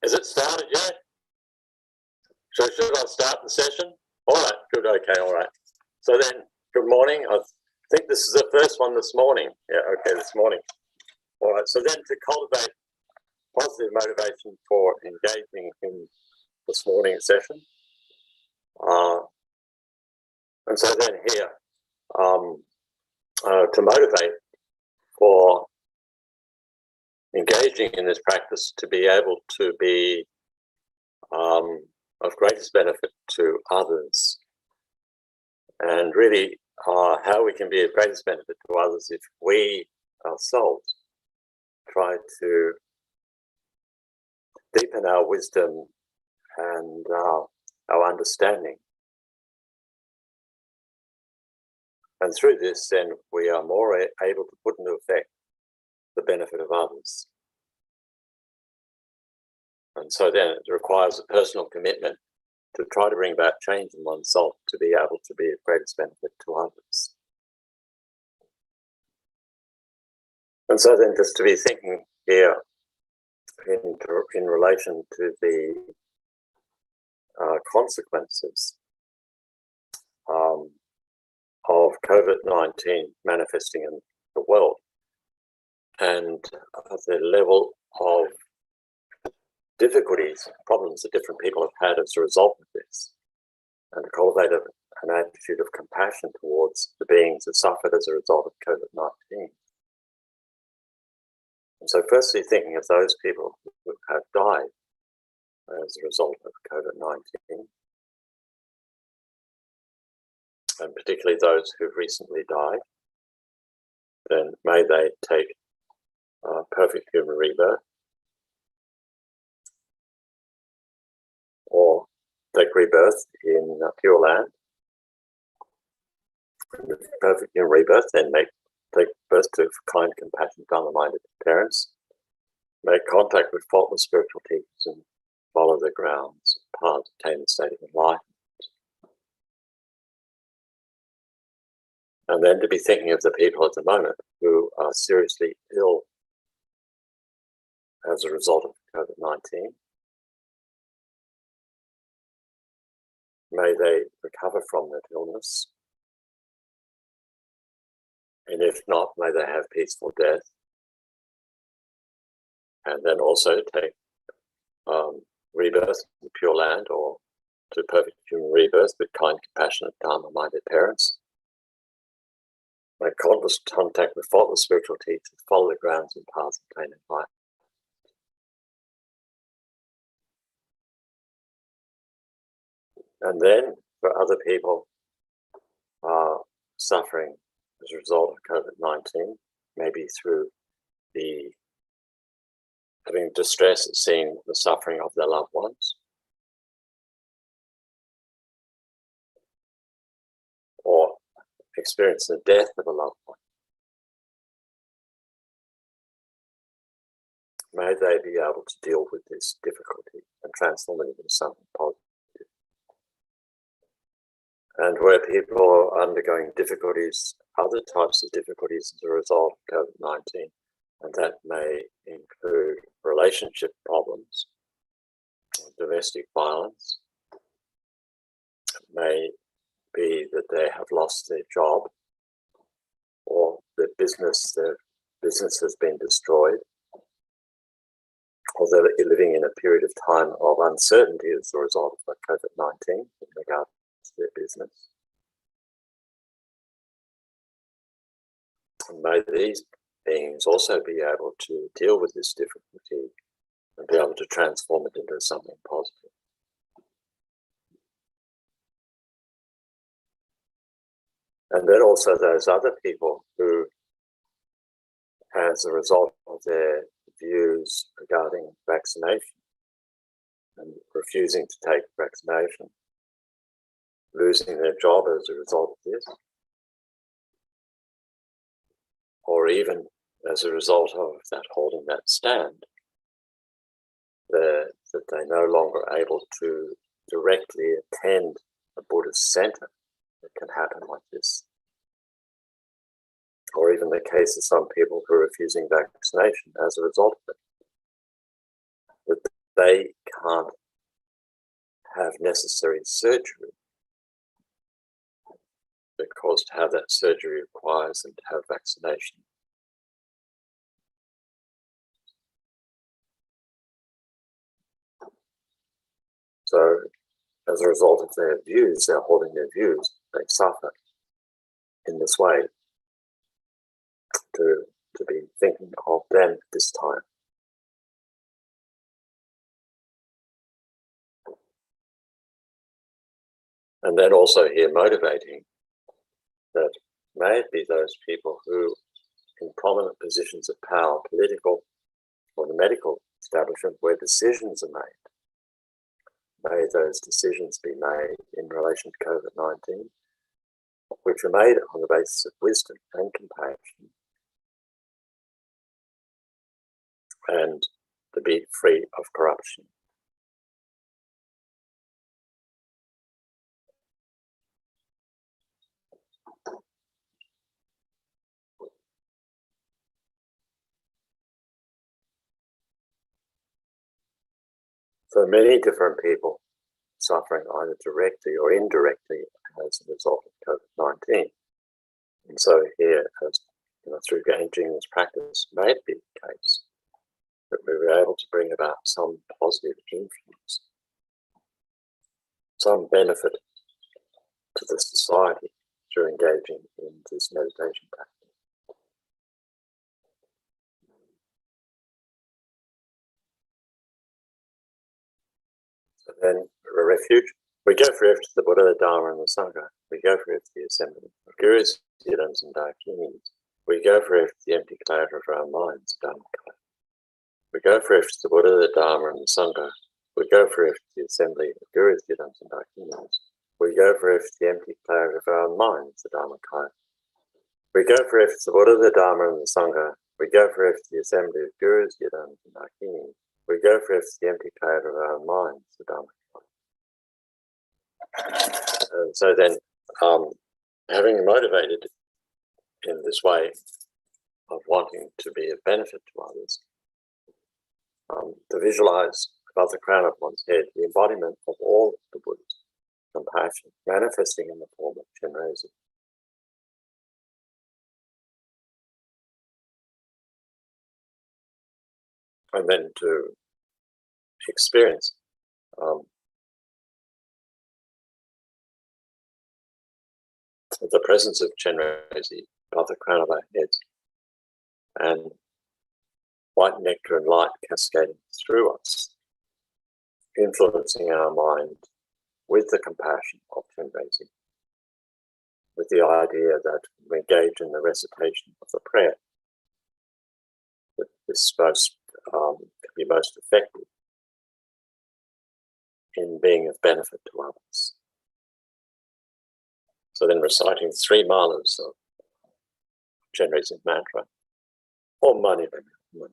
Is it started yet? So should I start the session? All right, good, okay, all right. So then, good morning. I think this is the first one this morning. Yeah, okay, this morning. All right, so then to cultivate positive motivation for engaging in this morning's session. And so then here, to motivate for engaging in this practice to be able to be of greatest benefit to others, and really how we can be of greatest benefit to others if we ourselves try to deepen our wisdom and our understanding. And through this, then we are more able to put into effect the benefit of others. And so then it requires a personal commitment to try to bring about change in oneself to be able to be of greatest benefit to others. And so then just to be thinking here in relation to the consequences of COVID-19 manifesting in the world, and the level of difficulties, problems that different people have had as a result of this, and to cultivate an attitude of compassion towards the beings that suffered as a result of COVID-19. And so firstly thinking of those people who have died as a result of COVID-19, and particularly those who've recently died, then may they take perfect human rebirth, or take rebirth in Pure Land. Perfect human rebirth, then take birth to kind, compassionate, Dharma-minded parents, make contact with faultless spiritual teachers, and follow the grounds paths, attain the state of enlightenment. And then to be thinking of the people at the moment who are seriously ill as a result of COVID-19. May they recover from that illness. And if not, may they have peaceful death. And then also take rebirth in Pure Land, or to perfect human rebirth with kind, compassionate, Dharma-minded parents. Make conscious contact with faultless spiritual teachers, follow the grounds and paths of pain and light. And then for other people suffering as a result of COVID-19, maybe through the having distress at seeing the suffering of their loved ones, or experience the death of a loved one. May they be able to deal with this difficulty and transform it into something positive. And where people are undergoing difficulties, other types of difficulties as a result of COVID-19, and that may include relationship problems, domestic violence, it may be that they have lost their job, or their business has been destroyed, or they're living in a period of time of uncertainty as a result of COVID-19 in regard to their business. And may these beings also be able to deal with this difficulty and be able to transform it into something positive. And then also those other people who, as a result of their views regarding vaccination and refusing to take vaccination, losing their job as a result of this, or even as a result of that holding that stand, that they're no longer able to directly attend a Buddhist center. It can happen like this. Or even the case of some people who are refusing vaccination as a result of it. That they can't have necessary surgery, because to have that surgery requires them to have vaccination. So as a result of their views, they're holding their views, they suffer in this way to be thinking of them at this time. And then also here motivating that may it be those people who in prominent positions of power, political or the medical establishment, where decisions are made, may those decisions be made in relation to COVID-19, which are made on the basis of wisdom and compassion, and to be free of corruption. So many different people suffering either directly or indirectly as a result of COVID-19. And so here, as through engaging this practice, may it be the case that we were able to bring about some positive influence, some benefit to the society through engaging in this meditation practice. So then, a refuge. We go for to the Buddha, the Dharma, and the Sangha. We go for to the assembly of gurus, yidams, and dakinis. We go for the empty cloud of our minds, Dhamma. We go for to the Buddha, the Dharma, and the Sangha. We go for the assembly of gurus, yidams, and dakinis. We go for the empty cloud of our minds, the Dhammakaya. We go for the Buddha, the Dharma, and the Sangha. We go for the assembly of gurus, yidams, and dakinis. We go for the empty cloud of our minds, the Dhammakaya. So then, having motivated in this way of wanting to be of benefit to others, to visualize above the crown of one's head the embodiment of all the Buddha's compassion manifesting in the form of Chenrezig. And then to experience the presence of Chenrezig above the crown of our heads, and white nectar and light cascading through us, influencing our mind with the compassion of Chenrezig, with the idea that we engage in the recitation of the prayer, that this can be most effective in being of benefit to others. So then reciting 3 malas of Chenrezig mantra, or mani mantra.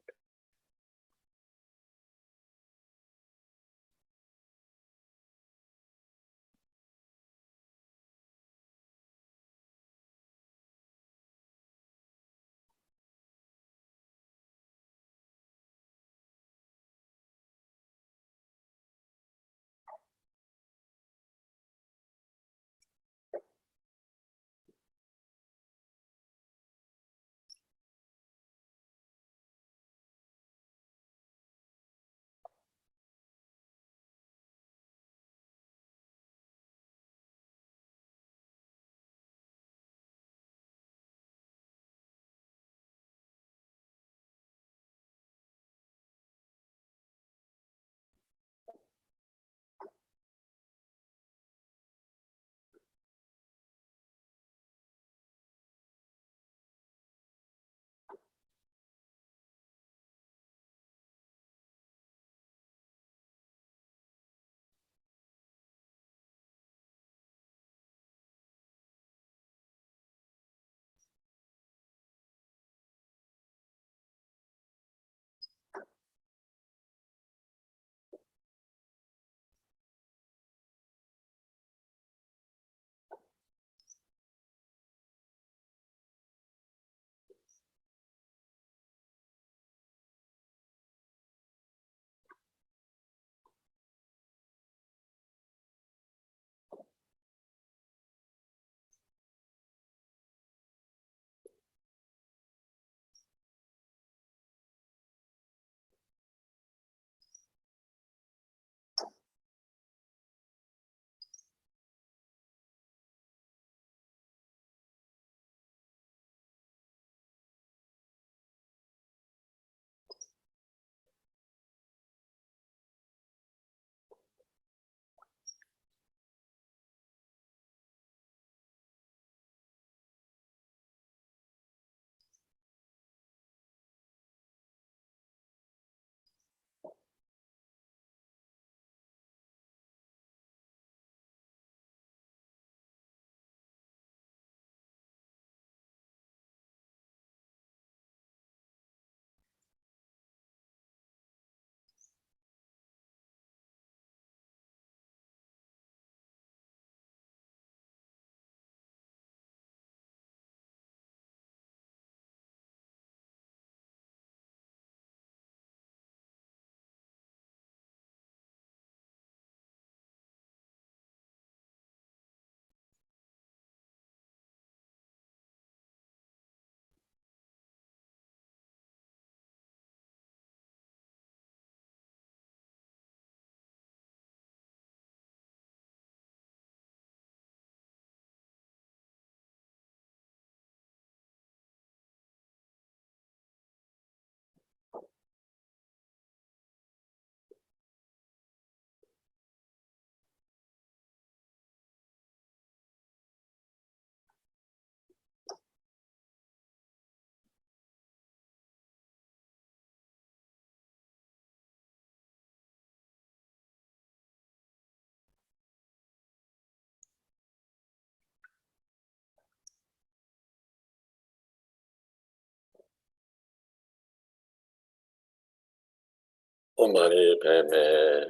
Omani Peme.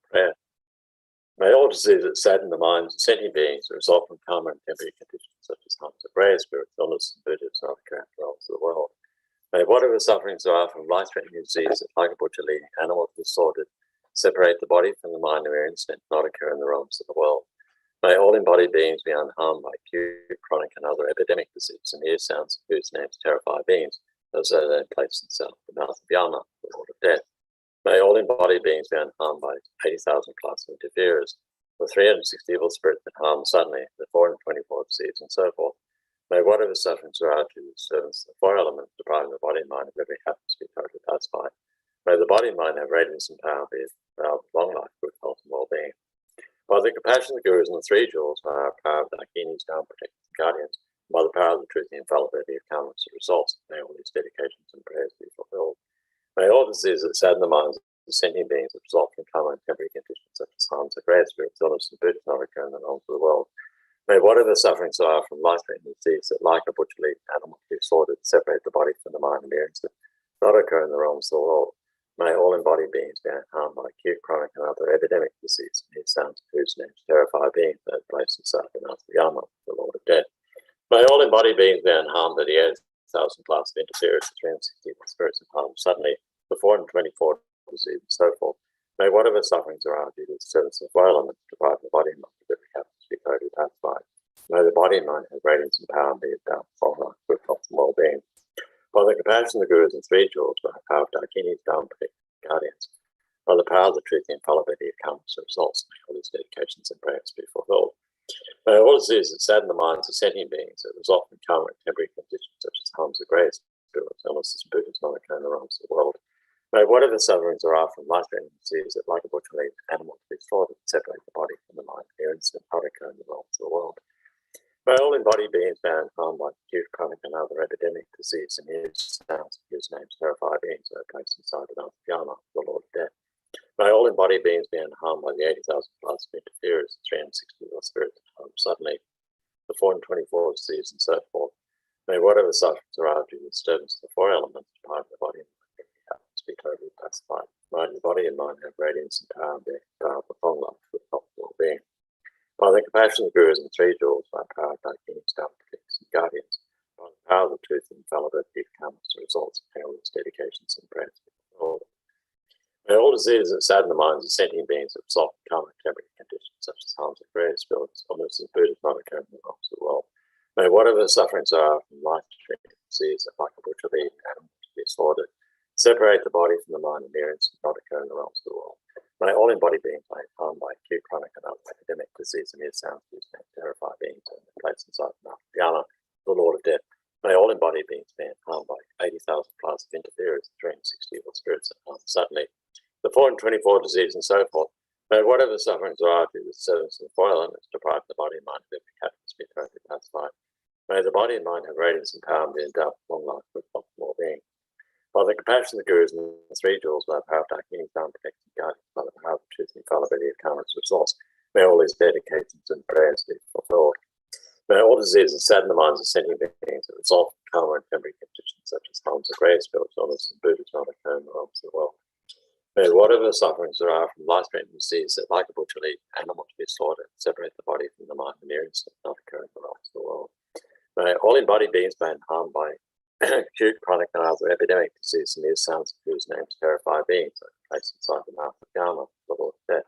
Prayer. May all diseases that sadden the minds of sentient beings result from karma and temporary conditions such as harms of rare spirits, illness, and Buddhas, and other character roles of the world. May whatever sufferings there are from life-threatening disease that, like a butcher leading animals to be slaughtered, separate the body from the mind of mere instinct, not occur in the realms of the world. May all embodied beings be unharmed by acute, chronic, and other epidemic disease, and hear sounds whose names terrify beings, as though they place themselves in the mouth of Yama, the Lord of Death. May all embodied beings be unharmed by 80,000 plus interferers, the 360 evil spirits that harm suddenly, the 424 disease, and so forth. May whatever sufferings are out to the servants of the four elements, depriving the body and mind of every happiness, be totally pacified. May the body and mind have radiance and power, be endowed with long life, good health, and well-being. By the compassion of the Gurus and the three jewels, by our power of Dakinis, down protecting guardians, by the power of the truth and infallibility of karmas and results, may all these dedications and prayers be fulfilled. May all diseases that sadden the minds of the sentient beings that result from karma and temporary conditions such as harms of rare spirits, illness, and Buddhas not occur in the realms of the world. May whatever sufferings there are from life-threatening disease that, like a butcher-eaten animal, be slaughtered, separate the body from the mind and mere instinct, not occur in the realms of the world. May all embodied beings be unharmed by acute, chronic, and other epidemic disease, and hear sounds whose names terrify beings that place themselves in the Yama, the Lord of Death. May all embodied beings be unharmed by the 8,000 class of interferers, the 360 spirits of harm suddenly, the 424 disease, and so forth. May whatever sufferings there are due to the service of four elements deprive the body and mind of every happiness, be totally pacified. May the body and mind have radiance and power and be endowed with long life, good health, and well-being. By the compassion of the Gurus and three jewels, by the power of Dakinis, down protecting guardians, by the power of the truth and infallibility of karmas and results, may all these dedications and prayers be fulfilled. May all diseases that sadden the minds of sentient beings that result from karma and temporary conditions such as harms of grace, spirits, illnesses, and Buddhas not occur in the realms of the world. May whatever sufferings there are from life-threatening disease that, like a butcher-eaten animal, to be slaughtered, separate the body from the mind, here instant not occur in the realms of the world. May all embodied beings be unharmed by acute, chronic, and other epidemic disease, and hear sounds whose names terrify beings that are placed inside the mouth of Yama, the Lord of Death. May all embodied beings be unharmed by the 80,000 plus of interferers, the 360 spirits that harm suddenly, the 424 disease, and so forth. May whatever sufferings are out due to the disturbance of the four elements deprive the body and mind of every happiness, be totally pacified. May the body and mind have radiance and power and be endowed with long life, with health and well-being. By the compassion of the Gurus and the three jewels, by the power of Dakinis, down protectors and guardians, by the power of the truth and infallibility of karmas and results, may all these dedications and prayers be fulfilled. May all diseases that sadden the minds of sentient beings that result from karma and temporary conditions such as harms of rare spirits, illness, and Buddhas not occur in the realms of the world. May whatever sufferings there are from life-threatening disease that, like a butcher-eaten animal, to be slaughtered, separate the body from the mind and mere instant not occur in the realms of the world. May all embodied beings be harmed by acute, chronic, and other epidemic disease, and hear sounds whose names terrify beings and place inside the mouth of Yama, the Lord of Death. May all embodied beings be harmed by 80,000 plus of interferers, 360 evil spirits that harm suddenly, the 424 disease, and so forth. May whatever sufferings there are due to the service of the four elements deprive the body and mind of every happiness, be totally pacified. May the body and mind have radiance and power and be endowed with long life, with health and well-being. By the compassion of the Gurus and the three jewels, by the power of Dakinis, down protecting guardians, by the power of the truth and infallibility of karmas and results, may all these dedications and prayers be fulfilled. May all diseases sadden the minds of sentient beings that result from karma and temporary conditions such as harms of grave spirits, illness, and Buddhas not occur in the realms of the world. May whatever sufferings there are from life-threatening disease that, like a butcher-eaten animal, to be slaughtered, separate the body from the mind and mere instant not occur in the realms of the world. May all embodied beings be harmed by acute, chronic, and other epidemic disease, and hear sounds whose names terrify beings that are placed inside the mouth of Yama, the Lord of Death.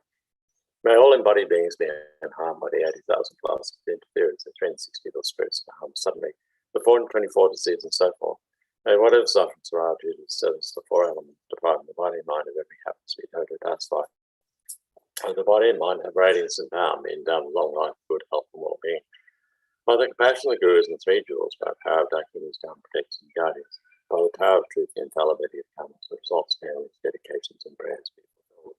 May all embodied beings be harmed by the 80,000 plus of interferers, the 360 evil spirits that harm suddenly, the 424 disease, and so forth. May whatever sufferings there are due to the service of the four elements depriving the body and mind of every happiness, be totally pacified. May the body and mind have radiance and power, be endowed with long life, good health, and well-being. By the compassion of the Gurus and the three jewels, by the power of Dakinis, down protectors and guardians, by the power of truth and infallibility of karmas and results, may all these dedications and prayers be fulfilled.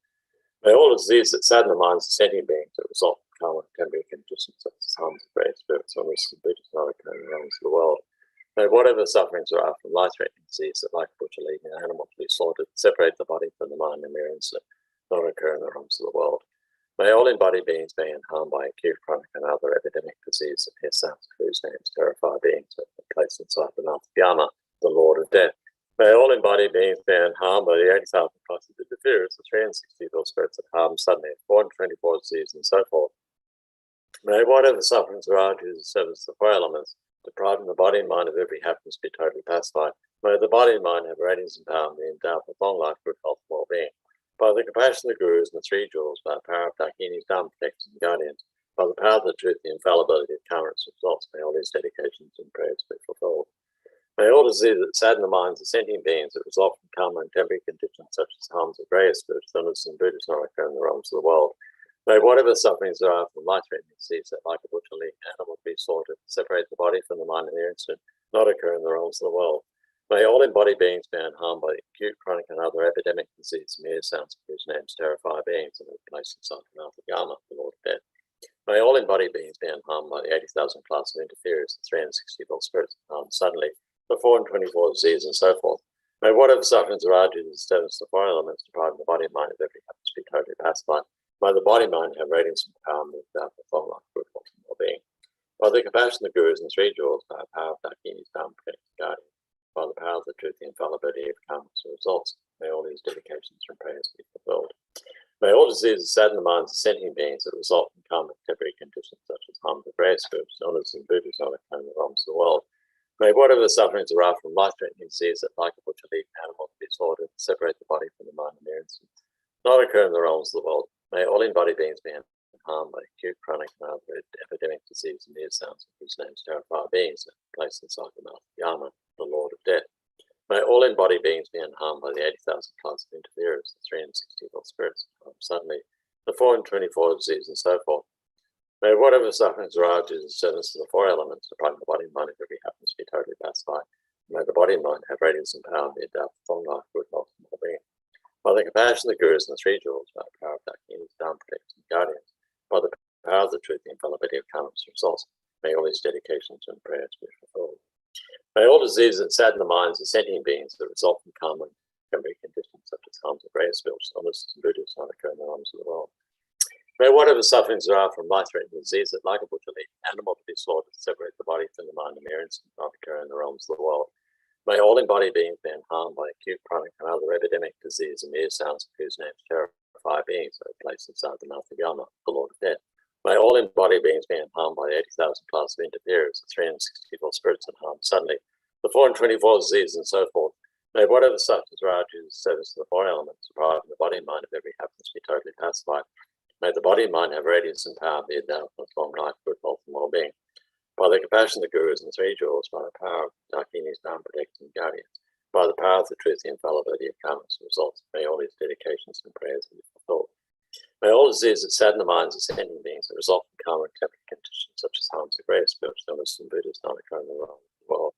May all diseases that sadden the minds of sentient beings that result from karma and temporary conditions such as harms of rare spirits, illness, and Buddhas not occur in the realms of the world. May whatever sufferings there are from life-threatening disease that, like a butcher-eaten animal, to be slaughtered, separate the body from the mind and mere instant, not occur in the realms of the world. May all embodied beings be harmed by acute, chronic, and other epidemic disease, and hear sounds whose names terrify beings that placed inside the mouth of Yama, the Lord of Death. May all embodied beings be unharmed by the 80,000 classes of interference, the 360 evil spirits that harm suddenly, 424 disease, and so forth. May whatever sufferings arise due to the service of the four elements, depriving the body and mind of every happiness, be totally pacified. May the body and mind have radiance and power and be endowed with long life, good health, and well-being. By the compassion of the Gurus and the three jewels, by the power of Dakini's Dharma protectors and guardians, by the power of the truth, the infallibility of karma and results, may all these dedications and prayers be fulfilled. May all disease that sadden the minds of sentient beings that result from karma and temporary conditions such as harms of various spirits, illness, and Buddhas not occur in the realms of the world. May whatever sufferings there are from life-threatening disease that, like a butcherly animal, be slaughtered, separate the body from the mind in the instant, not occur in the realms of the world. May all embodied beings be unharmed by acute, chronic, and other epidemic disease, mere sounds of whose names terrify beings, and are placed inside the mouth of Yama, the Lord of Death. May all embodied beings be unharmed by the 80,000 class of interferers, the 360 evil spirits that harm suddenly, the 424 disease, and so forth. May whatever sufferings arise due to the disturbance of the four elements, depriving the body and mind of every happiness, be totally pacified. May the body and mind have radiance and power and move out with long life, good health, and well-being. By the compassion of the Gurus and the three jewels, by the power of Dakini's Dharma protector and guardian, by the power of the truth, the infallibility of karma and results, may all these dedications and prayers be fulfilled. May all diseases sadden the minds of sentient beings that result from karma and temporary conditions such as harm of various spirits, illness, and Buddhas not occur in the realms of the world. May whatever sufferings arise from life-threatening disease that, like a butcherly animal, be slaughtered, separate the body from the mind in their instant, not occur in the realms of the world. May all embodied beings be harmed by acute, chronic, and other epidemic disease and mere sounds of whose names terrify beings that are placed inside the mouth of Yama, the Lord of Death. May all embodied beings be unharmed by the 80,000 class of interferers, the 360 evil spirits that harm suddenly, the 424 disease, and so forth. May whatever sufferings arise due to the disturbance of the four elements, depriving the body and mind of every happiness, be totally pacified. May the body and mind have radiance and power and be endowed with long life, good health, and well-being. By the compassion of the Gurus and the three jewels, by the power of Dakini's Dharma protectors and guardians, by the power of the truth, the infallibility of karma and results, may all these dedications and prayers be fulfilled. May all diseases that sadden the minds of sentient beings that result from karma and temporary conditions such as harms of various spirits, illnesses, and Buddhas not occur in the realms of the world. May whatever sufferings there are from life-threatening disease that, like a butcherly animal, to be slaughtered, separate the body from the mind in their instant, not occur in the realms of the world. May all embodied beings be harmed by acute, chronic, and other epidemic disease and mere sounds of whose names terrify beings that are placed inside the mouth of Yama, the Lord of Death. May all embodied beings be harmed by the 80,000 class of interferers, the 360 evil spirits that harm suddenly, the 424 disease, and so forth. May whatever sufferings arise due to the service of the four elements, depriving the body and mind of every happiness, be totally pacified. May the body and mind have radiance and power, be endowed with long life, good health, and well-being. By the compassion of the Gurus and the three jewels, by the power of Dakini's Dharma protectors and guardians, by the power of the truth, the infallibility of karma and results, may all these dedications and prayers be fulfilled. May all diseases that sadden the minds of sentient beings that result from karma and temporary conditions such as harms of various spirits, illness, and Buddhas not occur in the world.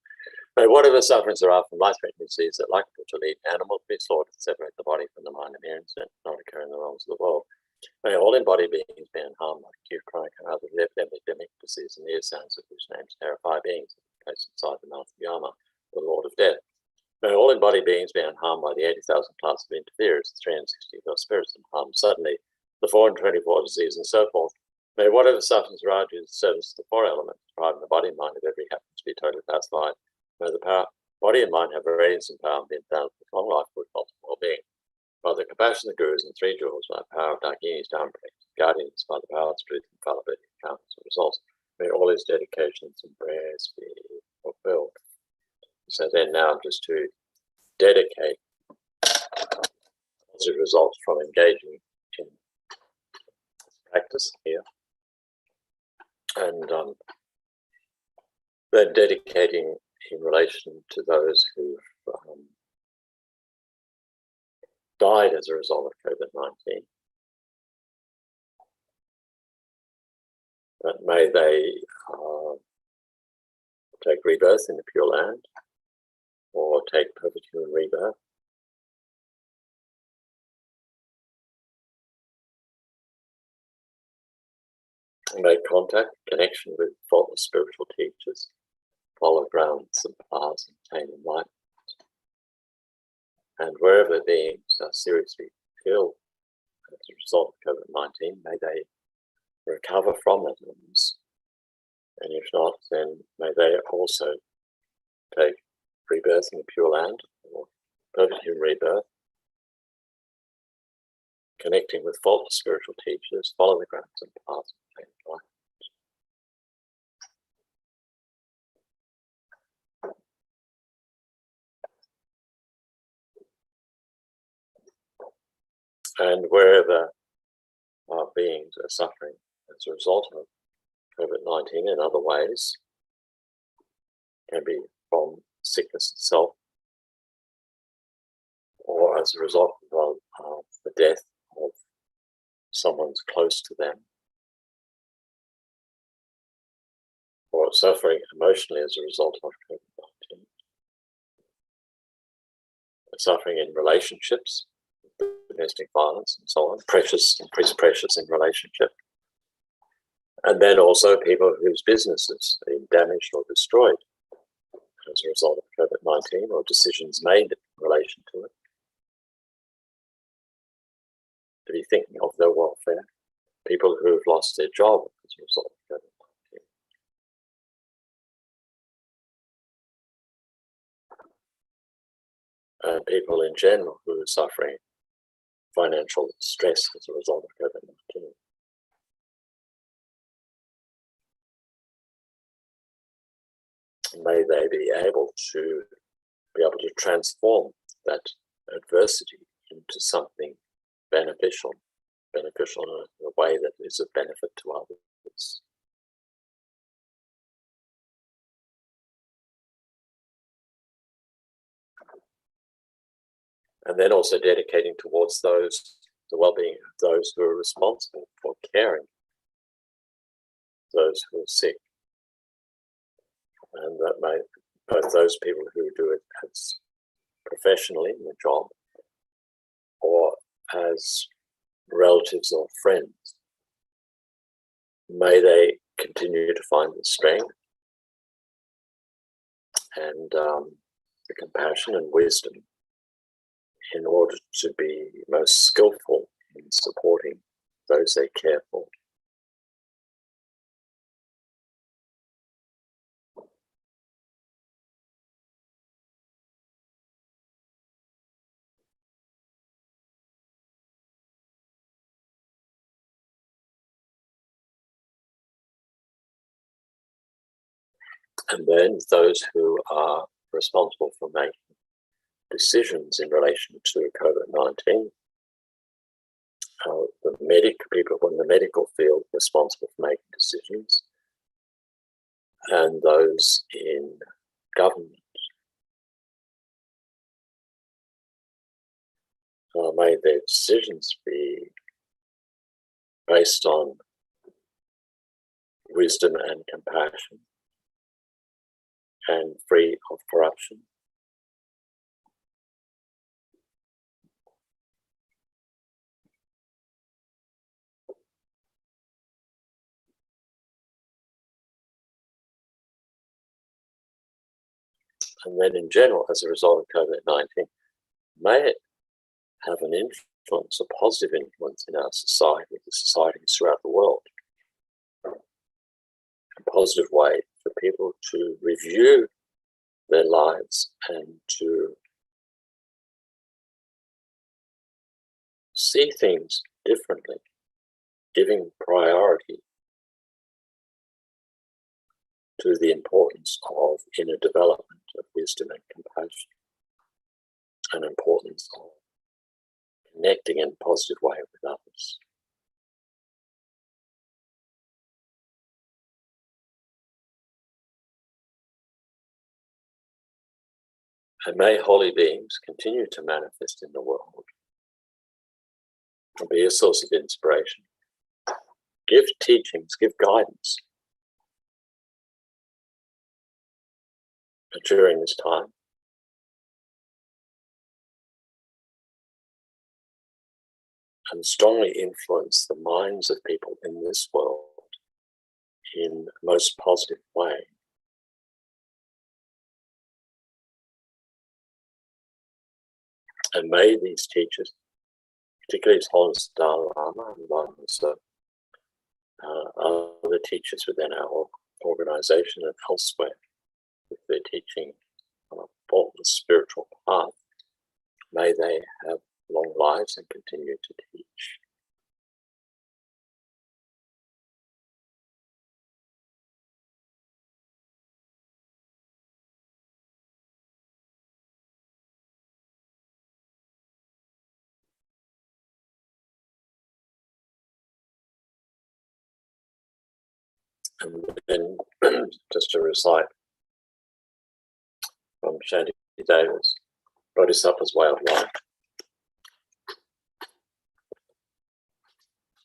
May whatever sufferings there are from life-threatening disease that, like a butcherly animal, be slaughtered, separate the body from the mind and their instant, not occur in the realms of the world. May all embodied beings be unharmed by acute, chronic, and other epidemic disease and mere sounds of whose names terrify beings placed inside the mouth of Yama, the Lord of Death. May all embodied beings be unharmed by the 80,000 class of interferers, the 360 evil spirits that harm suddenly, the 424 disease, and so forth. May whatever sufferings arise due to the service of the four elements, depriving the body and mind of every happiness, be totally pacified. May the body and mind have radiance and power and be endowed with long life, good health, and well-being. By the compassion of the Gurus and three jewels, by the power of Dakini's Dharma protectors and guardians, by the power of truth, infallibility, karma and results, may all his dedications and prayers be fulfilled. So then now just to dedicate positive results from engaging in practice here. And they're dedicating in relation to those who've died as a result of COVID-19. But may they take rebirth in the Pure Land or take perfect human rebirth. Make contact, connection with faultless spiritual teachers, follow grounds and paths, and obtain enlightenment. And wherever beings are seriously ill as a result of COVID-19, may they recover from that illness. And if not, then may they also take rebirth in the Pure Land, or perfect human rebirth, connecting with faultless spiritual teachers, follow the grounds and paths of plain life. And wherever our beings are suffering as a result of COVID-19 in other ways, can be from sickness itself, or as a result of the death of someone's close to them, or suffering emotionally as a result of COVID-19, suffering in relationships, domestic violence and so on, increased pressures in relationship, and then also people whose businesses are damaged or destroyed as a result of COVID-19, or decisions made in relation to it, to be thinking of their welfare, people who have lost their job as a result of COVID-19, and people in general who are suffering financial stress as a result of COVID-19. May they be able to transform that adversity into something beneficial in a way that is of benefit to others. And then also dedicating towards the well-being of those who are responsible for caring those who are sick. And that may, both those people who do it as professionally in a job, or as relatives or friends, may they continue to find the strength and the compassion and wisdom in order to be most skillful in supporting those they care for. And then those who are responsible for making decisions in relation to COVID-19, the people in the medical field responsible for making decisions, and those in government. May their decisions be based on wisdom and compassion, and free of corruption. And then in general, as a result of COVID-19, may it have an influence, a positive influence in our society, the societies throughout the world, a positive way for people to review their lives and to see things differently, giving priority to the importance of inner development of wisdom and compassion, and importance of connecting in a positive way with others. And may holy beings continue to manifest in the world and be a source of inspiration. Give teachings, give guidance during this time. And strongly influence the minds of people in this world in the most positive way. And may these teachers, particularly His Holiness Dalai Lama and also other teachers within our organization and elsewhere, with their teaching spiritual path. May they have long lives and continue to teach. And then just to recite from Shanti Davis, Bodhisattva's Way of Life.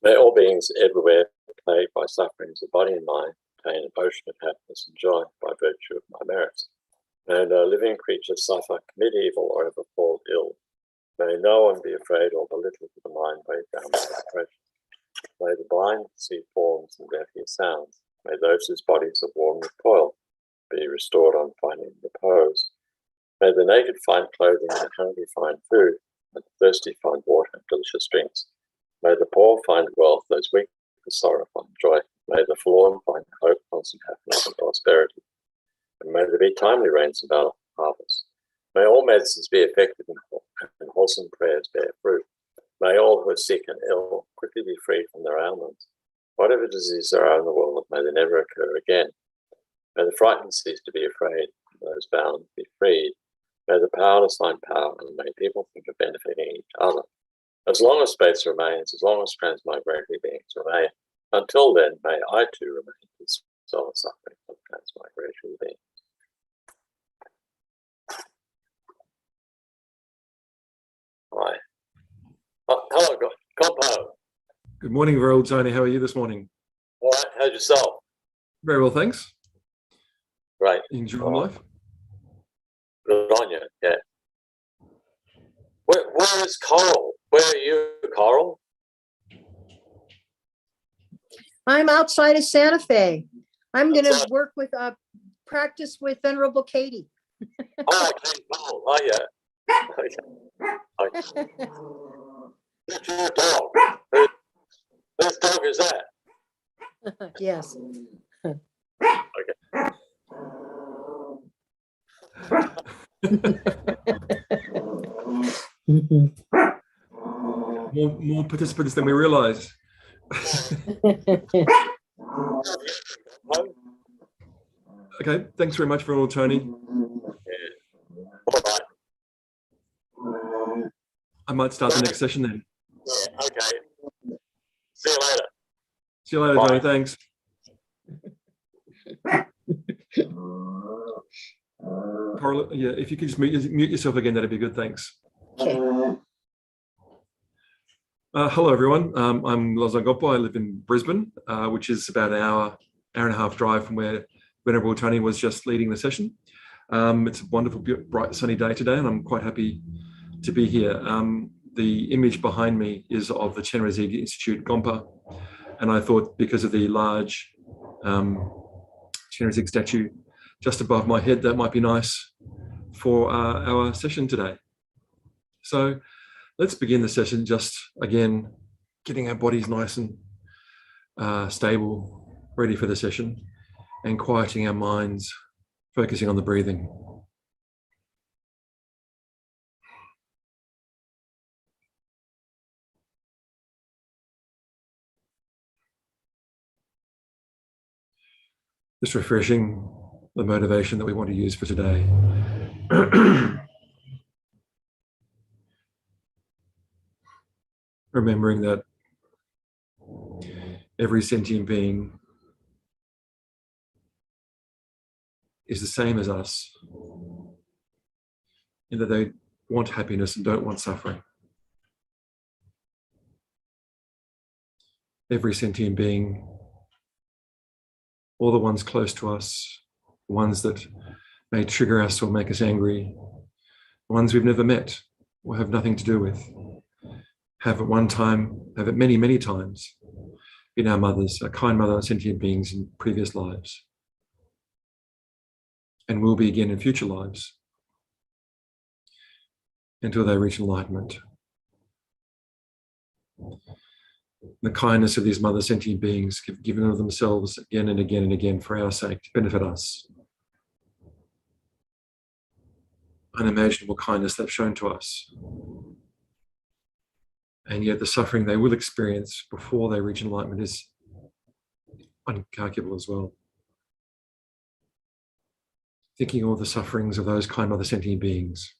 May all beings everywhere plagued by sufferings of body and mind attain an ocean of happiness and joy by virtue of my merits. May no living creature suffer, commit evil, or ever fall ill. May no one be afraid or belittled with the mind weighed down by depression. May the blind see forms and deaf hear sounds. May those whose bodies are worn with toil be restored on finding repose. May the naked find clothing, the hungry find food, and the thirsty find water and delicious drinks. May the poor find wealth, those weak with sorrow find joy. May the forlorn find hope, constant happiness, and prosperity. And may there be timely rains and harvests. May all medicines be effective and wholesome prayers bear fruit. May all who are sick and ill quickly be freed from their ailments. Whatever diseases there are in the world, may they never occur again. May the frightened cease to be afraid, and those bound be freed. May the powerless find power, and may people think of benefiting each other. As long as space remains, as long as transmigratory beings remain, until then, may I too remain to dispel the suffering of transmigratory beings. Hi. Oh, hello, Compo. Good morning, very old Tony. How are you this morning? All right, how's yourself? Very well, thanks. Great. Enjoying life? Good on you, yeah. Where is Coral? Where are you, Coral? I'm outside of Santa Fe. I'm going to work with practice with Venerable Katie. Oh, okay, cool. Oh, yeah. Okay. That's your dog. Whose dog is that? Yes. Okay. More participants than we realized. Okay, thanks very much for all, Tony. Yeah. All right. I might start the next session then. Yeah, okay. See you later. See you later, Bye. Tony. Thanks. Coral, yeah, if you could just mute yourself again, that'd be good. Thanks. Okay. Hello, everyone. I'm Thangtong Gyalpo. I live in Brisbane, which is about an hour and a half drive from where Venerable Tony was just leading the session. It's a wonderful, bright, sunny day today, and I'm quite happy to be here. The image behind me is of the Chenrezig Institute Gompa, and I thought because of the large Chenrezig statue just above my head, that might be nice for our session today. So let's begin the session just, again, getting our bodies nice and stable, ready for the session, and quieting our minds, focusing on the breathing. Just refreshing the motivation that we want to use for today. Remembering that every sentient being is the same as us, in that they want happiness and don't want suffering. Every sentient being, all the ones close to us, the ones that may trigger us or make us angry, the ones we've never met or have nothing to do with, have at one time, have at many, many times been our mothers, our kind mother, sentient beings in previous lives, and will be again in future lives until they reach enlightenment. The kindness of these mother sentient beings given of themselves again and again and again for our sake, to benefit us. unimaginable kindness they've shown to us. And yet the suffering they will experience before they reach enlightenment is incalculable as well. Thinking of all the sufferings of those kind mother sentient beings.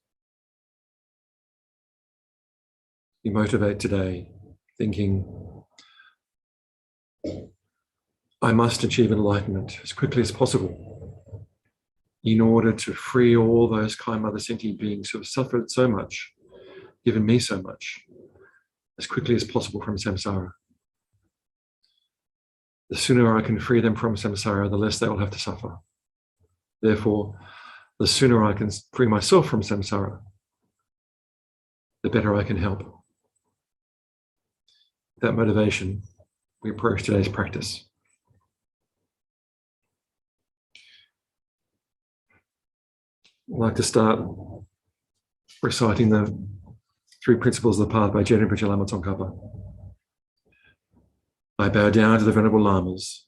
You motivate today, thinking, I must achieve enlightenment as quickly as possible in order to free all those kind mother sentient beings who have suffered so much, given me so much, as quickly as possible from samsara. The sooner I can free them from samsara, the less they will have to suffer. Therefore, the sooner I can free myself from samsara, the better I can help. That motivation, we approach today's practice. I'd like to start reciting the 3 principles of the path by Kyabje Lama Zopa. I bow down to the Venerable Lamas.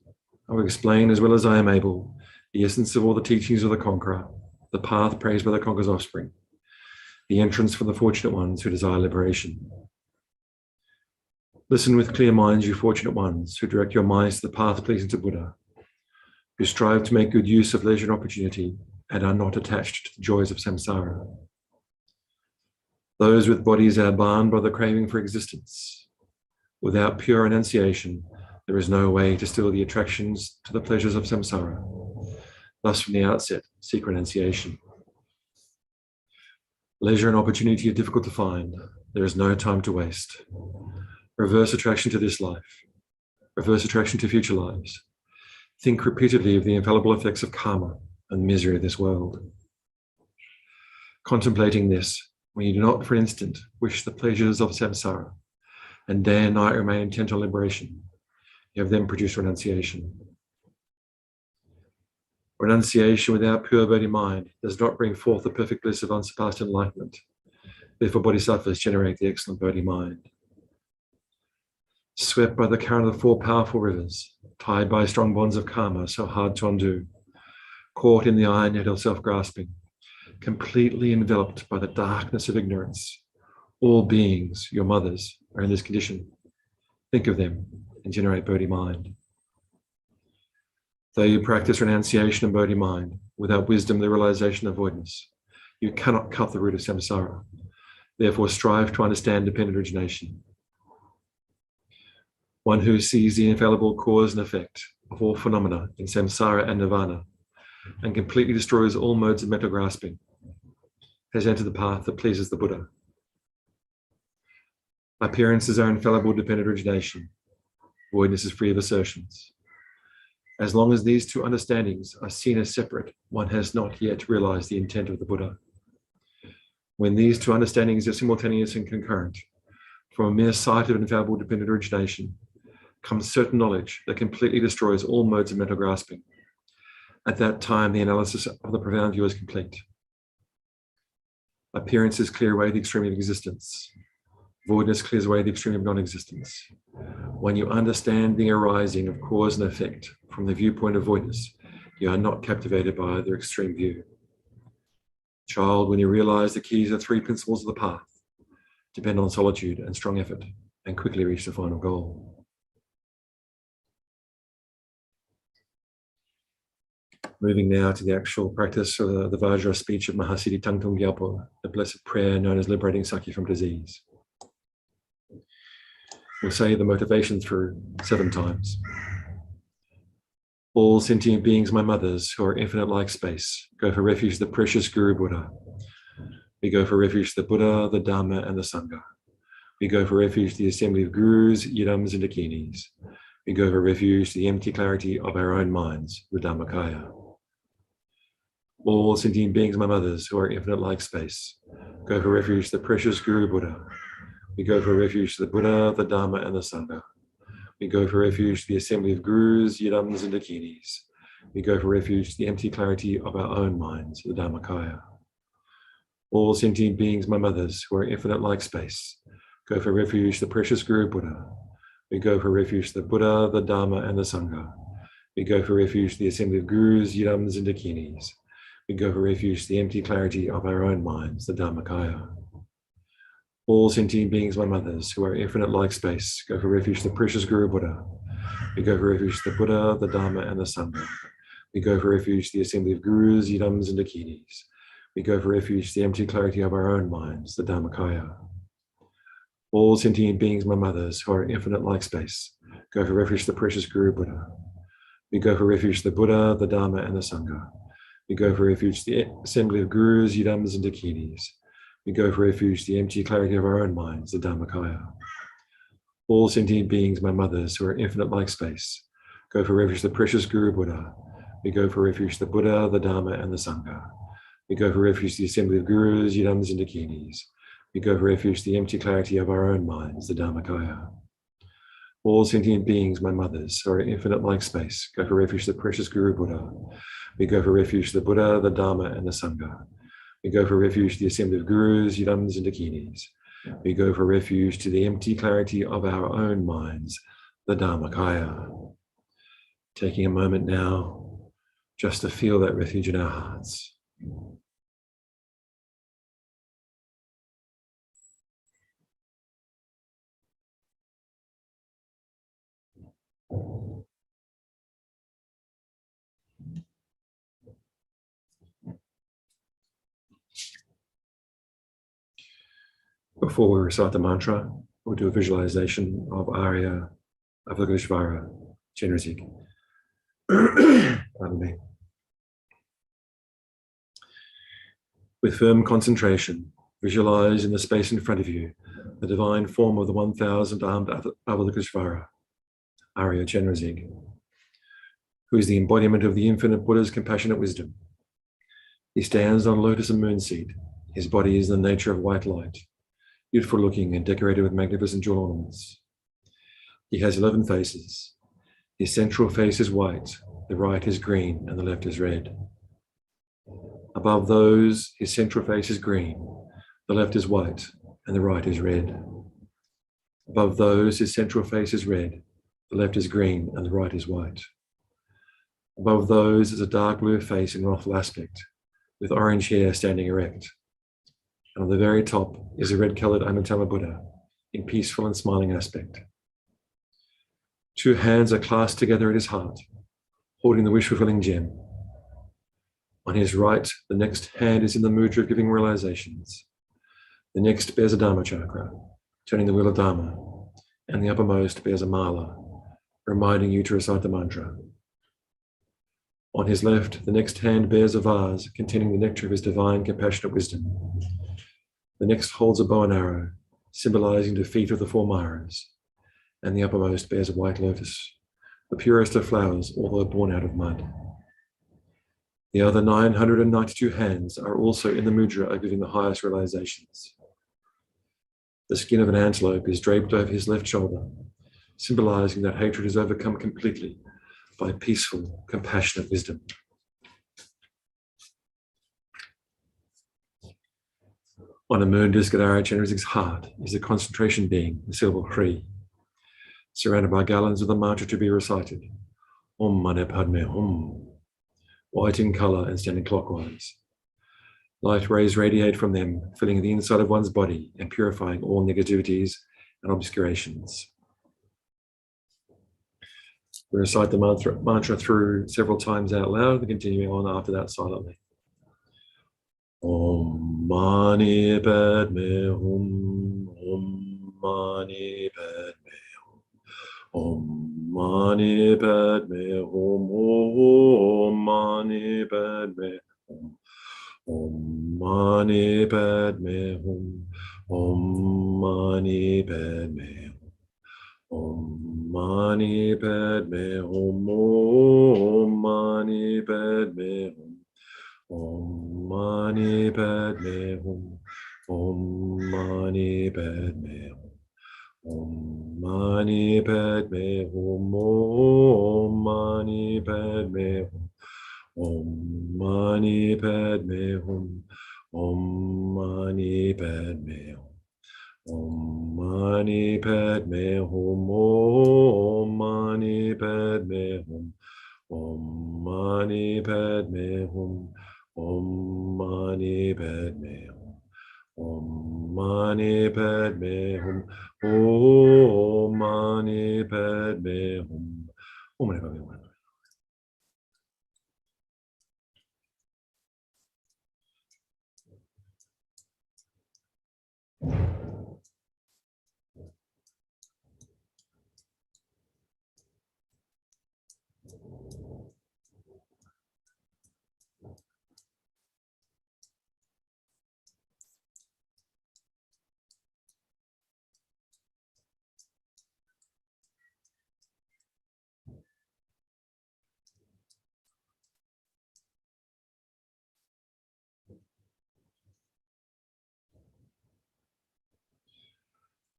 I will explain as well as I am able the essence of all the teachings of the conqueror, the path praised by the conqueror's offspring, the entrance for the fortunate ones who desire liberation. Listen with clear minds, you fortunate ones, who direct your minds to the path pleasing to Buddha, who strive to make good use of leisure and opportunity and are not attached to the joys of samsara. Those with bodies are bound by the craving for existence. Without pure renunciation, there is no way to still the attractions to the pleasures of samsara. Thus, from the outset, seek renunciation. Leisure and opportunity are difficult to find. There is no time to waste. Reverse attraction to this life. Reverse attraction to future lives. Think repeatedly of the infallible effects of karma and the misery of this world. Contemplating this, when you do not for an instant wish the pleasures of samsara and day and night remain intent on liberation, you have then produced renunciation. Renunciation without pure bodhi mind does not bring forth the perfect bliss of unsurpassed enlightenment. Therefore, bodhisattvas generate the excellent bodhi mind. Swept by the current of the 4 powerful rivers, tied by strong bonds of karma so hard to undo, caught in the iron net of self-grasping, completely enveloped by the darkness of ignorance, all beings, your mothers, are in this condition. Think of them and generate bodhi mind. Though you practice renunciation and bodhi mind, without wisdom, the realization of avoidance, you cannot cut the root of samsara. Therefore, strive to understand dependent origination. One who sees the infallible cause and effect of all phenomena in samsara and nirvana, and completely destroys all modes of mental grasping, has entered the path that pleases the Buddha. Appearances are infallible dependent origination. Voidness is free of assertions. As long as these 2 understandings are seen as separate, one has not yet realized the intent of the Buddha. When these 2 understandings are simultaneous and concurrent, from a mere sight of infallible dependent origination comes certain knowledge that completely destroys all modes of mental grasping. At that time, the analysis of the profound view is complete. Appearances clear away the extreme of existence. Voidness clears away the extreme of non-existence. When you understand the arising of cause and effect from the viewpoint of voidness, you are not captivated by either extreme view. Child, when you realize the keys of 3 principles of the path, depend on solitude and strong effort, and quickly reach the final goal. Moving now to the actual practice of the Vajra speech of Mahasiddhi Thangtong Gyalpo, the blessed prayer known as Liberating the Sakya from disease. We'll say the motivation through 7 times. All sentient beings, my mothers, who are infinite like space, go for refuge to the precious Guru Buddha. We go for refuge to the Buddha, the Dharma, and the Sangha. We go for refuge to the assembly of Gurus, Yidams, and Dakinis. We go for refuge to the empty clarity of our own minds, the Dharmakaya. All sentient beings, my mothers, who are infinite like space, go for refuge to the precious Guru Buddha. We go for refuge to the Buddha, the Dharma, and the Sangha. We go for refuge to the assembly of Gurus, Yidams, and Dakinis. We go for refuge to the empty clarity of our own minds, the Dharmakaya. All sentient beings, my mothers, who are infinite like space, go for refuge to the precious Guru Buddha. We go for refuge to the Buddha, the Dharma, and the Sangha. We go for refuge to the assembly of Gurus, Yidams, and Dakinis. We go for refuge to the empty clarity of our own minds, the Dharmakaya. All sentient beings, my mothers, who are infinite like space, go for refuge to the precious Guru Buddha. We go for refuge to the Buddha, the Dharma, and the Sangha. We go for refuge to the assembly of Gurus, Yidams, and Dakinis. We go for refuge to the empty clarity of our own minds, the Dharmakaya. All sentient beings, my mothers, who are infinite like space, go for refuge to the precious Guru Buddha. We go for refuge to the Buddha, the Dharma, and the Sangha. We go for refuge to the assembly of Gurus, Yidams, and Dakinis. We go for refuge to the empty clarity of our own minds, the Dharmakaya. All sentient beings, my mothers, who are infinite like space, go for refuge to the precious Guru Buddha. We go for refuge to the Buddha, the Dharma, and the Sangha. We go for refuge to the assembly of Gurus, Yidams, and Dakinis. We go for refuge to the empty clarity of our own minds, the Dharmakaya. All sentient beings, my mothers, who are infinite like space, go for refuge to the precious Guru Buddha. We go for refuge to the Buddha, the Dharma, and the Sangha. We go for refuge to the assembly of Gurus, Yidams, and Dakinis. We go for refuge to the empty clarity of our own minds, the Dharmakaya. Taking a moment now just to feel that refuge in our hearts. Before we recite the mantra, we'll do a visualization of Arya Avalokiteshvara, Chenrezig. Pardon me. With firm concentration, visualize in the space in front of you the divine form of the 1,000-armed Avalokiteshvara, Arya Chenrezig, who is the embodiment of the infinite Buddha's compassionate wisdom. He stands on lotus and moonseed. His body is the nature of white light, beautiful looking and decorated with magnificent jewel ornaments. He has 11 faces. His central face is white, the right is green, and the left is red. Above those, his central face is green, the left is white, and the right is red. Above those, his central face is red, the left is green, and the right is white. Above those is a dark blue face in wrathful aspect, with orange hair standing erect. And on the very top is a red-colored Amitabha Buddha in peaceful and smiling aspect. 2 hands are clasped together at his heart, holding the wish-fulfilling gem. On his right, the next hand is in the mudra of giving realizations. The next bears a Dharma chakra, turning the wheel of Dharma, and the uppermost bears a mala, reminding you to recite the mantra. On his left, the next hand bears a vase containing the nectar of his divine compassionate wisdom. The next holds a bow and arrow, symbolizing defeat of the 4 Maras, and the uppermost bears a white lotus, the purest of flowers, although born out of mud. The other 992 hands are also in the mudra of giving the highest realizations. The skin of an antelope is draped over his left shoulder, symbolizing that hatred is overcome completely by peaceful, compassionate wisdom. On a moon disk at Arya Chenrezig's heart is a concentration being, the syllable Hri, surrounded by garlands of the mantra to be recited, Om Mane Padme Hum, white in color and standing clockwise. Light rays radiate from them, filling the inside of one's body and purifying all negativities and obscurations. We recite the mantra through several times out loud and continuing on after that silently. Om Mani Padme Hum, Om Mani Padme Hum, Om Mani Padme Hum, Om Mani Padme Hum, Om Mani Padme Hum, Om Mani Padme Hum, Om Mani Padme Hum, Om Mani Padme Hum, Om Mani Padme Hum, Om Mani Padme Hum, Om Mani Padme Hum, Om Mani Padme Hum, Om Mani Padme Hum, Om Mani Padme Hum, Om Mani Padme Hum, Om Mani Padme Hum, Om Mani Padme Hum, Om Mani Padme Hum. Om Mani Padme Hum. Om Mani Padme Hum. Om Mani Padme Hum.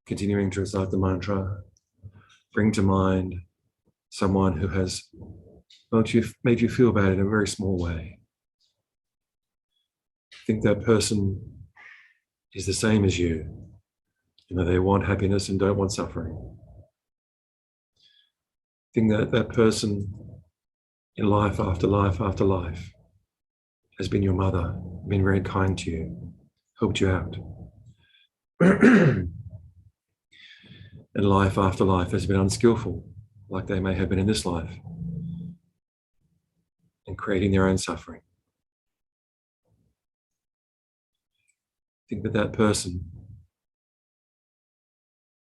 Continuing to recite the mantra, bring to mind someone who has made you feel bad in a very small way. Think that person is the same as you. You know, they want happiness and don't want suffering. Think that that person in life after life after life has been your mother, been very kind to you, helped you out. And life after life has been unskillful, like they may have been in this life, and creating their own suffering. Think that that person,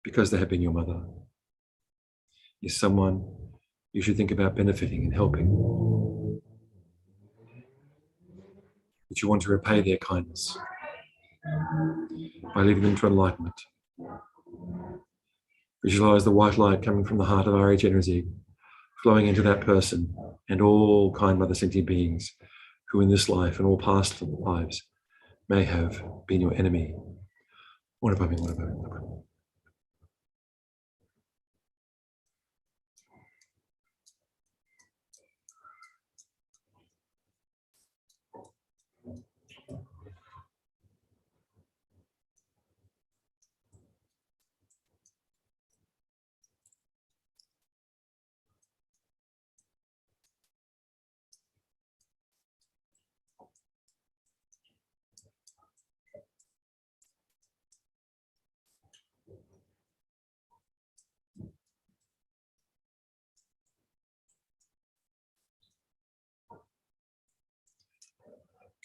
because they have been your mother, is someone you should think about benefiting and helping. That you want to repay their kindness by leading them to enlightenment. Visualize the white light coming from the heart of Arya Chenrezig, flowing into that person and all kind mother sentient beings who in this life and all past lives may have been your enemy.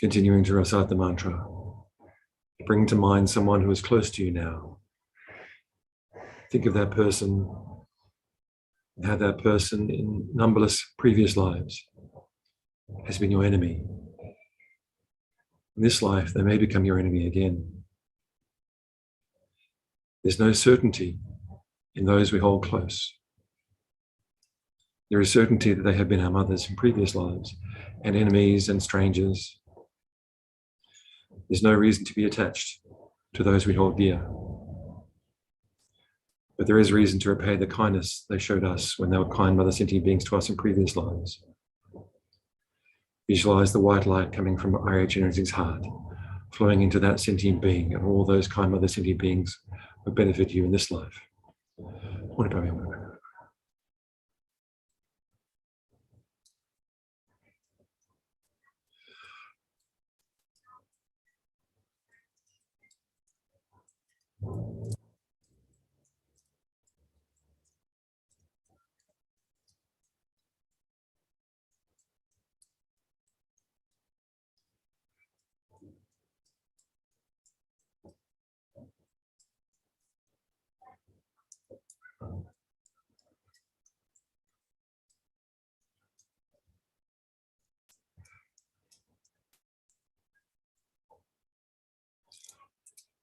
Continuing to recite the mantra, bring to mind someone who is close to you now. Think of that person and how that person in numberless previous lives has been your enemy. In this life, they may become your enemy again. There's no certainty in those we hold close. There is certainty that they have been our mothers in previous lives and enemies and strangers. There's no reason to be attached to those we hold dear. But there is reason to repay the kindness they showed us when they were kind mother sentient beings to us in previous lives. Visualize the white light coming from Arya Chenrezig's heart, flowing into that sentient being and all those kind mother sentient beings who benefit you in this life.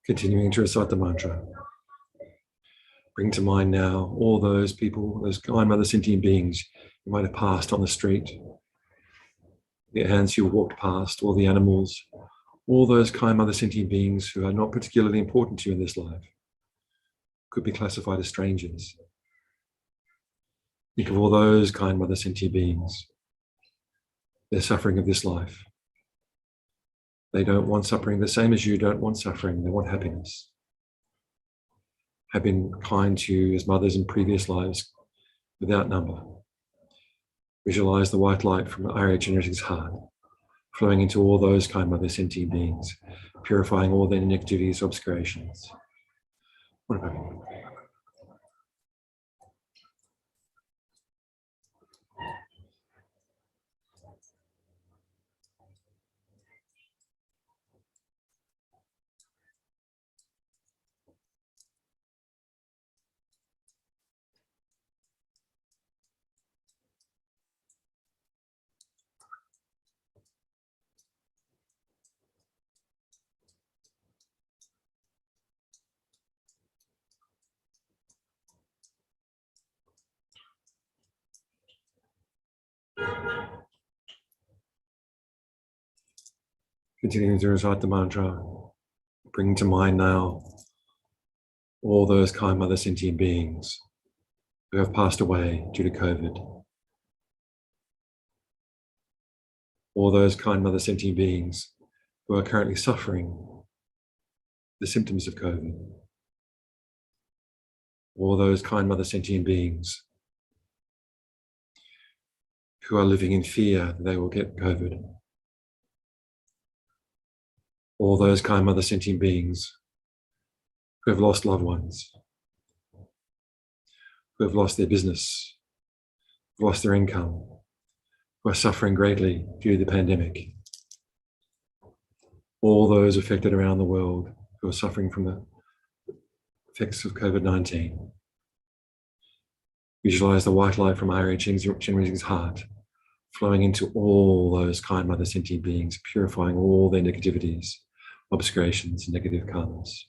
Continuing to recite the mantra. Bring to mind now all those people, those kind mother sentient beings you might have passed on the street, the hands you walked past, all the animals, all those kind mother sentient beings who are not particularly important to you in this life, could be classified as strangers. Think of all those kind mother sentient beings, their suffering of this life. They don't want suffering the same as you don't want suffering, they want happiness. Have been kind to you as mothers in previous lives without number. Visualize the white light from Arya Chenrezig's heart, flowing into all those kind mother sentient beings, purifying all their negativities, obscurations. What about you? Continuing to recite the mantra, bring to mind now all those kind mother sentient beings who have passed away due to COVID. All those kind mother sentient beings who are currently suffering the symptoms of COVID. All those kind mother sentient beings who are living in fear that they will get COVID. All those kind mother sentient beings who have lost loved ones, who have lost their business, who have lost their income, who are suffering greatly due to the pandemic. All those affected around the world who are suffering from the effects of COVID-19. Visualize the white light from Arya Chenrezig's heart flowing into all those kind mother sentient beings, purifying all their negativities, obscurations, negative karmas.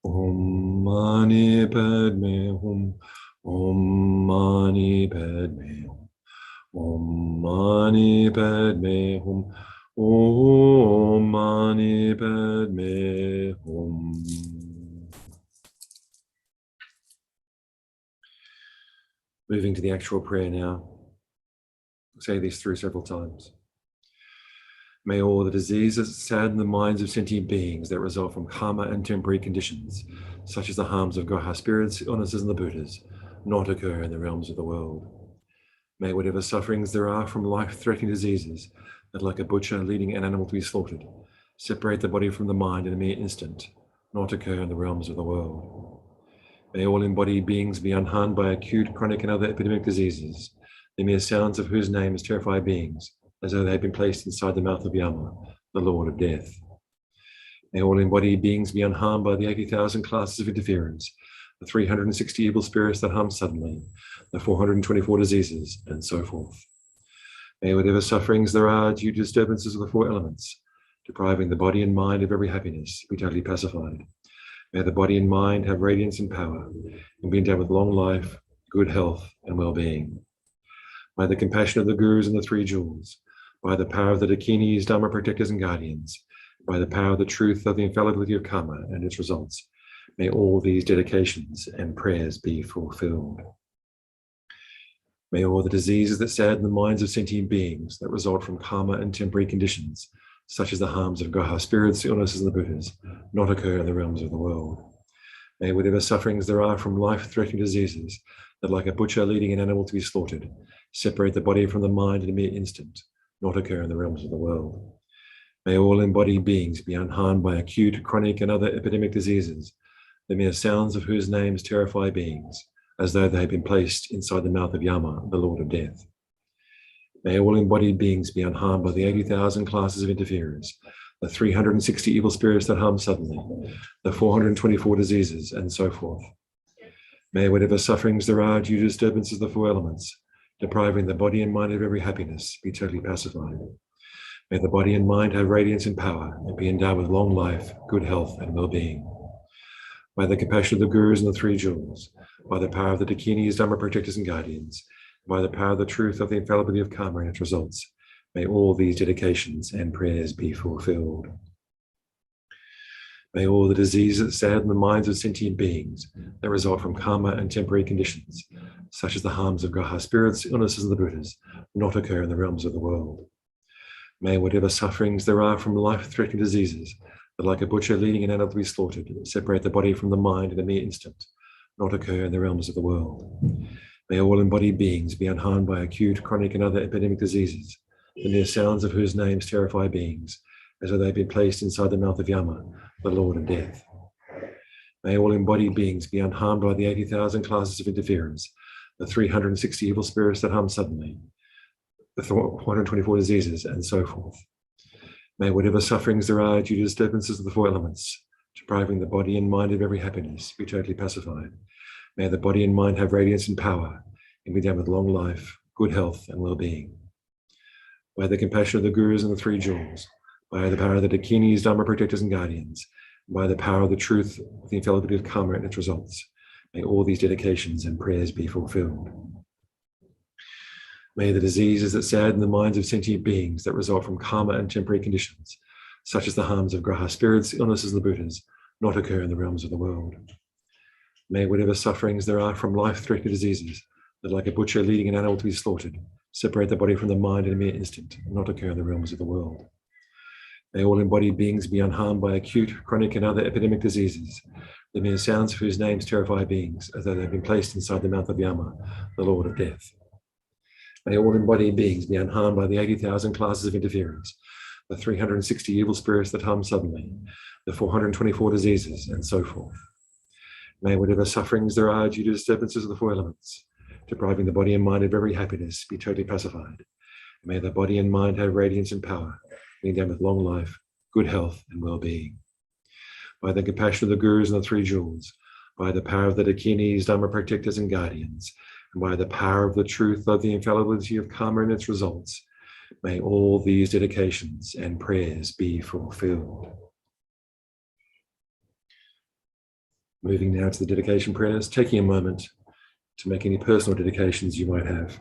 Om Mani Padme Hum, Om Mani Padme Hum, Om Mani Padme Hum, Om Mani Padme Hum. Moving to the actual prayer now. We'll say this through several times. May all the diseases sadden the minds of sentient beings that result from karma and temporary conditions, such as the harms of Graha spirits, illnesses, and the Buddhas, not occur in the realms of the world. May whatever sufferings there are from life-threatening diseases that, like a butcher leading an animal to be slaughtered, separate the body from the mind in a mere instant, not occur in the realms of the world. May all embodied beings be unharmed by acute, chronic, and other epidemic diseases, the mere sounds of whose names terrify beings, as though they had been placed inside the mouth of Yama, the Lord of Death. May all embodied beings be unharmed by the 80,000 classes of interference, the 360 evil spirits that harm suddenly, the 424 diseases, and so forth. May whatever sufferings there are due to disturbances of the four elements, depriving the body and mind of every happiness, be totally pacified. May the body and mind have radiance and power, and be endowed with long life, good health, and well-being. By the compassion of the Gurus and the Three Jewels, by the power of the Dakinis, Dharma protectors and guardians, by the power of the truth of the infallibility of karma and its results, may all these dedications and prayers be fulfilled. May all the diseases that sadden the minds of sentient beings that result from karma and temporary conditions, such as the harms of Graha spirits, illnesses, and the Buddhas, not occur in the realms of the world. May whatever sufferings there are from life-threatening diseases that, like a butcher leading an animal to be slaughtered, separate the body from the mind in a mere instant, not occur in the realms of the world. May all embodied beings be unharmed by acute, chronic, and other epidemic diseases, the mere sounds of whose names terrify beings, as though they had been placed inside the mouth of Yama, the Lord of Death. May all embodied beings be unharmed by the 80,000 classes of interferers, the 360 evil spirits that harm suddenly, the 424 diseases, and so forth. May whatever sufferings there are due to disturbances of the four elements, depriving the body and mind of every happiness, be totally pacified. May the body and mind have radiance and power, and be endowed with long life, good health, and well-being. by the compassion of the Gurus and the Three Jewels, by the power of the Dakinis, Dharma protectors and guardians, by the power of the truth of the infallibility of karma and its results, may all these dedications and prayers be fulfilled. May all the diseases that sadden the minds of sentient beings that result from karma and temporary conditions, such as the harms of graha spirits, illnesses of the Buddhas, not occur in the realms of the world. May whatever sufferings there are from life-threatening diseases that, like a butcher leading an animal to be slaughtered, separate the body from the mind in a mere instant, not occur in the realms of the world. May all embodied beings be unharmed by acute, chronic, and other epidemic diseases, the mere sounds of whose names terrify beings, as though they've been placed inside the mouth of Yama, the Lord of Death. May all embodied beings be unharmed by the 80,000 classes of interference, the 360 evil spirits that harm suddenly, the 424 diseases, and so forth. May whatever sufferings there are due to disturbances of the four elements, depriving the body and mind of every happiness, be totally pacified. May the body and mind have radiance and power, and be done with long life, good health, and well-being. By the compassion of the Gurus and the Three Jewels, by the power of the Dakinis, Dharma protectors and guardians, and by the power of the truth of the infallibility of karma and its results, may all these dedications and prayers be fulfilled. May the diseases that sadden the minds of sentient beings that result from karma and temporary conditions, such as the harms of graha spirits, illnesses of the Buddhas, not occur in the realms of the world. May whatever sufferings there are from life-threatening diseases that, like a butcher leading an animal to be slaughtered, separate the body from the mind in a mere instant, and not occur in the realms of the world. May all embodied beings be unharmed by acute, chronic, and other epidemic diseases, the mere sounds of whose names terrify beings, as though they've been placed inside the mouth of Yama, the Lord of Death. May all embodied beings be unharmed by the 80,000 classes of interference, the 360 evil spirits that harm suddenly, the 424 diseases, and so forth. May whatever sufferings there are due to disturbances of the four elements, depriving the body and mind of every happiness, be totally pacified. May the body and mind have radiance and power, being done with long life, good health, and well-being. By the compassion of the Gurus and the Three Jewels, by the power of the Dakinis, Dharma protectors and guardians, and by the power of the truth of the infallibility of karma and its results, may all these dedications and prayers be fulfilled. Moving now to the dedication prayers, taking a moment to make any personal dedications you might have.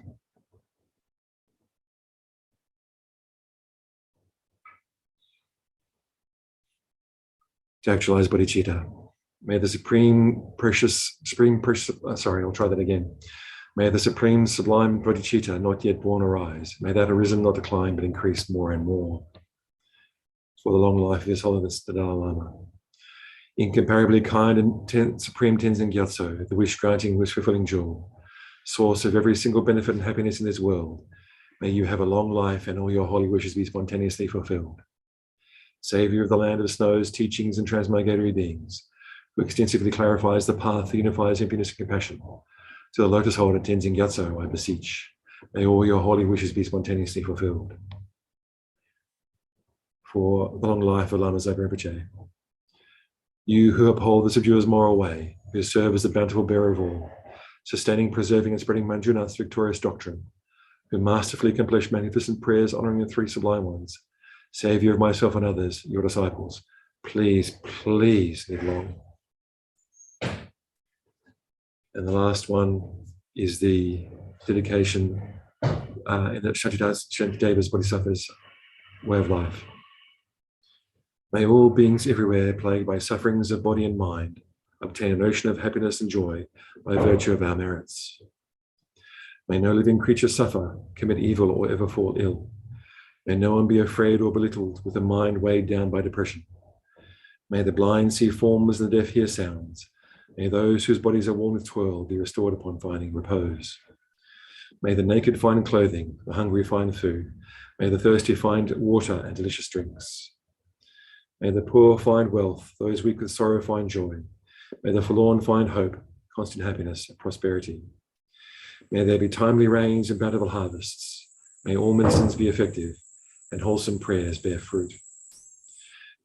To actualize bodhicitta, may the May the supreme sublime bodhicitta not yet born arise. May that arisen not decline, but increase more and more. For the long life of His Holiness the Dalai Lama. Incomparably kind and supreme Tenzin Gyatso, the wish-granting, wish-fulfilling jewel, source of every single benefit and happiness in this world, may you have a long life and all your holy wishes be spontaneously fulfilled. Savior of the land of snows, teachings and transmigratory beings, who extensively clarifies the path that unifies happiness and compassion, to the lotus holder Tenzin Gyatso, I beseech, may all your holy wishes be spontaneously fulfilled. For the long life of Lama Zopa Rinpoche, you who uphold the subduer's moral way, who serve as the bountiful bearer of all, sustaining, preserving, and spreading Manjunath's victorious doctrine, who masterfully accomplish magnificent prayers honoring the three sublime ones, Savior of myself and others, your disciples, please, please live long. And the last one is the dedication in the Shantideva's Bodhisattva's way of life. May all beings everywhere plagued by sufferings of body and mind obtain an ocean of happiness and joy by virtue of our merits. May no living creature suffer, commit evil, or ever fall ill. May no one be afraid or belittled with a mind weighed down by depression. May the blind see forms and the deaf hear sounds. May those whose bodies are worn with toil be restored upon finding repose. May the naked find clothing, the hungry find food. May the thirsty find water and delicious drinks. May the poor find wealth, those weak with sorrow find joy. May the forlorn find hope, constant happiness, and prosperity. May there be timely rains and bountiful harvests. May all medicines be effective, and wholesome prayers bear fruit.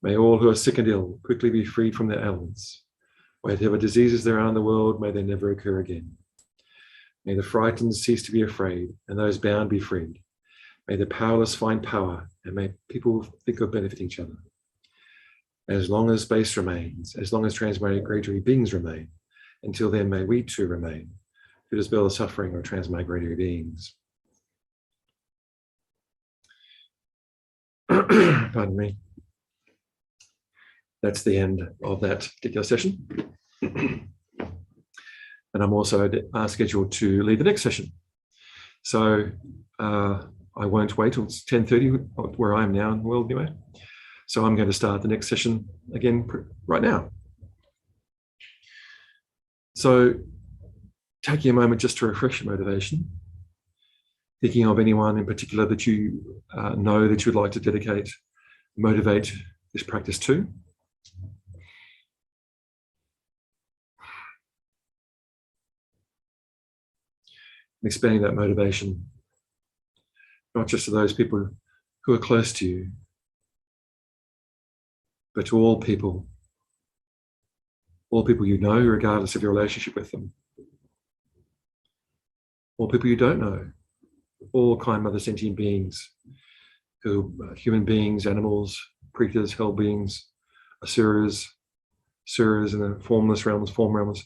May all who are sick and ill quickly be freed from their ailments. Whatever diseases there are in the world, may they never occur again. May the frightened cease to be afraid, and those bound be freed. May the powerless find power, and may people think of benefiting each other. As long as space remains, as long as transmigratory beings remain, until then may we too remain, to dispel the suffering of transmigratory beings. Pardon me. That's the end of that particular session. And I'm also scheduled to lead the next session. So I won't wait till it's 10:30 where I am now in the world anyway. So I'm going to start the next session again right now. So taking a moment just to refresh your motivation, thinking of anyone in particular that you know that you would like to motivate this practice to. And expanding that motivation, not just to those people who are close to you, but to all people you know, regardless of your relationship with them. All people you don't know, all kind mother sentient beings, who human beings, animals, pretas, hell beings, asuras in the formless realms, form realms,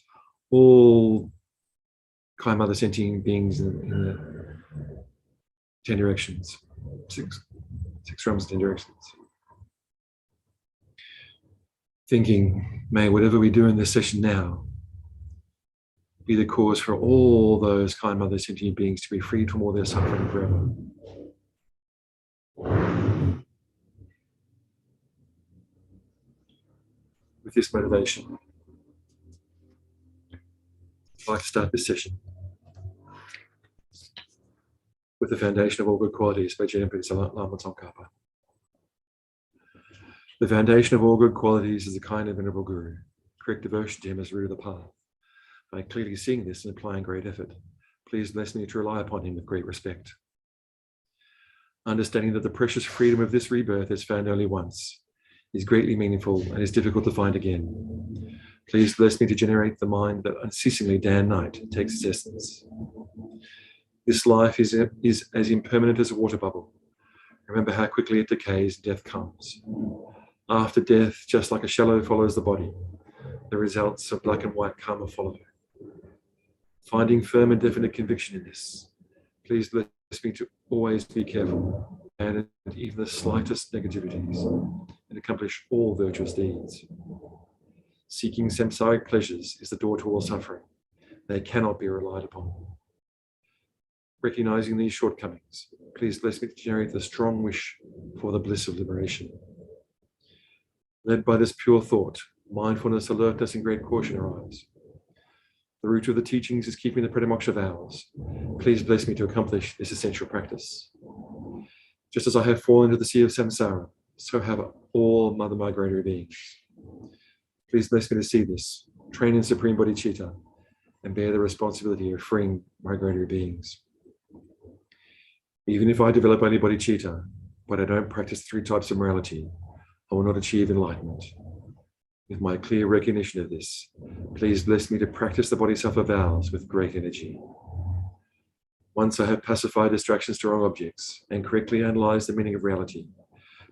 all kind mother sentient beings in the 10 directions, six realms, 10 directions. Thinking, may whatever we do in this session now be the cause for all those kind mother sentient beings to be freed from all their suffering forever. With this motivation, I'd like to start this session with the foundation of all good qualities by Chenrezig Lama Zopa. The foundation of all good qualities is the kind of venerable guru. Correct devotion to him is the root of the path. By clearly seeing this and applying great effort, please bless me to rely upon him with great respect. Understanding that the precious freedom of this rebirth is found only once, is greatly meaningful and is difficult to find again. Please bless me to generate the mind that unceasingly day and night takes its essence. This life is as impermanent as a water bubble. Remember how quickly it decays and death comes. After death, just like a shadow follows the body, the results of black and white karma follow. Finding firm and definite conviction in this, please bless me to always be careful and even the slightest negativities and accomplish all virtuous deeds. Seeking samsaric pleasures is the door to all suffering. They cannot be relied upon. Recognizing these shortcomings, please bless me to generate the strong wish for the bliss of liberation. Led by this pure thought, mindfulness, alertness, and great caution arise. The root of the teachings is keeping the Pratimoksha vows. Please bless me to accomplish this essential practice. Just as I have fallen into the sea of samsara, so have all mother migratory beings. Please bless me to see this, train in supreme bodhicitta, and bear the responsibility of freeing migratory beings. Even if I develop only bodhicitta, but I don't practice 3 types of morality, I will not achieve enlightenment. With my clear recognition of this, please bless me to practice the Bodhisattva vows with great energy. Once I have pacified distractions to wrong objects and correctly analyzed the meaning of reality,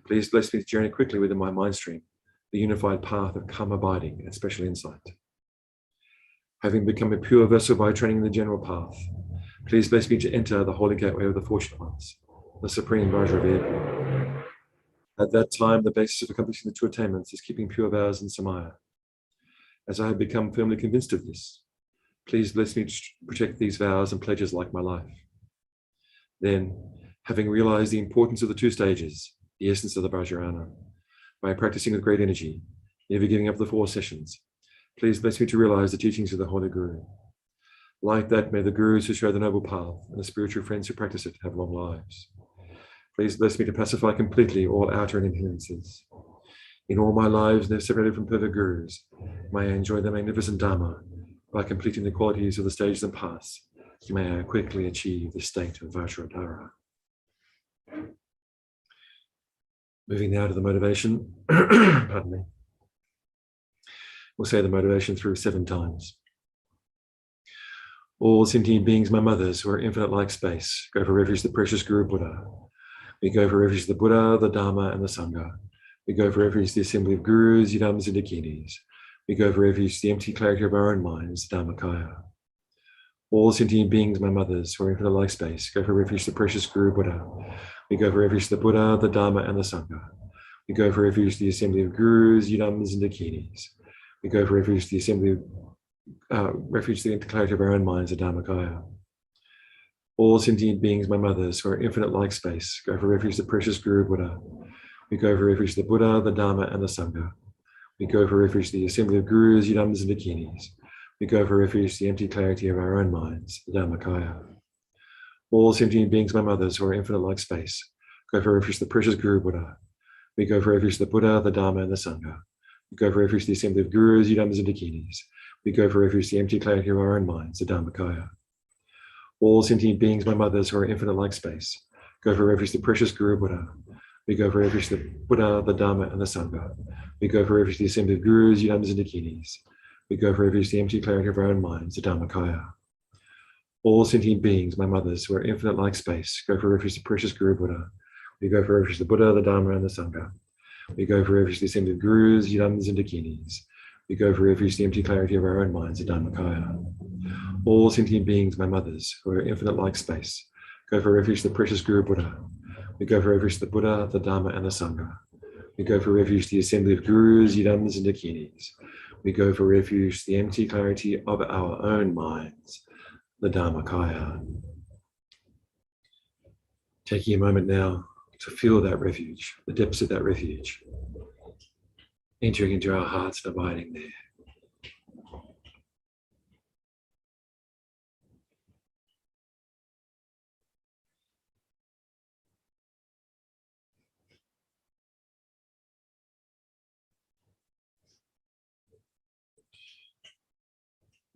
please bless me to journey quickly within my mind stream, the unified path of calm abiding and special insight. Having become a pure vessel by training in the general path, please bless me to enter the holy gateway of the fortunate ones, the supreme Vajra vehicle. At that time, the basis of accomplishing the 2 attainments is keeping pure vows and samaya. As I have become firmly convinced of this, please bless me to protect these vows and pledges like my life. Then, having realized the importance of the 2 stages, the essence of the Vajrayana, by practicing with great energy, never giving up the 4 sessions, please bless me to realize the teachings of the Holy Guru. Like that, may the gurus who show the noble path and the spiritual friends who practice it have long lives. Please bless me to pacify completely all outer hindrances. In all my lives, never separated from perfect gurus, may I enjoy the magnificent Dharma by completing the qualities of the stages and paths. May I quickly achieve the state of Vajradhara. Moving now to the motivation. Pardon me. We'll say the motivation through 7 times. All sentient beings, my mothers, who are infinite like space, go for refuge to the precious Guru Buddha. We go for refuge to the Buddha, the Dharma, and the Sangha. We go for refuge to the assembly of gurus, yidams, and dakinis. We go for refuge to the empty clarity of our own minds, the Dharmakaya. All sentient beings, my mothers, who are infinite like space, go for refuge to the precious Guru Buddha. We go for refuge to the Buddha, the Dharma, and the Sangha. We go for refuge to the assembly of gurus, yidams, and dakinis. We go for refuge to the assembly of refuge to the clarity of our own minds, the Dharmakaya. All sentient beings, my mothers, who are infinite like space, go for refuge to the precious Guru Buddha. We go for refuge to the Buddha, the Dharma, and the Sangha. We go for refuge to the assembly of gurus, yidams, and dakinis. We go for refuge to the empty clarity of our own minds, the Dharmakaya. All sentient beings, my mothers, who are infinite like space, go for refuge to the precious Guru Buddha. We go for refuge to the Buddha, the Dharma, and the Sangha. We go for refuge to the assembly of gurus, yidams, and dakinis. We go for refuge to the empty clarity of our own minds, the Dharmakaya. All sentient beings, my mothers, who are infinite like space, go for refuge to the precious Guru Buddha. We go for refuge to the Buddha, the Dharma, and the Sangha. We go for refuge to the assembly of gurus, yidams, and dakinis. We go for refuge to the empty clarity of our own minds, the Dharmakaya. All sentient beings, my mothers, who are infinite like space, go for refuge to the precious Guru Buddha. We go for refuge to the Buddha, the Dharma, and the Sangha. We go for refuge to the assembly of gurus, yidams, and dakinis. We go for refuge to the empty clarity of our own minds, the Dharmakaya. All sentient beings, my mothers, who are infinite like space, go for refuge to the precious Guru Buddha. We go for refuge to the Buddha, the Dharma, and the Sangha. We go for refuge to the assembly of gurus, yidams, and dakinis. We go for refuge to the empty clarity of our own minds, the Dharmakaya. Taking a moment now to feel that refuge, the depths of that refuge, entering into our hearts and abiding there.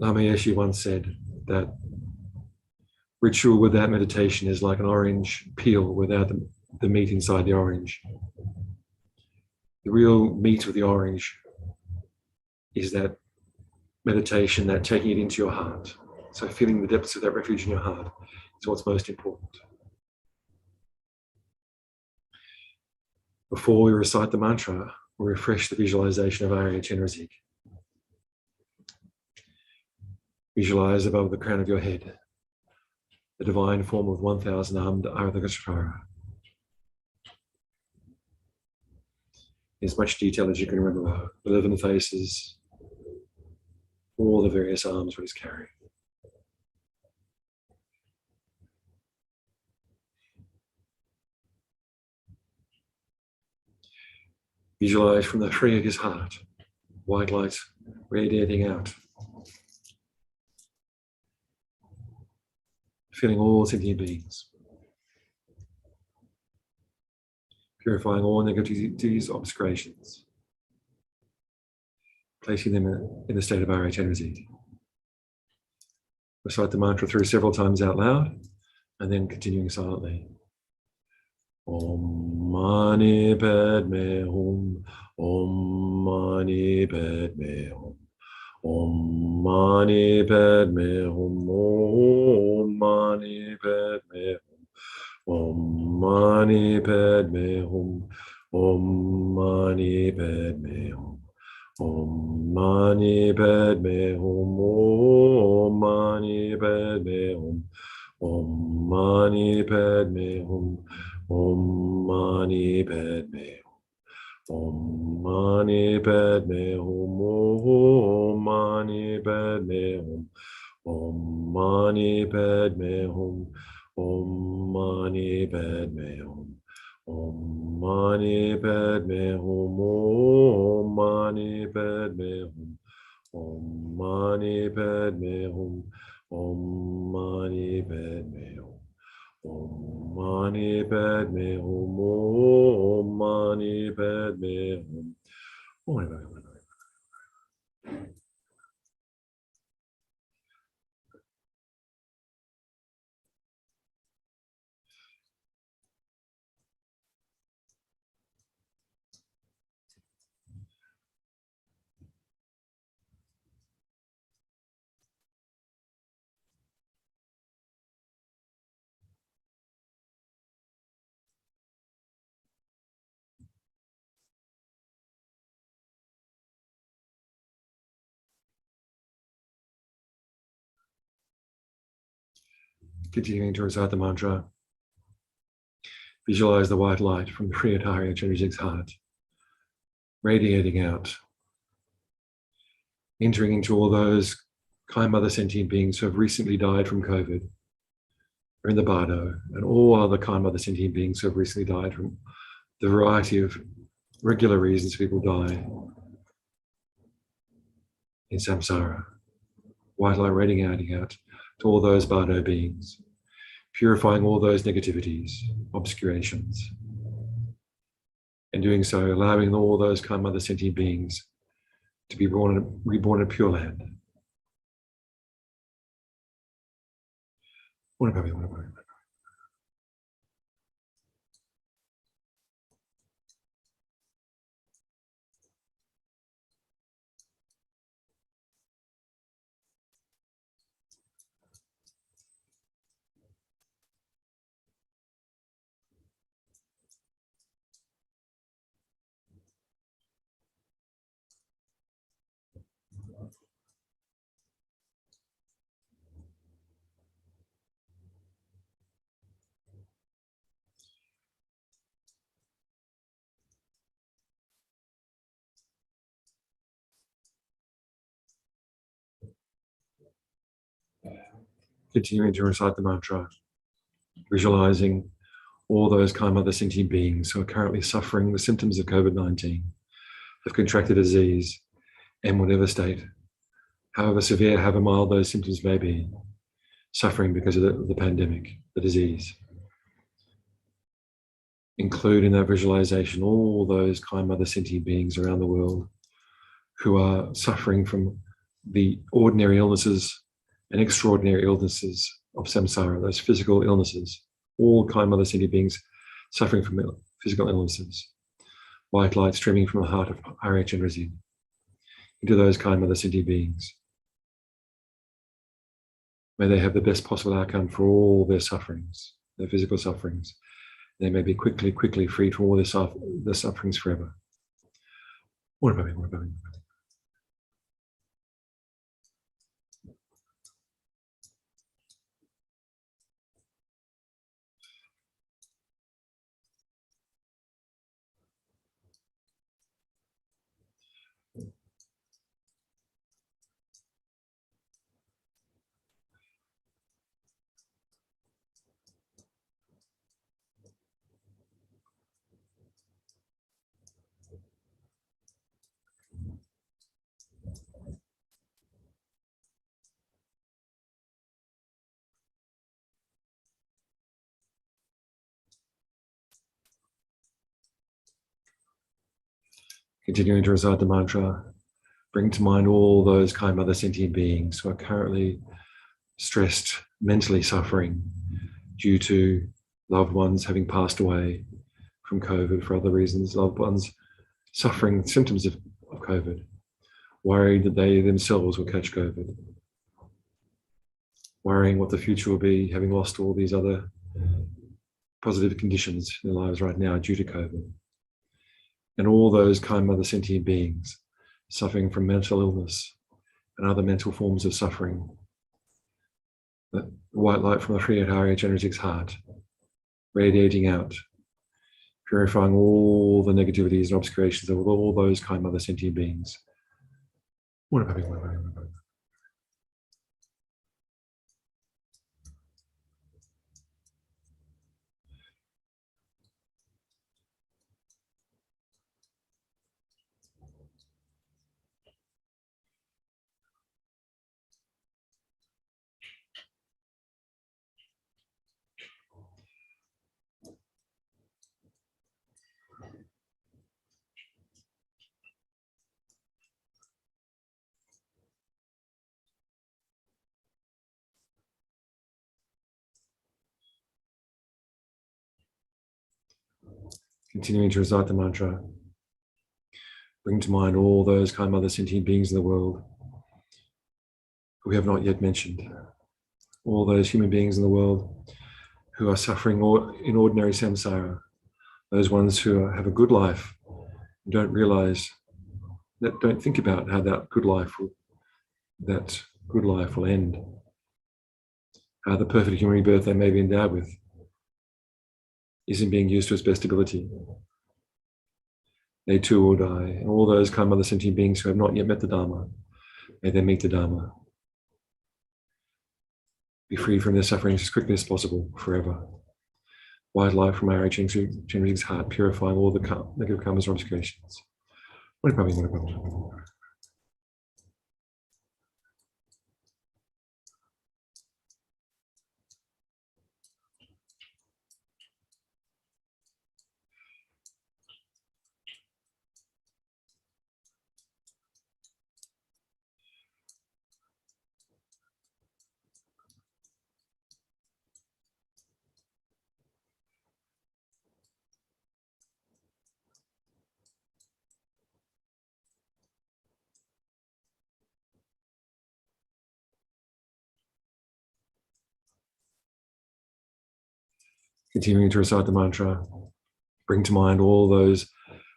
Lama Yeshe once said that ritual without meditation is like an orange peel without the meat inside the orange. The real meat of the orange is that meditation, that taking it into your heart. So feeling the depths of that refuge in your heart is what's most important. Before we recite the mantra, we'll refresh the visualization of Arya Chenrezig. Visualize above the crown of your head the divine form of 1,000-armed Ardhakachara. In as much detail as you can remember, 11 faces, all the various arms what he's carrying. Visualize from the tree of his heart, white light radiating out, filling all sentient beings, purifying all negativities, obscurations, placing them in the state of Arya Chenrezig. Recite the mantra through several times out loud, and then continuing silently. Om Mani Padme Hum, Om Mani Padme Hum, Om Mani Padme Hum, Om Mani Padme Hum, Om Mani Padme Hum, Om Mani Padme Hum, Om Mani Padme Hum, Om Mani Padme Hum, Om Mani Padme Hum, Om Mani Padme Hum, Om Mani Padme Hum, Om Mani Padme Hum, Om Mani Padme Hum, Om Mani Padme Hum, Om Mani Padme Hum, Om Mani Padme Hum, Om Mani Padme Hum, Om Mani Padme Hum, Om Mani Padme Hum, Om Mani Padme Hum. Continuing to recite the mantra, visualize the white light from the Priyatharya Chenrezig's heart, radiating out, entering into all those kind mother sentient beings who have recently died from COVID, or in the bardo, and all other kind mother sentient beings who have recently died from the variety of regular reasons people die in samsara. White light radiating out to all those bardo beings, purifying all those negativities, obscurations, and doing so, allowing all those kind mother sentient beings to be reborn in Pure Land. Continuing to recite the mantra, visualizing all those kind mother sentient beings who are currently suffering the symptoms of COVID-19, have contracted a disease, and whatever state, however severe, however mild those symptoms may be, suffering because of the pandemic, the disease. Include in that visualization all those kind mother sentient beings around the world who are suffering from the ordinary illnesses and extraordinary illnesses of samsara, those physical illnesses, all kind mother sentient beings suffering from physical illnesses. White light streaming from the heart of Arya Chenrezig into those kind mother sentient beings. May they have the best possible outcome for all their sufferings, their physical sufferings. They may be quickly freed from all their sufferings forever. Continuing to recite the mantra, bring to mind all those kind mother sentient beings who are currently stressed, mentally suffering due to loved ones having passed away from COVID for other reasons, loved ones suffering symptoms of COVID, worried that they themselves will catch COVID, worrying what the future will be, having lost all these other positive conditions in their lives right now due to COVID. And all those kind mother sentient beings suffering from mental illness and other mental forms of suffering. The white light from the Priyatharya Chenrezig's heart, radiating out, purifying all the negativities and obscurations of all those kind mother sentient beings. Continuing to recite the mantra, bring to mind all those kind mother sentient beings in the world who we have not yet mentioned, all those human beings in the world who are suffering in ordinary samsara, those ones who have a good life and don't realize, that don't think about how that good life will end, how the perfect human rebirth they may be endowed with isn't being used to its best ability. They too will die, and all those kind of other sentient beings who have not yet met the Dharma, may they meet the Dharma. Be free from their sufferings as quickly as possible, forever. White light from our Chenrezig's heart, purifying all the negative karmas or obscurations. Continuing to recite the mantra, bring to mind all those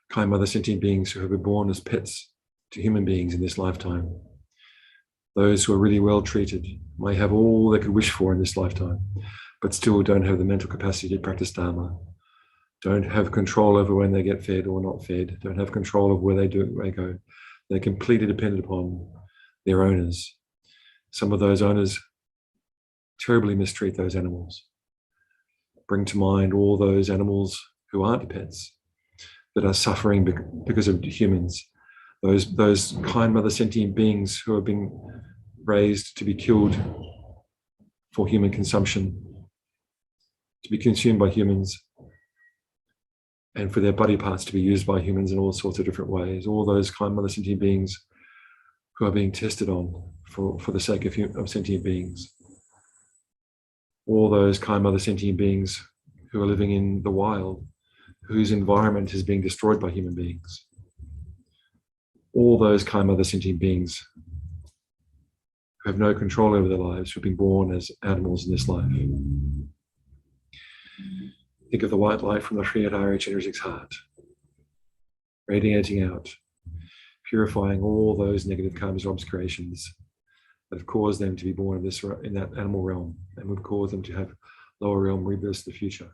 kind mother sentient beings who have been born as pets to human beings in this lifetime. Those who are really well treated may have all they could wish for in this lifetime, but still don't have the mental capacity to practice Dharma, don't have control over when they get fed or not fed, don't have control of where they go. They're completely dependent upon their owners. Some of those owners terribly mistreat those animals. Bring to mind all those animals who aren't pets, that are suffering because of humans. Those kind mother sentient beings who have been raised to be killed for human consumption, to be consumed by humans, and for their body parts to be used by humans in all sorts of different ways. All those kind mother sentient beings who are being tested on for the sake of sentient beings. All those kind mother sentient beings who are living in the wild, whose environment is being destroyed by human beings. All those kind mother sentient beings who have no control over their lives, who have been born as animals in this life. Think of the white light from the Sri Adhari Chenrezig's heart, radiating out, purifying all those negative karmas or obscurations that have caused them to be born in that animal realm and would cause them to have lower realm rebirths in the future.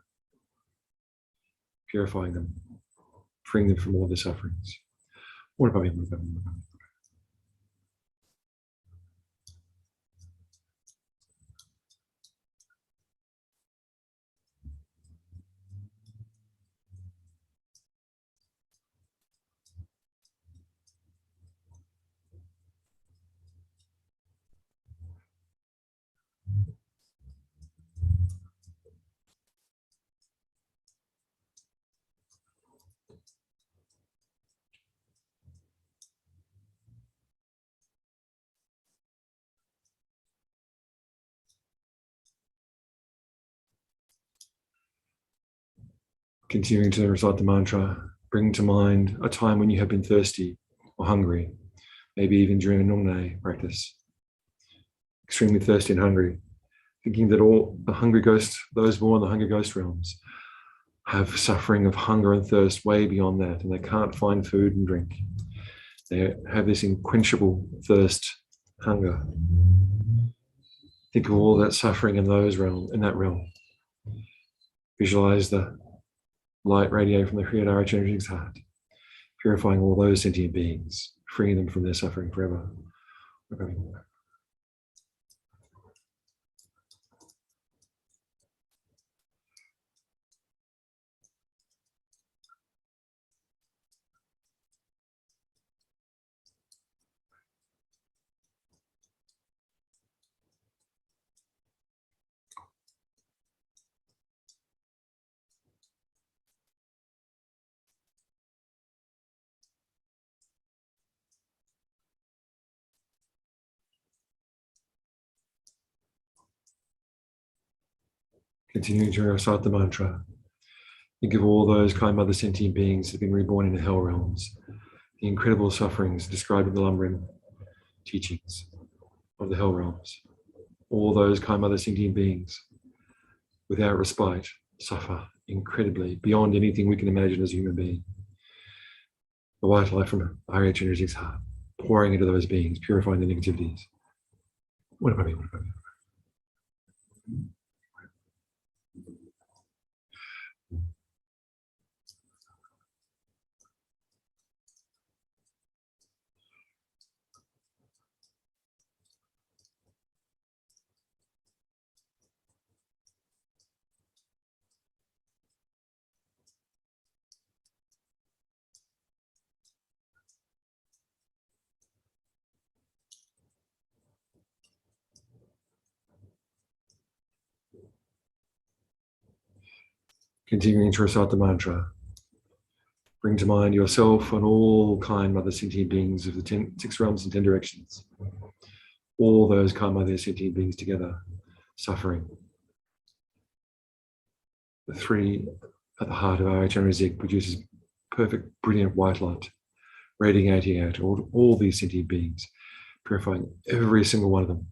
Purifying them, freeing them from all their sufferings. Continuing to recite the mantra, bring to mind a time when you have been thirsty or hungry, maybe even during a Nongne practice. Extremely thirsty and hungry, thinking that all the hungry ghosts, those born in the hungry ghost realms, have suffering of hunger and thirst way beyond that, and they can't find food and drink. They have this unquenchable thirst, hunger. Think of all that suffering in that realm. Visualize the light radiating from the Sri Adhari Chenrezig's heart, purifying all those sentient beings, freeing them from their suffering forever. Continuing to recite the mantra, think of all those kind mother sentient beings that have been reborn in the hell realms, the incredible sufferings described in the Lumbrim teachings of the hell realms. All those kind mother sentient beings, without respite, suffer incredibly beyond anything we can imagine as a human being. The white light from Arya Chenrezig's heart, pouring into those beings, purifying the negativities. What about me? Continuing to recite the mantra, bring to mind yourself and all kind mother sentient beings of the 6 realms and 10 directions. All those kind mother sentient beings together, suffering. The 3 at the heart of our Chenrezig produces perfect, brilliant white light, radiating out all these sentient beings, purifying every single one of them,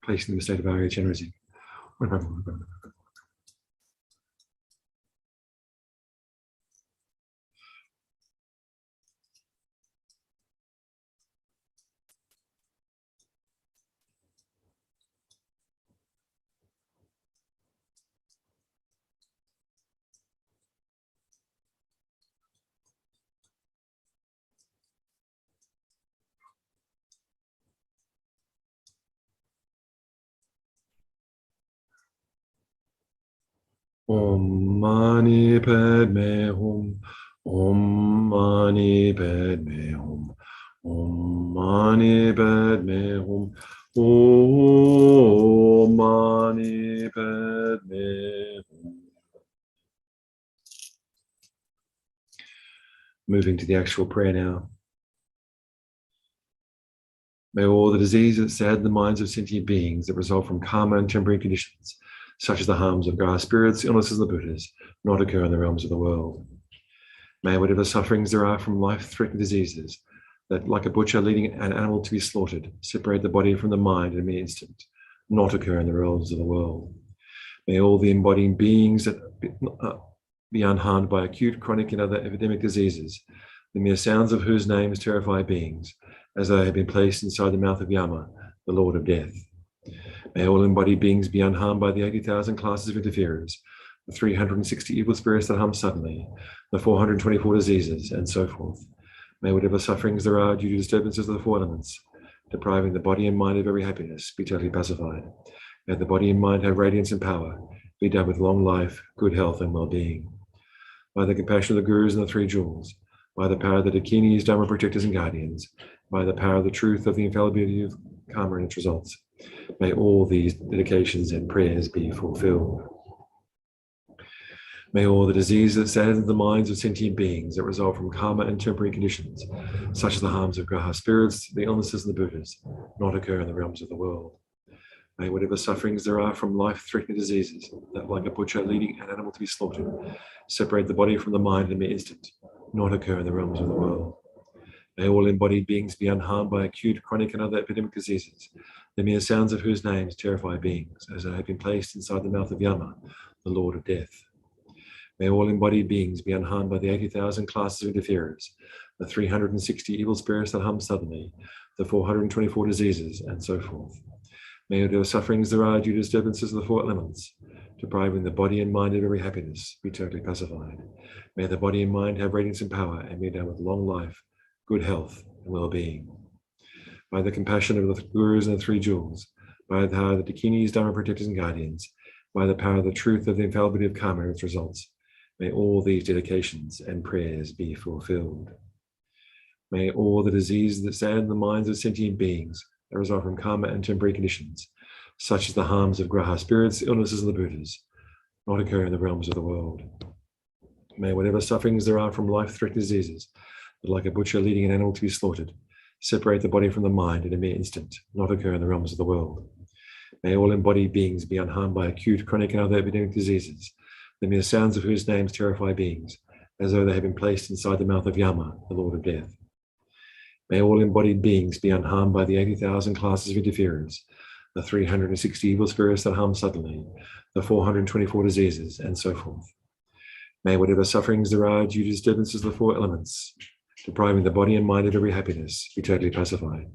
placing them in the state of our Chenrezig. Om Mani Padme Hum, Om Mani Padme Hum, Om Mani Padme Hum, Om Mani Padme Hum. Moving to the actual prayer now. May all the diseases that sadden the minds of sentient beings that result from karma and temporary conditions, such as the harms of Gaia spirits, illnesses, and the Buddhas, not occur in the realms of the world. May whatever sufferings there are from life-threatening diseases that, like a butcher leading an animal to be slaughtered, separate the body from the mind in a mere instant, not occur in the realms of the world. May all the embodying beings that be unharmed by acute, chronic, and other epidemic diseases, the mere sounds of whose names terrify beings, as they have been placed inside the mouth of Yama, the Lord of Death. May all embodied beings be unharmed by the 80,000 classes of interferers, the 360 evil spirits that hum suddenly, the 424 diseases, and so forth. May whatever sufferings there are due to disturbances of the 4 elements, depriving the body and mind of every happiness, be totally pacified. May the body and mind have radiance and power, be done with long life, good health, and well-being. By the compassion of the Gurus and the 3 jewels, by the power of the Dakinis, Dharma protectors, and guardians, by the power of the truth of the infallibility of karma and its results, may all these dedications and prayers be fulfilled. May all the diseases that sadden the minds of sentient beings that result from karma and temporary conditions, such as the harms of Gaia spirits, the illnesses, and the Buddhas, not occur in the realms of the world. May whatever sufferings there are from life-threatening diseases that, like a butcher leading an animal to be slaughtered, separate the body from the mind in a mere instant, not occur in the realms of the world. May all embodied beings be unharmed by acute, chronic, and other epidemic diseases, the mere sounds of whose names terrify beings, as they have been placed inside the mouth of Yama, the Lord of Death. May all embodied beings be unharmed by the 80,000 classes of interferers, the 360 evil spirits that hum suddenly, the 424 diseases, and so forth. May whatever sufferings there are due to disturbances of the 4 elements, depriving the body and mind of every happiness, be totally pacified. May the body and mind have radiance and power, and be endowed with long life, good health, and well-being. By the compassion of the Gurus and the 3 jewels, by the power of the Dakinis, Dharma protectors, and guardians, by the power of the truth of the infallibility of karma and its results, may all these dedications and prayers be fulfilled. May all the diseases that sadden the minds of sentient beings that result from karma and temporary conditions, such as the harms of Graha spirits, illnesses, and the Buddhas, not occur in the realms of the world. May whatever sufferings there are from life-threatening diseases, that, like a butcher leading an animal to be slaughtered, separate the body from the mind in a mere instant, not occur in the realms of the world. May all embodied beings be unharmed by acute, chronic, and other epidemic diseases, the mere sounds of whose names terrify beings, as though they have been placed inside the mouth of Yama, the Lord of Death. May all embodied beings be unharmed by the 80,000 classes of interferers, the 360 evil spirits that harm suddenly, the 424 diseases, and so forth. May whatever sufferings there are due to disturbances of the 4 elements, depriving the body and mind of every happiness, be totally pacified.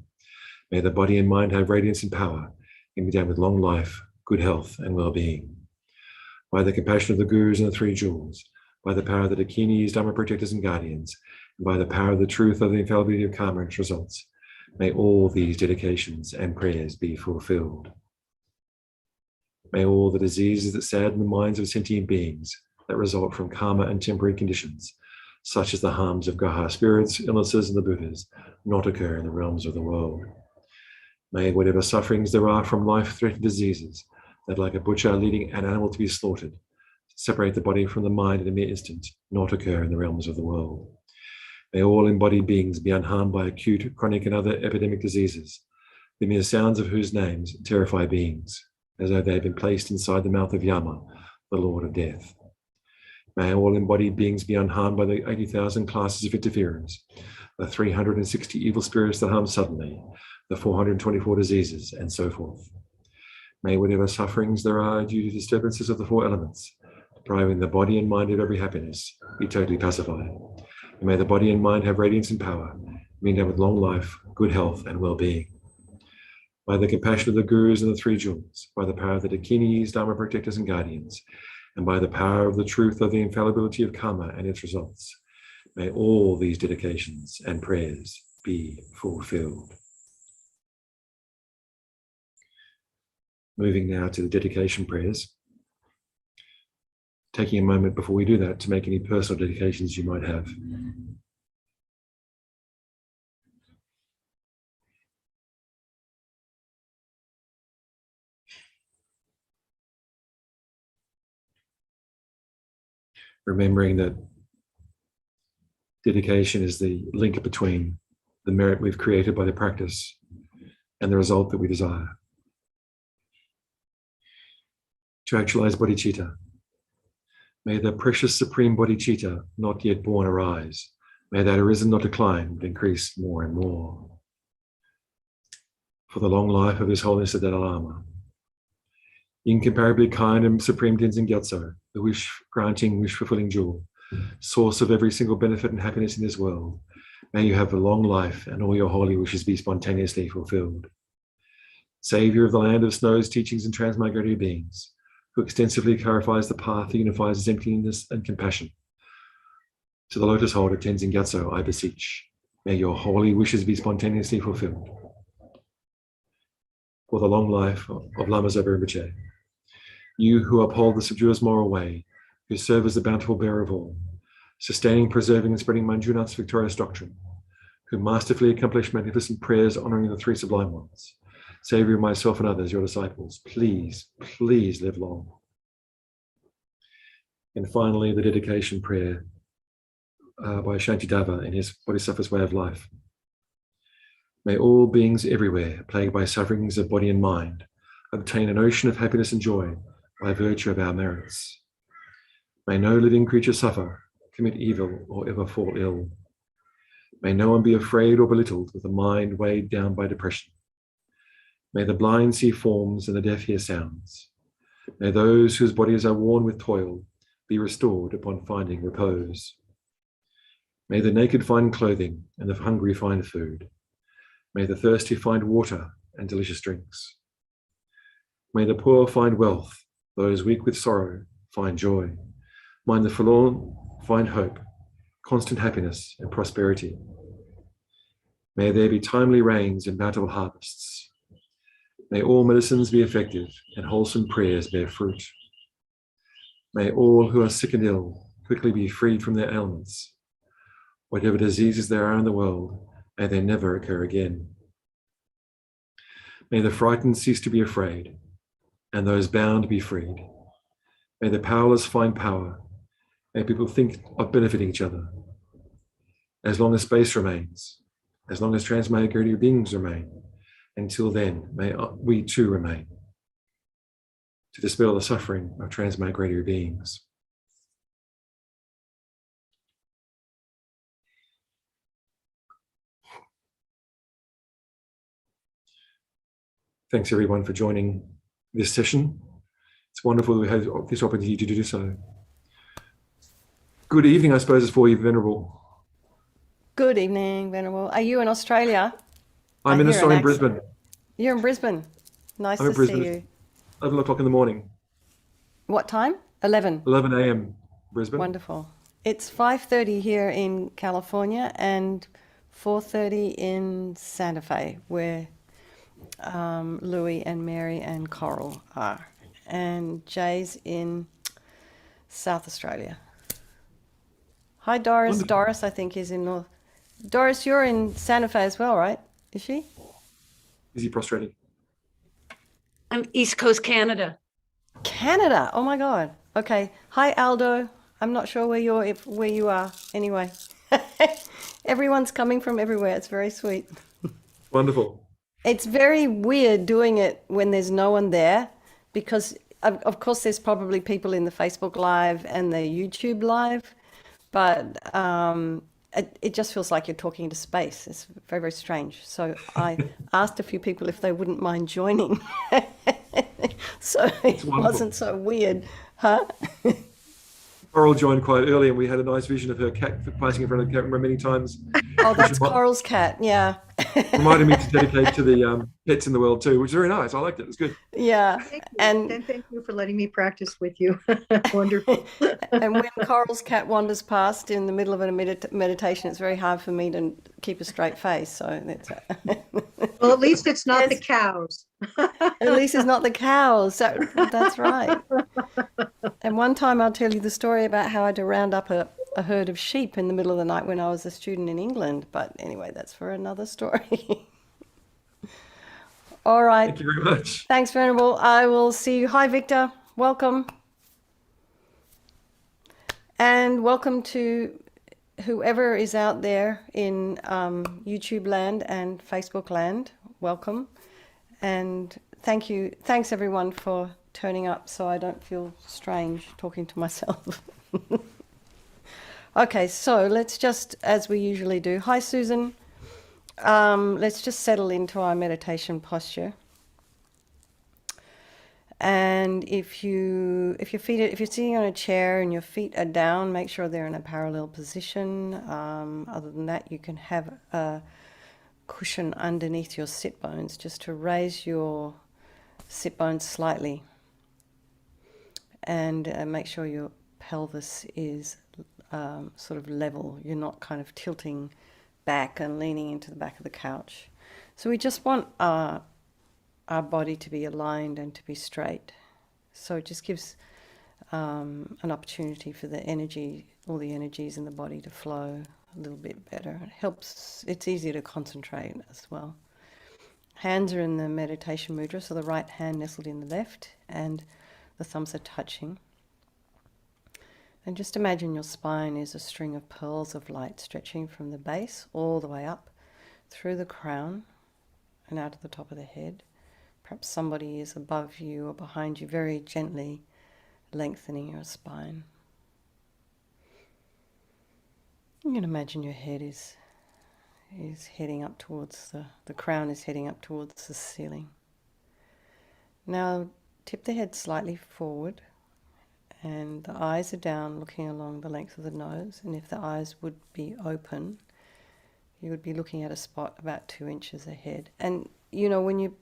May the body and mind have radiance and power, and be endowed with long life, good health, and well-being. By the compassion of the Gurus and the 3 jewels, by the power of the Dakinis, Dharma protectors, and guardians, and by the power of the truth of the infallibility of karma and its results, may all these dedications and prayers be fulfilled. May all the diseases that sadden the minds of sentient beings that result from karma and temporary conditions, such as the harms of Gaha spirits, illnesses, and the Buddhas, not occur in the realms of the world. May whatever sufferings there are from life-threatening diseases, that, like a butcher leading an animal to be slaughtered, separate the body from the mind in a mere instant, not occur in the realms of the world. May all embodied beings be unharmed by acute, chronic, and other epidemic diseases, the mere sounds of whose names terrify beings, as though they had been placed inside the mouth of Yama, the Lord of Death. May all embodied beings be unharmed by the 80,000 classes of interferers, the 360 evil spirits that harm suddenly, the 424 diseases, and so forth. May whatever sufferings there are due to disturbances of the four elements, depriving the body and mind of every happiness, be totally pacified. And may the body and mind have radiance and power, being endowed with long life, good health, and well-being. By the compassion of the gurus and the three jewels, by the power of the dakinis, dharma protectors and guardians, and by the power of the truth of the infallibility of karma and its results, may all these dedications and prayers be fulfilled. Moving now to the dedication prayers. Taking a moment before we do that to make any personal dedications you might have. Remembering that dedication is the link between the merit we've created by the practice and the result that we desire. To actualize bodhicitta. May the precious supreme bodhicitta not yet born arise. May that arisen not decline, but increase more and more. For the long life of His Holiness the Dalai Lama. Incomparably kind and supreme Tenzin Gyatso, the wish-granting, wish-fulfilling jewel, source of every single benefit and happiness in this world. May you have a long life and all your holy wishes be spontaneously fulfilled. Savior of the land of snows, teachings and transmigratory beings, who extensively clarifies the path that unifies emptiness and compassion. To the lotus holder Tenzin Gyatso, I beseech, may your holy wishes be spontaneously fulfilled. For the long life of Lama Zopa Rinpoche, you who uphold the subduous moral way, who serve as the bountiful bearer of all, sustaining, preserving, and spreading Manjunat's victorious doctrine, who masterfully accomplish magnificent prayers honoring the three sublime ones, Savior of myself and others, your disciples, please, please live long. And finally, the dedication prayer by Shantideva in his Bodhisattva's Way of Life. May all beings everywhere, plagued by sufferings of body and mind, obtain an ocean of happiness and joy by virtue of our merits. May no living creature suffer, commit evil, or ever fall ill. May no one be afraid or belittled with a mind weighed down by depression. May the blind see forms and the deaf hear sounds. May those whose bodies are worn with toil be restored upon finding repose. May the naked find clothing and the hungry find food. May the thirsty find water and delicious drinks. May the poor find wealth, those weak with sorrow find joy. May the forlorn find hope, constant happiness and prosperity. May there be timely rains and bountiful harvests. May all medicines be effective and wholesome prayers bear fruit. May all who are sick and ill quickly be freed from their ailments. Whatever diseases there are in the world, may they never occur again. May the frightened cease to be afraid, and those bound be freed. May the powerless find power. May people think of benefiting each other. As long as space remains, as long as transmigratory beings remain, until then, may we too remain, to dispel the suffering of transmigratory beings. Thanks everyone for joining this session. It's wonderful we have this opportunity to do so. Good evening, I suppose, for you, Venerable. Good evening, Venerable. Are you in Australia? I'm in Brisbane. You're in Brisbane. Nice I'm in to Brisbane. see you. 11 o'clock in the morning. What time? 11. 11 a.m. Brisbane. Wonderful. It's 5:30 here in California and 4:30 in Santa Fe, where Louis and Mary and Coral are. And Jay's in South Australia. Hi, Doris. Wonderful. Doris, I think, is in North. Doris, you're in Santa Fe as well, right? Is she? Is he prostrating? I'm East Coast Canada. Canada. Oh my God. Okay. Hi, Aldo. I'm not sure where you are. Anyway, everyone's coming from everywhere. It's very sweet. Wonderful. It's very weird doing it when there's no one there, because of course there's probably people in the Facebook Live and the YouTube Live, but it just feels like you're talking to space. It's very, very strange. So I asked a few people if they wouldn't mind joining. So it wasn't so weird, huh? Coral joined quite early, and we had a nice vision of her cat passing in front of the camera many times. Oh, that's Coral's cat. Yeah. Reminded me to dedicate to the pets in the world too, which is very nice. I liked it. It's good. Yeah. And thank you for letting me practice with you. Wonderful. And when Coral's cat wanders past in the middle of a meditation, it's very hard for me to keep a straight face. So that's Well, at least it's not the cows. At least it's not the cows. That's right. And one time I'll tell you the story about how I had to round up a herd of sheep in the middle of the night when I was a student in England. But anyway, that's for another story. All right. Thank you very much. Thanks, Venerable. I will see you. Hi, Victor. Welcome. And welcome to whoever is out there in YouTube land and Facebook land. Welcome. And thank you. Thanks, everyone, for turning up so I don't feel strange talking to myself. Okay, so let's just, as we usually do. Hi, Susan. Let's just settle into our meditation posture. And if you're sitting on a chair and your feet are down, make sure they're in a parallel position. Other than that, you can have a cushion underneath your sit bones just to raise your sit bones slightly, and make sure your pelvis is sort of level. You're not kind of tilting back and leaning into the back of the couch. So we just want our body to be aligned and to be straight. So it just gives an opportunity for the energy, all the energies in the body to flow a little bit better. It helps, it's easier to concentrate as well. Hands are in the meditation mudra, so the right hand nestled in the left and the thumbs are touching. And just imagine your spine is a string of pearls of light stretching from the base all the way up through the crown and out of the top of the head. Perhaps somebody is above you or behind you, very gently lengthening your spine. You can imagine your head is heading up towards the crown is heading up towards the ceiling. Now tip the head slightly forward, and the eyes are down, looking along the length of the nose. And if the eyes would be open, you would be looking at a spot about 2 inches ahead. And you know, when you're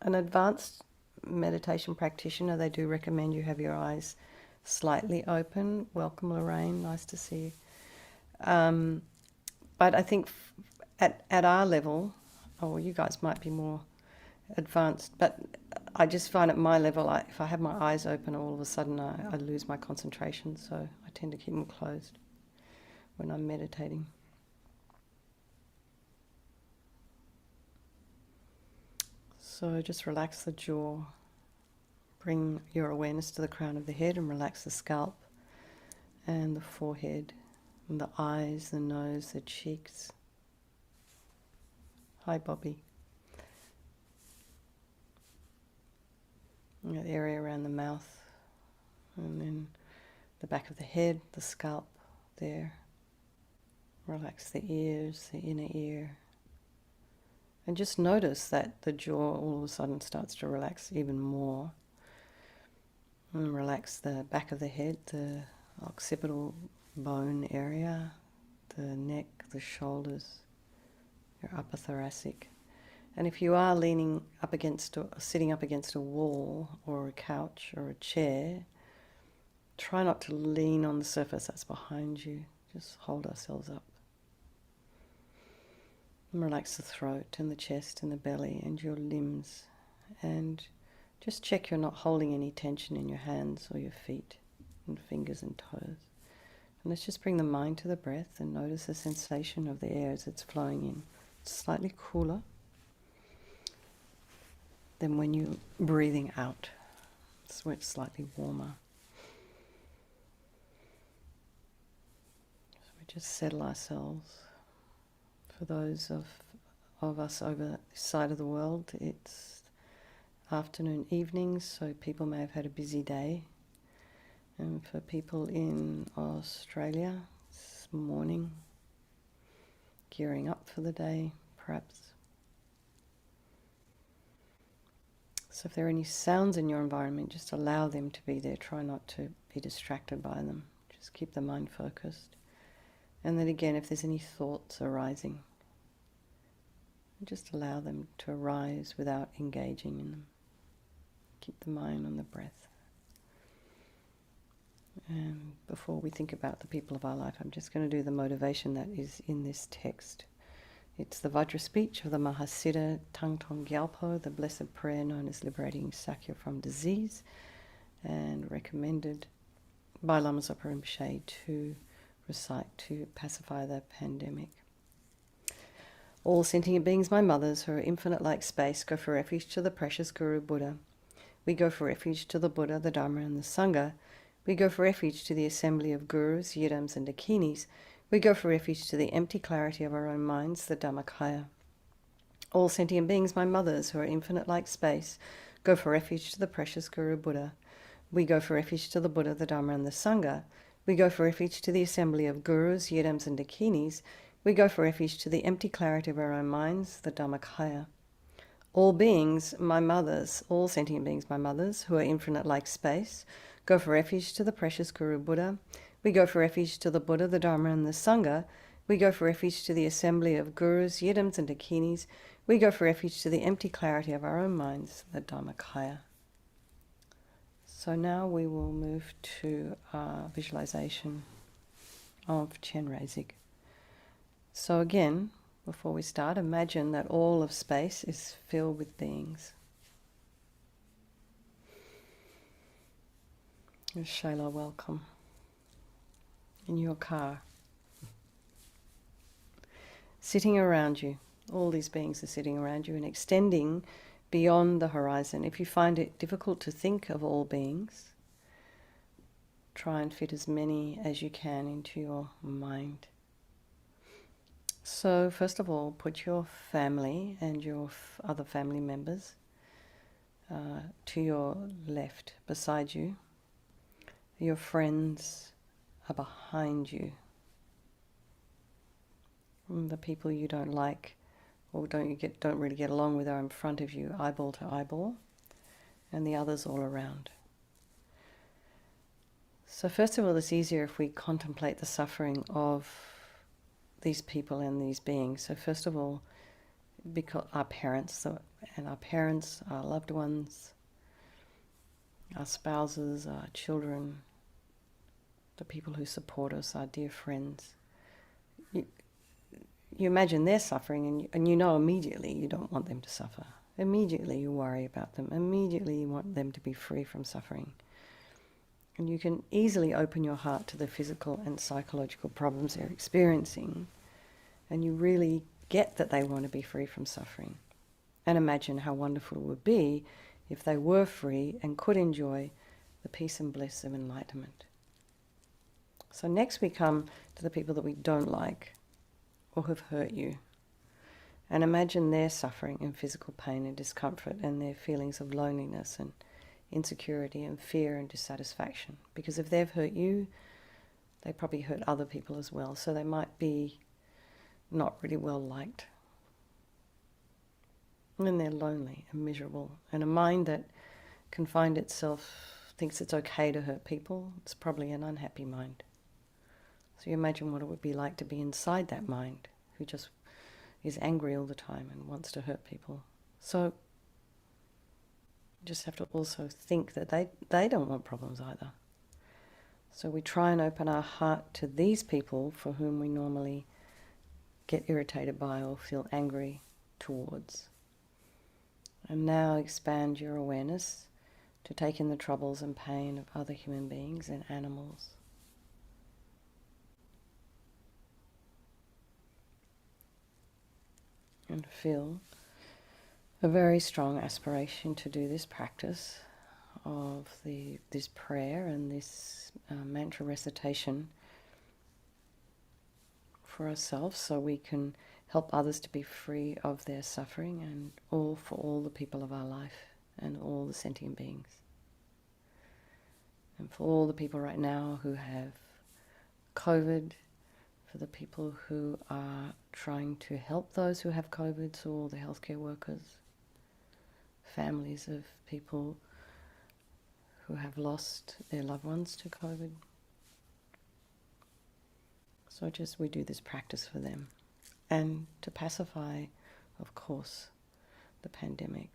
an advanced meditation practitioner, they do recommend you have your eyes slightly open. Welcome, Lorraine. Nice to see you. But I think at our level, or you guys might be more advanced, but I just find at my level, if I have my eyes open, all of a sudden I lose my concentration, so I tend to keep them closed when I'm meditating. So just relax the jaw, bring your awareness to the crown of the head and relax the scalp and the forehead and the eyes, the nose, the cheeks. Hi, Bobby. And the area around the mouth, and then the back of the head, the scalp there. Relax the ears, the inner ear. And just notice that the jaw all of a sudden starts to relax even more. And relax the back of the head, the occipital bone area, the neck, the shoulders, your upper thoracic. And if you are leaning up against or sitting up against a wall or a couch or a chair, try not to lean on the surface that's behind you. Just hold ourselves up. And relax the throat and the chest and the belly and your limbs. And just check you're not holding any tension in your hands or your feet and fingers and toes. And let's just bring the mind to the breath and notice the sensation of the air as it's flowing in. It's slightly cooler than when you're breathing out. So it's slightly warmer. just settle ourselves. For those of us over this side of the world, it's afternoon, evenings, so people may have had a busy day. And for people in Australia, it's morning, gearing up for the day, perhaps. So if there are any sounds in your environment, just allow them to be there. Try not to be distracted by them. Just keep the mind focused. And then again, if there's any thoughts arising, just allow them to arise without engaging in them. Keep the mind on the breath. And before we think about the people of our life, I'm just going to do the motivation that is in this text. It's the Vajra speech of the Mahasiddha Thangtong Gyalpo, the blessed prayer known as Liberating the Sakya from disease, and recommended by Lama Zopa Rinpoche to recite to pacify the pandemic. All sentient beings, my mothers, who are infinite like space, go for refuge to the precious Guru Buddha. We go for refuge to the Buddha, the Dharma, and the Sangha. We go for refuge to the assembly of gurus, yidams, and dakinis. We go for refuge to the empty clarity of our own minds, the Dhammakaya. All sentient beings, my mothers, who are infinite like space, go for refuge to the precious Guru Buddha. We go for refuge to the Buddha, the Dharma, and the Sangha. We go for refuge to the assembly of gurus, yidams, and dakinis. We go for refuge to the empty clarity of our own minds, the Dhammakaya. All beings, my mothers, all sentient beings, my mothers, who are infinite like space, go for refuge to the precious Guru Buddha. We go for refuge to the Buddha, the Dharma, and the Sangha. We go for refuge to the assembly of gurus, yidams, and dakinis. We go for refuge to the empty clarity of our own minds, the Dhammakaya. So now we will move to our visualization of Chenrezig. So again, before we start, imagine that all of space is filled with beings. Shayla, welcome. In your car. Sitting around you. All these beings are sitting around you and extending beyond the horizon. If you find it difficult to think of all beings, try and fit as many as you can into your mind. So first of all, put your family and your other family members to your left, beside you. Your friends are behind you. The people you don't like or don't really get along with are in front of you, eyeball to eyeball, and the others all around. So first of all, it's easier if we contemplate the suffering of these people and these beings. So first of all, because our parents, our loved ones, our spouses, our children, the people who support us, our dear friends. You imagine they're suffering and you know immediately you don't want them to suffer. Immediately you worry about them. Immediately you want them to be free from suffering. And you can easily open your heart to the physical and psychological problems they're experiencing, and you really get that they want to be free from suffering. And imagine how wonderful it would be if they were free and could enjoy the peace and bliss of enlightenment. So next we come to the people that we don't like or have hurt you. And imagine their suffering and physical pain and discomfort and their feelings of loneliness and insecurity and fear and dissatisfaction. Because if they've hurt you, they probably hurt other people as well. So they might be not really well liked. And they're lonely and miserable. And a mind that can find itself, thinks it's okay to hurt people, it's probably an unhappy mind. So you imagine what it would be like to be inside that mind, who just is angry all the time and wants to hurt people. So you just have to also think that they don't want problems either. So we try and open our heart to these people for whom we normally get irritated by or feel angry towards. And now expand your awareness to take in the troubles and pain of other human beings and animals. And feel a very strong aspiration to do this practice of this prayer and this mantra recitation for ourselves so we can help others to be free of their suffering, and all for all the people of our life and all the sentient beings. And for all the people right now who have COVID, for the people who are trying to help those who have COVID, so all the healthcare workers, families of people who have lost their loved ones to COVID. So just we do this practice for them. And to pacify, of course, the pandemic.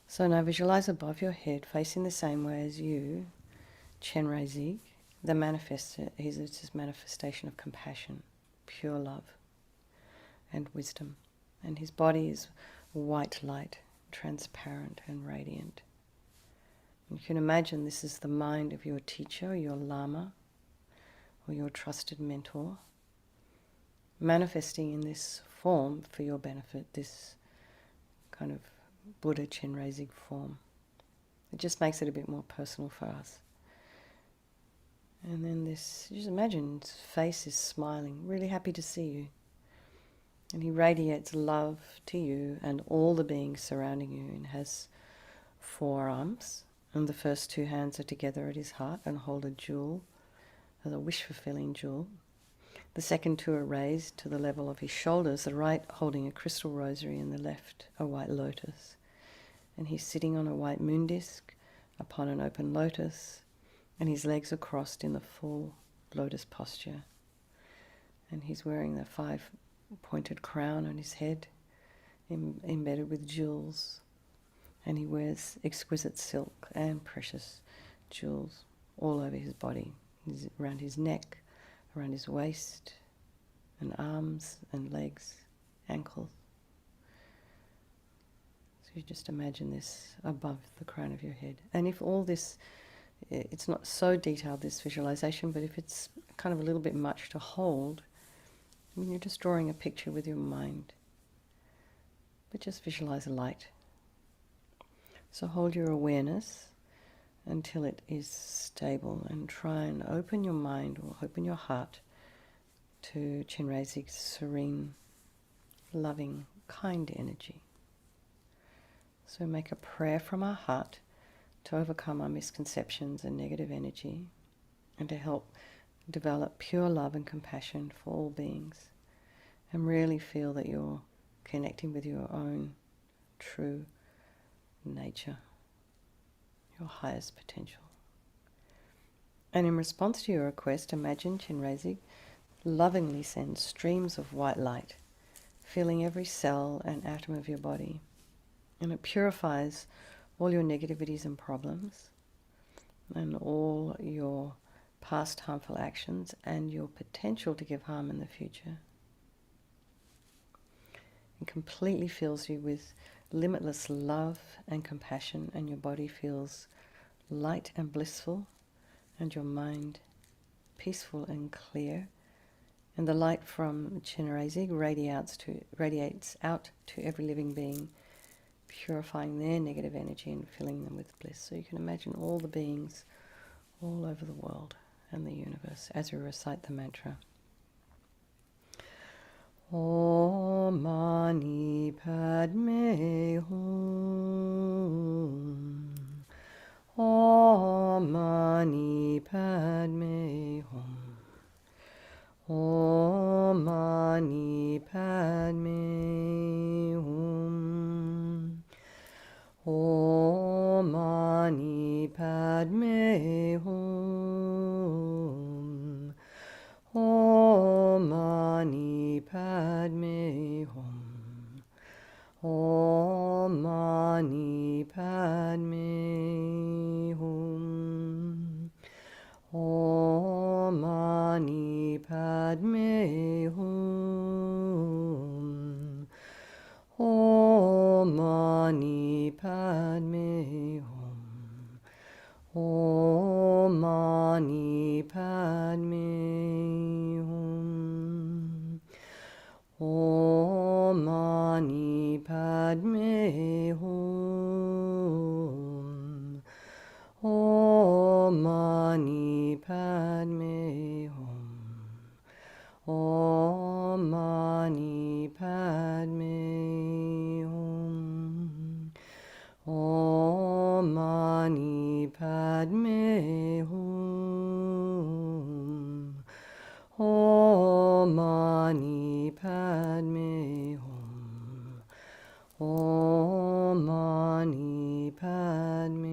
So now visualize above your head, facing the same way as you, Chenrezig, the manifestor. It's this manifestation of compassion, pure love, and wisdom. And his body is white light, transparent and radiant. You can imagine this is the mind of your teacher, your Lama, or your trusted mentor, manifesting in this form for your benefit, this kind of Buddha Chenrezig form. It just makes it a bit more personal for us. And then this, just imagine his face is smiling, really happy to see you. And he radiates love to you and all the beings surrounding you, and has 4 arms. And the first 2 hands are together at his heart and hold a jewel, as a wish-fulfilling jewel. The second 2 are raised to the level of his shoulders, the right holding a crystal rosary and the left a white lotus. And he's sitting on a white moon disc upon an open lotus, and his legs are crossed in the full lotus posture. And he's wearing the 5-pointed crown on his head, embedded with jewels. And he wears exquisite silk and precious jewels all over his body, around his neck, around his waist, and arms and legs, ankles. So you just imagine this above the crown of your head. And if all this, it's not so detailed, this visualization, but if it's kind of a little bit much to hold, I mean, you're just drawing a picture with your mind. But just visualize a light. So hold your awareness until it is stable, and try and open your mind or open your heart to Chenrezig's serene, loving, kind energy. So make a prayer from our heart to overcome our misconceptions and negative energy, and to help develop pure love and compassion for all beings, and really feel that you're connecting with your own true nature, your highest potential. And in response to your request, imagine Chenrezig lovingly sends streams of white light, filling every cell and atom of your body. And it purifies all your negativities and problems, and all your past harmful actions, and your potential to give harm in the future. It completely fills you with limitless love and compassion, and your body feels light and blissful, and your mind peaceful and clear. And the light from Chenrezig radiates out to every living being, purifying their negative energy and filling them with bliss. So you can imagine all the beings all over the world and the universe as we recite the mantra. Om Mani Padme Hum. Om Mani Padme Hum. Om Mani Padme Hum. Om Mani Padme Hum. Om Mani Padme Hum. Om Mani Padme Hum. Om Mani Padme Hum. Om Mani Padme Hum. Om Mani Padme Hum. Om Mani Padme Hum. Padme Hum. Om Mani Padme Hum. Om Mani Padme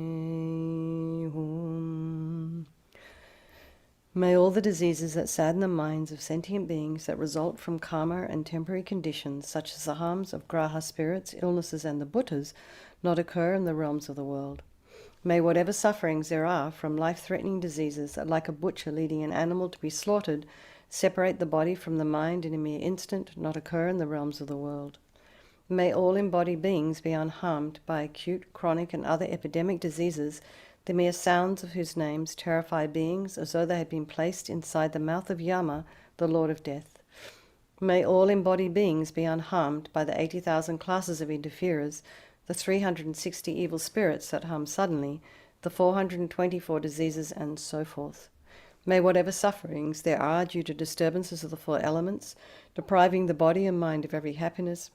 Hum. May all the diseases that sadden the minds of sentient beings that result from karma and temporary conditions, such as the harms of graha spirits, illnesses, and the bhuttas, not occur in the realms of the world. May whatever sufferings there are from life-threatening diseases that, like a butcher leading an animal to be slaughtered, separate the body from the mind in a mere instant, not occur in the realms of the world. May all embodied beings be unharmed by acute, chronic, and other epidemic diseases, the mere sounds of whose names terrify beings as though they had been placed inside the mouth of Yama, the Lord of Death. May all embodied beings be unharmed by the 80,000 classes of interferers, the 360 evil spirits that harm suddenly, the 424 diseases, and so forth. May whatever sufferings there are due to disturbances of the four elements, depriving the body and mind of every happiness,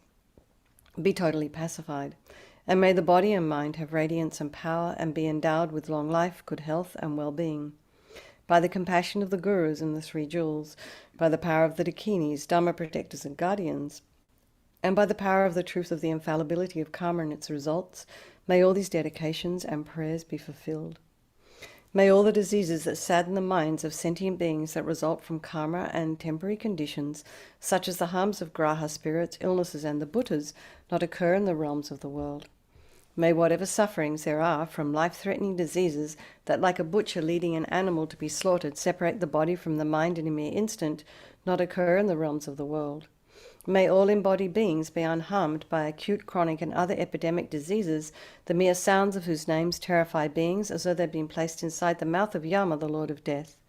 be totally pacified. And may the body and mind have radiance and power and be endowed with long life, good health, and well-being. By the compassion of the Gurus and the Three Jewels, by the power of the Dakinis, Dharma protectors and guardians, and by the power of the truth of the infallibility of karma and its results, may all these dedications and prayers be fulfilled. May all the diseases that sadden the minds of sentient beings that result from karma and temporary conditions, such as the harms of graha spirits, illnesses, and the bhuttas, not occur in the realms of the world. May whatever sufferings there are from life-threatening diseases that, like a butcher leading an animal to be slaughtered, separate the body from the mind in a mere instant, not occur in the realms of the world. May all embodied beings be unharmed by acute, chronic, and other epidemic diseases, the mere sounds of whose names terrify beings as though they'd been placed inside the mouth of Yama, the Lord of Death.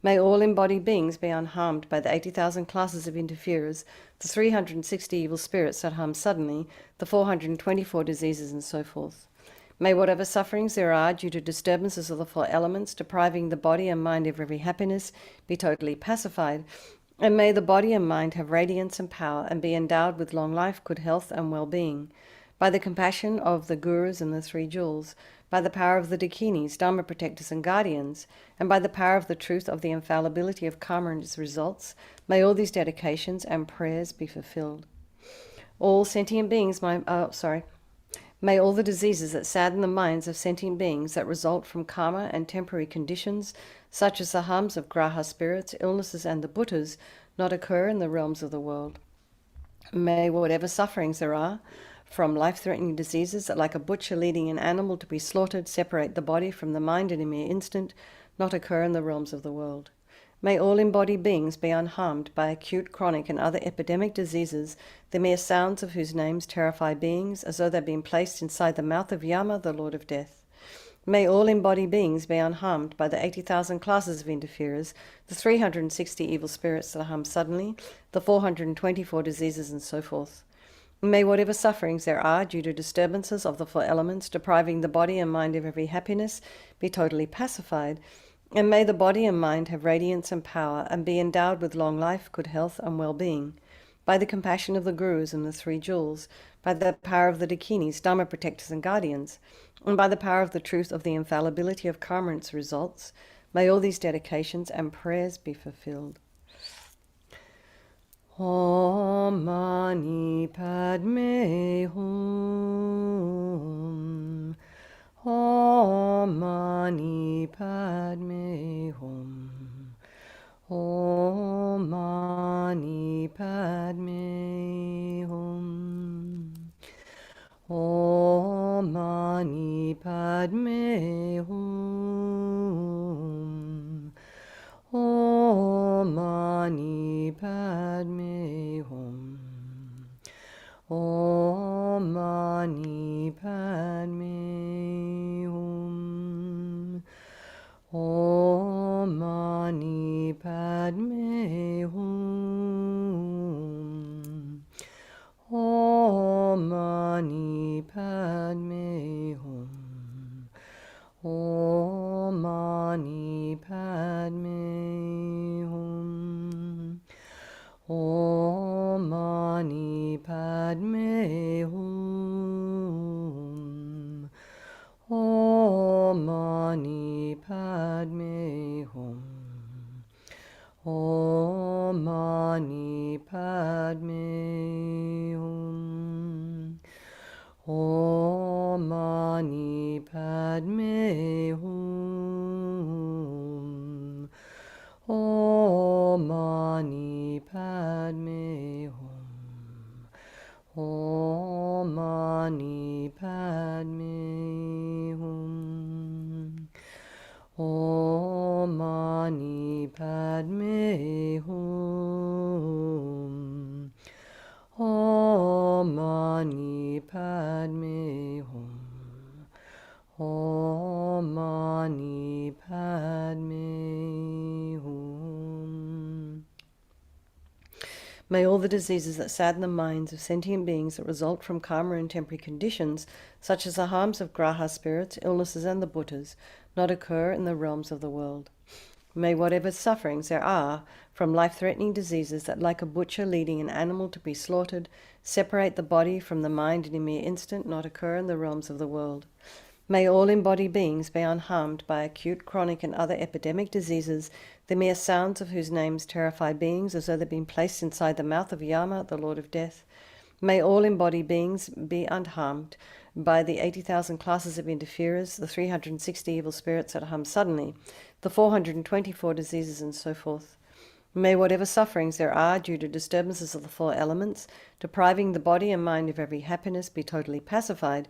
May all embodied beings be unharmed by the 80,000 classes of interferers, the 360 evil spirits that harm suddenly, the 424 diseases, and so forth. May whatever sufferings there are due to disturbances of the four elements, depriving the body and mind of every happiness, be totally pacified. And may the body and mind have radiance and power and be endowed with long life, good health, and well-being. By the compassion of the Gurus and the Three Jewels, by the power of the Dakinis, Dharma protectors and guardians, and by the power of the truth of the infallibility of karma and its results, may all these dedications and prayers be fulfilled. All sentient beings, may all the diseases that sadden the minds of sentient beings that result from karma and temporary conditions, such as the harms of graha spirits, illnesses, and the bhuttas, not occur in the realms of the world. May whatever sufferings there are from life-threatening diseases that, like a butcher leading an animal to be slaughtered, separate the body from the mind in a mere instant, not occur in the realms of the world. May all embodied beings be unharmed by acute, chronic, and other epidemic diseases, the mere sounds of whose names terrify beings as though they'd been placed inside the mouth of Yama, the Lord of Death. May all embodied beings be unharmed by the 80,000 classes of interferers, the 360 evil spirits that harm suddenly, the 424 diseases, and so forth. May whatever sufferings there are due to disturbances of the four elements, depriving the body and mind of every happiness, be totally pacified. And may the body and mind have radiance and power and be endowed with long life, good health, and well-being. By the compassion of the Gurus and the Three Jewels, by the power of the Dakinis, Dharma protectors and guardians, and by the power of the truth of the infallibility of karma and its results, may all these dedications and prayers be fulfilled. Om Mani Padme Hum. Om Mani Padme Hum. Om Mani Padme Hum. Om Mani Padme Hum. Om Mani Padme Hum. Om Mani Padme Hum. Om Mani Padme Hum. Om Mani Padme Hum. Om Mani Padme Hum. Om Mani Padme Hum. Om Om Mani Padme Hum. Om Mani Padme Hum. Om Mani Padme Hum. Om Mani Padme Hum. Om Mani Padme Hum. Om Mani Padme Hum. Om Mani Padme Hum. Om Mani Padme Hum. May all the diseases that sadden the minds of sentient beings that result from karma and temporary conditions, such as the harms of graha spirits, illnesses, and the bhuttas, not occur in the realms of the world. May whatever sufferings there are from life-threatening diseases that, like a butcher leading an animal to be slaughtered, separate the body from the mind in a mere instant, not occur in the realms of the world. May all embodied beings be unharmed by acute, chronic, and other epidemic diseases, the mere sounds of whose names terrify beings as though they'd been placed inside the mouth of Yama, the Lord of Death. May all embodied beings be unharmed by the 80,000 classes of interferers, the 360 evil spirits that harm suddenly, the 424 diseases, and so forth. May whatever sufferings there are due to disturbances of the four elements, depriving the body and mind of every happiness, be totally pacified,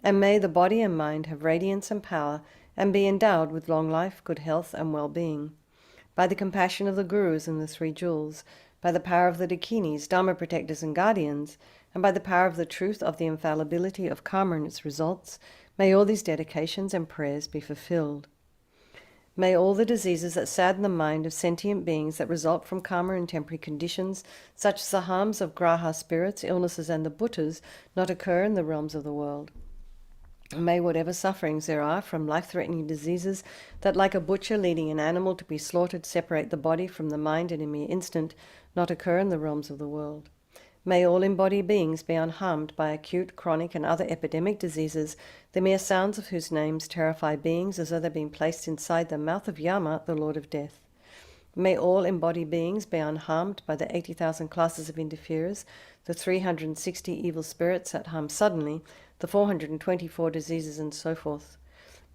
and may the body and mind have radiance and power, and be endowed with long life, good health, and well-being. By the compassion of the Gurus and the Three Jewels, by the power of the Dakinis, Dharma protectors and guardians, and by the power of the truth of the infallibility of karma and its results, may all these dedications and prayers be fulfilled. May all the diseases that sadden the mind of sentient beings that result from karma and temporary conditions, such as the harms of graha spirits, illnesses, and the bhuttas, not occur in the realms of the world. May whatever sufferings there are from life-threatening diseases that, like a butcher leading an animal to be slaughtered, separate the body from the mind in a mere instant, not occur in the realms of the world. May all embodied beings be unharmed by acute, chronic, and other epidemic diseases, the mere sounds of whose names terrify beings as though they'd been placed inside the mouth of Yama, the Lord of Death. May all embodied beings be unharmed by the 80,000 classes of interferers, the 360 evil spirits that harm suddenly, the 424 diseases, and so forth.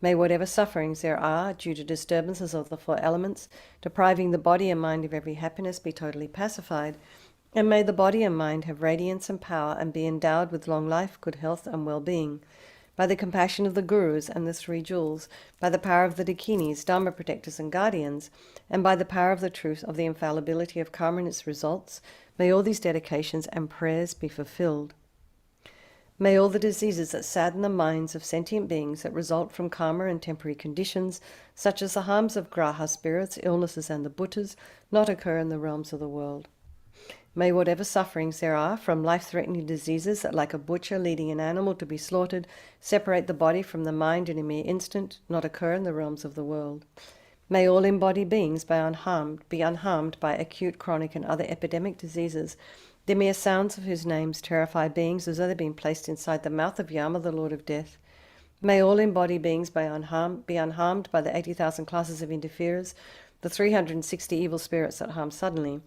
May whatever sufferings there are due to disturbances of the four elements, depriving the body and mind of every happiness, be totally pacified, and may the body and mind have radiance and power and be endowed with long life, good health, and well-being. By the compassion of the Gurus and the Three Jewels, by the power of the Dakinis, Dharma protectors and guardians, and by the power of the truth of the infallibility of karma and its results, may all these dedications and prayers be fulfilled. May all the diseases that sadden the minds of sentient beings that result from karma and temporary conditions, such as the harms of graha spirits, illnesses, and the bhuttas, not occur in the realms of the world. May whatever sufferings there are from life-threatening diseases that, like a butcher leading an animal to be slaughtered, separate the body from the mind in a mere instant, not occur in the realms of the world. May all embodied beings be unharmed by acute, chronic, and other epidemic diseases, the mere sounds of whose names terrify beings as though they'd been placed inside the mouth of Yama, the Lord of Death. May all embodied beings be unharmed by the 80,000 classes of interferers, the 360 evil spirits that harm suddenly,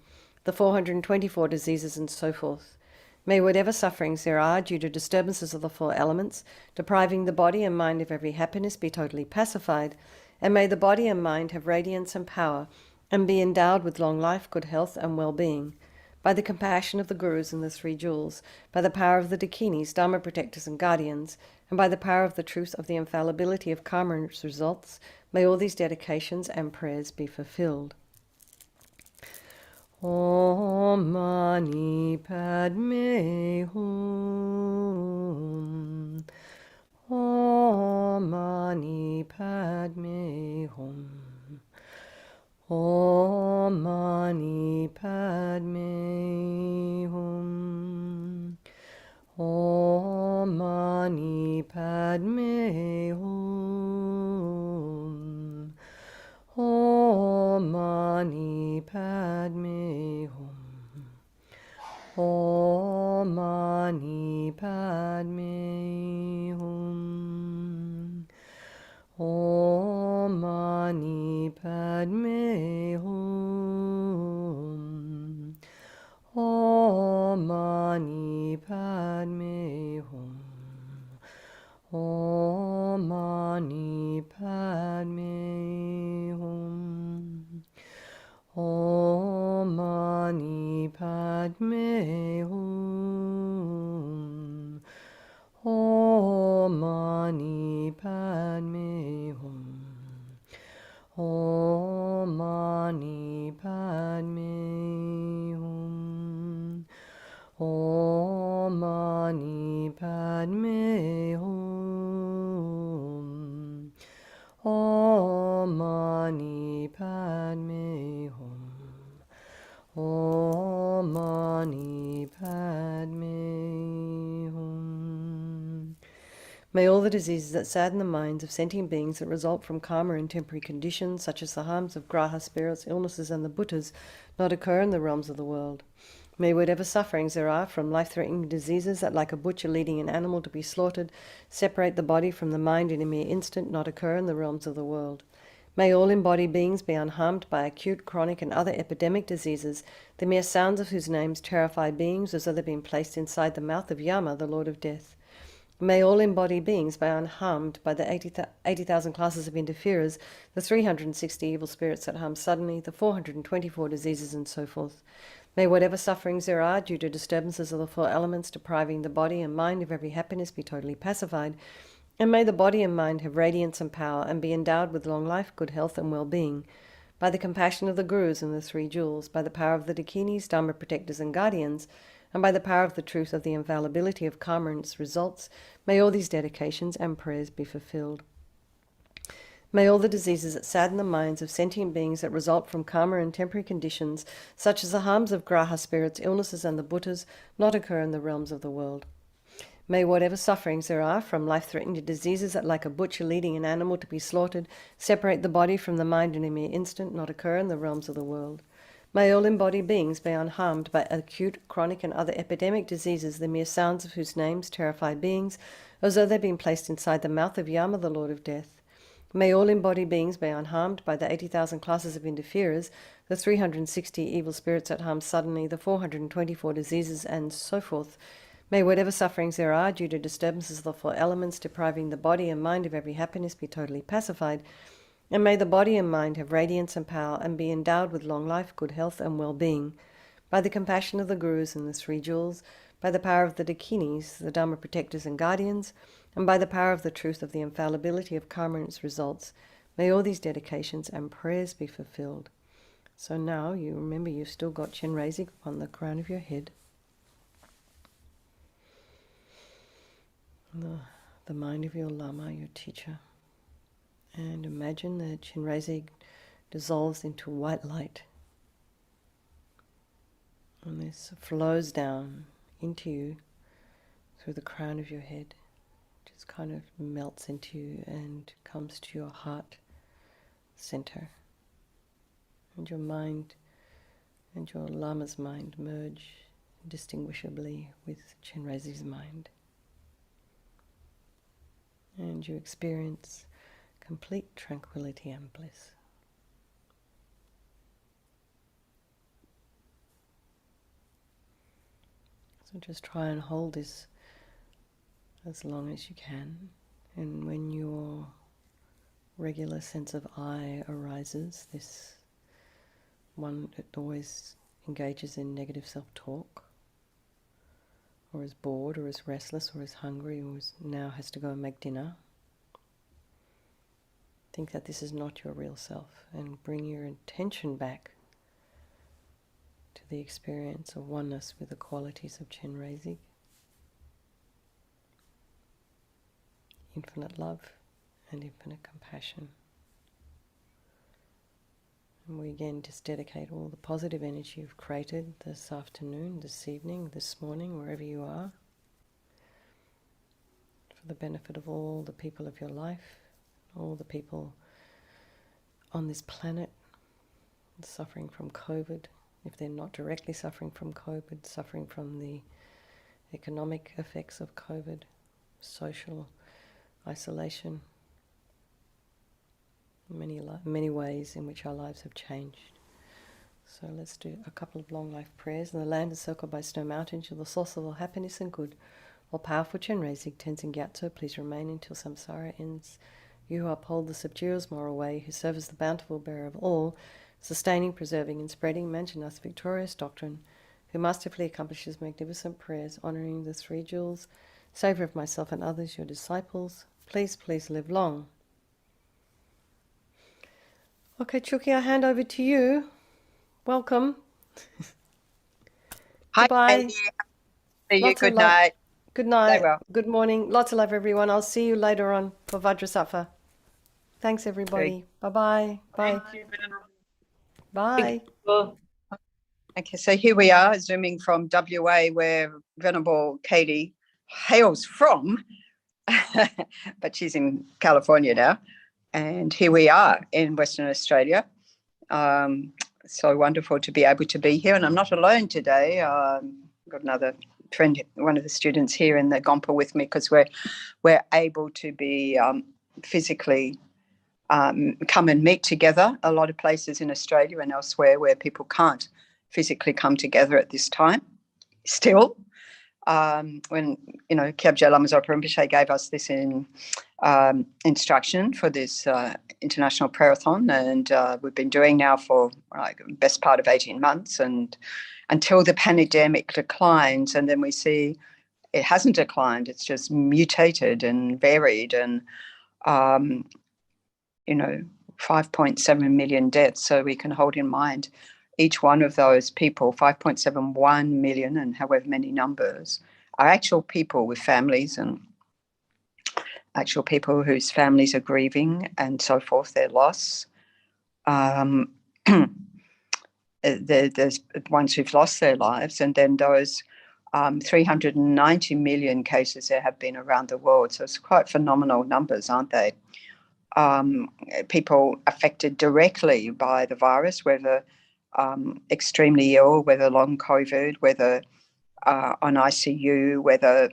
the 424 diseases, and so forth. May whatever sufferings there are due to disturbances of the four elements, depriving the body and mind of every happiness, be totally pacified, and may the body and mind have radiance and power, and be endowed with long life, good health, and well-being. By the compassion of the Gurus and the Three Jewels, by the power of the Dakinis, Dharma protectors and guardians, and by the power of the truth of the infallibility of karma and its results, may all these dedications and prayers be fulfilled. Om Mani Padme Hum. Om Mani Padme Hum. Om Mani Padme Hum. Om Mani Padme Hum. Om Mani Padme Hum. Om Mani Padme Hum. Om Mani Padme Hum. Om Mani Padme Hum. May all the diseases that sadden the minds of sentient beings that result from karma and temporary conditions, such as the harms of graha spirits, illnesses, and the bhuttas, not occur in the realms of the world. May whatever sufferings there are from life-threatening diseases that, like a butcher leading an animal to be slaughtered, separate the body from the mind in a mere instant, not occur in the realms of the world. May all embodied beings be unharmed by acute, chronic, and other epidemic diseases, the mere sounds of whose names terrify beings as though they've been placed inside the mouth of Yama, the Lord of Death. May all embodied beings be unharmed by the 80,000 classes of interferers, the 360 evil spirits that harm suddenly, the 424 diseases, and so forth. May whatever sufferings there are due to disturbances of the four elements depriving the body and mind of every happiness be totally pacified, and may the body and mind have radiance and power and be endowed with long life, good health, and well-being. By the compassion of the Gurus and the Three Jewels, by the power of the Dakinis, Dharma protectors, and guardians, and by the power of the truth of the infallibility of karma and its results, may all these dedications and prayers be fulfilled. May all the diseases that sadden the minds of sentient beings that result from karma and temporary conditions, such as the harms of graha spirits, illnesses, and the bhuttas, not occur in the realms of the world. May whatever sufferings there are from life-threatening diseases that, like a butcher leading an animal to be slaughtered, separate the body from the mind in a mere instant, not occur in the realms of the world. May all embodied beings be unharmed by acute, chronic, and other epidemic diseases, the mere sounds of whose names terrify beings, as though they've been placed inside the mouth of Yama, the Lord of Death. May all embodied beings be unharmed by the 80,000 classes of interferers, the 360 evil spirits that harm suddenly, the 424 diseases, and so forth. May whatever sufferings there are due to disturbances of the four elements depriving the body and mind of every happiness be totally pacified, and may the body and mind have radiance and power and be endowed with long life, good health, and well-being. By the compassion of the Gurus and the Three Jewels, by the power of the Dakinis, the Dharma protectors and guardians, and by the power of the truth of the infallibility of karma and its results, may all these dedications and prayers be fulfilled. So now, you remember you've still got Chenrezig on the crown of your head. The mind of your Lama, your teacher. And imagine that Chenrezig dissolves into white light. And this flows down into you through the crown of your head. Just kind of melts into you and comes to your heart center. And your mind and your Lama's mind merge indistinguishably with Chenrezig's mind. And you experience complete tranquility and bliss. So just try and hold this as long as you can. And when your regular sense of I arises, this one that always engages in negative self-talk, or is bored, or is restless, or is hungry, or now has to go and make dinner, think that this is not your real self, and bring your attention back to the experience of oneness with the qualities of Chenrezig. Infinite love and infinite compassion. And we again just dedicate all the positive energy you've created this afternoon, this evening, this morning, wherever you are, for the benefit of all the people of your life, all the people on this planet suffering from COVID, if they're not directly suffering from COVID, suffering from the economic effects of COVID, social isolation, many ways in which our lives have changed. So let's do a couple of long life prayers. In the land encircled by snow mountains, you're the source of all happiness and good. All powerful Chenrezig, Tenzin Gyatso, please remain until samsara ends. You who uphold the subduals moral way, who serve as the bountiful bearer of all, sustaining, preserving, and spreading Manjanath's victorious doctrine, who masterfully accomplishes magnificent prayers, honouring the Three Jewels, saviour of myself and others, your disciples, please live long. Okay, Chuki, I hand over to you. Welcome. Hi, Goodbye. see you. Lots of Good love. night. Good night. Stay well. Good morning. Lots of love, everyone. I'll see you later on for Vajrasattva. Thanks, everybody. Bye-bye. Bye. Thank you, Venerable. Bye. Well, Okay, so here we are, zooming from WA, where Venerable Katie hails from, but she's in California now. And here we are in Western Australia. So wonderful to be able to be here. And I'm not alone today. Got another friend, one of the students here in the Gompa with me, because we're able to be physically come and meet together. A lot of places in Australia and elsewhere where people can't physically come together at this time still. When, you know, Kyabje Lama Zopa Rinpoche gave us this instruction for this International Prayerathon, and we've been doing now for like best part of 18 months, and until the pandemic declines, and then we see it hasn't declined, it's just mutated and varied, and you know, 5.7 million deaths. So we can hold in mind each one of those people, 5.71 million and however many numbers, are actual people with families, and actual people whose families are grieving and so forth, their loss. There's ones who've lost their lives, and then those 390 million cases there have been around the world. So it's quite phenomenal numbers, aren't they? People affected directly by the virus, whether extremely ill, whether long COVID, whether on ICU, whether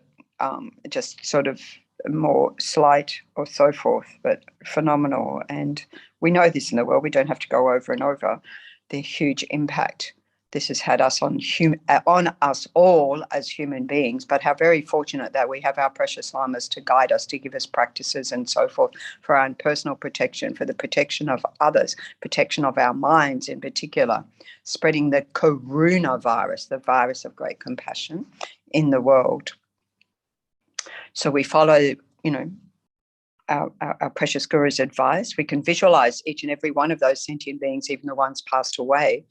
just sort of more slight or so forth, but phenomenal. And we know this in the world. We don't have to go over and over the huge impact this has had on us all as human beings, but how very fortunate that we have our precious lamas to guide us, to give us practices and so forth for our own personal protection, for the protection of others, protection of our minds in particular, spreading the coronavirus, the virus of great compassion in the world. So we follow, you know, our precious Guru's advice. We can visualize each and every one of those sentient beings, even the ones passed away,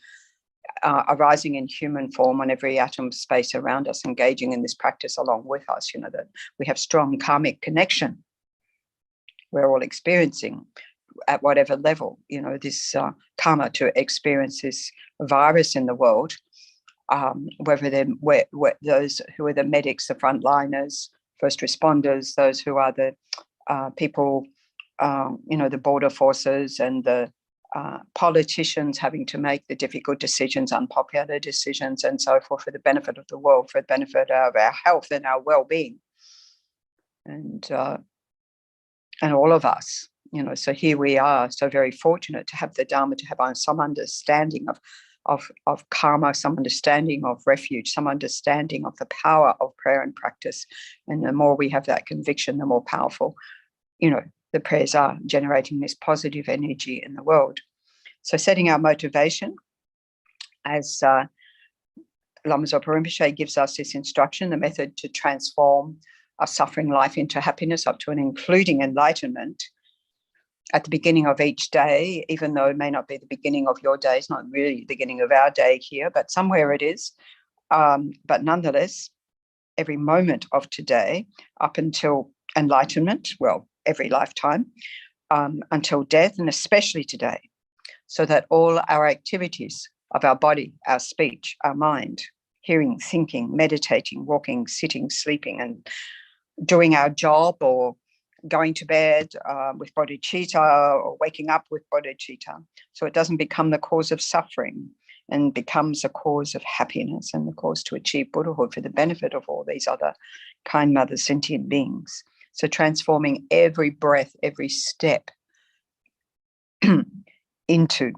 arising in human form on every atom of space around us, engaging in this practice along with us. You know, that we have strong karmic connection. We're all experiencing at whatever level, you know, this karma to experience this virus in the world, whether they're those who are the medics, the frontliners, first responders, those who are the people, you know, the border forces, and the politicians having to make the difficult decisions, unpopular decisions, and so forth, for the benefit of the world, for the benefit of our health and our well-being, and all of us, you know. So here we are, so very fortunate to have the Dharma, to have some understanding of karma, some understanding of refuge, some understanding of the power of prayer and practice. And the more we have that conviction, the more powerful, you know, the prayers are, generating this positive energy in the world. So setting our motivation, as Lama Zopa Rinpoche gives us this instruction, the method to transform our suffering life into happiness, up to and including enlightenment, at the beginning of each day, even though it may not be the beginning of your day, it's not really the beginning of our day here, but somewhere it is. But nonetheless, every moment of today, up until enlightenment, well, every lifetime, until death, and especially today, so that all our activities of our body, our speech, our mind, hearing, thinking, meditating, walking, sitting, sleeping, and doing our job, or going to bed with bodhicitta, or waking up with bodhicitta, so it doesn't become the cause of suffering and becomes a cause of happiness and the cause to achieve Buddhahood for the benefit of all these other kind mother sentient beings. So transforming every breath, every step into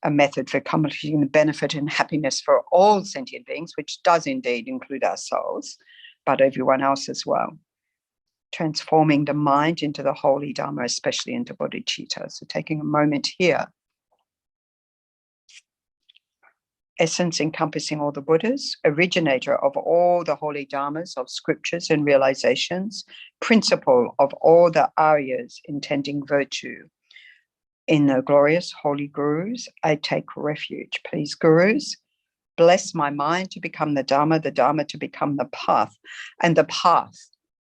a method for accomplishing the benefit and happiness for all sentient beings, which does indeed include ourselves, but everyone else as well. Transforming the mind into the holy Dharma, especially into bodhicitta. So taking a moment here. Essence encompassing all the Buddhas, originator of all the holy Dharmas of scriptures and realizations, principle of all the Aryas intending virtue. In the glorious holy Gurus, I take refuge. Please, Gurus, bless my mind to become the Dharma to become the path, and the path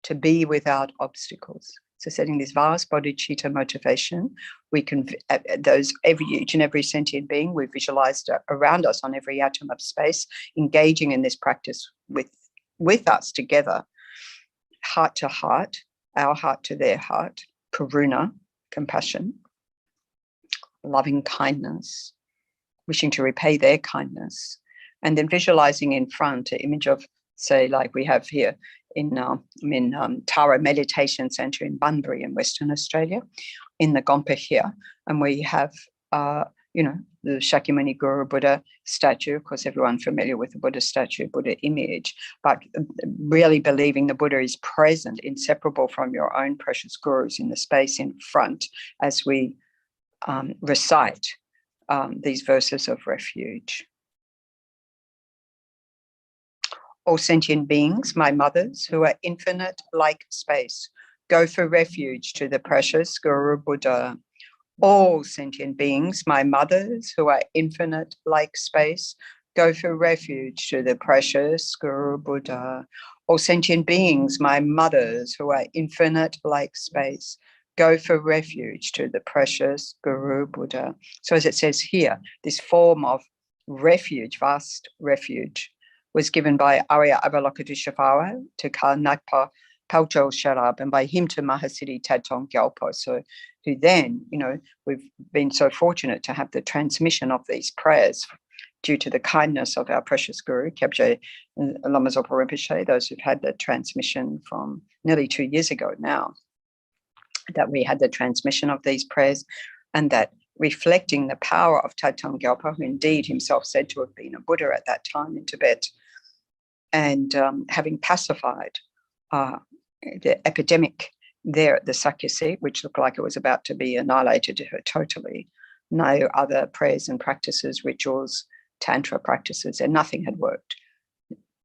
to be without obstacles. So setting this vast bodhicitta motivation, we can, each and every sentient being, we've visualized around us on every atom of space, engaging in this practice with us together, heart to heart, our heart to their heart, karuna, compassion, loving kindness, wishing to repay their kindness, and then visualizing in front an image of, say, like we have here in Tara Meditation Centre in Bunbury in Western Australia, in the Gompa here, and we have, the Shakyamuni Guru Buddha statue. Of course, everyone familiar with the Buddha statue, Buddha image, but really believing the Buddha is present, inseparable from your own precious gurus in the space in front as we recite these verses of refuge. All sentient beings, my mothers, who are infinite like space, go for refuge to the precious Guru Buddha. All sentient beings, my mothers, who are infinite like space, go for refuge to the precious Guru Buddha. All sentient beings, my mothers, who are infinite like space, go for refuge to the precious Guru Buddha. So as it says here, this form of refuge, vast refuge, was given by Arya Avalokiteshvara to Karnakpa Palcho Sharab, and by him to Mahasiddhi Thangtong Gyalpo. So who then, we've been so fortunate to have the transmission of these prayers due to the kindness of our precious Guru, Kyabje Lama Zopa Rinpoche, those who've had the transmission from nearly 2 years ago now, that we had the transmission of these prayers, and that reflecting the power of Thangtong Gyalpo, who indeed himself said to have been a Buddha at that time in Tibet, and having pacified the epidemic there at the Sakya seat, which looked like it was about to be annihilated totally. No other prayers and practices, rituals, tantra practices, and nothing had worked.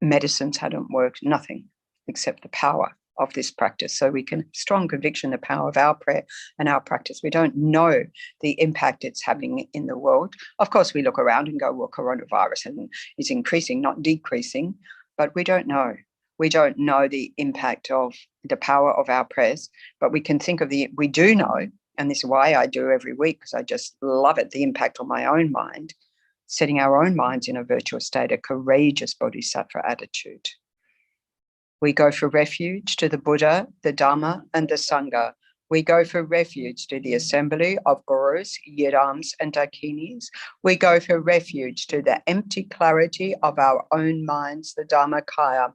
Medicines hadn't worked, nothing except the power of this practice. So we can have strong conviction, the power of our prayer and our practice. We don't know the impact it's having in the world. Of course, we look around and go, well, coronavirus is increasing, not decreasing, but we don't know. We don't know the impact of the power of our prayers, but we can think of we do know, and this is why I do every week, because I just love it, the impact on my own mind, setting our own minds in a virtuous state, a courageous bodhisattva attitude. We go for refuge to the Buddha, the Dharma, and the Sangha. We go for refuge to the assembly of gurus, yidams, and dakinis. We go for refuge to the empty clarity of our own minds, the Dharmakaya.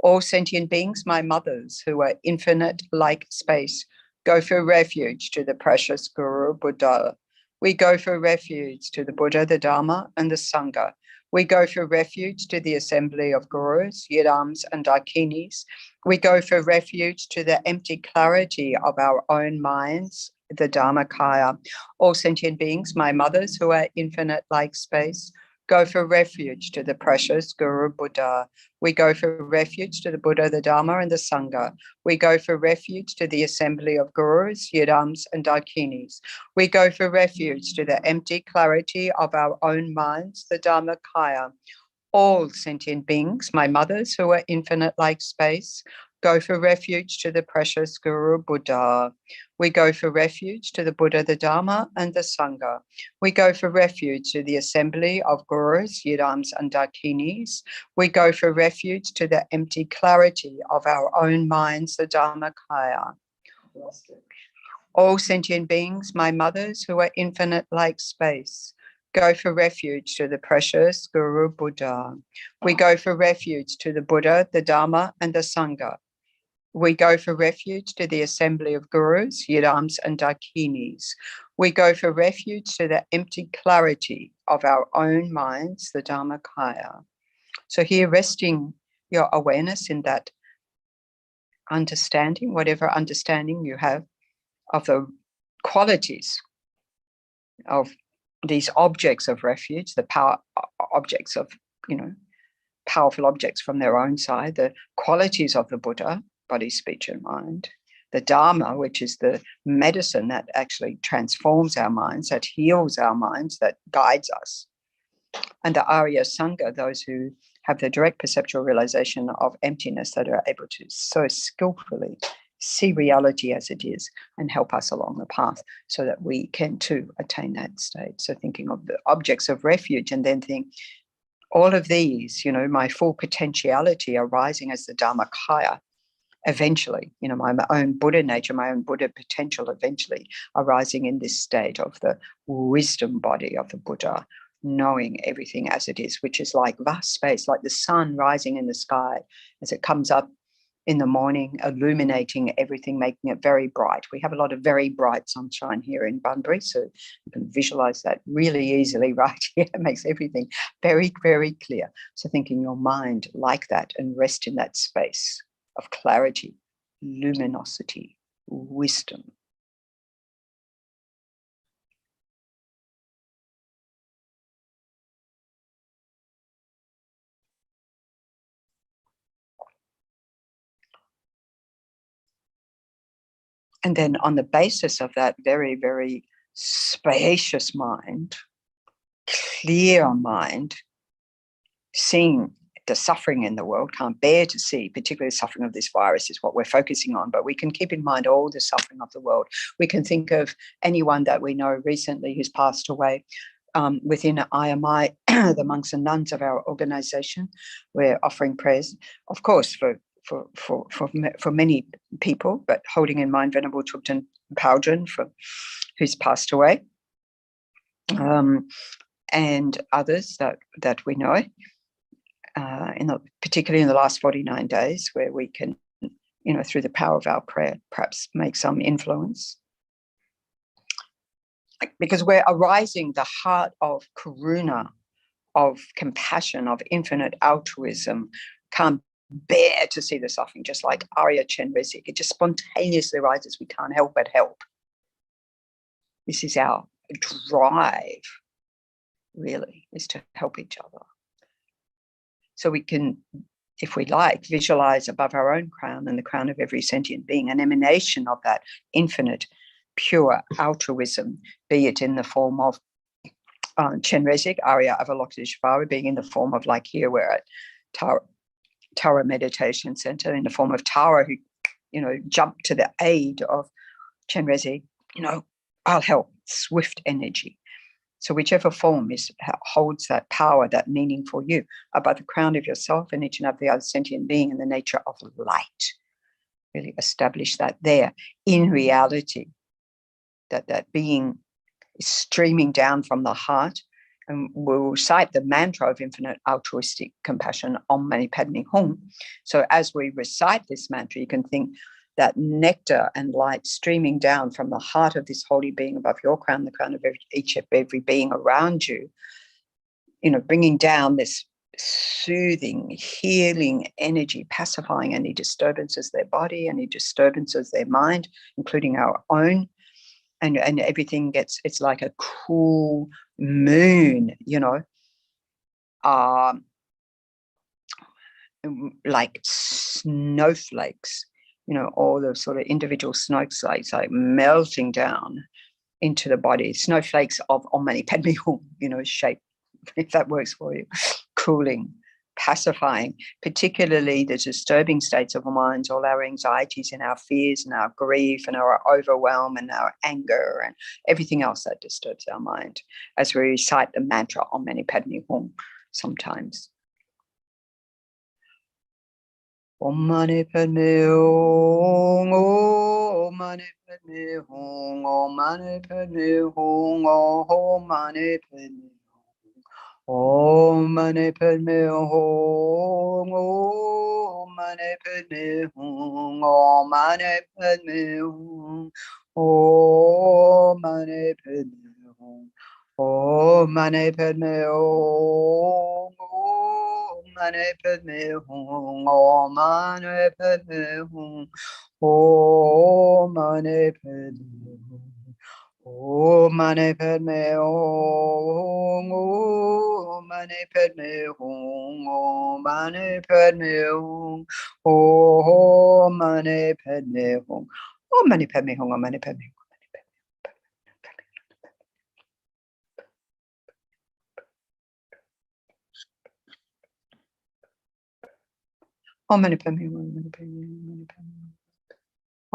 All sentient beings, my mothers, who are infinite like space, go for refuge to the precious Guru Buddha. We go for refuge to the Buddha, the Dharma, and the Sangha. We go for refuge to the assembly of gurus, yidams, and dakinis. We go for refuge to the empty clarity of our own minds, the Dharmakaya. All sentient beings, my mothers, who are infinite like space, go for refuge to the precious Guru Buddha. We go for refuge to the Buddha, the Dharma, and the Sangha. We go for refuge to the assembly of gurus, yidams, and dakinis. We go for refuge to the empty clarity of our own minds, the Dharmakaya. All sentient beings, my mothers, who are infinite like space, go for refuge to the precious Guru Buddha. We go for refuge to the Buddha, the Dharma, and the Sangha. We go for refuge to the assembly of gurus, yidams, and dakinis. We go for refuge to the empty clarity of our own minds, the Dharmakaya. All sentient beings, my mothers, who are infinite like space, go for refuge to the precious Guru Buddha. We go for refuge to the Buddha, the Dharma, and the Sangha. We go for refuge to the assembly of gurus, yidams, and dakinis. We go for refuge to the empty clarity of our own minds, the Dharmakaya. So here, resting your awareness in that understanding, whatever understanding you have of the qualities of these objects of refuge, the power objects of, powerful objects from their own side, the qualities of the Buddha, body, speech, and mind, the Dharma, which is the medicine that actually transforms our minds, that heals our minds, that guides us, and the Arya Sangha, those who have the direct perceptual realization of emptiness, that are able to so skillfully see reality as it is, and help us along the path so that we can too attain that state. So thinking of the objects of refuge, and then think, all of these, my full potentiality arising as the Dharmakaya, eventually, my own Buddha nature, my own Buddha potential eventually arising in this state of the wisdom body of the Buddha, knowing everything as it is, which is like vast space, like the sun rising in the sky as it comes up in the morning, illuminating everything, making it very bright. We have a lot of very bright sunshine here in Bunbury, so you can visualize that really easily right here. It makes everything very, very clear. So think in your mind like that and rest in that space of clarity, luminosity, wisdom. And then on the basis of that very, very spacious mind, clear mind, seeing the suffering in the world, can't bear to see, particularly the suffering of this virus is what we're focusing on, but we can keep in mind all the suffering of the world. We can think of anyone that we know recently who's passed away. Within IMI, the monks and nuns of our organization, we're offering prayers, of course, for many people, but holding in mind Venerable Thupten Paudren, who's passed away, and others that we know, particularly in the last 49 days, where we can, through the power of our prayer, perhaps make some influence. Because we're arising the heart of karuna, of compassion, of infinite altruism, can't bear to see the suffering, just like Arya Chenrezig. It just spontaneously arises. We can't help but help. This is our drive, really, is to help each other. So we can, if we like, visualize above our own crown and the crown of every sentient being an emanation of that infinite, pure altruism, be it in the form of Chenrezig, Arya Avalokiteshvara, being in the form of, like here, we're at Tara Meditation Center, in the form of Tara, who, jumped to the aid of Chenrezig, I'll help, swift energy. So whichever form holds that power, that meaning for you, above the crown of yourself and each and every other sentient being in the nature of light. Really establish that there in reality, that being is streaming down from the heart. And we'll recite the mantra of infinite altruistic compassion, Om Mani Padme Hum. So as we recite this mantra, you can think that nectar and light streaming down from the heart of this holy being above your crown, the crown of every being around you, bringing down this soothing, healing energy, pacifying any disturbances their body, any disturbances their mind, including our own. And everything it's like a cool moon, like snowflakes, all the sort of individual snowflakes like melting down into the body, snowflakes of Om Mani Padme Hum, shape, if that works for you, cooling, pacifying, particularly the disturbing states of our minds, all our anxieties and our fears and our grief and our overwhelm and our anger and everything else that disturbs our mind, as we recite the mantra Om Mani Padme Hum sometimes. Om Mani Padme Hum, Om Mani Padme Hum, Om Mani Padme Hum, Om Mani Padme Hum. Om Mani Padme Hum, Om Mani Padme Hum, Om Mani Padme Hum, Om Mani Padme Hum, Om Mani Padme Hum, Om Mani Padme Hum, Om Mani Padme Hum, Om Mani Padme Hum. Om Mani Padme Hum, Om Mani Padme Hum, Om Mani Padme Hum, Om Mani Padme Hum, Om Mani Padme Hum, Om Mani Padme Hum. Om Mani Padme Hum, Om Mani Padme Hum,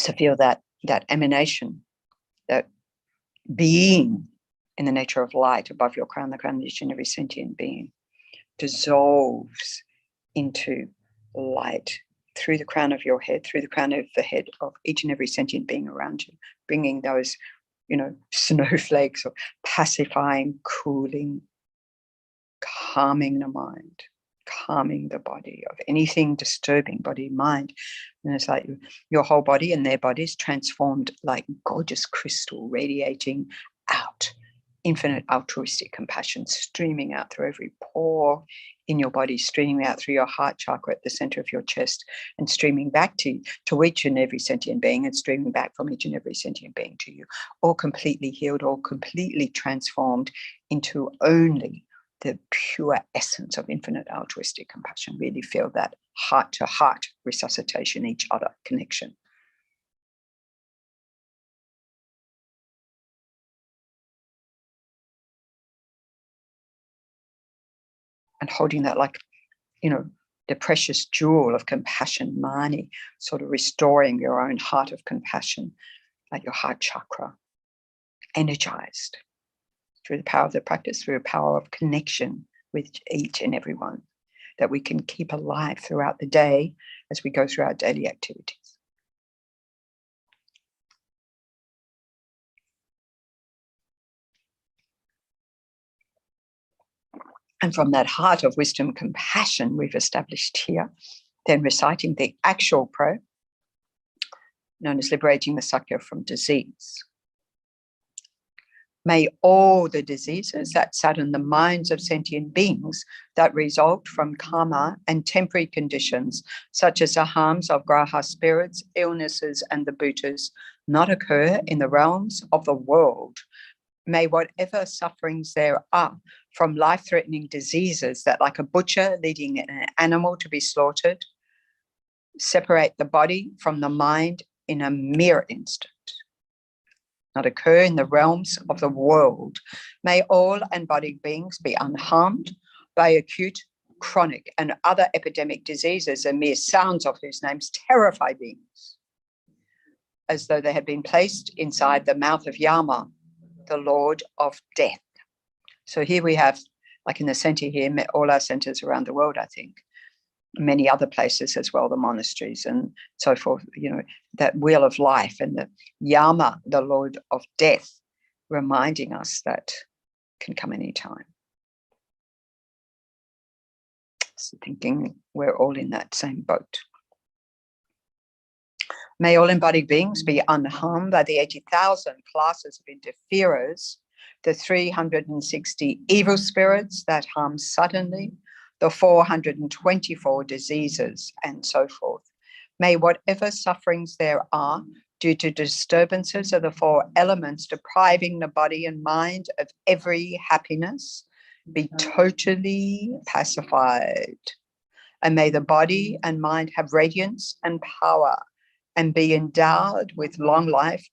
So feel that emanation, that being in the nature of light above your crown, the crown of each and every sentient being, dissolves into light through the crown of your head, through the crown of the head of each and every sentient being around you, bringing those, snowflakes of pacifying, cooling, calming the mind, calming the body of anything disturbing body, mind. And it's like your whole body and their body is transformed like gorgeous crystal, radiating out infinite altruistic compassion, streaming out through every pore in your body, streaming out through your heart chakra at the center of your chest, and streaming back to each and every sentient being, and streaming back from each and every sentient being to you, all completely healed, all completely transformed into only the pure essence of infinite altruistic compassion. Really feel that heart to heart resuscitation, each other connection. And holding that like, the precious jewel of compassion, mani, sort of restoring your own heart of compassion, like your heart chakra, energized through the power of the practice, through the power of connection with each and every one, that we can keep alive throughout the day as we go through our daily activities. And from that heart of wisdom, compassion we've established here, then reciting the actual prayer, known as Liberating the Sakya from disease. May all the diseases that sadden the minds of sentient beings that result from karma and temporary conditions, such as the harms of graha spirits, illnesses, and the bhutas, not occur in the realms of the world. May whatever sufferings there are from life-threatening diseases that, like a butcher leading an animal to be slaughtered, separate the body from the mind in a mere instant, not occur in the realms of the world. May all embodied beings be unharmed by acute, chronic, and other epidemic diseases, and mere sounds of whose names terrify beings, as though they had been placed inside the mouth of Yama, the Lord of Death. So here we have, like in the center here, all our centers around the world, I think, many other places as well, the monasteries and so forth, that wheel of life, and the Yama, the Lord of Death, reminding us that can come anytime. So thinking we're all in that same boat. May all embodied beings be unharmed by the 80,000 classes of interferers, the 360 evil spirits that harm suddenly, the 424 diseases, and so forth. May whatever sufferings there are due to disturbances of the four elements depriving the body and mind of every happiness be totally pacified. And may the body and mind have radiance and power and be endowed with long life,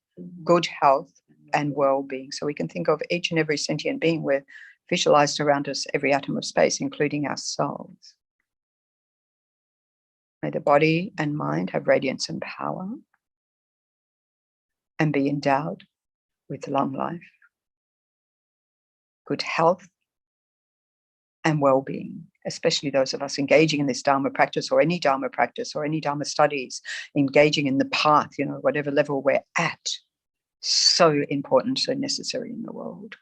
good health, and well-being. So we can think of each and every sentient being. We're visualized around us, every atom of space, including ourselves. May the body and mind have radiance and power and be endowed with long life, good health, and well-being, especially those of us engaging in this Dharma practice or any Dharma practice or any Dharma studies, engaging in the path, whatever level we're at. So important, so necessary in the world.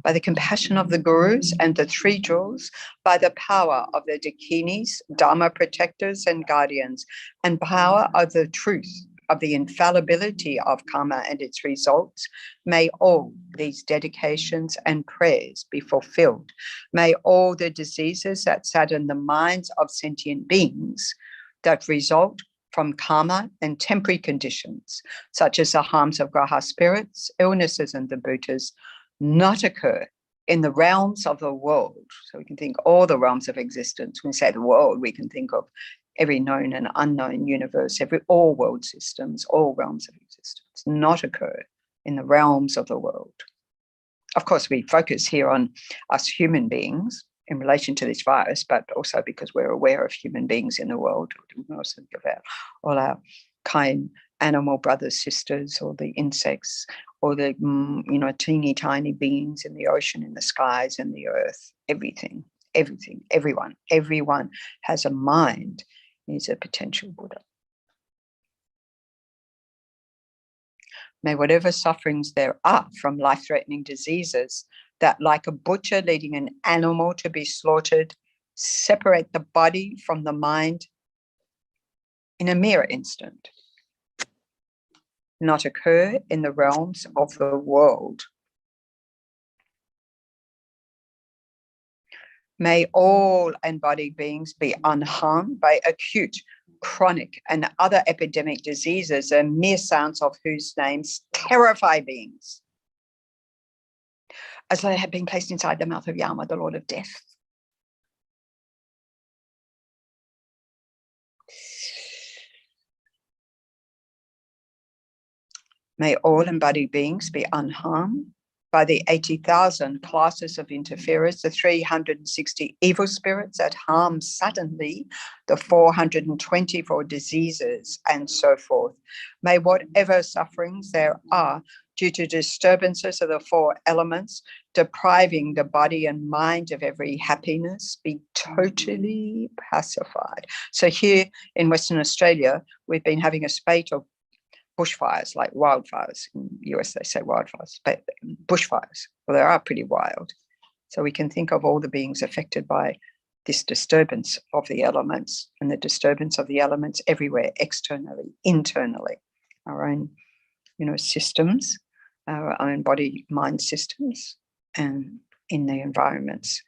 By the compassion of the gurus and the three jewels, by the power of the dakinis, Dharma protectors and guardians, and power of the truth of the infallibility of karma and its results, may all these dedications and prayers be fulfilled. May all the diseases that sadden the minds of sentient beings that result from karma and temporary conditions, such as the harms of graha spirits, illnesses, and the bhutas, not occur in the realms of the world. So we can think all the realms of existence. When we say the world, we can think of every known and unknown universe, all world systems, all realms of existence, not occur in the realms of the world. Of course, we focus here on us human beings in relation to this virus, but also because we're aware of human beings in the world. We also think about all our kind animal brothers, sisters, or the insects, or the teeny tiny beings in the ocean, in the skies, in the earth, everything, everyone has a mind, is a potential Buddha. May whatever sufferings there are from life-threatening diseases that, like a butcher leading an animal to be slaughtered, separate the body from the mind in a mere instant, not occur in the realms of the world. May all embodied beings be unharmed by acute, chronic, and other epidemic diseases, and mere sounds of whose names terrify beings, as they have been placed inside the mouth of Yama, the Lord of Death. May all embodied beings be unharmed by the 80,000 classes of interferers, the 360 evil spirits that harm suddenly, the 424 diseases, and so forth. May whatever sufferings there are due to disturbances of the four elements, depriving the body and mind of every happiness, be totally pacified. So here in Western Australia, we've been having a spate of bushfires, like wildfires. In the US, they say wildfires, but bushfires, well, they are pretty wild. So we can think of all the beings affected by this disturbance of the elements, and the disturbance of the elements everywhere, externally, internally, our own, systems, our own body-mind systems, and in the environments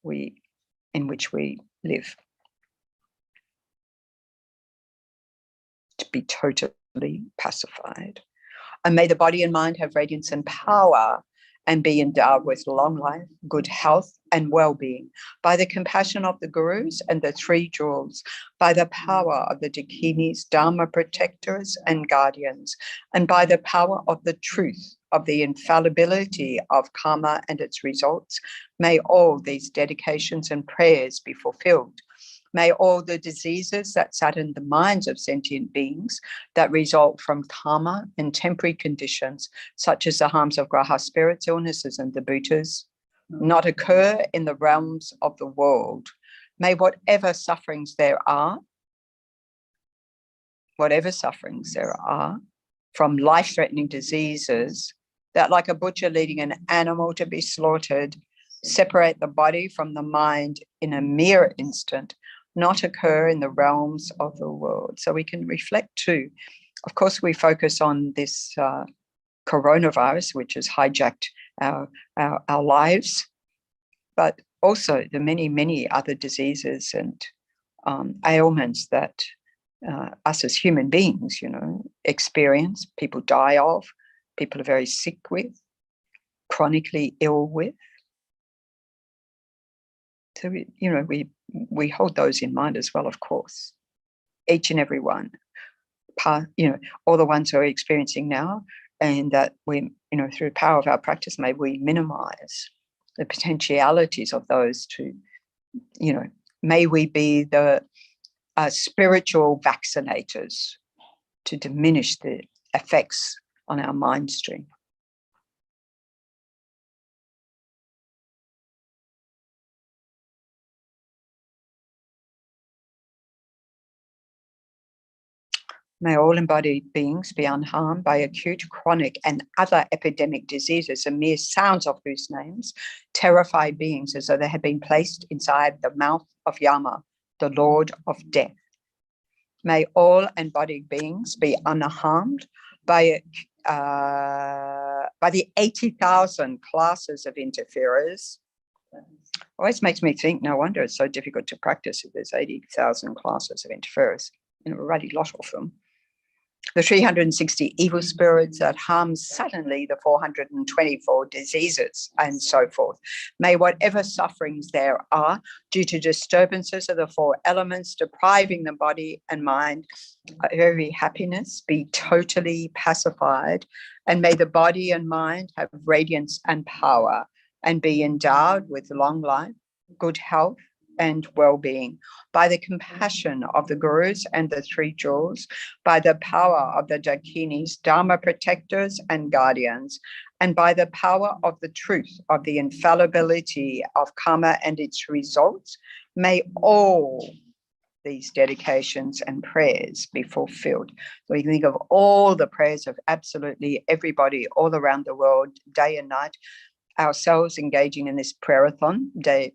in which we live. To be totally pacified. And may the body and mind have radiance and power and be endowed with long life, good health, and well-being by the compassion of the gurus and the three jewels, by the power of the dakinis, Dharma protectors and guardians, and by the power of the truth of the infallibility of karma and its results. May all these dedications and prayers be fulfilled. May all the diseases that sadden the minds of sentient beings that result from karma and temporary conditions, such as the harms of graha spirits, illnesses, and the bhutas, not occur in the realms of the world. May whatever sufferings there are from life-threatening diseases that, like a butcher leading an animal to be slaughtered, separate the body from the mind in a mere instant, not occur in the realms of the world. So we can reflect too. Of course, we focus on this coronavirus, which has hijacked our lives, but also the many, many other diseases and ailments that us as human beings, experience, people die of, people are very sick with, chronically ill with. So we hold those in mind as well, of course. Each and every one, all the ones who are experiencing now, and that we, through the power of our practice, may we minimize the potentialities of those to, may we be the spiritual vaccinators to diminish the effects on our mind stream. May all embodied beings be unharmed by acute, chronic, and other epidemic diseases, and mere sounds of whose names terrify beings as though they had been placed inside the mouth of Yama, the Lord of Death. May all embodied beings be unharmed by the 80,000 classes of interferers. Always makes me think, no wonder it's so difficult to practice if there's 80,000 classes of interferers, and a ruddy lot of them. The 360 evil spirits that harm suddenly the 424 diseases, and so forth. May whatever sufferings there are due to disturbances of the four elements depriving the body and mind of every happiness be totally pacified, and may the body and mind have radiance and power and be endowed with long life, good health, and well-being, by the compassion of the gurus and the three jewels, by the power of the dakinis, dharma protectors and guardians, and by the power of the truth of the infallibility of karma and its results, may all these dedications and prayers be fulfilled. So you can think of all the prayers of absolutely everybody all around the world, day and night, ourselves engaging in this prayerathon day,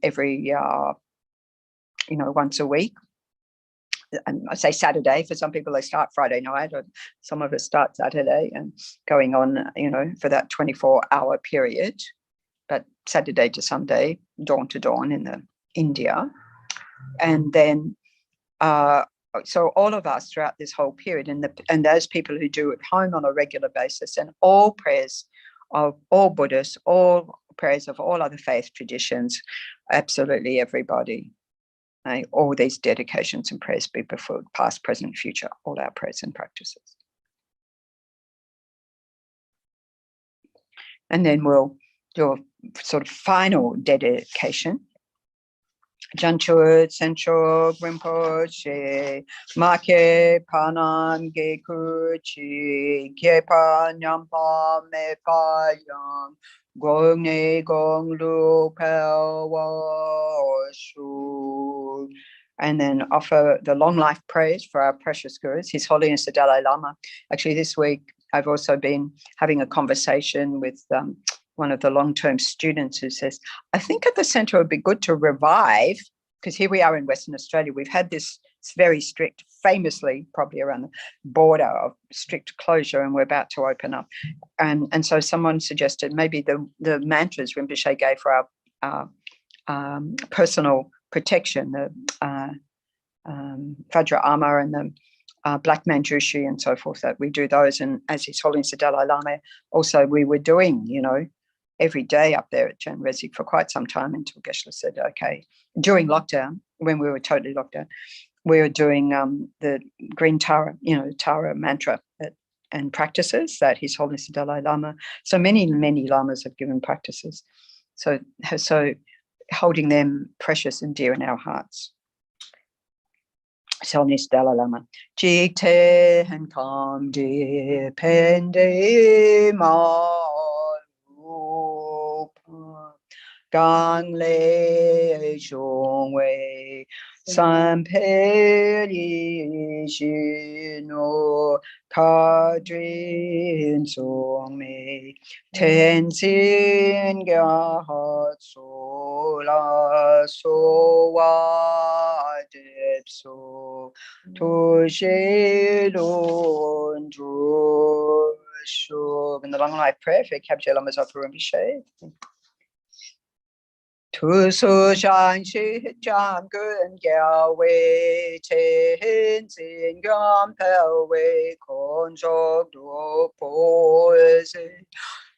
every once a week. And I say Saturday, for some people they start Friday night, or some of us start Saturday and going on, for that 24-hour period, but Saturday to Sunday, dawn to dawn in the India. And then so all of us throughout this whole period, and those people who do it home on a regular basis, and all prayers of all Buddhists, all prayers of all other faith traditions, absolutely everybody. All these dedications and prayers be fulfilled, past, present, future, all our prayers and practices. And then we'll do a sort of final dedication. Janchur Senchok Rinpoche, Make Panam Gekuchi, Kepa Nyampa Mepa Yang, Gong Ne Gong Lu Pel Shu. And then offer the long life prayers for our precious gurus, His Holiness the Dalai Lama. Actually, this week I've also been having a conversation with one of the long-term students who says, I think at the centre it would be good to revive, because here we are in Western Australia, we've had this very strict, famously probably around the border of strict closure, and we're about to open up. And so someone suggested maybe the mantras Rinpoche gave for our personal protection, the Vajra Amma and the Black Manjushri and so forth, that we do those. And as His Holiness the Dalai Lama, also we were doing, every day up there at Chenrezig for quite some time, until Geshe said, okay, during lockdown, when we were totally locked down, we were doing the green Tara, Tara mantra and practices that His Holiness the Dalai Lama, so many lamas have given practices. So holding them precious and dear in our hearts. His Holiness Dalai Lama. Jikte and kam de pende ma gang le shong wei san pe li shi no ka drin song me ten sin ga ha so la so wa de so to she lun dru shu. In the long life prayer for Kyabje Lama Zopa Rinpoche. Tu su shan shi jang gun gyao wei chen sin gam pel wei kon jok du po zi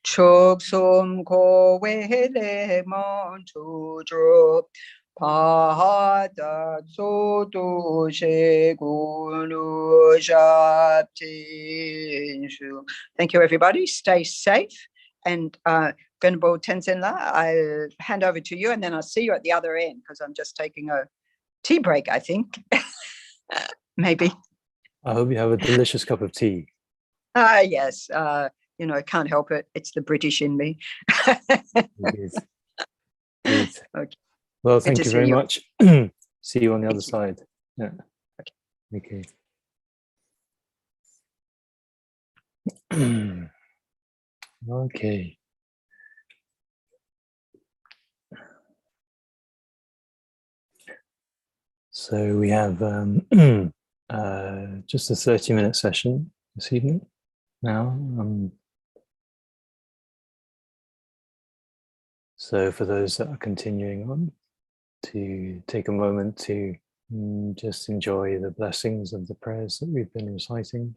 chuk sum ko wei le mon tu dru pa da su tu she gu lu sha tin shu. Thank you, everybody. Stay safe. And Venerable Tenzin-la, I'll hand over to you, and then I'll see you at the other end, because I'm just taking a tea break, I think. Maybe. I hope you have a delicious cup of tea. Yes, you know, can't help it. It's the British in me. Indeed. Indeed. Okay. Well, Good thank to you see very you. much. See you on the other Thank side. Yeah. Okay. Okay. So we have just a 30-minute session this evening now. So for those that are continuing on, to take a moment to just enjoy the blessings of the prayers that we've been reciting.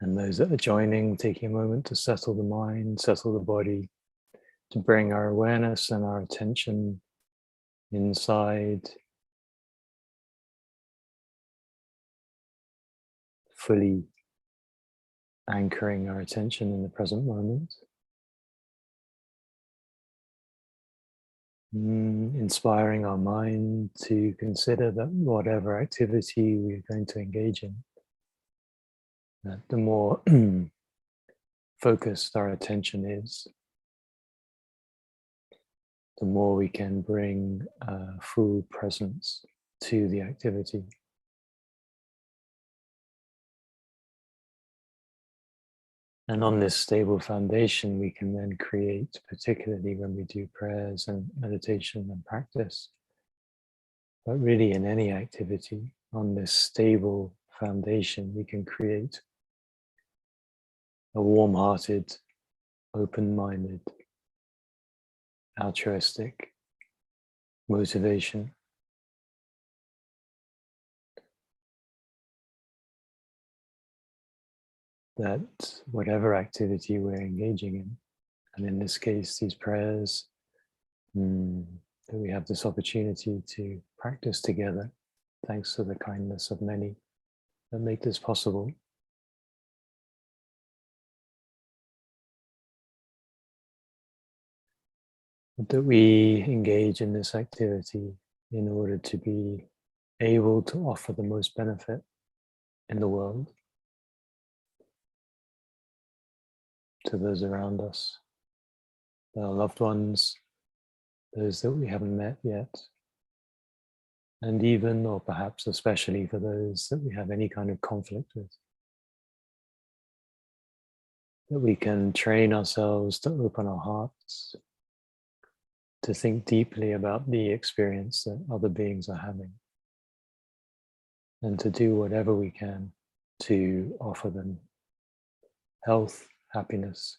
And those that are joining, taking a moment to settle the mind, settle the body, to bring our awareness and our attention inside, fully anchoring our attention in the present moment. Inspiring our mind to consider that whatever activity we're going to engage in, that the more focused our attention is, the more we can bring full presence to the activity. And on this stable foundation, we can then create, particularly when we do prayers and meditation and practice, but really in any activity, on this stable foundation, we can create a warm-hearted, open-minded, altruistic motivation. That whatever activity we're engaging in, and in this case, these prayers, that we have this opportunity to practice together, thanks to the kindness of many that make this possible. That we engage in this activity in order to be able to offer the most benefit in the world to those around us, our loved ones, those that we haven't met yet, and even, or perhaps especially, for those that we have any kind of conflict with. That we can train ourselves to open our hearts, to think deeply about the experience that other beings are having, and to do whatever we can to offer them health, happiness,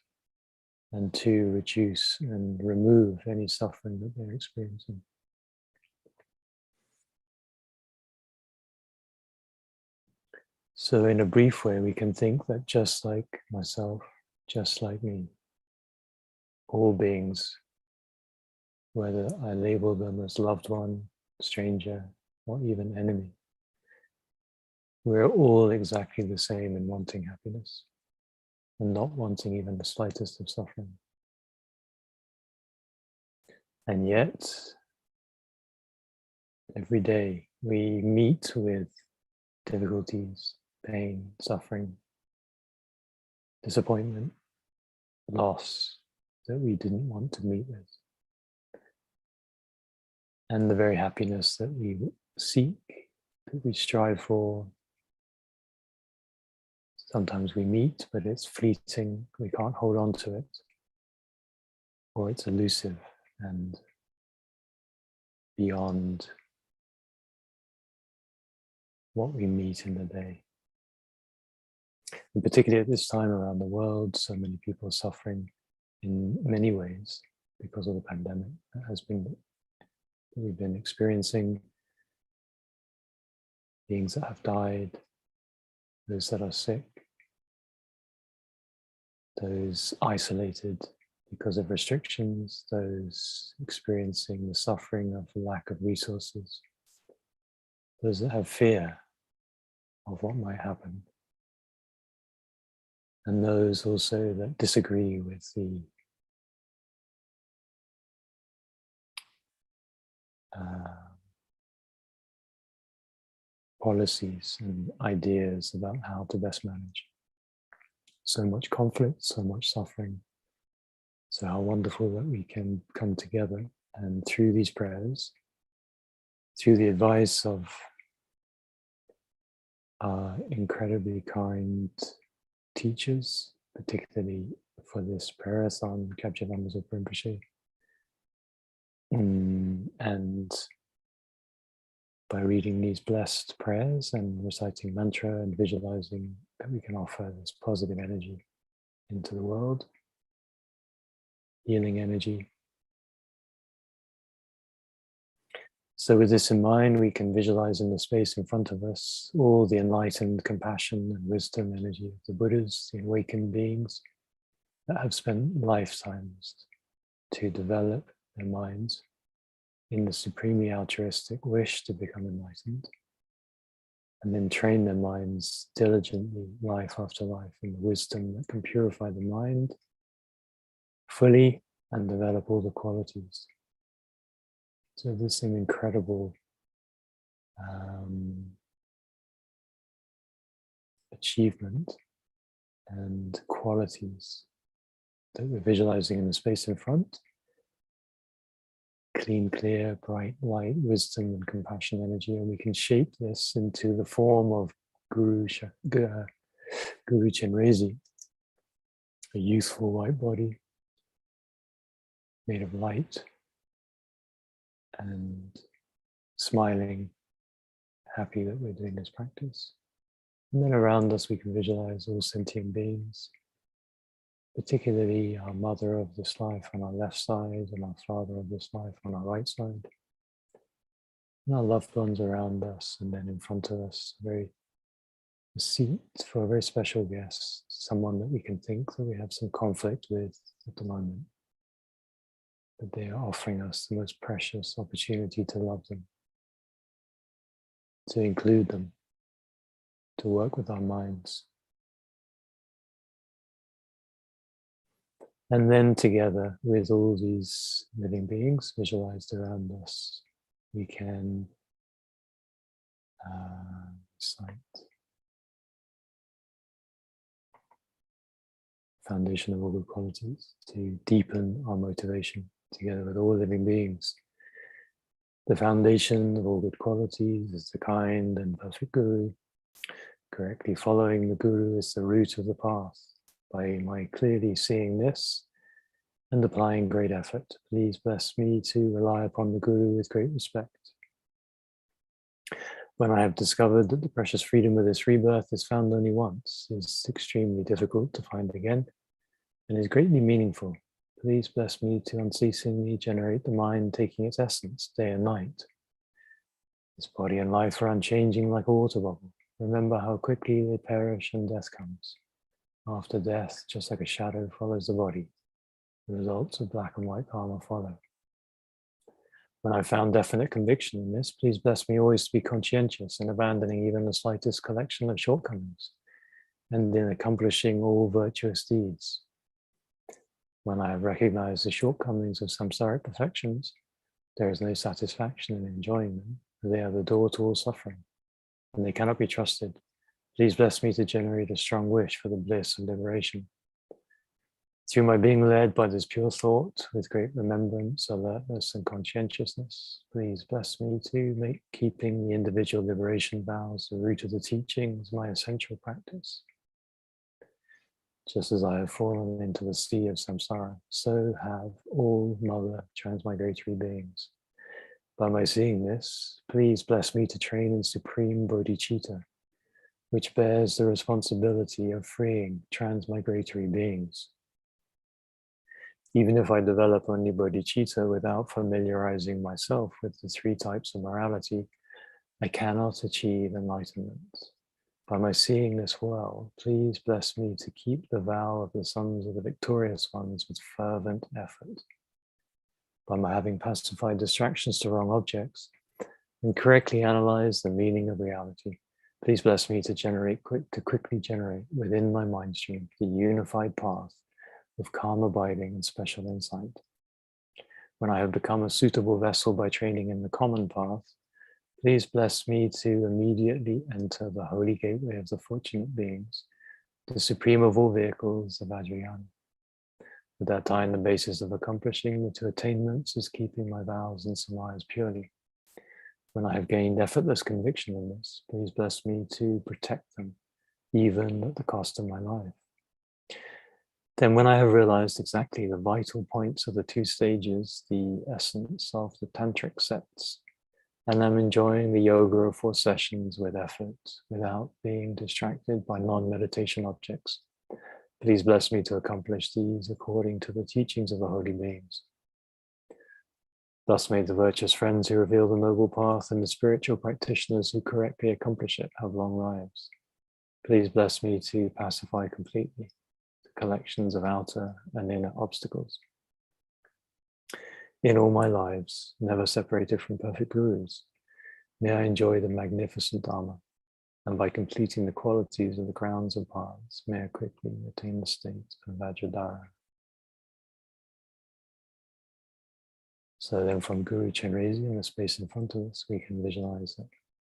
and to reduce and remove any suffering that they're experiencing. So in a brief way, we can think that just like myself, just like me, all beings, whether I label them as loved one, stranger, or even enemy, we're all exactly the same in wanting happiness and not wanting even the slightest of suffering. And yet, every day we meet with difficulties, pain, suffering, disappointment, loss that we didn't want to meet with. And the very happiness that we seek, that we strive for, sometimes we meet, but it's fleeting, we can't hold on to it, or it's elusive and beyond what we meet in the day. And particularly at this time around the world, so many people are suffering in many ways because of the pandemic that we've been experiencing, beings that have died, those that are sick, those isolated because of restrictions, those experiencing the suffering of lack of resources, those that have fear of what might happen, and those also that disagree with the policies and ideas about how to best manage. so much conflict, so much suffering. So how wonderful that we can come together and through these prayers, through the advice of our incredibly kind teachers, particularly for this prayerathon, Kyabje Lama Zopa Rinpoche, and by reading these blessed prayers and reciting mantra and visualizing that we can offer this positive energy into the world, healing energy. So with this in mind, we can visualize in the space in front of us all the enlightened compassion and wisdom energy of the Buddhas, the awakened beings that have spent lifetimes to develop their minds in the supremely altruistic wish to become enlightened, and then train their minds diligently, life after life, in the wisdom that can purify the mind fully and develop all the qualities. So this is an incredible achievement and qualities that we're visualizing in the space in front. Clean, clear, bright light, wisdom and compassion energy, and we can shape this into the form of Guru Chenrezig, a youthful white body made of light and smiling, happy that we're doing this practice. And then around us we can visualize all sentient beings, particularly our mother of this life on our left side and our father of this life on our right side. And our loved ones around us, and then in front of us, a seat for a very special guest, someone that we can think that we have some conflict with at the moment. But they are offering us the most precious opportunity to love them, to include them, to work with our minds. And then together with all these living beings visualized around us, we can recite foundation of all good qualities to deepen our motivation together with all living beings. The foundation of all good qualities is the kind and perfect Guru. Correctly following the Guru is the root of the path. By my clearly seeing this and applying great effort, please bless me to rely upon the Guru with great respect. When I have discovered that the precious freedom of this rebirth is found only once, is extremely difficult to find again, and is greatly meaningful, please bless me to unceasingly generate the mind taking its essence day and night. This body and life are unchanging like a water bubble. Remember how quickly they perish and death comes. After death, just like a shadow follows the body, the results of black and white karma follow. When I found definite conviction in this, please bless me always to be conscientious in abandoning even the slightest collection of shortcomings and in accomplishing all virtuous deeds. When I have recognized the shortcomings of samsaric perfections, there is no satisfaction in enjoying them, for they are the door to all suffering, and they cannot be trusted. Please bless me to generate a strong wish for the bliss of liberation. Through my being led by this pure thought, with great remembrance, alertness, and conscientiousness, please bless me to make keeping the individual liberation vows the root of the teachings my essential practice. Just as I have fallen into the sea of samsara, so have all mother transmigratory beings. By my seeing this, please bless me to train in supreme bodhicitta, which bears the responsibility of freeing transmigratory beings. Even if I develop only bodhicitta without familiarizing myself with the three types of morality, I cannot achieve enlightenment. By my seeing this well, please bless me to keep the vow of the sons of the victorious ones with fervent effort. By my having pacified distractions to wrong objects and correctly analyze the meaning of reality, please bless me to quickly generate within my mind stream the unified path of calm abiding and special insight. When I have become a suitable vessel by training in the common path, please bless me to immediately enter the holy gateway of the fortunate beings the supreme of all vehicles of Vajrayana. With that time, the basis of accomplishing the two attainments is keeping my vows and samayas purely. When I have gained effortless conviction in this, please bless me to protect them, even at the cost of my life. Then when I have realized exactly the vital points of the two stages, the essence of the tantric sects, and I'm enjoying the yoga of 4 sessions with effort, without being distracted by non-meditation objects, please bless me to accomplish these according to the teachings of the holy beings. Thus may the virtuous friends who reveal the noble path and the spiritual practitioners who correctly accomplish it have long lives. Please bless me to pacify completely the collections of outer and inner obstacles. In all my lives, never separated from perfect gurus, may I enjoy the magnificent Dharma, and by completing the qualities of the grounds and paths, may I quickly attain the state of Vajradhara. So then from Guru Chenrezig, in the space in front of us, we can visualize that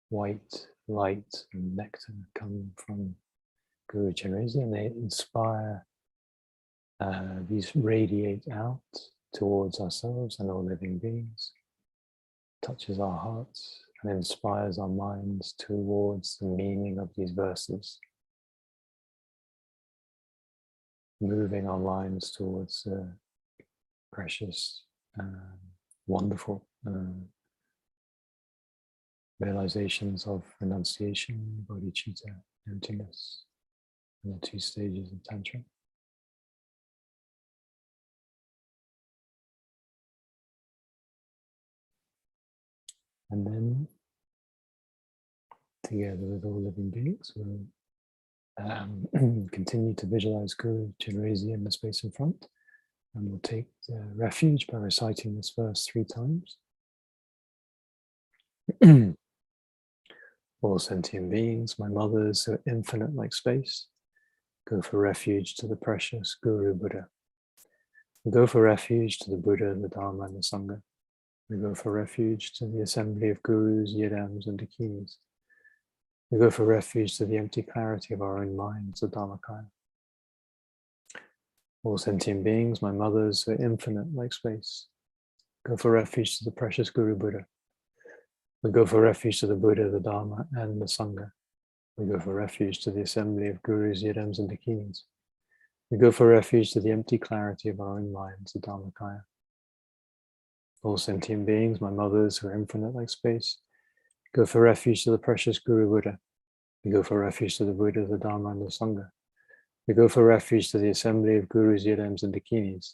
white light and nectar come from Guru Chenrezig, and they inspire, these radiate out towards ourselves and all living beings, touches our hearts and inspires our minds towards the meaning of these verses, moving our minds towards precious, wonderful realizations of renunciation, bodhicitta, emptiness, and the 2 stages of Tantra. And then, together with all living beings, we'll continue to visualize Guru Chenrezig in the space in front, and we'll take refuge by reciting this verse 3 times. All sentient beings, my mothers who are infinite like space, go for refuge to the precious Guru Buddha. We go for refuge to the Buddha, the Dharma, and the Sangha. We go for refuge to the assembly of gurus, yidams, and dakinis. We go for refuge to the empty clarity of our own minds, the Dharmakaya. All sentient beings, my mothers who are infinite like space, go for refuge to the precious Guru Buddha. We go for refuge to the Buddha, the Dharma, and the Sangha. We go for refuge to the assembly of gurus, yidams, and dakinis. We go for refuge to the empty clarity of our own minds, the Dharmakaya. All sentient beings, my mothers who are infinite like space, go for refuge to the precious Guru Buddha. We go for refuge to the Buddha, the Dharma, and the Sangha. We go for refuge to the assembly of gurus, yidams, and dakinis.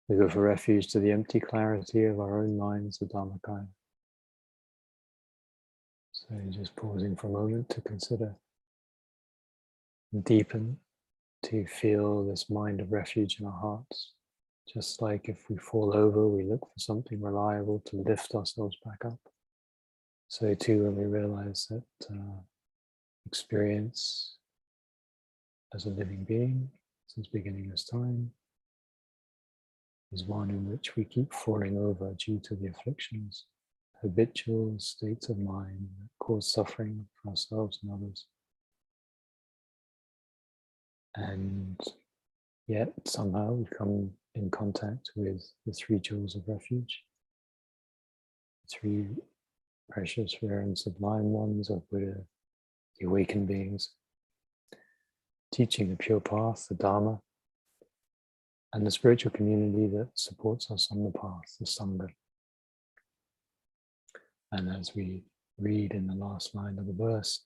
We go for refuge to the empty clarity of our own minds, the Dharmakaya. So just pausing for a moment to consider, deepen, to feel this mind of refuge in our hearts. Just like if we fall over, we look for something reliable to lift ourselves back up. So too, when we realize that experience as a living being since beginning of time is one in which we keep falling over due to the afflictions, habitual states of mind that cause suffering for ourselves and others. And yet somehow we come in contact with the 3 jewels of refuge, 3 precious, rare, and sublime ones of Buddha, the awakened beings, teaching the pure path, the Dharma, and the spiritual community that supports us on the path, the Sangha. And as we read in the last line of the verse,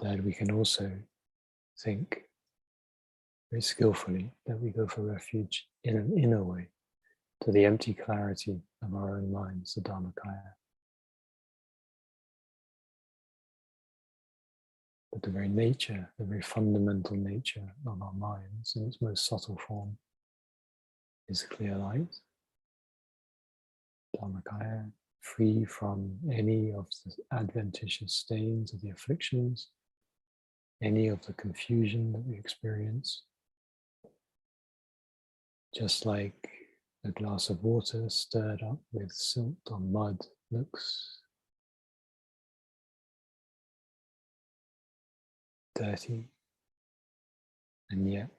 that we can also think very skillfully that we go for refuge in an inner way to the empty clarity of our own minds, the Dharmakaya. But the very nature, the very fundamental nature of our minds in its most subtle form is clear light, Dharmakaya, free from any of the adventitious stains of the afflictions, any of the confusion that we experience. Just like a glass of water stirred up with silt or mud looks dirty, And yet,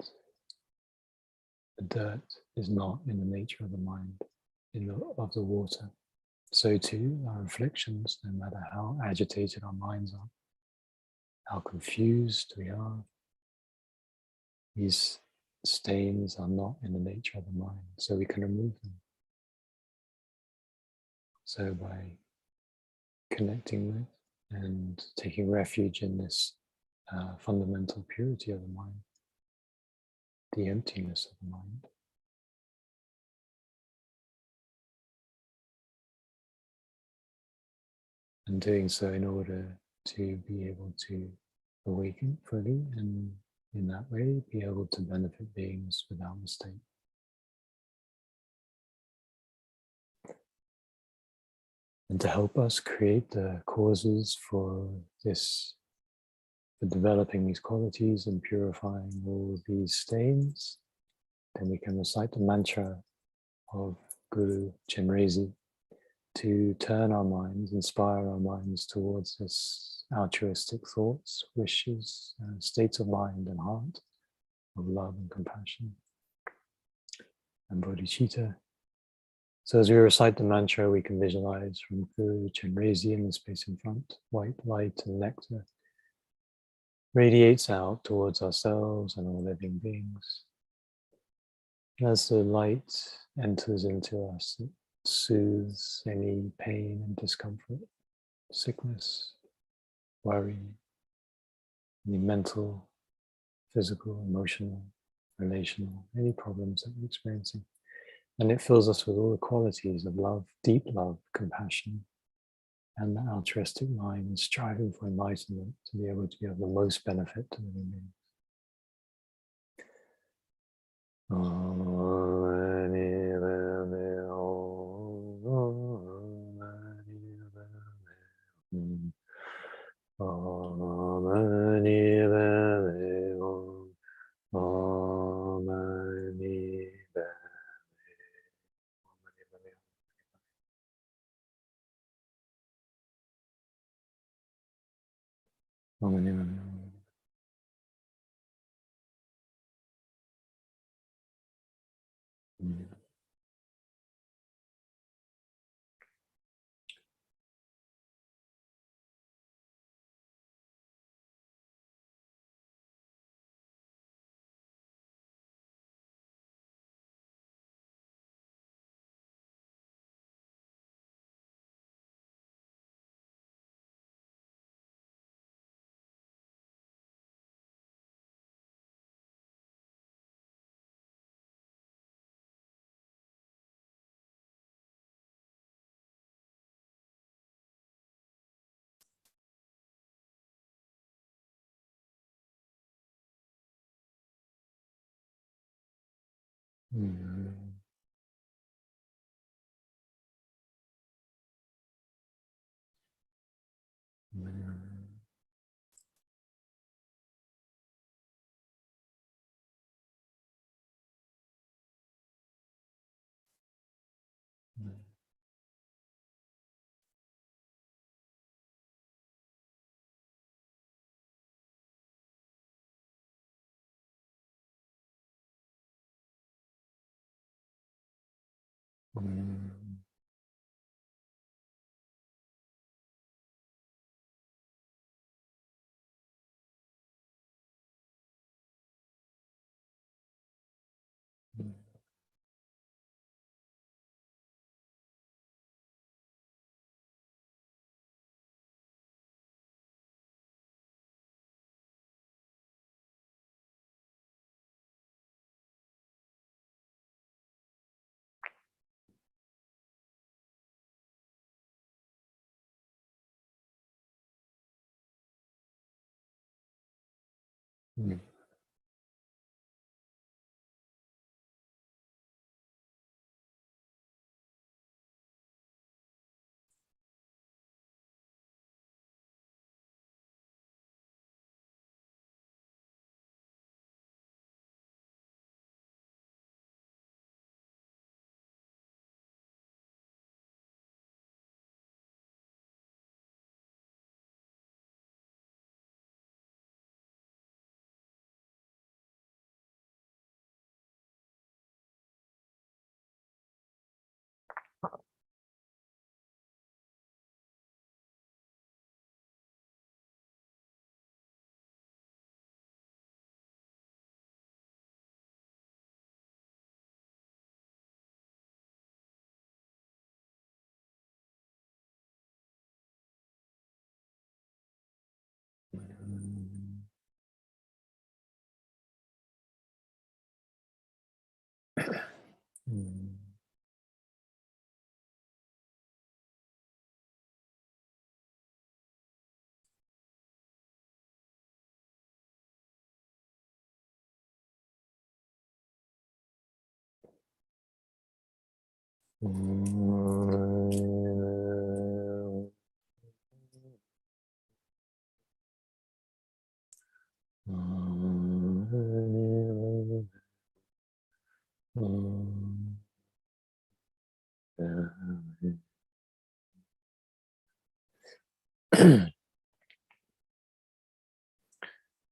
the dirt is not in the nature of the mind, of the water. So too, our reflections, no matter how agitated our minds are, how confused we are, these stains are not in the nature of the mind, so we can remove them. So by connecting with and taking refuge in this fundamental purity of the mind, the emptiness of the mind, and doing so in order to be able to awaken fully, and in that way be able to benefit beings without mistake. And to help us create the causes for this, for developing these qualities and purifying all these stains, then we can recite the mantra of Guru Chenrezig to turn our minds, inspire our minds towards this altruistic thoughts, wishes, states of mind and heart of love and compassion and bodhicitta. So as we recite the mantra, we can visualize from Guru Chenrezig in the space in front, white light and nectar radiates out towards ourselves and all living beings. As the light enters into us, it soothes any pain and discomfort, sickness, worry, any mental, physical, emotional, relational, any problems that we're experiencing. And it fills us with all the qualities of love, deep love, compassion, and the altruistic mind, striving for enlightenment to be able to be of the most benefit to living beings.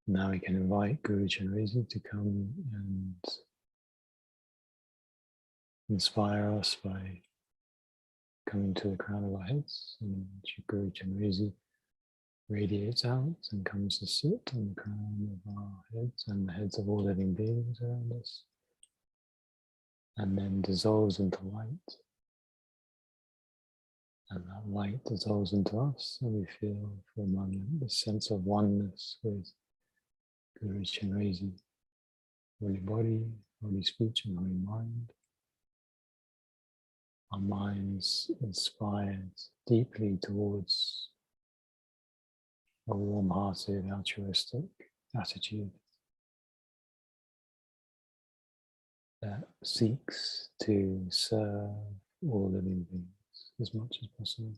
Now we can invite Guru Chenrezig to come and inspire us by coming to the crown of our heads, and Guru Chenrezig radiates out and comes to sit on the crown of our heads and the heads of all living beings around us, and then dissolves into light. And that light dissolves into us, and we feel for a moment the sense of oneness with Guru Chenrezig, holy body, holy speech, and holy mind. Our minds inspired deeply towards a warm-hearted, altruistic attitude that seeks to serve all living beings as much as possible.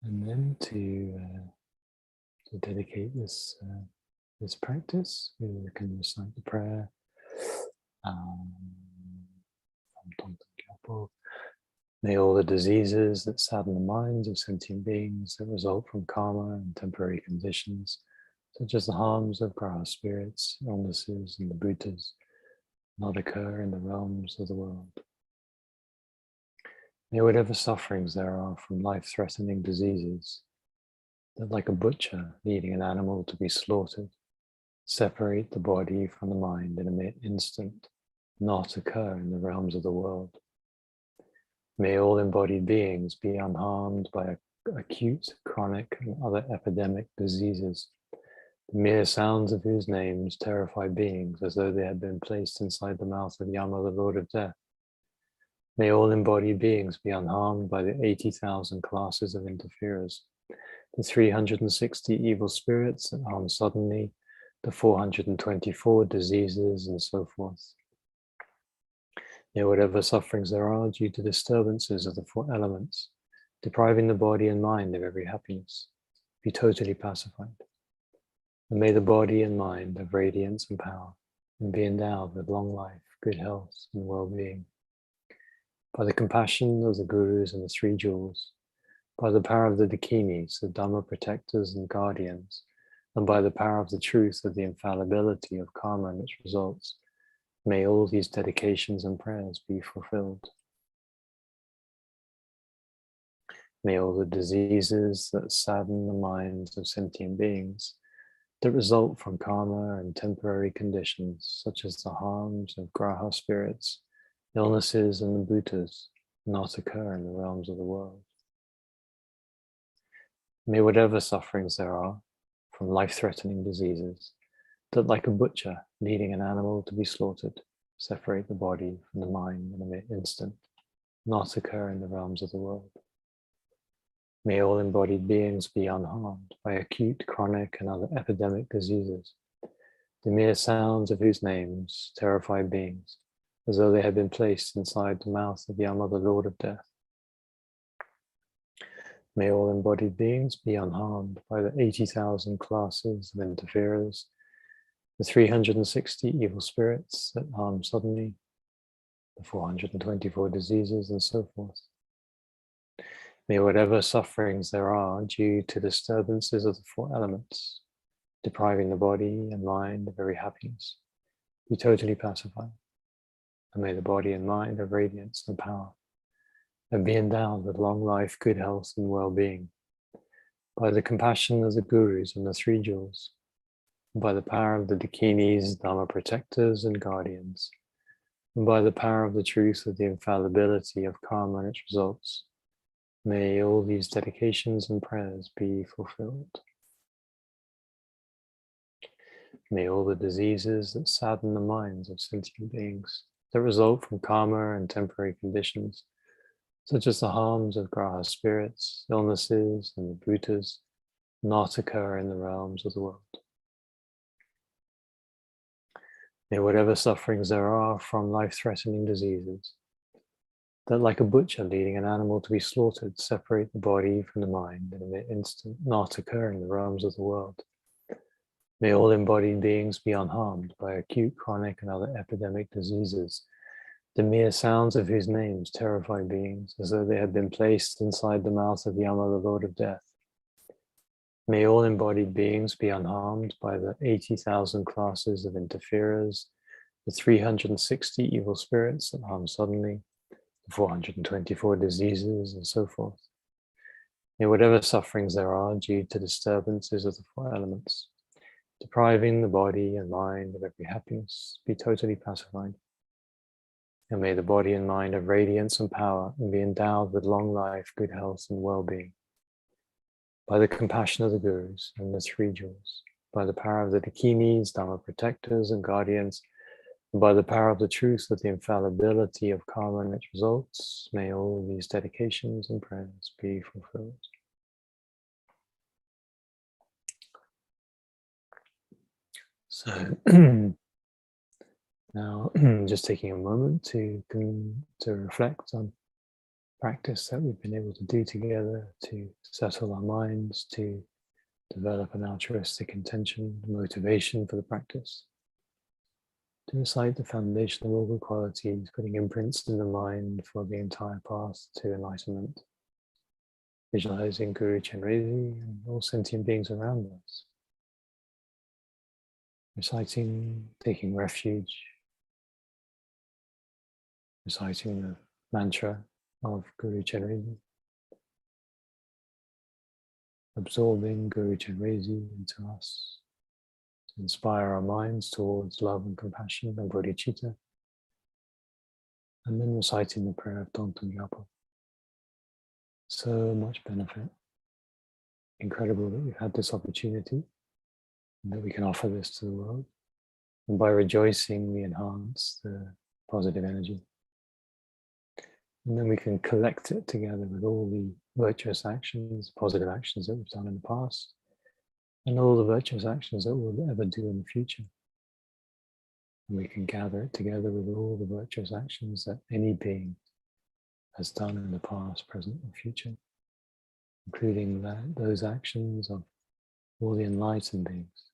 And then to dedicate this this practice, we can recite the prayer. Thangtong Gyalpo. May all the diseases that sadden the minds of sentient beings that result from karma and temporary conditions, such as the harms of graha spirits, illnesses, and the bhutas, not occur in the realms of the world. May whatever sufferings there are from life-threatening diseases, that like a butcher leading an animal to be slaughtered, separate the body from the mind in an instant, not occur in the realms of the world. May all embodied beings be unharmed by acute, chronic, and other epidemic diseases, the mere sounds of whose names terrify beings as though they had been placed inside the mouth of Yama, the Lord of Death. May all embodied beings be unharmed by the 80,000 classes of interferers, the 360 evil spirits that harm suddenly, the 424 diseases, and so forth. May whatever sufferings there are due to disturbances of the four elements, depriving the body and mind of every happiness, be totally pacified. And may the body and mind have radiance and power, and be endowed with long life, good health, and well-being. By the compassion of the Gurus and the Three Jewels, by the power of the Dakinis, the Dhamma protectors and guardians, and by the power of the truth of the infallibility of karma and its results, may all these dedications and prayers be fulfilled. May all the diseases that sadden the minds of sentient beings, that result from karma and temporary conditions, such as the harms of graha spirits, illnesses, and the bhutas, not occur in the realms of the world. May whatever sufferings there are from life-threatening diseases, that like a butcher leading an animal to be slaughtered, separate the body from the mind in a mere instant, not occur in the realms of the world. May all embodied beings be unharmed by acute, chronic, and other epidemic diseases, the mere sounds of whose names terrify beings, as though they had been placed inside the mouth of Yama, the Lord of Death. May all embodied beings be unharmed by the 80,000 classes of interferers, the 360 evil spirits that harm suddenly, the 424 diseases, and so forth. May whatever sufferings there are due to disturbances of the four elements, depriving the body and mind of every happiness, be totally pacified. And may the body and mind have radiance and power, and be endowed with long life, good health, and well-being, by the compassion of the Gurus and the Three Jewels, and by the power of the Dakinis, Dhamma protectors and guardians, and by the power of the truth of the infallibility of karma and its results, May all these dedications and prayers be fulfilled. May all the diseases that sadden the minds of sentient beings, that result from karma and temporary conditions, such as the harms of graha spirits, illnesses, and the bhutas, not occur in the realms of the world. May whatever sufferings there are from life-threatening diseases, that like a butcher leading an animal to be slaughtered, separate the body from the mind in an instant, not occur in the realms of the world. May all embodied beings be unharmed by acute, chronic, and other epidemic diseases, the mere sounds of whose names terrify beings as though they had been placed inside the mouth of Yama, the Lord of Death. May all embodied beings be unharmed by the 80,000 classes of interferers, the 360 evil spirits that harm suddenly, the 424 diseases, and so forth. May whatever sufferings there are due to disturbances of the four elements, depriving the body and mind of every happiness, be totally pacified. And may the body and mind have radiance and power and be endowed with long life, good health, and well-being. By the compassion of the Gurus and the three jewels, by the power of the Dakinis, Dharma protectors and guardians, and by the power of the truth of the infallibility of karma and its results, may all these dedications and prayers be fulfilled. So now just taking a moment to reflect on practice that we've been able to do together, to settle our minds, to develop an altruistic intention, motivation for the practice, to recite the foundation of all good qualities, putting imprints in the mind for the entire path to enlightenment, visualizing Guru Chenrezig and all sentient beings around us, reciting, taking refuge, reciting the mantra of Guru Chenrezig, absorbing Guru Chenrezig into us to inspire our minds towards love and compassion and bodhicitta, and then reciting the prayer of Thangtong Gyalpo. So much benefit. Incredible that we've had this opportunity and that we can offer this to the world. And by rejoicing, we enhance the positive energy. And then we can collect it together with all the virtuous actions, positive actions that we've done in the past, and all the virtuous actions that we'll ever do in the future. And we can gather it together with all the virtuous actions that any being has done in the past, present, and future, including those actions of all the enlightened beings,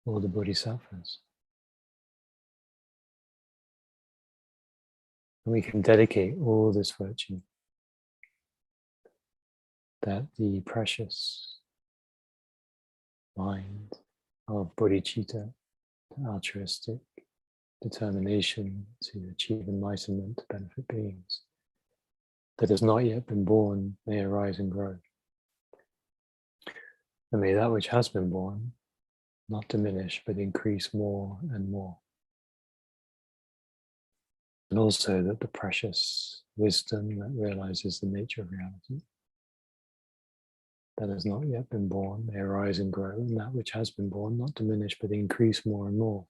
all the bodhisattvas. And we can dedicate all this virtue that the precious mind of bodhicitta, the altruistic determination to achieve enlightenment, to benefit beings, that has not yet been born, may arise and grow. And may that which has been born not diminish, but increase more and more. And also that the precious wisdom that realizes the nature of reality that has not yet been born may arise and grow, and that which has been born not diminish, but increase more and more.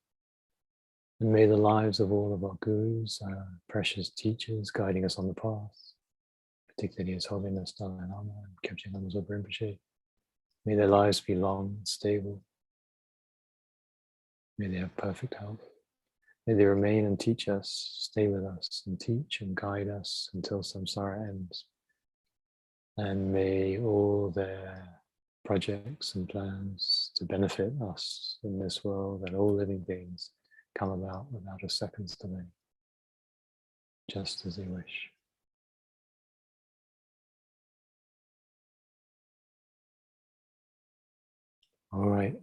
And may the lives of all of our gurus, our precious teachers guiding us on the path, particularly His Holiness Dalai Lama and Kyabje Lama Zopa Rinpoche, may their lives be long and stable. May they have perfect health. May they remain and teach us, stay with us and teach and guide us until samsara ends. And may all their projects and plans to benefit us in this world and all living beings come about without a second's delay, just as they wish. All right.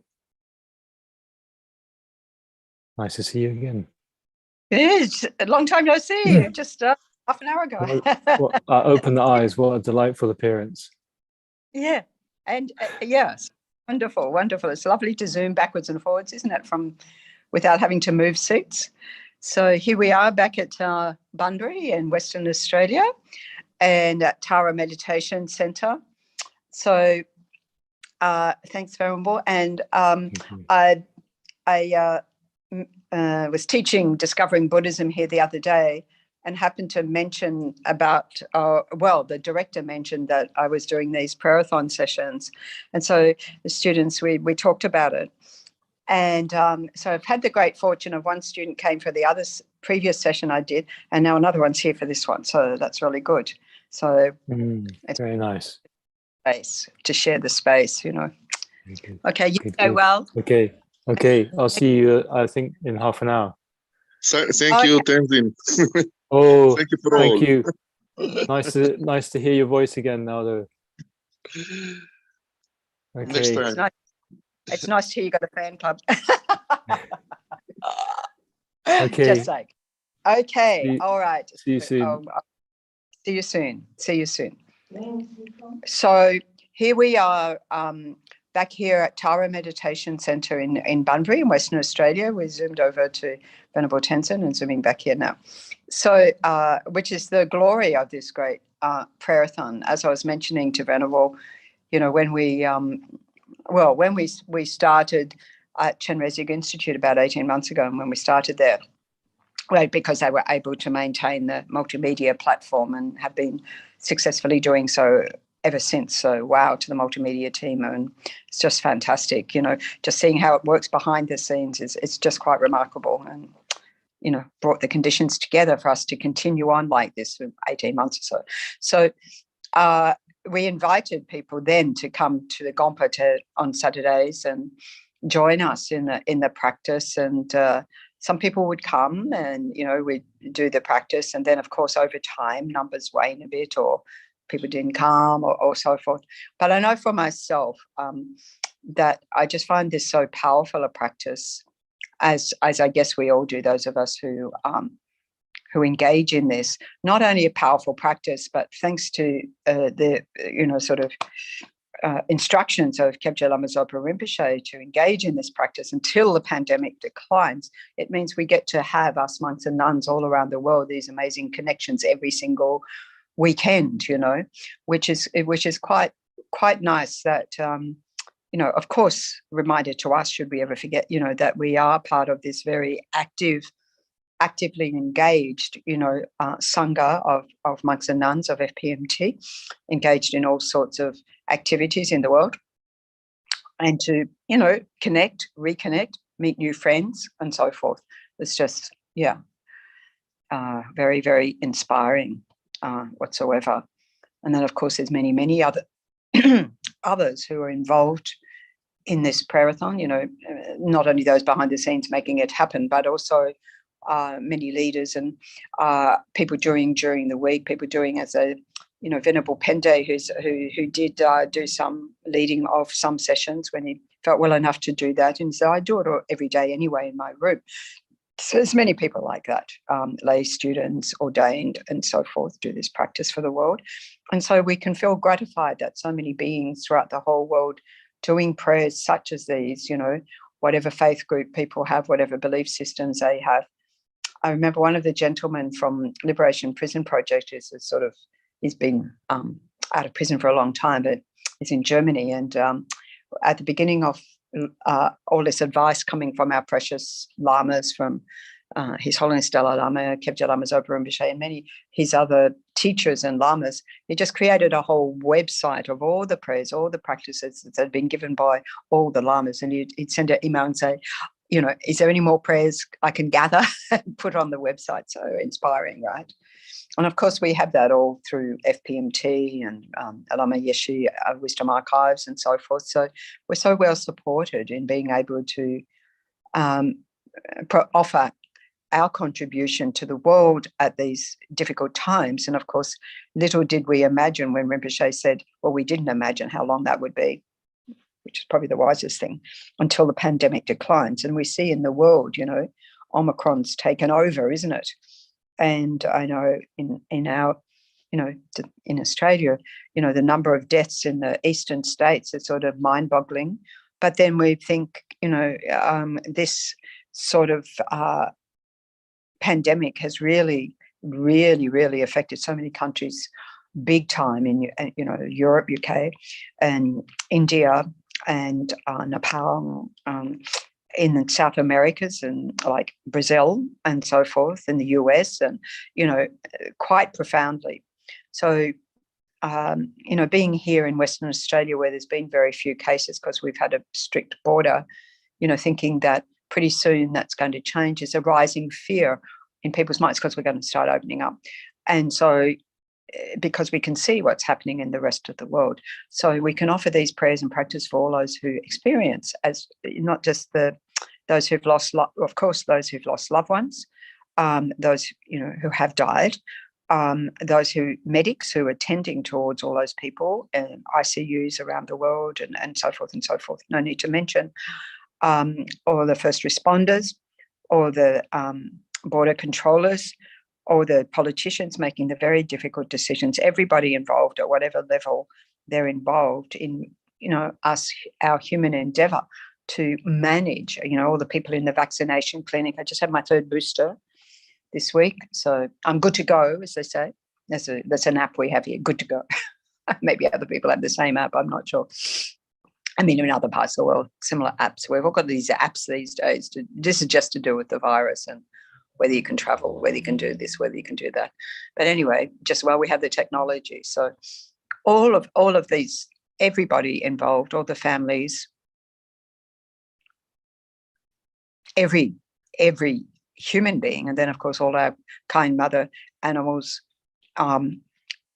Nice to see you again. It's a long time no see. Just half an hour ago. Open the eyes. What a delightful appearance. Yeah. And yes, wonderful, wonderful. It's lovely to zoom backwards and forwards, isn't it, without having to move seats. So here we are back at Bunbury in Western Australia. and at Tara Meditation Center. So thanks, Venerable. And I was teaching Discovering Buddhism here the other day, and happened to mention about, the director mentioned that I was doing these prayerathon sessions. And so the students, we talked about it. And so I've had the great fortune of one student came for the previous session I did, and now another one's here for this one. So that's really good. So it's very nice. Space to share the space, you know. Okay, you go well. Okay. I'll see you, I think, in half an hour. Thank you, Tenzin. Oh, thank you for all. Thank you. Nice to hear your voice again now, though. Okay. Next time. It's nice to hear you got a fan club. Okay. Just like, okay, all right. See you soon. See you soon. See you soon. So here we are, back here at Tara Meditation Center in Bunbury in Western Australia. We zoomed over to Venerable Tenzin and zooming back here now. So, which is the glory of this great prayerathon. As I was mentioning to Venerable, you know, when we started at Chenrezig Institute about 18 months ago, and when we started there, well, because they were able to maintain the multimedia platform and have been successfully doing so ever since. So wow to the multimedia team, and it's just fantastic, you know, just seeing how it works behind the scenes it's just quite remarkable, and you know, brought the conditions together for us to continue on like this for 18 months or so. So we invited people then to come to the Gyalpo on Saturdays and join us in the practice, and some people would come and, you know, we'd do the practice, and then of course over time numbers wane a bit, or people didn't come, or so forth. But I know for myself that I just find this so powerful a practice, as I guess we all do, those of us who engage in this. Not only a powerful practice, but thanks to the, you know, sort of instructions of Kyabje Lama Zopa Rinpoche to engage in this practice until the pandemic declines, it means we get to have, us monks and nuns all around the world, these amazing connections every single weekend, you know, which is quite nice. That you know, of course, reminder to us, should we ever forget, you know, that we are part of this very actively engaged, you know, Sangha of monks and nuns of FPMT, engaged in all sorts of activities in the world, and to, you know, connect, reconnect, meet new friends, and so forth. It's just, yeah, very, very inspiring whatsoever. And then, of course, there's many other others who are involved in this prayerathon, you know, not only those behind the scenes making it happen, but also many leaders and people during the week, people doing, as a, you know, Venerable Pende, who did do some leading of some sessions when he felt well enough to do that, and so I do it every day anyway in my room. So there's many people like that, lay students, ordained, and so forth, do this practice for the world. And so we can feel gratified that so many beings throughout the whole world doing prayers such as these, you know, whatever faith group people have, whatever belief systems they have. I remember one of the gentlemen from Liberation Prison Project he's been out of prison for a long time, but he's in Germany. And at the beginning of all this advice coming from our precious lamas, from His Holiness Dalai Lama, Kyabje Lama Zopa Rinpoche, and many his other teachers and lamas, he just created a whole website of all the prayers, all the practices that had been given by all the lamas. And he'd send an email and say, you know, is there any more prayers I can gather and put on the website? So inspiring, right? And of course, we have that all through FPMT and Lama Yeshe Wisdom Archives and so forth. So we're so well supported in being able to offer our contribution to the world at these difficult times. And of course, little did we imagine when Rinpoche said, well, we didn't imagine how long that would be, which is probably the wisest thing, until the pandemic declines. And we see in the world, you know, Omicron's taken over, isn't it? And I know in our, you know, in Australia, you know, the number of deaths in the eastern states is sort of mind-boggling. But then we think, you know, this sort of pandemic has really affected so many countries big time in, you know, Europe, UK, and India, and Nepal, in the South Americas, and like Brazil and so forth, in the US, and, you know, quite profoundly. So, you know, being here in Western Australia, where there's been very few cases because we've had a strict border, you know, thinking that pretty soon that's going to change, is a rising fear in people's minds because we're going to start opening up. And so, because we can see what's happening in the rest of the world, so we can offer these prayers and practice for all those who experience, as not just those who've lost, of course, those who've lost loved ones, those, you know, who have died, those medics who are tending towards all those people, and ICUs around the world, and so forth and so forth. No need to mention, or the first responders, or the border controllers, or the politicians making the very difficult decisions. Everybody involved at whatever level they're involved in, you know, our human endeavour to manage, you know, all the people in the vaccination clinic. I just had my 3rd booster this week, so I'm good to go, as they say. That's an app we have here, good to go. Maybe other people have the same app, I'm not sure. I mean, in other parts of the world, similar apps. We've all got these apps these days. This is just to do with the virus and whether you can travel, whether you can do this, whether you can do that. But anyway, just while we have the technology. So all of these, everybody involved, all the families, every human being, and then of course all our kind mother animals,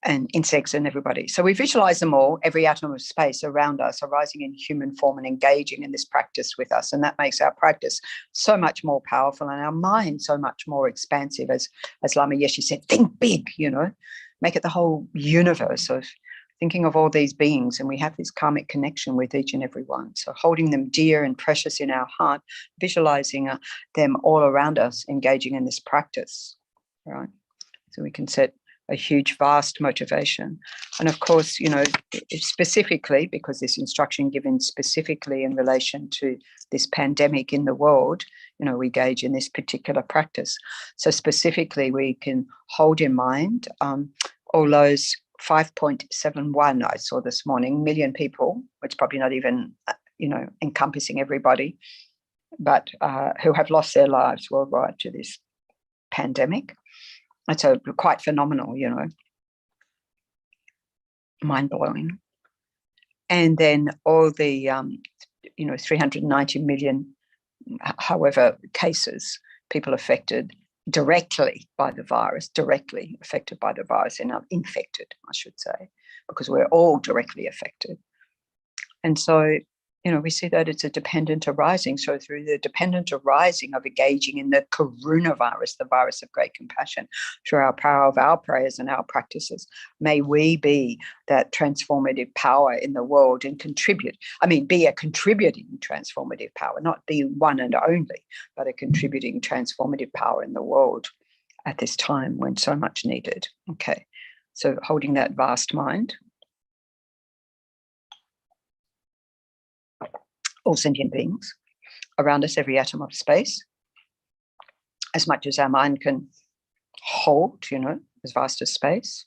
and insects and everybody. So we visualize them all, every atom of space around us, arising in human form and engaging in this practice with us. And that makes our practice so much more powerful and our mind so much more expansive. As Lama Yeshe said, think big, you know, make it the whole universe of thinking of all these beings. And we have this karmic connection with each and every one. So holding them dear and precious in our heart, visualizing them all around us, engaging in this practice, right? So we can set a huge, vast motivation. And of course, you know, specifically, because this instruction given specifically in relation to this pandemic in the world, you know, we engage in this particular practice. So specifically, we can hold in mind all those 5.71 I saw this morning, million people, which probably not even, you know, encompassing everybody, but who have lost their lives worldwide to this pandemic. It's quite phenomenal, you know, mind-blowing. And then all the, you know, 390 million, however, cases, people affected directly by the virus, directly affected by the virus, and infected, I should say, because we're all directly affected. And so, you know, we see that it's a dependent arising. So through the dependent arising of engaging in the coronavirus, the virus of great compassion, through our power of our prayers and our practices, may we be that transformative power in the world and contribute. I mean, be a contributing transformative power, not be one and only, but a contributing transformative power in the world at this time when so much needed. Okay, so holding that vast mind. All sentient beings around us, every atom of space, as much as our mind can hold, you know, as vast as space.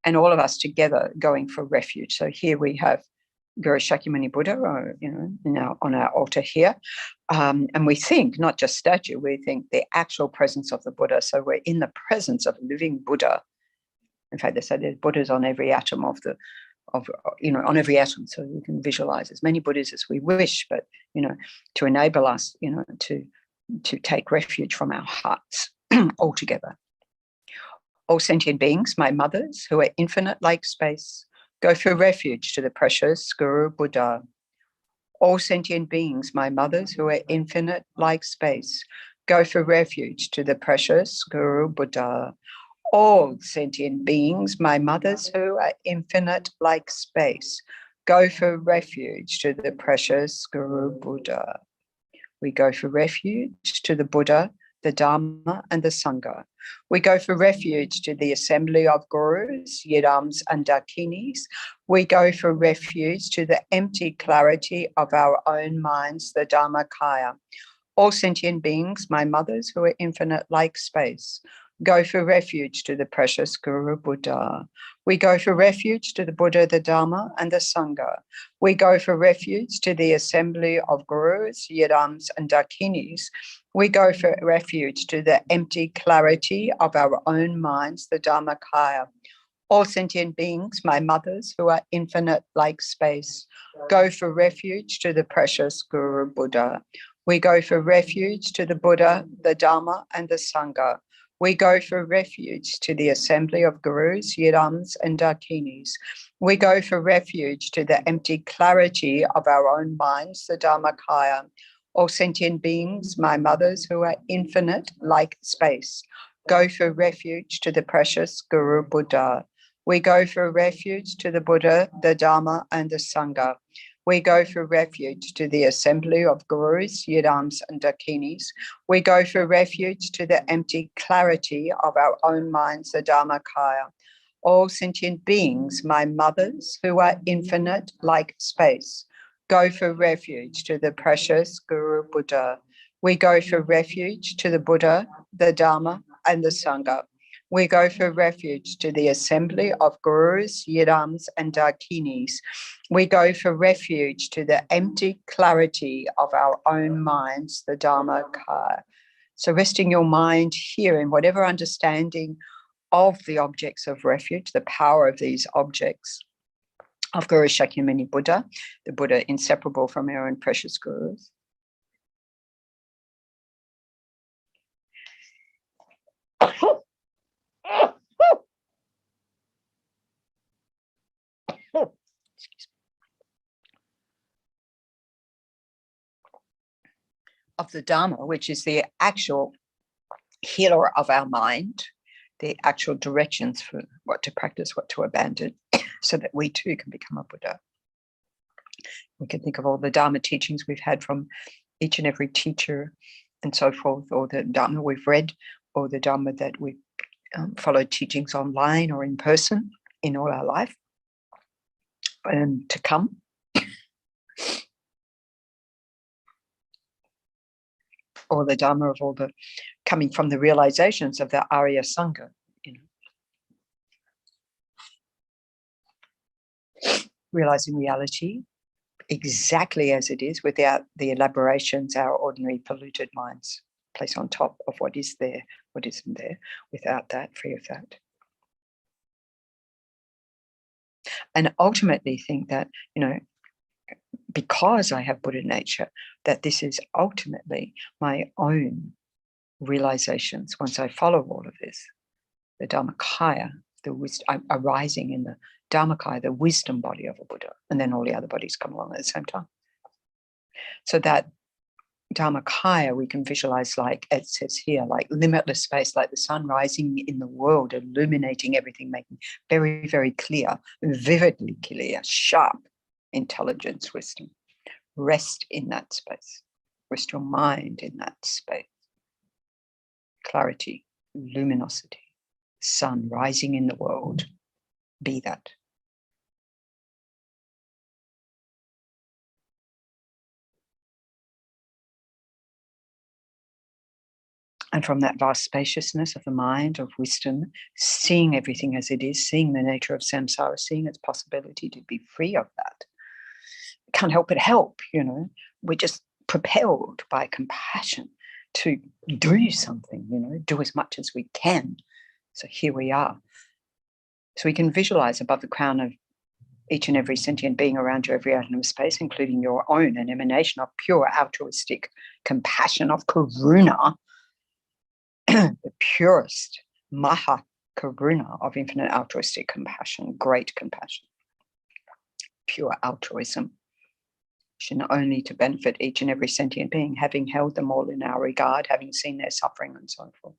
And all of us together going for refuge. So here we have Guru Shakyamuni Buddha, you know, now on our altar here. And we think, not just statue, we think the actual presence of the Buddha. So we're in the presence of living Buddha. In fact, they say there's Buddhas on every atom you know, on every atom, so we can visualize as many Buddhas as we wish, but, you know, to enable us, you know, to take refuge from our hearts altogether. All sentient beings, my mothers, who are infinite like space, go for refuge to the precious Guru Buddha. All sentient beings, my mothers, who are infinite like space, go for refuge to the precious Guru Buddha. All sentient beings, my mothers, who are infinite like space, go for refuge to the precious Guru Buddha. We go for refuge to the Buddha, the Dharma, and the Sangha. We go for refuge to the assembly of Gurus, Yidams, and Dakinis. We go for refuge to the empty clarity of our own minds, the Dharmakaya. All sentient beings, my mothers, who are infinite like space, go for refuge to the precious Guru Buddha. We go for refuge to the Buddha, the Dharma, and the Sangha. We go for refuge to the assembly of Gurus, Yidams, and Dakinis. We go for refuge to the empty clarity of our own minds, the Dharmakaya. All sentient beings, my mothers, who are infinite like space, go for refuge to the precious Guru Buddha. We go for refuge to the Buddha, the Dharma, and the Sangha. We go for refuge to the assembly of Gurus, Yidams, and Dakinis. We go for refuge to the empty clarity of our own minds, the Dharmakaya. All sentient beings, my mothers, who are infinite like space, go for refuge to the precious Guru Buddha. We go for refuge to the Buddha, the Dharma, and the Sangha. We go for refuge to the assembly of Gurus, Yidams, and Dakinis. We go for refuge to the empty clarity of our own minds, the Dharmakaya. All sentient beings, my mothers, who are infinite like space, go for refuge to the precious Guru Buddha. We go for refuge to the Buddha, the Dharma, and the Sangha. We go for refuge to the assembly of Gurus, Yidams, and Dakinis. We go for refuge to the empty clarity of our own minds, the Dharmakaya. So resting your mind here in whatever understanding of the objects of refuge, the power of these objects, of Guru Shakyamuni Buddha, the Buddha inseparable from our own precious Gurus. Of the Dharma, which is the actual healer of our mind, the actual directions for what to practice, what to abandon, so that we too can become a Buddha. We can think of all the Dharma teachings we've had from each and every teacher and so forth, or the Dharma we've read, or the Dharma that we've followed teachings online or in person in all our life, and to come. Or the Dharma of all the coming from the realizations of the Arya Sangha, realizing reality exactly as it is without the elaborations our ordinary polluted minds place on top of what is there, what isn't there, without that, free of that. And ultimately think that, because I have Buddha nature, that this is ultimately my own realizations. Once I follow all of this, the Dharmakaya, the wisdom arising in the Dharmakaya, the wisdom body of a Buddha, and then all the other bodies come along at the same time. So that Dharmakaya we can visualize, like it says here, like limitless space, like the sun rising in the world, illuminating everything, making very, very clear, vividly clear, sharp intelligence, wisdom. Rest in that space. Rest your mind in that space. Clarity, luminosity, sun rising in the world. Be that. And from that vast spaciousness of the mind, of wisdom, seeing everything as it is, seeing the nature of samsara, seeing its possibility to be free of that, can't help but help, We're just propelled by compassion to do something, do as much as we can. So here we are. So we can visualize above the crown of each and every sentient being around you, every atom of space, including your own, an emanation of pure altruistic compassion, of karuna, the purest maha karuna of infinite altruistic compassion, great compassion, pure altruism, only to benefit each and every sentient being, having held them all in our regard, having seen their suffering and so forth.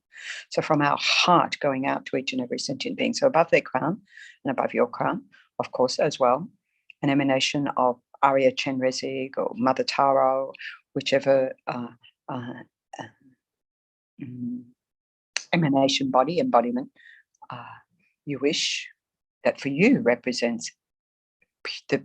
So from our heart going out to each and every sentient being. So above their crown and above your crown, of course, as well, an emanation of Arya Chenrezig or Mother Tara, or whichever emanation body, embodiment you wish, that for you represents the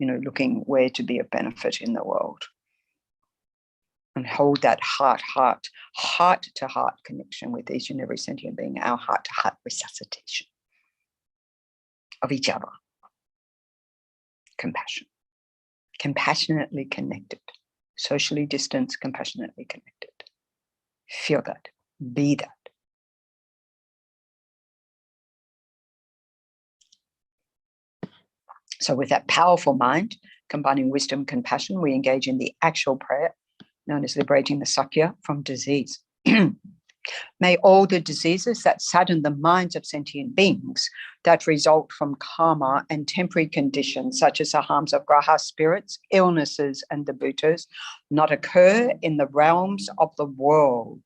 looking where to be of benefit in the world. And hold that heart-to-heart connection with each and every sentient being, our heart-to-heart resuscitation of each other. Compassion. Compassionately connected. Socially distanced, compassionately connected. Feel that. Be that. So with that powerful mind, combining wisdom, compassion, we engage in the actual prayer known as liberating the Sakya from disease. May all the diseases that sadden the minds of sentient beings that result from karma and temporary conditions, such as the harms of graha spirits, illnesses, and the bhutas, not occur in the realms of the world.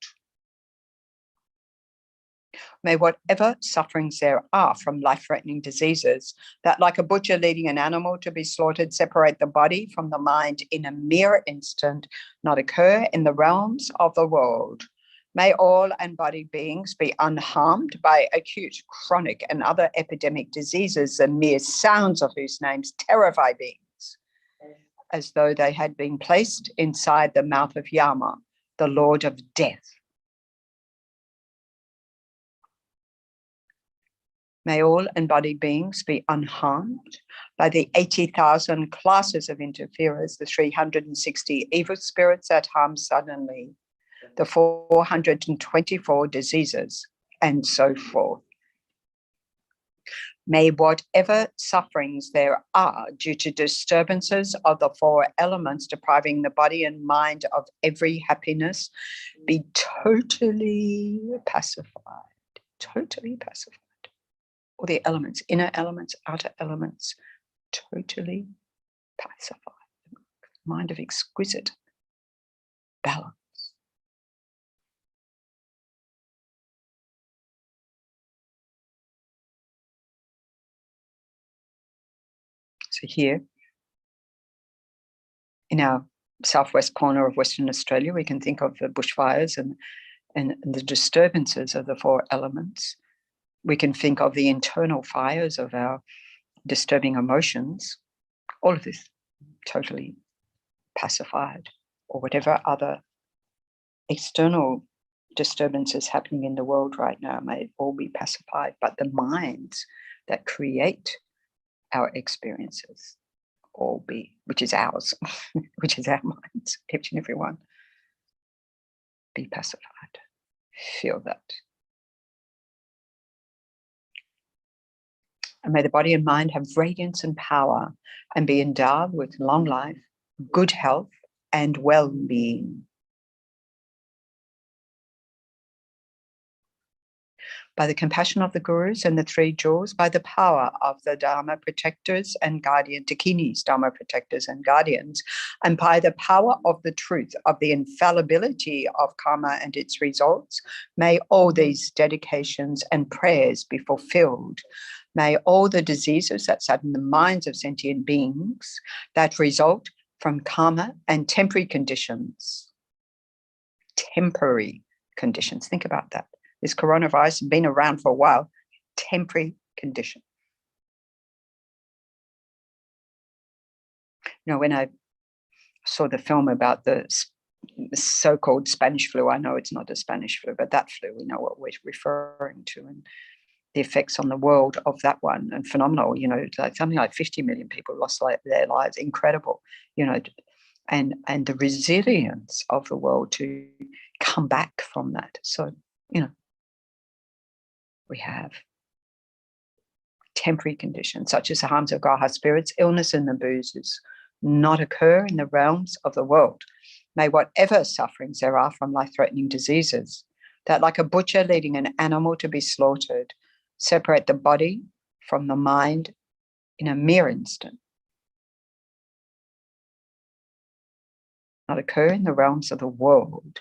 May whatever sufferings there are from life-threatening diseases that, like a butcher leading an animal to be slaughtered, separate the body from the mind in a mere instant, not occur in the realms of the world. May all embodied beings be unharmed by acute, chronic, and other epidemic diseases, the mere sounds of whose names terrify beings, as though they had been placed inside the mouth of Yama, the Lord of Death. May all embodied beings be unharmed by the 80,000 classes of interferers, the 360 evil spirits that harm suddenly, the 424 diseases, and so forth. May whatever sufferings there are due to disturbances of the four elements depriving the body and mind of every happiness be totally pacified, totally pacified. All the elements, inner elements, outer elements, totally pacified. Mind of exquisite balance. So here, in our southwest corner of Western Australia, we can think of the bushfires and the disturbances of the four elements. We can think of the internal fires of our disturbing emotions. All of this totally pacified, or whatever other external disturbances happening in the world right now may all be pacified, but the minds that create our experiences all be, which is ours, which is our minds, each and every one, be pacified. Feel that. And may the body and mind have radiance and power and be endowed with long life, good health, and well-being. By the compassion of the gurus and the three jewels, by the power of the Dharma protectors and guardian Dakinis, Dharma protectors and guardians, and by the power of the truth of the infallibility of karma and its results, may all these dedications and prayers be fulfilled. May all the diseases that sadden the minds of sentient beings that result from karma and temporary conditions, think about that. This coronavirus has been around for a while, temporary condition. You know, when I saw the film about the so-called Spanish flu, I know it's not a Spanish flu, but that flu, we know what we're referring to, and the effects on the world of that one, and phenomenal, you know, like something like 50 million people lost their lives, incredible, you know, and the resilience of the world to come back from that. So, you know, we have temporary conditions such as the harms of graha spirits, illness, and the bruises not occur in the realms of the world. May whatever sufferings there are from life-threatening diseases that, like a butcher leading an animal to be slaughtered, separate the body from the mind in a mere instant, not occur in the realms of the world.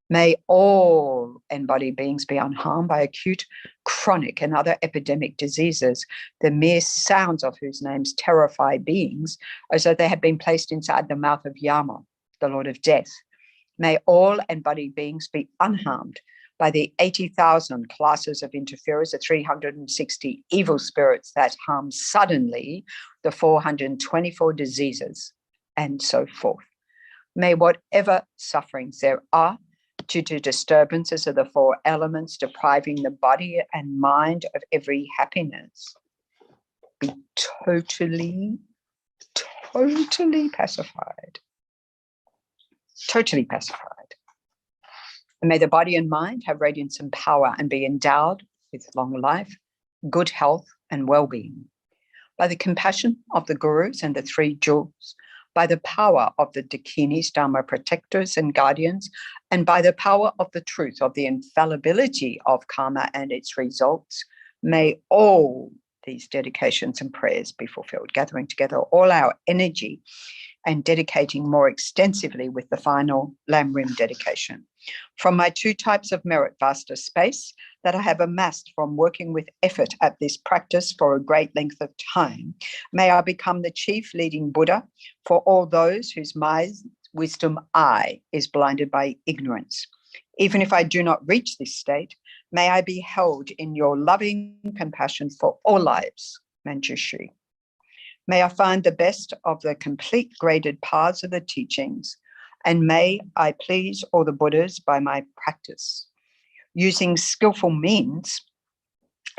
May all embodied beings be unharmed by acute, chronic, and other epidemic diseases, the mere sounds of whose names terrify beings, as though they had been placed inside the mouth of Yama, the Lord of Death. May all embodied beings be unharmed by the 80,000 classes of interferers, the 360 evil spirits that harm suddenly, the 424 diseases, and so forth. May whatever sufferings there are due to disturbances of the four elements depriving the body and mind of every happiness be totally pacified. Totally pacified. And may the body and mind have radiance and power and be endowed with long life, good health, and well-being. By the compassion of the gurus and the three jewels, by the power of the Dakinis, Dharma protectors and guardians, and by the power of the truth of the infallibility of karma and its results, may all these dedications and prayers be fulfilled, gathering together all our energy and dedicating more extensively with the final Lam Rim dedication. From my two types of merit, vasta space, that I have amassed from working with effort at this practice for a great length of time, may I become the chief leading Buddha for all those whose wisdom eye is blinded by ignorance. Even if I do not reach this state, may I be held in your loving compassion for all lives, Manjushri. May I find the best of the complete graded paths of the teachings, and may I please all the Buddhas by my practice. Using skillful means,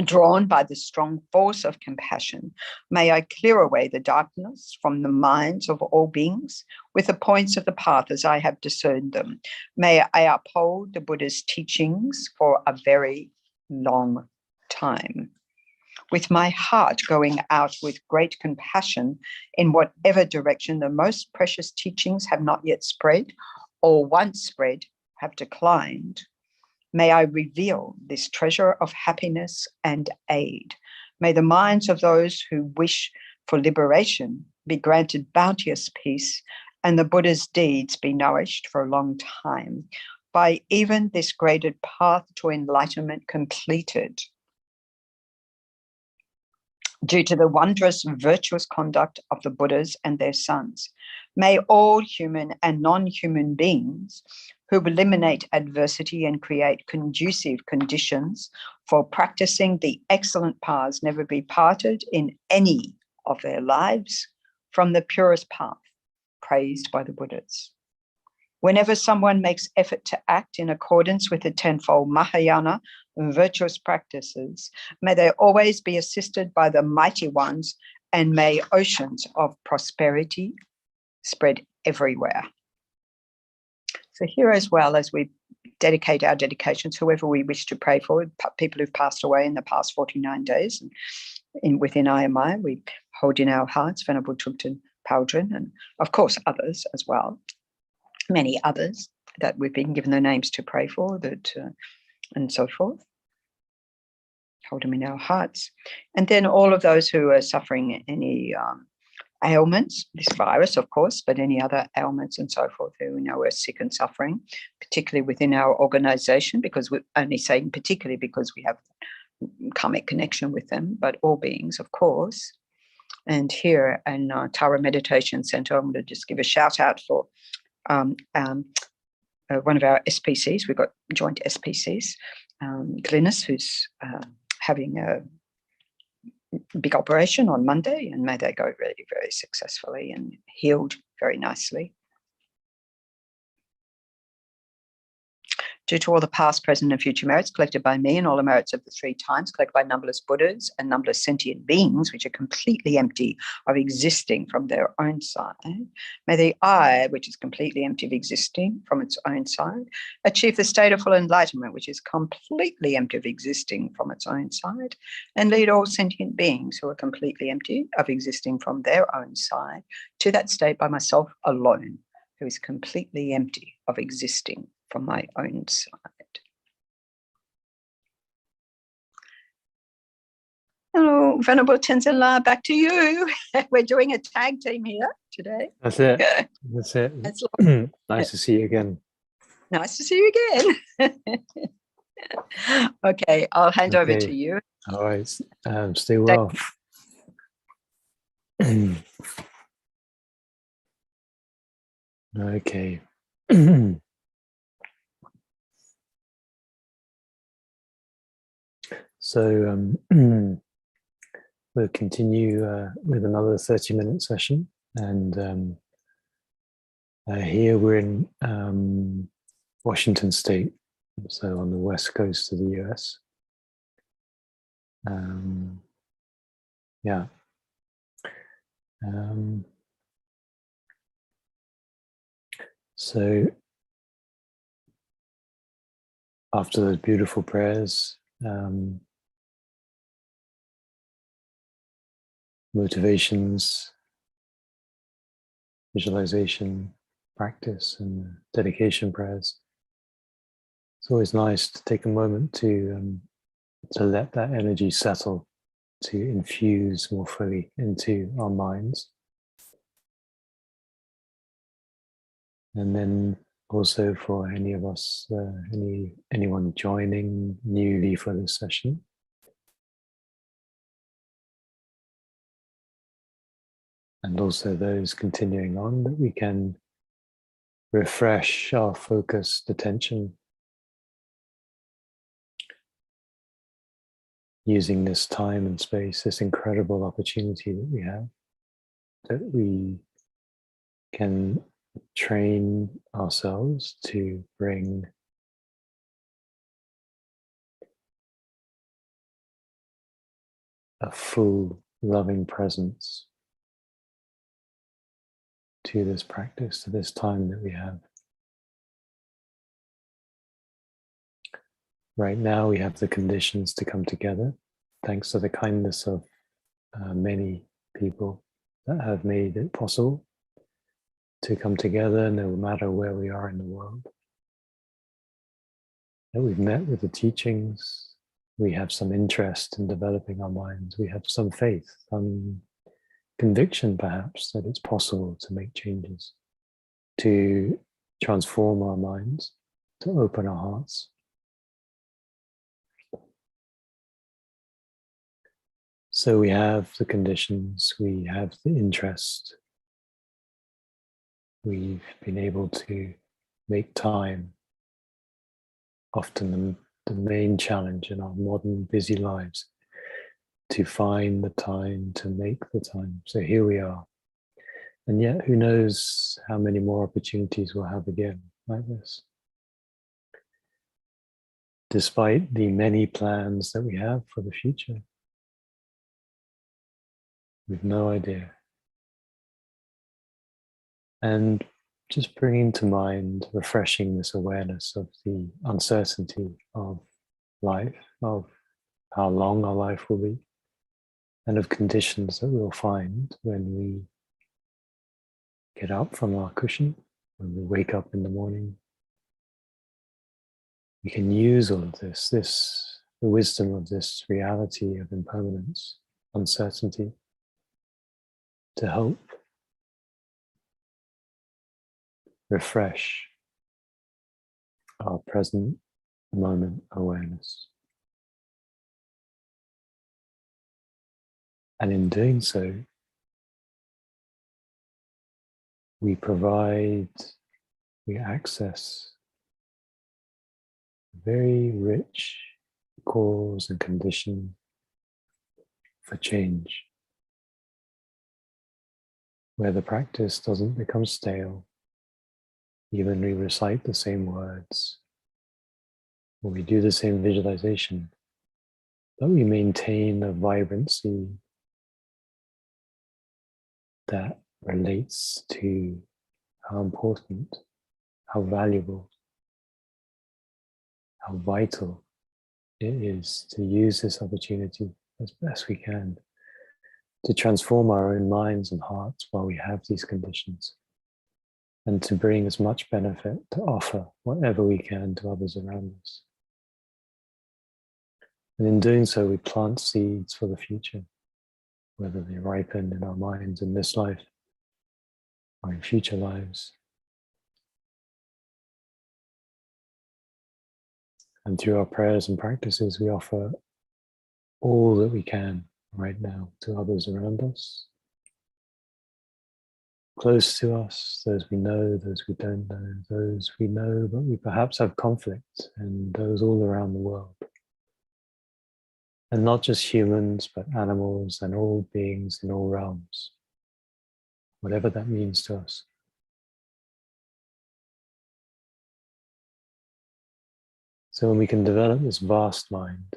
drawn by the strong force of compassion, may I clear away the darkness from the minds of all beings with the points of the path as I have discerned them. May I uphold the Buddha's teachings for a very long time, with my heart going out with great compassion in whatever direction the most precious teachings have not yet spread, or once spread have declined. May I reveal this treasure of happiness and aid. May the minds of those who wish for liberation be granted bounteous peace, and the Buddha's deeds be nourished for a long time by even this graded path to enlightenment completed. Due to the wondrous virtuous conduct of the Buddhas and their sons, may all human and non-human beings who eliminate adversity and create conducive conditions for practicing the excellent paths never be parted in any of their lives from the purest path praised by the Buddhas. Whenever someone makes effort to act in accordance with the tenfold Mahayana virtuous practices, may they always be assisted by the mighty ones, and may oceans of prosperity spread everywhere. So here, as well as we dedicate our dedications, whoever we wish to pray for, people who've passed away in the past 49 days, and within IMI, we hold in our hearts Venerable Thubten Paudrin, and of course others as well, many others that we've been given the names to pray for, that and so forth. Hold them in our hearts. And then all of those who are suffering any ailments, this virus, of course, but any other ailments and so forth, who we know are sick and suffering, particularly within our organization, because we're only saying particularly because we have karmic connection with them, but all beings, of course. And here in Tara Meditation Center, I'm going to just give a shout out for one of our SPCs. We've got joint SPCs, Glynis, who's having a big operation on Monday, and may they go really very successfully and healed very nicely. Due to all the past, present, and future merits collected by me, and all the merits of the three times collected by numberless Buddhas and numberless sentient beings, which are completely empty of existing from their own side, may the I, which is completely empty of existing from its own side, achieve the state of full enlightenment, which is completely empty of existing from its own side, and lead all sentient beings who are completely empty of existing from their own side to that state by myself alone, who is completely empty of existing from my own side. Hello, Venerable Tenzin La, back to you. We're doing a tag team here today. That's it. That's it. That's Nice to see you again. nice to see you again. Okay, I'll hand over to you. All right. Stay well. Okay. So we'll continue with another 30-minute session. And here we're in Washington State, so on the west coast of the US. Yeah. So after those beautiful prayers, motivations, visualization, practice, and dedication prayers, it's always nice to take a moment to let that energy settle, to infuse more fully into our minds. And then also for any of us, anyone joining newly for this session, and also those continuing on, that we can refresh our focused attention using this time and space, this incredible opportunity that we have, that we can train ourselves to bring a full loving presence to this practice, to this time that we have. Right now we have the conditions to come together, thanks to the kindness of many people that have made it possible to come together no matter where we are in the world. That we've met with the teachings, we have some interest in developing our minds, we have some faith, some conviction perhaps that it's possible to make changes, to transform our minds, to open our hearts. So we have the conditions, we have the interest, we've been able to make time. Often the main challenge in our modern busy lives, to find the time, to make the time. So here we are. And yet who knows how many more opportunities we'll have again like this. Despite the many plans that we have for the future, we've no idea. And just bringing to mind, refreshing this awareness of the uncertainty of life, of how long our life will be, and of conditions that we'll find when we get up from our cushion, when we wake up in the morning. We can use all of this, the wisdom of this reality of impermanence, uncertainty, to help refresh our present moment awareness. And in doing so, we access a very rich cause and condition for change, where the practice doesn't become stale, even we recite the same words, or we do the same visualization, but we maintain a vibrancy that relates to how important, how valuable, how vital it is to use this opportunity as best we can to transform our own minds and hearts while we have these conditions, and to bring as much benefit, to offer whatever we can to others around us. And in doing so, we plant seeds for the future, whether they ripen in our minds in this life or in future lives. And through our prayers and practices, we offer all that we can right now to others around us, close to us, those we know, those we don't know, those we know but we perhaps have conflict, and those all around the world. And not just humans, but animals and all beings in all realms, whatever that means to us. So when we can develop this vast mind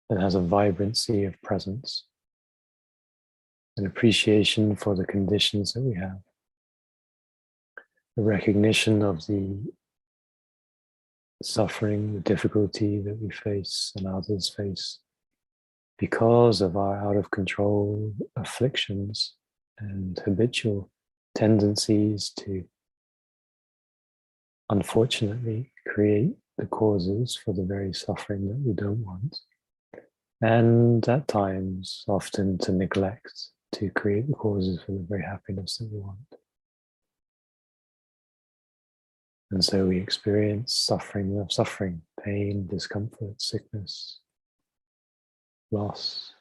that has a vibrancy of presence, an appreciation for the conditions that we have, the recognition of the suffering, the difficulty that we face and others face because of our out of control afflictions and habitual tendencies to unfortunately create the causes for the very suffering that we don't want, and at times often to neglect to create the causes for the very happiness that we want. And so we experience suffering, pain, discomfort, sickness, loss.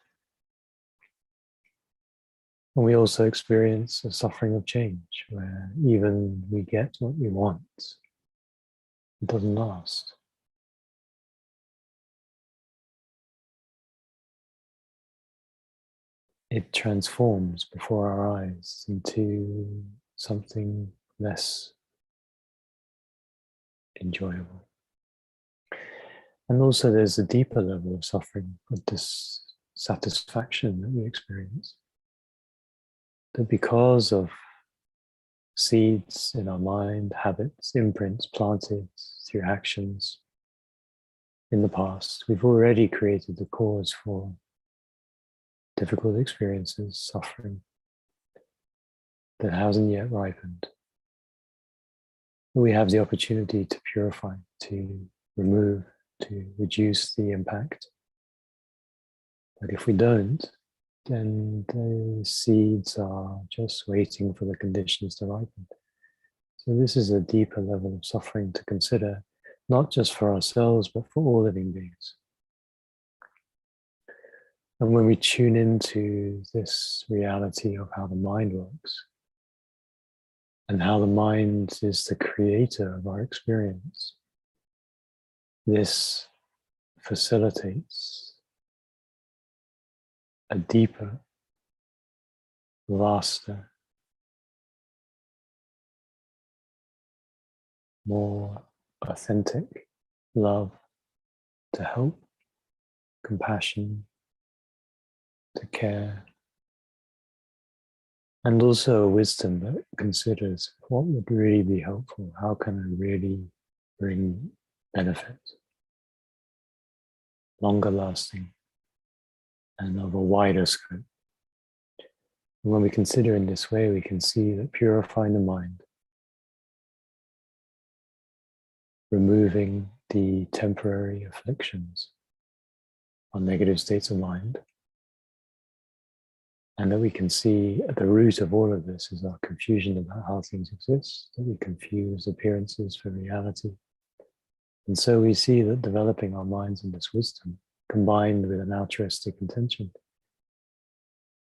And we also experience a suffering of change, where even we get what we want, it doesn't last. It transforms before our eyes into something less enjoyable. And also there's a deeper level of suffering, of dissatisfaction that we experience. That because of seeds in our mind, habits, imprints planted through actions in the past, we've already created the cause for difficult experiences, suffering that hasn't yet ripened. We have the opportunity to purify, to remove, to reduce the impact. But if we don't, then the seeds are just waiting for the conditions to ripen. So this is a deeper level of suffering to consider, not just for ourselves, but for all living beings. And when we tune into this reality of how the mind works, and how the mind is the creator of our experience, this facilitates a deeper, vaster, more authentic love to help, compassion, to care, and also a wisdom that considers what would really be helpful, how can I really bring benefit, longer lasting, and of a wider scope. And when we consider in this way, we can see that purifying the mind, removing the temporary afflictions on negative states of mind, and that we can see at the root of all of this is our confusion about how things exist, that we confuse appearances for reality. And so we see that developing our minds in this wisdom, combined with an altruistic intention,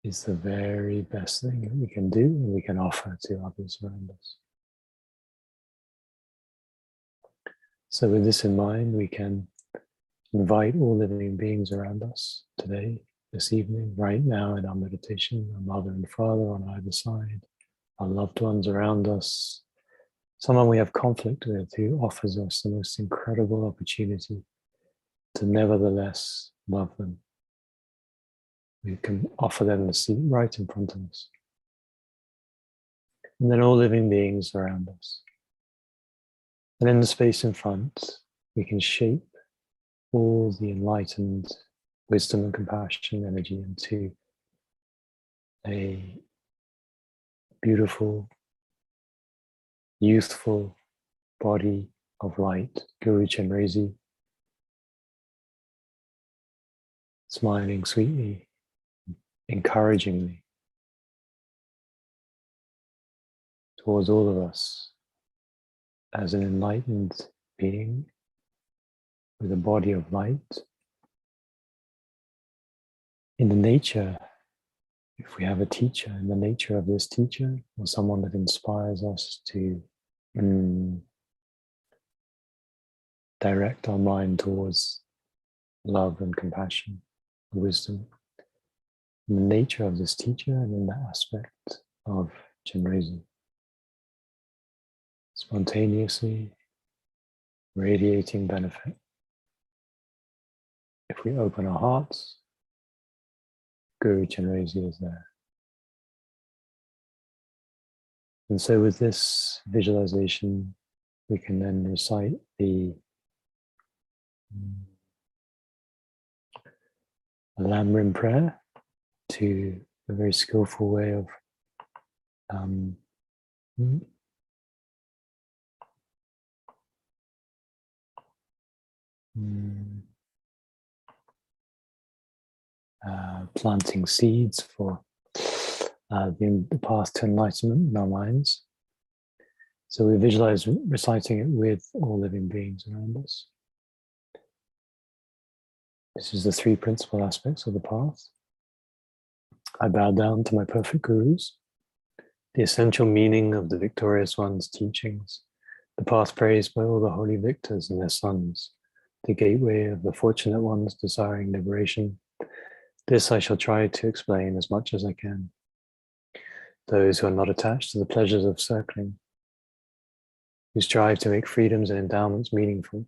is the very best thing that we can do and we can offer to others around us. So with this in mind, we can invite all living beings around us today, this evening, right now in our meditation, our mother and father on either side, our loved ones around us, someone we have conflict with who offers us the most incredible opportunity to nevertheless love them. We can offer them the seat right in front of us. And then all living beings around us. And in the space in front, we can shape all the enlightened wisdom and compassion energy into a beautiful, youthful body of light, Guru Chenrezig, smiling sweetly, encouragingly towards all of us as an enlightened being with a body of light. In the nature, if we have a teacher, in the nature of this teacher or someone that inspires us to direct our mind towards love and compassion, wisdom, in the nature of this teacher and in that aspect of Chenrezig. Spontaneously radiating benefit. If we open our hearts, Guru Chenrezig is there. And so with this visualization, we can then recite the Lamrim prayer to a very skillful way of planting seeds for the path to enlightenment in our minds. So we visualize reciting it with all living beings around us. This is the three principal aspects of the path. I bow down to my perfect gurus, the essential meaning of the victorious one's teachings, the path praised by all the holy victors and their sons, the gateway of the fortunate ones desiring liberation. This I shall try to explain as much as I can. Those who are not attached to the pleasures of circling, who strive to make freedoms and endowments meaningful,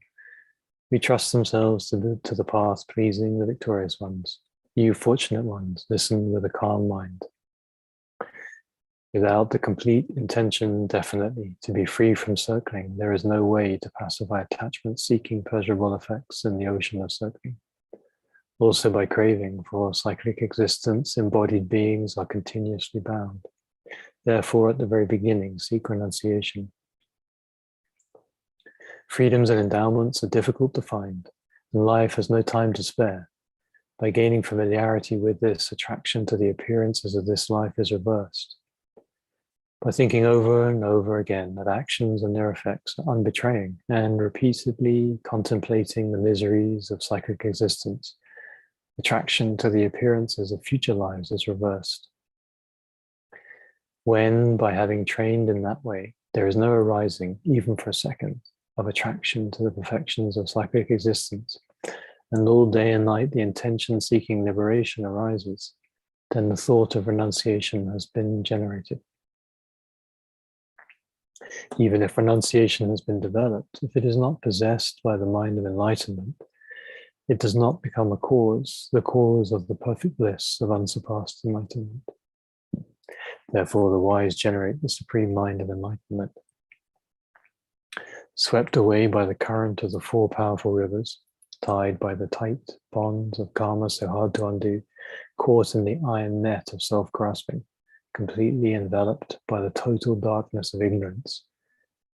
who trust themselves to the path pleasing the victorious ones. You fortunate ones, listen with a calm mind. Without the complete intention definitely to be free from circling, there is no way to pacify attachment seeking pleasurable effects in the ocean of circling. Also by craving for cyclic existence, embodied beings are continuously bound. Therefore, at the very beginning, seek renunciation. Freedoms and endowments are difficult to find, and life has no time to spare. By gaining familiarity with this, attraction to the appearances of this life is reversed. By thinking over and over again that actions and their effects are unbetraying, and repeatedly contemplating the miseries of cyclic existence, attraction to the appearances of future lives is reversed. When, by having trained in that way, there is no arising, even for a second, of attraction to the perfections of cyclic existence, and all day and night the intention seeking liberation arises, then the thought of renunciation has been generated. Even if renunciation has been developed, if it is not possessed by the mind of enlightenment, it does not become the cause of the perfect bliss of unsurpassed enlightenment. Therefore, the wise generate the supreme mind of enlightenment. Swept away by the current of the four powerful rivers, tied by the tight bonds of karma so hard to undo, caught in the iron net of self-grasping, completely enveloped by the total darkness of ignorance,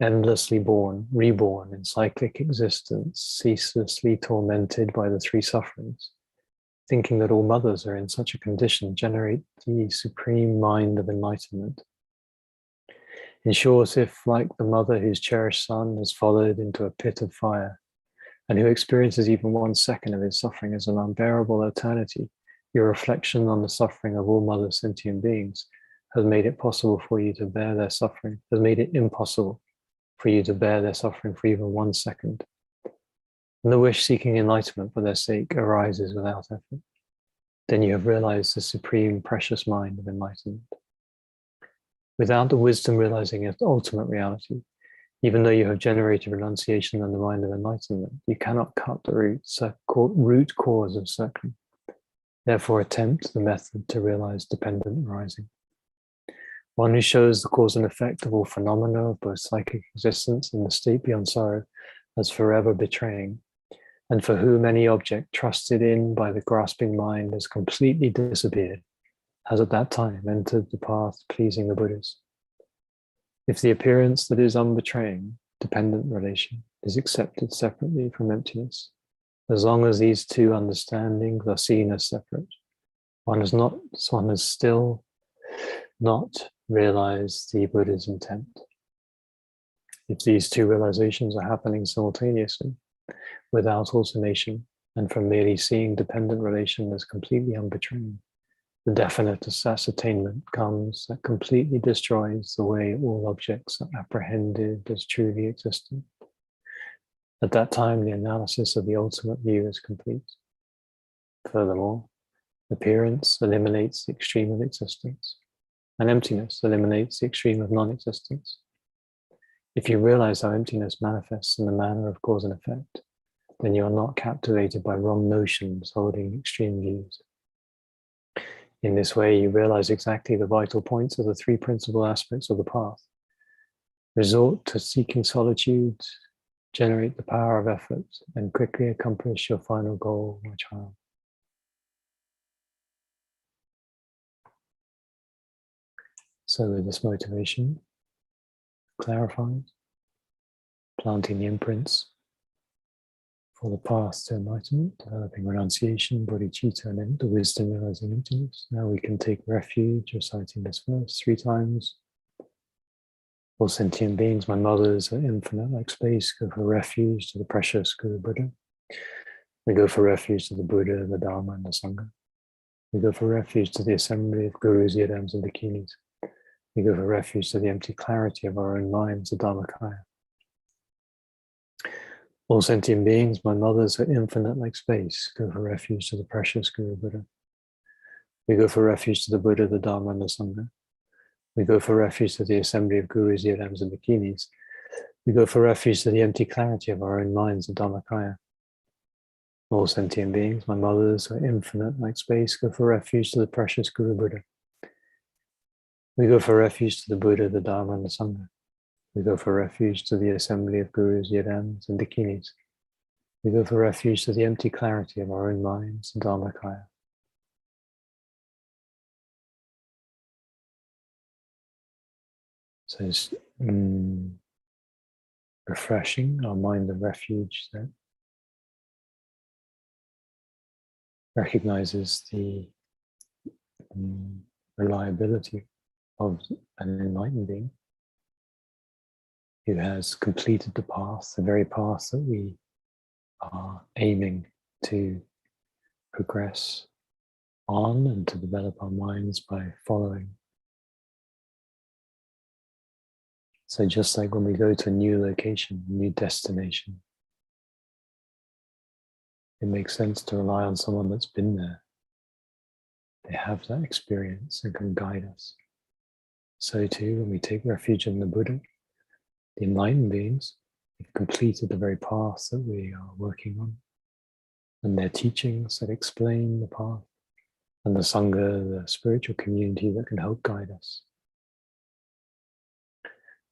endlessly reborn in cyclic existence, ceaselessly tormented by the three sufferings, thinking that all mothers are in such a condition, generate the supreme mind of enlightenment. In short, if like the mother whose cherished son is followed into a pit of fire, and who experiences even 1 second of his suffering as an unbearable eternity, your reflection on the suffering of all mother sentient beings has made it possible for you to bear their suffering, has made it impossible for you to bear their suffering for even 1 second. And the wish seeking enlightenment for their sake arises without effort. Then you have realized the supreme precious mind of enlightenment. Without the wisdom realizing its ultimate reality, even though you have generated renunciation and the mind of enlightenment, you cannot cut the root cause of circling. Therefore, attempt the method to realize dependent arising. One who shows the cause and effect of all phenomena of both psychic existence and the state beyond sorrow as forever betraying, and for whom any object trusted in by the grasping mind has completely disappeared, has at that time entered the path pleasing the Buddhas. If the appearance that is unbetraying, dependent relation, is accepted separately from emptiness, as long as these two understandings are seen as separate, one has still not realized the Buddha's intent. If these two realizations are happening simultaneously, without alternation, and from merely seeing dependent relation as completely unbetraying, the definite ascertainment comes that completely destroys the way all objects are apprehended as truly existent. At that time, the analysis of the ultimate view is complete. Furthermore, appearance eliminates the extreme of existence, and emptiness eliminates the extreme of non-existence. If you realize how emptiness manifests in the manner of cause and effect, then you are not captivated by wrong notions holding extreme views. In this way, you realize exactly the vital points of the three principal aspects of the path. Resort to seeking solitude, generate the power of effort, and quickly accomplish your final goal, my child. So with this motivation clarified, planting the imprints for the path to enlightenment, developing renunciation, bodhicitta, and the wisdom realizing emptiness. Now we can take refuge, reciting this verse 3 times. All sentient beings, my mothers, are infinite like space, go for refuge to the precious Guru Buddha. We go for refuge to the Buddha, the Dharma, and the Sangha. We go for refuge to the assembly of Gurus, Yidams, and Dakinis. We go for refuge to the empty clarity of our own minds, the Dharmakaya. All sentient beings, my mothers, are infinite like space, go for refuge to the precious Guru Buddha. We go for refuge to the Buddha, the Dharma, and the Sangha. We go for refuge to the assembly of Gurus, Yidams, and Dakinis. We go for refuge to the empty clarity of our own minds, the Dharmakaya. All sentient beings, my mothers, are infinite like space, go for refuge to the precious Guru Buddha. We go for refuge to the Buddha, the Dharma, and the Sangha. We go for refuge to the assembly of Gurus, Yidams, and Dakinis. We go for refuge to the empty clarity of our own minds, the Dharmakaya. So it's refreshing our mind of refuge that recognizes the reliability of an enlightened being who has completed the path, the very path that we are aiming to progress on and to develop our minds by following. So just like when we go to a new location, a new destination, it makes sense to rely on someone that's been there. They have that experience and can guide us. So too, when we take refuge in the Buddha, the enlightened beings have completed the very path that we are working on, and their teachings that explain the path, and the Sangha, the spiritual community that can help guide us.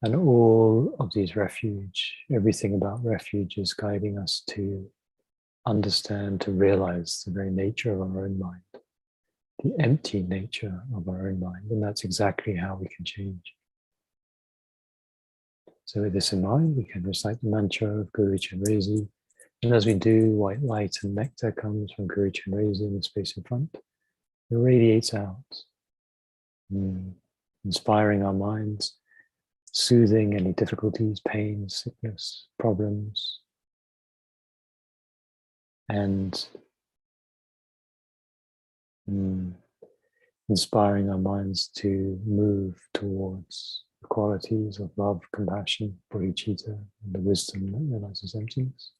And all of these refuge, everything about refuge is guiding us to understand, to realize the very nature of our own mind, the empty nature of our own mind, and that's exactly how we can change. So with this in mind, we can recite the mantra of Guru Chenrezig, and as we do, white light and nectar comes from Guru Chenrezig in the space in front. It radiates out, inspiring our minds, soothing any difficulties, pain, sickness, problems, and inspiring our minds to move towards the qualities of love, compassion, bodhicitta, and the wisdom that realizes emptiness.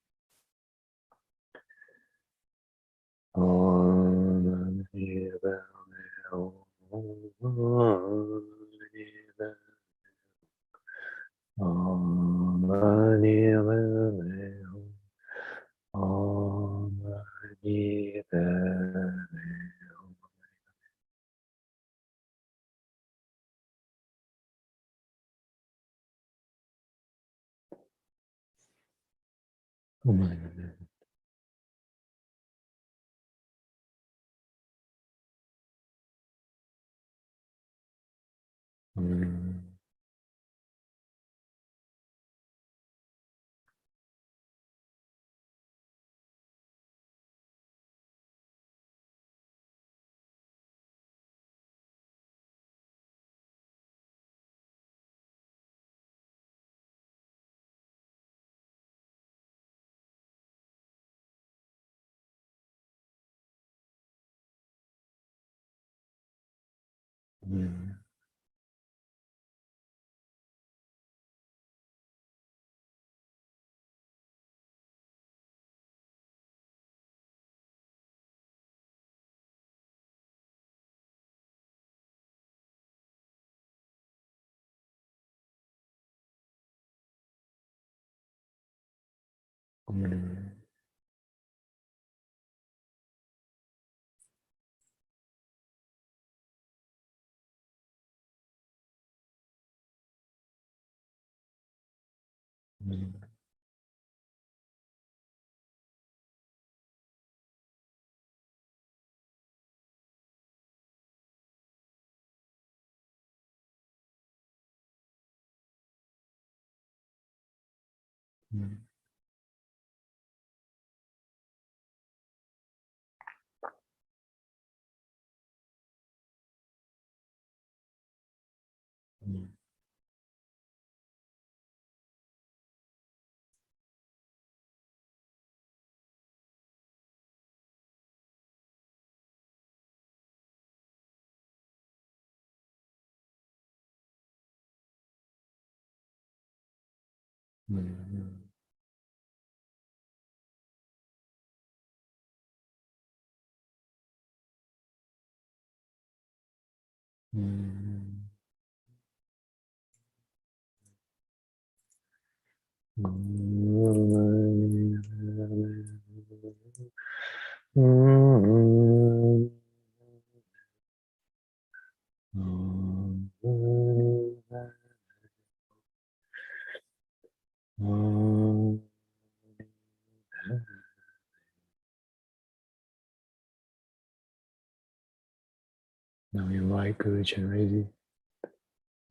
Now we invite Guru Chenrezig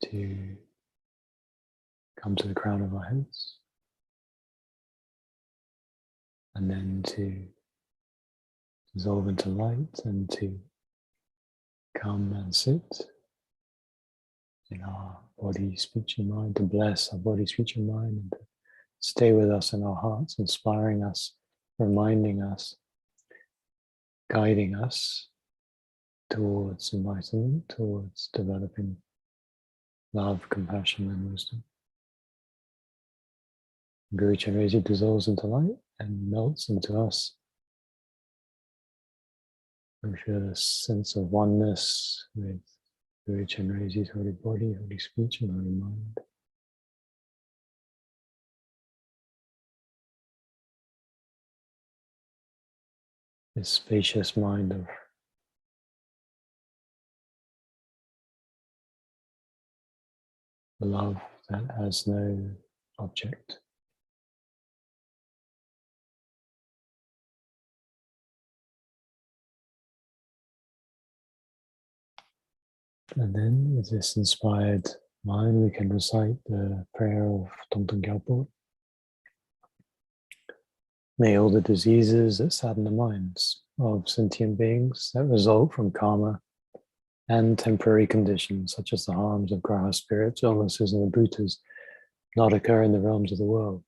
to come to the crown of our heads and then to dissolve into light and to come and sit in our body, speech and mind, to bless our body, speech and mind, and to stay with us in our hearts, inspiring us, reminding us, guiding us towards enlightenment, towards developing love, compassion and wisdom. Guru Chenrezig dissolves into light and melts into us. We feel a sense of oneness with Guru Chenrezig's holy body, holy speech and holy mind. This spacious mind of love that has no object. And then with this inspired mind, we can recite the prayer of Thangtong Gyalpo. May all the diseases that sadden the minds of sentient beings that result from karma and temporary conditions, such as the harms of graha spirits, illnesses, and the bhutas, not occur in the realms of the world.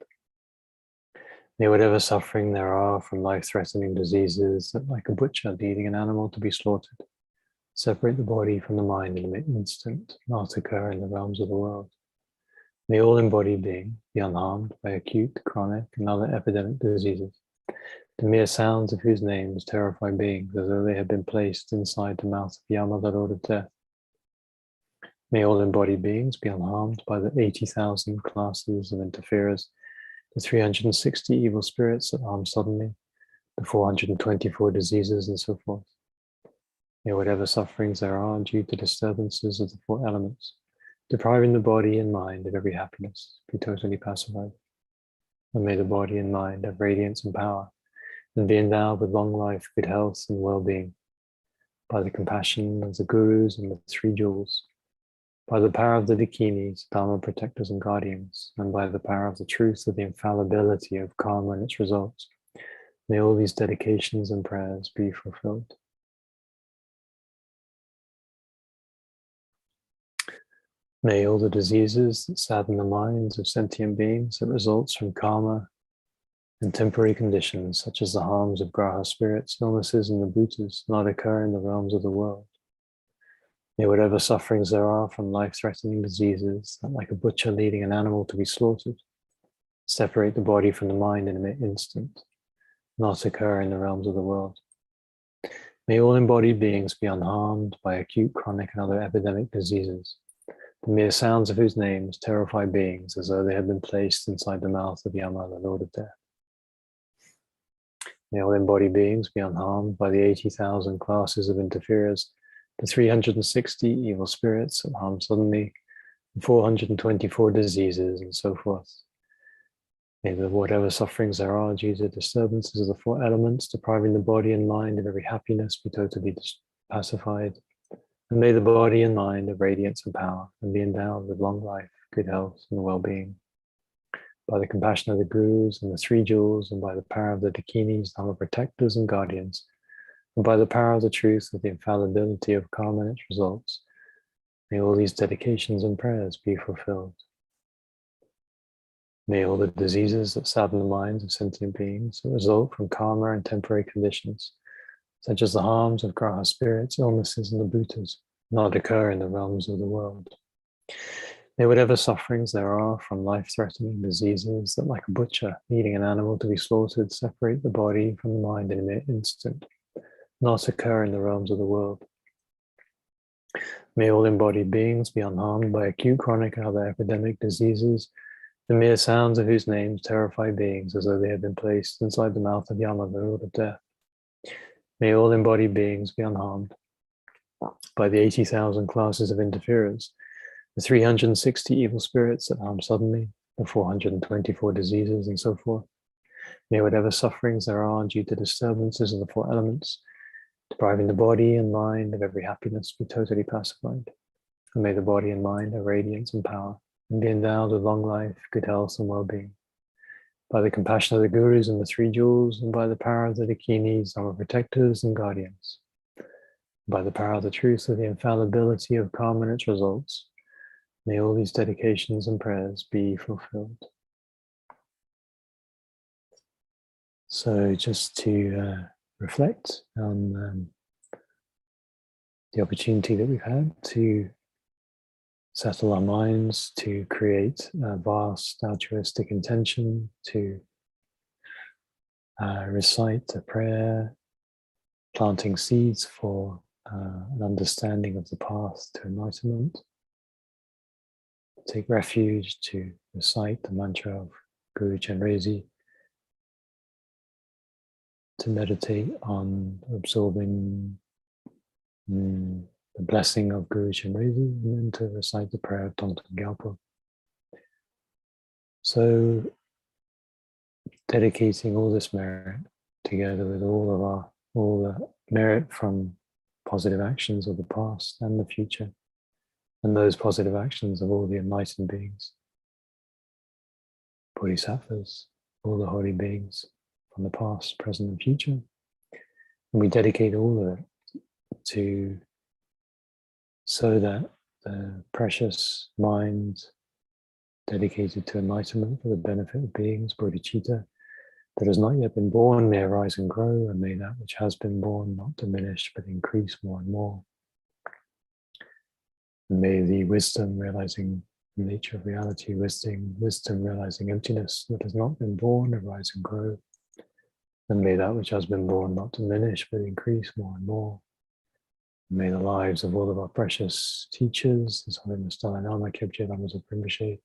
May whatever suffering there are from life-threatening diseases that, like a butcher leading an animal to be slaughtered, separate the body from the mind in an instant, not occur in the realms of the world. May all embodied being be unharmed by acute, chronic, and other epidemic diseases, the mere sounds of whose names terrify beings as though they had been placed inside the mouth of Yama, the Lord of Death. May all embodied beings be unharmed by the 80,000 classes of interferers, the 360 evil spirits that harm suddenly, the 424 diseases, and so forth. May whatever sufferings there are due to disturbances of the four elements, depriving the body and mind of every happiness, be totally pacified. And may the body and mind have radiance and power, and be endowed with long life, good health, and well-being, by the compassion of the gurus and the three jewels, by the power of the dakinis, Dharma protectors and guardians, and by the power of the truth of the infallibility of karma and its results. May all these dedications and prayers be fulfilled. May all the diseases that sadden the minds of sentient beings that results from karma and temporary conditions, such as the harms of graha spirits, illnesses, and the bhutas, not occur in the realms of the world. May whatever sufferings there are from life-threatening diseases that, like a butcher leading an animal to be slaughtered, separate the body from the mind in an instant, not occur in the realms of the world. May all embodied beings be unharmed by acute, chronic, and other epidemic diseases, the mere sounds of whose names terrify beings as though they had been placed inside the mouth of Yama, the Lord of Death. May all embodied beings be unharmed by the 80,000 classes of interferers, the 360 evil spirits that harm suddenly, the 424 diseases, and so forth. May the whatever sufferings there are due to disturbances of the four elements, depriving the body and mind of every happiness, be totally pacified. And may the body and mind of radiance and power, and be endowed with long life, good health, and well-being. By the compassion of the gurus and the three jewels, and by the power of the dakinis, Dhamma protectors and guardians, and by the power of the truth of the infallibility of karma and its results, may all these dedications and prayers be fulfilled. May all the diseases that sadden the minds of sentient beings that result from karma and temporary conditions, such as the harms of graha spirits, illnesses, and the bhutas, not occur in the realms of the world. May whatever sufferings there are from life-threatening diseases that, like a butcher needing an animal to be slaughtered, separate the body from the mind in an instant, not occur in the realms of the world. May all embodied beings be unharmed by acute, chronic, and other epidemic diseases, the mere sounds of whose names terrify beings as though they had been placed inside the mouth of Yama, the Lord of Death. May all embodied beings be unharmed by the 80,000 classes of interferers, the 360 evil spirits that harm suddenly, the 424 diseases, and so forth. May whatever sufferings there are due to disturbances of the four elements, depriving the body and mind of every happiness, be totally pacified. And may the body and mind have radiance and power, and be endowed with long life, good health, and well-being. By the compassion of the gurus and the three jewels, and by the power of the dakinis, our protectors and guardians. By the power of the truth of the infallibility of karma and its results, may all these dedications and prayers be fulfilled. So just to reflect on the opportunity that we've had to settle our minds, to create a vast altruistic intention, to recite a prayer, planting seeds for an understanding of the path to enlightenment. Take refuge to recite the mantra of Guru Chenrezig, to meditate on absorbing the blessing of Guru Chenrezig, and then to recite the prayer of Thangtong Gyalpo. So, dedicating all this merit together with all the merit from positive actions of the past and the future, and those positive actions of all the enlightened beings, bodhisattvas, all the holy beings from the past, present, and future. And we dedicate all of it so that the precious mind dedicated to enlightenment for the benefit of beings, bodhicitta, that has not yet been born, may arise and grow, and may that which has been born not diminish but increase more and more. And may the wisdom realizing the nature of reality, wisdom realizing emptiness that has not been born arise and grow. And may that which has been born not diminish but increase more and more. And may the lives of all of our precious teachers, His Holiness Dalai Lama, Kyabje Lama Zopa Rinpoche,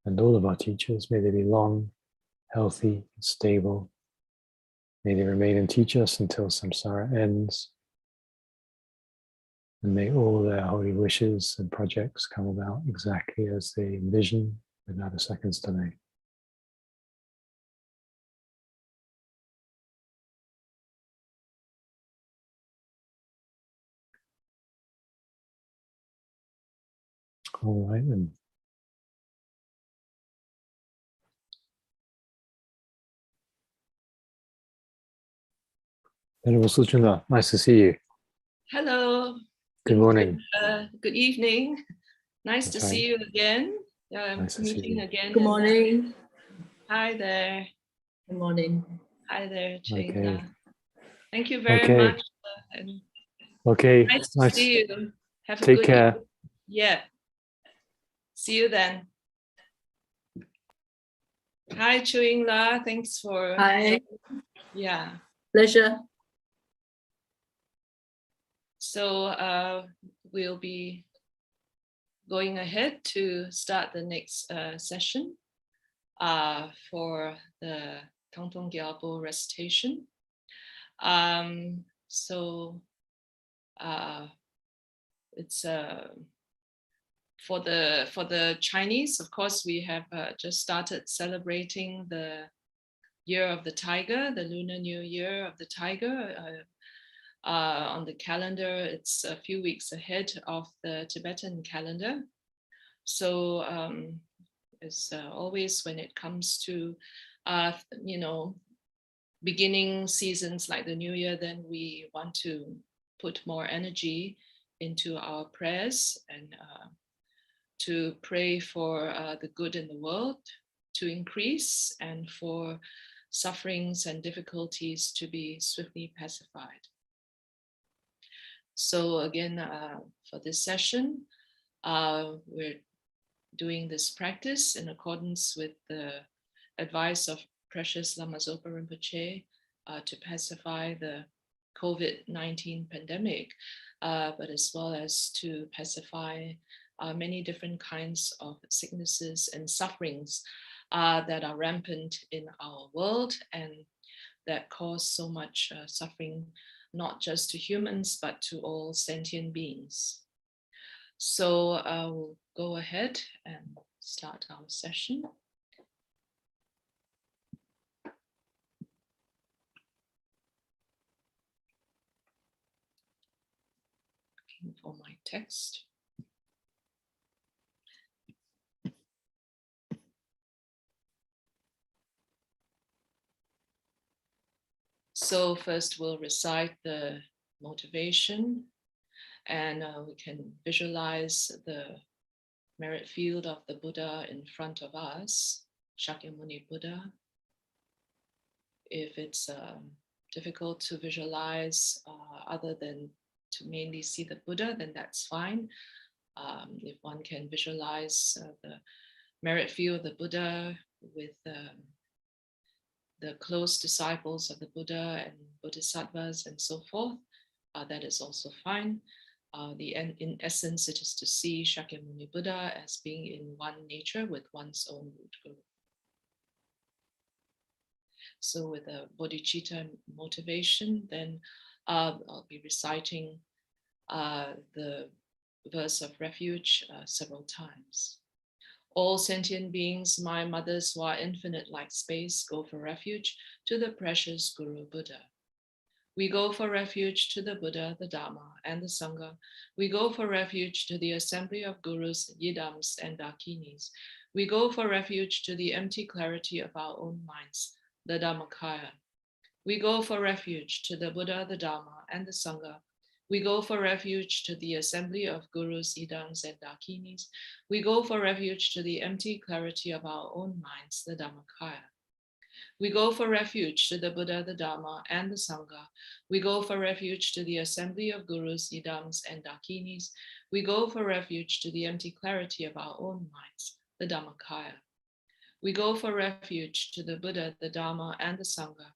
and all of our teachers, may they be long, healthy, and stable. May they remain and teach us until samsara ends. And may all their holy wishes and projects come about exactly as they envision, without a second's delay. All right then. Venerable Suchinla, nice to see you. Hello. Good morning. Good evening. Nice to see you again. Nice to see Meeting you. again. Good morning. Hi there. Good morning. Hi there, Ching. Okay. Thank you very much. And Okay. nice to see you. Have a Take good care. evening. Yeah. See you then. Hi, Chewing La. Thanks for. Hi. Yeah. Pleasure. So we'll be going ahead to start the next session for the Thangtong Gyalpo recitation. So it's for the Chinese, of course, we have just started celebrating the Year of the Tiger, the Lunar New Year of the Tiger. On the calendar, it's a few weeks ahead of the Tibetan calendar. So as always, when it comes to beginning seasons like the New Year, then we want to put more energy into our prayers and to pray for the good in the world to increase and for sufferings and difficulties to be swiftly pacified. So again, for this session, we're doing this practice in accordance with the advice of Precious Lama Zopa Rinpoche to pacify the COVID-19 pandemic, but as well as to pacify many different kinds of sicknesses and sufferings that are rampant in our world and that cause so much suffering, not just to humans, but to all sentient beings. So we'll go ahead and start our session. Looking for my text. So first we'll recite the motivation, and we can visualize the merit field of the Buddha in front of us, Shakyamuni Buddha. If it's difficult to visualize other than to mainly see the Buddha, then that's fine. If one can visualize the merit field of the Buddha with the close disciples of the Buddha and Bodhisattvas and so forth, that is also fine. In essence, it is to see Shakyamuni Buddha as being in one nature with one's own root guru. So with a bodhicitta motivation, then I'll be reciting the verse of refuge several times. All sentient beings, my mothers who are infinite like space, go for refuge to the precious Guru Buddha. We go for refuge to the Buddha, the Dharma, and the Sangha. We go for refuge to the assembly of gurus, yidams, and dakinis. We go for refuge to the empty clarity of our own minds, the Dhammakaya. We go for refuge to the Buddha, the Dharma, and the Sangha. We go for refuge to the assembly of gurus, yidams, and dakinis. We go for refuge to the empty clarity of our own minds, the Dhammakaya. We go for refuge to the Buddha, the Dharma, and the Sangha. We go for refuge to the assembly of gurus, yidams, and dakinis. We go for refuge to the empty clarity of our own minds, the Dhammakaya. We go for refuge to the Buddha, the Dharma, and the Sangha.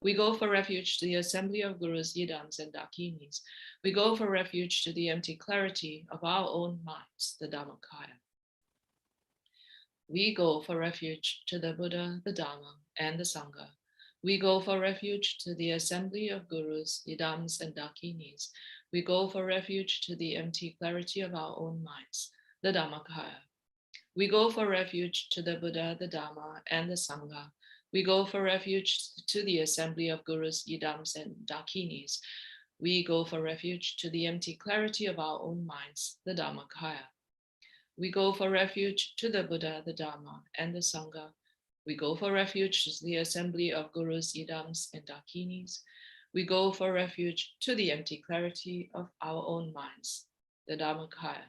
We go for refuge to the assembly of gurus, yidams, and dakinis. We go for refuge to the empty clarity of our own minds, the Dhammakaya. We go for refuge to the Buddha, the Dharma, and the Sangha. We go for refuge to the assembly of gurus, yidams, and dakinis. We go for refuge to the empty clarity of our own minds, the Dhammakaya. We go for refuge to the Buddha, the Dharma, and the Sangha. We go for refuge to the assembly of gurus, yidams, and dakinis. We go for refuge to the empty clarity of our own minds, the Dhammakaya. We go for refuge to the Buddha, the Dharma, and the Sangha. We go for refuge to the assembly of gurus, yidams, and dakinis. We go for refuge to the empty clarity of our own minds, the Dhammakaya.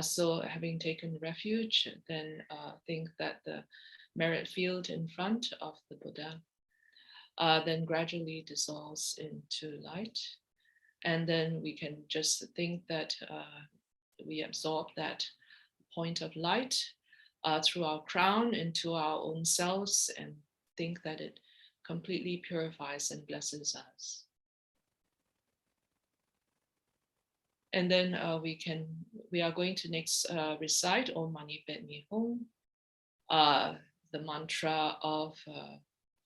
So having taken refuge, then think that the merit field in front of the Buddha then gradually dissolves into light. And then we can just think that we absorb that point of light through our crown into our own selves and think that it completely purifies and blesses us. And then we are going to next recite Om Mani Padme Hum, the mantra of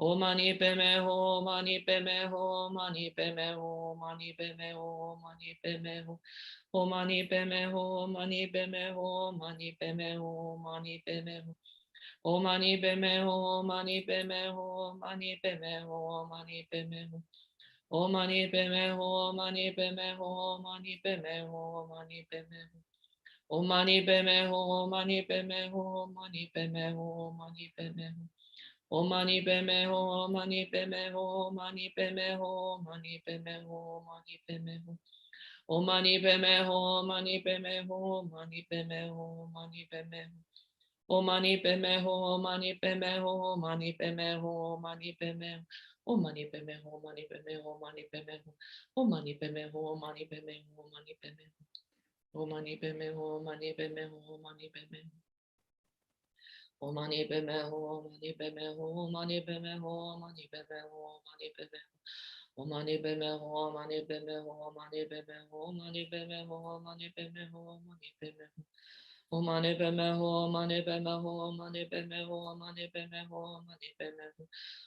O mani peme ho, mani peme ho, mani peme ho, mani peme ho, mani peme ho. O mani peme ho, mani peme ho, mani peme ho, mani peme ho. O mani peme ho, mani peme ho, mani peme ho, mani peme ho. O mani peme ho, mani peme ho, mani peme ho, mani peme ho. O mani peme ho, mani peme ho, mani peme ho, mani peme ho. O mani peme ho, mani peme ho, mani peme ho, mani peme ho, mani peme ho. O mani peme ho, mani peme ho, mani peme ho, mani peme ho. O mani peme ho, mani peme ho, mani peme ho, mani peme ho. O mani peme ho, mani peme ho, mani peme ho. O mani peme ho, mani peme ho, mani peme ho. O mani peme ho, mani peme ho, mani peme ho. O mani peme ho, mani peme ho, mani peme ho, mani peme ho, mani peme ho. O mani peme ho, mani peme ho, mani peme ho, mani peme ho, mani peme ho, mani peme ho. O mani peme ho, mani peme ho, mani peme ho, mani peme ho, mani peme ho.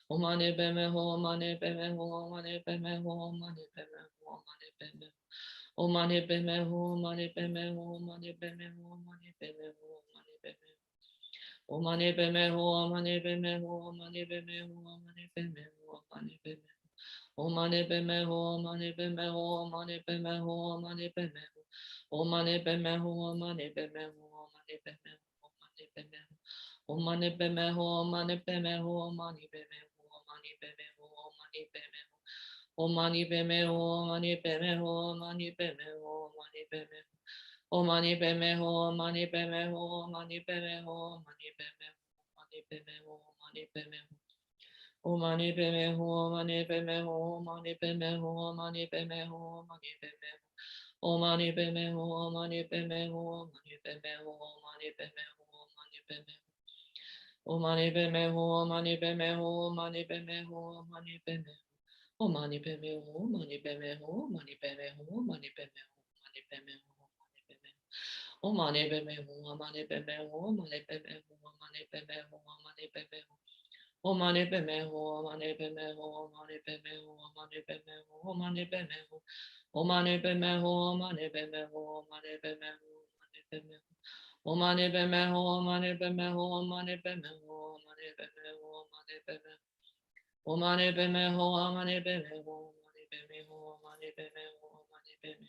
O mani peme ho, mani peme ho, mani peme ho, mani peme ho, mani peme ho. O mani peme ho, mani peme ho, mani peme ho, mani peme ho, mani peme ho. O mani peme ho, mani peme ho, mani peme ho, mani peme ho, mani peme ho. O mani peme ho, mani peme ho, mani peme ho, mani peme ho. O mani peme ho, mani peme ho, mani peme ho, mani peme ho. O mani peme ho, mani peme ho, mani peme ho, mani peme ho, mani peme ho. O mani peme ho, mani peme ho, mani peme ho, mani peme ho. O mani peme ho, mani peme ho, mani peme ho, mani peme ho, mani peme ho, mani peme ho. O mani peme ho, mani peme ho, mani peme ho, mani peme ho, mani peme ho. O mani peme ho, mani peme ho, mani peme ho, mani peme ho, mani peme ho. O mani peme ho, mani peme ho, mani peme ho, mani peme ho. O mani peme ho, mani peme ho, mani peme ho, mani peme ho, mani peme ho, mani peme ho. O mani peme ho, mani peme ho, mani peme ho, mani peme ho, mani peme ho. O mani peme ho, mani peme ho, mani peme ho, mani peme ho, mani peme ho. O mani peme ho, mani peme ho, mani peme ho, mani peme ho. O mani peme ho, mani peme ho, mani peme ho, mani peme ho, mani peme ho. O mani peme ho, mani peme ho, mani peme ho, mani peme ho, mani peme ho.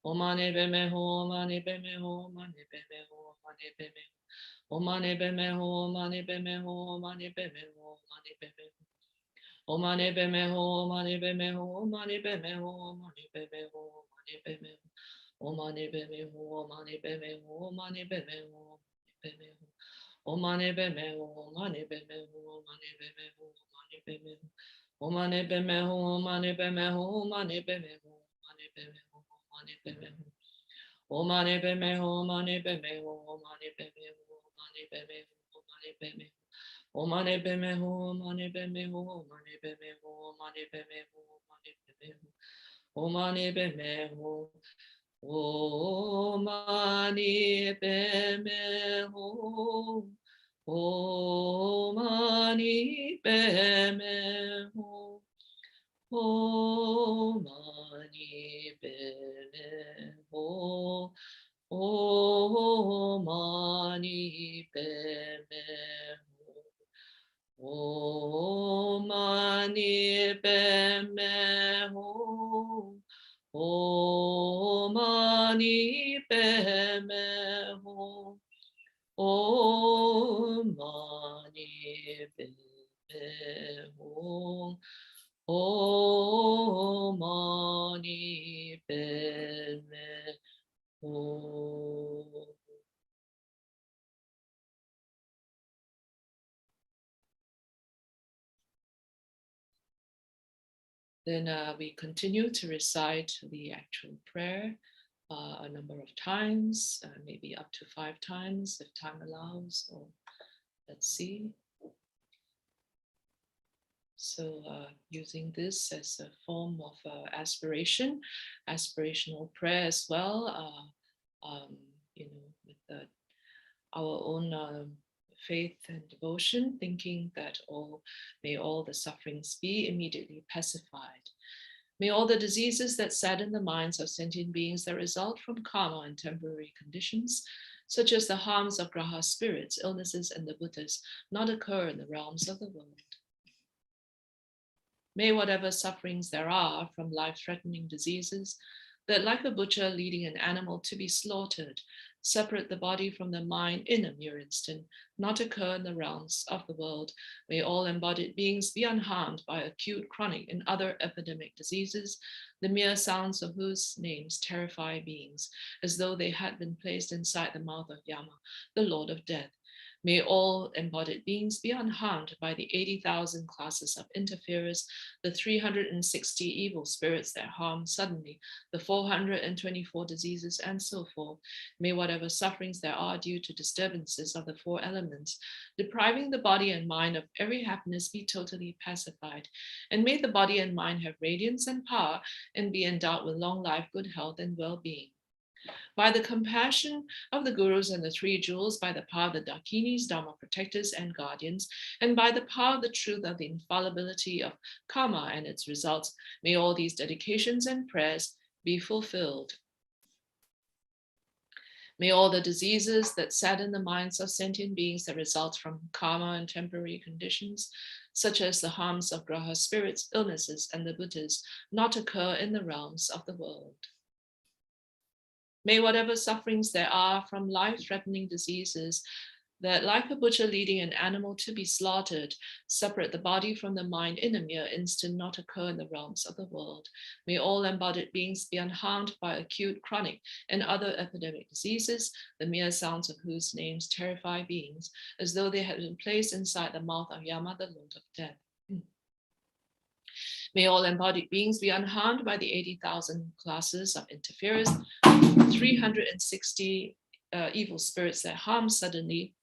O mani peme ho, mani peme ho, mani peme ho, mani peme ho. O mani peme ho, mani peme ho, mani peme ho, mani peme ho. O mani peme ho, mani peme ho, mani peme ho, mani peme ho, mani peme ho. O mani peme ho, mani peme ho, mani peme ho, mani peme ho. O mani peme ho, mani peme ho, mani peme ho, mani peme ho. O mani peme ho, mani peme ho, mani peme ho, mani peme ho, mani peme ho. O mani peme ho, mani peme ho, mani peme ho, mani peme ho, mani peme ho. O mani peme ho, mani peme ho, mani peme ho, mani peme ho, mani peme ho. O mani peme ho. O mani peme ho. O mani peme ho. O mani peme ho. O mani peme ho. O mani peme ho. O mani peme ho. O mani peme ho. O mani peme ho. Then we continue to recite the actual prayer a number of times, maybe up to 5 times if time allows, or let's see. So using this as a form of aspirational prayer as well, you know, with our own faith and devotion, thinking that may all the sufferings be immediately pacified. May all the diseases that sadden the minds of sentient beings that result from karma and temporary conditions, such as the harms of graha spirits, illnesses, and the Buddhas, not occur in the realms of the world. May whatever sufferings there are from life-threatening diseases that, like a butcher leading an animal to be slaughtered, separate the body from the mind in a mere instant, not occur in the realms of the world. May all embodied beings be unharmed by acute, chronic, and other epidemic diseases, the mere sounds of whose names terrify beings, as though they had been placed inside the mouth of Yama, the Lord of Death. May all embodied beings be unharmed by the 80,000 classes of interferers, the 360 evil spirits that harm suddenly, the 424 diseases, and so forth. May whatever sufferings there are due to disturbances of the four elements, depriving the body and mind of every happiness, be totally pacified. And may the body and mind have radiance and power and be endowed with long life, good health, and well-being. By the compassion of the gurus and the three jewels, by the power of the dakinis, dharma protectors, and guardians, and by the power of the truth of the infallibility of karma and its results, may all these dedications and prayers be fulfilled. May all the diseases that sadden the minds of sentient beings that result from karma and temporary conditions, such as the harms of graha spirits, illnesses, and the Buddhas, not occur in the realms of the world. May whatever sufferings there are from life-threatening diseases that, like a butcher leading an animal to be slaughtered, separate the body from the mind in a mere instant, not occur in the realms of the world. May all embodied beings be unharmed by acute, chronic, and other epidemic diseases, the mere sounds of whose names terrify beings, as though they had been placed inside the mouth of Yama, the Lord of Death. May all embodied beings be unharmed by the 80,000 classes of interferers, 360 evil spirits that harm suddenly,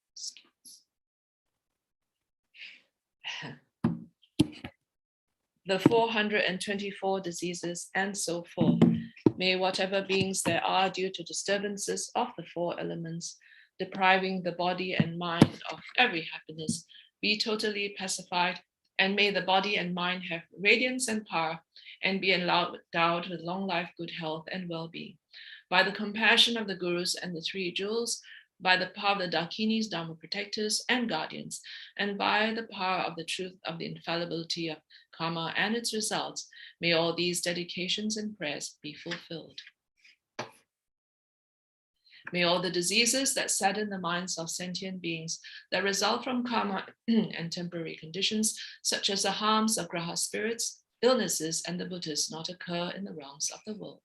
the 424 diseases, and so forth. May whatever beings there are due to disturbances of the four elements, depriving the body and mind of every happiness, be totally pacified. And may the body and mind have radiance and power and be endowed with long life, good health, and well-being. By the compassion of the gurus and the three jewels, by the power of the dakinis, dharma protectors, and guardians, and by the power of the truth of the infallibility of karma and its results, may all these dedications and prayers be fulfilled. May all the diseases that sadden the minds of sentient beings that result from karma and temporary conditions, such as the harms of graha spirits, illnesses, and the Buddhas, not occur in the realms of the world.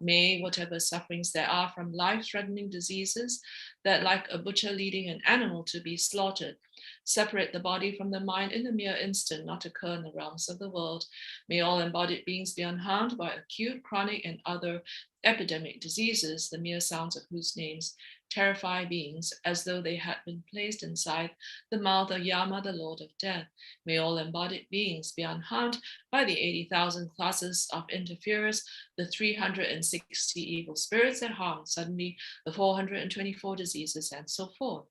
May whatever sufferings there are from life-threatening diseases that, like a butcher leading an animal to be slaughtered, separate the body from the mind in a mere instant, not occur in the realms of the world. May all embodied beings be unharmed by acute, chronic, and other epidemic diseases, the mere sounds of whose names terrify beings, as though they had been placed inside the mouth of Yama, the Lord of Death. May all embodied beings be unharmed by the 80,000 classes of interferers, the 360 evil spirits that harm suddenly, the 424 diseases, and so forth.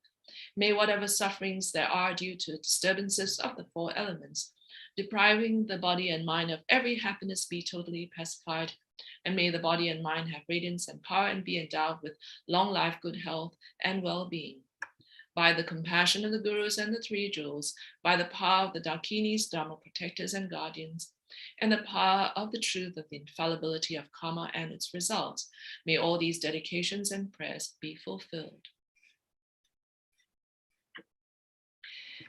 May whatever sufferings there are due to disturbances of the four elements, depriving the body and mind of every happiness, be totally pacified. And may the body and mind have radiance and power and be endowed with long life, good health, and well-being. By the compassion of the gurus and the three jewels, by the power of the dakinis, dharma protectors, and guardians, and the power of the truth of the infallibility of karma and its results, may all these dedications and prayers be fulfilled.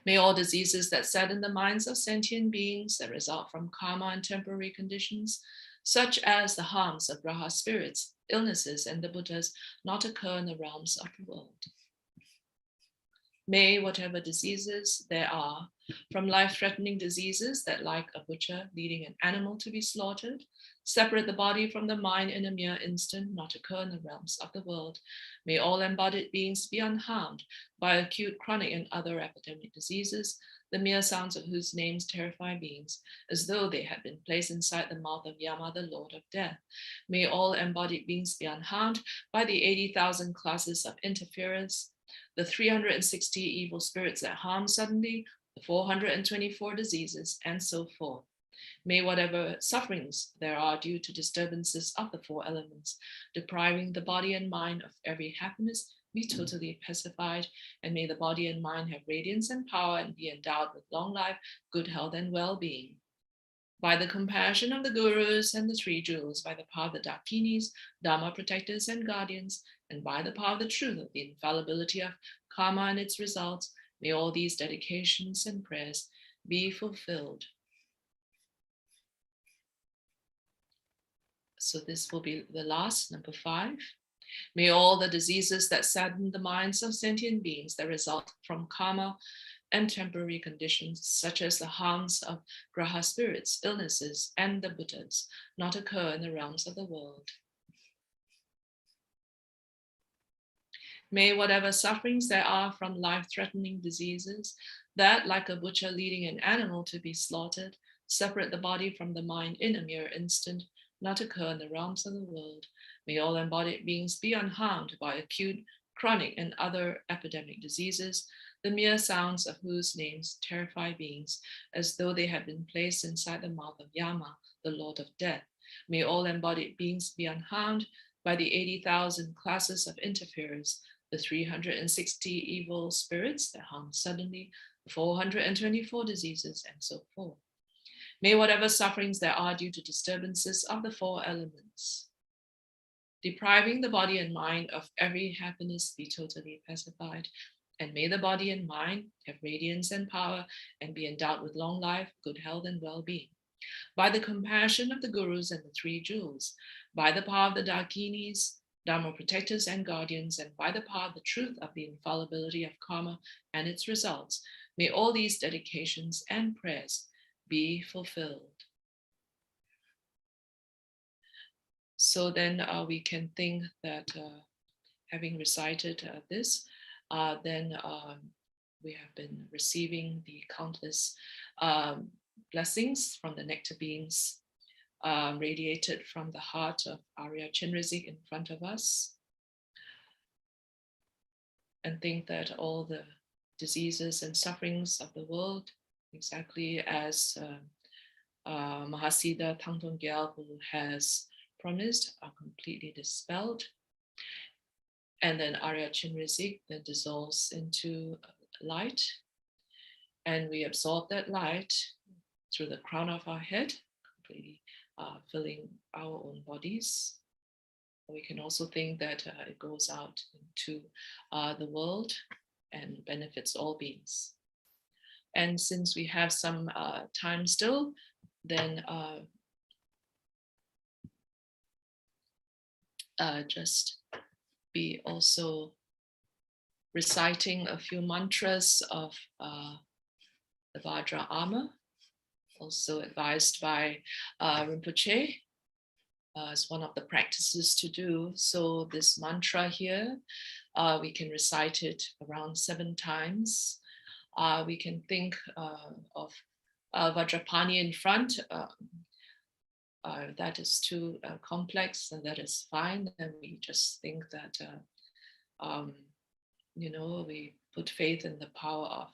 May all diseases that sadden the minds of sentient beings that result from karma and temporary conditions, such as the harms of graha spirits, illnesses, and the Buddhas, not occur in the realms of the world. May whatever diseases there are, from life-threatening diseases that, like a butcher leading an animal to be slaughtered, separate the body from the mind in a mere instant, not occur in the realms of the world. May all embodied beings be unharmed by acute, chronic, and other epidemic diseases, the mere sounds of whose names terrify beings, as though they had been placed inside the mouth of Yama, the Lord of Death. May all embodied beings be unharmed by the 80,000 classes of interferers, the 360 evil spirits that harm suddenly, the 424 diseases, and so forth. May whatever sufferings there are due to disturbances of the four elements, depriving the body and mind of every happiness, be totally pacified, and may the body and mind have radiance and power and be endowed with long life, good health, and well-being. By the compassion of the gurus and the three jewels, by the power of the dakinis, dharma protectors and guardians, and by the power of the truth of the infallibility of karma and its results, may all these dedications and prayers be fulfilled. So this will be the last, number 5. May all the diseases that sadden the minds of sentient beings that result from karma and temporary conditions, such as the harms of graha spirits, illnesses, and the Buddhas, not occur in the realms of the world. May whatever sufferings there are from life-threatening diseases, that, like a butcher leading an animal to be slaughtered, separate the body from the mind in a mere instant, not occur in the realms of the world. May all embodied beings be unharmed by acute, chronic, and other epidemic diseases, the mere sounds of whose names terrify beings, as though they had been placed inside the mouth of Yama, the Lord of Death. May all embodied beings be unharmed by the 80,000 classes of interferers, the 360 evil spirits that harm suddenly, the 424 diseases, and so forth. May whatever sufferings there are due to disturbances of the four elements, depriving the body and mind of every happiness, be totally pacified, and may the body and mind have radiance and power and be endowed with long life, good health, and well-being. By the compassion of the gurus and the three jewels, by the power of the dakinis, dharma protectors and guardians, and by the power of the truth of the infallibility of karma and its results, may all these dedications and prayers be fulfilled. So then we can think that having recited this, then we have been receiving the countless blessings from the nectar beings radiated from the heart of Arya Chenrezig in front of us, and think that all the diseases and sufferings of the world, exactly as Mahasiddha Thangtong Gyalpo has promised, are completely dispelled. And then Arya Chenrezig then dissolves into light, and we absorb that light through the crown of our head, completely filling our own bodies. We can also think that it goes out into the world and benefits all beings. And since we have some time still, then just be also reciting a few mantras of the Vajra armor, also advised by Rinpoche as one of the practices to do. So this mantra here, we can recite it around 7 times. We can think of Vajrapani in front. That is too complex, and that is fine. And we just think that, you know, we put faith in the power of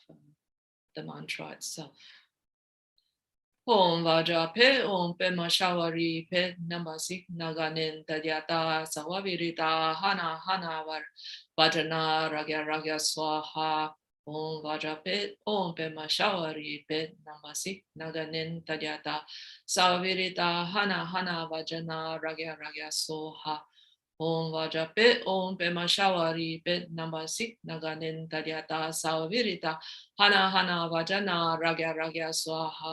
the mantra itself. Om Vajra Pe Om Pema Shawari Pe Nambasik Naganin Tadyata Sawavirita Hana Hana Var Vajana Ragya Ragya Swaha. Om Vajra Pe Om Pema Shawari Pe Nambasik Naganin Tadyata Sawavirita Hana Hana Vajana Ragya Ragya Swaha. Om Vajra Pe Om Pema Shawari Pe Nambasik Naganin Tadyata Sawavirita Hana Hana Vajana Ragya Ragya Swaha.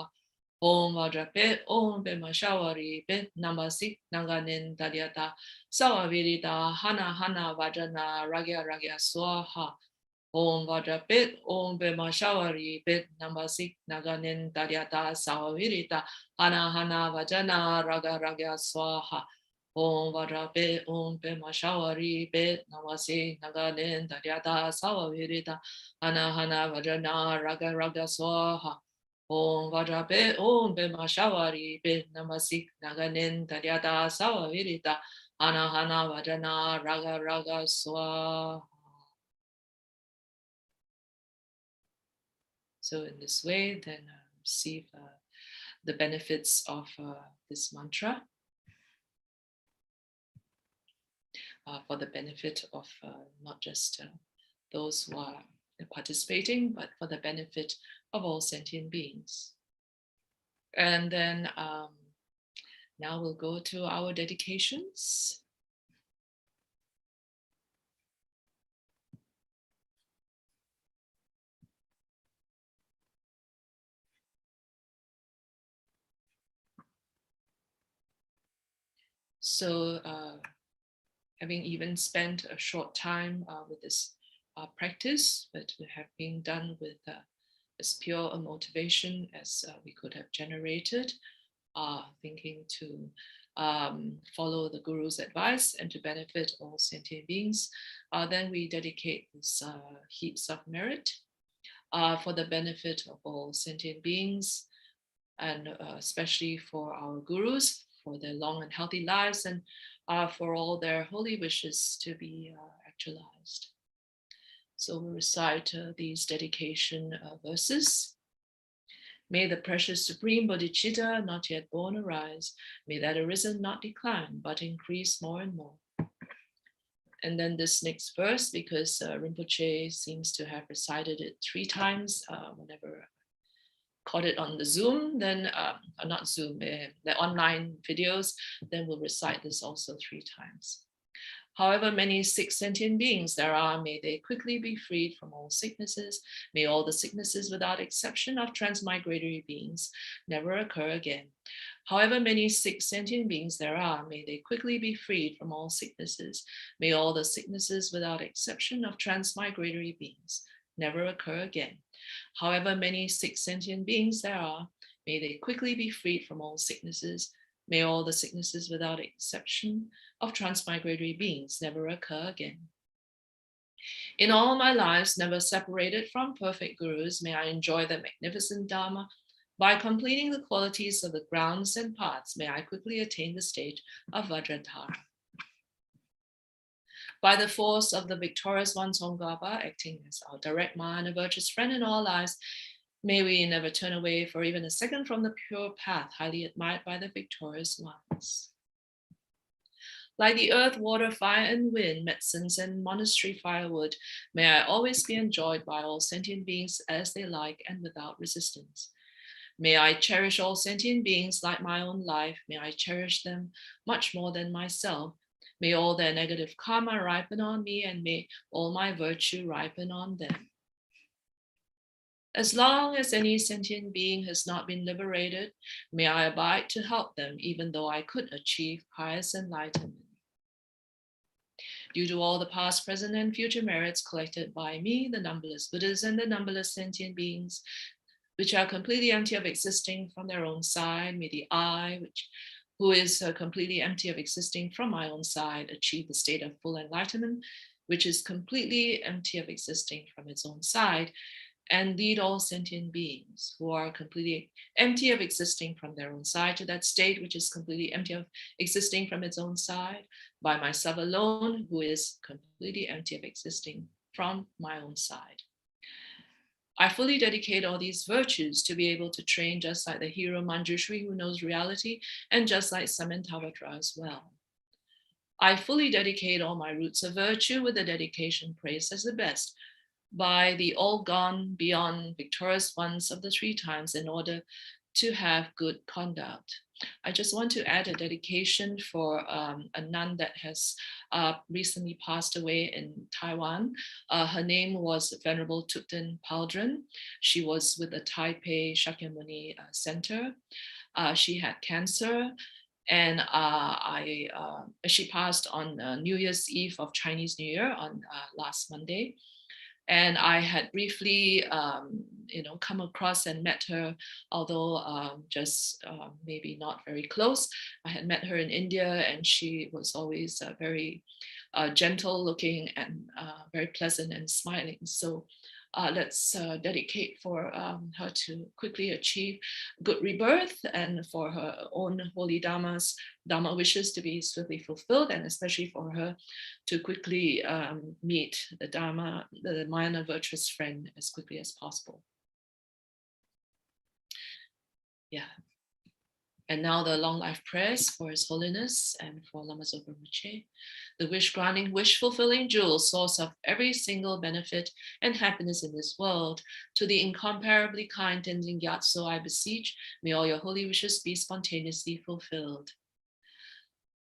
Om Vajra Pe Om Pema Shawari Pe Nambasik Naganin Tadyata Sawavirita Hana Hana Vajana Ragya Ragya Swaha. Om Vajra Pe Om Pema Shawari Pe Nambasik Naganin Tadyata Sawavirita Hana Hana Vajana Ragya Ragya Swaha. Om Vajra Pe Om Pema Shawari Pe Nambasik Naganin Tadyata Sawavirita Hana Hana Vajana Ragya Ragya Swaha. Om Vajra Pe Om Pema Shawari Pe Nambasik Naganin Tadyata Sawavirita Hana Hana Vajana Ragya Ragya Swaha. So in this way, then receive the benefits of this mantra for the benefit of not just those who are participating, but for the benefit of all sentient beings. And then now we'll go to our dedications. So having even spent a short time with this practice, but we have been done with as pure a motivation as we could have generated, thinking to follow the Guru's advice and to benefit all sentient beings, then we dedicate these heaps of merit for the benefit of all sentient beings, and especially for our Gurus, for their long and healthy lives, and for all their holy wishes to be actualized. So we recite these dedication verses. May the precious supreme bodhicitta not yet born arise. May that arisen not decline, but increase more and more. And then this next verse, because Rinpoche seems to have recited it 3 times whenever caught it on the Zoom, then, not Zoom, the online videos, then we'll recite this also 3 times. However many sick sentient beings there are, may they quickly be freed from all sicknesses. May all the sicknesses without exception of transmigratory beings never occur again. However many sick sentient beings there are, may they quickly be freed from all sicknesses. May all the sicknesses without exception of transmigratory beings never occur again. However many sick sentient beings there are, may they quickly be freed from all sicknesses. May all the sicknesses without exception of transmigratory beings never occur again. In all my lives, never separated from perfect Gurus, may I enjoy the magnificent Dharma. By completing the qualities of the grounds and paths, may I quickly attain the state of Vajradhara. By the force of the victorious One Tsongkhapa, acting as our direct mind and virtuous friend in all lives, may we never turn away for even a second from the pure path, highly admired by the victorious ones. Like the earth, water, fire, and wind, medicines, and monastery firewood, may I always be enjoyed by all sentient beings as they like and without resistance. May I cherish all sentient beings like my own life. May I cherish them much more than myself. May all their negative karma ripen on me, and may all my virtue ripen on them. As long as any sentient being has not been liberated, may I abide to help them, even though I could achieve pious enlightenment. Due to all the past, present, and future merits collected by me, the numberless Buddhas, and the numberless sentient beings, which are completely empty of existing from their own side, may the I, who is completely empty of existing from my own side, achieve the state of full enlightenment, which is completely empty of existing from its own side, and lead all sentient beings who are completely empty of existing from their own side to that state which is completely empty of existing from its own side, by myself alone, who is completely empty of existing from my own side. I fully dedicate all these virtues to be able to train just like the hero Manjushri who knows reality, and just like Samantavatra as well. I fully dedicate all my roots of virtue with the dedication praised as the best by the all gone beyond victorious ones of the 3 times in order to have good conduct. I just want to add a dedication for a nun that has recently passed away in Taiwan. Her name was Venerable Thupten Paldren. She was with the Taipei Shakyamuni Center. She had cancer, and she passed on New Year's Eve of Chinese New Year on last Monday. And I had briefly, come across and met her, although just maybe not very close. I had met her in India, and she was always very gentle looking and very pleasant and smiling. So let's dedicate for her to quickly achieve good rebirth, and for her own holy Dharma wishes to be swiftly fulfilled, and especially for her to quickly meet the Mahayana virtuous friend as quickly as possible. Yeah. And now the long life prayers for His Holiness and for Lama Zopa Rinpoche, the wish-granting, wish-fulfilling jewel, source of every single benefit and happiness in this world. To the incomparably kind Tenzin Gyatso, I beseech, may all your holy wishes be spontaneously fulfilled.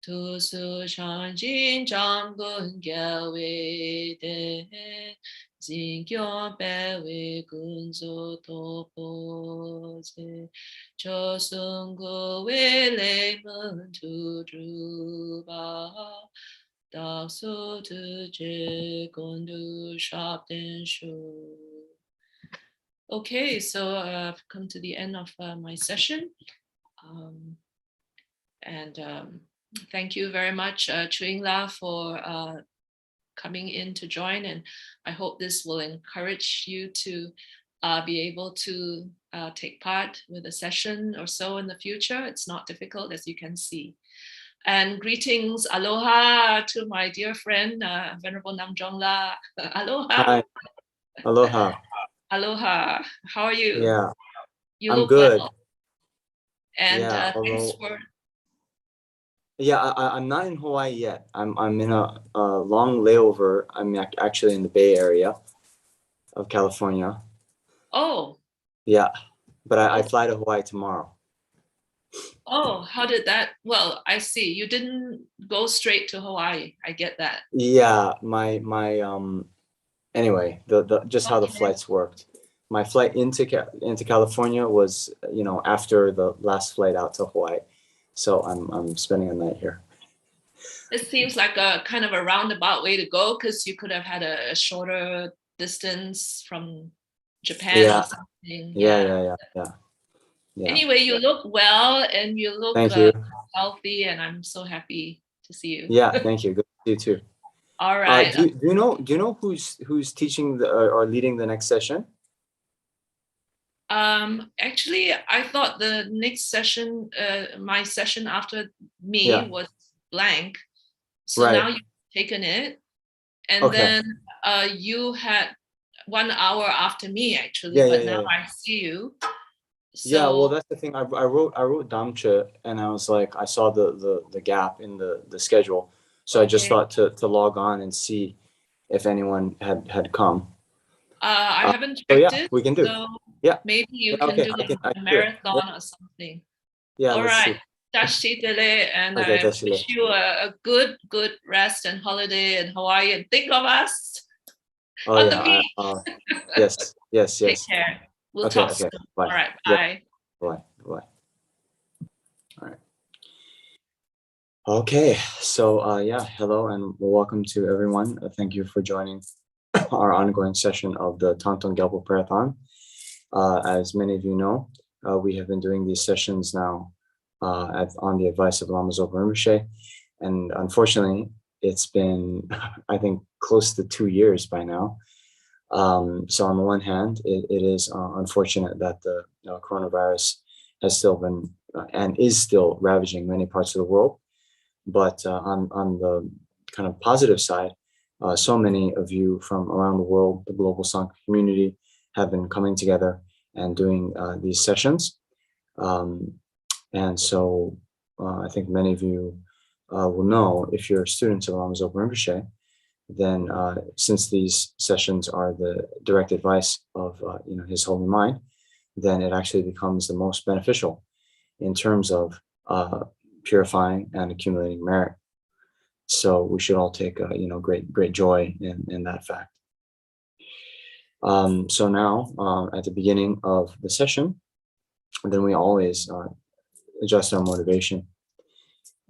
Tu su shan jin jang gun gyawe de zin gyon pe we gun zo to po ze cho sung go we le mun tu dru ba da so tu je gun du shop den shu. Okay, so I've come to the end of my session. Thank you very much, Chuing La, for coming in to join. And I hope this will encourage you to be able to take part with a session or so in the future. It's not difficult, as you can see. And greetings, aloha to my dear friend, Venerable Namjong La. Aloha. Hi. Aloha. Aloha. How are you? Yeah. You I'm look good. well. And Yeah, thanks for... Yeah, I'm not in Hawaii yet. I'm in a long layover. I'm actually in the Bay Area of California. Oh. Yeah, but I fly to Hawaii tomorrow. Oh, how did that? Well, I see. You didn't go straight to Hawaii. I get that. Yeah, my anyway, the just how the flights worked. My flight into California was, you know, after the last flight out to Hawaii. So I'm spending a night here. It seems like a kind of a roundabout way to go, because you could have had a shorter distance from Japan or something. Yeah. Anyway, you look well and you look Thank you. healthy, and I'm so happy to see you. Yeah, thank you. Good to see you too. All right. Do you know who's teaching or leading the next session? Actually, I thought the next session, my session after me was blank. So now you've taken it. And then you had 1 hour after me, actually, but now I see you. So, yeah, well, that's the thing. I wrote Damcha, and I was like, I saw the gap in the schedule. So I just thought to log on and see if anyone had come. I haven't checked it. We can do. So maybe you can do a marathon or something. Yeah. All right. See. Tashitele, and I wish you a good rest and holiday in Hawaii. And think of us on the beach. Yes. Take care. We'll talk soon. Bye. All right. Bye. Bye. All right. Okay. So hello and welcome to everyone. Thank you for joining our ongoing session of the Thangtong Gyalpo Prayer. As many of you know, we have been doing these sessions now on the advice of Lama Zopa Rinpoche, and unfortunately, it's been I think close to 2 years by now. So on the one hand, it is unfortunate that the coronavirus has still been and is still ravaging many parts of the world. But on the kind of positive side, so many of you from around the world, the global Sangha community, have been coming together and doing these sessions. And so I think many of you will know, if you're students of Lama Zopa Rinpoche, then since these sessions are the direct advice of His Holy Mind, then it actually becomes the most beneficial in terms of purifying and accumulating merit. So we should all take great joy in that fact. So now at the beginning of the session, then we always adjust our motivation.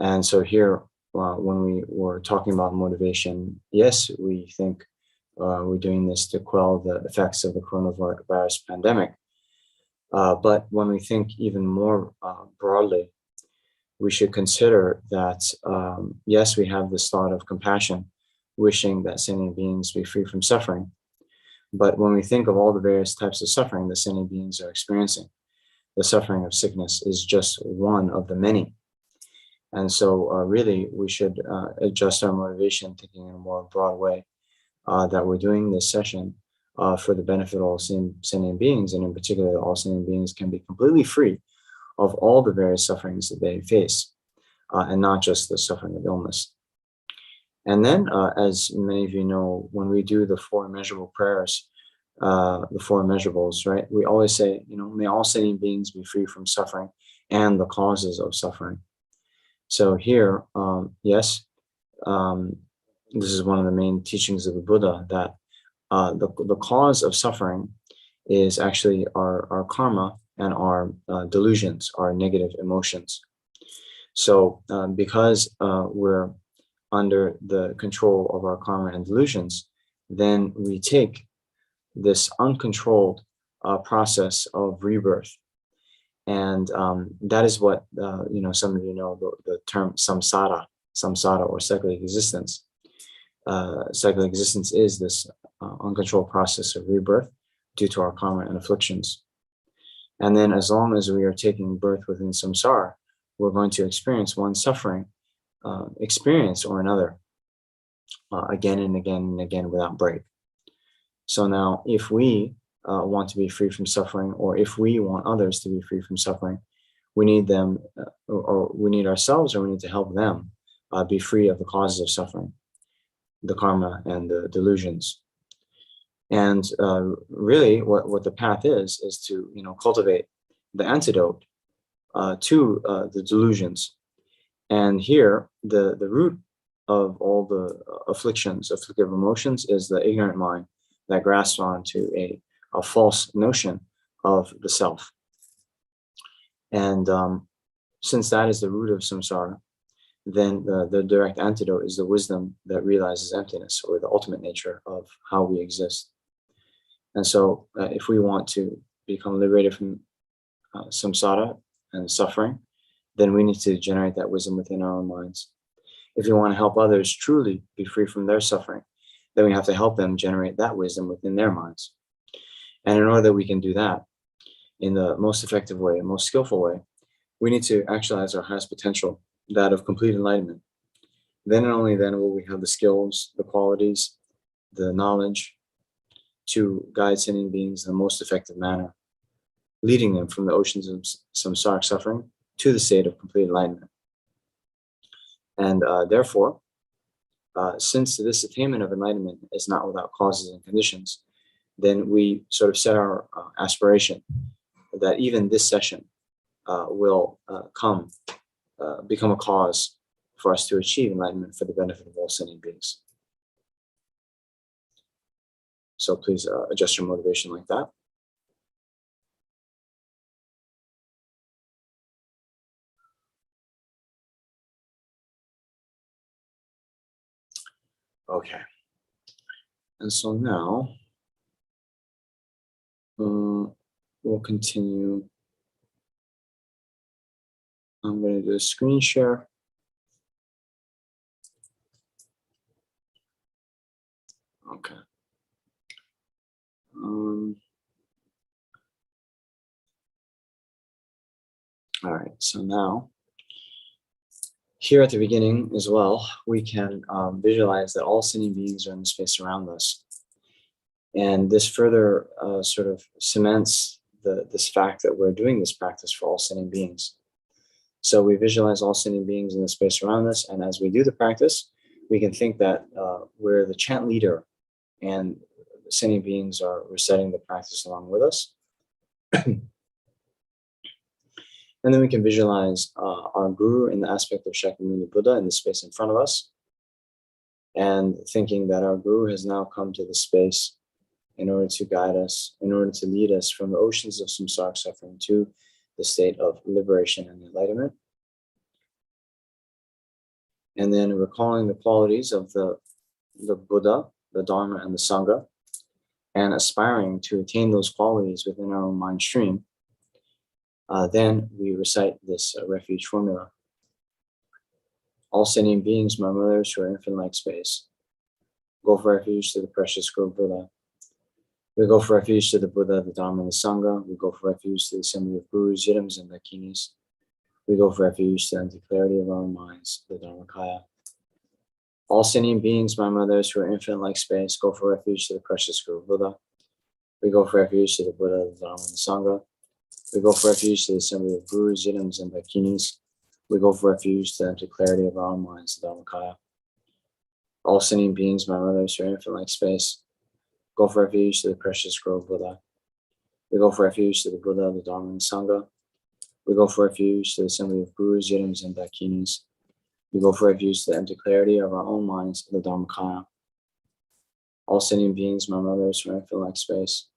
And so here, when we were talking about motivation, yes, we think we're doing this to quell the effects of the coronavirus pandemic. But when we think even more broadly, we should consider that, yes, we have this thought of compassion, wishing that sentient beings be free from suffering. But when we think of all the various types of suffering that sentient beings are experiencing, the suffering of sickness is just one of the many. And so really, we should adjust our motivation, thinking in a more broad way, that we're doing this session for the benefit of all sentient beings, and in particular, all sentient beings can be completely free of all the various sufferings that they face, and not just the suffering of illness. And then, as many of you know, when we do the 4 immeasurable prayers, the 4 immeasurables, right? We always say, may all sentient beings be free from suffering and the causes of suffering. So here, yes, this is one of the main teachings of the Buddha, that the cause of suffering is actually our karma and our delusions, our negative emotions. So because we're under the control of our karma and delusions, then we take this uncontrolled process of rebirth. And that is what, some of you know the term samsara or cyclic existence. Cyclic existence is this uncontrolled process of rebirth due to our karma and afflictions. And then as long as we are taking birth within samsara, we're going to experience one suffering experience or another again and again and again without break. So now if we want to be free from suffering, or if we want others to be free from suffering, we need them, or we need ourselves, or we need to help them be free of the causes of suffering, the karma and the delusions. And really what the path is to cultivate the antidote to the delusions. And here the root of all the afflictions, afflictive emotions, is the ignorant mind that grasps onto a false notion of the self. And since that is the root of samsara, then the direct antidote is the wisdom that realizes emptiness, or the ultimate nature of how we exist. And so if we want to become liberated from samsara and suffering, then we need to generate that wisdom within our own minds. If we want to help others truly be free from their suffering, then we have to help them generate that wisdom within their minds. And in order that we can do that in the most effective way, most skillful way, we need to actualize our highest potential, that of complete enlightenment. Then and only then will we have the skills, the qualities, the knowledge to guide sentient beings in the most effective manner, leading them from the oceans of samsaric suffering to the state of complete enlightenment. And therefore, since this attainment of enlightenment is not without causes and conditions, then we sort of set our aspiration that even this session will become a cause for us to achieve enlightenment for the benefit of all sentient beings. So please adjust your motivation like that. Okay. And so now we'll continue. I'm going to do a screen share. Okay. All right, so now here at the beginning as well, we can visualize that all sentient beings are in the space around us. And this further sort of cements this fact that we're doing this practice for all sentient beings. So we visualize all sentient beings in the space around us, and as we do the practice, we can think that we're the chant leader, and sentient beings are reciting the practice along with us. And then we can visualize our guru in the aspect of Shakyamuni Buddha in the space in front of us, and thinking that our guru has now come to the space in order to guide us, in order to lead us from the oceans of samsaric suffering to the state of liberation and enlightenment. And then recalling the qualities of the Buddha, the Dharma, and the Sangha, and aspiring to attain those qualities within our own mind stream. Then we recite this refuge formula. All sentient beings, my mothers who are infinite-like space, go for refuge to the precious Guru Buddha. We go for refuge to the Buddha, the Dharma, and the Sangha. We go for refuge to the assembly of Gurus, Yidams, and Dakinis. We go for refuge to the anti-clarity of our own minds, the Dharmakaya. All sentient beings, my mothers who are infinite-like space, go for refuge to the precious Guru Buddha. We go for refuge to the Buddha, the Dharma, and the Sangha. We go for refuge to the assembly of gurus, yidams, and dakinis. We go for refuge to the empty clarity of our own minds, the Dharmakaya. All sinning beings, my mothers, your infinite-like space. Go for refuge to the precious grove Buddha. We go for refuge to the Buddha, the Dharma, and the Sangha. We go for refuge to the assembly of gurus, yidams, and dakinis. We go for refuge to the empty clarity of our own minds, the Dharmakaya. All sinning beings, my mothers, your infinite-like space.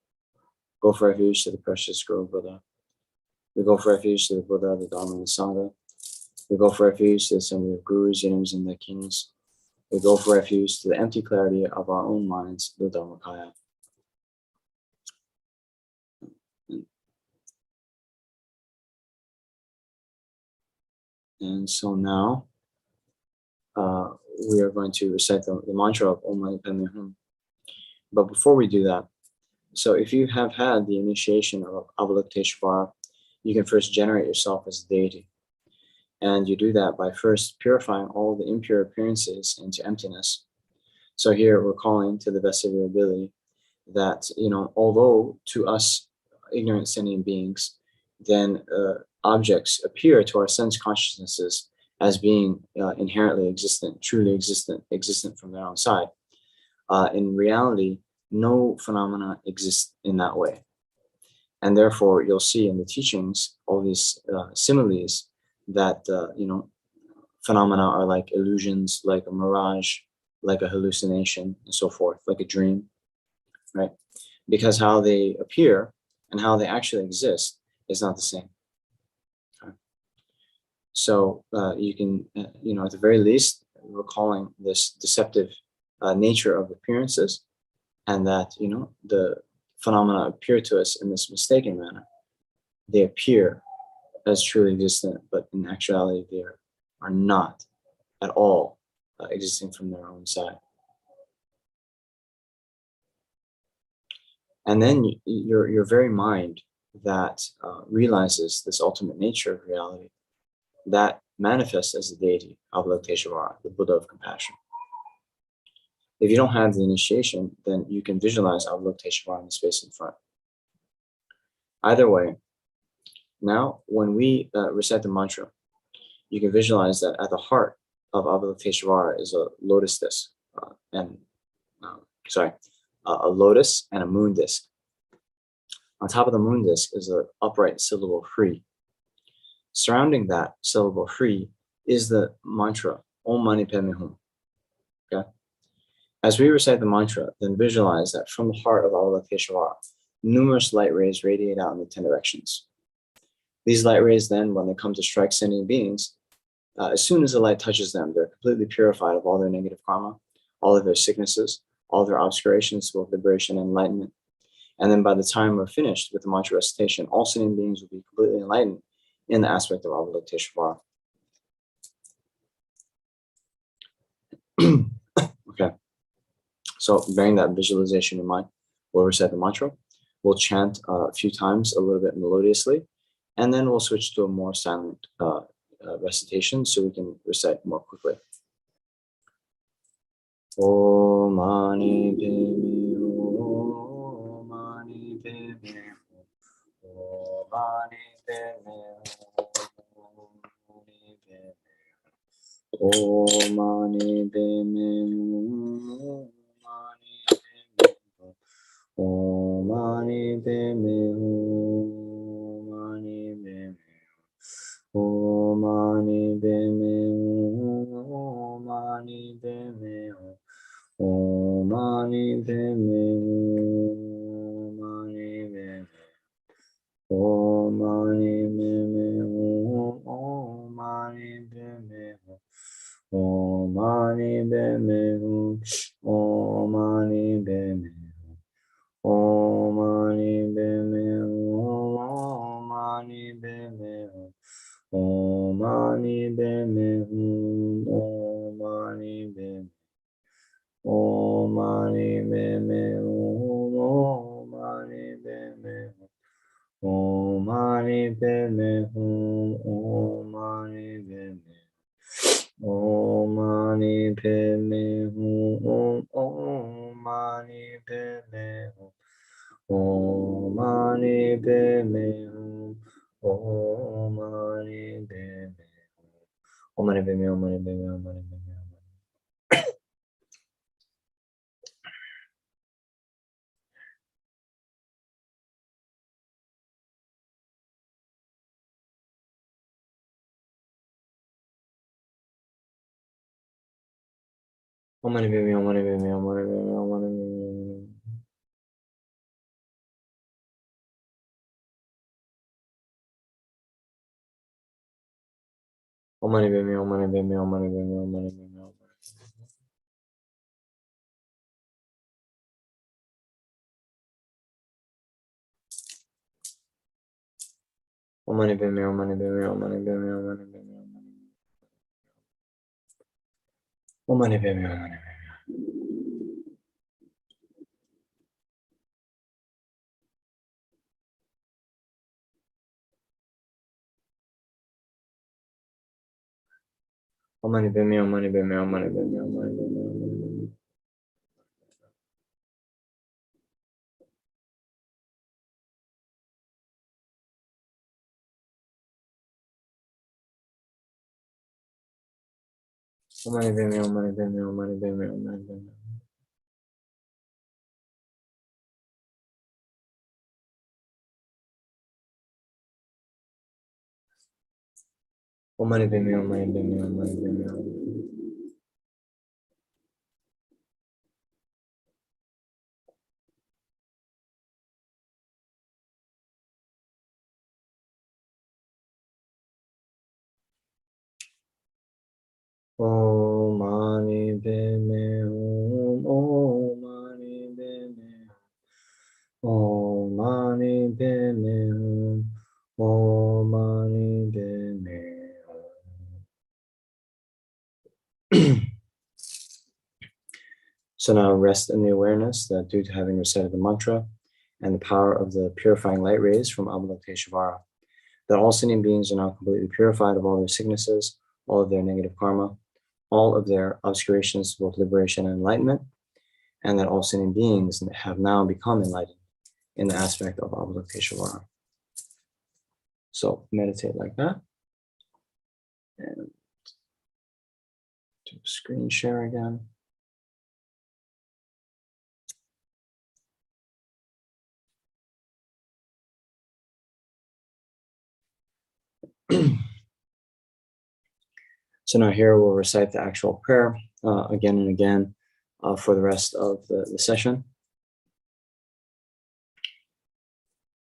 Go for refuge to the precious grove Buddha. We go for refuge to the Buddha, the Dharma, and the Sangha. We go for refuge to the assembly of gurus, yidams, and dakinis. We go for refuge to the empty clarity of our own minds, the Dharmakaya. And so now we are going to recite the mantra of Om Mani Padme Hum. But before we do that, so if you have had the initiation of Avalokiteshvara, you can first generate yourself as a deity. And you do that by first purifying all the impure appearances into emptiness. So here we're calling to the best of your ability that, although to us ignorant sentient beings, then objects appear to our sense consciousnesses as being inherently existent, truly existent from their own side. In reality, no phenomena exist in that way. And therefore, you'll see in the teachings all these similes that, phenomena are like illusions, like a mirage, like a hallucination, and so forth, like a dream, right? Because how they appear and how they actually exist is not the same. Okay? So you can, at the very least, recalling this deceptive nature of appearances, and that, the phenomena appear to us in this mistaken manner. They appear as truly existent, but in actuality, they are not at all existing from their own side. And then your very mind that realizes this ultimate nature of reality, that manifests as the deity, Avalokiteshvara, the Buddha of compassion. If you don't have the initiation, then you can visualize Avalokiteshvara in the space in front. Either way, now when we recite the mantra, you can visualize that at the heart of Avalokiteshvara is a lotus disc, a lotus and a moon disc. On top of the moon disc is an upright syllable free. Surrounding that syllable free is the mantra Om Mani Padme Hum. Okay? As we recite the mantra, then visualize that from the heart of Avalokiteshvara, numerous light rays radiate out in the 10 directions. These light rays then, when they come to strike sentient beings, as soon as the light touches them, they're completely purified of all their negative karma, all of their sicknesses, all their obscurations, both liberation and enlightenment. And then by the time we're finished with the mantra recitation, all sentient beings will be completely enlightened in the aspect of Avalokiteshvara. Okay. So bearing that visualization in mind, we'll recite the mantra. We'll chant a few times a little bit melodiously, and then we'll switch to a more silent recitation so we can recite more quickly. Om Mani Padme Hum, Om Mani Padme Hum, Om Mani Padme Hum, Om Mani Padme Hum, Om Mani Padme Hum, Om Mani Padme Hum, Om Mani Padme Hum, Om Mani Padme Hum, Om Mani Padme Hum, Om Mani Padme Hum, Om Mani Padme Hum, Om Mani Padme Hum. Om Mani Padme Hum, Om Mani Padme Hum, Om Mani Padme Hum, Om Mani Padme Hum, Om Mani Padme Hum, Om Mani Padme Hum, Om Mani Padme Hum, Om Mani Padme Hum, Om Mani Padme Hum, Om Mani Padme Hum. Om Mani Padme Hum, Om Mani Padme Hum. Om Mani Padme, Om Mani Padme, Om Mani Padme, Om Mani Padme, Om Mani Padme, Om Mani Padme, Om Mani Padme. Om Mani Padme, Om Mani Padme, Om Mani Padme, Om Mani Padme, Om Mani Padme. Om Mani Padme, Om Mani Padme, Om Mani Padme, Om Mani Padme, Om Mani Padme, Om Mani Padme. Om Mani Padme, Om Mani Padme, Om Mani Padme, Om Mani Padme, Om Mani Padme. Om Mani Padme, Om Mani Padme, Om Mani Padme, Om Mani Padme. Om Mani Padme, Om Mani Padme, Om Mani Padme, Om Mani Padme. Om Mani Padme Hum. Om Mani Padme Hum. Om Mani Padme Hum. Om Mani Padme Hum. So now rest in the awareness that due to having recited the mantra and the power of the purifying light rays from Avalokiteshvara, that all sentient beings are now completely purified of all their sicknesses, all of their negative karma, all of their obscurations to both liberation and enlightenment, and that all sentient beings have now become enlightened in the aspect of Avalokiteshvara. So meditate like that. And do screen share again. So now here we'll recite the actual prayer again and again for the rest of the session.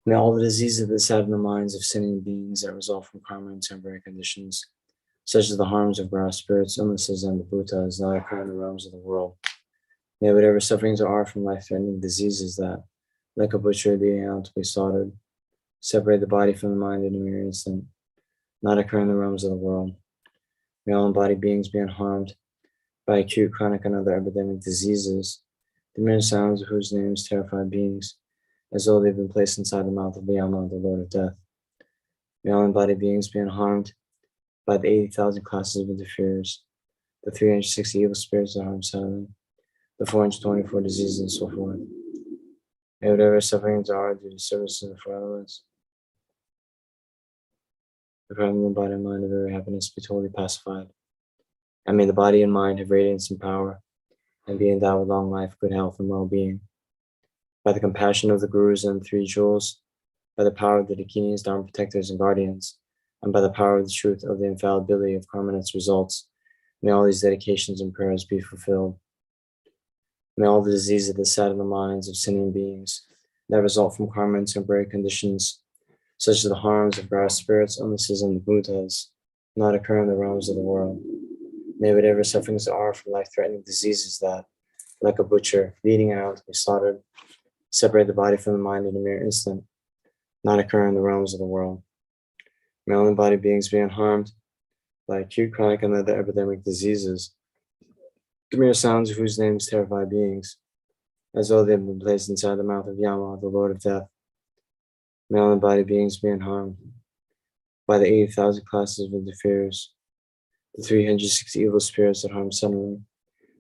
May all the diseases that sadden the minds of sinning beings that result from karma and temporary conditions, such as the harms of gross spirits, illnesses, and the bhutas, not occur in the realms of the world. May whatever sufferings there are from life-threatening diseases that, like a butcher leading out to be slaughtered, separate the body from the mind in a mere instant, not occur in the realms of the world. May all embodied beings be unharmed by acute, chronic, and other epidemic diseases, the mere sounds of whose names terrify beings, as though they've been placed inside the mouth of the Yama, the Lord of Death. May all embodied beings be unharmed by the 80,000 classes of interferers, the 360 evil spirits that harm silently, the 424 diseases, and so forth. May whatever sufferings are due to services of four elements, depriving the body and mind of every happiness, be totally pacified. And may the body and mind have radiance and power, and be endowed with long life, good health, and well-being. By the compassion of the Gurus and the Three Jewels, by the power of the Dakinis, Dharma protectors, and guardians, and by the power of the truth of the infallibility of karma and its results, may all these dedications and prayers be fulfilled. May all the diseases that sadden the minds of sinning beings that result from karma and temporary conditions, such as the harms of gross spirits, illnesses, and the bhutas, not occur in the realms of the world. May whatever sufferings there are from life-threatening diseases that, like a butcher leading out to be slaughtered, separate the body from the mind in a mere instant, not occur in the realms of the world. May all embodied beings be unharmed by acute, chronic, and other epidemic diseases, the mere sounds of whose names terrify beings, as though they have been placed inside the mouth of Yama, the Lord of Death. May all embodied beings be unharmed by the 80,000 classes of interferers, the 360 evil spirits that harm suddenly,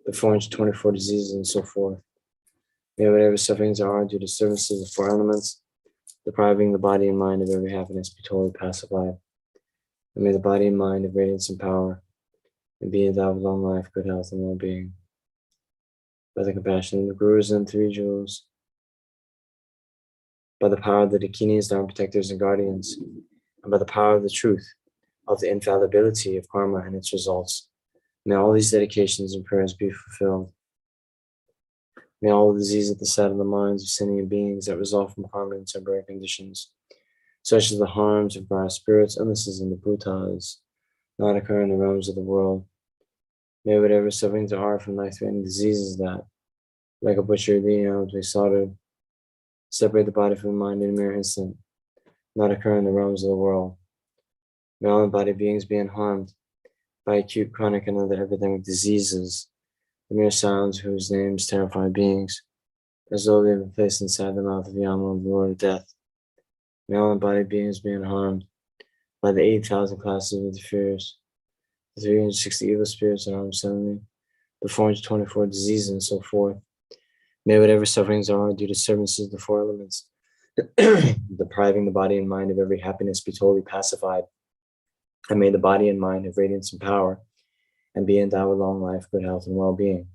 the 424 diseases, and so forth. May whatever sufferings are due to services of four elements, depriving the body and mind of every happiness, be totally pacified. And may the body and mind have radiance and power, and be endowed with long life, good health, and well-being. By the compassion of the Gurus and Three Jewels, by the power of the Dakinis, Dharma protectors and guardians, and by the power of the truth of the infallibility of karma and its results, may all these dedications and prayers be fulfilled. May all the disease at the side of the minds of sentient beings that result from karma and temporary conditions, such as the harms of our spirits, illnesses, and the bhutas, not occur in the realms of the world. May whatever sufferings there are from life-threatening diseases that, like a butcher leading out to be slaughtered, separate the body from the mind in a mere instant, not occur in the realms of the world. May all embodied beings be unharmed by acute, chronic, and other epidemic diseases, the mere sounds whose names terrify beings, as though they have been placed inside the mouth of Yama, the Lord of Death. May all embodied beings be unharmed by the 8,000 classes of interferers, the 360 evil spirits that harm suddenly, the 424 diseases, and so forth. May whatever sufferings are due to disturbances of the four elements, depriving the body and mind of every happiness, be totally pacified. And may the body and mind have radiance and power, and be endowed with long life, good health, and well-being.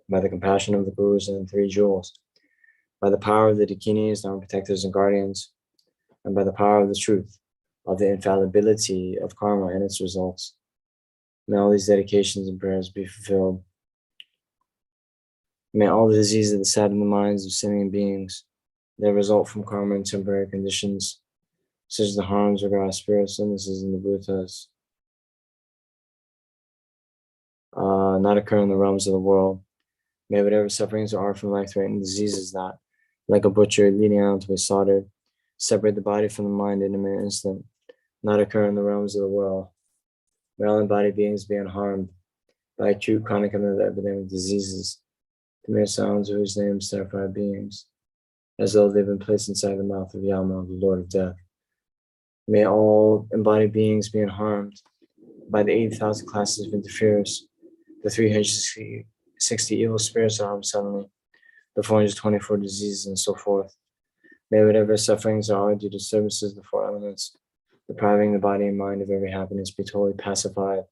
By the compassion of the Gurus and the Three Jewels, by the power of the Dakinis, Dharma protectors and guardians, and by the power of the truth of the infallibility of karma and its results, may all these dedications and prayers be fulfilled. May all the diseases that sadden the minds of sentient beings that result from karma and temporary conditions, such as the harms of our spirits, illnesses, and the bhutas, not occur in the realms of the world. May whatever sufferings there are from life-threatening diseases that, like a butcher leading out to be slaughtered, separate the body from the mind in a mere instant, not occur in the realms of the world. May all embodied beings be unharmed by acute, chronic, and other epidemic diseases, the mere sounds of whose names terrify beings, as though they've been placed inside the mouth of Yama, the Lord of Death. May all embodied beings be unharmed by the 8,000 classes of interferers, the 360 evil spirits that harm suddenly, the 424 diseases, and so forth. May whatever sufferings are due to disturbances of the four elements, depriving the body and mind of every happiness, be totally pacified.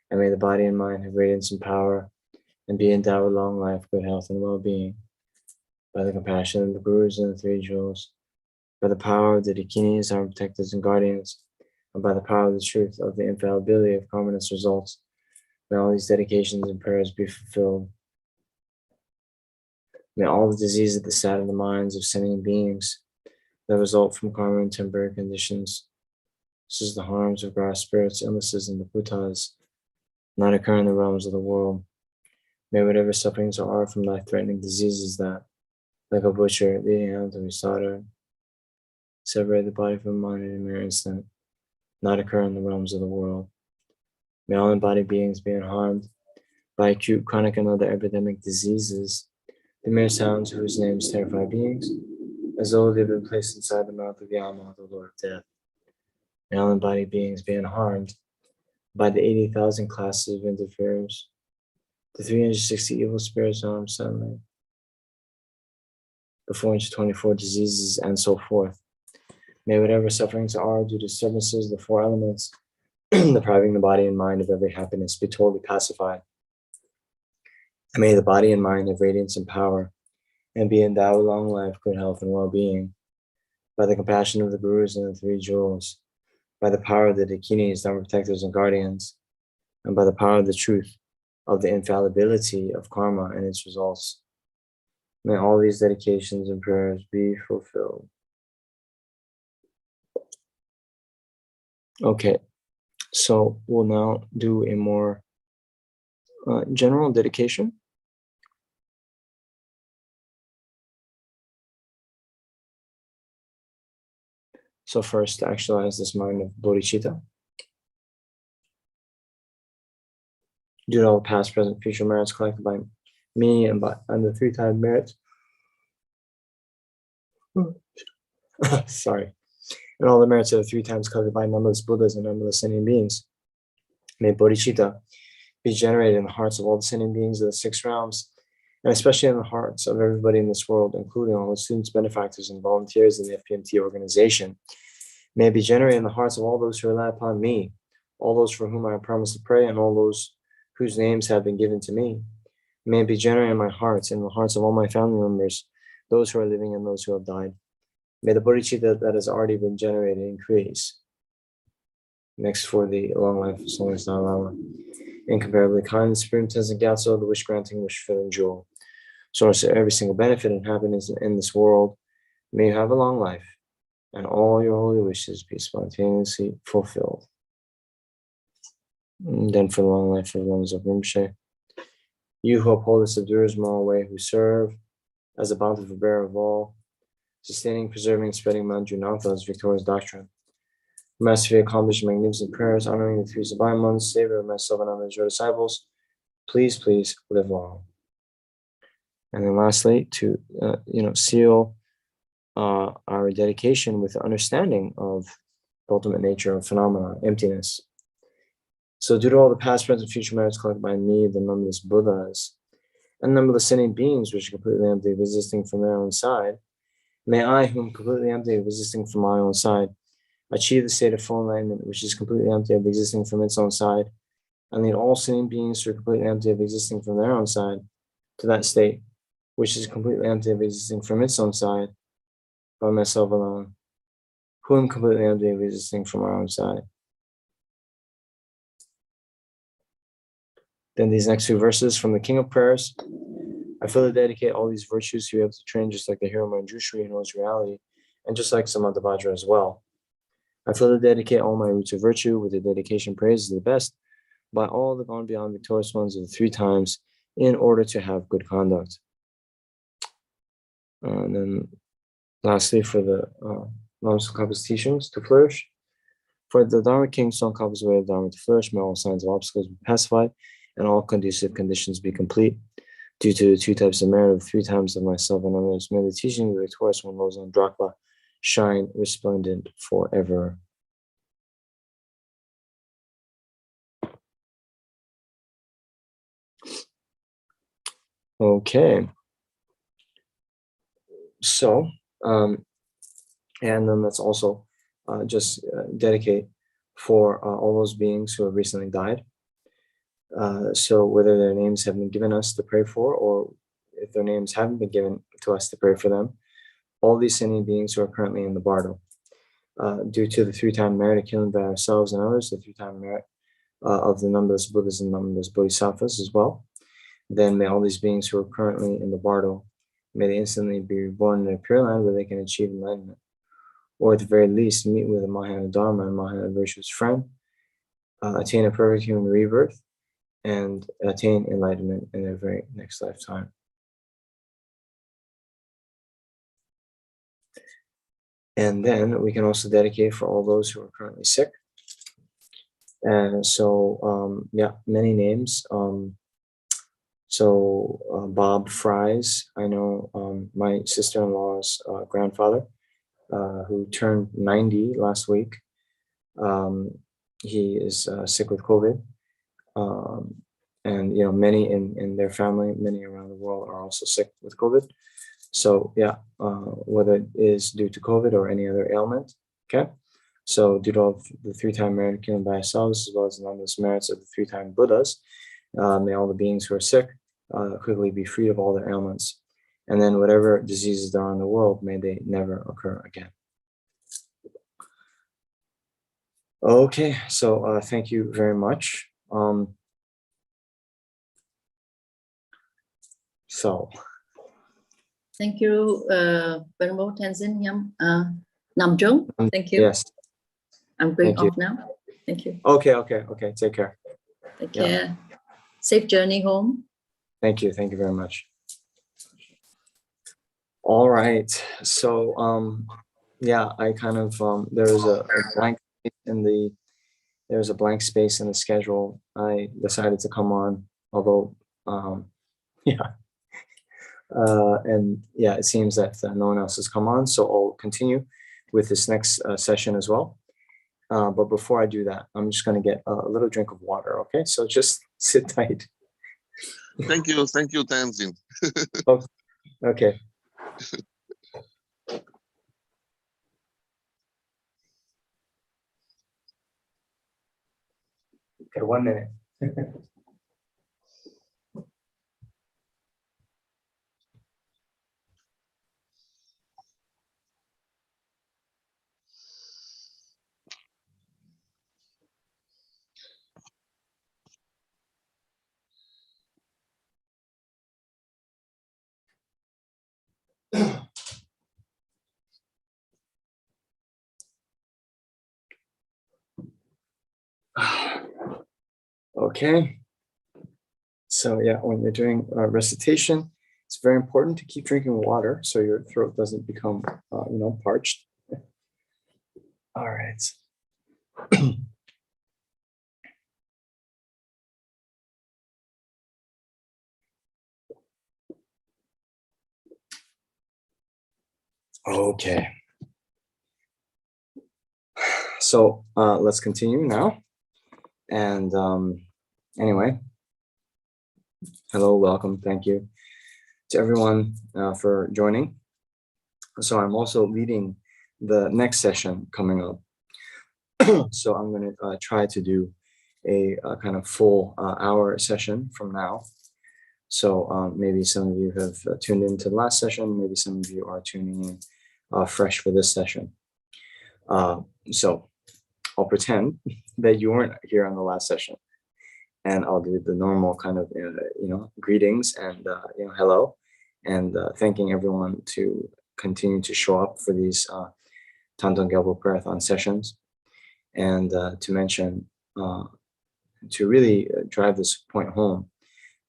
And may the body and mind have radiance and power, and be endowed with long life, good health, and well-being. By the compassion of the Gurus and the Three Jewels, by the power of the Dakinis, our protectors and guardians, and by the power of the truth of the infallibility of karma and its results, may all these dedications and prayers be fulfilled. May all the diseases that sadden the minds of sentient beings that result from karma and temporary conditions, such as the harms of grass spirits, illnesses, and the bhutas, not occur in the realms of the world. May whatever sufferings there are from life-threatening diseases that, like a butcher leading out to be slaughtered, separate the body from the mind in a mere instant, not occur in the realms of the world. May all embodied beings be unharmed by acute, chronic, and other epidemic diseases, the mere sounds whose names terrify beings, as though they've been placed inside the mouth of Yama, the Lord of Death. May all embodied beings be unharmed by the 80,000 classes of interferers, the 360 evil spirits harm suddenly, the 424 diseases, and so forth. May whatever sufferings are due to disturbances of the four elements, depriving the body and mind of every happiness, be totally pacified. And may the body and mind have radiance and power, and be endowed with long life, good health, and well-being. By the compassion of the Gurus and the Three Jewels, by the power of the Dakinis, Dharma protectors and guardians, and by the power of the truth of the infallibility of karma and its results, may all these dedications and prayers be fulfilled. Okay, so we'll now do a more general dedication. So first, actualize this mind of bodhicitta. Due to all past, present, future merits collected by me and the three-time merits. Sorry. And all the merits of the three times collected by numberless Buddhas and numberless sentient beings. May bodhicitta be generated in the hearts of all the sentient beings of the six realms and especially in the hearts of everybody in this world, including all the students, benefactors, and volunteers in the FPMT organization. May it be generated in the hearts of all those who rely upon me, all those for whom I have promised to pray, and all those whose names have been given to me. May it be generated in my hearts, in the hearts of all my family members, those who are living and those who have died. May the bodhicitta that has already been generated increase. Next, for the long life of Swami Dalai Lama, incomparably kind, supreme Tenzin Gyatso, the wish granting, wish fulfilling jewel, source of every single benefit and happiness in this world. May you have a long life, and all your holy wishes be spontaneously fulfilled. And then for the long life of Lama Zopa Rinpoche, you who uphold the subduers in all way, who serve as a bountiful bearer of all, sustaining, preserving, spreading Manju Nantha's victorious doctrine. Masterfully accomplished magnificent prayers, honoring the three sublime ones, Savior of myself and others, your disciples, please live long. And then lastly, to seal our dedication with the understanding of the ultimate nature of phenomena, emptiness. So due to all the past, present, future merits collected by me, the numberless Buddhas, and numberless sentient beings which are completely empty of existing from their own side, may I, who am completely empty of existing from my own side, achieve the state of full enlightenment, which is completely empty of existing from its own side, and lead all sentient beings who are completely empty of existing from their own side to that state, which is completely empty of existing from its own side, by myself alone, who am completely empty of existing from our own side. Then these next two verses from the King of Prayers. I fully dedicate all these virtues to be able to train just like the hero Manjushri who knows reality, and just like Samantabhadra as well. I fully dedicate all my roots of virtue with the dedication praises to the best by all the gone beyond victorious ones of the three times in order to have good conduct. And then lastly, for the Lama Tsongkhapa's teachings to flourish. For the Dharma King Tsongkhapa's way of Dharma to flourish, may all signs of obstacles be pacified and all conducive conditions be complete. Due to the two types of merit of three times of myself and others, may the teaching of the victorious one, Losang Drakpa, shine resplendent forever. Okay. So, and then let's also just dedicate for all those beings who have recently died. So whether their names have been given us to pray for, or if their names haven't been given to us to pray for them, all these sentient beings who are currently in the bardo, due to the three-time merit of killing by ourselves and others, the three-time merit of the numberless Buddhas and numberless Bodhisattvas as well, then may all these beings who are currently in the bardo, may they instantly be reborn in a pure land where they can achieve enlightenment, or at the very least meet with a Mahayana Dharma and Mahayana virtuous friend, attain a perfect human rebirth, and attain enlightenment in their very next lifetime. And then we can also dedicate for all those who are currently sick. And so, many names. Bob Fries, I know my sister-in-law's grandfather, who turned 90 last week. He is sick with COVID. And many in their family, many around the world are also sick with COVID. So whether it is due to COVID or any other ailment, okay? So due to all the three-time merit given by ourselves, as well as the numberless merits of the three-time Buddhas, may all the beings who are sick quickly be freed of all their ailments. And then whatever diseases there are in the world, may they never occur again. Okay, so thank you very much. Thank you, Venerable Tenzin Namjung. Thank you. Yes. I'm going off now. Thank you. Okay. Take care. Take care. Safe journey home. Thank you very much. All right. So I kind of there's a blank space in the schedule. I decided to come on, although it seems that no one else has come on, so I'll continue with this next session as well. But before I do that, I'm just going to get a little drink of water, okay? So just sit tight. Thank you, Tenzin. Oh, okay. Okay, 1 minute. Okay. So yeah, when you're doing recitation, it's very important to keep drinking water so your throat doesn't become, parched. All right. Okay. So let's continue now. And anyway, hello, welcome, thank you to everyone for joining. So I'm also leading the next session coming up. So I'm going to try to do a kind of full hour session from now. So maybe some of you have tuned into the last session, maybe some of you are tuning in fresh for this session. So I'll pretend that you weren't here on the last session, and I'll do the normal kind of, greetings and, hello, and thanking everyone to continue to show up for these Thangtong Gyalpo Prayer sessions, and to mention, to really drive this point home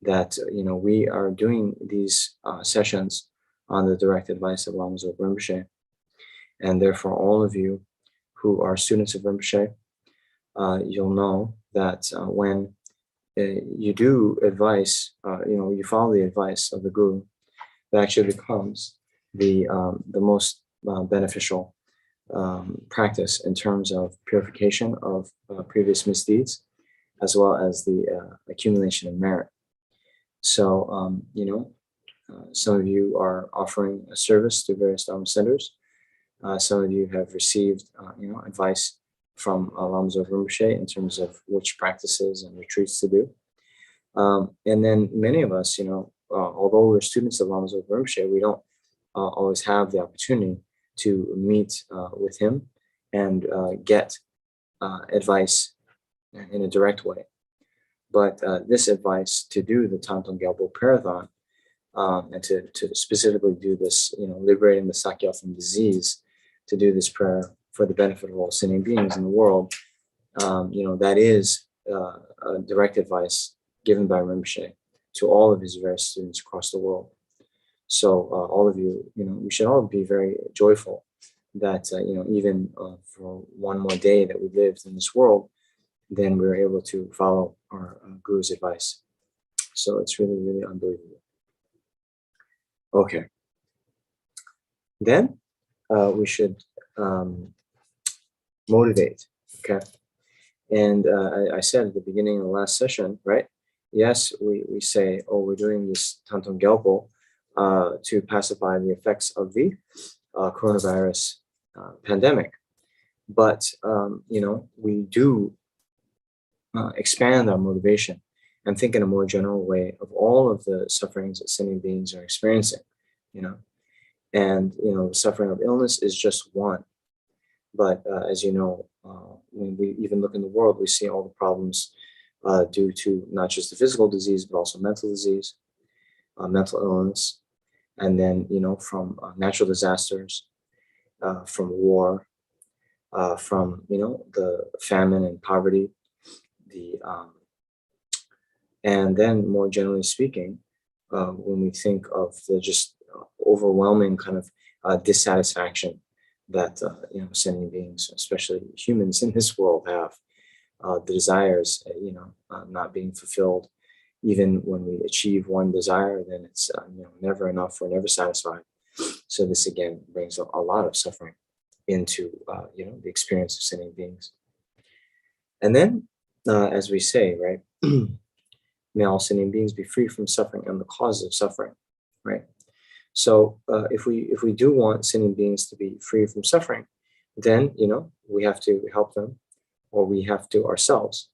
that, we are doing these sessions on the direct advice of Lama Zopa Rinpoche, and therefore all of you who are students of Rinpoche, you'll know that when you do advice, you follow the advice of the Guru, that actually becomes the most beneficial practice in terms of purification of previous misdeeds, as well as the accumulation of merit. So, some of you are offering a service to various Dharma centers. Some of you have received, advice from Lama Zopa Rinpoche in terms of which practices and retreats to do. And then many of us, although we're students of Lama Zopa Rinpoche, we don't always have the opportunity to meet with him and get advice in a direct way. But this advice to do the Thangtong Gyalpo Prayer and to specifically do this, liberating the Sakya from disease, to do this prayer for the benefit of all sinning beings in the world, that is a direct advice given by Rinpoche to all of his various students across the world. So all of you, we should all be very joyful that, even for one more day that we lived in this world, then we were able to follow our Guru's advice. So it's really, really unbelievable. Okay. Then we should motivate, okay? And I said at the beginning of the last session, right? Yes, we say, oh, we're doing this Thangtong Gyalpo to pacify the effects of the coronavirus pandemic. But, we do expand our motivation and think in a more general way of all of the sufferings that sinning beings are experiencing, and, the suffering of illness is just one. But as you know, when we even look in the world, we see all the problems due to not just the physical disease, but also mental disease, mental illness, and then, from natural disasters, from war, from, the famine and poverty, and then more generally speaking, when we think of the just overwhelming kind of dissatisfaction that sentient beings, especially humans in this world, have, the desires, not being fulfilled. Even when we achieve one desire, then it's never enough. We're never satisfied. So this again brings a lot of suffering into the experience of sentient beings. And then, as we say, right, may all sentient beings be free from suffering and the causes of suffering, right? So if we do want sentient beings to be free from suffering, then, we have to help them, or we have to ourselves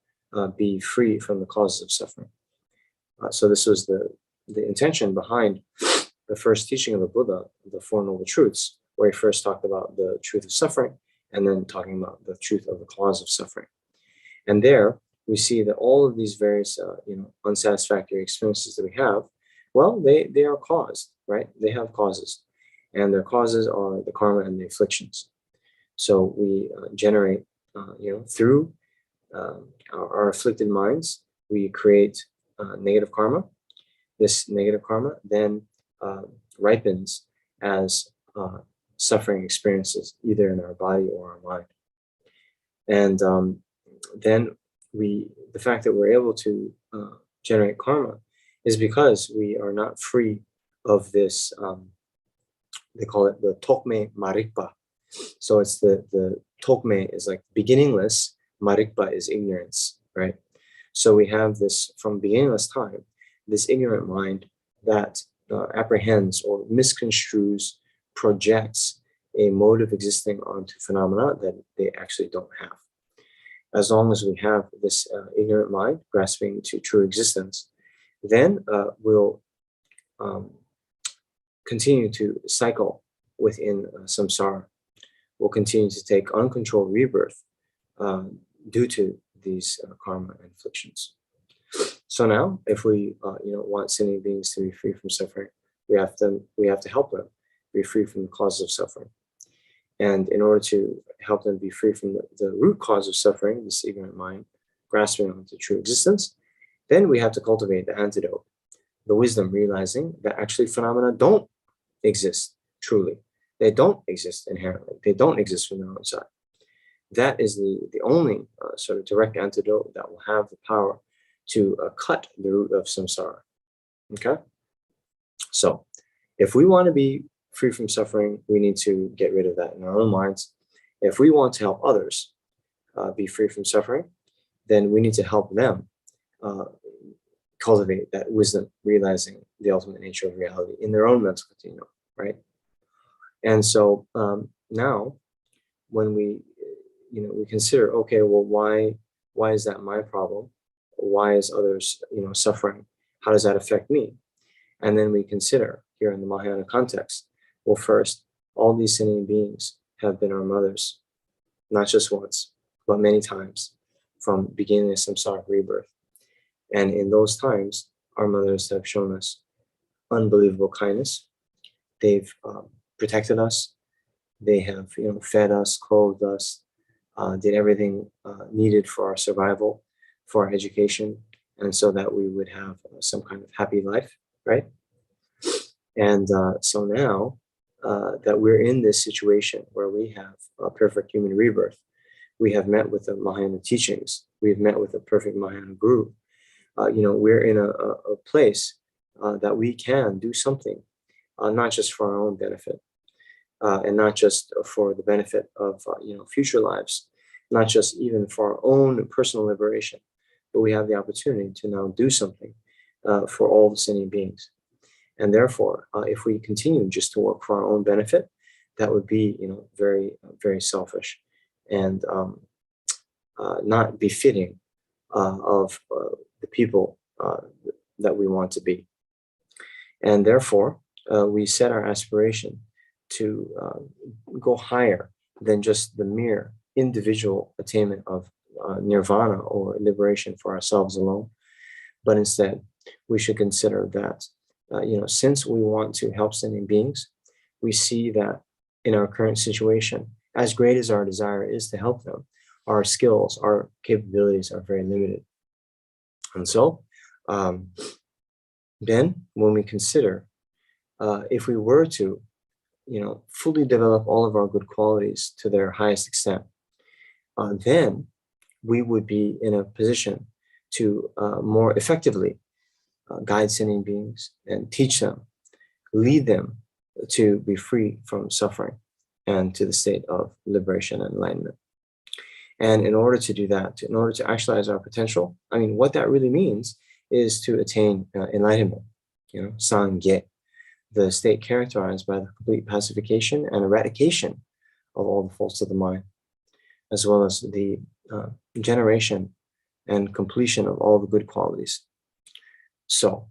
be free from the causes of suffering. So this was the intention behind the first teaching of the Buddha, the Four Noble Truths, where he first talked about the truth of suffering, and then talking about the truth of the cause of suffering. And there we see that all of these various, unsatisfactory experiences that we have, well, they are caused, right? They have causes, and their causes are the karma and the afflictions. So we generate, through our afflicted minds, we create negative karma. This negative karma then ripens as suffering experiences, either in our body or our mind. And then the fact that we're able to generate karma is because we are not free of this, they call it the tokme marikpa. So it's the tokme is like beginningless, marikpa is ignorance, right? So we have this from beginningless time, this ignorant mind that apprehends or misconstrues, projects a mode of existing onto phenomena that they actually don't have. As long as we have this ignorant mind grasping to true existence, then we'll continue to cycle within samsara. We'll continue to take uncontrolled rebirth due to these karma and afflictions. So now, if we want sentient beings to be free from suffering, we have to help them be free from the causes of suffering. And in order to help them be free from the root cause of suffering, this ignorant mind grasping onto true existence, then we have to cultivate the antidote, the wisdom, realizing that actually phenomena don't exist truly. They don't exist inherently. They don't exist from their own side. That is the only sort of direct antidote that will have the power to cut the root of samsara. Okay? So if we want to be free from suffering, we need to get rid of that in our own minds. If we want to help others be free from suffering, then we need to help them cultivate that wisdom, realizing the ultimate nature of reality in their own mental continuum, right? And so now, when we consider, okay, well, why is that my problem? Why is others, suffering? How does that affect me? And then we consider here in the Mahayana context, well, first, all these sentient beings have been our mothers, not just once, but many times from beginning of samsara rebirth. And in those times, our mothers have shown us unbelievable kindness. They've protected us. They have, fed us, clothed us, did everything needed for our survival, for our education, and so that we would have some kind of happy life, right? And so now that we're in this situation where we have a perfect human rebirth, we have met with the Mahayana teachings, we've met with a perfect Mahayana guru, we're in a place that we can do something, not just for our own benefit, and not just for the benefit of future lives, not just even for our own personal liberation, but we have the opportunity to now do something for all the sentient beings. And therefore, if we continue just to work for our own benefit, that would be very, very selfish and not befitting of the people that we want to be. And therefore, we set our aspiration to go higher than just the mere individual attainment of nirvana or liberation for ourselves alone. But instead, we should consider that, since we want to help sentient beings, we see that in our current situation, as great as our desire is to help them, our skills, our capabilities are very limited. And so, then when we consider, if we were to, fully develop all of our good qualities to their highest extent, then we would be in a position to more effectively guide sentient beings and teach them, lead them to be free from suffering and to the state of liberation and enlightenment. And in order to do that, in order to actualize our potential, what that really means is to attain enlightenment, Sangye, the state characterized by the complete pacification and eradication of all the faults of the mind, as well as the generation and completion of all the good qualities. So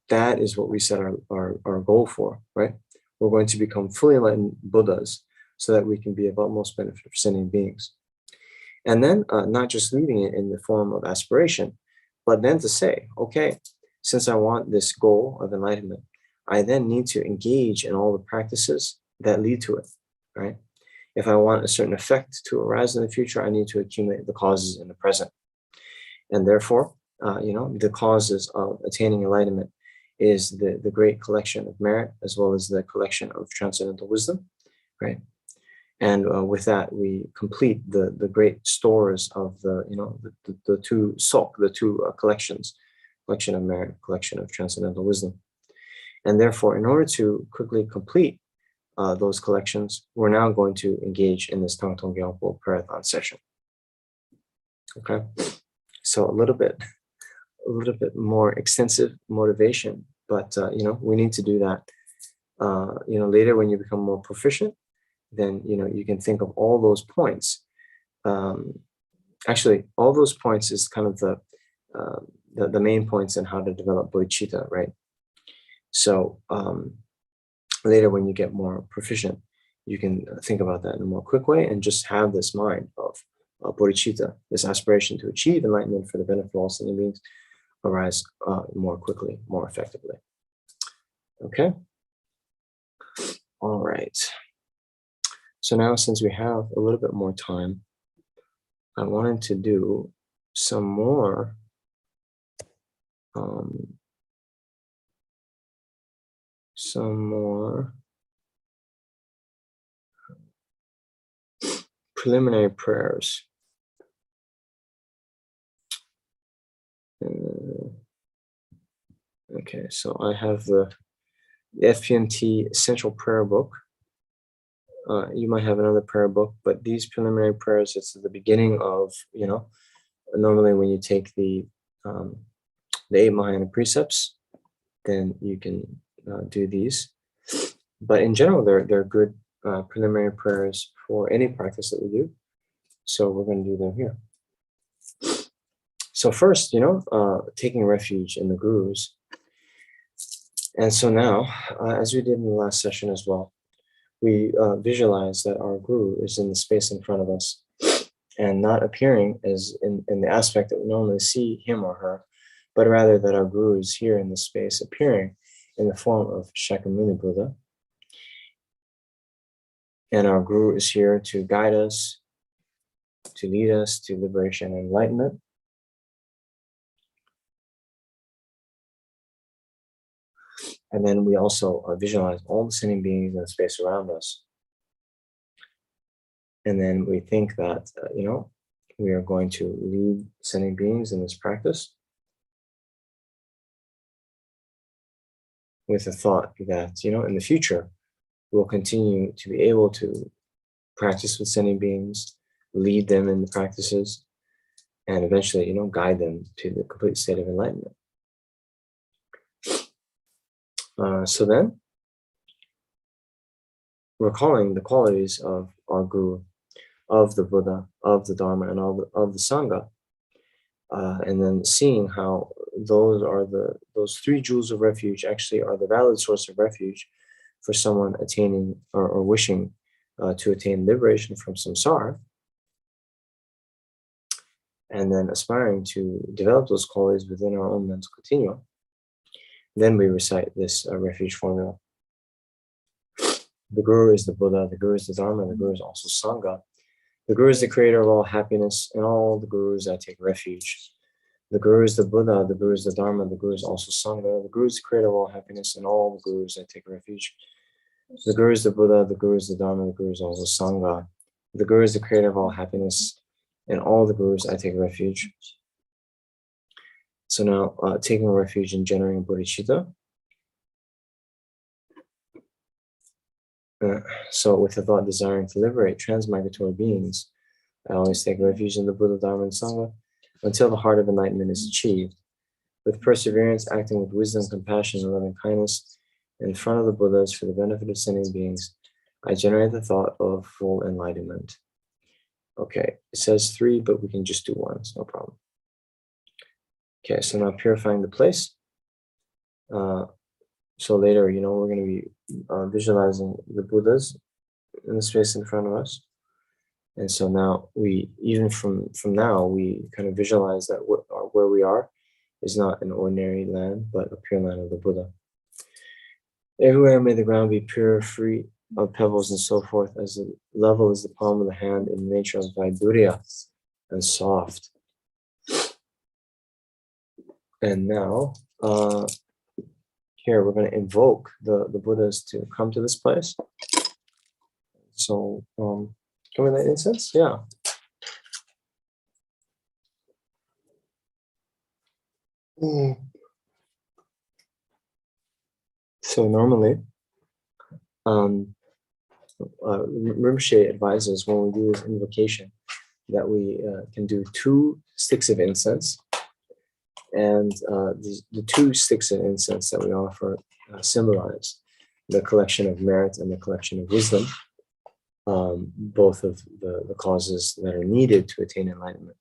that is what we set our goal for, right? We're going to become fully enlightened Buddhas so that we can be of utmost benefit for sentient beings. And then not just leaving it in the form of aspiration, but then to say, okay, since I want this goal of enlightenment, I then need to engage in all the practices that lead to it, right? If I want a certain effect to arise in the future, I need to accumulate the causes in the present. And therefore, the causes of attaining enlightenment is the great collection of merit, as well as the collection of transcendental wisdom, right? And with that, we complete the great stores of the two sok, the two collections, collection of merit, collection of transcendental wisdom. And therefore, in order to quickly complete those collections, we're now going to engage in this Thangtong Gyalpo Prayerathon session. Okay, so a little bit more extensive motivation, but we need to do that. Later when you become more proficient, then you can think of all those points. Actually, all those points is kind of the main points in how to develop bodhicitta, right? So later when you get more proficient, you can think about that in a more quick way and just have this mind of bodhicitta, this aspiration to achieve enlightenment for the benefit of all sentient beings, arise more quickly, more effectively. Okay? All right. So now, since we have a little bit more time, I wanted to do some more preliminary prayers. Okay, so I have the FPMT Essential Prayer Book. You might have another prayer book, but these preliminary prayers, it's at the beginning of, normally when you take the 8 Mahayana precepts, then you can do these. But in general, they're good preliminary prayers for any practice that we do. So we're going to do them here. So first, taking refuge in the gurus. And so now, as we did in the last session as well, we visualize that our guru is in the space in front of us and not appearing as in the aspect that we normally see him or her, but rather that our guru is here in the space, appearing in the form of Shakyamuni Buddha. And our guru is here to guide us, to lead us to liberation and enlightenment. And then we also visualize all the sentient beings in the space around us. And then we think that, we are going to lead sentient beings in this practice with the thought that, in the future, we'll continue to be able to practice with sentient beings, lead them in the practices, and eventually, guide them to the complete state of enlightenment. So then, recalling the qualities of our guru, of the Buddha, of the Dharma, and of the Sangha, and then seeing how those 3 jewels of refuge actually are the valid source of refuge for someone attaining or wishing to attain liberation from samsara, and then aspiring to develop those qualities within our own mental continuum. Then we recite this refuge formula. The Guru is the Buddha, the Guru is the Dharma, the Guru is also Sangha. The Guru is the creator of all happiness, and all the Gurus I take refuge. The Guru is the Buddha, the Guru is the Dharma, the Guru is also Sangha. The Guru is the creator of all happiness, and all the Gurus I take refuge. The Guru is the Buddha, the Guru is the Dharma, the Guru is also Sangha. The Guru is the creator of all happiness, and all the Gurus I take refuge. So now, taking refuge in generating bodhicitta. So with the thought desiring to liberate transmigratory beings, I always take refuge in the Buddha, Dharma, and Sangha until the heart of enlightenment is achieved. with perseverance, acting with wisdom, compassion, and loving kindness in front of the Buddhas for the benefit of sentient beings, I generate the thought of full enlightenment. Okay, it says 3, but we can just do 1, it's no problem. Okay, so now purifying the place. So later, we're going to be visualizing the Buddhas in the space in front of us. And so now even from now, we kind of visualize that where we are is not an ordinary land, but a pure land of the Buddha. Everywhere may the ground be pure, free of pebbles and so forth, as level as the palm of the hand in the nature of Vaidurya and soft. And now, here we're going to invoke the Buddhas to come to this place. So, can we light incense? Yeah. So normally, Rinpoche advises when we do this invocation that we can do 2 sticks of incense, and the 2 sticks of incense that we offer symbolize the collection of merit and the collection of wisdom, both of the causes that are needed to attain enlightenment.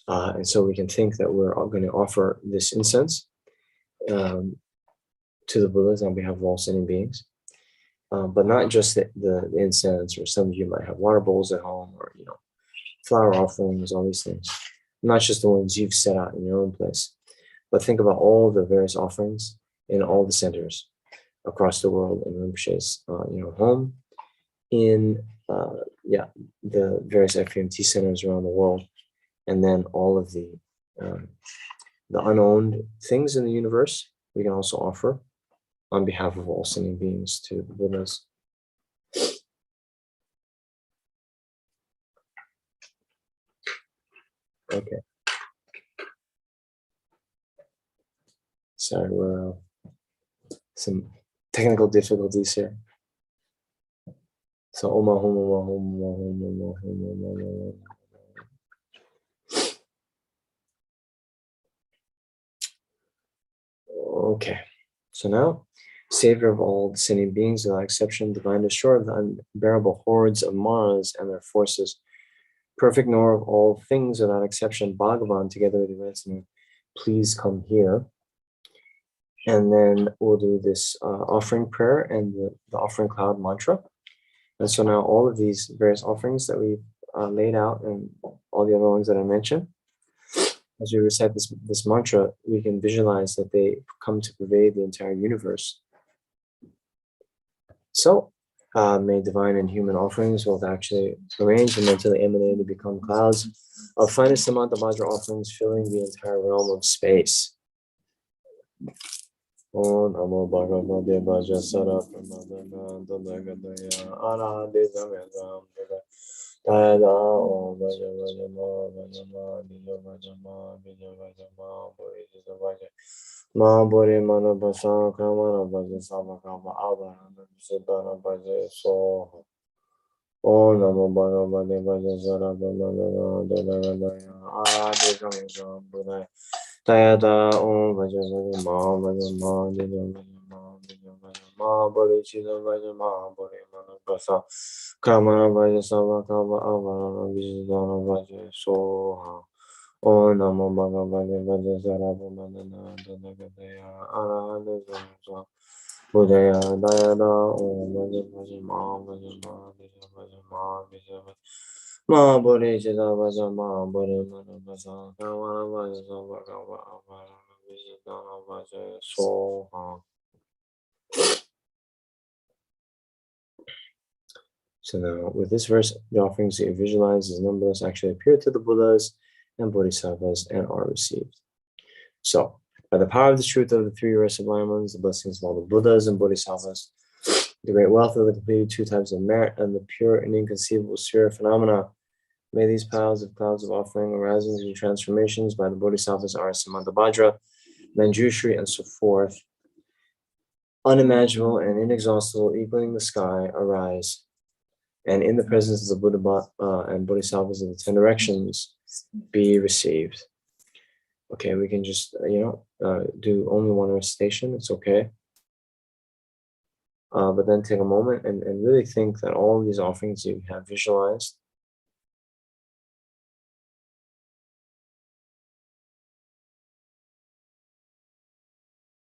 And so we can think that we're all going to offer this incense to the Buddhas on behalf of all sentient beings, but not just the incense, or some of you might have water bowls at home, or flower offerings, all these things. Not just the ones you've set out in your own place, but think about all the various offerings in all the centers across the world in Rinpoche's home, in the various FPMT centers around the world, and then all of the unowned things in the universe we can also offer on behalf of all sentient beings to the Buddhas. Okay. Sorry, we're some technical difficulties here. So Om Om Om Om Om Om. Okay, so now, Savior of all sentient beings without exception, divine destroyer of the unbearable hordes of Maras and their forces, perfect knower of all things without exception, Bhagavan, together with the retinue, please come here. And then we'll do this offering prayer and the offering cloud mantra. And so now all of these various offerings that we've laid out, and all the other ones that I mentioned, as we recite this mantra, we can visualize that they come to pervade the entire universe. So may divine and human offerings both actually arrange and mentally emanate to become clouds of finest Samanta Vajra offerings filling the entire realm of space. Om Namo Bhagavate Vajrasara Pramadana Dadagadaya Arahade Samedram Dada Om Vaja Vajama Vajama Bija Vajama Bija Vajama Bori Jisa Vaja Ma Bori Mana Basa Kamana Vaja Samakama Avarana Siddhana Vaja Soha Om Namo Bhagavate Vajrasara Pramadana Dadagadaya Arahade Samedram Dada Tayada Om Vaja Vaja Ma Vaja Ma Bija Vaja Ma Bori Chida Vaja Ma Bori Mana Basa Kamana Vaja Sava Kava Avarana Vijidana Vaja Soha Om Namo Bhagavate Vaja Sarabha Madana Dadagadaya Arahade Samedram Budaya Dayada Om Vaja Vaja Ma Vaja Ma Bija Vaja Ma Bija Vaja Ma Bori Chida Vaja Ma Bori Mana Basa Kamana Vaja Sava Kava Avarana Vijidana Vaja Soha. So now, with this verse, the offerings that you visualize as numberless actually appear to the Buddhas and Bodhisattvas and are received. So, by the power of the truth of the 3 rare sublime ones, the blessings of all the Buddhas and Bodhisattvas, the great wealth of the completed 2 types of merit, and the pure and inconceivable sphere of phenomena, may these piles of clouds of offering arising through transformations by the Bodhisattvas, are Samantabhadra, Manjushri, and so forth, unimaginable and inexhaustible, equaling the sky, arise. And in the presence of the Buddha and Bodhisattvas of the 10 directions, be received. Okay, we can just, do only one recitation. It's okay. But then take a moment and really think that all of these offerings you have visualized,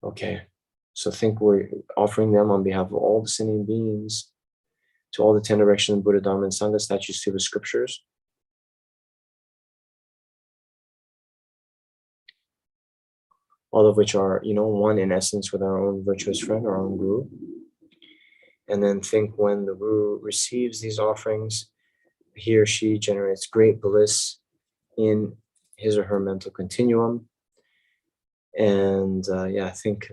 okay, so think we're offering them on behalf of all the sentient beings, to all the 10 directions of Buddha, Dharma, and Sangha, statues to the scriptures. All of which are, one in essence with our own virtuous friend, our own guru. And then think when the guru receives these offerings, he or she generates great bliss in his or her mental continuum. And think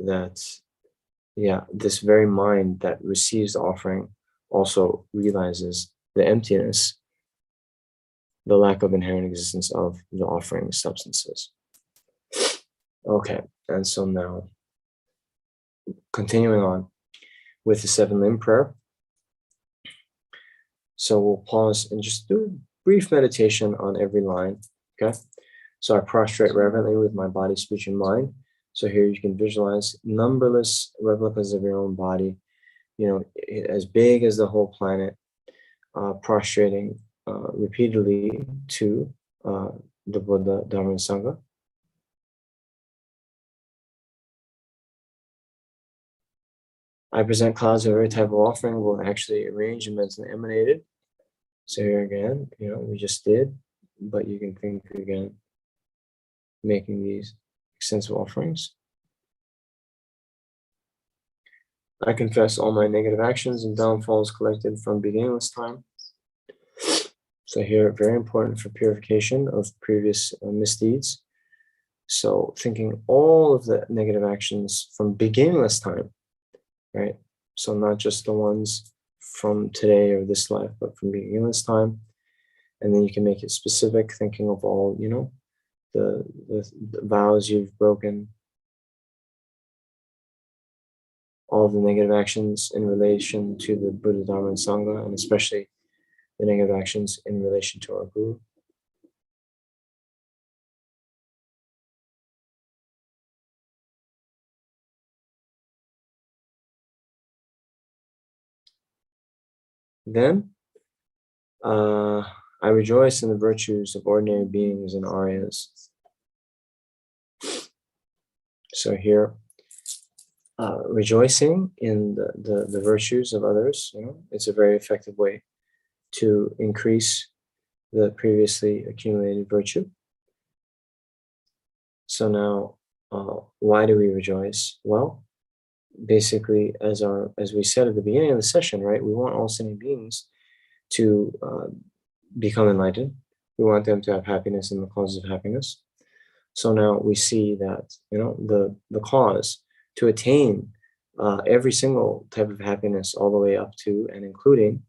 that, this very mind that receives the offering also realizes the emptiness, the lack of inherent existence of the offering substances. Okay, and so now, continuing on with the 7-limb prayer. So we'll pause and just do a brief meditation on every line, okay? So I prostrate reverently with my body, speech, and mind. So here you can visualize numberless replicas of your own body, as big as the whole planet, prostrating repeatedly to the Buddha, Dharma, and Sangha. I present clouds of every type of offering, will actually arrange and mentally emanated. So here again, we just did, but you can think again, making these extensive offerings. I confess all my negative actions and downfalls collected from beginningless time. So here, very important for purification of previous misdeeds. So thinking all of the negative actions from beginningless time, right? So not just the ones from today or this life, but from beginningless time. And then you can make it specific, thinking of all, the vows you've broken, all the negative actions in relation to the Buddha, Dharma, and Sangha, and especially the negative actions in relation to our Guru. Then, I rejoice in the virtues of ordinary beings and Aryas. So here, rejoicing in the virtues of others, it's a very effective way to increase the previously accumulated virtue. So now, why do we rejoice? Well, basically, as we said at the beginning of the session, right, we want all sentient beings to become enlightened. We want them to have happiness and the causes of happiness. So now we see that, the cause to attain every single type of happiness all the way up to and including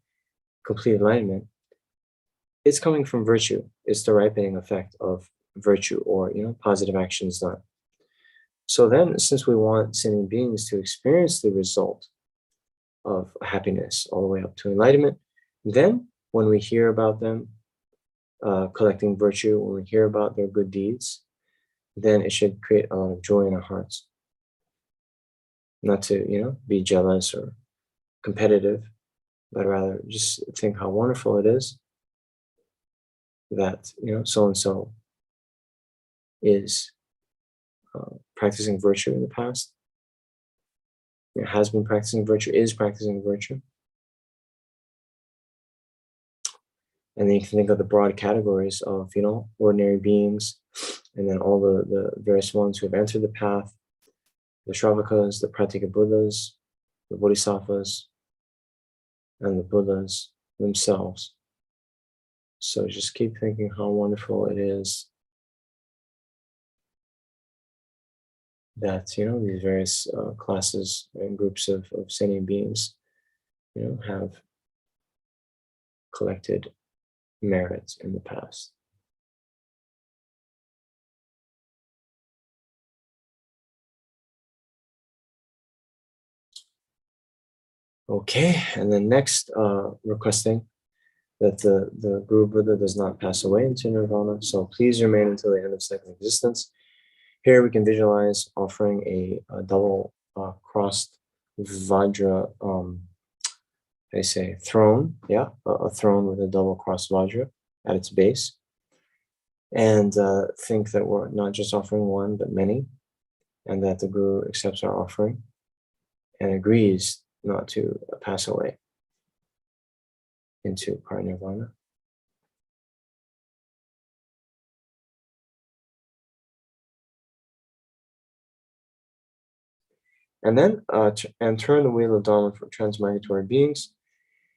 complete enlightenment, it's coming from virtue. It's the ripening effect of virtue or, positive actions done. So then, since we want sentient beings to experience the result of happiness all the way up to enlightenment, then when we hear about them collecting virtue, when we hear about their good deeds, then it should create a lot of joy in our hearts. Not to, be jealous or competitive, but rather just think how wonderful it is that, so-and-so is practicing virtue in the past, has been practicing virtue, is practicing virtue. And then you can think of the broad categories of, ordinary beings, and then all the various ones who have entered the path, the Shravakas, the Pratika Buddhas, the Bodhisattvas, and the Buddhas themselves. So just keep thinking how wonderful it is that, these various classes and groups of sentient beings, have collected merit in the past. Okay, and then next, requesting that the Guru Buddha does not pass away into nirvana. So please remain until the end of second existence. Here we can visualize offering a double crossed Vajra, they say throne, yeah, a throne with a double crossed Vajra at its base. And think that we're not just offering one, but many, and that the Guru accepts our offering and agrees not to pass away into parinirvana. And then and turn the wheel of Dharma for transmigratory beings.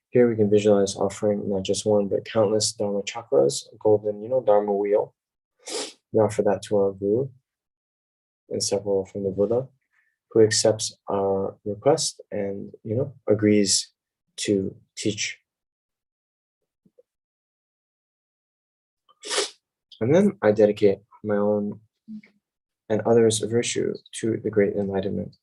Here we can visualize offering not just one, but countless Dharma chakras, a golden, Dharma wheel. We offer that to our Guru, inseparable from the Buddha, who accepts our request and, agrees to teach. And then I dedicate my own and others' virtue to the great enlightenment.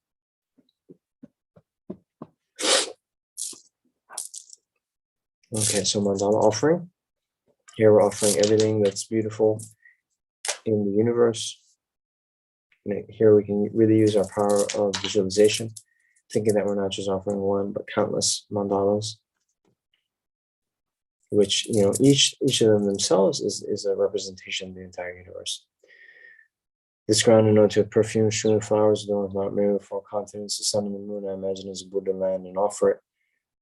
Okay, so mandala offering. Here we're offering everything that's beautiful in the universe. And here we can really use our power of visualization, thinking that we're not just offering one, but countless mandalas, which, each of them themselves is a representation of the entire universe. This ground and to perfume, strewn with flowers, adorned with not mirror, for continents, the sun and the moon, I imagine, is a Buddha land, and offer it.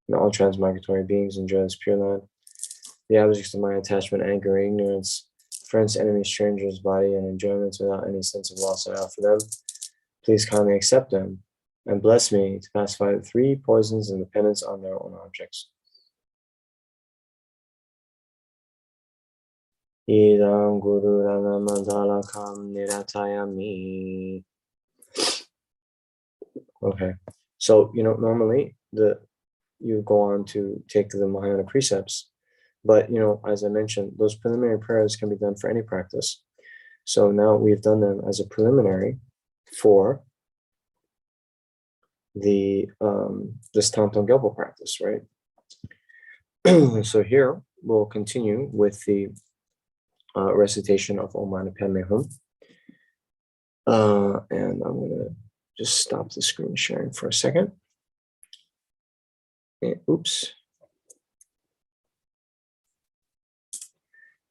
And all transmigratory beings enjoy this pure land. The objects of my attachment, anger, ignorance, friends, enemies, strangers, body, and enjoyments without any sense of loss I offer them. Please kindly accept them and bless me to pacify the three poisons and dependence on their own objects. Idam Guru Rana Mandala Kam Niratayami. Okay, so normally you go on to take the Mahayana precepts, but as I mentioned, those preliminary prayers can be done for any practice. So now we've done them as a preliminary for the this Thangtong Gyalpo practice, right? So here we'll continue with the recitation of Om Mani Padme Hum. And I'm going to just stop the screen sharing for a second. And, oops.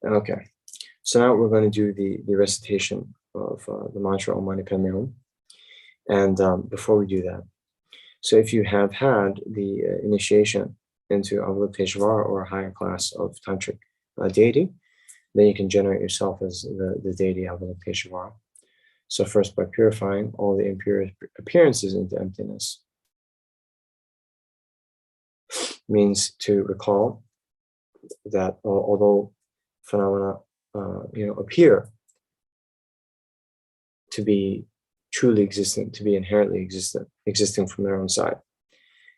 Okay. So now we're going to do the recitation of the mantra Om Mani Padme Hum. And before we do that, so if you have had the initiation into Avalokiteshvara or a higher class of tantric deity, then you can generate yourself as the deity Avalokiteshvara. So first, by purifying all the impure appearances into emptiness, means to recall that although phenomena appear to be truly existent, to be inherently existing from their own side,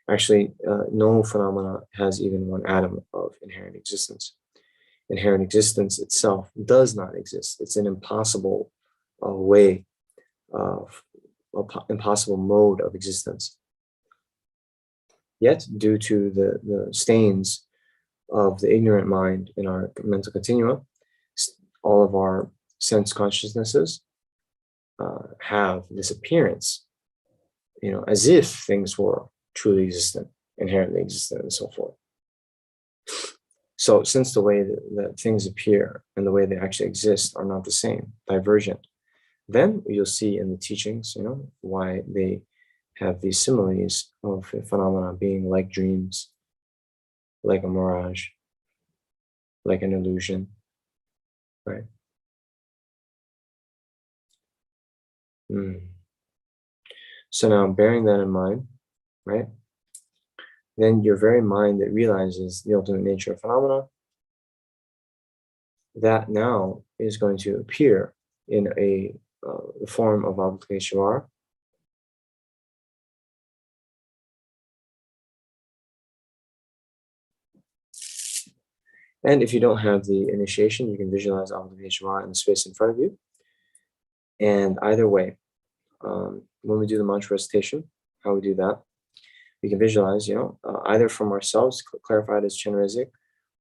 actually no phenomena has even one atom of inherent existence. Inherent existence itself does not exist. It's an impossible way of impossible mode of existence. Yet, due to the stains of the ignorant mind in our mental continuum, all of our sense consciousnesses have this appearance, as if things were truly existent, inherently existent, and so forth. So since the way that things appear and the way they actually exist are not the same, divergent, then you'll see in the teachings, why they have these similes of phenomena being like dreams, like a mirage, like an illusion, right? So now, bearing that in mind, right, then your very mind that realizes the ultimate nature of phenomena, that now is going to appear in a form of Avalokiteshvara. And if you don't have the initiation, you can visualize Avalokiteshvara in the space in front of you. And either way, when we do the mantra recitation, how we do that, we can visualize, either from ourselves, clarified as Chenrezig,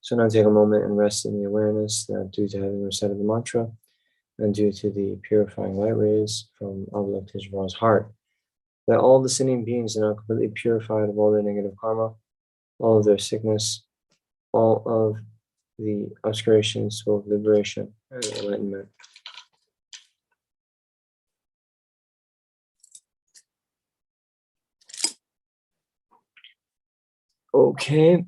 So now take a moment and rest in the awareness that due to having recited the mantra and due to the purifying light rays from Avalokiteshvara's heart, that all the sinning beings are now completely purified of all their negative karma, all of their sickness, all of the obscurations for liberation and enlightenment. Okay.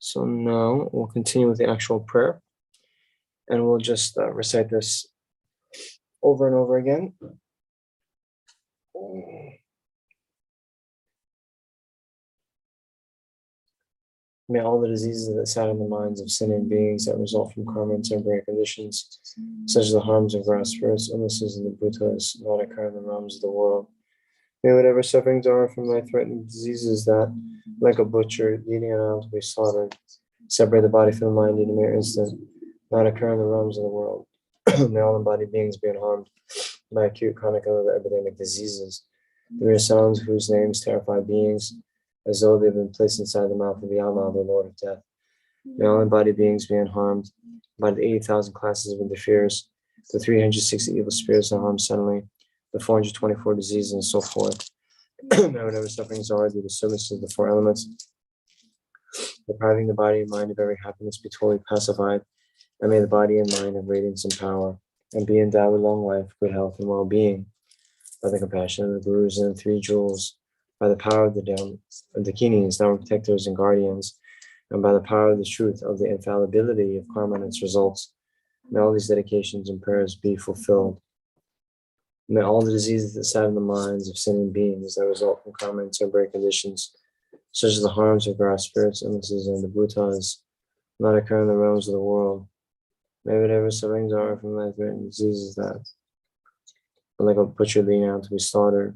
So now we'll continue with the actual prayer, and we'll just recite this over and over again. May all the diseases that sat in the minds of sinning beings that result from karma and temporary conditions, such as the harms of gross spirits, illnesses, and the bhutas, not occur in the realms of the world. May whatever sufferings are from life-threatening diseases that, like a butcher leading an animal to be slaughtered, separate the body from the mind in a mere instant, not occur in the realms of the world. May all embodied beings be unharmed by acute, chronic, and other epidemic diseases, the mere sounds whose names terrify beings, as though they've been placed inside the mouth of Yama, the Lord of Death. May all embodied beings be unharmed by the 80,000 classes of interferers, the 360 evil spirits unharmed suddenly, the 424 diseases, and so forth. May whatever sufferings are due to service of the four elements, depriving the body and mind of every happiness, be totally pacified, and may the body and mind have radiance and power, and be endowed with long life, good health, and well-being, by the compassion of the gurus and the three jewels, by the power of the Dakinis, down protectors and guardians, and by the power of the truth of the infallibility of karma and its results. May all these dedications and prayers be fulfilled. May all the diseases that sat in the minds of sinning beings that result from karma and temporary conditions, such as the harms of gross spirits, illnesses, and the bhutas, not occur in the realms of the world. May whatever sufferings are from life-threatening diseases that, like a butcher leading out to be slaughtered,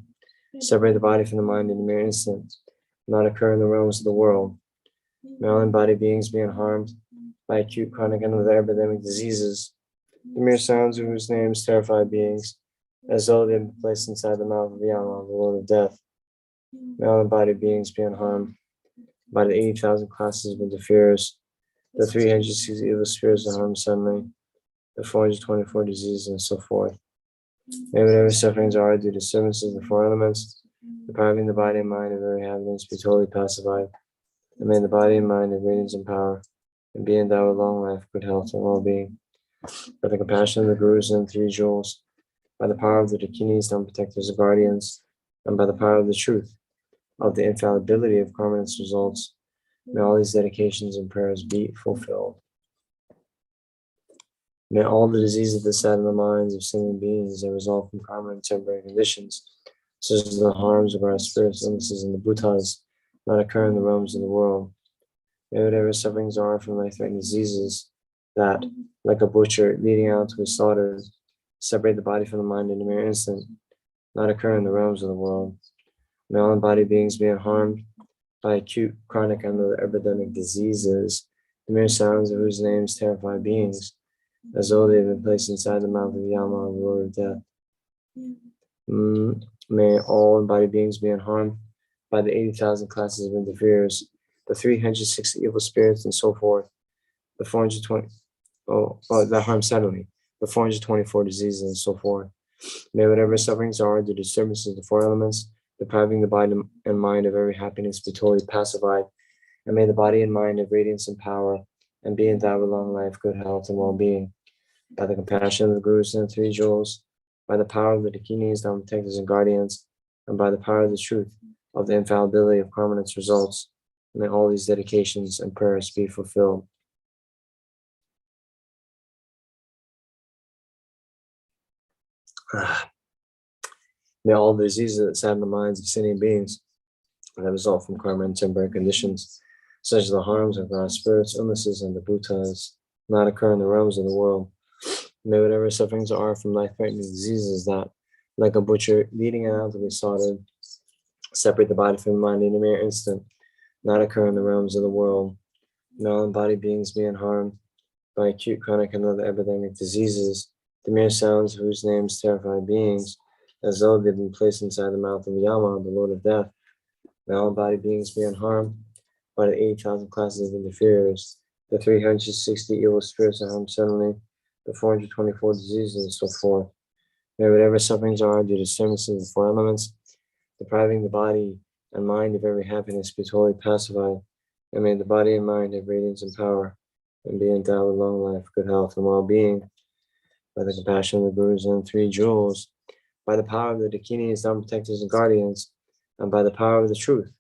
separate the body from the mind in a mere instant, not occur in the realms of the world. May all embodied beings be unharmed by acute, chronic, and other epidemic diseases, the mere sounds of whose names terrify beings, as though they had been placed inside the mouth of Yama, the Lord of Death. May all embodied beings be unharmed by the 80,000 classes of interferers, the 360 evil spirits unharmed suddenly, the 424 diseases, and so forth. May whatever sufferings are due to services of the four elements, depriving the body and mind of every happiness, be totally pacified, and may the body and mind have radiance and power, and be endowed with long life, good health, and well-being. By the compassion of the gurus and the three jewels, by the power of the Dakinis, non-protectors and guardians, and by the power of the truth of the infallibility of karma and its results, may all these dedications and prayers be fulfilled. May all the diseases that sat in the minds of sinning beings that result from karma and temporary conditions, such as the harms of our spirits, illnesses, and the bhutas, not occur in the realms of the world. May whatever sufferings are from life-threatening diseases that, like a butcher leading out to be slaughtered, separate the body from the mind in a mere instant, not occur in the realms of the world. May all embodied beings be unharmed by acute, chronic, and other epidemic diseases, the mere sounds of whose names terrify beings, as though they have been placed inside the mouth of Yama, the Lord of Death. May all embodied beings be unharmed by the 80,000 classes of interferers, the 360 evil spirits, and so forth, the 420, that harm suddenly, the 424 diseases, and so forth. May whatever sufferings are due to disturbances of the four elements, depriving the body and mind of every happiness, be totally pacified, and may the body and mind have radiance and power, and be endowed with long life, good health, and well-being. By the compassion of the gurus and the three jewels, by the power of the Dakinis, non-protectors and guardians, and by the power of the truth of the infallibility of karma and its results, may all these dedications and prayers be fulfilled. May all the diseases that sat in the minds of sinning beings that result from karma and temporary conditions, such as the harms of gross spirits, illnesses, and the bhutas, not occur in the realms of the world. May whatever sufferings are from life-threatening diseases that, like a butcher leading an animal to be slaughtered, separate the body from the mind in a mere instant, not occur in the realms of the world. May all embodied beings be unharmed by acute, chronic, and other epidemic diseases, the mere sounds of whose names terrify beings, as though they've been placed inside the mouth of Yama, the Lord of Death. May all embodied beings be unharmed by the 80,000 classes of interferers, the 360 evil spirits unharmed suddenly, the 424 diseases, and so forth. May whatever sufferings are due to disturbances of the four elements, depriving the body and mind of every happiness, be totally pacified. And may the body and mind have radiance and power, and be endowed with long life, good health, and well-being. By the compassion of the Gurus and three jewels, by the power of the Dakinis, Dharma protectors, and guardians, and by the power of the truth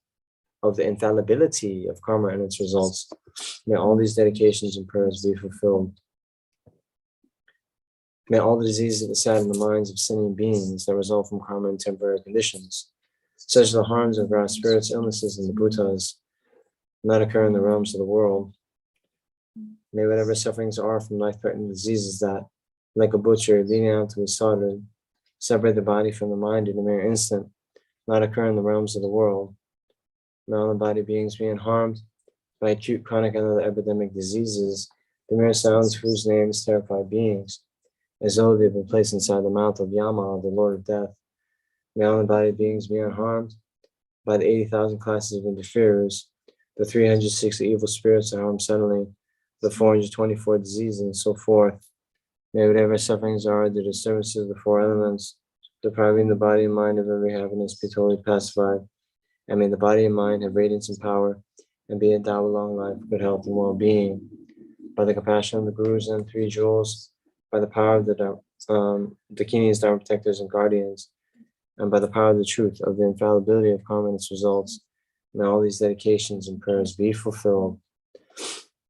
of the infallibility of karma and its results, may all these dedications and prayers be fulfilled. May all the diseases that sadden the minds of sinning beings that result from karma and temporary conditions, such as the harms of grass spirits, illnesses, and the bhutas, not occur in the realms of the world. May whatever sufferings are from life-threatening diseases that, like a butcher leading out to be slaughtered, separate the body from the mind in a mere instant, not occur in the realms of the world. May all the body beings being harmed by acute, chronic, and other epidemic diseases, the mere sounds whose names terrify beings, as though they've been placed inside the mouth of Yama, the Lord of Death. May all the body beings be unharmed by the 80,000 classes of interferers, the 360 evil spirits that harm suddenly, the 424 diseases, and so forth. May whatever sufferings are, the disturbances of the four elements, depriving the body and mind of every happiness, be totally pacified. And may the body and mind have radiance and power, and be endowed with long life, good health, and well-being. By the compassion of the Gurus and three jewels, by the power of the Dakinis, Dharma protectors, and guardians, and by the power of the truth of the infallibility of karma and its results, may all these dedications and prayers be fulfilled.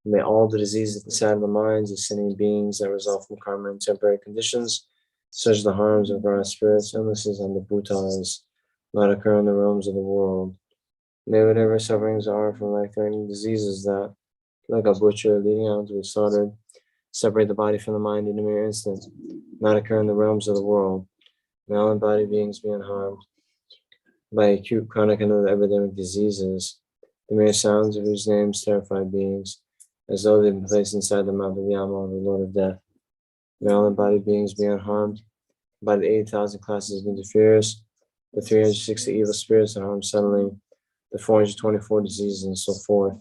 May all the diseases that sadden the minds of sinning beings that result from karma and temporary conditions, such as the harms of grass spirits, illnesses, and the bhutas, not occur in the realms of the world. May whatever sufferings are from life-threatening diseases that, like a butcher leading out to be slaughtered, separate the body from the mind in a mere instant, not occur in the realms of the world. May all embodied beings be unharmed by acute, chronic, and other epidemic diseases, the mere sounds of whose names terrify beings, as though they've been placed inside the mouth of Yama, the Lord of Death. May all embodied beings be unharmed by the 80,000 classes of interferers, the 360 evil spirits that harm suddenly, the 424 diseases, and so forth.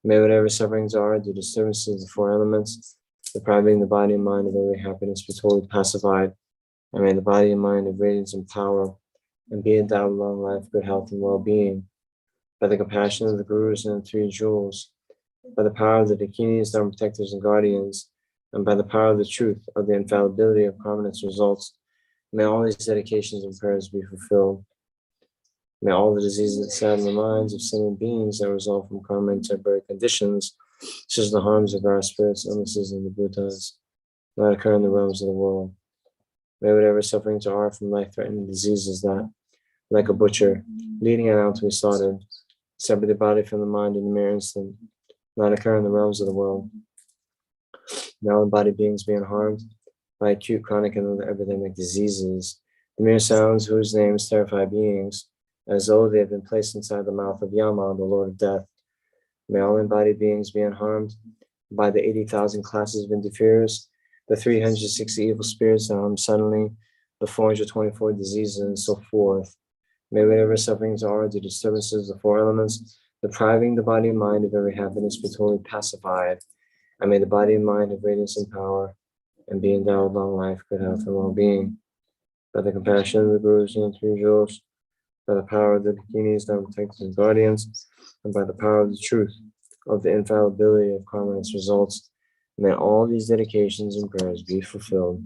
May whatever sufferings are due to disturbances of the four elements, depriving the body and mind of every happiness, be totally pacified. And may the body and mind have radiance and power, and be endowed with long life, good health, and well-being. By the compassion of the Gurus and the three jewels, by the power of the Dakinis, Dharma protectors, and guardians, and by the power of the truth of the infallibility of karma and its results, may all these dedications and prayers be fulfilled. May all the diseases that sadden the minds of sinning beings that result from karma and temporary conditions, such as the harms of our spirits, illnesses, and the bhutas, not occur in the realms of the world. May whatever sufferings are from life-threatening diseases that, like a butcher leading an animal to be slaughtered, separate the body from the mind in a mere instant, not occur in the realms of the world. May all embodied beings being harmed by acute, chronic, and other epidemic diseases, the mere sounds whose names terrify beings, as though they have been placed inside the mouth of Yama, the Lord of Death. May all embodied beings be unharmed by the 80,000 classes of interferers, the 360 evil spirits that harm suddenly, the 424 diseases, and so forth. May whatever sufferings are due to disturbances of the four elements, depriving the body and mind of every happiness, be totally pacified. And may the body and mind have radiance and power, and be endowed with long life, good health, and well-being. By the compassion of the Gurus and the three jewels, by the power of the Dakinis, Dharma protectors, and guardians, and by the power of the truth of the infallibility of karma and its results, may all these dedications and prayers be fulfilled.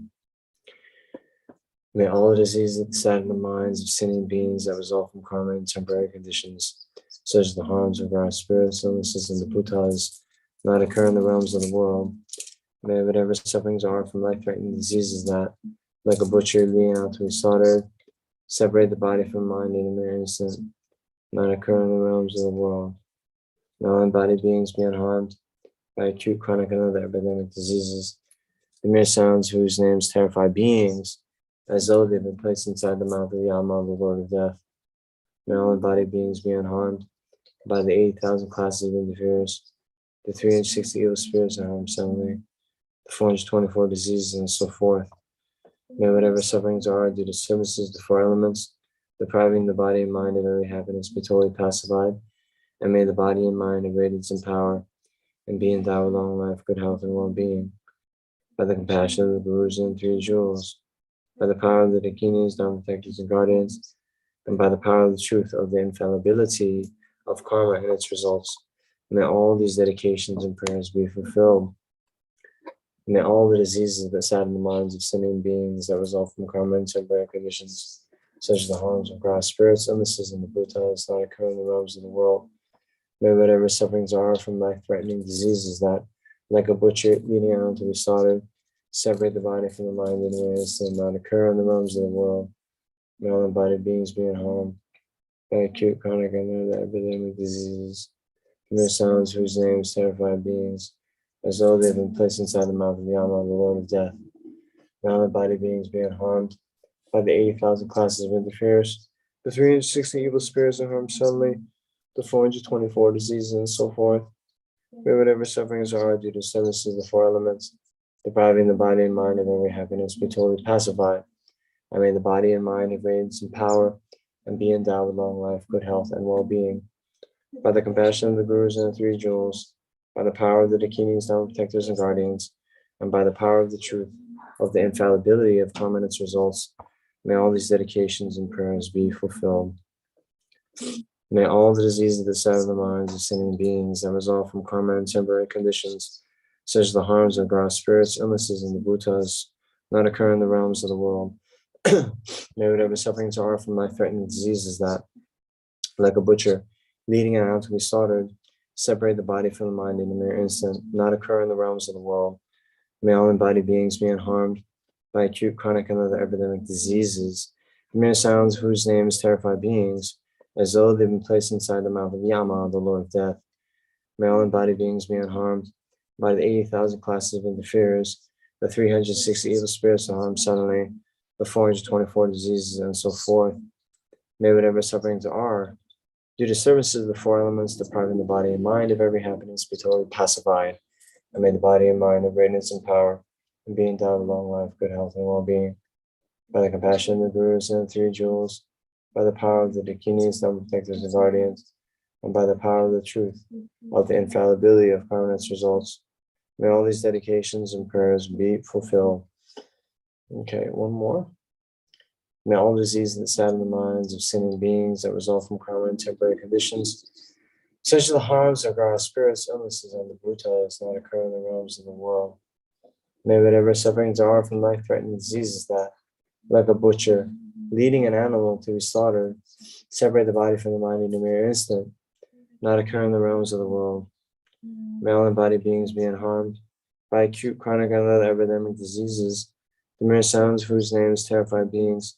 May all the diseases that sadden the minds of sinning beings that result from karma and temporary conditions, such as the harms of our spirits, illnesses, and the bhutas, not occur in the realms of the world. May whatever sufferings are from life-threatening diseases that, like a butcher leading out to be slaughtered, separate the body from the mind in a mere instant, not occur in the realms of the world. May all embodied beings be unharmed by acute, chronic, and other epidemic diseases, the mere sounds whose names terrify beings, as though they've been placed inside the mouth of Yama, the Lord of Death. May all embodied beings be unharmed by the 80,000 classes of interferers, the 360 evil spirits that harm suddenly, the 424 diseases, and so forth. May whatever sufferings are due to disturbances of the four elements, depriving the body and mind of every happiness, be totally pacified. And may the body and mind have radiance and power, and be endowed with long life, good health, and well-being. By the compassion of the Gurus and three jewels, by the power of the Dakinis, Dharma protectors, and guardians, and by the power of the truth of the infallibility of karma and its results. May all these dedications and prayers be fulfilled. May all the diseases that sadden the minds of sinning beings that result from karma and temporary conditions, such as the harms of grass spirits, illnesses, and the bhutas, not occur in the realms of the world. May whatever sufferings are from life-threatening diseases that, like a butcher leading out to be slaughtered, separate the body from the mind in ways that not occur in the realms of the world. May all embodied beings be unharmed by acute, chronic, and other epidemic diseases, from their sounds whose names terrify beings, as though they have been placed inside the mouth of Yama, the Lord of Death. May all embodied beings be unharmed by the 80,000 classes of interferers, the 360 evil spirits unharmed suddenly, the 424 diseases, and so forth. May whatever sufferings are due to services of the four elements, depriving the body and mind of every happiness, be totally pacified. And may the body and mind have radiance and power, and be endowed with long life, good health, and well-being. By the compassion of the Gurus and the three jewels, by the power of the Dakinis, Dharma protectors, and guardians, and by the power of the truth of the infallibility of karma and its results, may all these dedications and prayers be fulfilled. May all the diseases that sadden the minds of sinning beings that result from karma and temporary conditions, such as the harms of gross spirits, illnesses, and the bhutas, not occur in the realms of the world. May whatever sufferings are from life-threatening diseases that, like a butcher leading an animal to be slaughtered, separate the body from the mind in a mere instant, not occur in the realms of the world. May all embodied beings be unharmed by acute, chronic, and other epidemic diseases, mere sounds whose names terrify beings, as though they've been placed inside the mouth of Yama, the Lord of Death. May all embodied beings be unharmed by the 80,000 classes of interferers, the 360 evil spirits unharmed suddenly, the 424 diseases, and so forth. May whatever sufferings are, due to services of the four elements, depriving the body and mind of every happiness, be totally pacified. And may the body and mind have radiance and power, and be endowed with long life, good health, and well-being. By the compassion of the Gurus and the three jewels, by the power of the Dakinis, Dharma protectors, and guardians, and by the power of the truth of the infallibility of karma and its results, may all these dedications and prayers be fulfilled. Okay, one more. May all diseases that sadden the minds of sinning beings that result from karma and temporary conditions, such as the harms of gross spirits, illnesses, and the bhutas, not occur in the realms of the world. May whatever sufferings are from life-threatening diseases that, like a butcher leading an animal to be slaughtered, separate the body from the mind in a mere instant, not occur in the realms of the world. May all embodied beings be unharmed by acute, chronic, and other epidemic diseases, the mere sounds whose names terrify beings,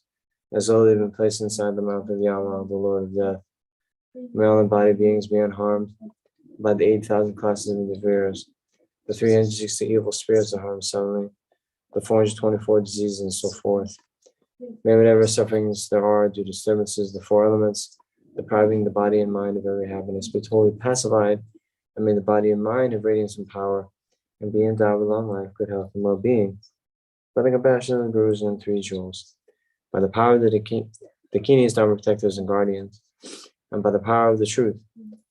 as though they've been placed inside the mouth of Yama, the Lord of Death. May all embodied beings be unharmed by the 8,000 classes of interferers, the 360 evil spirits unharmed suddenly, the 424 diseases, and so forth. May whatever sufferings there are due to disturbances of the four elements, depriving the body and mind of every happiness, be totally pacified, and may the body and mind have radiance and power, and be endowed with long life, good health, and well-being. By the compassion of the Gurus and three jewels, by the power of the Dakinis, Dharma protectors, and guardians, and by the power of the truth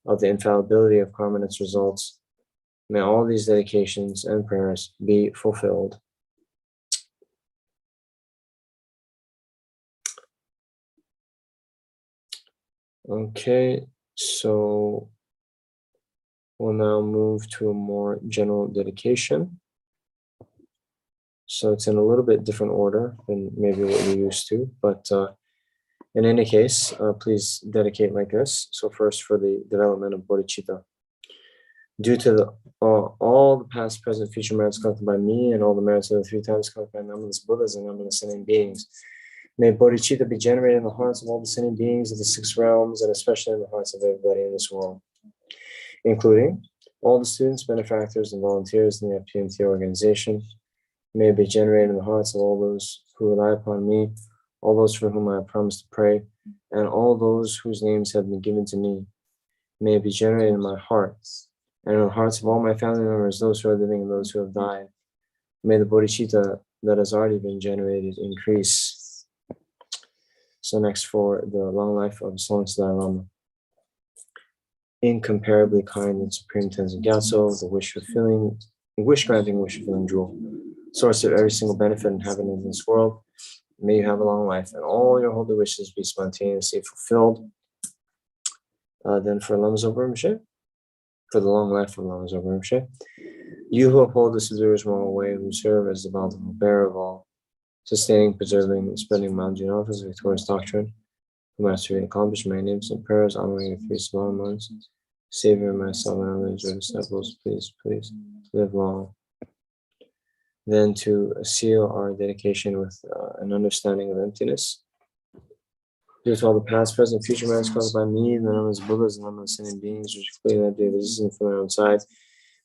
of the infallibility of karma and its results, may all these dedications and prayers be fulfilled. Okay, so we'll now move to a more general dedication. So it's in a little bit different order than maybe what you're used to, but in any case, please dedicate like this. So first, for the development of bodhicitta. Due to all the past, present, future merits collected by me, and all the merits of the 3 times collected by numberless Buddhas and numberless sinning beings, may bodhicitta be generated in the hearts of all the sinning beings of the 6 realms, and especially in the hearts of everybody in this world, including all the students, benefactors, and volunteers in the FPMT organization. May it be generated in the hearts of all those who rely upon me, all those for whom I have promised to pray, and all those whose names have been given to me. May it be generated in my heart, and in the hearts of all my family members, those who are living and those who have died. May the bodhicitta that has already been generated increase. So next, for the long life of His Holiness Dalai Lama. Incomparably kind and supreme Tenzin Gyatso, the wish-granting, wish-fulfilling jewel, source of every single benefit and happiness in this world, May you have a long life and all your holy wishes be spontaneously fulfilled. Then for Lama Zopa Rinpoche, for the long life of Lama Zopa Rinpoche, you who uphold the Siddhur's moral way, who serve as the bountiful bearer of all, sustaining, preserving, and spreading Mount Office, victorious doctrine, who master and accomplish many names and prayers, honoring the three small ones, Savior, myself, and others, your disciples, please, please live long. Then to seal our dedication with an understanding of emptiness. Due to all the past, present, future merits caused by me, the numbers of Buddhas, and the numbers of sentient beings, which are completely empty of existence from their own side,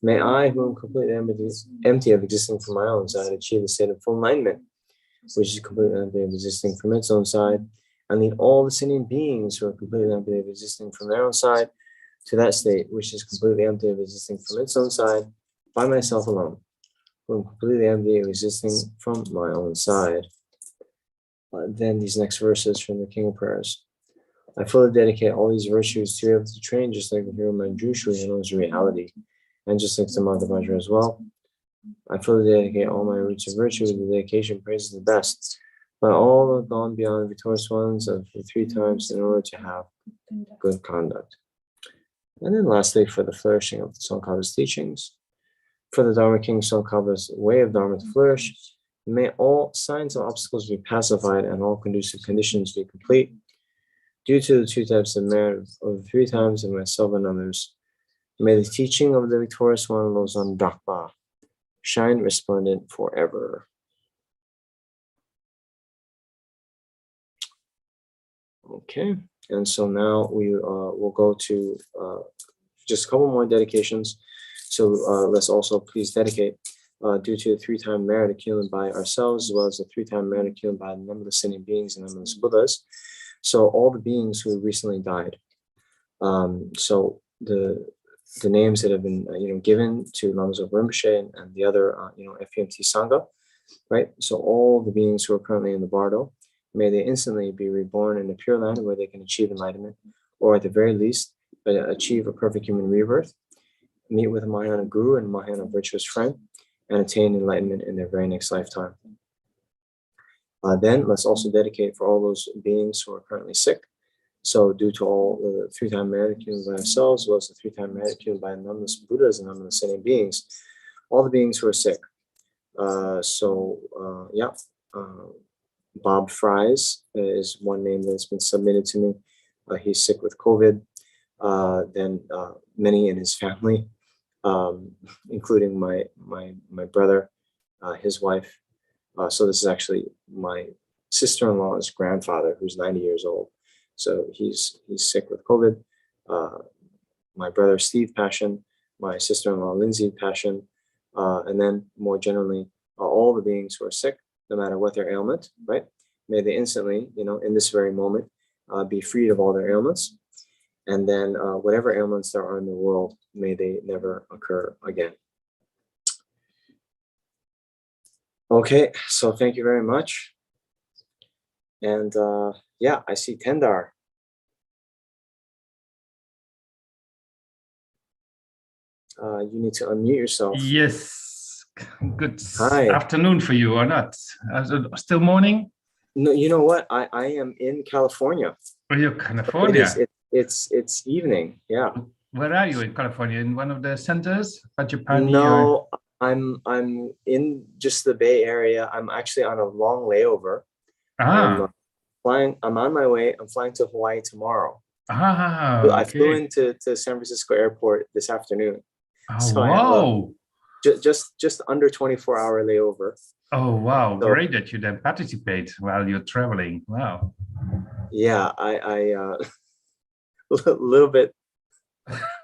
may I, who am completely empty of existing from my own side, achieve the state of full enlightenment, which is completely empty of existing from its own side, and lead all the sentient beings who are completely empty of existing from their own side to that state, which is completely empty of existing from its own side, by myself alone, who am completely empty of existing from my own side. Then these next verses from the King of Prayers. I fully dedicate all these virtues to be able to train just like the hero Manjushu who knows reality, and just like Samatha Vajra as well. I fully dedicate all my roots of virtue with the dedication praises the best, but all have gone beyond victorious ones of the 3 times in order to have good conduct. And then lastly, for the flourishing of the Tsongkhapa's teachings, for the Dharma King Tsongkhapa's way of Dharma to flourish, may all signs of obstacles be pacified and all conducive conditions be complete. Due to the 2 types of merit of the 3 times of myself and others, may the teaching of the victorious one, Losang Drakpa, shine resplendent forever. Okay, and so now we will go to just a couple more dedications. So let's also please dedicate due to the 3-time merit accumulated by ourselves, as well as the 3-time merit accumulated by the numberless sentient beings and numberless Buddhas. So all the beings who recently died. So the names that have been given to Lama Zopa Rinpoche and the other FPMT Sangha, right? So all the beings who are currently in the bardo, may they instantly be reborn in a pure land where they can achieve enlightenment, or at the very least achieve a perfect human rebirth, meet with a Mahayana guru and Mahayana virtuous friend, and attain enlightenment in their very next lifetime. Then let's also dedicate for all those beings who are currently sick. So due to all the 3-time merit accumulated by ourselves, as well as the 3-time merit accumulated by numberless Buddhas and numberless sentient beings, all the beings who are sick. Bob Fries is one name that's been submitted to me. He's sick with COVID. Then many in his family, including my brother, his wife. So this is actually my sister-in-law's grandfather, who's 90 years old. So he's sick with COVID. My brother Steve Passion, my sister-in-law Lindsay Passion, and then more generally, all the beings who are sick, no matter what their ailment, right? May they instantly, in this very moment, be freed of all their ailments. And then whatever ailments there are in the world, may they never occur again. Okay, so thank you very much. And I see Tendar. You need to unmute yourself. Yes. Good Hi. Afternoon for you, or not? Still morning? No, you know what? I am in California. Oh, you're California. It's evening. Yeah. Where are you in California? In one of the centers? Japan? No, I'm in just the Bay Area. I'm actually on a long layover. I'm on my way. I'm flying to Hawaii tomorrow. I flew into San Francisco Airport this afternoon. Oh, so wow. I have just under 24-hour layover. Oh, wow. So, great that you then participate while you're traveling. Wow. Yeah, I a little bit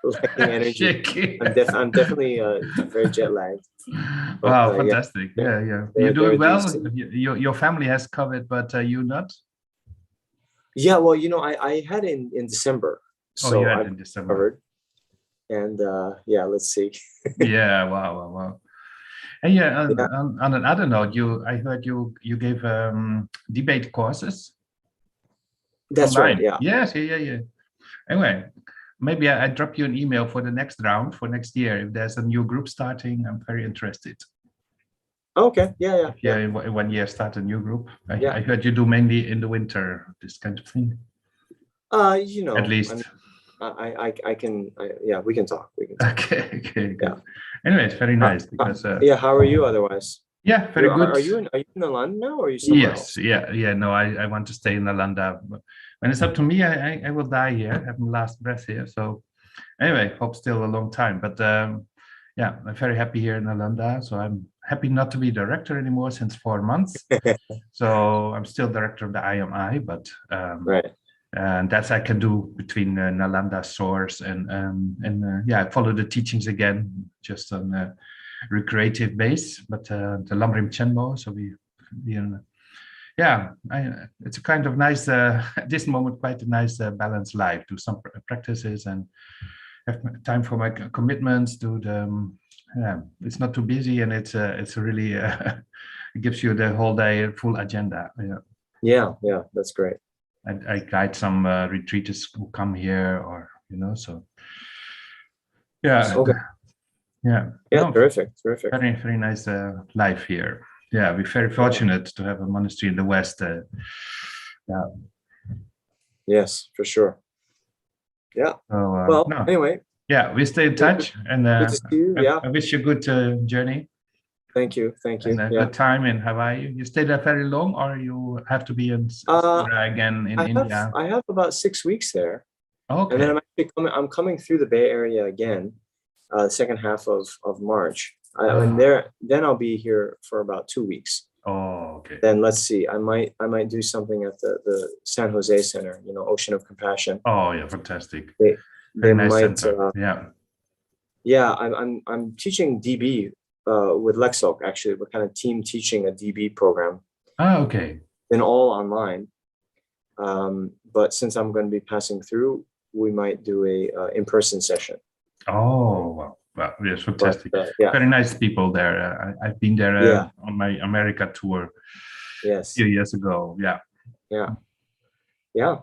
lacking energy. I'm definitely very jet lagged. But, wow, fantastic. Yeah. You're doing well? Your family has COVID, but you not? Yeah, well, I had it in December. So you had it in December. Covered. And let's see. Yeah, wow. And on another note, I heard you gave debate courses. That's online. Right. Yeah. Yes. Yeah. Anyway, maybe I drop you an email for the next round for next year. If there's a new group starting, I'm very interested. Okay. Yeah. Yeah, in 1 year start a new group. Yeah. I heard you do mainly in the winter, this kind of thing. You know, At least. I can. Yeah, we can talk. We can talk. Okay. Good. Yeah. Anyway, it's very nice because. Yeah. How are you otherwise? Yeah, very good. Are you in Nalanda now, or are you somewhere else? Yeah. No, I want to stay in Nalanda. When it's up to me, I will die here, have my last breath here. So anyway, hope still a long time. But yeah, I'm very happy here in Nalanda. So I'm happy not to be director anymore since 4 months. So I'm still director of the IMI, but right. And that's I can do between Nalanda source and yeah, I follow the teachings again, just on a recreative base, but the Lamrim Chenmo. So we yeah, it's a kind of nice at this moment, quite a nice balanced life. Do some practices and have time for my commitments. Do the yeah, it's not too busy, and it's really it gives you the whole day full agenda. Yeah, that's great. I guide some retreaters who come here, or so yeah. Okay. Yeah. No, terrific. Very, very nice life here. Yeah, we're very fortunate to have a monastery in the West. Yeah. Yes, for sure. Yeah. So, well, anyway. Yeah, we stay in touch, and good to see you. Yeah. I wish you a good journey. Thank you. And a good time in Hawaii. You stay there very long, or you have to be in again in India? I have about 6 weeks there. Okay. And then I'm coming through the Bay Area again, the second half of March. And then I'll be here for about 2 weeks. Oh, okay. Then let's see. I might do something at the San Jose Center. Ocean of Compassion. Oh yeah, fantastic. They nice might. Center. Yeah. Yeah, I'm teaching DB with Lexok. Actually, we're kind of team teaching a DB program. Oh, okay. And all online. But since I'm going to be passing through, we might do a in-person session. Oh, well, yes, fantastic. But, yeah. Very nice people there. I've been there on my America tour. Yes. A few years ago. Yeah. Yeah.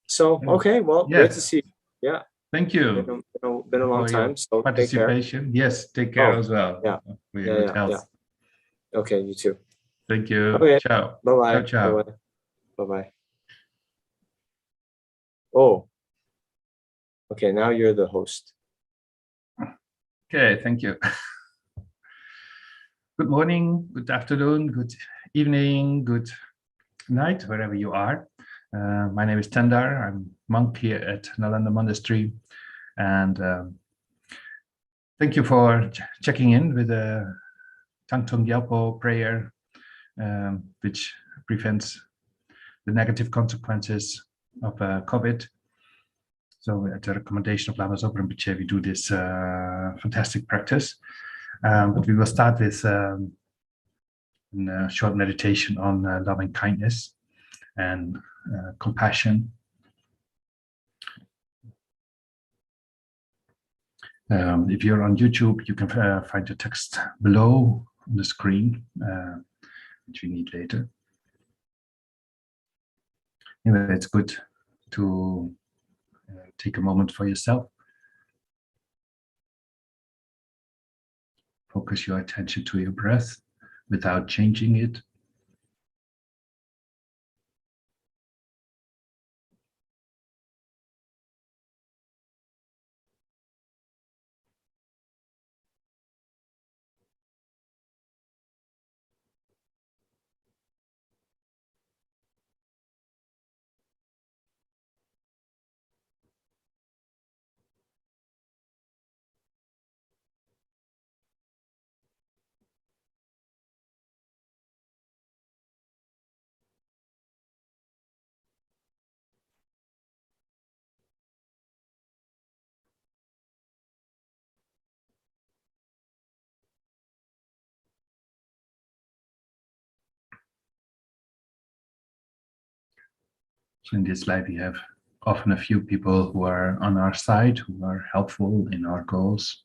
So okay, well, great to see you. Yeah. Thank you. Been a long time. So participation. Take care. Yes, take care as well. Yeah. Yeah. Okay, you too. Thank you. Okay. Ciao. Bye-bye. Ciao. Bye-bye. Oh. Okay, now you're the host. Okay, thank you. Good morning, good afternoon, good evening, good night, wherever you are. My name is Tendar. I'm monk here at Nalanda Monastery, and thank you for checking in with the Thangtong Gyalpo Prayer, which prevents the negative consequences of COVID. So at the recommendation of Lama Zopa Rinpoche, we do this fantastic practice. But we will start with a short meditation on loving kindness and compassion. If you're on YouTube, you can find the text below on the screen, which we need later. Anyway, it's good to take a moment for yourself. Focus your attention to your breath without changing it. So in this life, we have often a few people who are on our side, who are helpful in our goals,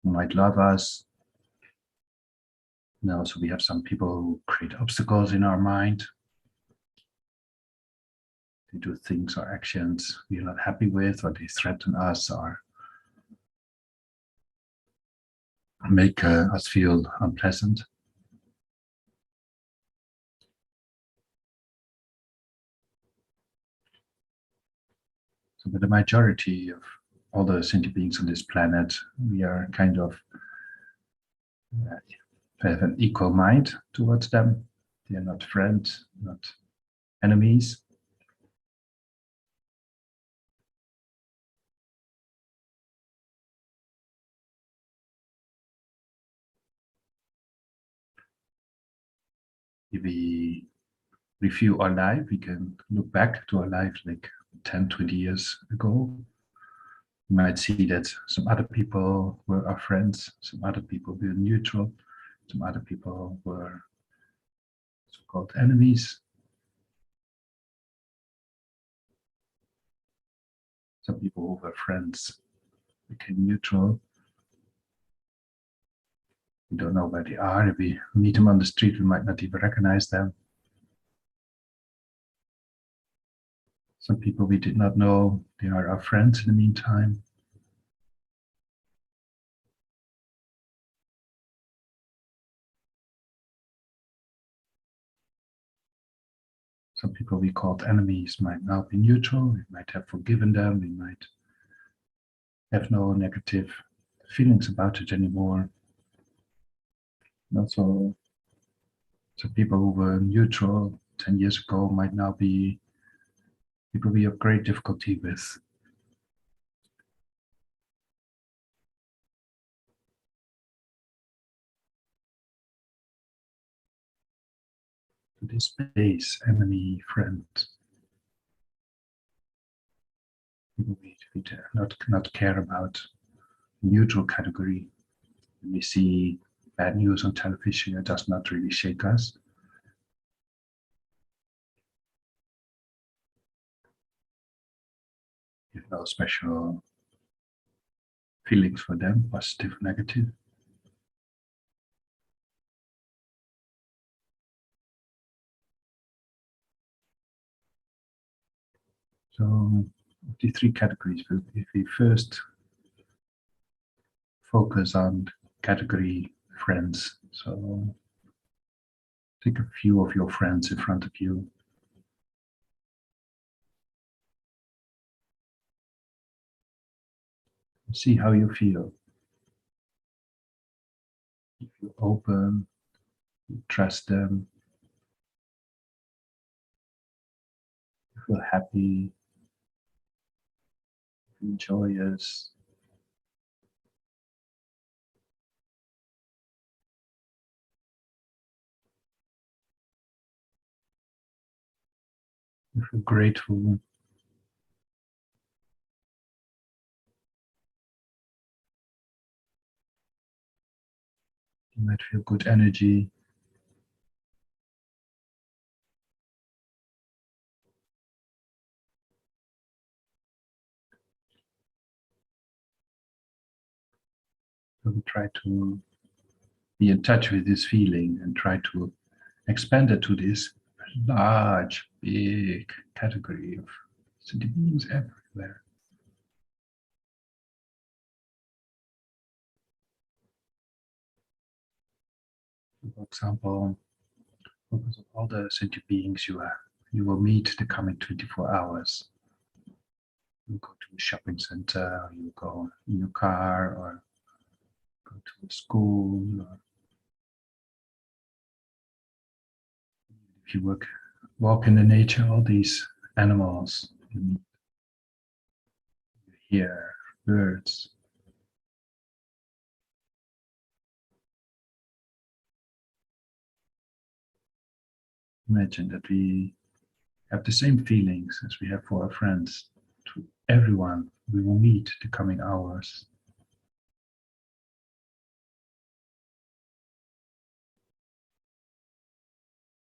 who might love us. And also we have some people who create obstacles in our mind. They do things or actions we're not happy with, or they threaten us, or make us feel unpleasant. So with the majority of all the sentient beings on this planet, we are kind of have an equal mind towards them. They are not friends, not enemies. If we review our life, we can look back to our life like 10, 20 years ago. You might see that some other people were our friends, some other people were neutral, some other people were so-called enemies. Some people who were friends became neutral. We don't know where they are. If we meet them on the street, we might not even recognize them. Some people we did not know, they are our friends in the meantime. Some people we called enemies might now be neutral. We might have forgiven them. We might have no negative feelings about it anymore. And also, some people who were neutral 10 years ago might now be people we have great difficulty with. To this space, enemy, friend. People we not care about neutral category. When we see bad news on television, it does not really shake us. We have no special feelings for them, positive, negative. So the three categories, if we first focus on category friends, so take a few of your friends in front of you. See how you feel. If you open, you trust them, you feel happy, you feel joyous. You feel grateful. You might feel good energy. So we try to be in touch with this feeling and try to expand it to this large, big category of sentient beings everywhere. For example, focus on all the sentient beings you will meet the coming 24 hours. You go to a shopping center, you go in your car, or go to a school, or if you walk in the nature, all these animals, you hear birds. Imagine that we have the same feelings as we have for our friends, to everyone we will meet the coming hours.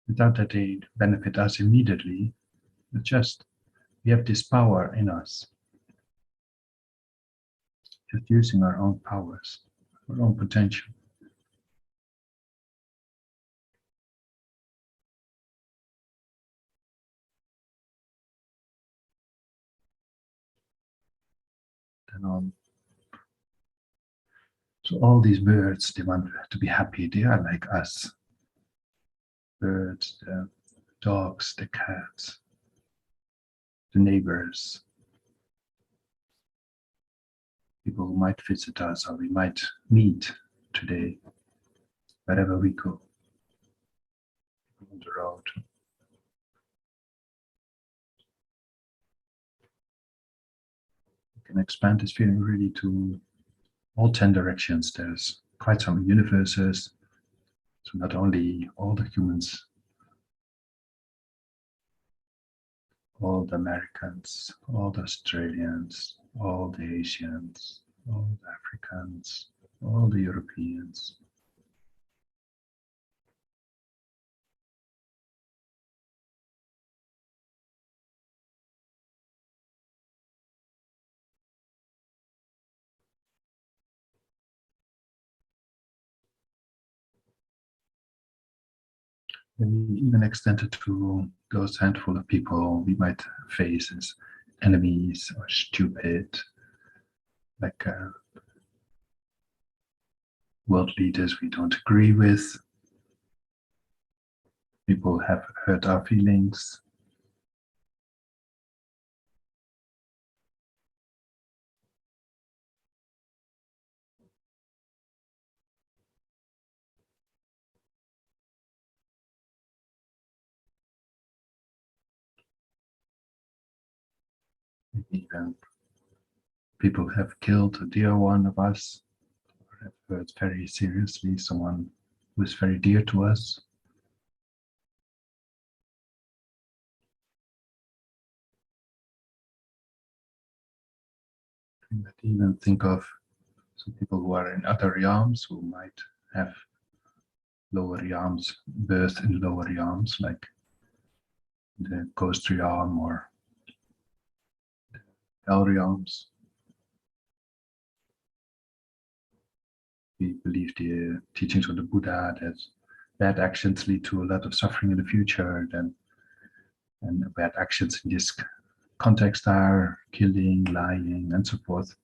Without that they benefit us immediately, but just we have this power in us. Just using our own powers, our own potential. So all these birds, they want to be happy. They are like us. Birds, the dogs, the cats, the neighbors. people who might visit us or we might meet today, wherever we go, on the road. We can expand this feeling really to all 10 directions. There's quite some universes, so not only all the humans, all the Americans, all the Australians, all the Asians, all the Africans, all the Europeans. And we even extend it to those handful of people we might face as enemies or stupid, like world leaders we don't agree with, people who have hurt our feelings. Even people have killed a dear one of us, or have hurt very seriously someone who is very dear to us. You might even think of some people who are in other realms who might have lower realms, birth in lower realms, like the ghost realm or hell realms. We believe the teachings of the Buddha that bad actions lead to a lot of suffering in the future, and bad actions in this context are killing, lying, and so forth.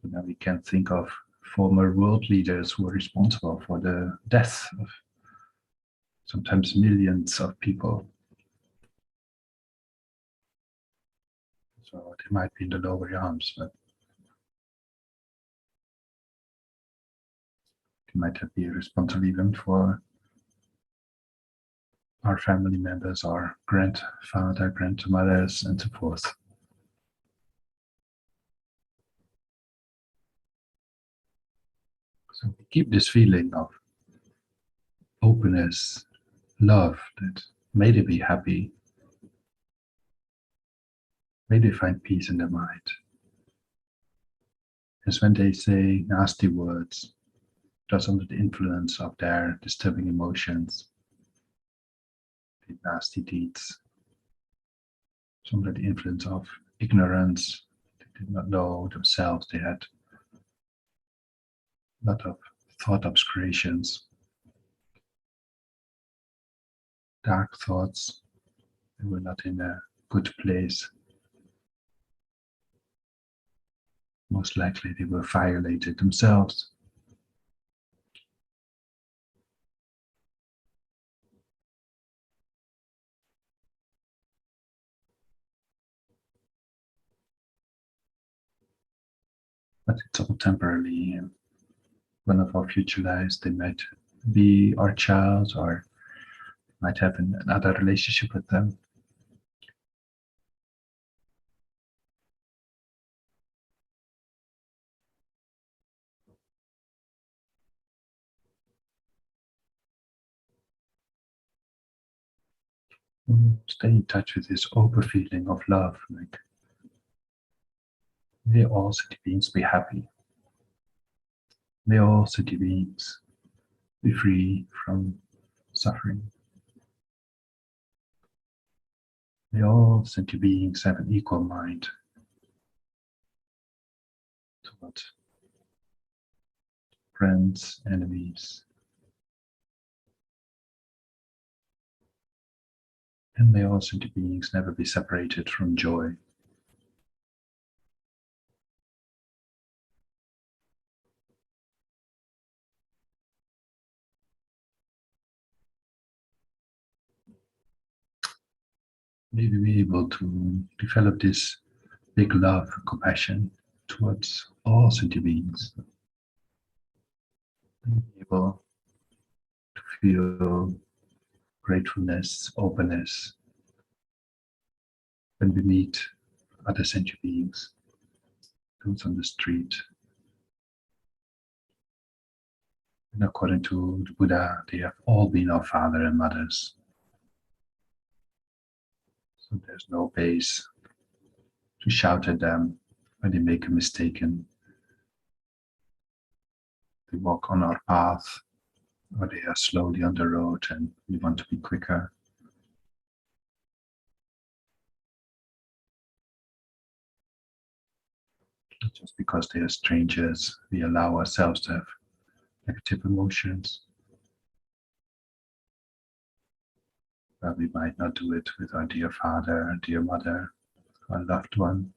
So now we can think of former world leaders who are responsible for the death of sometimes millions of people. So they might be in the lower realms, but they might be responsible even for our family members, our grandfather, grandmothers, and so forth. So we keep this feeling of openness, love, that may they be happy, may they find peace in their mind. As when they say nasty words, just under the influence of their disturbing emotions, the nasty deeds, under the influence of ignorance, they did not know themselves, they had a lot of thought obscurations, dark thoughts, they were not in a good place. Most likely they were violated themselves. But it's all temporarily. And one of our future lives, they might be our child or might have another relationship with them. Stay in touch with this open feeling of love, like may all sentient beings be happy. May all sentient beings be free from suffering. May all sentient beings have an equal mind towards friends, enemies. And may all sentient beings never be separated from joy. May we be able to develop this big love, compassion towards all sentient beings. Being able to feel gratefulness, openness when we meet other sentient beings, those on the street. And according to the Buddha, they have all been our father and mothers. So there's no base to shout at them when they make a mistake and they walk on our path, or they are slowly on the road and we want to be quicker. Just because they are strangers, we allow ourselves to have negative emotions. But we might not do it with our dear father, dear mother, our loved one.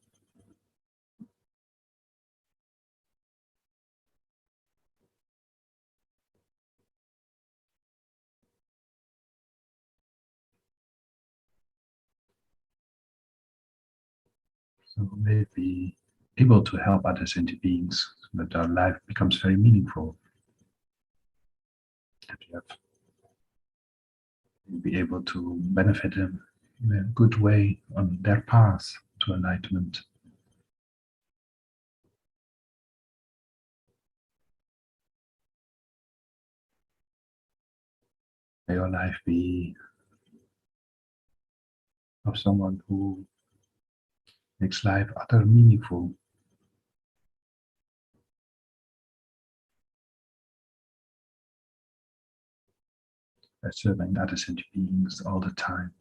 So maybe able to help other sentient beings so that our life becomes very meaningful. That we have be able to benefit them in a good way on their path to enlightenment. May your life be of someone who makes life utterly meaningful. By serving other sentient beings all the time.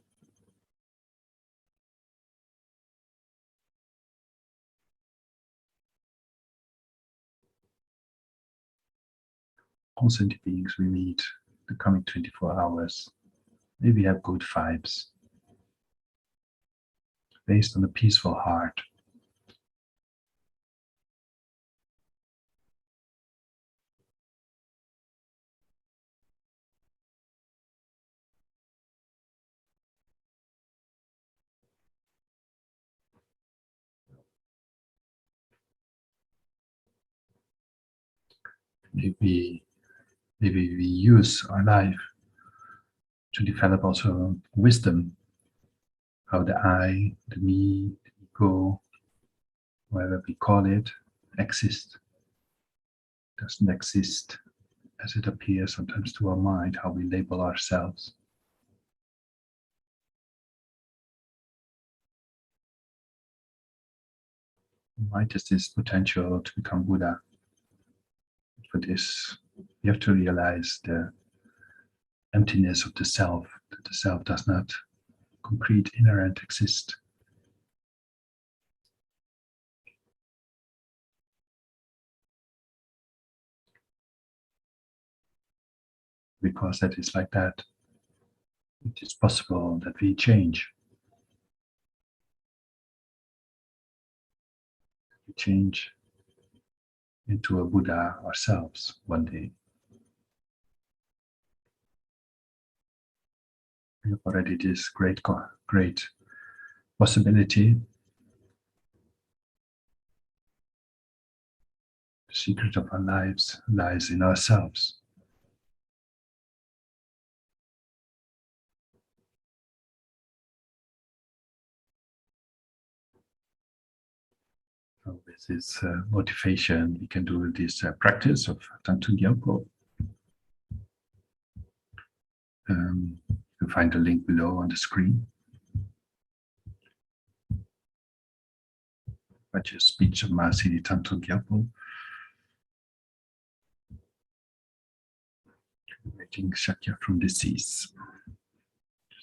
All sentient beings we meet the coming 24 hours, may we have good vibes, based on a peaceful heart. Maybe we use our life to develop also wisdom, how the I, the me, the ego, whatever we call it, exists. Doesn't exist as it appears sometimes to our mind, how we label ourselves. Mind has this potential to become Buddha. For this, we have to realize the emptiness of the self, that the self does not concrete, inherent exist. Because that is like that, it is possible that we change. We change into a Buddha ourselves one day. We have already this great possibility. The secret of our lives lies in ourselves. So with this motivation, we can do this practice of Thangtong Gyalpo. You'll find the link below on the screen. But your speech of Mahasiddhi Thangtong Gyalpo. Liberating the Sakya from disease.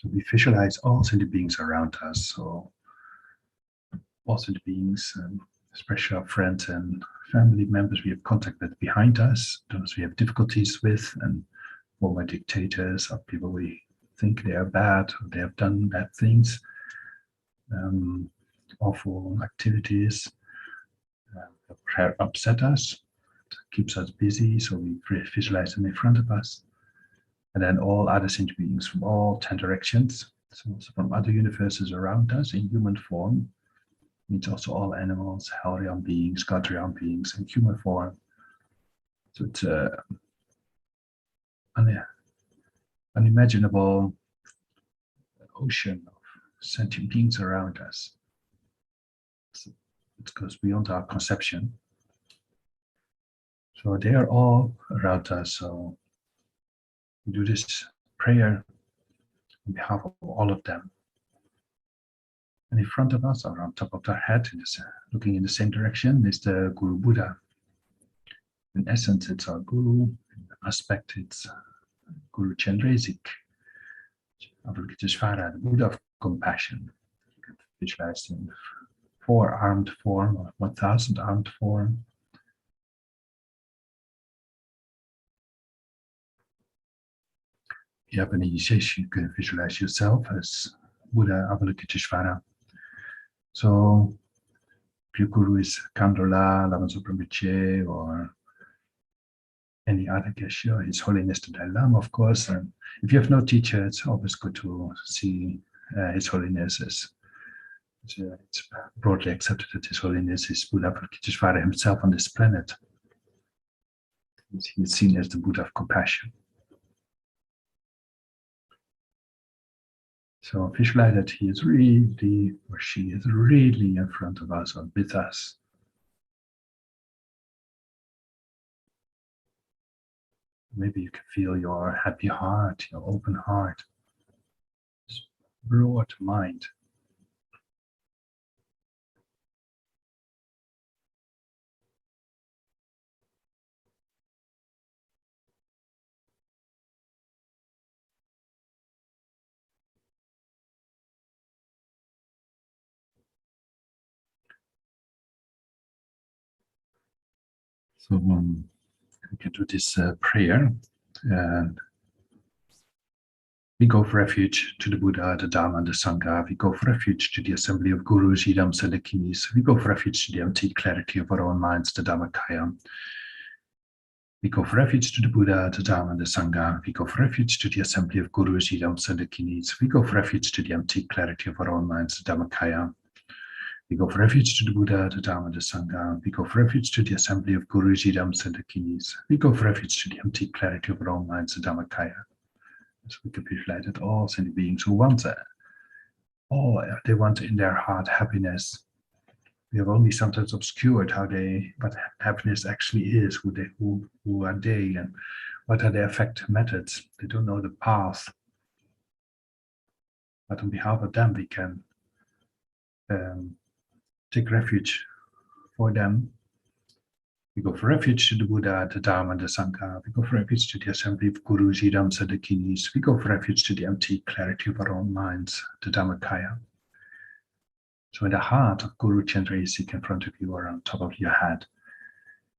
So we visualize all sentient beings around us. So all sentient beings, especially our friends and family members we have contact with behind us, those we have difficulties with, and former dictators or people we think they are bad, or they have done bad things, awful activities that upset us, keeps us busy, so we visualize them in front of us. And then all other sentient beings from all 10 directions, so also from other universes around us in human form, means also all animals, hell-realm beings, god-realm beings, and human form. So it's unimaginable ocean of sentient beings around us. So it goes beyond our conception. So they are all around us. So we do this prayer on behalf of all of them. And in front of us, or on top of our head, looking in the same direction, is the Guru Buddha. In essence, it's our Guru. In aspect, it's Guru Chenrezig, Avalokiteshvara, the Buddha of compassion. You can visualize in 4-armed form or 1,000-armed form. If you have any initiation, you can visualize yourself as Buddha Avalokiteshvara. So, if your guru is Kyabje Lama Zopa Rinpoche or any other gesture, His Holiness the Dalai Lama, of course. And if you have no teacher, it's always good to see His Holiness as it's broadly accepted that His Holiness is Buddha Avalokiteshvara himself on this planet. He is seen as the Buddha of compassion. So visualize that he is really, or she is really in front of us or with us. Maybe you can feel your happy heart, your open heart, this broad mind. So we can do this prayer, and we go for refuge to the Buddha, the Dharma, and the Sangha. We go for refuge to the assembly of Gurus, Idams, and the Kinis. We go for refuge to the empty clarity of our own minds, the Dhammakaya. We go for refuge to the Buddha, the Dharma, and the Sangha. We go for refuge to the assembly of Gurus, Idams, and the Kinis. We go for refuge to the empty clarity of our own minds, the Dhammakaya. We go for refuge to the Buddha, the Dharma, the Sangha. We go for refuge to the assembly of Gurus, Idams, and the Kinis. We go for refuge to the empty clarity of our own minds, the Dhammakaya. So we can visualize that all sentient beings who want they want in their heart happiness. We have only sometimes obscured what happiness actually is, who are they, and what are their effective methods. They don't know the path. But on behalf of them, we can take refuge for them. We go for refuge to the Buddha, the Dharma, and the Sangha. We go for refuge to the assembly of Gurus, Idams, and the Kinis. We go for refuge to the empty clarity of our own minds, the Dhammakaya. So in the heart of Guru Chenrezig in front of you or on top of your head,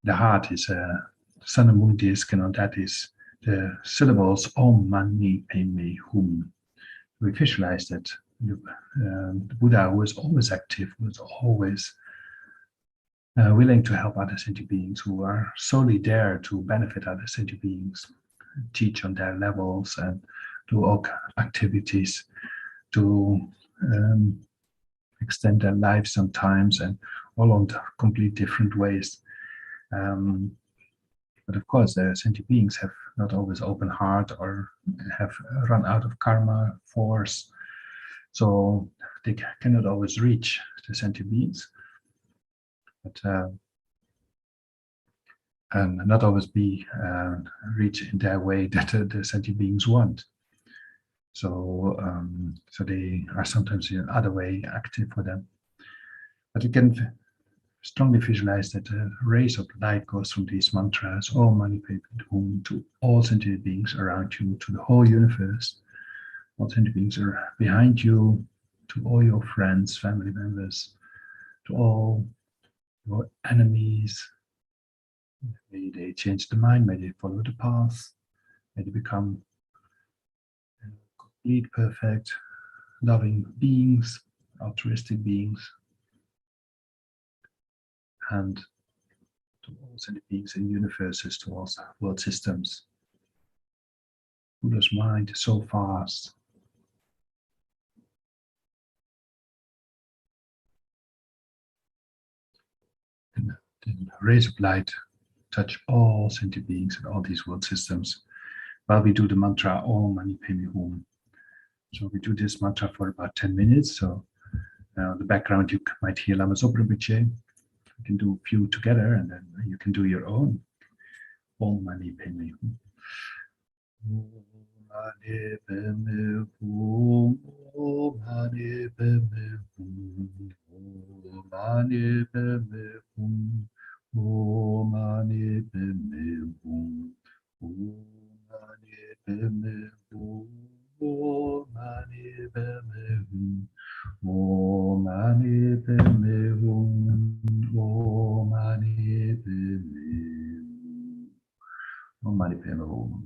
the heart is a sun and moon disc, and on that is the syllables Om Mani Padme Hum. We visualize that the Buddha, who is always active, who is always willing to help other sentient beings, who are solely there to benefit other sentient beings, teach on their levels and do all activities to extend their lives sometimes, and all on complete different ways. But of course, the sentient beings have not always open heart or have run out of karma force, so they cannot always reach the sentient beings. But and not always be reach in their way that the sentient beings want. So so they are sometimes in other way active for them. But you can strongly visualize that the rays of light goes from these mantras, Om Mani Padme Hum, to all sentient beings around you, to the whole universe. All sentient beings are behind you, to all your friends, family members, to all your enemies. May they change the mind, may they follow the path, may they become complete, perfect, loving beings, altruistic beings, and to all sentient beings in universes, to all world systems. Buddha's mind is so vast. then rays of light touch all sentient beings and all these world systems while we do the mantra Om Mani Padme Hum. So we do this mantra for about 10 minutes. So the background you might hear Lama Zopa Rinpoche. You can do a few together, and then you can do your own. Om Mani Padme Hum. Om Mani Padme Hum. Om Mani Padme Hum. Om Mani Padme Hum. Om Mani Padme Hum. Om Mani Padme Hum. Om Mani Padme Hum. Om Mani Padme Hum. Om Mani Padme Hum. Om Mani Padme Hum.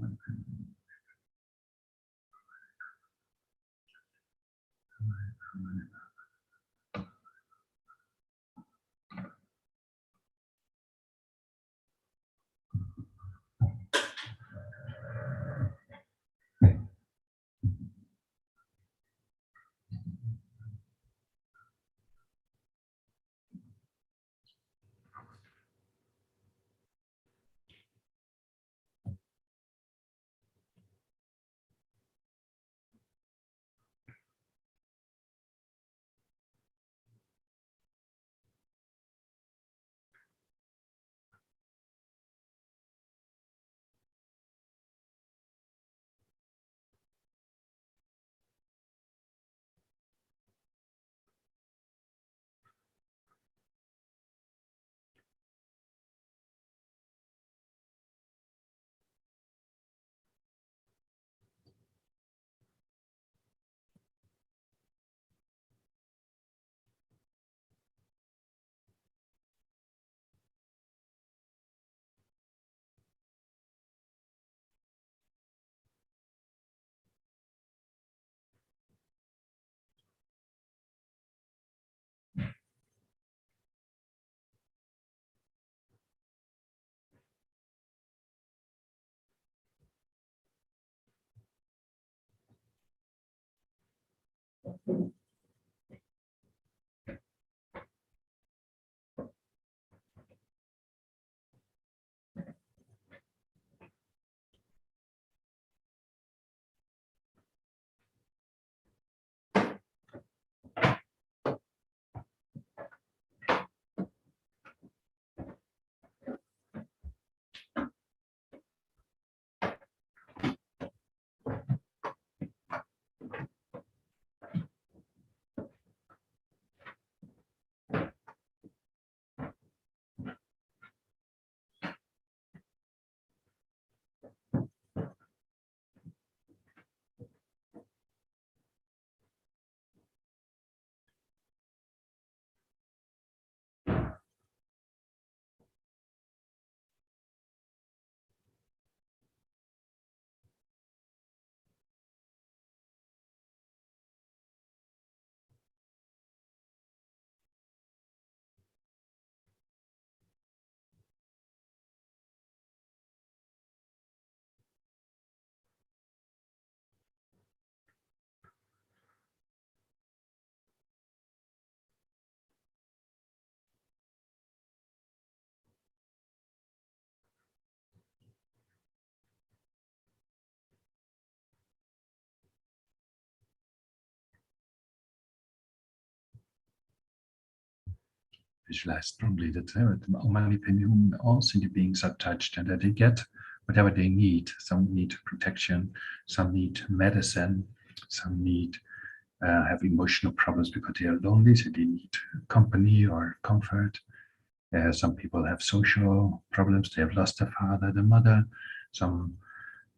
Visualize strongly that Om Mani Padme Hum, all sentient beings are touched and that they get whatever they need. Some need protection, some need medicine, some need have emotional problems because they are lonely, so they need company or comfort. Some people have social problems, they have lost their father, their mother. Some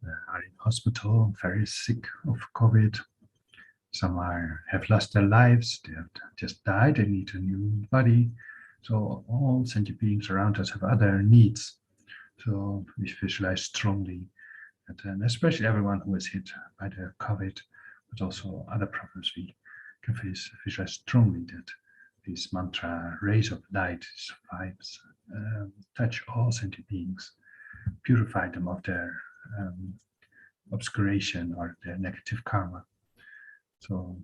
are in hospital, very sick of COVID. Some have lost their lives, they have just died, they need a new body. So all sentient beings around us have other needs. So we visualize strongly that, and especially everyone who is hit by the COVID, but also other problems, we can visualize strongly that these mantra rays of light, these vibes, touch all sentient beings, purify them of their obscuration or their negative karma. So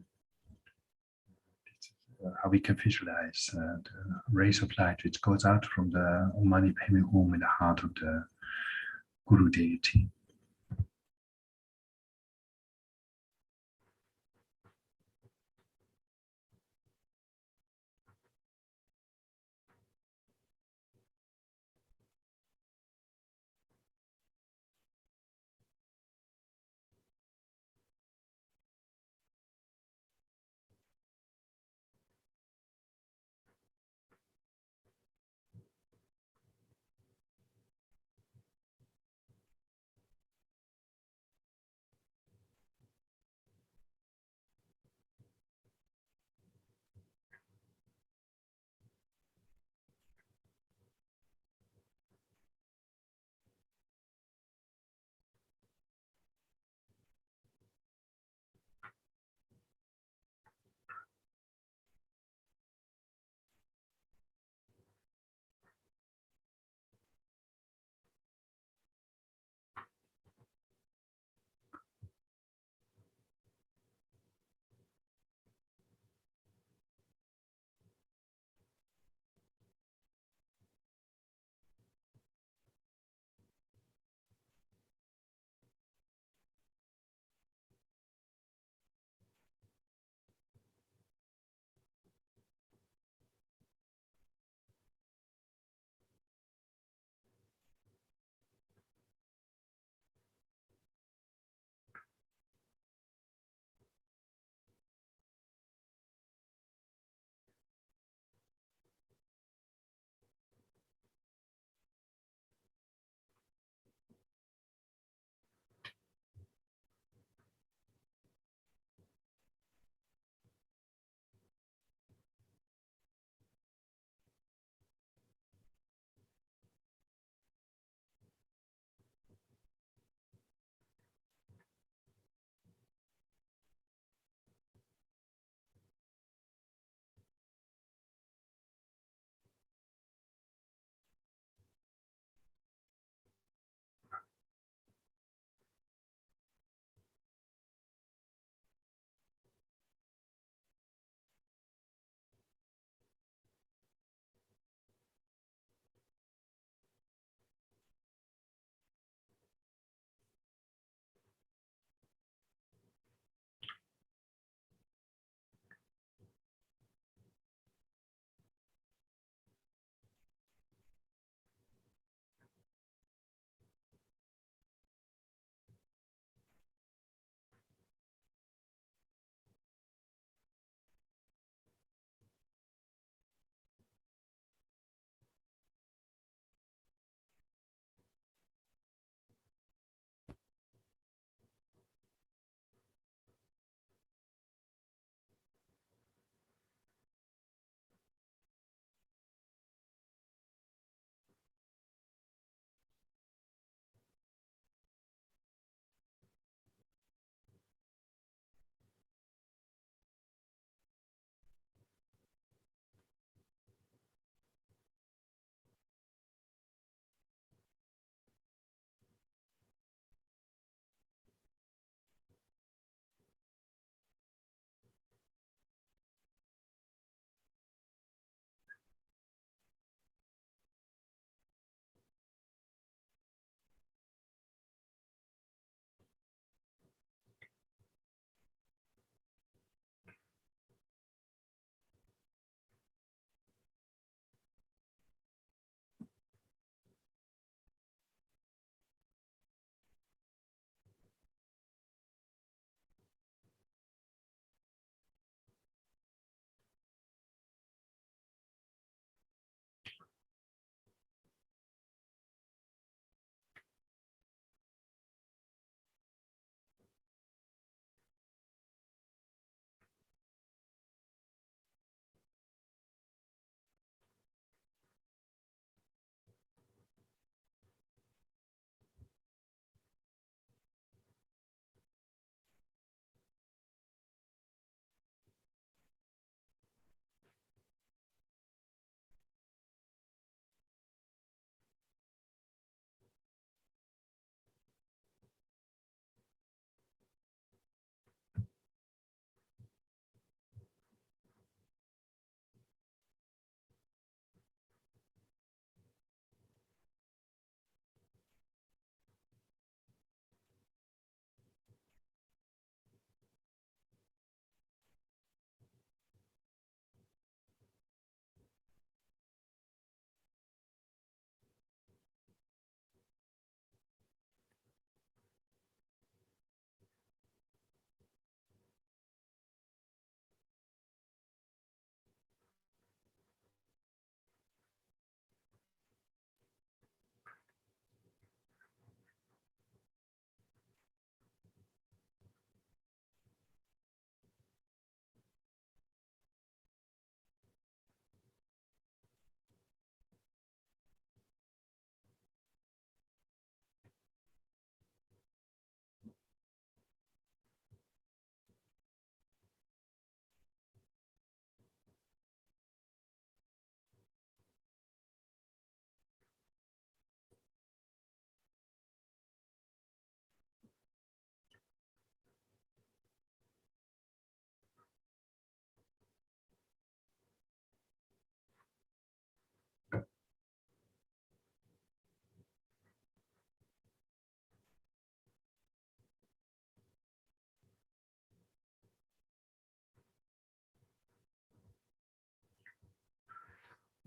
how we can visualize the rays of light which goes out from the Mani Padme Hum in the heart of the Guru deity.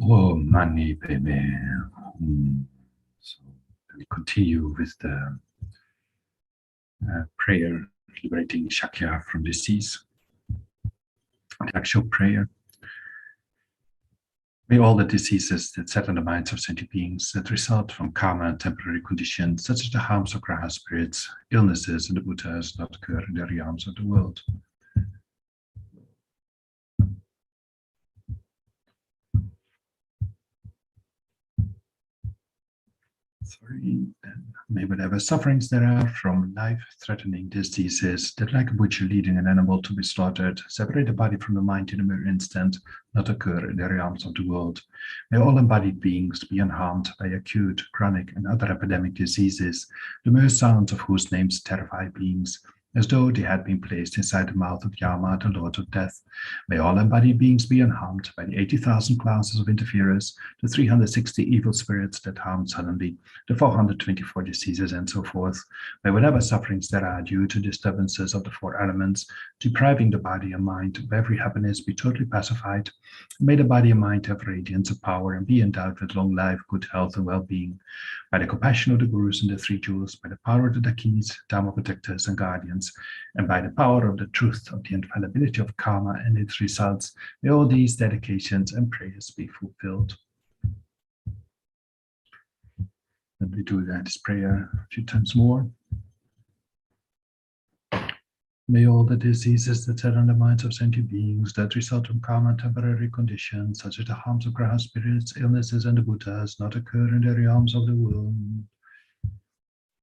Oh, Mani Padme. So we continue with the prayer, liberating Sakya from disease. The actual prayer. May all the diseases that set in the minds of sentient beings that result from karma and temporary conditions, such as the harms of Graha spirits, illnesses, and the Buddhas, not occur in the realms of the world. And may whatever sufferings there are from life-threatening diseases that, like a butcher leading an animal to be slaughtered, separate the body from the mind in a mere instant, not occur in the realms of the world. May all embodied beings be unharmed by acute, chronic, and other epidemic diseases, the mere sounds of whose names terrify beings, as though they had been placed inside the mouth of Yama, the Lord of Death. May all embodied beings be unharmed by the 80,000 classes of interferers, the 360 evil spirits that harm suddenly, the 424 diseases, and so forth. May whatever sufferings there are due to disturbances of the four elements, depriving the body and mind of every happiness, be totally pacified. May the body and mind have radiance of power and be endowed with long life, good health, and well-being. By the compassion of the Gurus and the Three Jewels, by the power of the Dakinis, Dharma protectors, and guardians, and by the power of the truth of the infallibility of karma and its results, may all these dedications and prayers be fulfilled. And we do this prayer a few times more. May all the diseases that set on the minds of sentient beings that result from karma and temporary conditions, such as the harms of Graha spirits, illnesses, and the Buddhas, not occur in the realms of the world.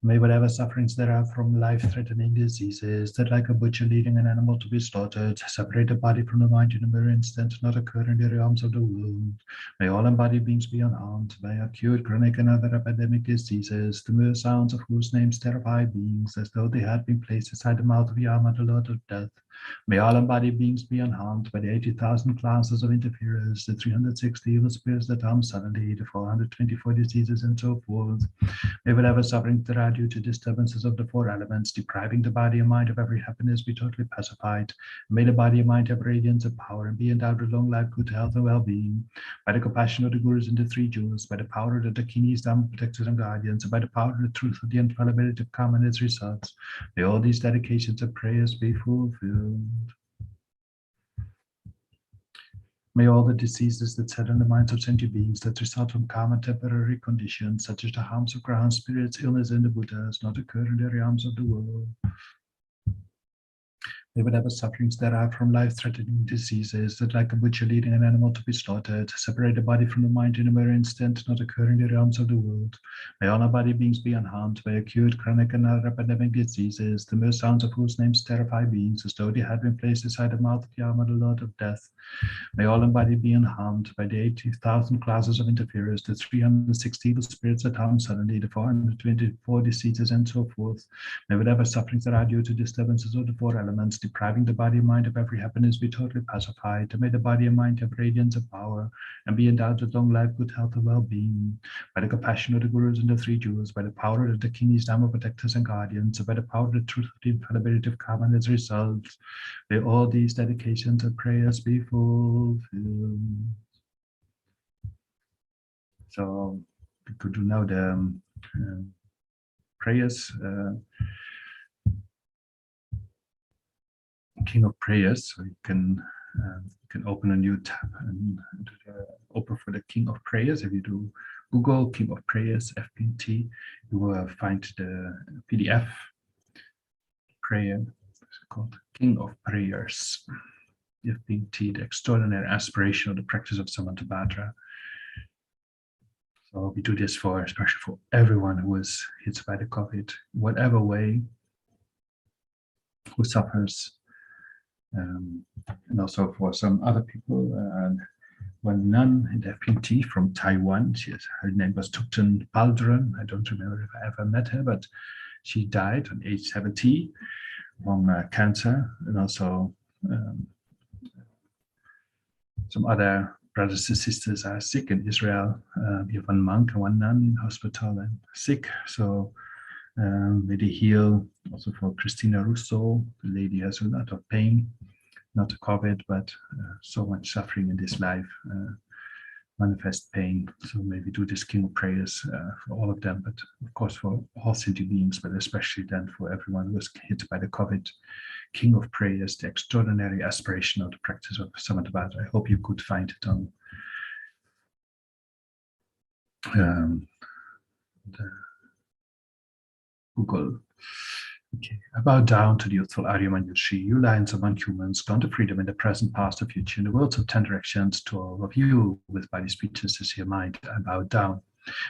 May whatever sufferings there are from life-threatening diseases that, like a butcher leading an animal to be slaughtered, separate the body from the mind in a mere instant, not occur in the realms of the world. May all embodied beings be unharmed by acute, chronic, and other epidemic diseases, the mere sounds of whose names terrify beings, as though they had been placed inside the mouth of Yama, the Lord of Death. May all embodied beings be unharmed by the 80,000 classes of interferers, the 360 evil spirits that harm suddenly, the 424 diseases, and so forth. May whatever sufferings there are due to disturbances of the four elements, depriving the body and mind of every happiness, be totally pacified. May the body and mind have radiance of power and be endowed with long life, good health, and well-being. By the compassion of the Gurus and the Three Jewels, by the power of the Dakinis, Dharma protectors, and guardians, and by the power of the truth of the infallibility of karma and its results, may all these dedications and prayers be fulfilled. May all the diseases that set in the minds of sentient beings that result from karma and temporary conditions, such as the harms of Graha spirits, illness, and the Buddhas, not occur in the realms of the world. May whatever sufferings there are from life-threatening diseases that, like a butcher leading an animal to be slaughtered, separate the body from the mind in a mere instant, not occur in the realms of the world. May all our body beings be unharmed by acute, chronic, and other epidemic diseases, the mere sounds of whose names terrify beings, as though they had been placed inside the mouth of Yama, the Lord of Death. May all embodied be unharmed by the 80,000 classes of interferers, the 360 evil spirits that harm suddenly, the 424 diseases, and so forth. May whatever sufferings there are due to disturbances of the four elements, depriving the body and mind of every happiness, be totally pacified. May the body and mind have radiance of power and be endowed with long life, good health, and well-being. By the compassion of the Gurus and the Three Jewels, by the power of the Dakinis, Dharma protectors, and guardians, and by the power of the truth of the infallibility of karma and its results, may all these dedications and prayers be fulfilled. So we could do now the prayers. King of Prayers. So you can open a new tab and open for the King of Prayers. If you do Google King of Prayers FPMT, you will find the PDF prayer. It's called King of Prayers. FPMT, the extraordinary aspiration of the practice of Samantabhadra. So we do this especially for everyone who is hit by the COVID, whatever way, who suffers. And also for some other people, one nun in the FPMT from Taiwan, her name was Thangtong Gyalpo. I don't remember if I ever met her, but she died on age 70 from cancer. And also some other brothers and sisters are sick in Israel. We have one monk and one nun in hospital and sick. So may they heal. Also for Christina Russo, the lady has a lot of pain, not COVID, but so much suffering in this life. manifest pain. So maybe do this King of Prayers for all of them, but of course for all sentient beings, but especially then for everyone who was hit by the COVID. King of Prayers, the extraordinary aspiration of the practice of Samatha. I hope you could find it on the Google. Okay, I bow down to the youthful Aryaman Yoshi, you lions among humans, gone to freedom in the present, past, and future, in the worlds of 10 directions, to all of you with body, speech, and sincere mind. I bow down.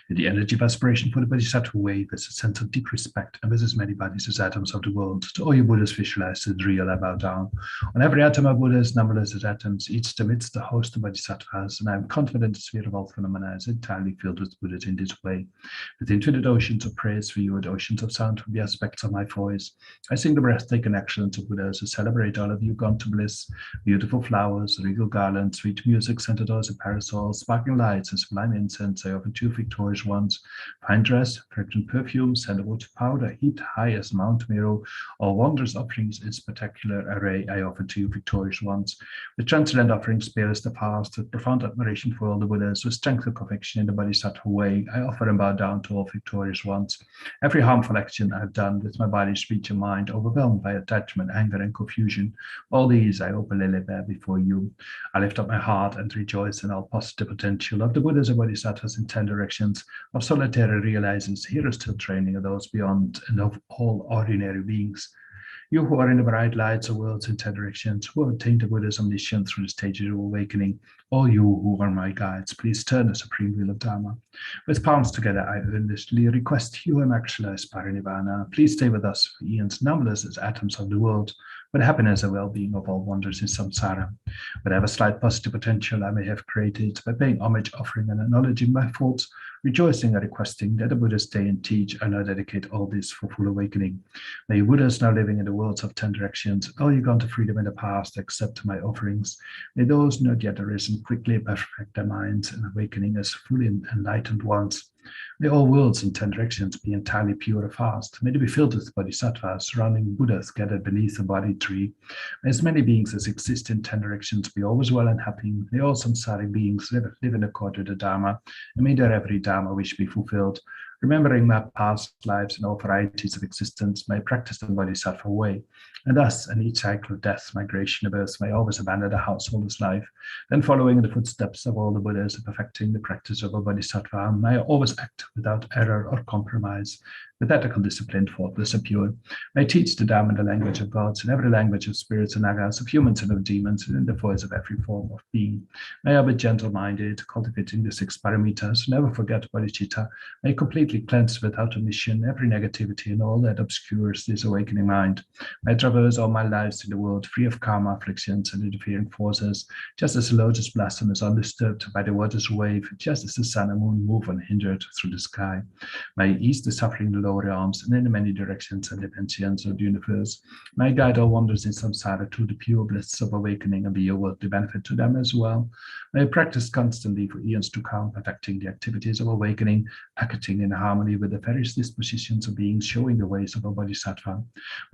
With the energy of aspiration for the Bodhisattva way, with a sense of deep respect, and with as many bodies as atoms of the world, to all you Buddhas visualized as real, I bow down. On every atom of Buddhas, numberless as atoms, each amidst the host of Bodhisattvas, and I am confident the sphere of all phenomena is entirely filled with Buddhas in this way. With the infinite oceans of praise for you and oceans of sound from the aspects of my voice, I sing the breathtaking excellence of Buddhas to celebrate all of you gone to bliss. Beautiful flowers, regal garlands, sweet music, scented oils and parasols, sparkling lights, and sublime incense, I offer to you victorious ones. Fine dress, fragrant perfume, sandalwood powder, heaped high as Mount Meru, all wondrous offerings in spectacular array, I offer to you victorious ones. With transcendent offerings, spares the past, with profound admiration for all the Buddhas, with strength of conviction in the Bodhisattva way, I offer and bow down to all victorious ones. Every harmful action I've done with my body, speech, and mind, overwhelmed by attachment, anger, and confusion, all these I openly bear before you. I lift up my heart and rejoice in all positive potential of the Buddhas and Bodhisattvas in 10 directions, of solitary realizers, heroes still training, of those beyond, and of all ordinary beings. You who are in the bright lights of worlds in 10 directions, who have attained the Buddha's omniscience through the stages of awakening, all you who are my guides, please turn the supreme wheel of Dharma. With palms together, I earnestly request you and actualize Parinirvana. Please stay with us for eons, numberless as atoms of the world, with happiness and well-being of all wonders in samsara. Whatever slight positive potential I may have created, by paying homage, offering, and acknowledging my faults, rejoicing and requesting that the Buddhas stay and teach, I now dedicate all this for full awakening. May you Buddhas now living in the worlds of 10 directions, all you gone to freedom in the past, accept my offerings. May those not yet arisen quickly perfect their minds and awakening as fully enlightened ones. May all worlds in 10 directions be entirely pure and fast. May they be filled with bodhisattvas, surrounding Buddhas gathered beneath the body tree. May as many beings as exist in 10 directions be always well and happy. May all samsaric beings live in accord with the Dharma, and may their every Dharma wish be fulfilled. Remembering my past lives and all varieties of existence, may I practice the Bodhisattva way, and thus in each cycle of death, migration, and birth, may I always abandon the householder's life. Then following in the footsteps of all the Buddhas and perfecting the practice of a Bodhisattva, may I always act without error or compromise, with ethical discipline, faultless and pure. May I teach the Dharma in the language of gods, in every language of spirits and nagas, of humans and of demons, and in the voice of every form of being. May I be gentle-minded, cultivating the 6 paramitas, never forget bodhicitta. May I completely cleanse without omission every negativity and all that obscures this awakening mind. May I traverse all my lives in the world free of karma, afflictions, and interfering forces, just as the lotus blossom is undisturbed by the water's wave, just as the sun and moon move unhindered through the sky. May I ease the suffering in the lower realms and in the many directions and dimensions of the universe. May I guide all wonders in samsara to the pure bliss of awakening and be a worldly benefit to them as well. May I practice constantly for eons to come, perfecting the activities of awakening, acting in harmony with the various dispositions of beings, showing the ways of a bodhisattva.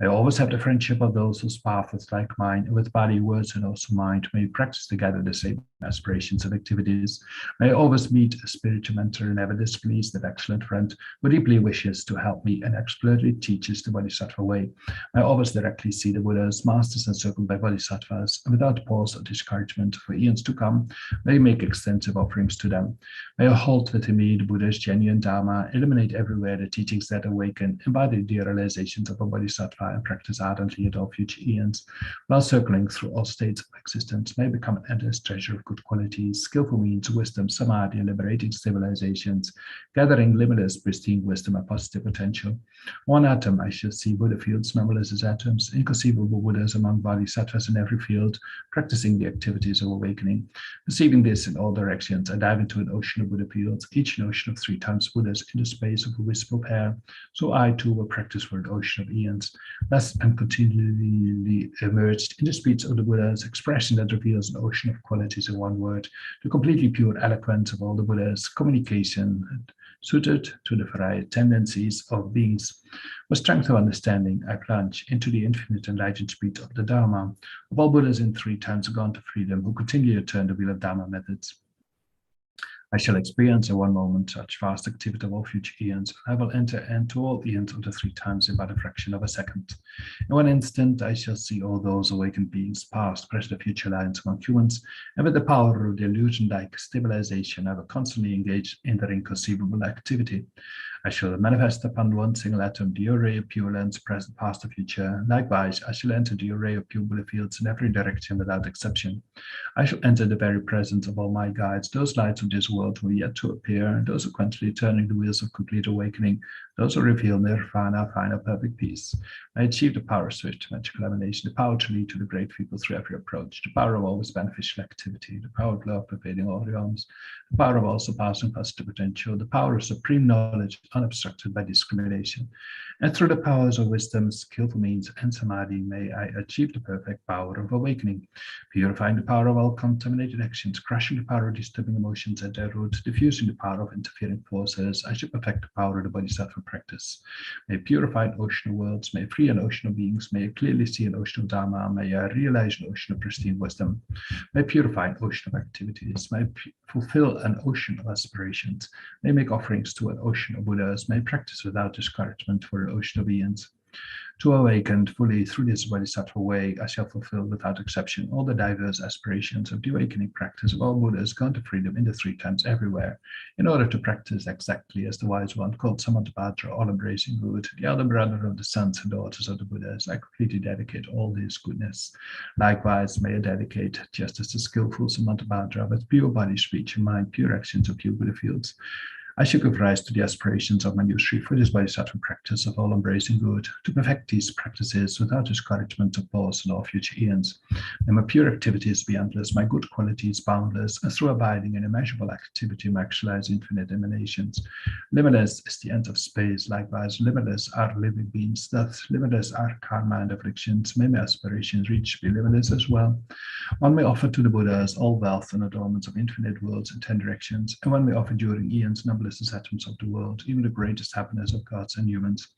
May I always have the friendship of those whose path is like mine, and with body, words, and also mind, may we practice together the same aspirations and activities. May I always meet a spiritual mentor and never displease that excellent friend who deeply wishes to help me and expertly teaches the Bodhisattva way. May I always directly see the Buddhas, masters encircled by Bodhisattvas, and without pause or discouragement for eons to come, may I make extensive offerings to them. May I hold within me the Buddha's genuine Dharma, illuminate everywhere the teachings that awaken, embody the realizations of a Bodhisattva, and practice ardently at all future eons, while circling through all states of existence. May I become an endless treasure of good qualities, skillful means, wisdom, samadhi, and liberating civilizations, gathering limitless, pristine wisdom and positive potential. One atom, I shall see Buddha fields, numberless as atoms, inconceivable Buddhas among bodhisattvas in every field, practicing the activities of awakening. Perceiving this in all directions, I dive into an ocean of Buddha fields, each an ocean of 3 times Buddhas in the space of a wisp of hair. So I too will practice for an ocean of eons. Thus I'm continually immersed in the speech of the Buddhas, expression that reveals an ocean of qualities in one word, the completely pure eloquence of all the Buddhas, communication suited to the varied tendencies of beings. With strength of understanding, I plunge into the infinite enlightened speed of the Dharma, of all Buddhas in 3 times gone to freedom, who continue to turn the wheel of Dharma methods. I shall experience in one moment such vast activity of all future eons. I will enter into all eons of the 3 times in about a fraction of a second. In one instant, I shall see all those awakened beings, past, present, future lines among humans, and with the power of the illusion-like stabilization, I will constantly engage in their inconceivable activity. I shall manifest upon one single atom the array of pure lands, present, past, and future. Likewise, I shall enter the array of pure Buddha fields in every direction without exception. I shall enter the very presence of all my guides, those lights of this world who are yet to appear, those who quantly turning the wheels of complete awakening, those who reveal nirvana, final perfect peace. I achieve the power of swift magical emanation, the power to lead to the great people through every approach, the power of always beneficial activity, the power of love pervading all realms, the power of all surpassing positive potential, the power of supreme knowledge unobstructed by discrimination. And through the powers of wisdom, skillful means, and samadhi, may I achieve the perfect power of awakening, purifying the power of all contaminated actions, crushing the power of disturbing emotions at their root, diffusing the power of interfering forces. I should perfect the power of the bodhisattva practice. May I purify an ocean of worlds, may I free an ocean of beings, may I clearly see an ocean of dharma, may I realize an ocean of pristine wisdom, may I purify an ocean of activities, may I fulfill an ocean of aspirations, may I make offerings to an ocean of Buddhas, may I practice without discouragement for an ocean of eons. To awaken fully through this bodhisattva way, I shall fulfill without exception all the diverse aspirations of the awakening practice of all Buddhas gone to freedom in the 3 times everywhere, in order to practice exactly as the wise one called Samantabhadra, all-embracing good, the elder brother of the sons and daughters of the Buddhas. I completely dedicate all this goodness. Likewise, may I dedicate, just as the skillful Samantabhadra, with pure body, speech, and mind, pure actions of pure Buddha fields, I should give rise to the aspirations of Manjushri for this bodhisattva practice of all embracing good, to perfect these practices without discouragement of pause and all future eons. May my pure activities be endless, my good qualities boundless, and through abiding in immeasurable activity, I actualize infinite emanations. Limitless is the end of space, likewise, limitless are living beings, thus limitless are karma and afflictions. May my aspirations reach be limitless as well. One may offer to the Buddhas all wealth and adornments of infinite worlds in 10 directions, and one may offer during eons numberless atoms of the world, even the greatest happiness of gods and humans.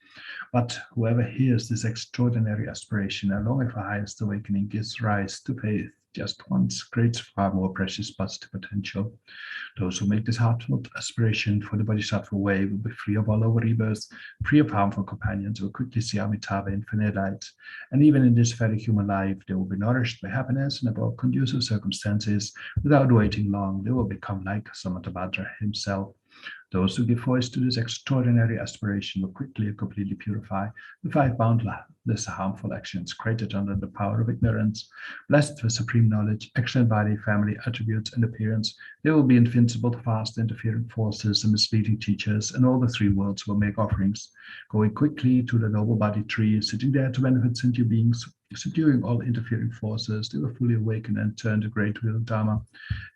But whoever hears this extraordinary aspiration and longing for highest awakening gives rise to faith just once, creates far more precious positive potential. Those who make this heartfelt aspiration for the bodhisattva way will be free of all over rebirths, free of harmful companions, will quickly see Amitabha infinite light. And even in this very human life, they will be nourished by happiness and above conducive circumstances. Without waiting long, they will become like Samantabhadra himself. Those who give voice to this extraordinary aspiration will quickly and completely purify the 5 boundless harmful actions created under the power of ignorance. Blessed with supreme knowledge, excellent body, family, attributes, and appearance, they will be invincible to fast interfering forces and misleading teachers, and all the 3 worlds will make offerings. Going quickly to the noble body tree, sitting there to benefit sentient beings, subduing all interfering forces, they will fully awaken and turn the great wheel of Dharma.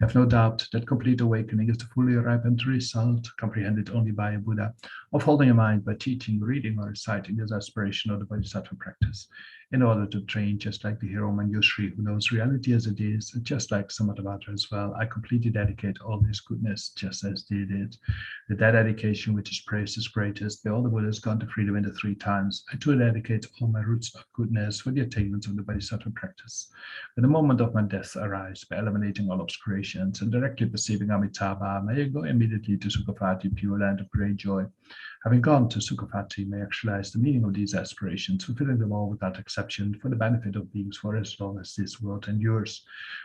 Have no doubt that complete awakening is the fully ripened result, comprehended only by a Buddha, of holding a mind by teaching, reading, or reciting this aspiration of the bodhisattva practice, in order to train just like the hero Manjushri, who knows reality as it is, and just like Samantabhadra as well. I completely dedicate all this goodness just as they did. With that dedication which is praised as greatest by all the Buddhas gone to freedom in the 3 times, I too dedicate all my roots of goodness for the attainment of the bodhisattva practice. When the moment of my death arrives, by eliminating all obscurations and directly perceiving Amitabha, may I go immediately to Sukhavati, pure land of great joy. Having gone to Sukhavati, may I actualize the meaning of these aspirations, fulfilling them all without exception for the benefit of beings for as long as this world endures.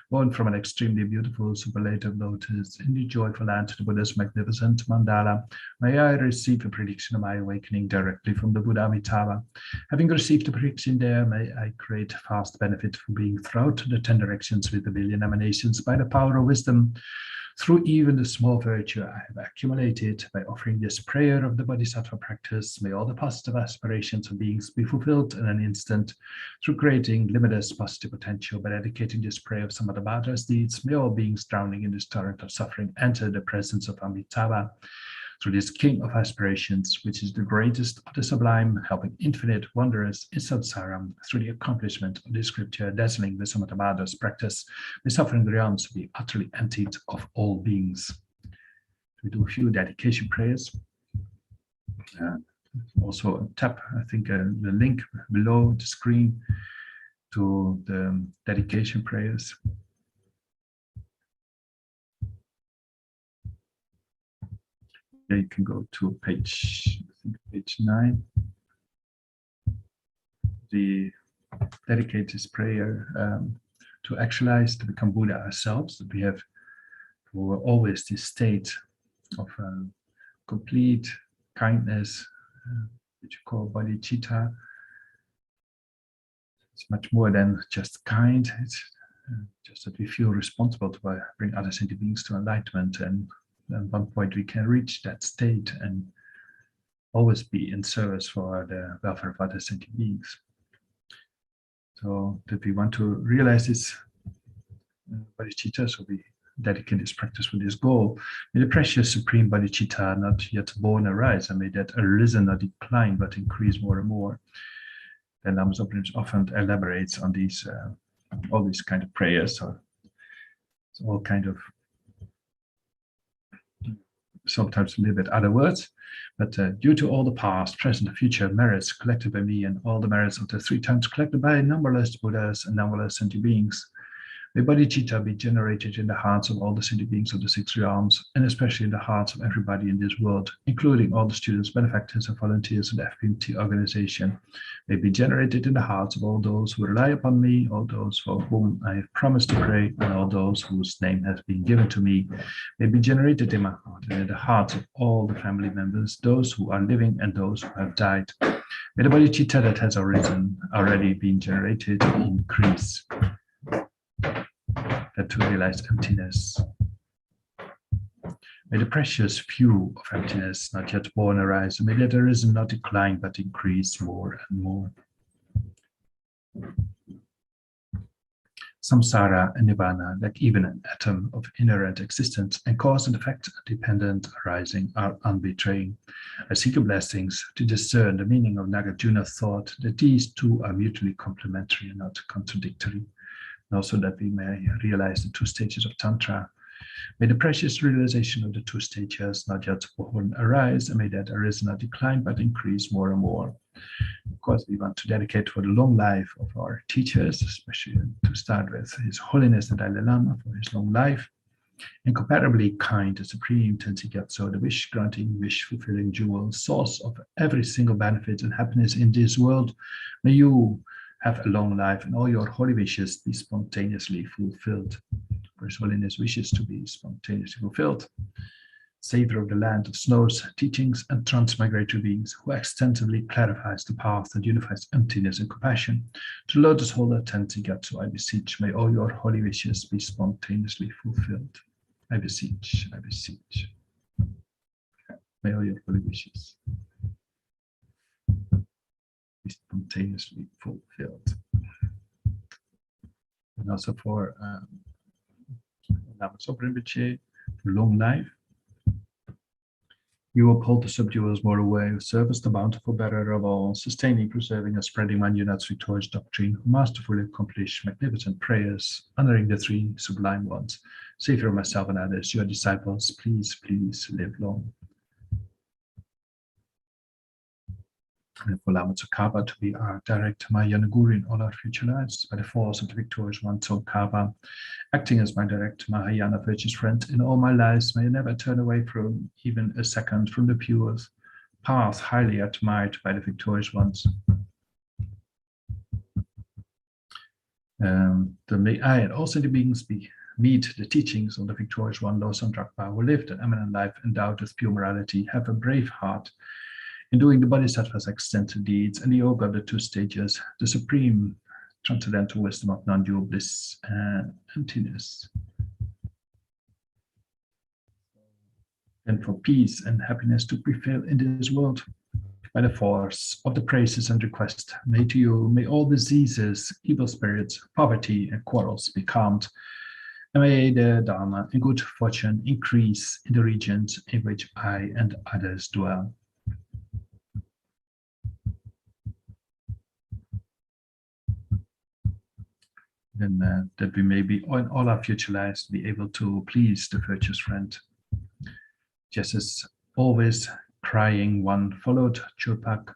Born from an extremely beautiful superlative lotus in the joyful land to the Buddha's magnificent mandala, may I receive a prediction of my awakening directly from the Buddha Amitabha. Having received the prediction there, may I create fast benefit for being throughout the 10 directions with a billion emanations by the power of wisdom. Through even the small virtue I have accumulated by offering this prayer of the bodhisattva practice, may all the positive aspirations of beings be fulfilled in an instant. Through creating limitless positive potential by dedicating this prayer of Samantabhadra's deeds, may all beings drowning in this torrent of suffering enter the presence of Amitabha. Through this king of aspirations, which is the greatest of the sublime, helping infinite wonders in samsara, through the accomplishment of this scripture, dazzling the Samantabhadra's practice, may suffering realms be utterly emptied of all beings. We do a few dedication prayers. Also tap, I think, the link below the screen to the dedication prayers. you can go to page, I think page 9. The dedicate this prayer to actualize, to become Buddha ourselves, that we have for always this state of complete kindness, which you call bodhicitta. It's much more than just kind. It's just that we feel responsible to bring other sentient beings to enlightenment, and at one point we can reach that state and always be in service for the welfare of other sentient beings. So that we want to realize this bodhicitta, so we dedicate this practice with this goal. May the precious supreme bodhicitta not yet born arise, and may that arisen not decline but increase more and more. And Lama Zopa Rinpoche often elaborates on these all these kind of prayers, or it's all kind of sometimes a little bit other words, but due to all the past, present, and future merits collected by me, and all the merits of the 3 times collected by numberless Buddhas and numberless sentient beings, may bodhicitta be generated in the hearts of all the sentient beings of the 6 realms, and especially in the hearts of everybody in this world, including all the students, benefactors, and volunteers of the FPMT organization. May be generated in the hearts of all those who rely upon me, all those for whom I have promised to pray, and all those whose name has been given to me. May be generated in my heart and in the hearts of all the family members, those who are living and those who have died. May the bodhicitta that has already been generated increase, that to realize emptiness. May the precious few of emptiness not yet born arise, and may that arisen not decline but increase more and more. Samsara and Nibbana, like even an atom of inherent existence, and cause and effect dependent arising, are unbetraying. I seek your blessings to discern the meaning of Nagarjuna thought, that these two are mutually complementary and not contradictory, and also that we may realize the 2 stages of Tantra. May the precious realization of the 2 stages not yet born arise, and may that arisen not decline but increase more and more. Of course, we want to dedicate for the long life of our teachers, especially to start with His Holiness the Dalai Lama for his long life. Incomparably kind, the Supreme Tenzin Gyatso, the wish-granting, wish-fulfilling jewel, source of every single benefit and happiness in this world. May you have a long life, and all your holy wishes be spontaneously fulfilled. For His Holiness wishes to be spontaneously fulfilled. Savior of the land of snows, teachings, and transmigratory beings, who extensively clarifies the path and unifies emptiness and compassion, to Lotus Holder Tenzin Gyatso, I beseech, may all your holy wishes be spontaneously fulfilled. I beseech, I beseech. May all your holy wishes be spontaneously fulfilled. And also for Lama Zopa Rinpoche, long life. You uphold the subduers more away, who serve as the bountiful bearer of all, sustaining, preserving, and spreading Manjunat's victorious doctrine, who masterfully accomplish magnificent prayers, honoring the 3 sublime ones. Savior of myself and others, your disciples, please, please live long. And for Lama Tsongkhapa to be our direct Mahayana Guru in all our future lives, by the force of the victorious one Tsongkhapa, acting as my direct Mahayana virtuous friend in all my lives, may I never turn away from even a second from the pure path highly admired by the victorious ones. May I and all sentient beings meet the teachings of the victorious one Losam Drakpa, who lived an eminent life endowed with pure morality, have a brave heart in doing the Bodhisattva's extensive deeds, and the yoga of the 2 stages, the supreme transcendental wisdom of non-dual bliss and emptiness. And for peace and happiness to prevail in this world, by the force of the praises and request made to you, may all diseases, evil spirits, poverty, and quarrels be calmed, and may the Dharma and good fortune increase in the regions in which I and others dwell. Then that we may be in all our future lives be able to please the virtuous friend. Just as always crying one followed Chulpak,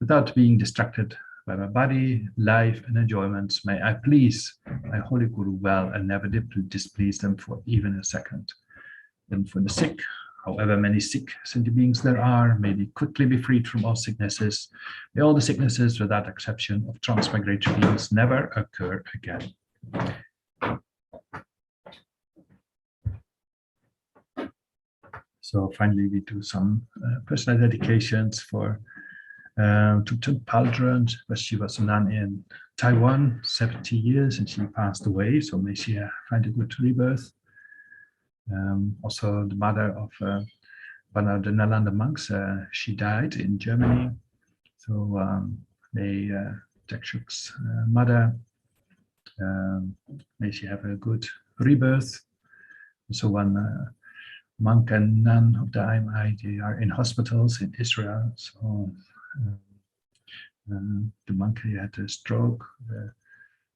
without being distracted by my body, life, and enjoyments, may I please my Holy Guru well and never displease them for even a second. Then for the sick, however many sick sentient beings there are, may they quickly be freed from all sicknesses. May all the sicknesses, without exception, of transmigratory beings never occur again. So finally, we do some personal dedications for Thupten Paldron, but she was a nun in Taiwan, 70 years, and she passed away. So may she find a good rebirth. Also, the mother of one of the Nalanda monks, she died in Germany. So may Tekshuk's mother, may she have a good rebirth. So one monk and nun of the IMI, they are in hospitals in Israel. So the monk had a stroke. The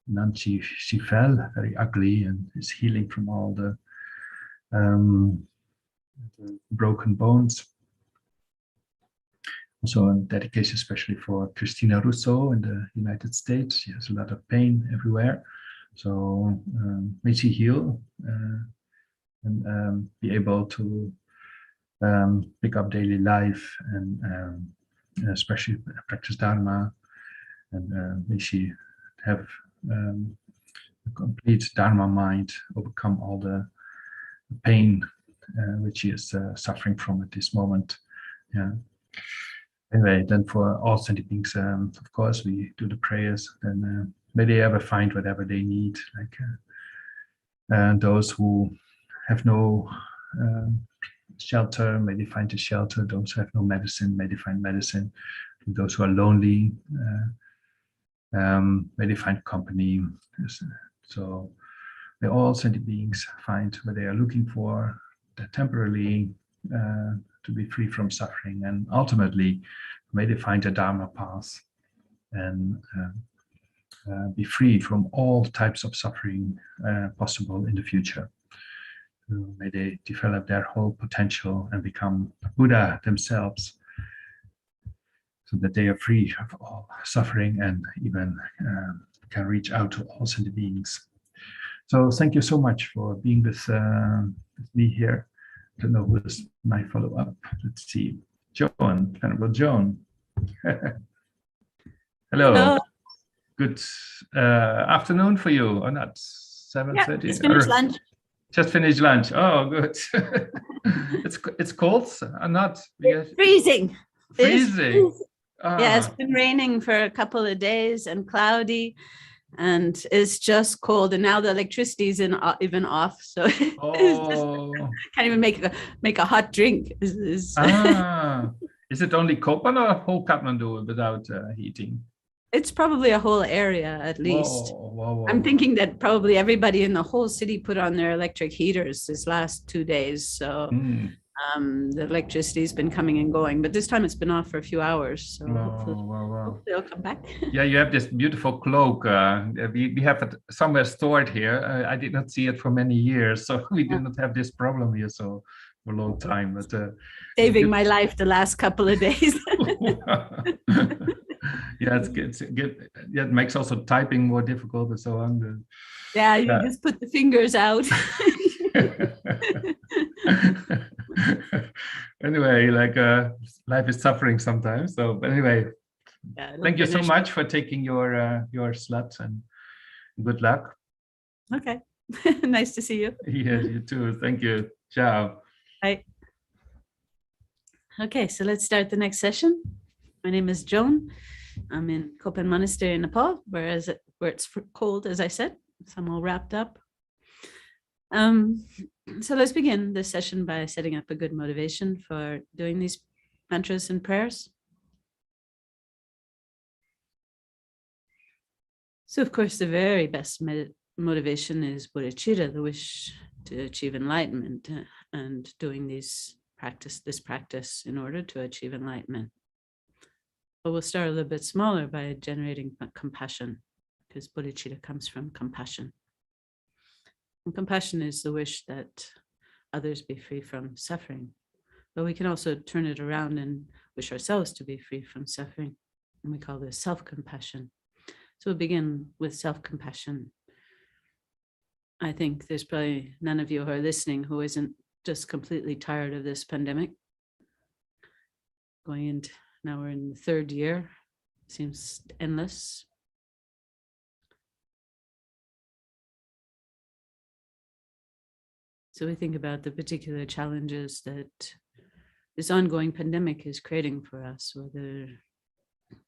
nun, she fell very ugly and is healing from all the broken bones. Also a dedication especially for Christina Russo in the United States. She has a lot of pain everywhere. So may she heal and be able to pick up daily life and especially practice Dharma, and may she have a complete Dharma mind, overcome all the pain which she is suffering from at this moment. Yeah. Anyway, then for all sentient beings, of course, we do the prayers. Then may they ever find whatever they need, like those who have no shelter, may they find a shelter. Those who have no medicine, may they find medicine. Those who are lonely, may they find company. So may all sentient beings find what they are looking for, temporarily to be free from suffering, and ultimately may they find a Dharma path and be free from all types of suffering possible in the future. May they develop their whole potential and become Buddha themselves, so that they are free of all suffering and even can reach out to all sentient beings. So thank you so much for being with me here. I don't know who is my follow-up. Let's see. Joan, Venerable Joan. Hello. Hello. Good afternoon for you, or not? 7:30? Yeah, just finished lunch. Just finished lunch. Oh, good. It's cold or not? Freezing. Freezing. Yeah, it's been raining for a couple of days and cloudy, and it's just cold. And now the electricity is even off, so can't even make a hot drink. Is it only Kopan or whole Kathmandu without heating? It's probably a whole area at least. Whoa. I'm thinking that probably everybody in the whole city put on their electric heaters this last 2 days. So the electricity's been coming and going, but this time it's been off for a few hours. So hopefully it'll come back. Yeah, you have this beautiful cloak. We have it somewhere stored here. I did not see it for many years, so we did not have this problem here for a long time. But saving my life the last couple of days. Yeah, it's good. Yeah, it makes also typing more difficult and so on. Yeah, you just put the fingers out. Anyway, like life is suffering sometimes. So anyway, thank you so much for taking your slot, and good luck. Okay. Nice to see you. Yeah, you too. Thank you. Ciao. Bye. Okay, so let's start the next session. My name is Joan. I'm in Kopan Monastery in Nepal, where it's cold, as I said. So I'm all wrapped up. So let's begin this session by setting up a good motivation for doing these mantras and prayers. So of course, the very best motivation is bodhicitta, the wish to achieve enlightenment, and doing this practice in order to achieve enlightenment. But we'll start a little bit smaller by generating compassion, because bodhicitta comes from compassion. And compassion is the wish that others be free from suffering. But we can also turn it around and wish ourselves to be free from suffering. And we call this self-compassion. So we'll begin with self-compassion. I think there's probably none of you who are listening who isn't just completely tired of this pandemic. Going into, now we're in the third year, seems endless. So we think about the particular challenges that this ongoing pandemic is creating for us, whether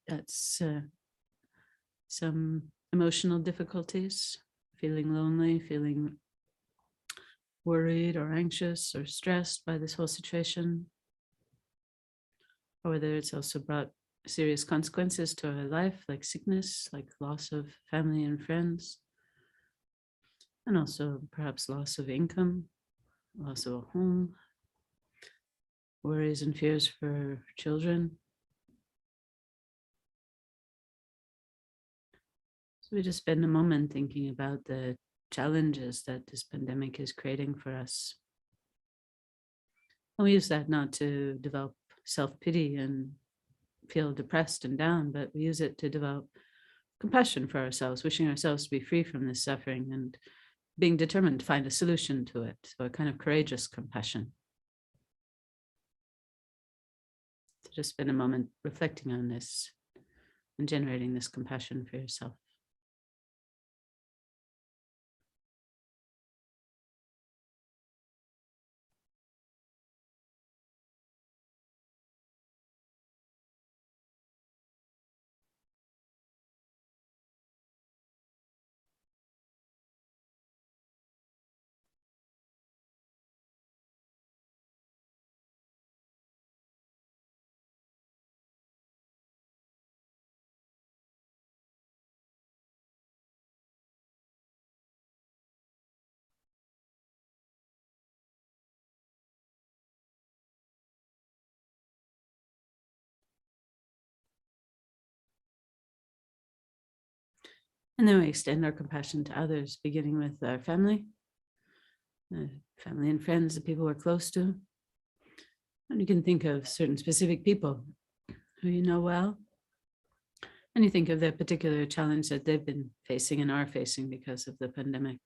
that's some emotional difficulties, feeling lonely, feeling worried or anxious or stressed by this whole situation, or whether it's also brought serious consequences to our life, like sickness, like loss of family and friends, and also perhaps loss of income, loss of a home, worries and fears for children. So we just spend a moment thinking about the challenges that this pandemic is creating for us. And we use that not to develop self-pity and feel depressed and down, but we use it to develop compassion for ourselves, wishing ourselves to be free from this suffering and being determined to find a solution to it. So a kind of courageous compassion. So just spend a moment reflecting on this and generating this compassion for yourself. And then we extend our compassion to others, beginning with our family and friends, the people we're close to. And you can think of certain specific people who you know well. And you think of the particular challenge that they've been facing and are facing because of the pandemic,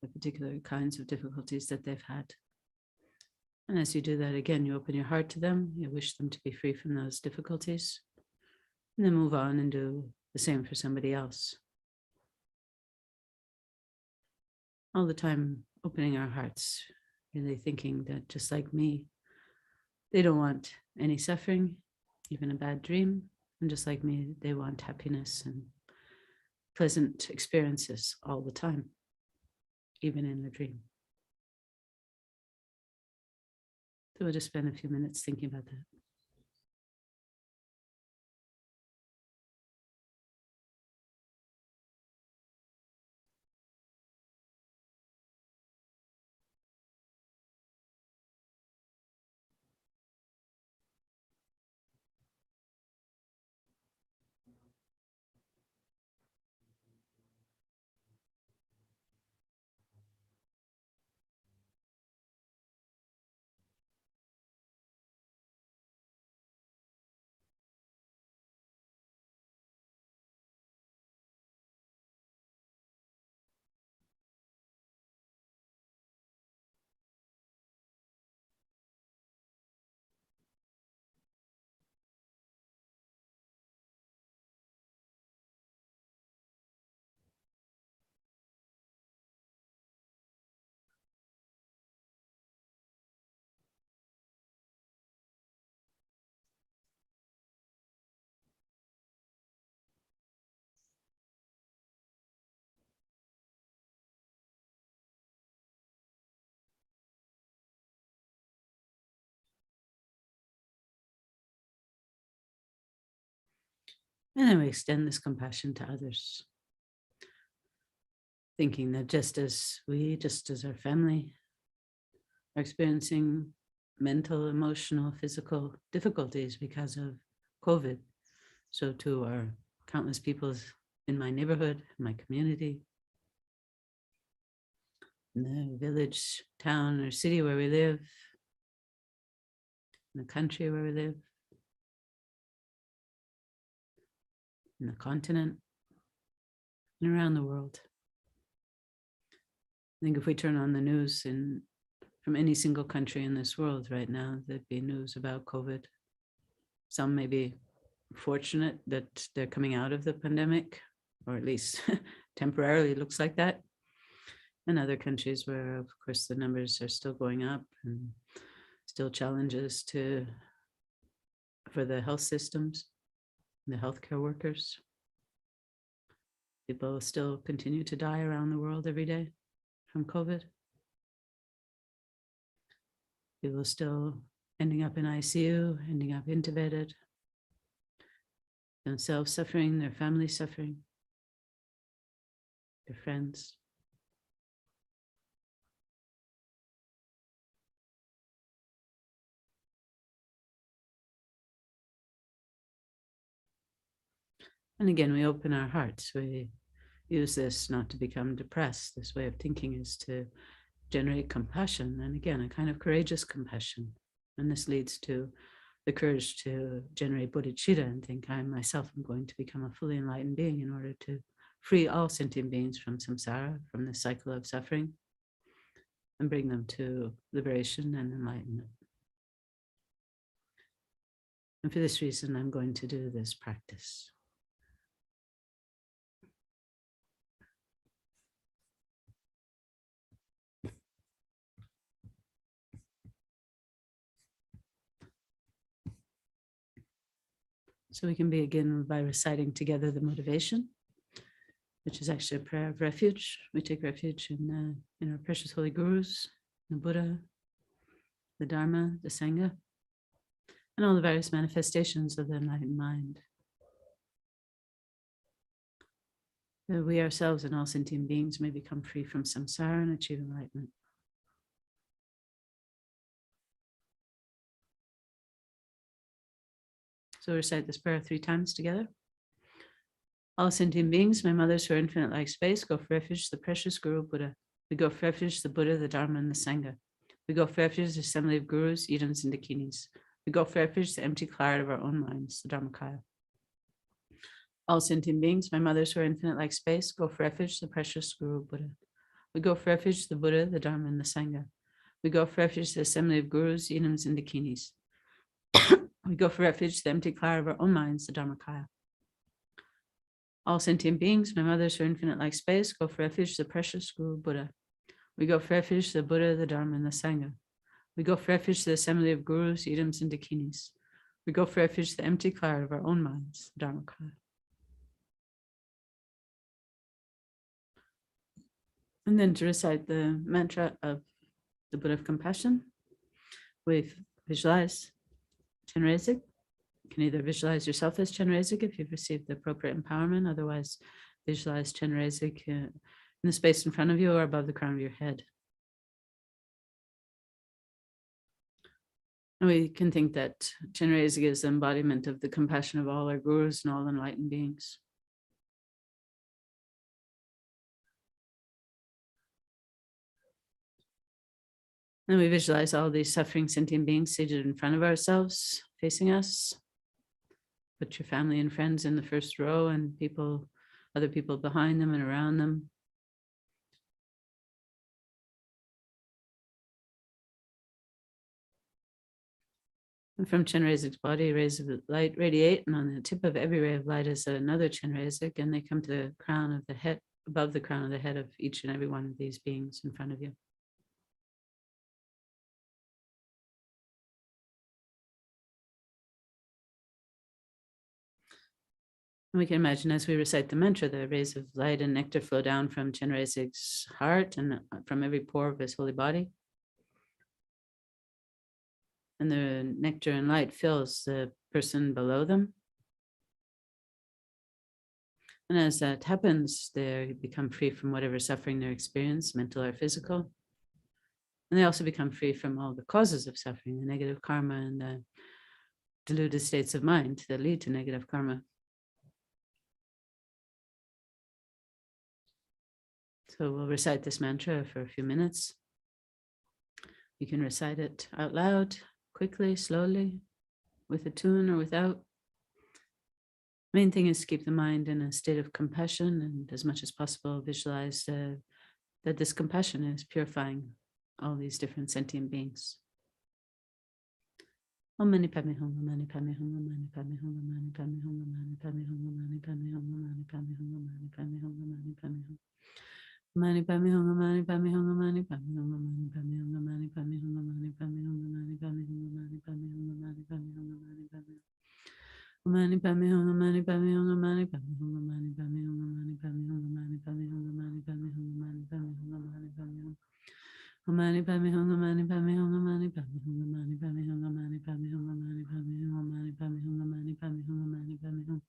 the particular kinds of difficulties that they've had. And as you do that, again, you open your heart to them, you wish them to be free from those difficulties, and then move on and do the same for somebody else. All the time opening our hearts, really thinking that just like me, they don't want any suffering, even a bad dream. And just like me, they want happiness and pleasant experiences all the time, even in the dream. So we'll just spend a few minutes thinking about that. And then we extend this compassion to others, thinking that just as our family are experiencing mental, emotional, physical difficulties because of COVID, so too are countless people in my neighborhood, in my community, in the village, town, or city where we live, in the country where we live, in the continent, and around the world. I think if we turn on the news in from any single country in this world right now, there'd be news about COVID. Some may be fortunate that they're coming out of the pandemic, or at least temporarily looks like that. And other countries where, of course, the numbers are still going up and still challenges for the health systems, the healthcare workers. People still continue to die around the world every day from COVID. People still ending up in ICU, ending up intubated, themselves suffering, their family suffering, their friends. And again, we open our hearts. We use this not to become depressed. This way of thinking is to generate compassion. And again, a kind of courageous compassion. And this leads to the courage to generate bodhicitta and think, I myself am going to become a fully enlightened being in order to free all sentient beings from samsara, from the cycle of suffering, and bring them to liberation and enlightenment. And for this reason, I'm going to do this practice. So we can begin by reciting together the motivation, which is actually a prayer of refuge. We take refuge in our precious holy gurus, the Buddha, the Dharma, the Sangha, and all the various manifestations of the enlightened mind. That we ourselves and all sentient beings may become free from samsara and achieve enlightenment. So recite this prayer 3 times together. All sentient beings, my mothers who are infinite like space, go for refuge, the precious Guru Buddha. We go for refuge, the Buddha, the Dharma, and the Sangha. We go for refuge, the assembly of gurus, idams, and dakinis. We go for refuge, the empty cloud of our own minds, the Dharmakaya. All sentient beings, my mothers who are infinite like space, go for refuge, the precious Guru Buddha. We go for refuge, the Buddha, the Dharma, and the Sangha. We go for refuge, the assembly of gurus, idams, and dakinis. We go for refuge, the empty cloud of our own minds, the Dharmakaya. All sentient beings, my mothers who are infinite like space, go for refuge, the precious Guru Buddha. We go for refuge, the Buddha, the Dharma, and the Sangha. We go for refuge, the assembly of gurus, idams, and dakinis. We go for refuge, the empty cloud of our own minds, the Dharmakaya. And then to recite the mantra of the Buddha of Compassion, we visualize Chenrezig. You can either visualize yourself as Chenrezig if you've received the appropriate empowerment, otherwise visualize Chenrezig in the space in front of you or above the crown of your head. And we can think that Chenrezig is the embodiment of the compassion of all our gurus and all enlightened beings. And we visualize all these suffering sentient beings seated in front of ourselves, facing us. Put your family and friends in the first row and other people behind them and around them. And from Chenrezig's body, rays of light radiate, and on the tip of every ray of light is another Chenrezig, and they come to the crown of the head, above the crown of the head of each and every one of these beings in front of you. And we can imagine as we recite the mantra, the rays of light and nectar flow down from Chenrezig's heart and from every pore of his holy body. And the nectar and light fills the person below them. And as that happens, they become free from whatever suffering they're experiencing, mental or physical. And they also become free from all the causes of suffering, the negative karma and the deluded states of mind that lead to negative karma. So we'll recite this mantra for a few minutes. You can recite it out loud, quickly, slowly, with a tune or without. Main thing is to keep the mind in a state of compassion and as much as possible visualize that this compassion is purifying all these different sentient beings. Om mani padme hum, mani padme hum, mani padme hum, mani padme hum, mani padme hum, mani padme hum, mani padme hum, mani padme hum, mani padme hum. Mani padme hum, mani padme hum, mani padme hum, mani padme hum, mani padme hum, mani padme hum, mani padme hum, mani padme hum, mani padme hum, mani padme hum. Mani padme hum, mani padme hum, mani padme hum, mani padme hum, mani padme hum, mani padme hum, mani padme hum, mani padme hum, mani padme hum. Mani padme hum, mani padme hum, mani padme hum, mani padme hum, mani padme hum, mani padme hum, mani padme hum, mani padme hum, mani padme hum.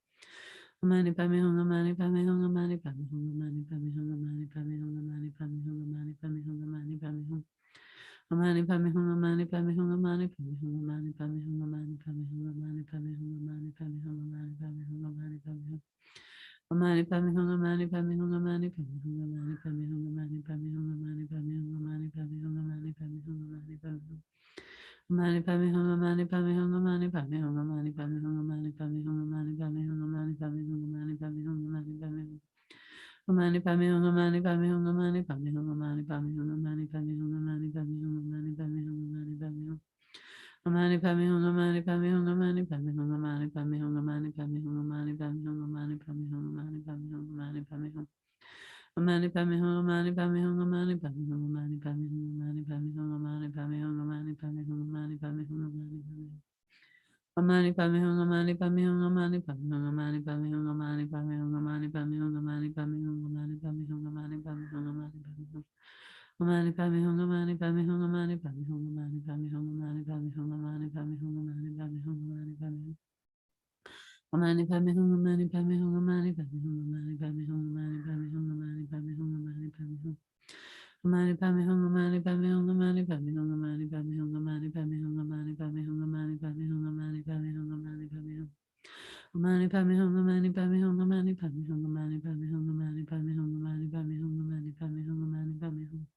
Mani padme hum, mani padme hum, mani padme hum, mani padme hum, mani padme hum, mani padme hum, mani padme hum, mani padme hum. Mani padme hum, mani padme hum, mani padme hum, mani padme hum, mani padme hum, mani padme hum, mani padme hum, mani padme hum, mani padme hum. Mani padme hum, mani padme hum, mani padme hum, mani padme hum, mani padme hum, mani padme hum, mani padme hum, mani padme hum, mani padme hum. Mani padme hum, mani padme hum, mani padme hum, mani padme hum, mani padme hum, mani padme hum, mani padme hum, mani padme hum, mani padme hum. Mani padme hum, mani padme hum, mani padme hum, mani padme hum, mani padme hum, mani padme hum, mani padme hum, mani padme hum. Mani padme hum, mani padme hum, mani padme hum, mani padme hum, mani padme hum, mani padme hum, mani padme hum, mani padme hum, mani padme hum. Mani padme hum, mani padme hum, mani padme hum, mani padme hum, mani padme hum, mani padme hum, mani padme hum, mani padme hum, mani padme hum. Mani padme hum, mani padme hum, mani padme hum, mani padme hum, mani padme hum, mani padme hum, mani padme hum, mani padme hum, mani padme hum, mani padme hum. Mani padme hum, mani padme hum, mani padme hum, mani padme hum, mani padme hum, mani padme hum, mani padme hum, mani padme hum. Mani padme hum, mani padme hum, mani padme hum, mani padme hum, mani padme hum, mani padme hum, mani padme hum. Mani padme hum, mani padme hum, mani padme hum, mani padme hum, mani padme hum, mani padme hum, mani padme hum, mani padme hum, mani padme hum. Mani padme hum, mani padme hum, mani padme hum, mani padme hum, mani padme hum, mani padme hum, mani padme hum, mani padme hum. Mani padme hum, mani padme hum, mani padme hum, mani padme hum, mani padme hum, mani padme hum, mani padme hum, mani padme hum, mani padme hum. Mani padme hum, mani padme hum, mani padme hum, mani padme hum, mani padme hum, mani padme hum, mani padme hum, mani padme hum.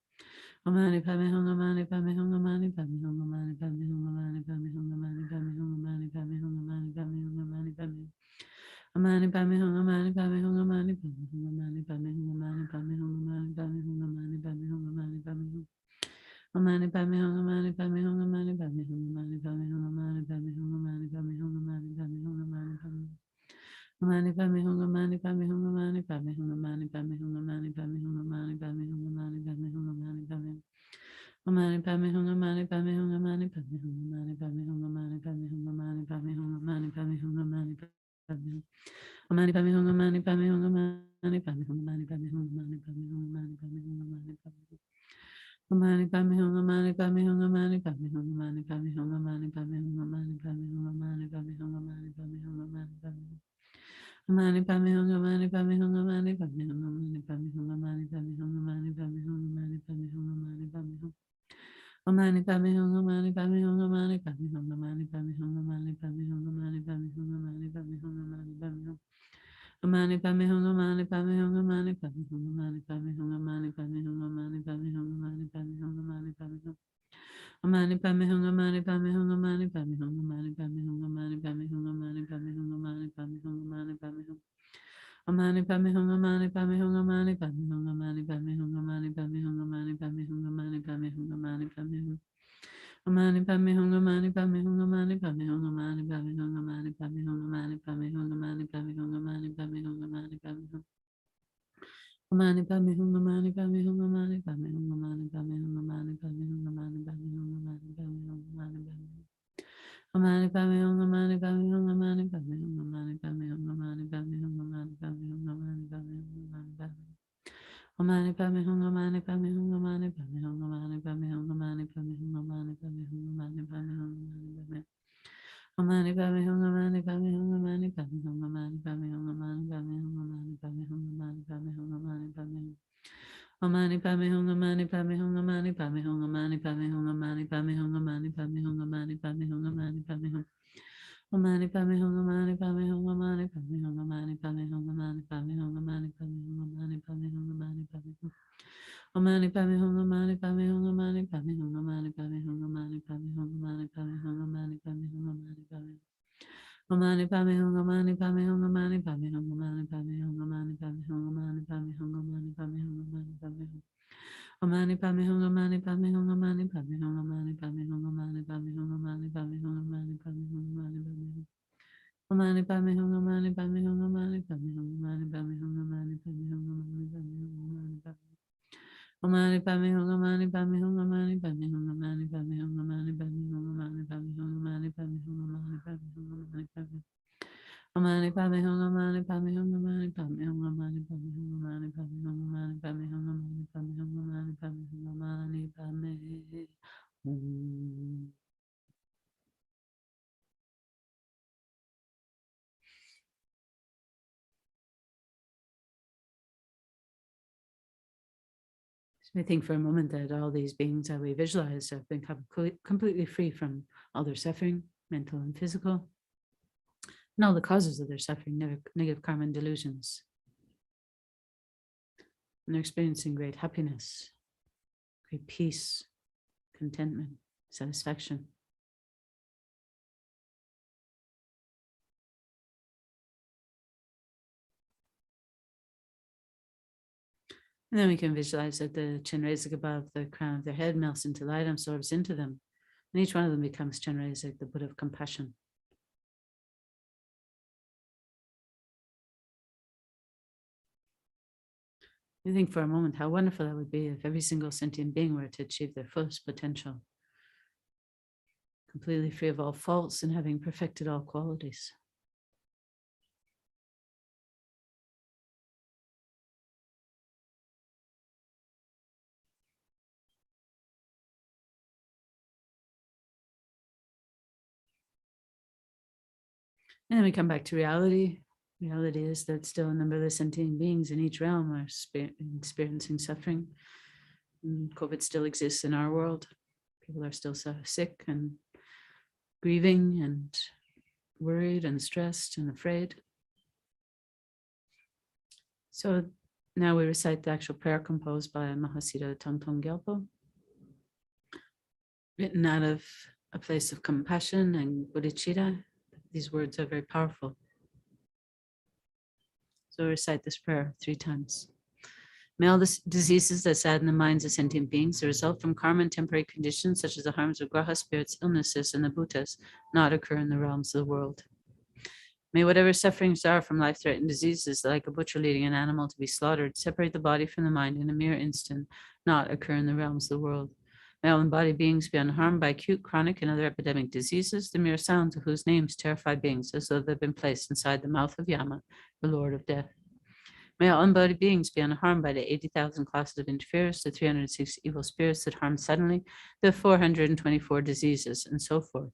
Mani padme hum, mani padme hum, mani padme hum, mani padme hum, mani padme hum, mani padme hum, mani padme hum, mani padme hum. Mani padme hum, mani padme hum, mani padme hum, mani padme hum, mani padme hum, mani padme hum, mani padme hum, mani padme hum. Mani padme hum, mani padme hum, mani padme hum, mani padme hum, mani padme hum, mani padme hum, mani padme hum, mani padme hum. Mani padme hum, mani padme hum, mani padme hum, mani padme hum, mani padme hum, mani padme hum, mani padme hum. Mani padme hum, mani padme hum, mani padme hum, mani padme hum, mani padme hum, mani padme hum, mani padme hum, mani padme hum, mani padme hum. Mani padme hum, mani padme hum, mani padme hum, mani padme hum, mani padme hum, mani padme hum, mani padme hum, mani padme hum. Mani padme hum, mani padme hum, mani padme hum, mani padme hum, mani padme hum, mani padme hum, mani padme hum, mani padme hum. Mani padme hum, mani padme hum, mani padme hum, mani padme hum, mani padme hum, mani padme hum, mani padme hum, mani padme hum. Mani padme hum, mani padme hum, mani padme hum, mani padme hum, mani padme hum, mani padme hum, mani padme hum, mani padme hum. Mani padme hum, mani padme hum, mani padme hum, mani padme hum, mani padme hum, mani padme hum, mani padme hum, mani padme hum. Mani padme hum, mani padme hum, mani padme hum, mani padme hum, mani padme hum, mani padme hum, mani padme hum, mani padme hum, mani padme hum. Mani padme hum, mani padme hum, mani padme hum, mani padme hum, mani padme hum, mani padme hum, mani padme hum, mani padme hum. Mani padme hum, mani padme hum, mani padme hum, mani padme hum, mani padme hum, mani padme hum, mani padme hum, mani padme hum. Mani padme hum, mani padme hum, mani padme hum, mani padme hum, mani padme hum, mani padme hum, mani padme hum, mani padme hum. Mani padme hum, mani padme hum, mani padme hum, mani padme hum, mani padme hum, mani padme hum, mani padme hum, mani padme hum. Mani padme hum, mani padme hum, mani padme hum, mani padme hum, mani padme hum, mani padme hum, mani padme hum, mani padme hum. Mani padme hum, mani padme hum, mani padme hum, mani padme hum, mani padme hum, mani padme hum, mani padme hum, mani padme hum. Mani padme hum, mani padme hum, mani padme hum, mani padme hum, mani padme hum, mani padme hum, mani padme hum, mani padme hum. Mani padme hum, mani padme hum, mani padme hum, mani padme hum, mani padme hum, mani padme hum, mani padme hum, mani padme hum. Omani Padme Hum, Omani Padme Hum, Omani Padme Hum, Omani Padme Hum, Omani Padme Hum, Omani Padme Hum, Omani Padme Hum, Omani Padme Hum. Omani Padme Hum, Omani Padme Hum, Omani Padme Hum, Omani Padme Hum, Omani Padme Hum, Omani Padme Hum, Omani Padme Hum. Omani Padme Hum, Omani Padme Hum, Omani Padme Hum, Omani Padme Hum, Omani Padme Hum, Omani Padme Hum, Omani Padme Hum, Omani Padme Hum, Omani Padme Hum. Omani Padme Hum, Omani Padme Hum, Omani Padme Hum, Omani Padme Hum, Omani Padme Hum, Omani Padme Hum, Omani Padme Hum, Omani Padme Hum, Omani Padme Hum. So I think for a moment that all these beings that we visualize have been completely free from all their suffering, mental and physical, and all the causes of their suffering, negative karma and delusions. And they're experiencing great happiness, great peace, contentment, satisfaction. And then we can visualize that the Chenrezig above the crown of their head melts into light, absorbs into them. And each one of them becomes Chenrezig, the Buddha of compassion. You think for a moment how wonderful that would be if every single sentient being were to achieve their fullest potential, completely free of all faults and having perfected all qualities. And then we come back to reality. Reality is that still numberless sentient beings in each realm are experiencing suffering. And COVID still exists in our world. People are still so sick and grieving and worried and stressed and afraid. So now we recite the actual prayer composed by Mahasiddha Thangtong Gyalpo, written out of a place of compassion and bodhicitta. These words are very powerful. So recite this prayer 3 times. May all the diseases that sadden the minds of sentient beings that result from karma and temporary conditions, such as the harms of graha spirits, illnesses, and the bhutas, not occur in the realms of the world. May whatever sufferings are from life-threatening diseases, like a butcher leading an animal to be slaughtered, separate the body from the mind in a mere instant, not occur in the realms of the world. May all embodied beings be unharmed by acute, chronic, and other epidemic diseases, the mere sounds of whose names terrify beings as though they've been placed inside the mouth of Yama, the Lord of Death. May all embodied beings be unharmed by the 80,000 classes of interferers, the 306 evil spirits that harm suddenly, the 424 diseases, and so forth.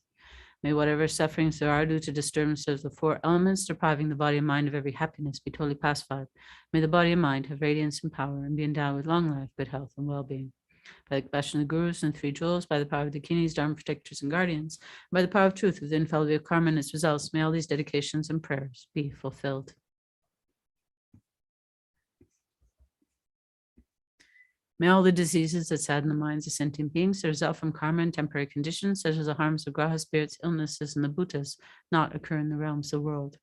May whatever sufferings there are due to disturbances of the 4 elements, depriving the body and mind of every happiness, be totally pacified. May the body and mind have radiance and power and be endowed with long life, good health, and well-being. By the compassion of the gurus and 3 jewels, by the power of the kinis, dharma protectors, and guardians, by the power of truth with the infallibility of karma and its results, may all these dedications and prayers be fulfilled. May all the diseases that sadden the minds of sentient beings that result from karma and temporary conditions, such as the harms of graha spirits, illnesses, and the bhutas, not occur in the realms of the world.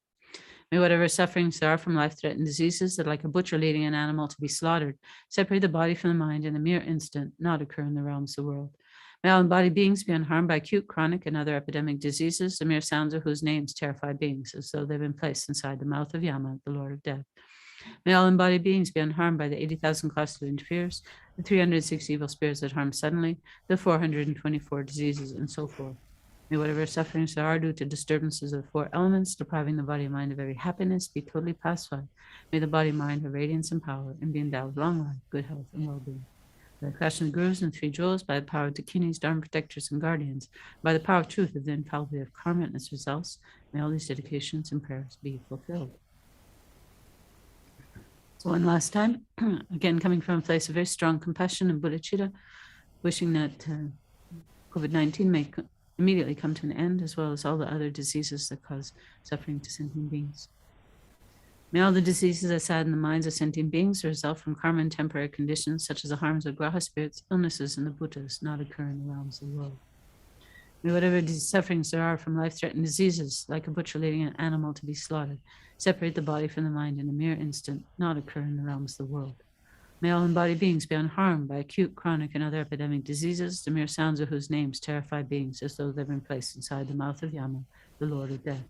May whatever sufferings there are from life-threatening diseases that, like a butcher leading an animal to be slaughtered, separate the body from the mind in a mere instant, not occur in the realms of the world. May all embodied beings be unharmed by acute, chronic, and other epidemic diseases, the mere sounds of whose names terrify beings, as though they've been placed inside the mouth of Yama, the Lord of Death. May all embodied beings be unharmed by the 80,000 classes of interferers, the 306 evil spirits that harm suddenly, the 424 diseases, and so forth. May whatever sufferings there are due to disturbances of the 4 elements, depriving the body and mind of every happiness, be totally pacified. May the body and mind have radiance and power and be endowed with long life, good health, and well-being. By the compassion of the gurus and 3 jewels, by the power of the kinis, dharma protectors, and guardians, by the power of truth of the infallibility of karma and its results, may all these dedications and prayers be fulfilled. So one last time, again, coming from a place of very strong compassion and bodhicitta, wishing that COVID-19 may immediately come to an end, as well as all the other diseases that cause suffering to sentient beings. May all the diseases that sadden the minds of sentient beings result from karma and temporary conditions, such as the harms of graha spirits, illnesses, and the bhutas, not occur in the realms of the world. May whatever sufferings there are from life-threatening diseases, like a butcher leading an animal to be slaughtered, separate the body from the mind in a mere instant, not occur in the realms of the world. May all embodied beings be unharmed by acute, chronic, and other epidemic diseases, the mere sounds of whose names terrify beings as though they've been placed inside the mouth of Yama, the Lord of Death.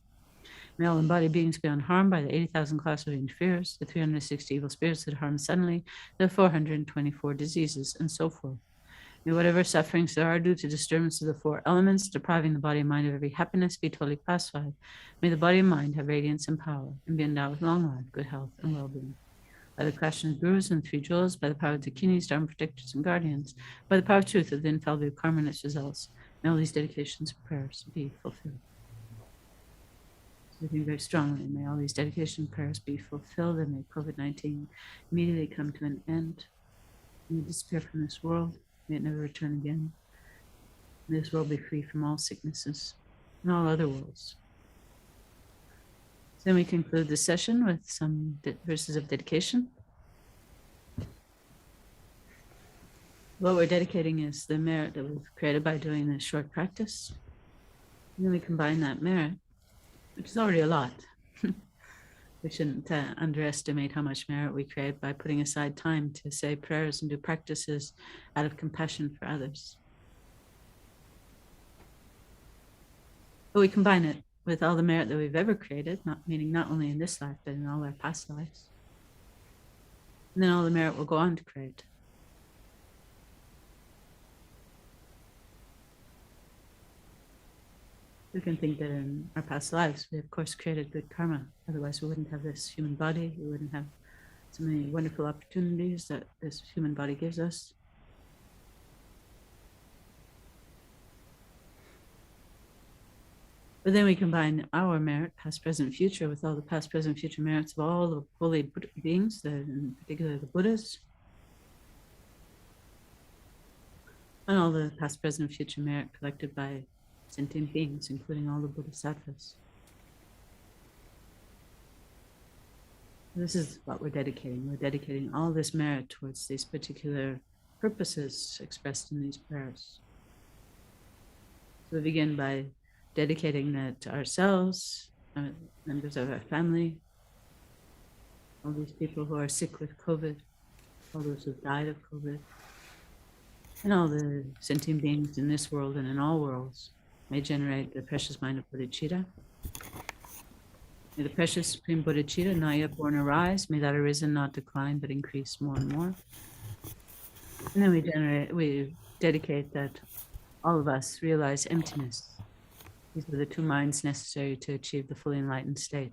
May all embodied beings be unharmed by the 80,000 classified fears, the 360 evil spirits that harm suddenly, the 424 diseases, and so forth. May whatever sufferings there are due to disturbance of the four elements, depriving the body and mind of every happiness, be totally pacified. May the body and mind have radiance and power, and be endowed with long life, good health, and well-being. By the creation of gurus and three jewels, by the power of the Dakinis, Dharma protectors, and guardians, by the power of truth of the infallible karma and its results, may all these dedications and prayers be fulfilled. So I think very strongly, may all these dedication prayers be fulfilled, and may COVID-19 immediately come to an end. May it disappear from this world. May it never return again. May this world be free from all sicknesses and all other worlds. Then we conclude the session with some verses of dedication. What we're dedicating is the merit that we've created by doing this short practice. And then we combine that merit, which is already a lot. We shouldn't underestimate how much merit we create by putting aside time to say prayers and do practices out of compassion for others. But we combine it with all the merit that we've ever created, meaning not only in this life, but in all our past lives. And then all the merit will go on to create. We can think that in our past lives, we of course created good karma. Otherwise, we wouldn't have this human body. We wouldn't have so many wonderful opportunities that this human body gives us. But then we combine our merit, past, present, future, with all the past, present, future merits of all the holy beings, in particular the Buddhas, and all the past, present, future merit collected by sentient beings, including all the Bodhisattvas. This is what we're dedicating. We're dedicating all this merit towards these particular purposes expressed in these prayers. So we begin by dedicating that to ourselves, members of our family, all these people who are sick with COVID, all those who died of COVID, and all the sentient beings in this world and in all worlds may generate the precious mind of bodhicitta. May the precious supreme bodhicitta not yet born arise, may that arisen not decline but increase more and more. And then we dedicate that all of us realize emptiness. These are the two minds necessary to achieve the fully enlightened state.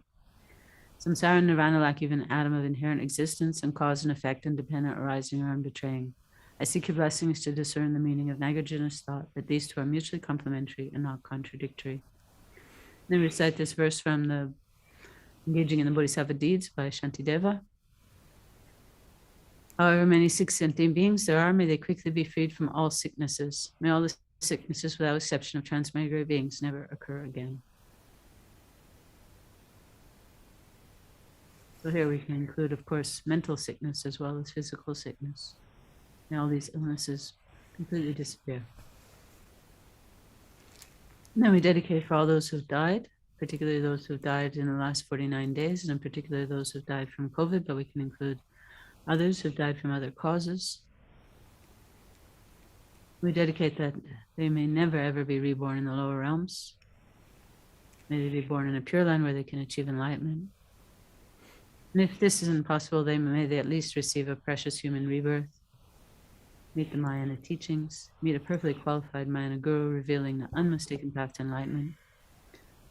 Samsara and nirvana lack even an atom of inherent existence, and cause and effect independent, arising or unbetraying. I seek your blessings to discern the meaning of Nagarjuna's thought, that these two are mutually complementary and not contradictory. Then recite this verse from the Engaging in the Bodhisattva Deeds by Shantideva. However many sick sentient beings there are, may they quickly be freed from all sicknesses. May all the sicknesses, without exception of transmigratory beings, never occur again. So here we can include, of course, mental sickness as well as physical sickness. May all these illnesses completely disappear. And then we dedicate for all those who've died, particularly those who've died in the last 49 days, and in particular those who've died from COVID, but we can include others who've died from other causes. We dedicate that they may never ever be reborn in the lower realms. May they be born in a pure land where they can achieve enlightenment. And if this isn't possible, may they at least receive a precious human rebirth, meet the Mahayana teachings, meet a perfectly qualified Mahayana guru revealing the unmistaken path to enlightenment.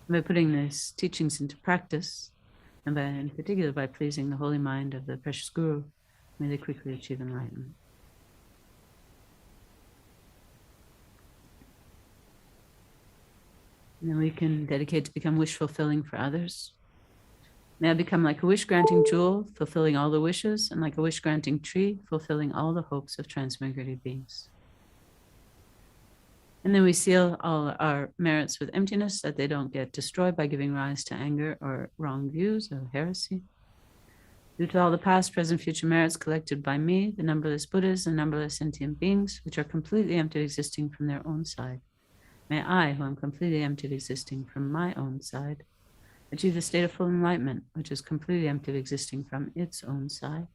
And by putting these teachings into practice, and in particular by pleasing the holy mind of the precious guru, may they quickly achieve enlightenment. And then we can dedicate to become wish fulfilling for others. May I become like a wish granting jewel, fulfilling all the wishes, and like a wish granting tree, fulfilling all the hopes of transmigrated beings. And then we seal all our merits with emptiness, that they don't get destroyed by giving rise to anger or wrong views or heresy. Due to all the past, present, future merits collected by me, the numberless Buddhas and numberless sentient beings, which are completely empty existing from their own side, may I, who am completely empty existing from my own side, achieve the state of full enlightenment, which is completely empty existing from its own side,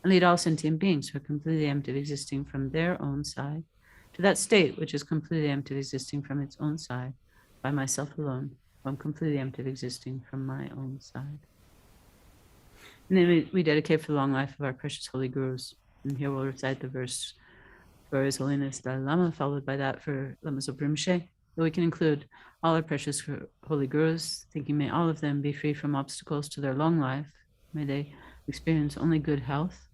and lead all sentient beings who are completely empty of existing from their own side to that state which is completely empty of existing from its own side, by myself alone, who am completely empty of existing from my own side. And then we dedicate for the long life of our precious holy gurus. And here we'll recite the verse for His Holiness Dalai Lama, followed by that for Lama Zopa Rinpoche. But we can include all our precious holy gurus, thinking may all of them be free from obstacles to their long life. May they experience only good health.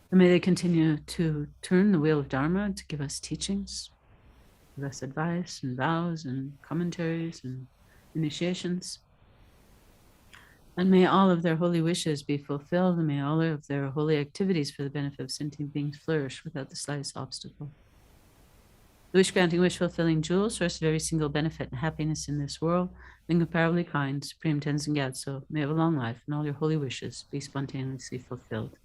And may they continue to turn the wheel of Dharma to give us teachings, give us advice and vows and commentaries and initiations. And may all of their holy wishes be fulfilled, and may all of their holy activities for the benefit of sentient beings flourish without the slightest obstacle. The wish-granting, wish-fulfilling jewel, source of every single benefit and happiness in this world, incomparably kind, Supreme Tenzin Gyatso, may have a long life, and all your holy wishes be spontaneously fulfilled.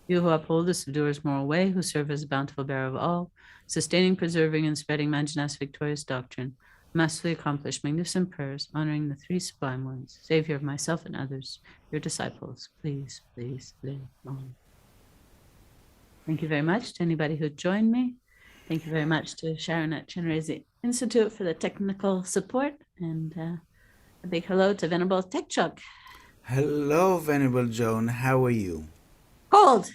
You who uphold the subduer's moral way, who serve as a bountiful bearer of all, sustaining, preserving, and spreading Manjana's victorious doctrine, masterfully accomplish magnificent prayers, honoring the three sublime ones, Savior of myself and others, your disciples, please, please live on. Thank you very much to anybody who joined me. Thank you very much to Sharon at Chenrezig Institute for the technical support, and a big hello to Venerable Tech Chuck. Hello, Venerable Joan. How are you? Cold.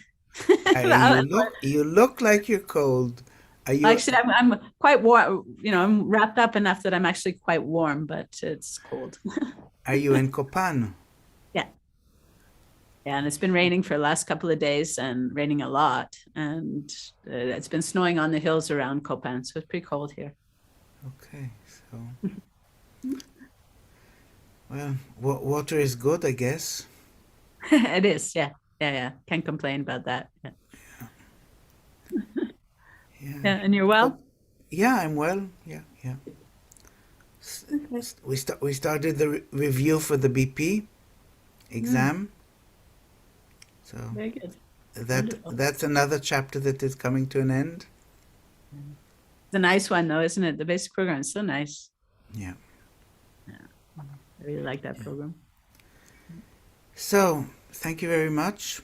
You look like you're cold. Are you? Actually, I'm quite warm. You know, I'm wrapped up enough that I'm actually quite warm, but it's cold. Are you in Copan? Yeah. Yeah, and it's been raining for the last couple of days, and raining a lot. And it's been snowing on the hills around Copan, so it's pretty cold here. Okay, so well, water is good, I guess. It is, yeah. Can't complain about that. Yeah. Yeah, and you're well? Yeah, I'm well. Yeah. Okay. We started the review for the BP exam. So very good. That's another chapter that is coming to an end. It's a nice one, though, isn't it? The basic program is so nice. Yeah. I really like that program. So thank you very much.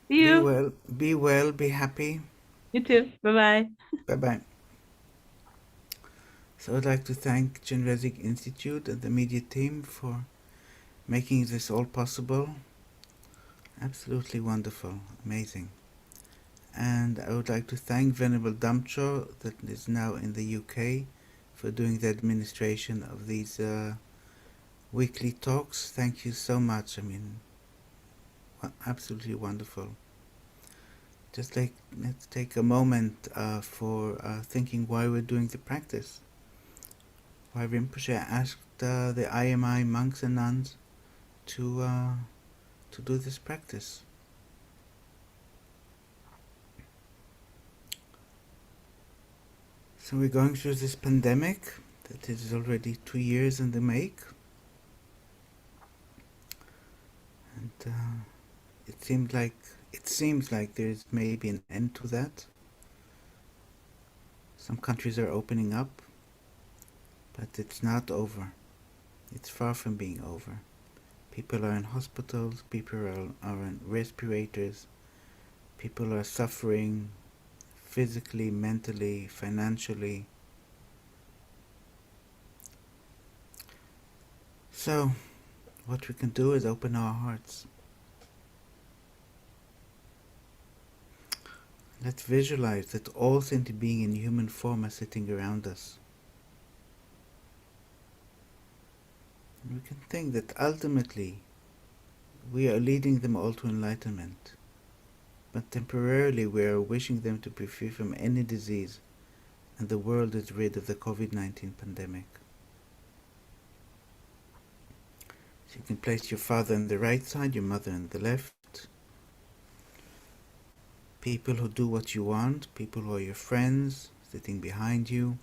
Be well, be happy. You too. Bye-bye. Bye-bye. So I'd like to thank Chenrezig Institute and the media team for making this all possible. Absolutely wonderful, amazing. And I would like to thank Venerable Damcho, that is now in the UK, for doing the administration of these weekly talks. Thank you so much. I mean, absolutely wonderful. Let's take a moment for thinking why we're doing the practice. Why Rinpoche asked the IMI monks and nuns to do this practice. So we're going through this pandemic that is already 2 years in the make, and it seems like there's maybe an end to that. Some countries are opening up, but it's not over. It's far from being over. People are in hospitals, people are on respirators, people are suffering physically, mentally, financially. So, what we can do is open our hearts. Let's visualize that all sentient beings in human form are sitting around us. And we can think that ultimately we are leading them all to enlightenment, but temporarily we are wishing them to be free from any disease, and the world is rid of the COVID-19 pandemic. So you can place your father on the right side, your mother on the left. People who do what you want, people who are your friends, sitting behind you,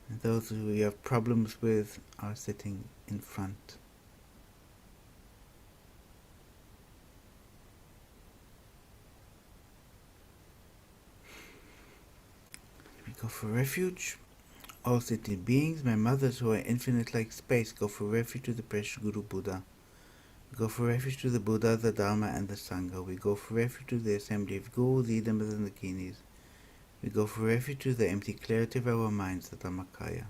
and those who you have problems with are sitting in front. We go for refuge. All sentient beings, my mothers who are infinite like space, go for refuge to the precious Guru Buddha. We go for refuge to the Buddha, the Dharma, and the Sangha. We go for refuge to the assembly of gurus, idams, and the kinis. We go for refuge to the empty clarity of our minds, the Dhammakaya.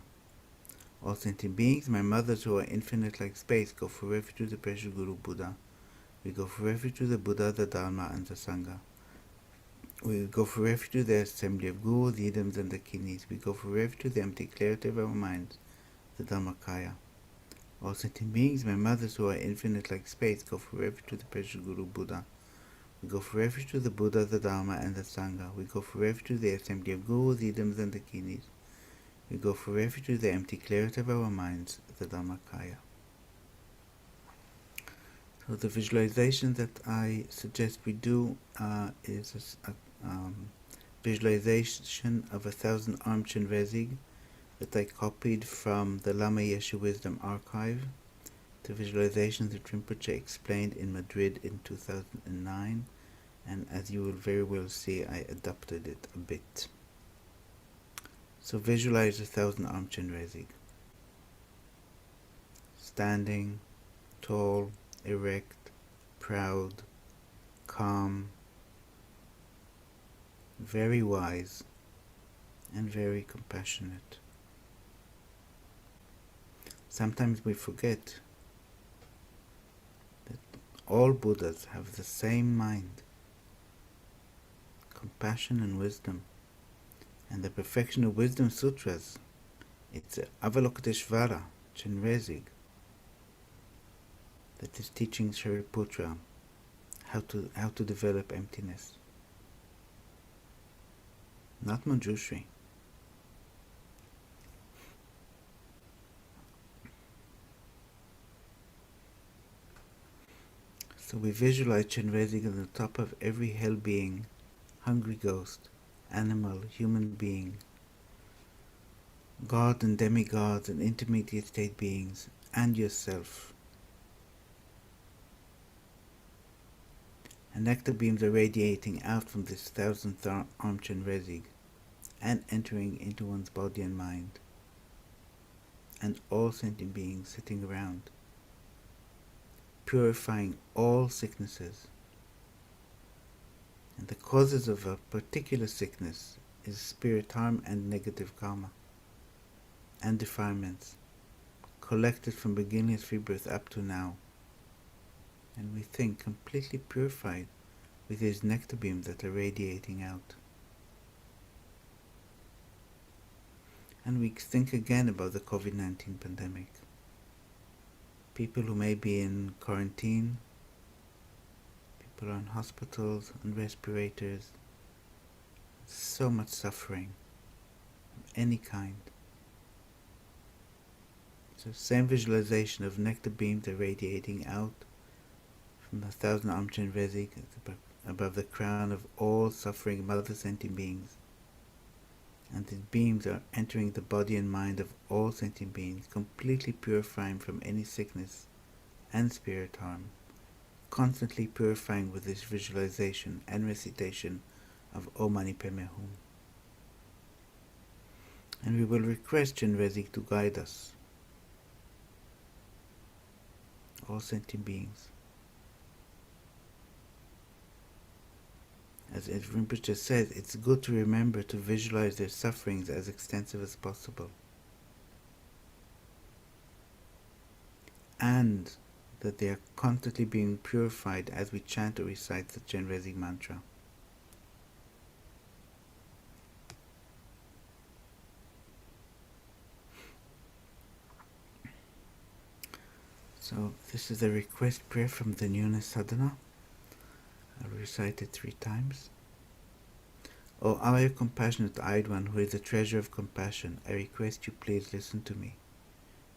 All sentient beings, my mothers who are infinite like space, go for refuge to the precious Guru Buddha. We go for refuge to the Buddha, the Dharma, and the Sangha. We go for refuge to the assembly of gurus, idams, and the kinis. We go for refuge to the empty clarity of our minds, the Dhammakaya. All sentient beings, my mothers who are infinite like space, go for refuge to the precious Guru Buddha. We go for refuge to the Buddha, the Dharma, and the Sangha. We go for refuge to the assembly of gurus, idams, and the kinis. We go for refuge to the empty clarity of our minds, the Dhammakaya. So the visualization that I suggest we do is a visualization of 1,000-armed Chenrezig that I copied from the Lama Yeshe Wisdom Archive. The visualization that Rinpoche explained in Madrid in 2009, and as you will very well see, I adapted it a bit. So visualize 1,000-armed Chenrezig. Standing, tall, erect, proud, calm, very wise, and very compassionate. Sometimes we forget that all Buddhas have the same mind, compassion and wisdom. And the perfection of wisdom sutras, it's Avalokiteshvara, Chenrezig, that is teaching Shariputra how to develop emptiness. Not Manjushri. So we visualize Chenrezig on the top of every hell being, hungry ghost, animal, human being, God and demigods and intermediate state beings, and yourself. And nectar beams are radiating out from this 1,000-armed Chenrezig and entering into one's body and mind, and all sentient beings sitting around, purifying all sicknesses. And the causes of a particular sickness is spirit harm and negative karma, and defilements, collected from beginningless rebirth up to now. And we think completely purified with these nectar beams that are radiating out. And we think again about the COVID-19 pandemic. People who may be in quarantine, people are in hospitals and respirators, so much suffering of any kind. So same visualization of nectar beams are radiating out from the 1,000-armed Chenrezig above the crown of all suffering mother sentient beings. And these beams are entering the body and mind of all sentient beings, completely purifying from any sickness and spirit harm, constantly purifying with this visualization and recitation of Om Mani Padme Hum. And we will request Chenrezig to guide us, all sentient beings. As Rinpoche says, it's good to remember to visualize their sufferings as extensive as possible, and that they are constantly being purified as we chant or recite the Chenrezig mantra. So this is a request prayer from the newness sadhana. I'll recite it 3 times. O our compassionate eyed one, who is the treasure of compassion, I request you please listen to me.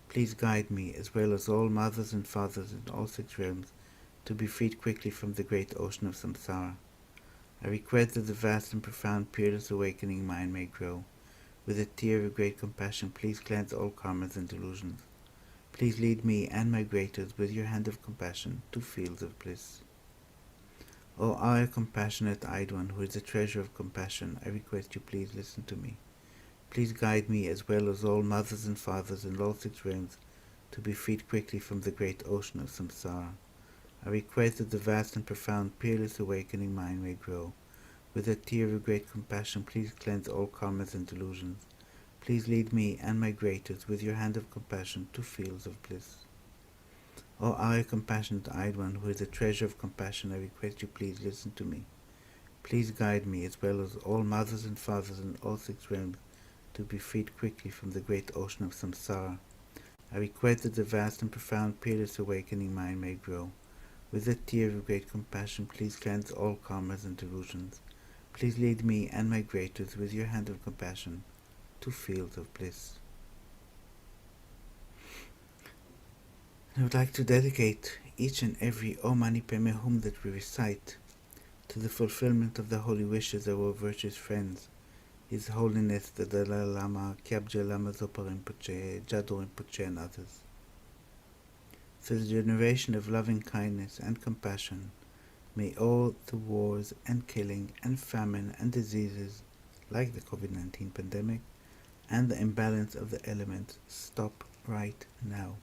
Please guide me, as well as all mothers and fathers in all 6 realms, to be freed quickly from the great ocean of samsara. I request that the vast and profound peerless awakening mind may grow. With a tear of great compassion, please cleanse all karmas and delusions. Please lead me and my greaters with your hand of compassion to fields of bliss. O our compassionate eyed one, who is the treasure of compassion, I request you please listen to me. Please guide me, as well as all mothers and fathers in all 6 realms, to be freed quickly from the great ocean of samsara. I request that the vast and profound, peerless awakening mind may grow. With a tear of great compassion, please cleanse all karmas and delusions. Please lead me and my greatest with your hand of compassion to fields of bliss. O our compassionate eyed one, who is a treasure of compassion, I request you please listen to me. Please guide me, as well as all mothers and fathers in all 6 realms, to be freed quickly from the great ocean of samsara. I request that the vast and profound, peerless awakening mind may grow. With a tear of great compassion, please cleanse all karmas and delusions. Please lead me and my greatest with your hand of compassion to fields of bliss. I would like to dedicate each and every Om Mani Padme Hum that we recite to the fulfillment of the holy wishes of our virtuous friends, His Holiness the Dalai Lama, Kyabje Lama Zopa Rinpoche, Jado Rinpoche and others. For the generation of loving kindness and compassion, may all the wars and killing and famine and diseases like the COVID-19 pandemic and the imbalance of the elements stop right now.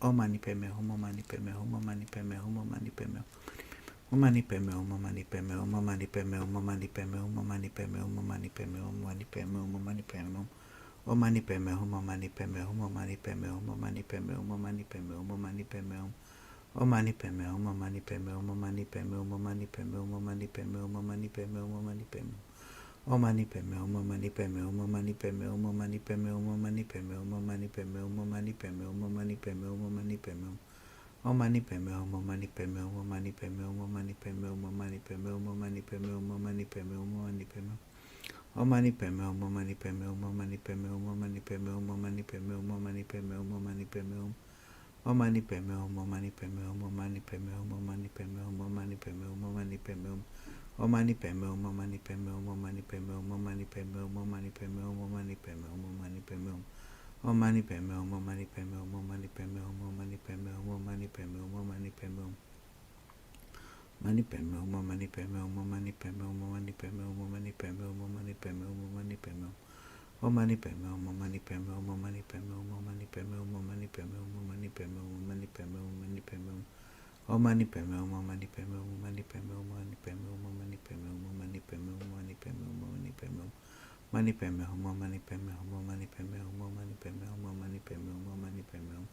Om Mani Padme Hum, Om Mani Padme Hum, Om Mani Padme Hum, Om Mani Padme Hum. Om Mani Padme Hum, Om Mani Padme Hum, Om Mani Padme Hum, Om Mani Padme Hum, Om Mani Padme Hum, Om Mani Padme Hum, Om Mani Padme Hum, Om Mani Padme Hum. Om Mani Padme Hum, Om Mani Padme Hum, Om Mani Padme Hum, Om Mani Padme Hum, Om Mani Padme Hum, Om Mani Padme Hum. Om Mani Padme Hum, Om Mani Padme Hum, Om Mani Padme Hum, Om Mani Padme Hum, Om Mani Padme Hum, Om Mani Padme Hum, Om Mani Padme Hum. Om Mani Padme Hum, Om Mani Padme Hum, Om Mani Padme Hum, Om Mani Padme Hum, Om Mani Padme Hum, Om Mani Padme Hum, Om Mani Padme Hum, Om Mani Padme Hum, Om Mani Padme Hum. Om Mani Padme Hum, Om Mani Padme Hum, Om Mani Padme Hum, Om Mani Padme Hum, Om Mani Padme Hum, Om Mani Padme Hum, Om Mani Padme Hum, Om Mani Padme Hum. Om Mani Padme Hum, Om Mani Padme Hum, Om Mani Padme Hum, Om Mani Padme Hum, Om Mani Padme Hum, Om Mani Padme Hum, Om Mani Padme Hum. Om Mani Padme Hum, Om Mani Padme Hum, Om Mani Padme Hum, Om Mani Padme Hum, Om Mani Padme Hum, Om Mani Padme Hum. Om Mani Padme Hum, Om Mani Padme Hum, Om Mani Padme Hum, Om Mani Padme Hum, Om Mani Padme Hum, Om Mani Padme Hum, Om Mani Padme Hum. Om Mani Padme Hum, Om Mani Padme Hum, Om Mani Padme Hum, Om Mani Padme Hum, Om Mani Padme Hum, Om Mani Padme Hum. Mani Padme Hum, Om Mani Padme Hum, Om Mani Padme Hum, Om Mani Padme Hum, Om Mani Padme Hum, Om Mani Padme Hum, Om Mani Padme Hum. Om Mani Padme Hum, Om Mani Padme Hum, Om Mani Padme Hum, Om Mani Padme Hum, Om Mani Padme Hum, Om Mani Padme Hum, Om Mani Padme Hum, Om Mani Padme Hum. Om Mani Padme Hum, Om Mani Padme Hum, Om Mani Padme Hum, Om Mani Padme Hum, Om Mani Padme Hum, Om Mani Padme Hum, Om Mani Padme Hum, Om Mani Padme Hum. Mani Padme Hum, Om Mani Padme Hum, Om Mani Padme Hum, Om Mani Padme Hum, Om Mani Padme Hum, Om Mani Padme Hum.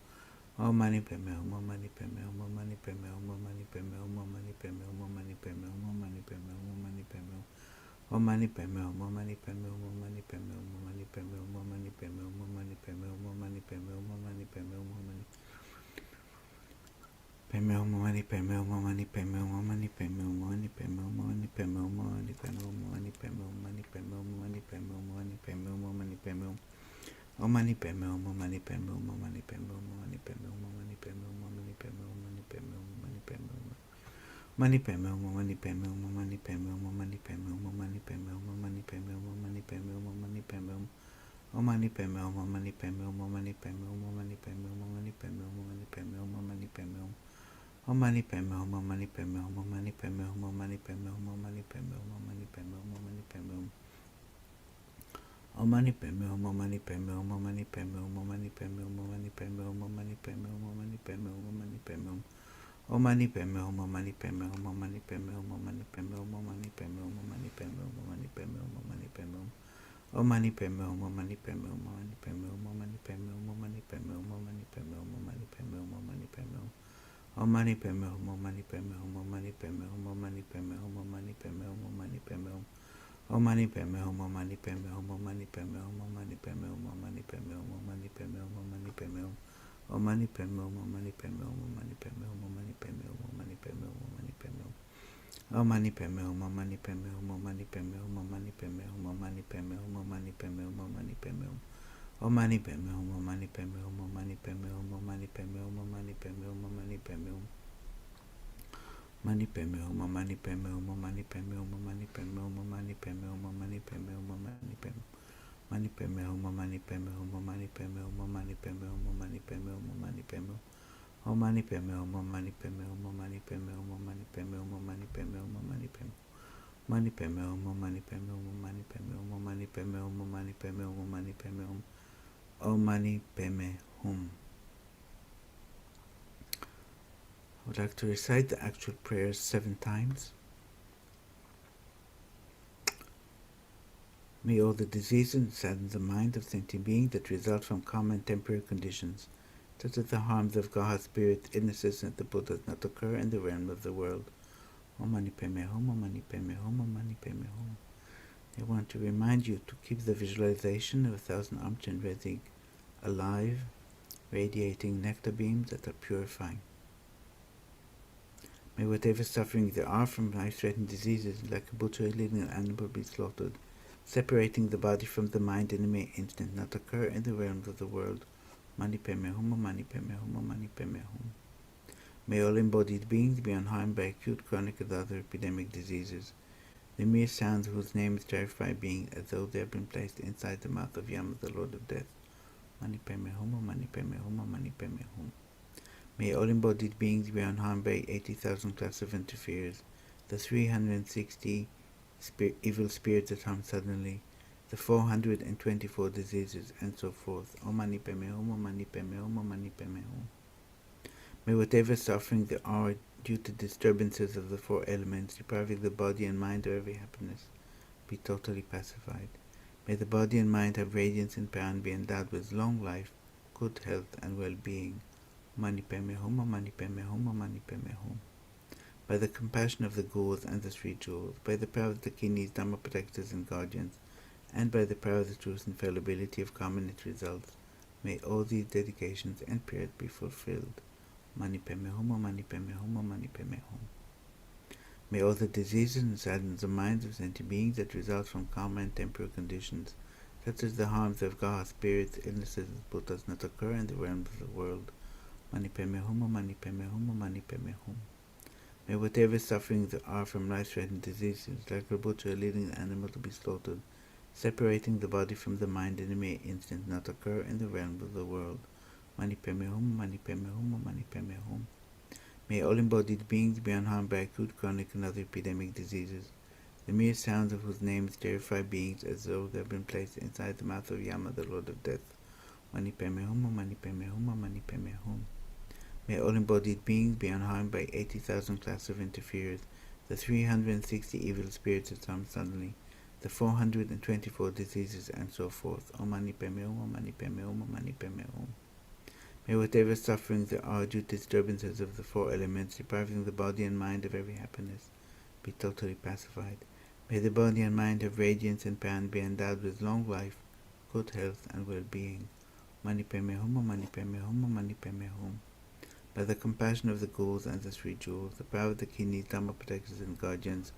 Om Mani Padme Hum, Om Mani Padme Hum, Om Mani Padme Hum, Om Mani Padme Hum, Om Mani Padme Hum, Om Mani Padme Hum, Om Mani Padme Hum, Om Mani Padme Hum. Om Mani Padme Hum, Om Mani Padme Hum, Om Mani Padme Hum, Om Mani Padme Hum, Om Mani Padme Hum, Om Mani Padme Hum, Om Mani Padme Hum, Om Mani Padme Hum, Om Mani Padme Hum, Om Mani Padme Hum, Om Mani Padme Hum, Om Mani Padme Hum, Om Mani Padme Hum, Om Mani Padme Hum, Om Mani Padme Hum, Om Mani Padme Hum, Om Mani Padme Hum, Om Mani Padme Hum, Om Mani Padme Hum, Om Mani Padme Hum. Om Mani Padme Hum, Om Mani Padme Hum, Om Mani Padme Hum, Om Mani Padme Hum, Om Mani Padme Hum, Om Mani Padme Hum, Om Mani Padme Hum, Om Mani Padme Hum. Mani Padme Hum, Om Mani Padme Hum, Om Mani Padme Hum, Om Mani Padme Hum, Om Mani Padme Hum, Om Mani Padme Hum, Om Mani Padme Hum, Om Mani Padme Hum. Om Mani Padme Hum, Om Mani Padme Hum, Om Mani Padme Hum, Om Mani Padme Hum, Om Mani Padme Hum, Om Mani Padme Hum, Om Mani Padme Hum. Om Mani Padme Hum, Om Mani Padme Hum, Om Mani Padme Hum, Om Mani Padme Hum, Om Mani Padme Hum, Om Mani Padme Hum, Om Mani Padme Hum. Om Mani Padme Hum, Om Mani Padme Hum, Om Mani Padme Hum, Om Mani Padme Hum, Om Mani Padme Hum, Om Mani Padme Hum, Om Mani Padme Hum, Om Mani Padme Hum. Om Mani Padme Hum, Om Mani Padme Hum, Om Mani Padme Hum, Om Mani Padme Hum, Om Mani Padme Hum, Om Mani Padme Hum, Om Mani Padme Hum, Om Mani Padme Hum. Om Mani Padme Hum, Om Mani Padme Hum, Om Mani Padme Hum, Om Mani Padme Hum, Om Mani Padme Hum, Om Mani Padme Hum, Om Mani Padme Hum, Om Mani Padme Hum. Om Mani Padme Hum, Om Mani Padme Hum, Om Mani Padme Hum, Om Mani Padme Hum, Om Mani Padme Hum, Om Mani Padme Hum. Om Mani Padme Hum, Om Mani Padme Hum, Om Mani Padme Hum, Om Mani Padme Hum, Om Mani Padme Hum, Om Mani Padme Hum, Om Mani Padme Hum. Om Mani Padme Hum, Om Mani Padme Hum, Om Mani Padme Hum, Om Mani Padme Hum, Om Mani Padme Hum, Om Mani Padme Hum. Om Mani Padme Hum, Om Mani Padme Hum, Om Mani Padme Hum, Om Mani Padme Hum, Om Mani Padme Hum, Om Mani Padme Hum, Om Mani Padme Hum. Om Mani Padme Hum, Om Mani Padme Hum, Om Mani Padme Hum, Om Mani Padme Hum, Om Mani Padme Hum, Om Mani Padme Hum. Mani Padme Hum, Om Mani Padme Hum, Om Mani Padme Hum, Om Mani Padme Hum, Om Mani Padme Hum, Om Mani Padme Hum, Om Mani Padme Hum. Mani Padme Hum, Om Mani Padme Hum, Om Mani Padme Hum, Om Mani Padme Hum, Om Mani Padme Hum, Om Mani Padme Hum. Om Mani Padme Hum, Om Mani Padme Hum, Om Mani Padme Hum, Om Mani Padme Hum, Om Mani Padme Hum, Om Mani Padme Hum. Mani Padme Hum, Om Mani Padme Hum, Om Mani Padme Hum, Om Mani Padme Hum, Om Mani Padme Hum, Om Mani Padme Hum. Om Mani Padme Hum. would like to recite the actual prayers 7 times. May all the diseases that sadden the mind of sentient beings that result from common temporary conditions, such as the harms of God's spirit, illnesses, and the Buddhas, not occur in the realm of the world. Om Mani Padme Hum, Om Mani Padme Hum, Om Mani Padme Hum. I want to remind you to keep the visualization of 1,000-armed Chenrezig alive, radiating nectar beams that are purifying. May whatever suffering there are from life-threatening diseases, like a butcher leading an animal, be slaughtered, separating the body from the mind in a mere instant, not occur in the realms of the world. Mani Padme Hum, Om Mani Padme Hum, Om Mani Padme Hum. May all embodied beings be unharmed by acute, chronic, and other epidemic diseases. The mere sounds of whose names terrify beings as though they have been placed inside the mouth of Yama, the Lord of Death. Mani Padme Hum, Om Mani Padme Hum, Om Mani Padme Hum. May all embodied beings be unharmed by 80,000 class of interferers, the 360 evil spirits that harm suddenly, the 424 diseases, and so forth. Om Mani Padme Hum, Om Mani Padme Hum, Om Mani Padme Hum. May whatever suffering there are due to disturbances of the 4 elements, depriving the body and mind of every happiness, be totally pacified. May the body and mind have radiance and power and be endowed with long life, good health, and well-being. Mani Padme Hum, Om Mani Padme Hum, Om Mani Padme Hum. By the compassion of the Gurus and the 3 jewels, by the power of the kidneys, Dharma protectors and guardians, and by the power of the truth and infallibility of karma and its results, may all these dedications and prayers be fulfilled. Mani Padme Hum, Om Mani Padme Hum, Om Mani Padme Hum. May all the diseases and saddens the minds of sentient beings that result from karma and temporary conditions, such as the harms of God's spirits, illnesses, and Buddhas, not occur in the realms of the world. Mani Padme Hum, Om Mani Padme Hum, Om Mani Padme Hum. May whatever sufferings there are from life-threatening diseases, like a butcher leading an animal to be slaughtered, separating the body from the mind in a mere instant, not occur in the realms of the world. Mani Padme Hum, Mani Padme Hum, Om Mani Padme Hum. May all embodied beings be unharmed by acute, chronic, and other epidemic diseases, the mere sounds of whose names terrify beings as though they have been placed inside the mouth of Yama, the Lord of Death. Mani Padme Hum, Om Mani Padme Hum, Om Mani Padme Hum. May all embodied beings be unharmed by 80,000 class of interferers, the 360 evil spirits that harm suddenly, the 424 diseases, and so forth. Om Mani Padme Hum, Om Mani Padme Hum, Om Mani Padme Hum. May whatever sufferings there are due to disturbances of the 4 elements, depriving the body and mind of every happiness, be totally pacified. May the body and mind have radiance and power and be endowed with long life, good health, and well-being. Mani Padme Hum, Om Mani Padme Hum, Om Mani Padme Hum. By the compassion of the Gurus and the 3 jewels, the power of the kidneys, Dharma protectors and guardians,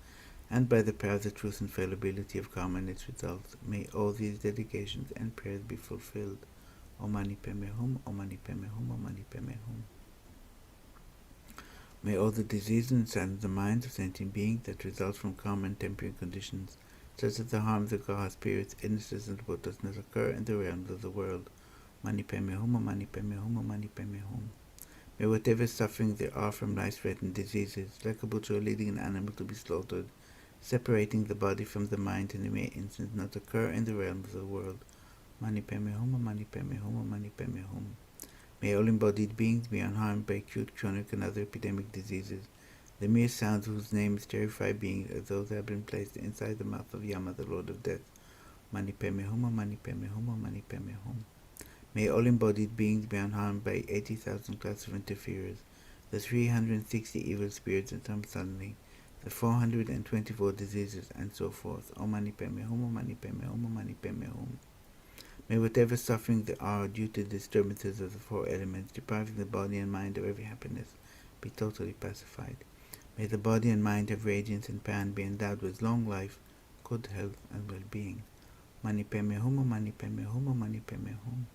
and by the power of the truth and fallibility of karma and its results, may all these dedications and prayers be fulfilled. Om Mani Padme Hum, Om Mani Padme Hum, Om Mani Padme Hum. May all the diseases and sadden the minds of sentient beings that result from karma and temporary conditions, such as the harms of God's spirits, illnesses, and Buddhas, not occur in the realms of the world. Mani Padme Hum, Om Mani Padme Hum, Om Mani Padme Hum. May whatever suffering there are from life-threatening diseases, like a butcher leading an animal to be slaughtered, separating the body from the mind in a mere instant, not occur in the realms of the world. Mani Padme Hum, Om Mani Padme Hum, Om Mani Padme Hum. May all embodied beings be unharmed by acute, chronic, and other epidemic diseases, the mere sounds whose names terrify beings as though they have been placed inside the mouth of Yama, the Lord of Death. Mani Padme Hum, Om Mani Padme Hum, Om Mani Padme Hum. May all embodied beings be unharmed by 80,000 class of interferers, the 360 evil spirits that harm suddenly, the 424 diseases, and so forth. Om Mani Padme Hum, Om Mani Padme Hum, Om Mani Padme Hum. May whatever suffering there are due to disturbances of the 4 elements, depriving the body and mind of every happiness, be totally pacified. May the body and mind have radiance and power and be endowed with long life, good health, and well-being. Mani Padme Hum, Om Mani Padme Hum, Om Mani Padme Hum.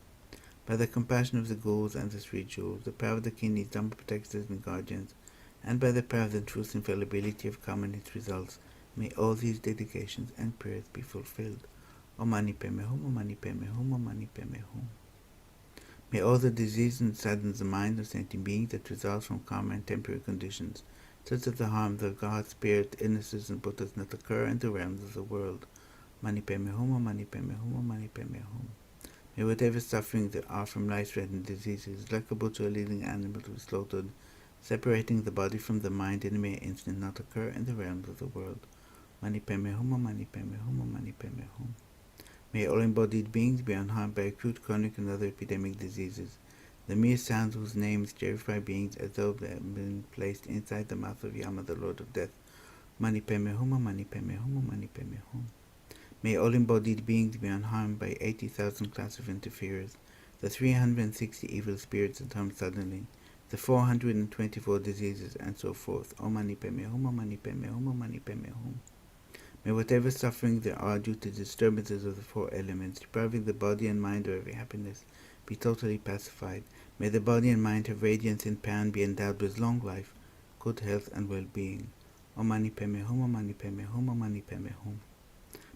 By the compassion of the Gurus and the 3 jewels, the power of the kidneys, Dharma protectors and guardians, and by the power of the truth and infallibility of karma and its results, may all these dedications and prayers be fulfilled. Om Mani Padme Hum, Om Mani Padme Hum, Om Mani Padme Hum. May all the diseases and saddens the mind of sentient beings that result from karma and temporary conditions, such as the harms of God's spirit, illnesses, and Buddhas, not occur in the realms of the world. Mani Padme Hum, Om Mani Padme Hum, Om Mani Padme Hum. May whatever suffering there are from life-threatening diseases, like a butcher leading an animal to be slaughtered, separating the body from the mind in a mere instant, not occur in the realms of the world. Mani Padme Hum, Mani Padme Hum, Mani Padme Hum. May all embodied beings be unharmed by acute, chronic, and other epidemic diseases. The mere sounds whose names terrify beings as though they had been placed inside the mouth of Yama, the Lord of Death. Mani Padme Hum, Mani Padme Hum, Mani Padme Hum. May all embodied beings be unharmed by 80,000 class of interferers, the 360 evil spirits that harm suddenly, the 424 diseases, and so forth. Om Mani Padme Hum, Mani Padme Hum, Mani Padme Hum. May whatever suffering there are due to disturbances of the four elements, depriving the body and mind of every happiness, be totally pacified. May the body and mind have radiance in power and be endowed with long life, good health, and well-being. Om Mani Padme Hum, Om Mani Padme Hum, Om Mani Padme Hum.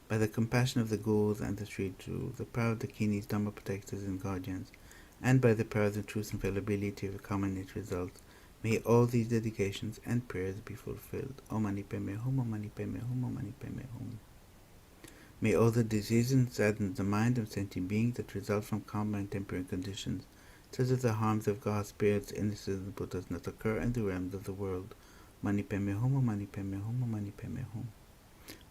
By the compassion of the Gurus and the Sri Guru, the power of the Kinis, Dharma protectors and guardians, and by the power of the truth and fallibility of the common its results, may all these dedications and prayers be fulfilled. Om Mani Padme Hum, Om Mani Padme Hum, Om Mani Padme Hum. May all the diseases and sadden the mind of sentient beings that result from karma and temporary conditions, such as the harms of God's spirits, innocents, and Buddhas, not occur in the realms of the world. Mani Padme Hum, Om Mani Padme Hum, Om Mani Padme Hum.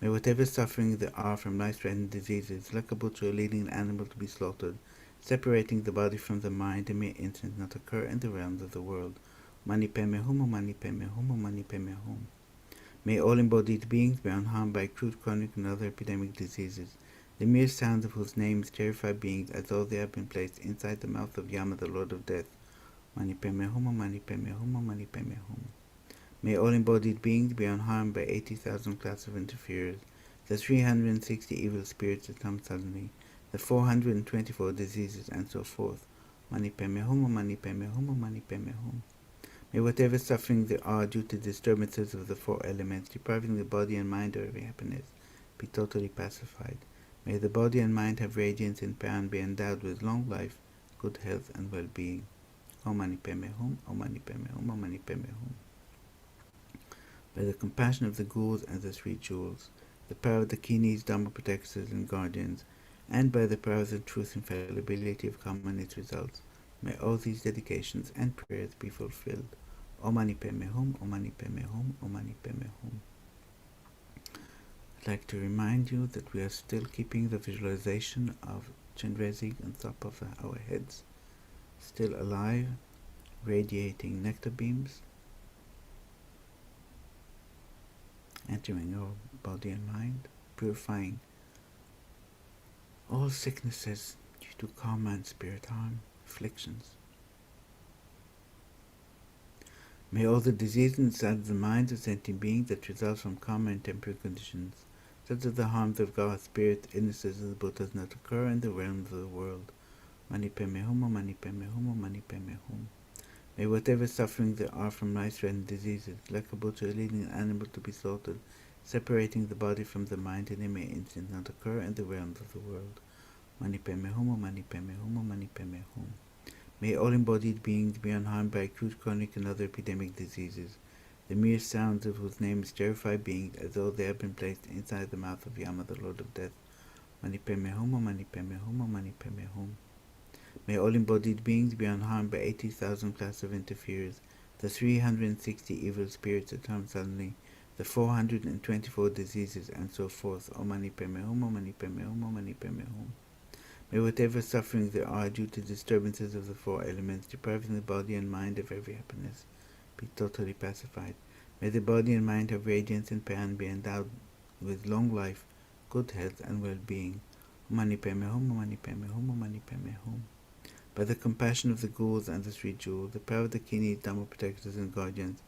May whatever suffering there are from life-threatening diseases, like a butcher leading an animal to be slaughtered, separating the body from the mind, a mere instant, not occur in the realms of the world. Mani Padme Hum, Om Mani Padme Hum, Om Mani Padme Hum. May all embodied beings be unharmed by acute, chronic, and other epidemic diseases, the mere sounds of whose names terrify beings as though they have been placed inside the mouth of Yama, the Lord of Death. Mani Padme Hum, Om Mani Padme Hum, Om Mani Padme Hum. May all embodied beings be unharmed by 80,000 class of interferers, the 360 evil spirits that come suddenly, the 424 diseases, and so forth. Mani Padme Hum, Om Mani Padme Hum, Om Mani Padme Hum. May whatever suffering there are due to disturbances of the four elements, depriving the body and mind of every happiness, be totally pacified. May the body and mind have radiance in power and be endowed with long life, good health, and well-being. Om Mani Padme Hum, Om Mani Padme Hum, Om Mani Padme Hum. By the compassion of the Gurus and the Sri Jewels, the power of the Kinis, Dharma protectors and guardians, and by the power of the truth and fallibility of karma and its results, may all these dedications and prayers be fulfilled. Om Mani Padme Hum, Om Mani Padme Hum, Om Mani Padme Hum. I'd like to remind you that we are still keeping the visualization of Chenrezig on top of our heads, still alive, radiating nectar beams, entering our body and mind, purifying all sicknesses due to karma and spirit harm, afflictions. May all the diseases inside the minds of sentient beings that result from karma and temporary conditions, such as the harms of God's spirit, innocence of the Buddhas, not occur in the realms of the world. Mani Padme Hum, Om Mani Padme Hum, Om Mani Padme Hum. May whatever suffering there are from life-threatening diseases, like a butcher leading an animal to be slaughtered, separating the body from the mind in a mere instant, not occur in the realms of the world. Mani Padme Hum, Om Mani Padme Hum, Om Mani Padme Hum. May all embodied beings be unharmed by acute, chronic, and other epidemic diseases, the mere sounds of whose names terrify beings as though they have been placed inside the mouth of Yama, the Lord of Death. Mani Padme Hum, Om Mani Padme Hum, Om Mani Padme Hum. May all embodied beings be unharmed by 80,000 class of interferers, the 360 evil spirits that harm suddenly, the 424 diseases, and so forth. Om Mani Padme Hum, Om Mani Padme Hum, Om Mani Padme Hum. May whatever suffering there are due to disturbances of the four elements, depriving the body and mind of every happiness, be totally pacified. May the body and mind have radiance and power and be endowed with long life, good health, and well-being. Om Mani Padme Hum, Om Mani Padme Hum, Om Mani Padme Hum. By the compassion of the Gurus and the Sri Jewels, the power of the Kinis, Dharma protectors and guardians,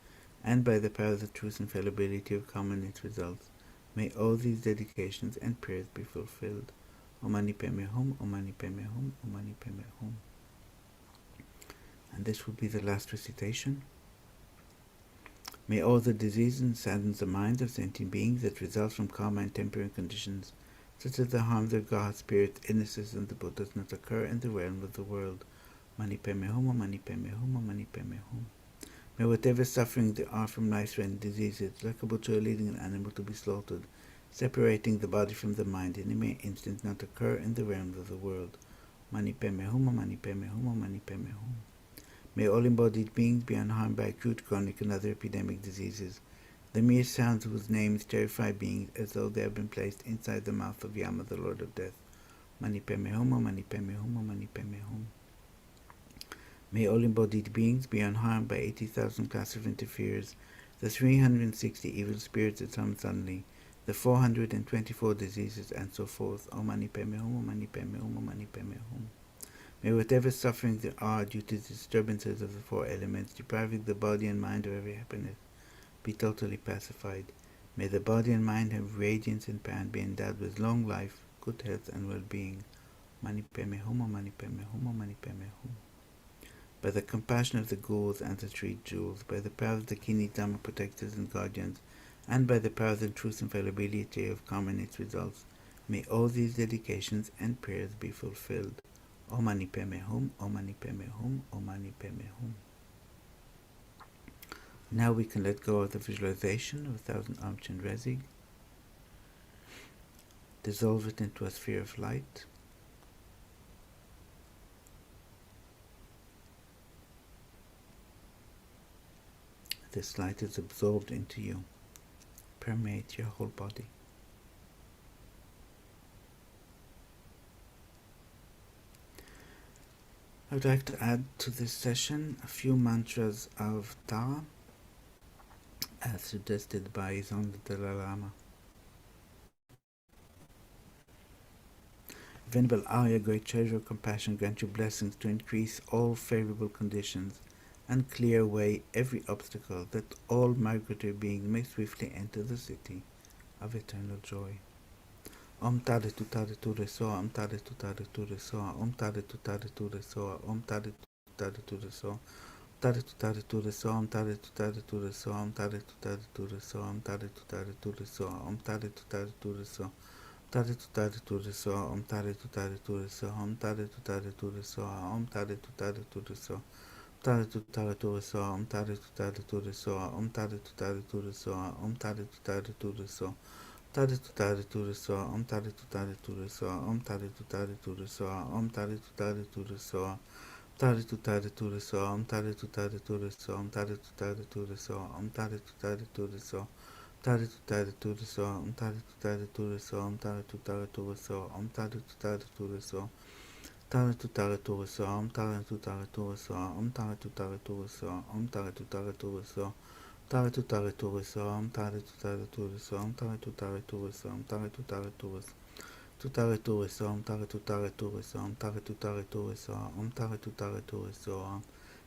and by the power of the truth and fallibility of karma and its results, may all these dedications and prayers be fulfilled. Om Mani Padme Hum, Om Mani Padme Hum, Om Mani Padme Hum. And this will be the last recitation. May all the diseases and saddens the minds of sentient beings that result from karma and temporary conditions, such as the harms of God's spirit, innocence, and the Buddhas, not occur in the realm of the world. Mani Padme Hum, Om Mani Padme Hum, Om Mani Padme Hum. May whatever suffering there are from life-threatening diseases, like a butcher leading an animal to be slaughtered, separating the body from the mind in a mere instant, not occur in the realms of the world. Mani Padme Hum, Om Mani Padme Hum, Om Mani Padme Hum. May all embodied beings be unharmed by acute, chronic, and other epidemic diseases. The mere sounds whose names terrify beings as though they have been placed inside the mouth of Yama, the Lord of Death. Mani Padme Hum, Mani Padme Hum, Mani Padme Hum. May all embodied beings be unharmed by 80,000 class of interferers, the 360 evil spirits that summon suddenly, the 424 diseases, and so forth. Om Mani Padme Hum, Mani Padme Hum, Mani Padme Hum. May whatever sufferings there are due to the disturbances of the four elements, depriving the body and mind of every happiness, be totally pacified. May the body and mind have radiance and power and be endowed with long life, good health, and well-being. Mani Padme Hum, Mani Padme Hum, Mani Padme Hum. By the compassion of the ghouls and the three jewels, by the power of the Kini Dhamma protectors and guardians, and by the power of the truth and infallibility of karma and its results, may all these dedications and prayers be fulfilled. Om Mani Padme Hum, Om Mani Padme Hum, Om Mani Padme Hum. Now we can let go of the visualization of 1,000-armed Chenrezig. Dissolve it into a sphere of light. This light is absorbed into you, permeate your whole body. I would like to add to this session a few mantras of Ta, as suggested by His Honour the Dalai Lama. Venerable Arya, great treasure of compassion, grant you blessings to increase all favorable conditions and clear away every obstacle, that all migratory beings may swiftly enter the city of eternal joy. Om Tare Tu Tare Tu Re Soa, Om Tare Tu Tare Tu Re Soa, Om Tare Tu Tare Tu Re Soa, Om Tare Tu Tare Tu Re Soa, Tare Tu Tare Tu Re Soa, Om Tare Tu Tare Tu Re Soa, Om Tare Tu Tare Tu Re Soa, Om Tare Tu Tare Tu Re Soa, Om Tare Tu Tare Tu Re Soa, Tare Tu Tare Tu Re Soa, Om Tare Tu Tare Tu Re Soa, Om Tare Tu Tare Tu Re Soa, Om Tare Tu Tare Tu Re Soa, Tare Tu Tare Tu Re Soa, Om Tare Tu Tare Tu Re Soa, Om Tare Tu Tare Tu Re Soa, Om Tare Tu Tare Tu Re Soa, Tare Tu Tare Tu Re Soa, Om Tare Tu Tare Tu Re Soa, Om Tare Tu Tare Tu Re Soa, Om Tare Tu Tare Tu Re Soa, Tare Tu Tare Tu Re Soa, Om Tare Tu Tare Tu Re Soa, Om Tare Tu Tare Tu Re Soa, Om Tare Tu Tare Tu Re Soa, Tare Tu Tare Tu Re Soa, Om Tare Tu Tare Tu Re Soa, Om Tare Tu Tare Tu Re Soa, Om Tare Tu Tare Tu Re Soa, Tare Tu Tare Tu Re Soa, Om Tare Tu Tare Tu Re Soa, Om Tare Tu Tare Tu Re Soa, Om Tare Tu Tare Tu Re Soa, Tare Tu Tare Tu Re Soa, Om Tare Tu Tare Tu Re Soa, Om Tare Tu Tare Tu Re Soa, Om Tare Tu Tare Tu Re Soa, Tu Tare Tu Re Soa, Om Tare Tu Tare Tu Re Soa, Om Tare Tu Tare Tu Re Soa, Om Tare Tu Tare Tu Re Soa,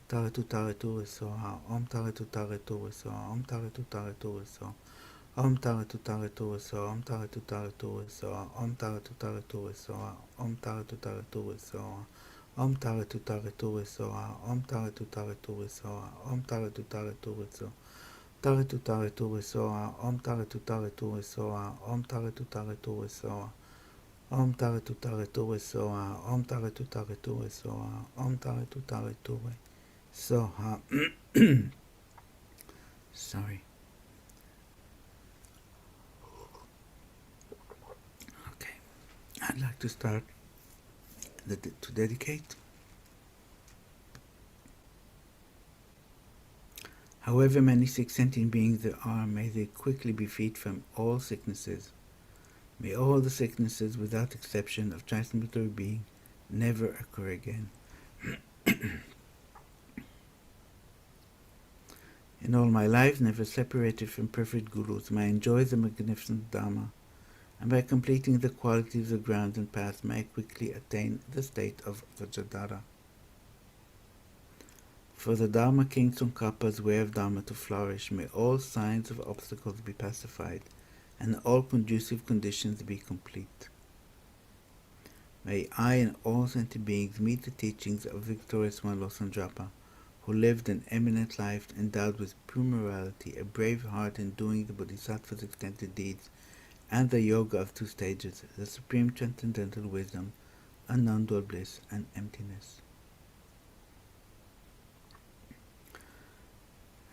Tare Tu Tare Tu Re Soa, Om Tare Tu Tare Tu Re Soa, Om Tare Tu Tare Tu Re Soa, Om Tare Tu Tare Tu Re Soa, Om Tare Tu Tare Tu Re Soa, Om Tare Tu Tare Tu Re Soa, Om Tare Tu Tare Tu Re Soa, Om Tare Tu Tare Tu Re Soa, Om Tare Tu Tare Tu Re Soa, Om Tare Tu Tare Tu Re Soa, Tare Tu Tare Tu Re Soa, Om Tare Tu Tare Tu Re Soa, Om Tare Tu Tare Tu Re Soa, Om Tare Tu Tare Tu Re Soa, Om Tare Tu Tare Tu Re Soa, Om Tare Tu Tare Tu Re Soa. Sorry. Okay, I'd like to start to dedicate. However many sick sentient beings there are, may they quickly be freed from all sicknesses. May all the sicknesses, without exception, of transmittable being never occur again. In all my life, never separated from perfect gurus, may I enjoy the magnificent Dhamma, and by completing the qualities of ground and path, may I quickly attain the state of Vajradhara. For the Dharma King Tsongkhapa's way of Dharma to flourish, may all signs of obstacles be pacified, and all conducive conditions be complete. May I and all sentient beings meet the teachings of victorious one Losang, who lived an eminent life endowed with pure morality, a brave heart in doing the Bodhisattva's extended deeds, and the yoga of 2 stages, the supreme transcendental wisdom, non-dual bliss, and emptiness.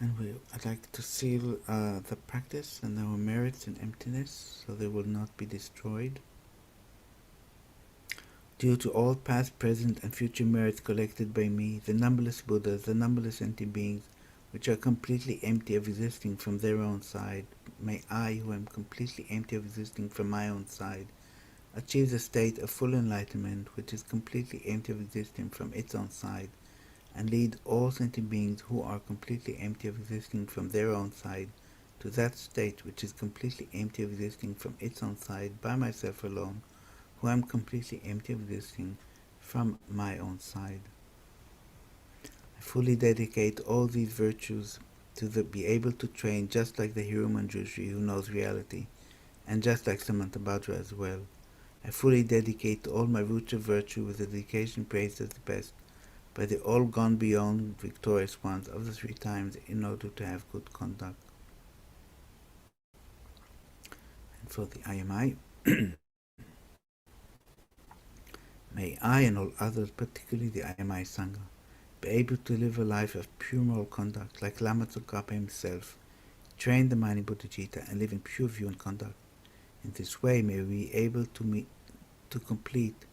And I'd like to seal the practice and our merits in emptiness, so they will not be destroyed. Due to all past, present, and future merits collected by me, the numberless Buddhas, the numberless sentient beings, which are completely empty of existing from their own side, may I, who am completely empty of existing from my own side, achieve the state of full enlightenment, which is completely empty of existing from its own side, and lead all sentient beings who are completely empty of existing from their own side to that state which is completely empty of existing from its own side by myself alone, who am completely empty of existing from my own side. I fully dedicate all these virtues to be able to train just like the hero Manjushri who knows reality, and just like Samantha Bhadra as well. I fully dedicate all my roots of virtue with the dedication praised as the best by the all gone beyond victorious ones of the 3 times in order to have good conduct. And for the IMI, may I and all others, particularly the IMI Sangha, be able to live a life of pure moral conduct like Lama Tsongkhapa himself, train the mind in bodhicitta and live in pure view and conduct. In this way may we be able to complete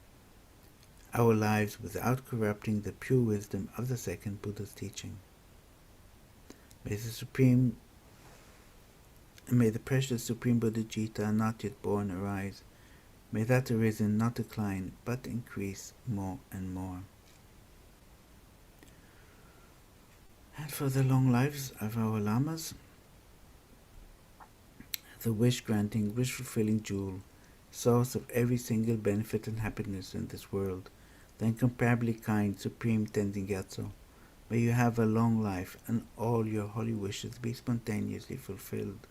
our lives without corrupting the pure wisdom of the second Buddha's teaching. May the precious Supreme Bodhicitta not yet born arise. May that arisen not decline, but increase more and more. And for the long lives of our Lamas, the wish-granting, wish-fulfilling jewel, source of every single benefit and happiness in this world, the incomparably kind Supreme Tenzin Gyatso, may you have a long life and all your holy wishes be spontaneously fulfilled.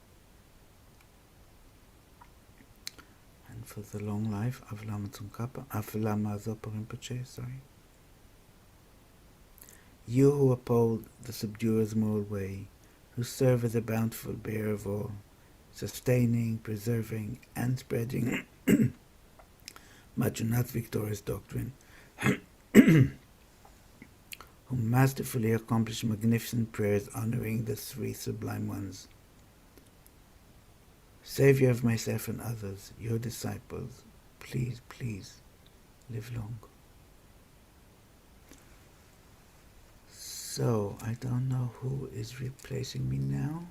And for the long life of Lama Zopa Rinpoche, you who uphold the subdurer's moral way, who serve as a bountiful bearer of all, sustaining, preserving, and spreading Majunath's victorious doctrine, who masterfully accomplish magnificent prayers honoring the 3 sublime ones. Savior of myself and others, your disciples, please, please, live long. So, I don't know who is replacing me now.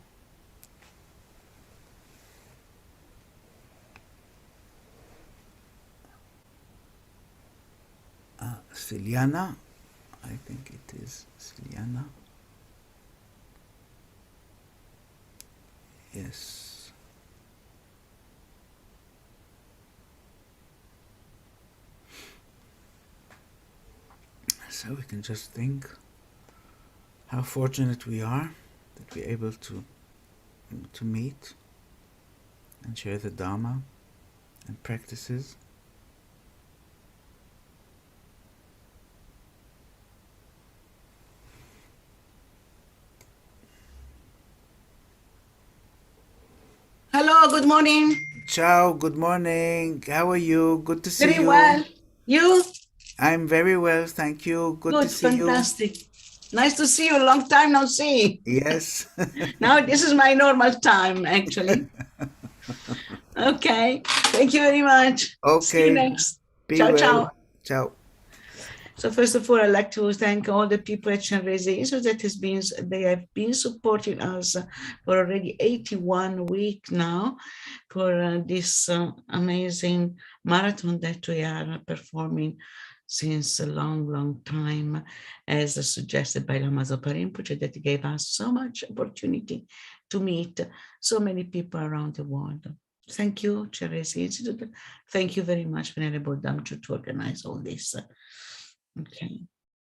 Ciliana, I think it is Ciliana. Yes. So we can just think how fortunate we are that we're able to meet and share the Dharma and practices. Hello, good morning. Ciao, good morning. How are you? Good to see you. Very well. You? I'm very well, thank you. Good to see fantastic. Nice to see you. A long time no see. Yes. Now this is my normal time, actually. Okay. Thank you very much. Okay. See you next. Be Ciao, well. ciao. Ciao. So first of all, I'd like to thank all the people at Chenrezig Institute that they have been supporting us for already 81 weeks now for this amazing marathon that we are performing since a long, long time, as suggested by Lama Zopa Rinpoche, that gave us so much opportunity to meet so many people around the world. Thank you, Chenrezig Institute. Thank you very much, Venerable Damchu, to organize all this. Okay,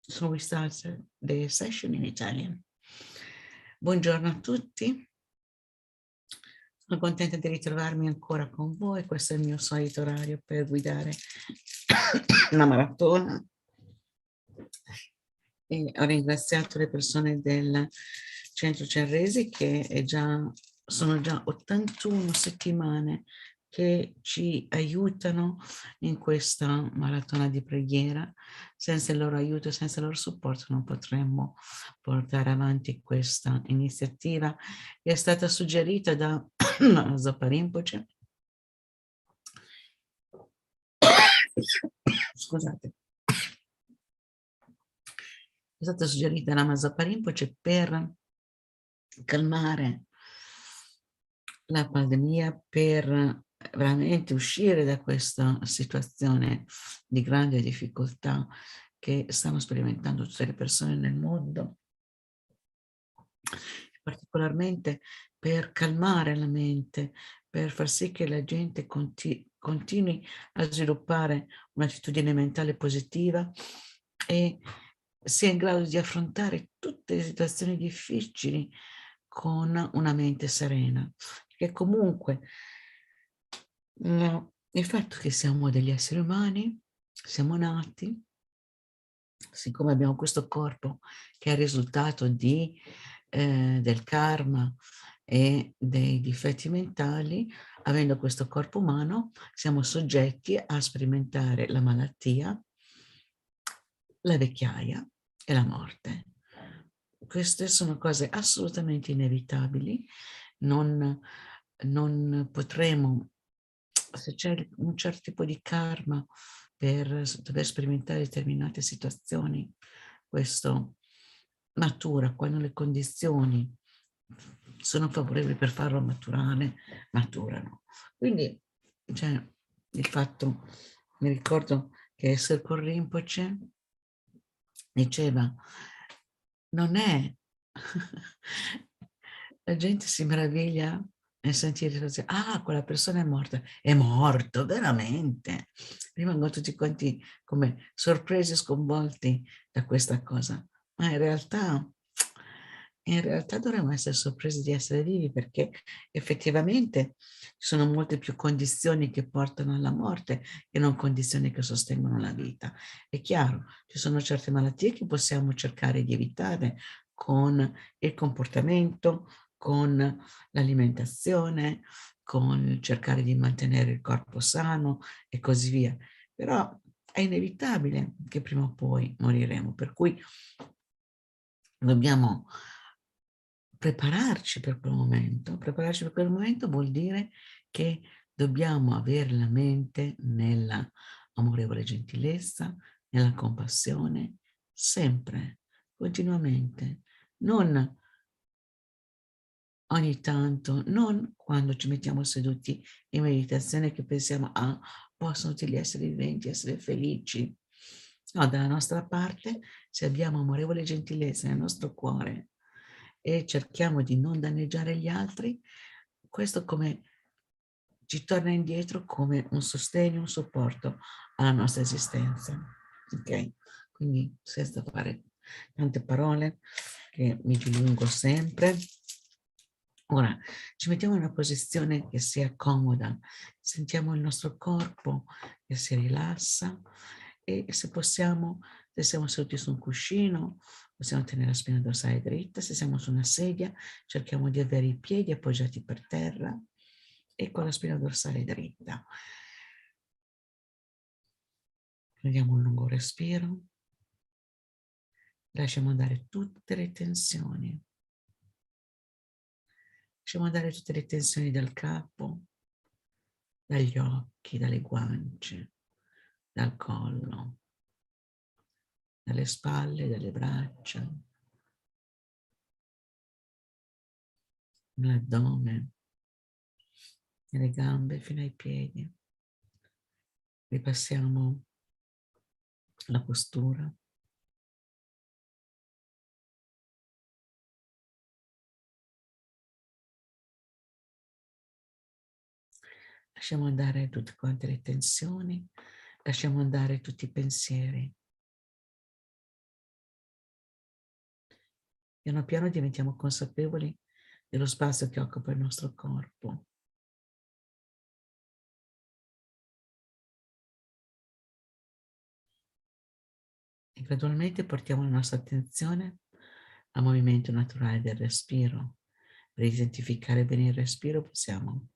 so we start the session in Italian. Buongiorno a tutti. Sono contenta di ritrovarmi ancora con voi. Questo è il mio solito orario per guidare la maratona. E ho ringraziato le persone del centro Chenrezig che sono già 81 settimane che ci aiutano in questa maratona di preghiera. Senza il loro aiuto, senza il loro supporto non potremmo portare avanti questa iniziativa che è stata suggerita da Zopa Rinpoche scusate, è stata suggerita Lama Zopa Rinpoche per calmare la pandemia, per veramente uscire da questa situazione di grande difficoltà che stanno sperimentando tutte le persone nel mondo, particolarmente per calmare la mente, per far sì che la gente continui a sviluppare un'attitudine mentale positiva e sia in grado di affrontare tutte le situazioni difficili con una mente serena. Perché comunque il fatto che siamo degli esseri umani, siamo nati, siccome abbiamo questo corpo che è il risultato del karma e dei difetti mentali, avendo questo corpo umano, siamo soggetti a sperimentare la malattia, la vecchiaia e la morte. Queste sono cose assolutamente inevitabili, non potremo, se c'è un certo tipo di karma per dover sperimentare determinate situazioni, questo matura quando le condizioni sono favorevoli per farlo maturare, maturano. Quindi, cioè, il fatto, mi ricordo che Serko Rinpoche diceva, non è, la gente si meraviglia nel sentire, ah, quella persona è morto, veramente. Rimangono tutti quanti come sorpresi, sconvolti da questa cosa. Ma in realtà dovremmo essere sorpresi di essere vivi, perché effettivamente ci sono molte più condizioni che portano alla morte che non condizioni che sostengono la vita. È chiaro, ci sono certe malattie che possiamo cercare di evitare con il comportamento, con l'alimentazione, con cercare di mantenere il corpo sano e così via. Però è inevitabile che prima o poi moriremo, per cui dobbiamo prepararci per quel momento. Prepararci per quel momento vuol dire che dobbiamo avere la mente nella amorevole gentilezza, nella compassione, sempre, continuamente, non ogni tanto, non quando ci mettiamo seduti in meditazione che pensiamo, ah, possono tutti gli esseri viventi essere felici. No, dalla nostra parte, se abbiamo amorevole gentilezza nel nostro cuore e cerchiamo di non danneggiare gli altri, questo come ci torna indietro come un sostegno, un supporto alla nostra esistenza. Ok? Quindi senza fare tante parole, che mi dilungo sempre. Ora, ci mettiamo in una posizione che sia comoda, sentiamo il nostro corpo che si rilassa e se possiamo, se siamo seduti su un cuscino, possiamo tenere la spina dorsale dritta, se siamo su una sedia, cerchiamo di avere i piedi appoggiati per terra e con la spina dorsale dritta. Prendiamo un lungo respiro, lasciamo andare tutte le tensioni. Lasciamo andare tutte le tensioni dal capo, dagli occhi, dalle guance, dal collo, dalle spalle, dalle braccia, l'addome, le gambe fino ai piedi. Ripassiamo la postura. Lasciamo andare tutte quante le tensioni, lasciamo andare tutti i pensieri. Piano piano diventiamo consapevoli dello spazio che occupa il nostro corpo. E gradualmente portiamo la nostra attenzione al movimento naturale del respiro. Per identificare bene il respiro possiamo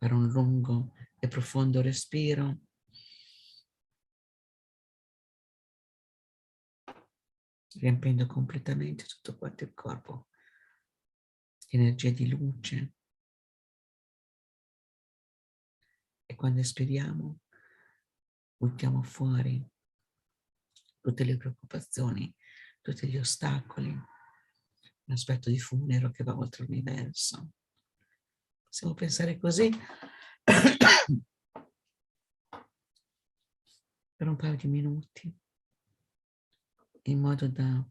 fare un lungo e profondo respiro. Riempiendo completamente tutto quanto il corpo di energia di luce. E quando espiriamo, buttiamo fuori tutte le preoccupazioni, tutti gli ostacoli, l'aspetto di funero che va oltre l'universo. Possiamo pensare così per un paio di minuti, in modo da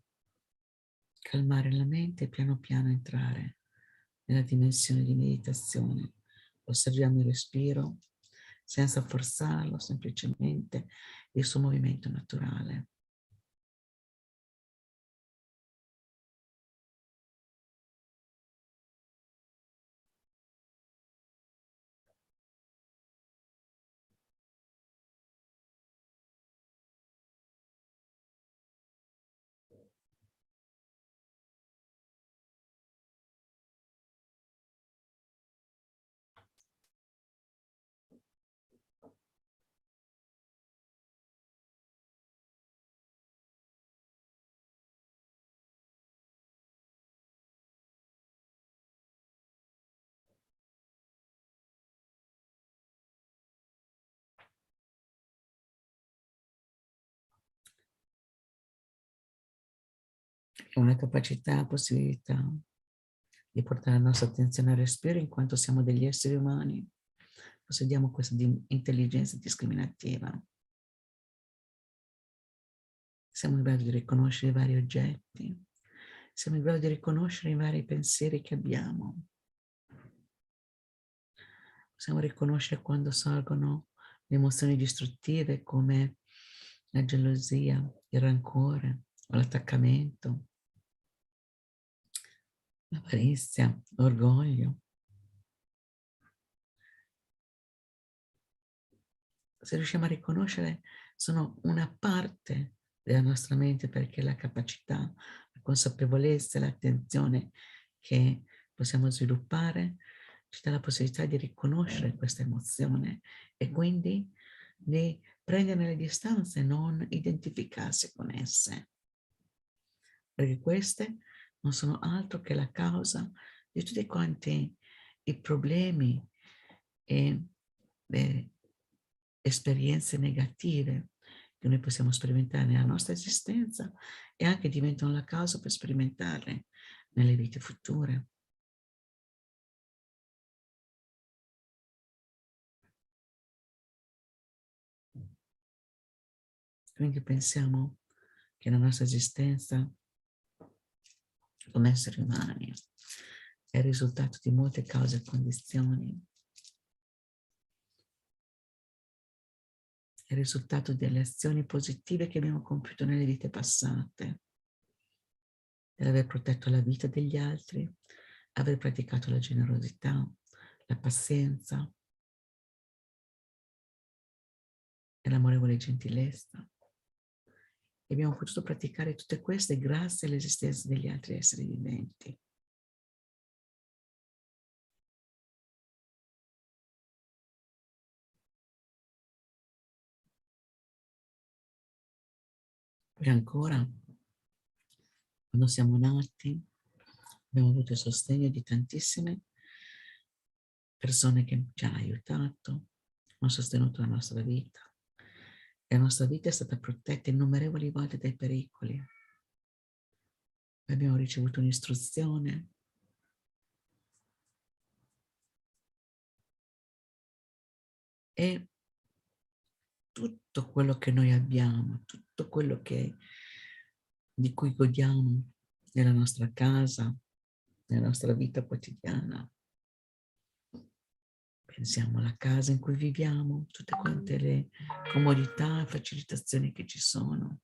calmare la mente e piano piano entrare nella dimensione di meditazione. Osserviamo il respiro senza forzarlo, semplicemente il suo movimento naturale. È una capacità, possibilità di portare la nostra attenzione al respiro in quanto siamo degli esseri umani. Possediamo questa intelligenza discriminativa. Siamo in grado di riconoscere i vari oggetti. Siamo in grado di riconoscere i vari pensieri che abbiamo. Possiamo riconoscere quando sorgono le emozioni distruttive come la gelosia, il rancore o l'attaccamento, l'avarizia, l'orgoglio. Se riusciamo a riconoscere, sono una parte della nostra mente, perché la capacità, la consapevolezza e l'attenzione che possiamo sviluppare ci dà la possibilità di riconoscere questa emozione e quindi di prendere le distanze e non identificarsi con esse. Perché queste non sono altro che la causa di tutti quanti i problemi e le esperienze negative che noi possiamo sperimentare nella nostra esistenza e anche diventano la causa per sperimentarle nelle vite future. Quindi pensiamo che la nostra esistenza come esseri umani è il risultato di molte cause e condizioni. È il risultato delle azioni positive che abbiamo compiuto nelle vite passate, dell'aver protetto la vita degli altri, aver praticato la generosità, la pazienza e l'amorevole gentilezza. E abbiamo potuto praticare tutte queste grazie all'esistenza degli altri esseri viventi. E ancora, quando siamo nati, abbiamo avuto il sostegno di tantissime persone che ci hanno aiutato, hanno sostenuto la nostra vita. E la nostra vita è stata protetta innumerevoli volte dai pericoli. Abbiamo ricevuto un'istruzione e tutto quello che noi abbiamo, tutto quello di cui godiamo nella nostra casa, nella nostra vita quotidiana. Pensiamo alla casa in cui viviamo, tutte quante le comodità e facilitazioni che ci sono.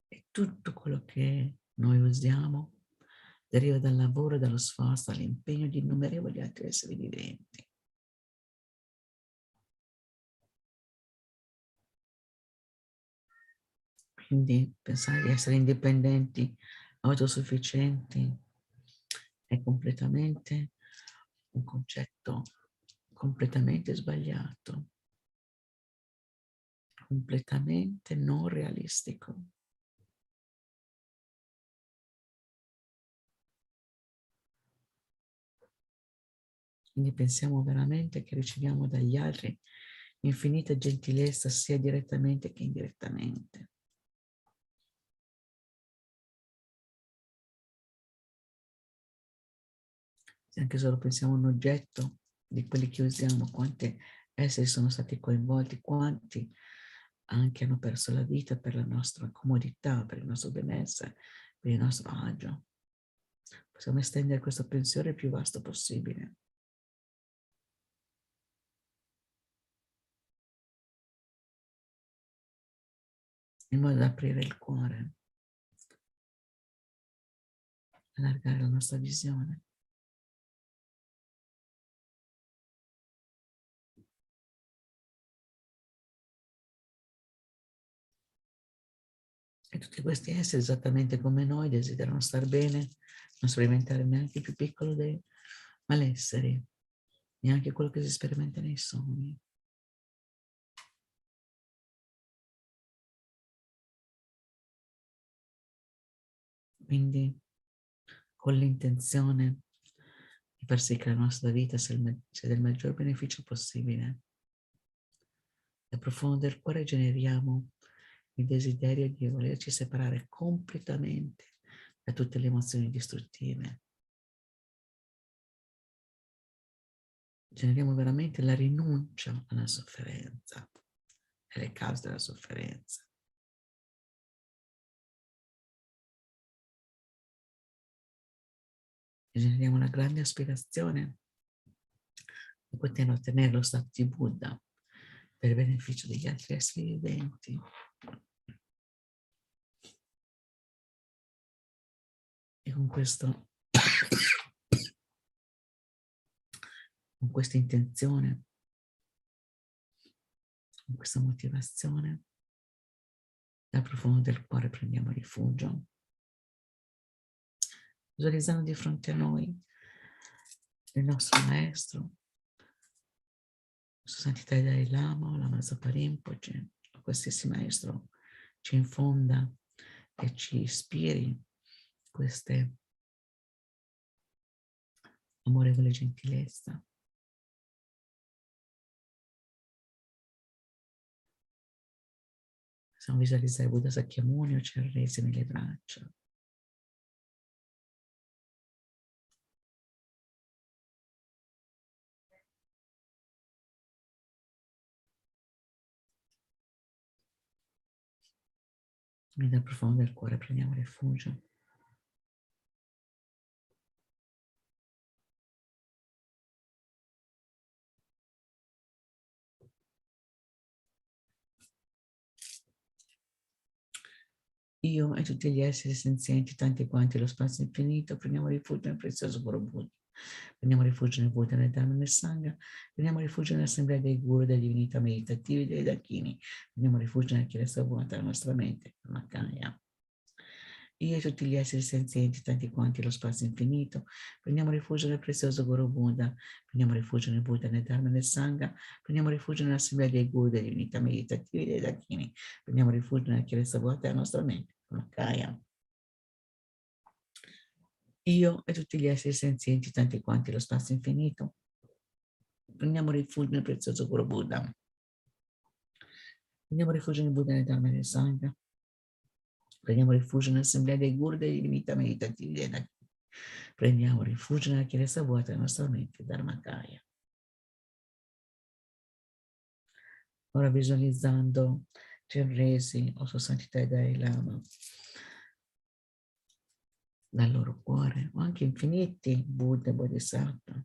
E tutto quello che noi usiamo deriva dal lavoro, dallo sforzo, dall'impegno di innumerevoli altri esseri viventi. Quindi pensare di essere indipendenti, autosufficienti, è completamente un concetto completamente sbagliato. completamente non realistico. Quindi pensiamo veramente che riceviamo dagli altri infinita gentilezza sia direttamente che indirettamente. Se anche solo pensiamo a un oggetto di quelli che usiamo, quanti esseri sono stati coinvolti, quanti anche hanno perso la vita per la nostra comodità, per il nostro benessere, per il nostro agio. Possiamo estendere questo pensiero il più vasto possibile. In modo da aprire il cuore, allargare la nostra visione. E tutti questi esseri, esattamente come noi, desiderano star bene, non sperimentare neanche il più piccolo dei malesseri, neanche quello che si sperimenta nei sogni. Quindi, con l'intenzione di far sì che la nostra vita sia del maggior beneficio possibile, dal profondo del cuore generiamo il desiderio di volerci separare completamente da tutte le emozioni distruttive. Generiamo veramente la rinuncia alla sofferenza, alle cause della sofferenza. E generiamo una grande aspirazione di poter ottenere lo stato di Buddha per il beneficio degli altri esseri viventi. E con questa intenzione, con questa motivazione, dal profondo del cuore prendiamo rifugio, visualizzando di fronte a noi il nostro maestro, Sua Santità Dalai Lama, Lama Zopa Rinpoche, qualsiasi maestro ci infonda e ci ispiri queste amorevole gentilezza. Possiamo visualizzare Buddha Sakyamuni o Chenrezig nelle braccia. E dal profondo del cuore prendiamo rifugio. Io e tutti gli esseri senzienti, tanti quanti lo spazio infinito, prendiamo rifugio nel prezioso Guru Buddha. Prendiamo rifugio nel Buddha, nel Dharma e nel Sangha. Prendiamo rifugio nell'assemblea dei guru, delle divinità meditativi, dei dakini. Prendiamo rifugio nel chi resta vuota della nostra mente, Makaya. Io e tutti gli esseri senzienti, tanti quanti lo spazio infinito, prendiamo rifugio nel prezioso Guru Buddha, prendiamo rifugio nel Buddha, nel Dharma e nel Sangha, prendiamo rifugio nell'assemblea dei guru, delle divinità meditativi, dei dakini, prendiamo rifugio nel chi resta vuota della nostra mente, Makaya. Io e tutti gli esseri senzienti, tanti quanti lo spazio infinito, prendiamo rifugio nel prezioso Guru Buddha, prendiamo rifugio nel Buddha, nel Dharma e nel Sangha, prendiamo rifugio nell'assemblea dei guru, delle divinità meditativi, dei dakini. Prendiamo rifugio nella chiesa vuota della nostra mente, Dharmakaya. Ora visualizzando Chenrezig o Sua Santità Dalai Lama dal loro cuore, o anche infiniti Buddha e Bodhisattva.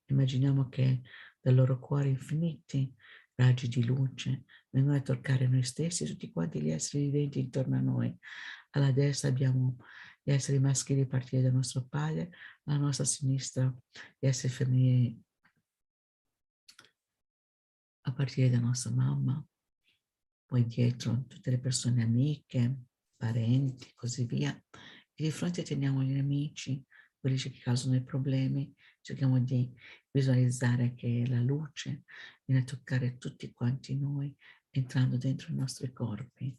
Immaginiamo che dal loro cuore infiniti raggi di luce vengono a toccare noi stessi e tutti quanti gli esseri viventi intorno a noi. Alla destra abbiamo gli esseri maschili a partire dal nostro padre, alla nostra sinistra gli esseri femminili a partire da nostra mamma, poi dietro tutte le persone amiche, parenti, così via. E di fronte teniamo gli nemici, quelli che causano i problemi. Cerchiamo di visualizzare che la luce viene a toccare tutti quanti noi entrando dentro i nostri corpi,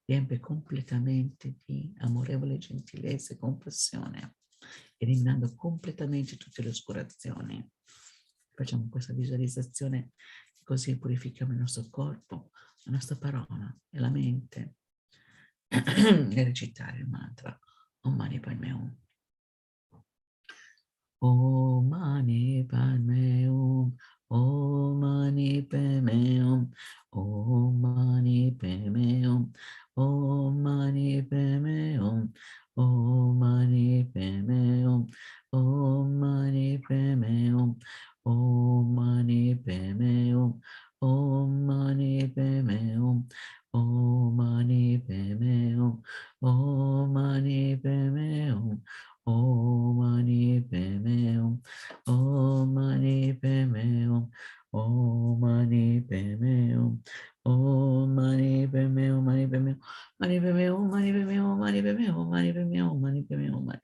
riempie completamente di amorevole gentilezza e compassione, eliminando completamente tutte le oscurazioni. Facciamo questa visualizzazione, così purifichiamo il nostro corpo, la nostra parola e la mente, e recitare il mantra Om Mani Padme Hum. Om Mani Padme Hum, Om Mani Padme Hum, Om Mani Padme Hum, Om Mani Padme Hum, Om Mani Padme Hum, Om Mani Padme Hum, Om Mani Padme Hum, Om Mani Padme Hum, Om Mani Padme Hum, Om Mani Padme Hum, Om Mani Padme Hum, Om Mani Padme Hum, Om Mani Padme Hum, Om Mani Padme Hum, Mani Padme Hum, Mani Padme Hum, Mani Padme Hum, Mani Padme Hum, Mani Padme Hum, Mani Padme Hum, Mani.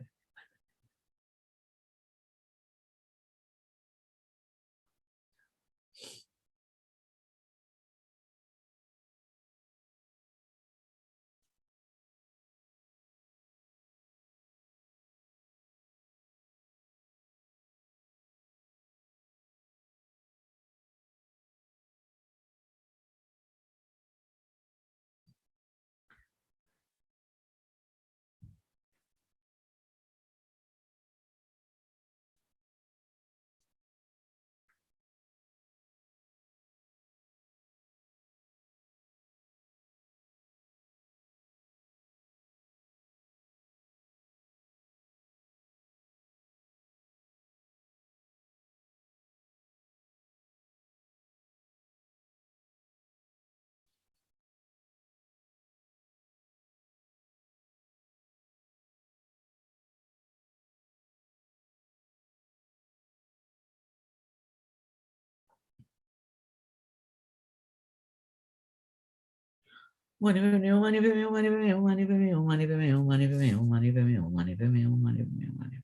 Mani Padme Hum, Mani Padme Hum, Mani Padme Hum, Mani Padme Hum, Mani Padme Hum, Mani Padme Hum, Mani Padme Hum, Mani Padme Hum, Mani Padme Hum, Mani Padme Hum.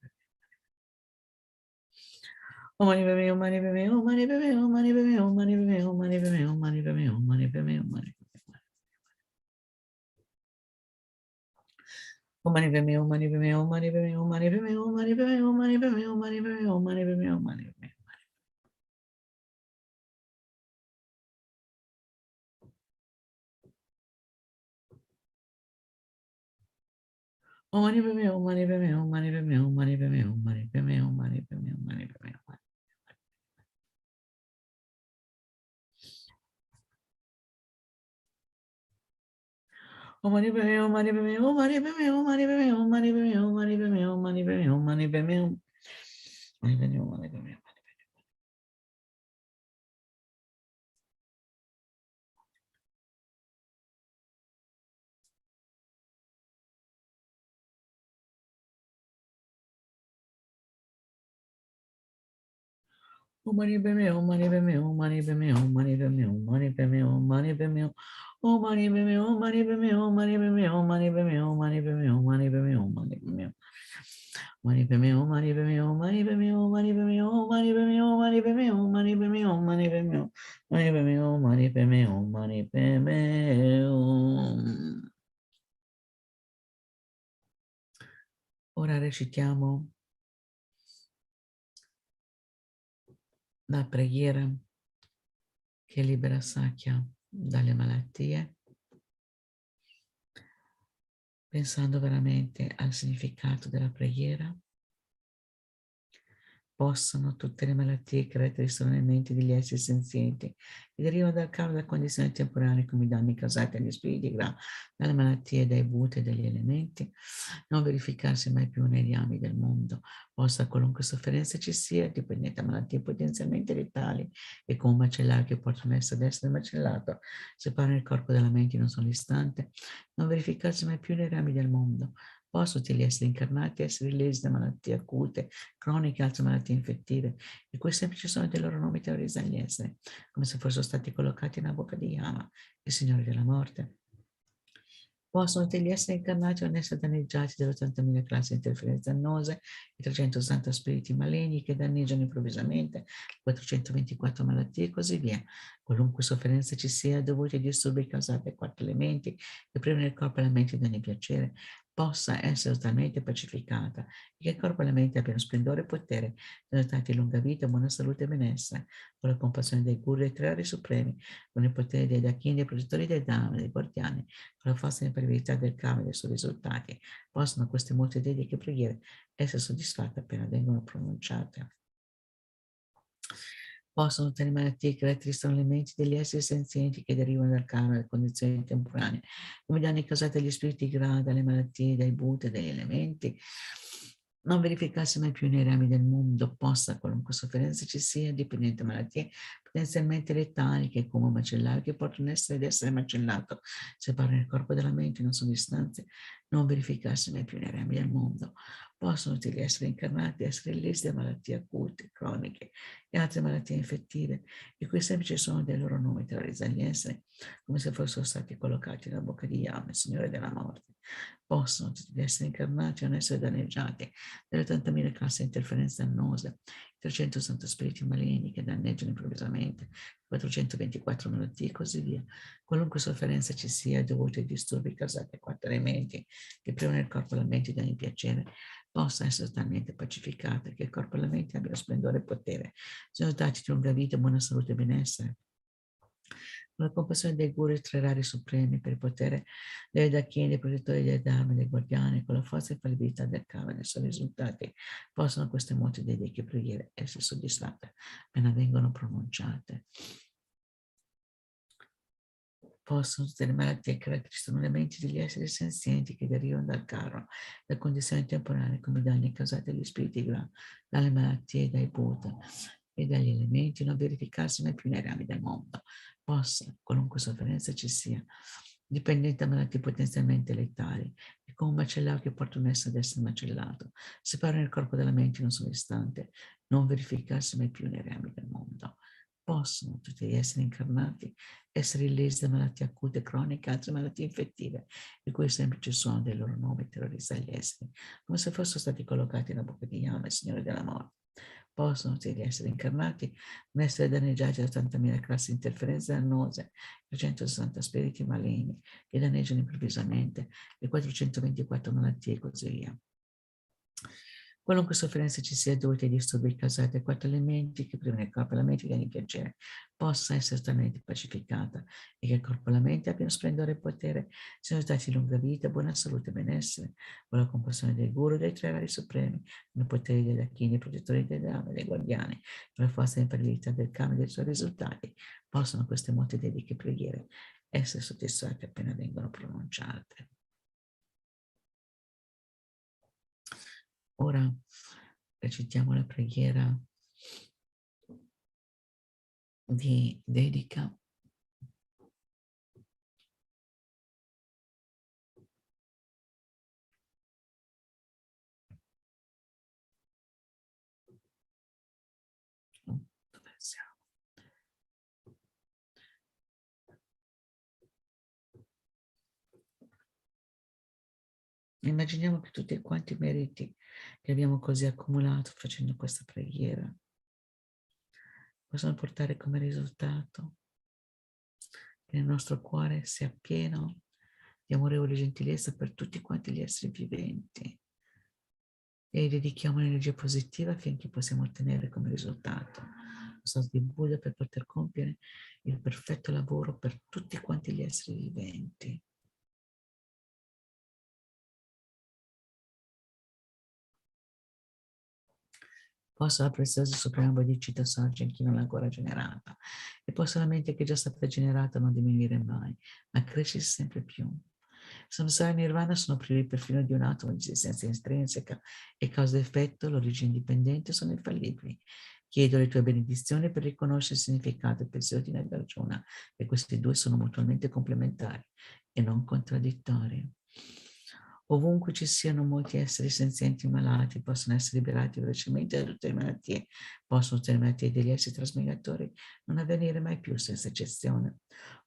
Mani Padme Hum, Mani Padme Hum, Mani Padme Hum, Mani Padme Hum, Mani Padme Hum, Mani Padme Hum, Mani Padme Hum, Mani Padme Hum, Mani. Om Mani Padme Hum, Mani Padme Hum, Mani Padme Hum, Mani Padme Hum, Mani Padme Hum, Mani Padme Hum, Mani Padme Hum, Mani Padme Hum, Mani Padme Hum. Om Mani Padme Hum, Mani Padme Hum, Mani Padme Hum, Mani Padme Hum, Mani Padme Hum, Mani Padme Hum, Mani Padme Hum. Om Mani Padme Hum, Mani Padme Hum, Mani Padme Hum, Mani Padme Hum, Mani Padme Hum, Mani Padme Hum, Mani Padme Hum, Mani Padme Hum. Mani Padme Hum, Mani Padme Hum. Om Mani Padme Hum, Mani Padme Hum, Mani Padme Hum, Mani Padme Hum, Mani Padme Hum, Mani Padme Hum. Om Mani Padme Hum, Mani Padme Hum, Mani Padme Hum, Mani Padme Hum, Mani Padme Hum, Mani Padme Hum, Mani Padme Hum. Mani Padme Hum, Mani Padme Hum, Mani Padme Hum, Mani Padme Hum, Mani Padme Hum, Mani Padme Hum, Mani Padme Hum, Mani Padme Hum, Mani Padme Hum, Mani Padme Hum, Mani Padme Hum. Ora recitiamo la preghiera che libera Sakya dalle malattie, pensando veramente al significato della preghiera. Possono tutte le malattie che caratterizzano le menti degli esseri senzienti, che derivano dal causa delle condizioni temporanee come i danni causati agli spiriti dalle malattie, dai bhuti e dagli elementi, non verificarsi mai più nei reami del mondo. Possa qualunque sofferenza ci sia, dipendente da malattie potenzialmente letali, e come un macellaio che porta un essere ad essere macellato, separa il corpo dalla mente in un solo istante, non verificarsi mai più nei reami del mondo. Possono tutti gli esseri incarnati essere lesi da malattie acute, croniche e altre malattie infettive, il cui semplice suono dei loro nomi terrorizza gli esseri, come se fossero stati collocati nella bocca di Yama, il Signore della morte. Possono tutti essere incarnati o non essere danneggiati dalle 80.000 classi di interferenze annose, i 360 spiriti maligni che danneggiano improvvisamente, 424 malattie e così via. Qualunque sofferenza ci sia dovuta ai disturbi causati ai 4 elementi che privono il corpo e la mente di ogni piacere, possa essere totalmente pacificata e che il corpo e la mente abbiano splendore e potere, dotati di lunga vita, buona salute e benessere, con la compassione dei guru e creatori supremi, con il potere dei dachini, dei protettori dei dhamma, dei guardiani, con la forza e l'imprevedibilità del karma e dei suoi risultati, possono queste molte dediche preghiere essere soddisfatte appena vengono pronunciate. Possono tutte le malattie che caratterizzano gli elementi degli esseri senzienti che derivano dal karma e dalle condizioni temporanee, come danni causati dagli spiriti gradi, dalle malattie, dai bhuta, dagli elementi, non verificarsi mai più nei rami del mondo, possa qualunque sofferenza ci sia, dipendente da malattie potenzialmente letali che come un macellaio che portano ad essere macellato, separano il corpo dalla mente, non sono distanze, non verificarsi mai più nei rami del mondo. Possono tutti essere incarnati, essere illesi da malattie acute, croniche e altre malattie infettive, i cui semplici sono del loro nome terrorizza gli esseri, come se fossero stati collocati nella bocca di Yama, il Signore della Morte. Possono tutti essere incarnati o non essere danneggiati dalle 80.000 classi di interferenze annose, 360 spiriti maligni che danneggiano improvvisamente, 424 malattie e così via. Qualunque sofferenza ci sia dovuta ai disturbi causati ai 4 elementi che privano il corpo e la mente di ogni piacere, possa essere totalmente pacificata, che il corpo e la mente abbiano splendore e potere, siano dotati di lunga vita, buona salute e benessere. Con la compassione dei guru e tre rari supremi, per il potere dei dachini, dei protettori dei dhamma, dei guardiani, con la forza e infallibilità del karma e dei suoi risultati, possono queste molte dediche preghiere essere soddisfatte appena vengono pronunciate. Possono tutte le malattie che caratterizzano le menti degli esseri senzienti che derivano dal karma, da condizioni temporanee come i danni causati dagli spiriti grandi, dalle malattie, dai bhuta e dagli elementi, non verificarsi mai più nei rami del mondo. Possa, qualunque sofferenza ci sia, dipendente da malattie potenzialmente letali, e come un macellaio che porta un essere ad essere macellato, separare il corpo dalla mente in un solo istante, non verificarsi mai più nei rami del mondo. Possono tutti gli esseri incarnati essere illesi da malattie acute, croniche e altre malattie infettive, il cui semplice suono del loro nome terrorizza gli esseri, come se fossero stati collocati nella bocca di Yama, il Signore della Morte. Possono tutti gli esseri incarnati non essere danneggiati da 80.000 classi di interferenze annose, 360 spiriti maligni che danneggiano improvvisamente, le 424 malattie e così via. Qualunque sofferenza ci sia dovuta ai disturbi causati ai 4 elementi che privano il corpo e la mente di ogni piacere, possa essere totalmente pacificata e che il corpo e la mente abbiano splendore e potere, siano dotati di lunga vita, buona salute e benessere, con la compassione dei guru e dei tre rari supremi, con i poteri dei dachini, dei protettori dei dhamma, dei guardiani, con la forza e l'infallibilità del karma e dei suoi risultati, possono queste molte dediche preghiere essere soddisfatte appena vengono pronunciate. Ora recitiamo la preghiera di dedica. Dove siamo? Immaginiamo che tutti quanti i meriti che abbiamo così accumulato facendo questa preghiera possono portare come risultato che nel nostro cuore sia pieno di amorevole gentilezza per tutti quanti gli esseri viventi e dedichiamo un'energia positiva affinché possiamo ottenere come risultato lo stato di Buddha per poter compiere il perfetto lavoro per tutti quanti gli esseri viventi. Possa la preziosa suprema bodhicitta sorgere in chi non l'ha ancora generata e possa la mente che già è stata generata non diminuire mai, ma crescere sempre più. Samsara e Nirvana sono privi perfino di un atomo di esistenza intrinseca e causa-effetto, l'origine indipendente, sono infallibili. Chiedo le tue benedizioni per riconoscere il significato e pensiero nella ragione, e questi due sono mutuamente complementari e non contraddittori. Ovunque ci siano molti esseri senzienti malati, possono essere liberati velocemente da tutte le malattie, possono tutte le malattie degli esseri trasmigratori non avvenire mai più senza eccezione.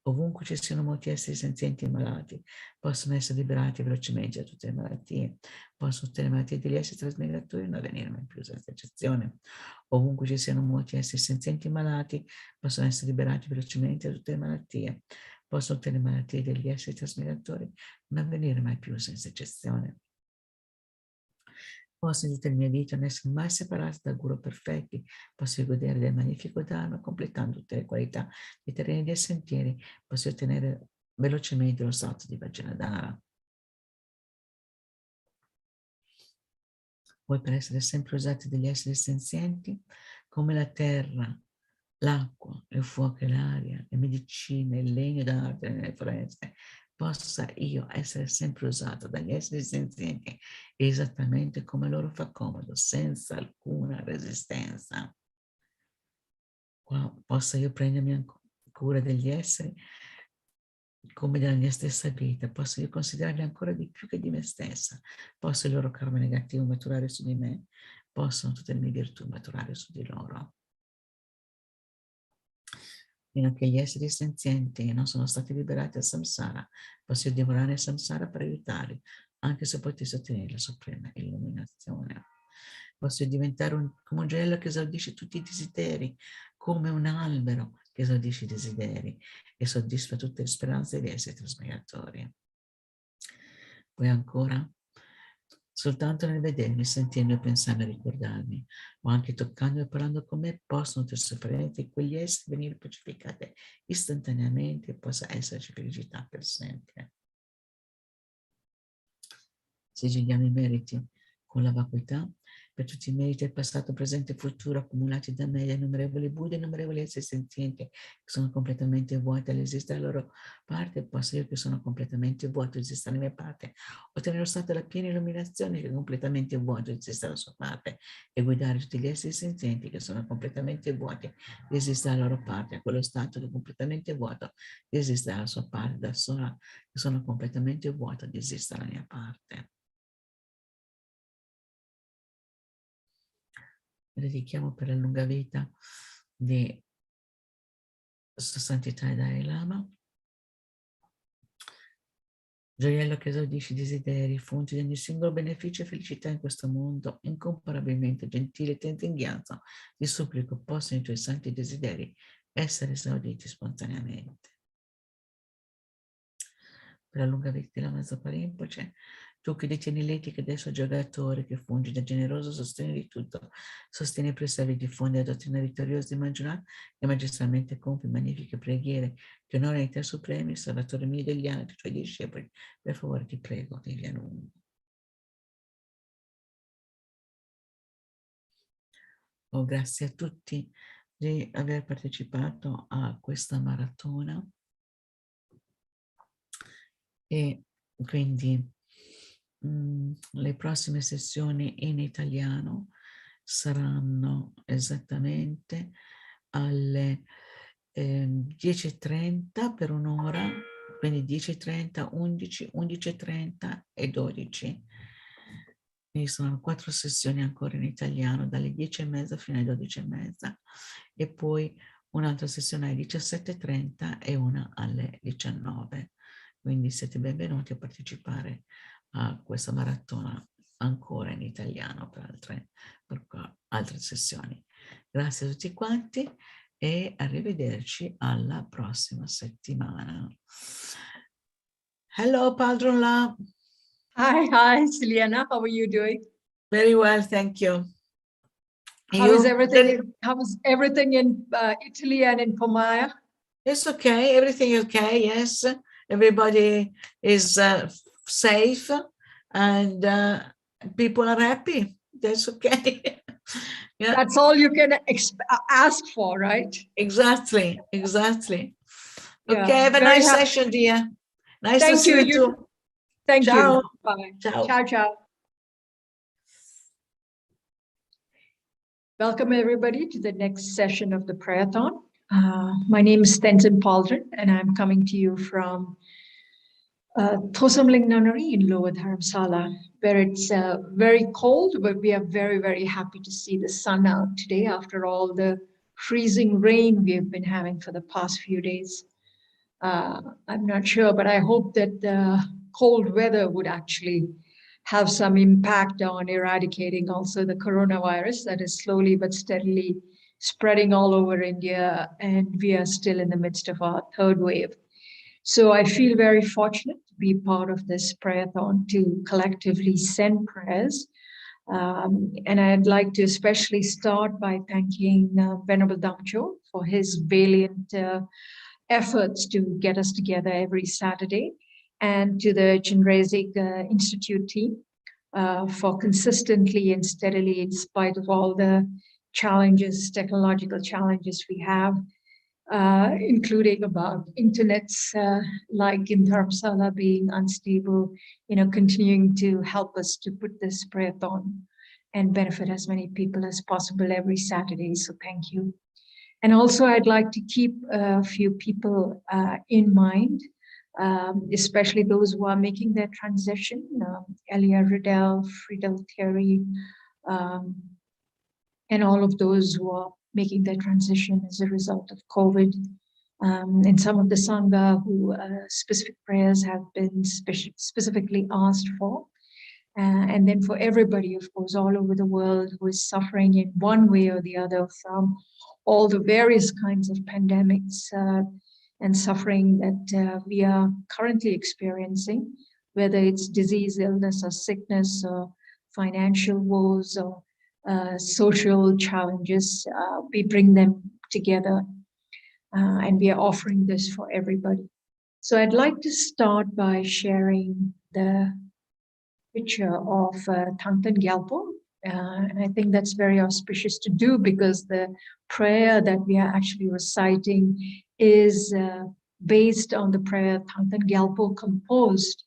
Ovunque ci siano molti esseri senzienti e malati, possono essere liberati velocemente da tutte le malattie, possono tutte le malattie degli esseri trasmigratori non avvenire mai più senza eccezione. Ovunque ci siano molti esseri senzienti e malati, possono essere liberati velocemente da tutte le malattie, possono tutte le malattie degli esseri trasmigratori non avvenire mai più senza eccezione. Posso in tutta la mia vita non essere mai separati dal Guru perfetti, posso godere del magnifico Dharma completando tutte le qualità dei terreni e dei sentieri, posso ottenere velocemente lo stato di Vajjanadhara. Voi per essere sempre usati dagli esseri senzienti come la terra, l'acqua, il fuoco e l'aria, le medicine, il legno d'arte nelle foreste, possa io essere sempre usato dagli esseri senzienti esattamente come loro fa comodo, senza alcuna resistenza. Possa io prendermi cura degli esseri come della mia stessa vita, posso io considerarli ancora di più che di me stessa, posso il loro karma negativo maturare su di me, possono tutte le mie virtù maturare su di loro. Fino a che gli esseri senzienti non sono stati liberati dal samsara, posso io divorare il samsara per aiutarli, anche se potessi ottenere la suprema illuminazione. Posso diventare come un gioiello che esaudisce tutti i desideri, come un albero che esaudisce i desideri e soddisfa tutte le speranze degli esseri trasmigratori. Poi ancora, soltanto nel vedermi, sentirmi, pensarmi e ricordarmi, o anche toccando e parlando con me, possono per sofferenze quegli esseri venire pacificate istantaneamente e possa esserci felicità per sempre. Sigilliamo i meriti con la vacuità per tutti i meriti del passato, presente e futuro accumulati da me, innumerevoli Buddha e innumerevoli esseri senzienti che sono completamente vuoti all'esistere la loro parte, posso io che sono completamente vuoto esistere la mia parte, ottenere lo stato della piena illuminazione che è completamente vuoto esistere la sua parte e guidare tutti gli esseri senzienti che sono completamente vuoti esistere la loro parte, a quello stato che è completamente vuoto esistere la sua parte, da sola che sono completamente vuoto di esistere la mia parte. Dedichiamo per la lunga vita di Sua Santità e Dalai Lama, gioiello che esaudisce i desideri, fonte di ogni singolo beneficio e felicità in questo mondo, incomparabilmente gentile Thangtong Gyalpo, ti supplico possano i tuoi santi desideri essere esauditi spontaneamente. Per la lunga vita di Lama Zopa Rinpoche, tu che detieni l'etica del suo giogatore, che fungi da generoso sostegno di tutto, sostieni e preservi e diffondi la dottrina vittoriosa di Manjunath e magistralmente compi magnifiche preghiere che onorano i te supremi, salvatore mio degli altri, tuoi discepoli. Per favore ti prego, vivi a lungo. Oh, grazie a tutti di aver partecipato a questa maratona e quindi le prossime sessioni in italiano saranno esattamente alle 10:30 per un'ora, quindi 10:30, 11, 11:30 e 12. Quindi sono 4 sessioni ancora in italiano, dalle 10:30 fino alle 12:30 e poi un'altra sessione alle 17:30 e una alle 19. Quindi siete benvenuti a partecipare a questa maratona ancora in italiano per altre sessioni. Grazie a tutti quanti e arrivederci alla prossima settimana. Hello, Padron La. Hi, Celiana. How are you doing? Very well, thank you. How is everything in Italy and in Pomaya? It's okay. Everything is okay. Yes, everybody is safe and people are happy. That's okay. Yeah. That's all you can ask for, right? Exactly. Okay, Yeah, have a nice session, dear. Nice to see you too. Thank Ciao. you. Bye. Ciao. Ciao, ciao. Welcome everybody to the next session of the prayerathon. My name is Tenzin Pauldron and I'm coming to you from Thosamling Nunnery in Lower Dharamsala, where it's very cold, but we are very, very happy to see the sun out today after all the freezing rain we have been having for the past few days. I'm not sure, but I hope that the cold weather would actually have some impact on eradicating also the coronavirus that is slowly but steadily spreading all over India, and we are still in the midst of our third wave. So I feel very fortunate to be part of this prayer-a-thon to collectively send prayers. And I'd like to especially start by thanking Venerable Damcho for his valiant efforts to get us together every Saturday, and to the Chenrezig Institute team for consistently and steadily, in spite of all the challenges, technological challenges we have, including about internets like in Dharamsala being unstable, continuing to help us to put this prayer-a-thon and benefit as many people as possible every Saturday. So thank you. And also I'd like to keep a few people in mind, especially those who are making their transition, Elia Riddell, Friedel Terry, and all of those who are making their transition as a result of COVID. And some of the Sangha who specific prayers have been specifically asked for. And then for everybody, of course, all over the world who is suffering in one way or the other from all the various kinds of pandemics and suffering that we are currently experiencing, whether it's disease, illness, or sickness, or financial woes, or social challenges. We bring them together and we are offering this for everybody. So I'd like to start by sharing the picture of Thangtong Gyalpo. And I think that's very auspicious to do because the prayer that we are actually reciting is based on the prayer Thangtong Gyalpo composed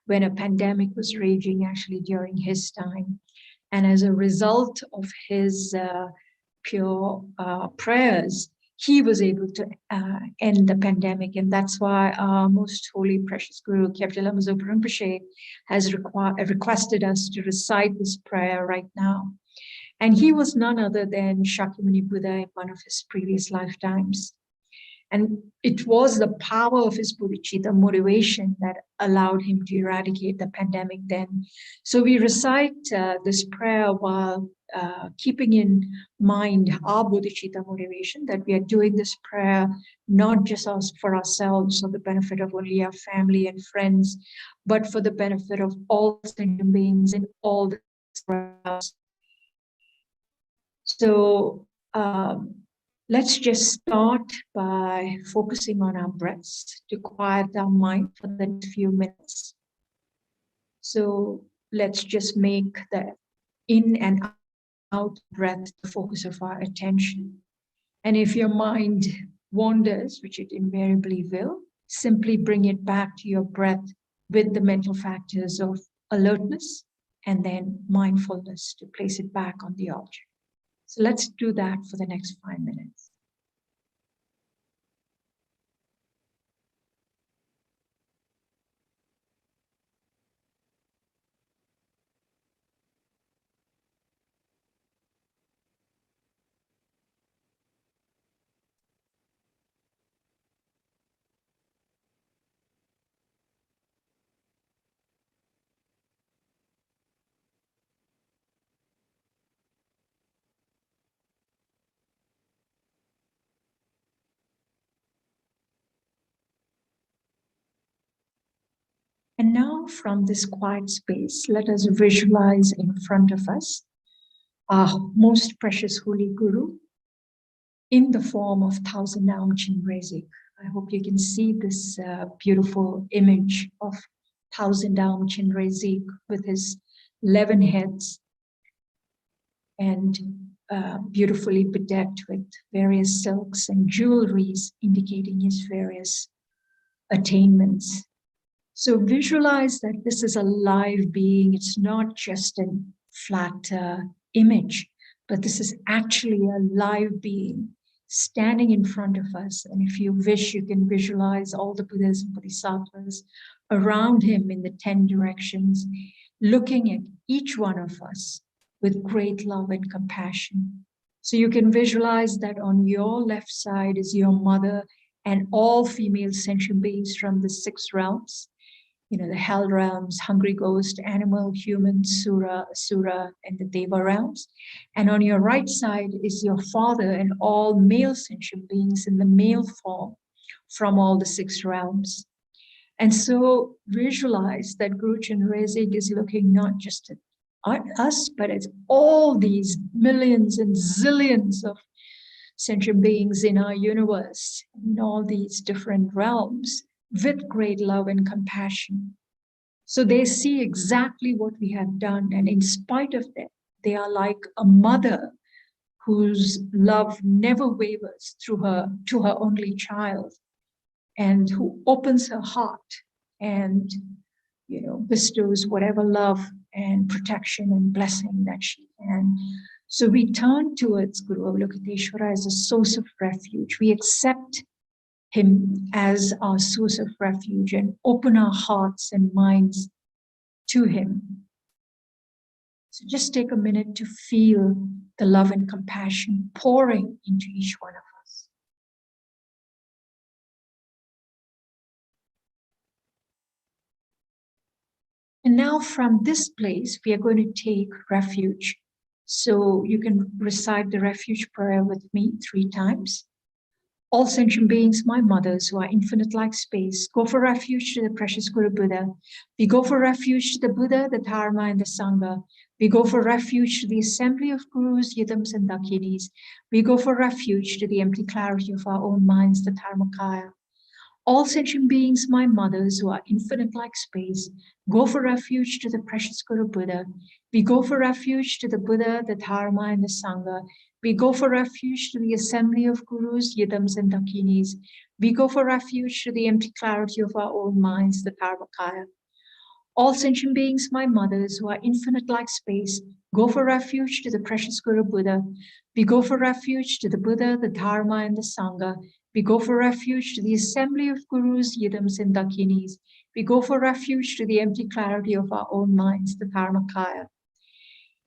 when a pandemic was raging actually during his time. And as a result of his pure prayers, he was able to end the pandemic. And that's why our most holy, precious Guru, Kyabje Lama Zopa Rinpoche, has requested us to recite this prayer right now. And he was none other than Shakyamuni Buddha in one of his previous lifetimes. And it was the power of his bodhicitta motivation that allowed him to eradicate the pandemic then. So we recite this prayer while keeping in mind our bodhicitta motivation, that we are doing this prayer not just for ourselves or the benefit of only our family and friends, but for the benefit of all sentient beings in all the world. So let's just start by focusing on our breaths to quiet our mind for the next few minutes. So let's just make the in and out breath the focus of our attention. And if your mind wanders, which it invariably will, simply bring it back to your breath with the mental factors of alertness and then mindfulness to place it back on the object. So let's do that for the next 5 minutes. And now from this quiet space, let us visualize in front of us our most precious Holy Guru in the form of 1000 Naum Chenrezig. I hope you can see this beautiful image of 1000 Naum Chenrezig with his 11 heads and beautifully bedecked with various silks and jewelries indicating his various attainments. So visualize that this is a live being. It's not just a flat image, but this is actually a live being standing in front of us. And if you wish, you can visualize all the Buddhas and Bodhisattvas around him in the 10 directions, looking at each one of us with great love and compassion. So you can visualize that on your left side is your mother and all female sentient beings from the 6 realms, the hell realms, hungry ghost, animal, human, sura, asura, and the deva realms. And on your right side is your father and all male sentient beings in the male form from all the 6 realms. And so visualize that Guru Chenrezig is looking not just at us, but at all these millions and zillions of sentient beings in our universe, in all these different realms, with great love and compassion. So they see exactly what we have done, and in spite of that, they are like a mother whose love never wavers to her only child, and who opens her heart and bestows whatever love and protection and blessing that she can. So we turn towards Guru Avalokiteshvara as a source of refuge. We accept him as our source of refuge and open our hearts and minds to him. So just take a minute to feel the love and compassion pouring into each one of us. And now from this place, we are going to take refuge. So you can recite the refuge prayer with me 3 times. All sentient beings, my mothers, who are infinite like space, go for refuge to the precious Guru Buddha. We go for refuge to the Buddha, the Dharma, and the Sangha. We go for refuge to the assembly of Gurus, Yidams, and Dakinis. We go for refuge to the empty clarity of our own minds, the Dharmakaya. All sentient beings, my mothers, who are infinite like space, go for refuge to the precious Guru Buddha. We go for refuge to the Buddha, the Dharma, and the Sangha. We go for refuge to the assembly of Gurus, Yidams, and Dakinis. We go for refuge to the empty clarity of our own minds, the Dharmakaya. All sentient beings, my mothers, who are infinite like space, go for refuge to the precious Guru Buddha. We go for refuge to the Buddha, the Dharma, and the Sangha. We go for refuge to the assembly of Gurus, Yidams, and Dakinis. We go for refuge to the empty clarity of our own minds, the Dharmakaya.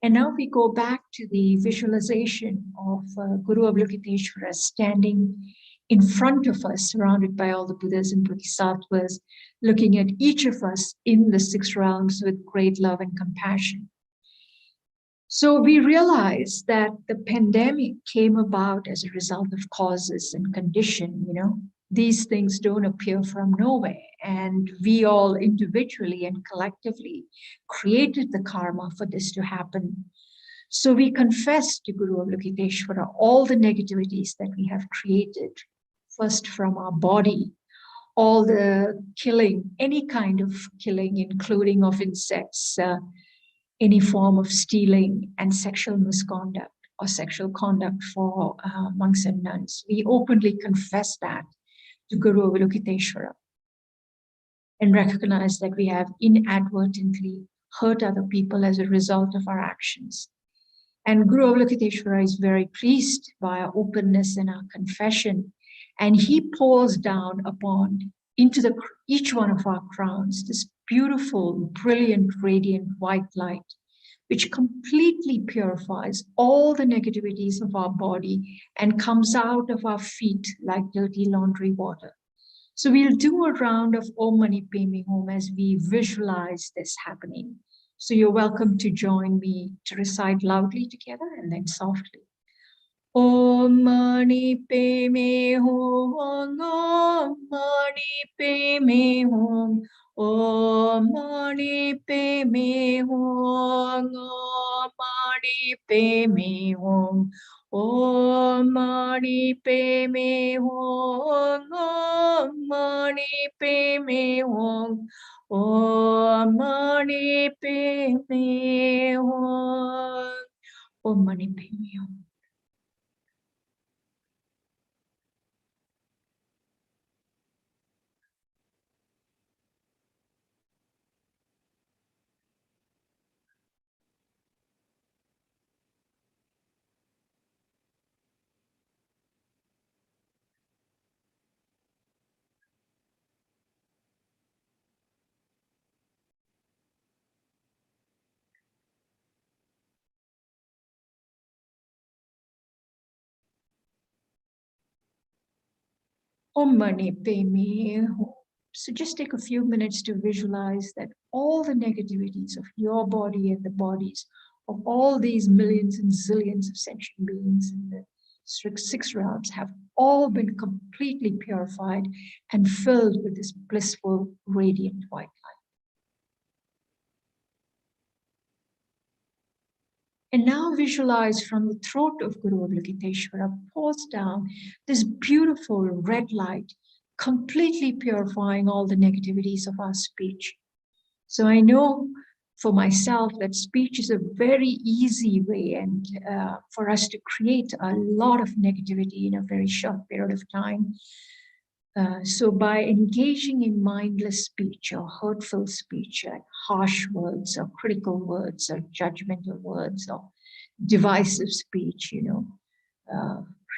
And now we go back to the visualization of Guru Avalokiteshvara standing in front of us, surrounded by all the Buddhas and Bodhisattvas, looking at each of us in the 6 realms with great love and compassion. So we realize that the pandemic came about as a result of causes and condition, These things don't appear from nowhere. And we all individually and collectively created the karma for this to happen. So we confess to Guru Avalokiteshvara all the negativities that we have created, first from our body, all the killing, any kind of killing, including of insects, any form of stealing and sexual misconduct or sexual conduct for monks and nuns. We openly confess that to Guru Avalokiteshvara and recognize that we have inadvertently hurt other people as a result of our actions. And Guru Avalokiteshvara is very pleased by our openness and our confession, and he pours down into each one of our crowns this beautiful, brilliant, radiant white light, which completely purifies all the negativities of our body and comes out of our feet like dirty laundry water. So we'll do a round of Om Mani Padme Hum as we visualize this happening. So you're welcome to join me to recite loudly together and then softly. Om Mani Padme Hum, Om Mani Padme Hum, Om Mani Padme Hum, Om Mani Padme Hum, Om Mani Padme Hum, Om Mani Padme Hum, Om Mani Padme Hum, Om Mani Padme Hum. Om Mani Padme Hum. So just take a few minutes to visualize that all the negativities of your body and the bodies of all these millions and zillions of sentient beings in the six realms have all been completely purified and filled with this blissful, radiant white light. And now visualize from the throat of Guru Avalokiteshvara pours down this beautiful red light, completely purifying all the negativities of our speech. So I know for myself that speech is a very easy way and for us to create a lot of negativity in a very short period of time. So by engaging in mindless speech or hurtful speech, like harsh words or critical words or judgmental words or divisive speech,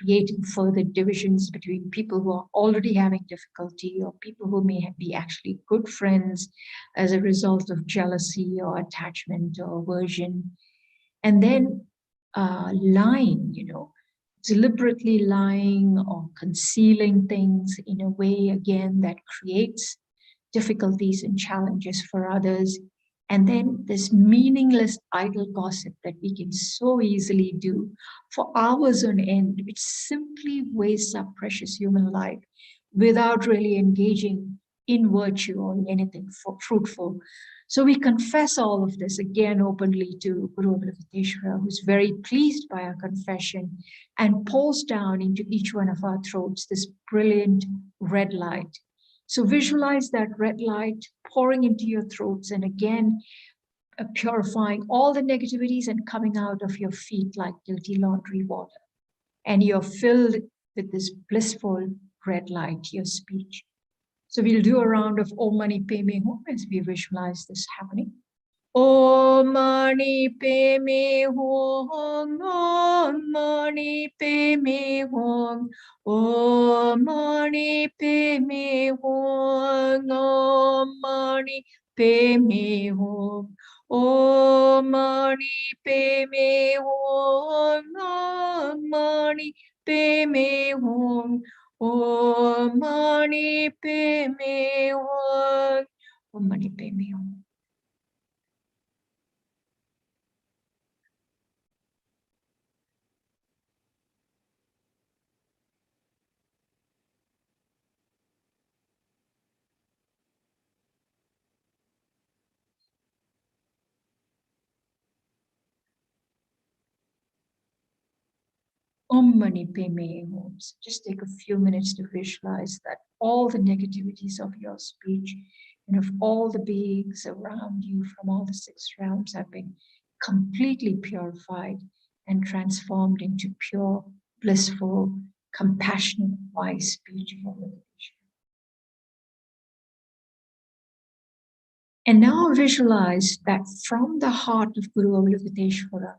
creating further divisions between people who are already having difficulty or people who may be actually good friends as a result of jealousy or attachment or aversion. And then lying, deliberately lying or concealing things in a way, again, that creates difficulties and challenges for others. And then this meaningless idle gossip that we can so easily do for hours on end, which simply wastes our precious human life without really engaging in virtue or in anything fruitful. So we confess all of this again openly to Guru Avalokiteshvara, who's very pleased by our confession and pours down into each one of our throats this brilliant red light. So visualize that red light pouring into your throats and again, purifying all the negativities and coming out of your feet like dirty laundry water. And you're filled with this blissful red light, your speech. So we'll do a round of Om Mani Padme Hum as we visualize this happening. Om Mani Padme Hum, Om Mani Padme Hum, Om Mani Padme Hum, Om Mani Padme Hum, Om Mani Padme Hum, Om Mani Padme Hum, Om Mani Padme Hum, Om Mani Padme Hum. Om Mani Padme Hum. So just take a few minutes to visualize that all the negativities of your speech and of all the beings around you from all the six realms have been completely purified and transformed into pure, blissful, compassionate, wise speech of meditation. And now visualize that from the heart of Guru Avalokiteshvara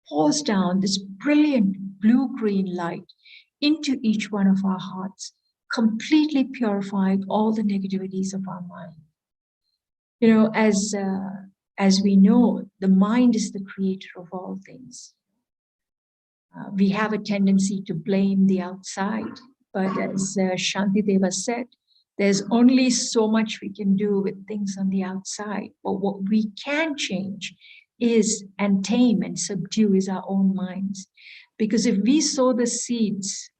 pours down this brilliant blue-green light into each one of our hearts, completely purifying all the negativities of our mind. As we know, the mind is the creator of all things. We have a tendency to blame the outside, but as Shantideva said, there's only so much we can do with things on the outside, but what we can change is and tame and subdue is our own minds. Because if we sow the seeds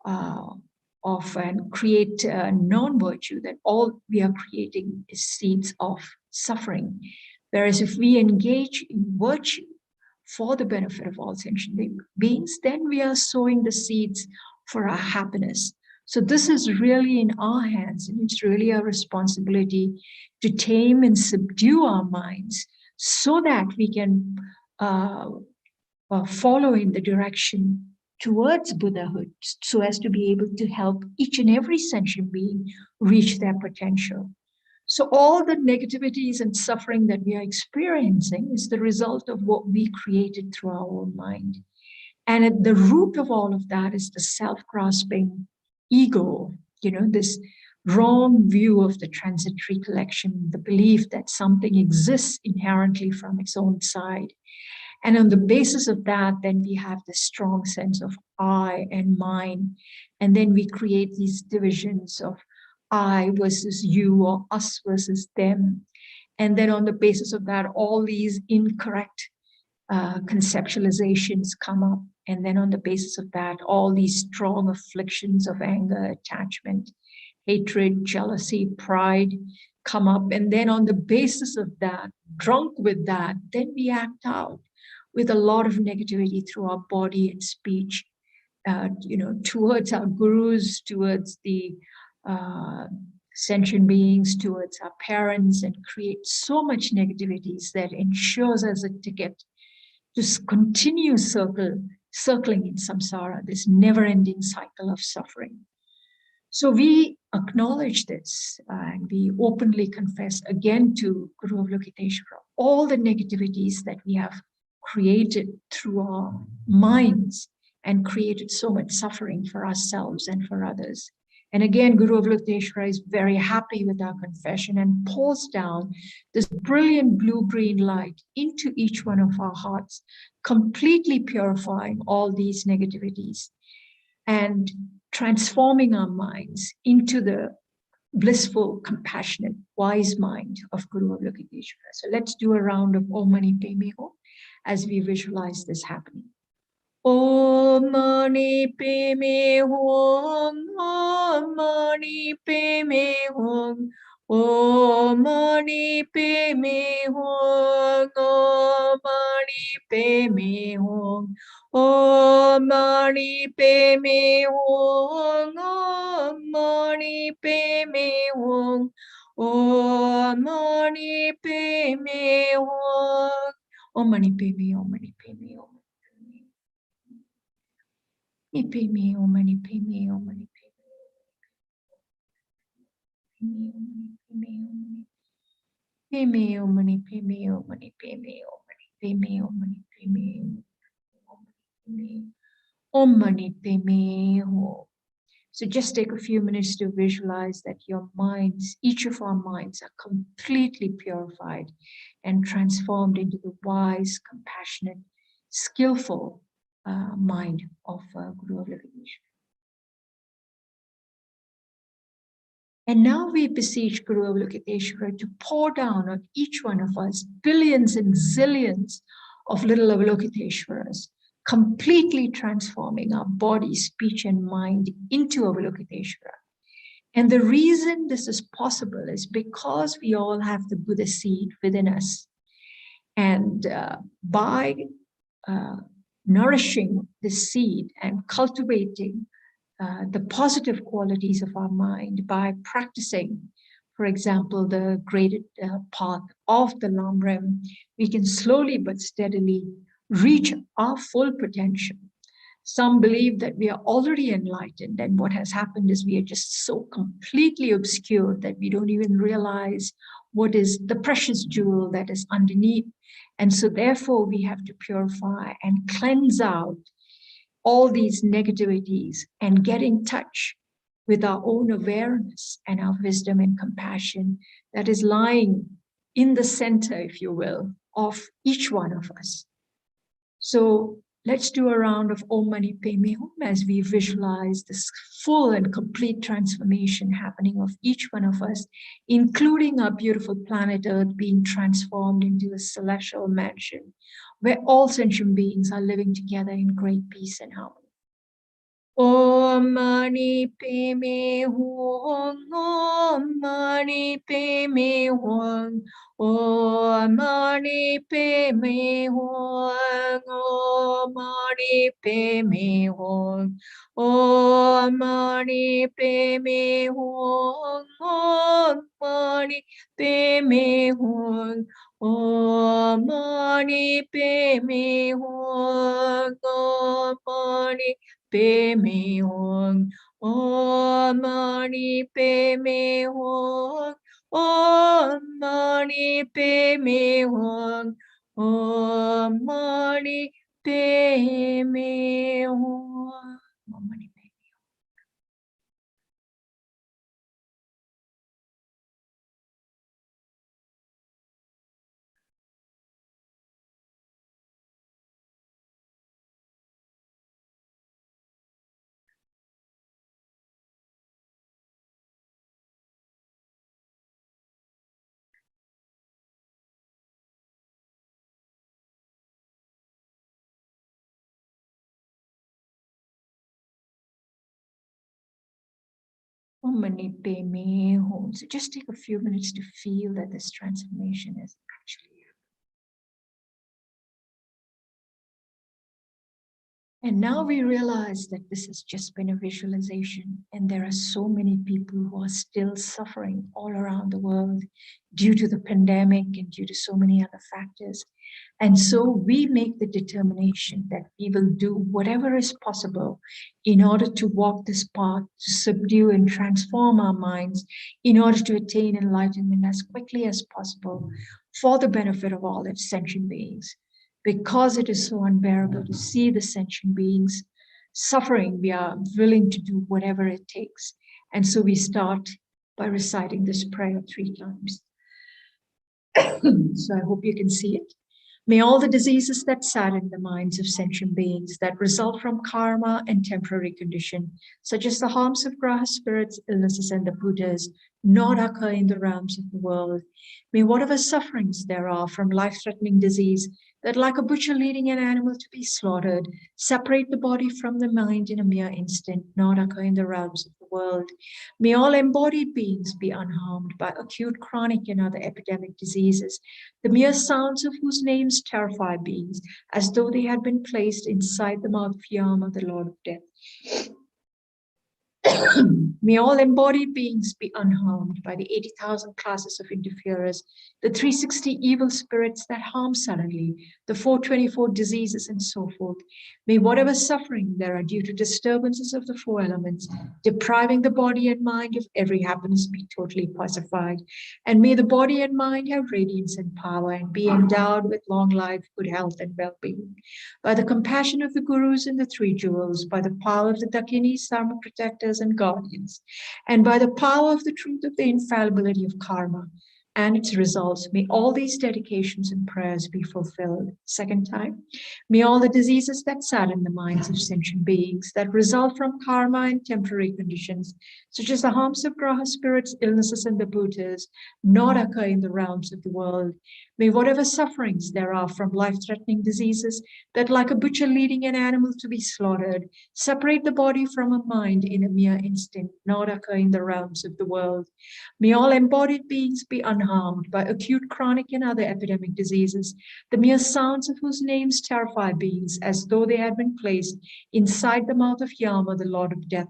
of and create non-virtue, then all we are creating is seeds of suffering. Whereas if we engage in virtue for the benefit of all sentient beings, then we are sowing the seeds for our happiness. So this is really in our hands, and it's really our responsibility to tame and subdue our minds so that we can follow in the direction towards Buddhahood, so as to be able to help each and every sentient being reach their potential. So all the negativities and suffering that we are experiencing is the result of what we created through our own mind. And at the root of all of that is the self-grasping ego, this wrong view of the transitory collection, the belief that something exists inherently from its own side. And on the basis of that, then we have this strong sense of I and mine. And then we create these divisions of I versus you, or us versus them. And then on the basis of that, all these incorrect conceptualizations come up. And then on the basis of that, all these strong afflictions of anger, attachment, hatred, jealousy, pride come up. And then on the basis of that, drunk with that, then we act out with a lot of negativity through our body and speech, towards our gurus, towards the sentient beings, towards our parents, and create so much negativities that ensures us a ticket to continue circling in samsara, this never-ending cycle of suffering. So we acknowledge this and we openly confess again to Guru Avalokiteshvara all the negativities that we have created through our minds and created so much suffering for ourselves and for others. And again, Guru Avalokiteshvara is very happy with our confession and pours down this brilliant blue-green light into each one of our hearts, completely purifying all these negativities and transforming our minds into the blissful, compassionate, wise mind of Guru Avalokiteshvara. So let's do a round of Om Mani Padme Hum as we visualize this happening. Om Mani Padme Hum, Om Mani Padme Hum, Om Mani Padme Hum, Om Mani Padme Hum, Om Mani Padme Hum, Om Mani Padme Hum, Om Mani Padme Hum, Om Mani Padme, Om Mani Padme, Om Mani Padme, Om Mani Padme, Om Mani Padme, Om Mani Padme, Om Mani Padme, Om Mani Padme, Om Mani Padme, Om Mani Padme Hum. So just take a few minutes to visualize that your minds, each of our minds, are completely purified and transformed into the wise, compassionate, skillful mind of Guru Avalokiteshvara. And now we beseech Guru Avalokiteshvara to pour down on each one of us billions and zillions of little Avalokiteshvaras, completely transforming our body, speech, and mind into Avalokiteshvara. And the reason this is possible is because we all have the Buddha seed within us. And by nourishing the seed and cultivating the positive qualities of our mind, by practicing, for example, the graded path of the Lamrim, we can slowly but steadily reach our full potential. Some believe that we are already enlightened, and what has happened is we are just so completely obscured that we don't even realize what is the precious jewel that is underneath. And so therefore we have to purify and cleanse out all these negativities and get in touch with our own awareness and our wisdom and compassion that is lying in the center, if you will, of each one of us. So let's do a round of Om Mani Padme Hum as we visualize this full and complete transformation happening of each one of us, including our beautiful planet Earth being transformed into a celestial mansion where all sentient beings are living together in great peace and harmony. Om Mani Padme Hum, Om Mani Padme Hum, Om Mani Padme Hum, Om Mani Padme Hum, Om Mani Padme Hum, Om Mani Padme Hum, Om Mani Padme Hum, Om Mani Padme Hum, Om Mani Padme Hum, Om Mani Padme Hum, Om Mani Padme Hum. Om Mani Om Mani Padme Hum. So just take a few minutes to feel that this transformation is actually happening. And now we realize that this has just been a visualization, and there are so many people who are still suffering all around the world due to the pandemic and due to so many other factors. And so we make the determination that we will do whatever is possible in order to walk this path, to subdue and transform our minds, in order to attain enlightenment as quickly as possible for the benefit of all its sentient beings. Because it is so unbearable to see the sentient beings suffering, we are willing to do whatever it takes. And so we start by reciting this prayer 3 times. So I hope you can see it. May all the diseases that sadden the minds of sentient beings, that result from karma and temporary condition, such as the harms of graha spirits, illnesses, and the Buddhas, not occur in the realms of the world. May whatever sufferings there are from life-threatening disease, that like a butcher leading an animal to be slaughtered, separate the body from the mind in a mere instant, not occur in the realms of the world. May all embodied beings be unharmed by acute, chronic, and other epidemic diseases, the mere sounds of whose names terrify beings, as though they had been placed inside the mouth of Yama, the Lord of Death. May all embodied beings be unharmed by the 80,000 classes of interferers, the 360 evil spirits that harm suddenly, the 424 diseases, and so forth. May whatever suffering there are due to disturbances of the 4 elements, depriving the body and mind of every happiness, be totally pacified. And may the body and mind have radiance and power and be endowed with long life, good health, and well-being. By the compassion of the gurus and the 3 jewels, by the power of the Dakinis, Dharma protectors, and guardians, and by the power of the truth of the infallibility of karma and its results, may all these dedications and prayers be fulfilled. 2nd time, may all the diseases that sadden the minds of sentient beings, that result from karma and temporary conditions, such as the harms of graha spirits, illnesses, and the Buddhas, not occur in the realms of the world. May whatever sufferings there are from life-threatening diseases, that like a butcher leading an animal to be slaughtered, separate the body from a mind in a mere instant, not occur in the realms of the world. May all embodied beings be unharmed by acute, chronic, and other epidemic diseases, the mere sounds of whose names terrify beings, as though they had been placed inside the mouth of Yama, the Lord of Death.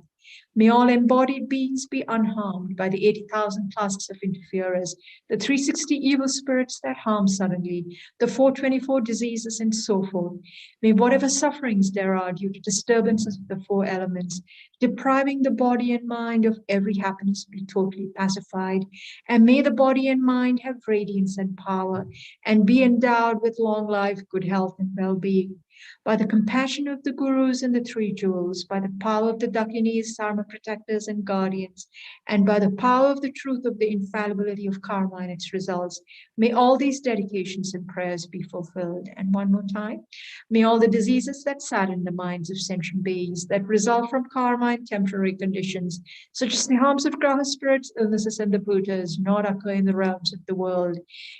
May all embodied beings be unharmed by the 80,000 classes of interferers, the 360 evil spirits that harm suddenly, the 424 diseases, and so forth. May whatever sufferings there are due to disturbances of the 4 elements, depriving the body and mind of every happiness, be totally pacified. And may the body and mind have radiance and power and be endowed with long life, good health, and well-being. By the compassion of the gurus and the 3 jewels, by the power of the Dakinis, Dharma protectors, and guardians, and by the power of the truth of the infallibility of karma and its results, may all these dedications and prayers be fulfilled. And one more time, may all the diseases that sadden the minds of sentient beings, that result from karma and temporary conditions, such as the harms of graha spirits, illnesses, and the Buddhas, not occur in the realms of the world.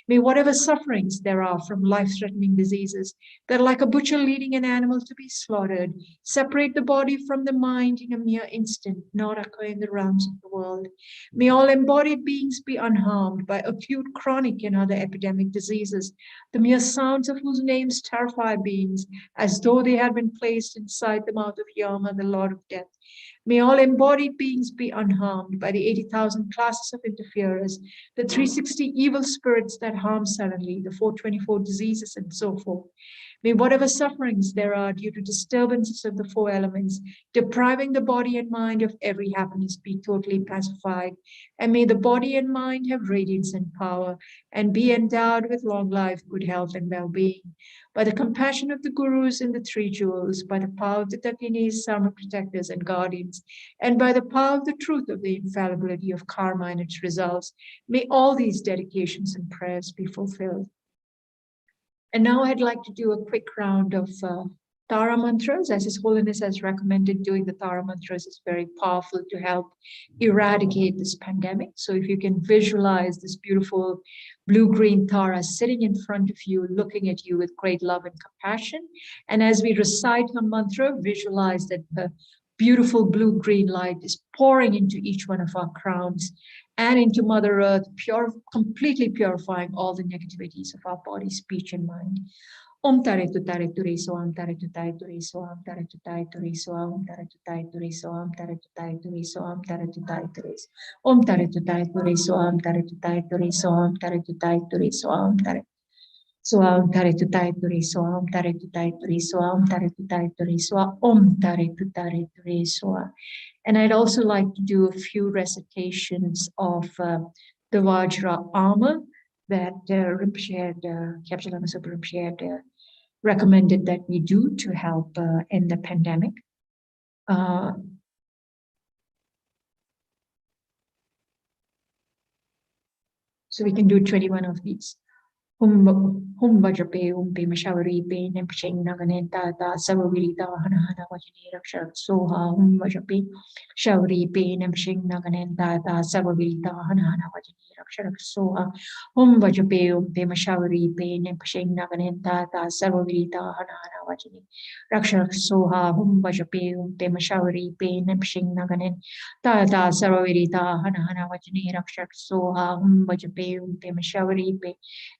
May whatever sufferings there are from life-threatening diseases, that like a butcher leading an animal to be slaughtered, separate the body from the mind in a mere instant, not occur in the realms of the world. May all embodied beings be unharmed by acute, chronic, and other epidemic diseases, the mere sounds of whose names terrify beings, as though they had been placed inside the mouth of Yama, the Lord of Death. May all embodied beings be unharmed by the 80,000 classes of interferers, the 360 evil spirits that harm suddenly, the 424 diseases, and so forth. May whatever sufferings there are due to disturbances of the 4 elements, depriving the body and mind of every happiness, be totally pacified. And may the body and mind have radiance and power and be endowed with long life, good health, and well-being. By the compassion of the gurus and the 3 jewels, by the power of the Dakinis, Dharma protectors, and guardians, and by the power of the truth of the infallibility of karma and its results, may all these dedications and prayers be fulfilled. And now I'd like to do a quick round of Tara mantras, as His Holiness has recommended. Doing the Tara mantras is very powerful to help eradicate this pandemic. So if you can visualize this beautiful blue-green Tara sitting in front of you, looking at you with great love and compassion. And as we recite her mantra, visualize that the beautiful blue-green light is pouring into each one of our crowns and into Mother Earth, completely purifying all the negativities of our body, speech, and mind. Om tare tu re so am tare tu re so am tare tu re so am tare tu re so am tare tu re so am tare tu re so om tare tu re so am tare tu re so am tare tu re so am tare so am tare tu re so am tare tu re so am tare tu re so om tare tu re so. And I'd also like to do a few recitations of the Vajra armor that Kyabje Lama Zopa Rinpoche had recommended that we do to help end the pandemic. So we can do 21 of these. Hum Vajrape, Pe Mashavari, Pe Nempcheng Naganenta, Savavirita, Hanahana Vajani Rakshak Soha, Hum Vajrape, Shavari, Pe Nempcheng Naganenta, Savavirita, Hanahana Vajani Rakshak Soha, Hum Vajrape, Pe Mashavari, Pe Nempcheng Naganenta, Savavirita, Hanahana Vajani Rakshak Soha, Hum Vajrape, Pe Mashavari, Pe Nempcheng Naganenta, Savavirita, Hanahana Vajani Rakshak Soha, Hum Vajrape, Pe Mashavari, Pe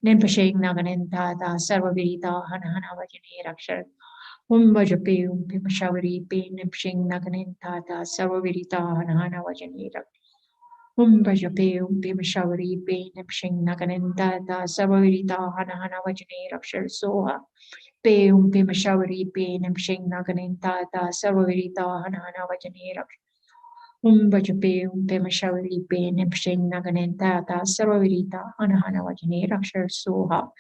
Nempasheng Naganenta, Sarvavirita, Hanahana Vajani Rakshar. Vajape, Pimashavari, Pe Nempasheng Naganenta, Sarvavirita, Hanahana Vajani Rakshar. Vajape, Pimashavari, Pe Nempasheng Naganenta, Sarvavirita, Hanahana Vajani Rakshar. Soha. Pe Pimashavari, Pe Nempasheng Naganenta, Sarvavirita, Hanahana Vajani Rakshar. Vajape, Pemashavari, Pe Nempasheng Naganenta, Sarvavirita, Hanahana Vajani Rakshar Soha.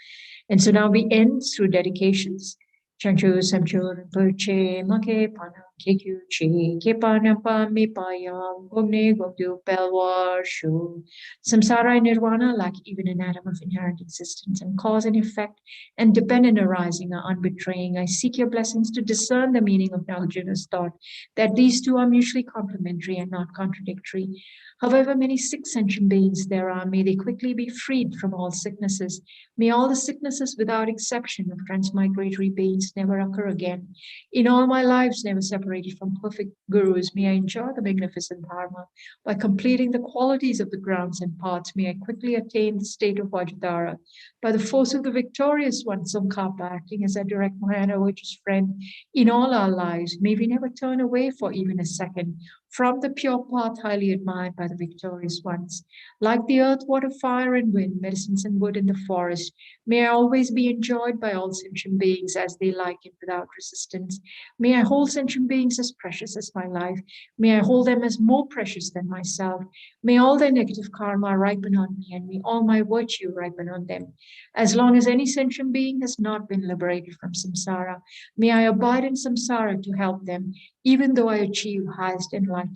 And so now we end through dedications. Chancho Samcho Rinpoche, Make Pana, Kekyu Chi, Kepana Pa Me Payam, Gogne Gogdu Pelwar Shu. Samsara and Nirvana lack even an atom of inherent existence, and cause and effect and dependent arising are unbetraying. I seek your blessings to discern the meaning of Nagarjuna's thought, that these two are mutually complementary and not contradictory. However many sick sentient beings there are, may they quickly be freed from all sicknesses. May all the sicknesses without exception of transmigratory beings never occur again. In all my lives never separated from perfect gurus, may I enjoy the magnificent dharma. By completing the qualities of the grounds and paths, may I quickly attain the state of Vajradhara. By the force of the victorious one, Tsongkhapa, acting as a direct Mahayana virtuous friend in all our lives, may we never turn away for even a second from the pure path highly admired by the victorious ones. Like the earth, water, fire, and wind, medicines and wood in the forest, may I always be enjoyed by all sentient beings as they like it without resistance. May I hold sentient beings as precious as my life. May I hold them as more precious than myself. May all their negative karma ripen on me, and may all my virtue ripen on them. As long as any sentient being has not been liberated from samsara, may I abide in samsara to help them, even though I achieve highest enlightenment.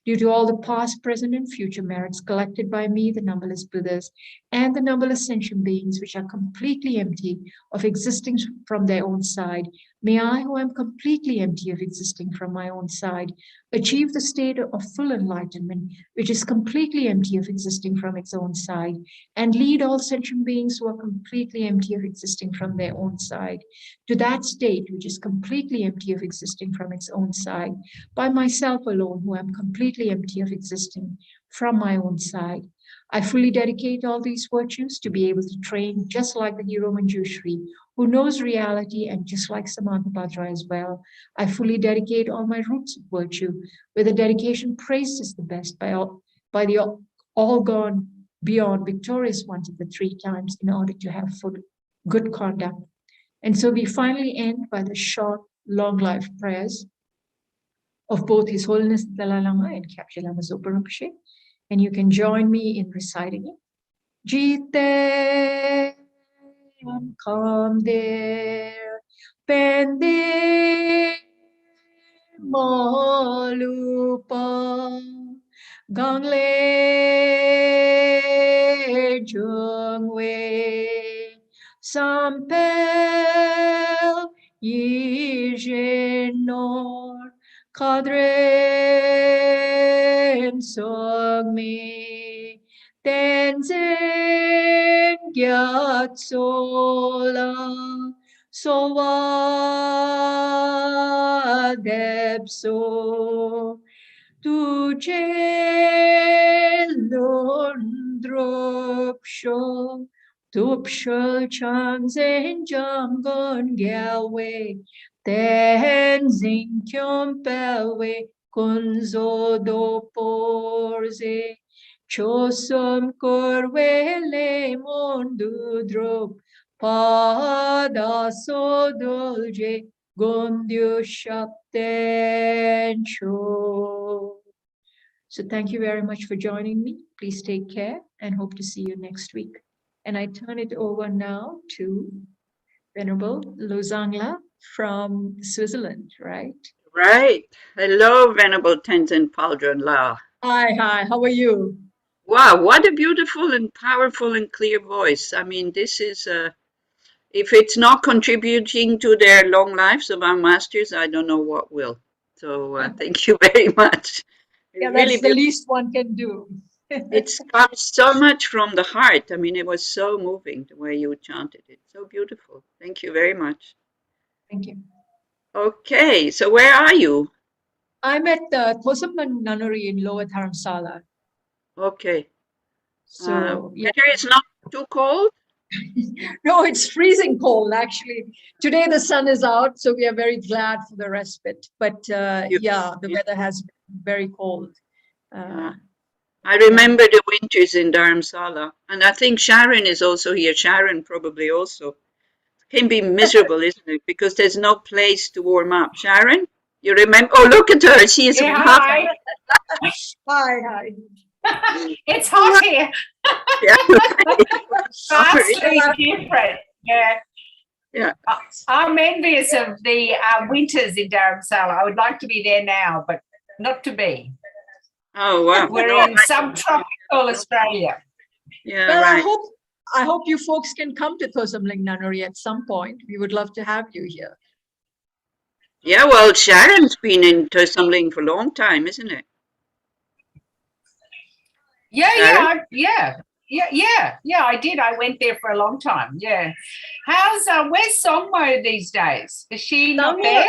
Due to all the past, present, and future merits collected by me, the numberless Buddhas, and the numberless sentient beings which are completely empty of existing from their own side, may I, who am completely empty of existing from my own side, achieve the state of full enlightenment, which is completely empty of existing from its own side, and lead all sentient beings who are completely empty of existing from their own side to that state which is completely empty of existing from its own side, by myself alone, who am completely empty of existing from my own side. I fully dedicate all these virtues to be able to train just like the hero Manjushri, who knows reality, and just like Samantabhadra as well. I fully dedicate all my roots of virtue, where the dedication praised is the best by the all gone beyond victorious ones of the three times, in order to have full good conduct. And so we finally end by the short, long life prayers of both His Holiness the Dalai Lama and Kyabje Lama Zopa Rinpoche. And you can join me in reciting it. Jite come there, pende malupa, gangle jungwe, sampel yijenor, kadren sogme, Tenzin Gyatsola soa depso tu lundropsho tupsho changzen jangon galway tenzing kyompelwe kunzo do porze chosom korwele mondudrop pada sodolje gondyo shaptencho. So thank you very much for joining me. Please take care and hope to see you next week. And I turn it over now to Venerable Lozangla from Switzerland, right? Right. Hello, Venerable Tenzin Palden La. Hi, how are you? Wow, what a beautiful and powerful and clear voice. I mean, this is, if it's not contributing to their long lives of our masters, I don't know what will. So thank you very much. Yeah, that's the least one can do. It comes so much from the heart. I mean, it was so moving the way you chanted it. So beautiful. Thank you very much. Thank you. Okay, so where are you? I'm at the Thosamman Nunnery in Lower Dharamsala. Okay. So weather is not too cold? No, it's freezing cold, actually. Today the sun is out, so we are very glad for the respite. But yeah, the weather has been very cold. I remember the winters in Dharamsala. And I think Sharon is also here. Sharon probably also. It can be miserable, isn't it? Because there's no place to warm up. Sharon, you remember? Oh, look at her. She is hi. Hi. It's hot here. Vastly different. Yeah. I'm envious of the winters in Dharamsala. I would like to be there now, but not to be. Oh, wow. We're in subtropical Australia. Yeah, well, right. I hope you folks can come to Thosamling Nunnery at some point. We would love to have you here. Yeah, well, Sharon's been in Thosamling for a long time, isn't it? Yeah, I did. I went there for a long time. Yeah. Where's Songmo these days? Is she not there?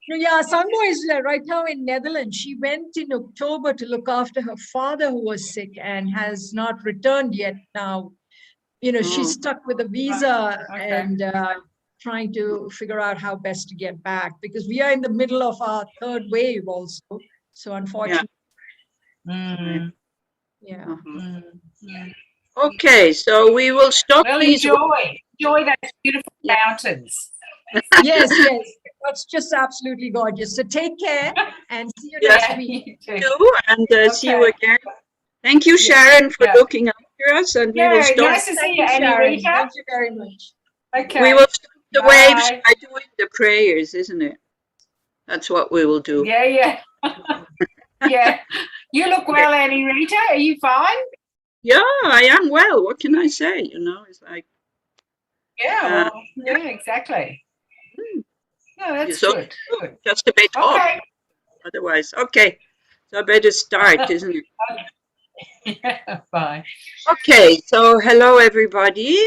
Yeah, Sangmo is right now in Netherlands. She went in October to look after her father who was sick and has not returned yet now. You know, she's stuck with a visa and trying to figure out how best to get back because we are in the middle of our third wave also. So unfortunately. Yeah. Okay, so we will stop these. Enjoy those beautiful mountains. Yes. That's just absolutely gorgeous. So take care and see you next week. And see you again. Thank you, Sharon, for looking after us. And we will stop. Nice to see you, Annie. Thank you very much. Okay. We will stop the waves by doing the prayers, isn't it? That's what we will do. Yeah. Yeah. You look well, Annie Rita. Are you fine? Yeah, I am well. What can I say? You know, it's like. Yeah, exactly. No, that's good. Just a bit hot. Otherwise, okay. So I better start, isn't it? Yeah, bye. Okay, so hello everybody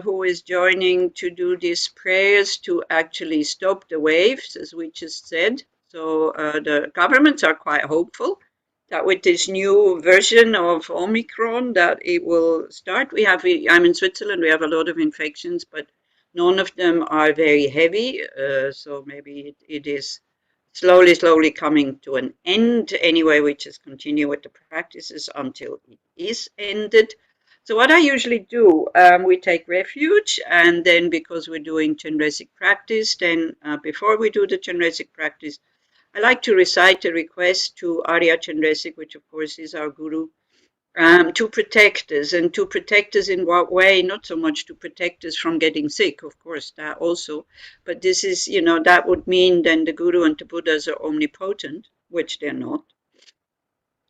who is joining to do these prayers to actually stop the waves, as we just said. So the governments are quite hopeful that with this new version of Omicron that it will start. I'm in Switzerland, we have a lot of infections, but none of them are very heavy. So maybe it is slowly coming to an end. Anyway, we just continue with the practices until it is ended. So what I usually do, we take refuge, and then because we're doing Chenrezig practice, then before we do the Chenrezig practice, I like to recite a request to Arya Chenrezig, which of course is our guru, to protect us. And to protect us in what way? Not so much to protect us from getting sick, of course, that also. But this is, that would mean then the guru and the Buddhas are omnipotent, which they're not.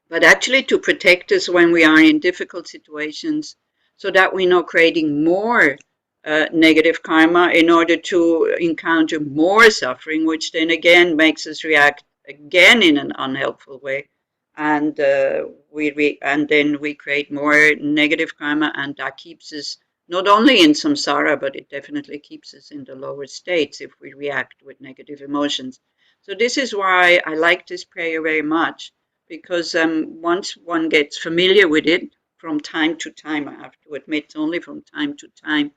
But actually to protect us when we are in difficult situations so that we're not creating more negative karma in order to encounter more suffering, which then again makes us react again in an unhelpful way. And then we create more negative karma, and that keeps us not only in samsara, but it definitely keeps us in the lower states if we react with negative emotions. So this is why I like this prayer very much, because once one gets familiar with it from time to time, I have to admit, only from time to time,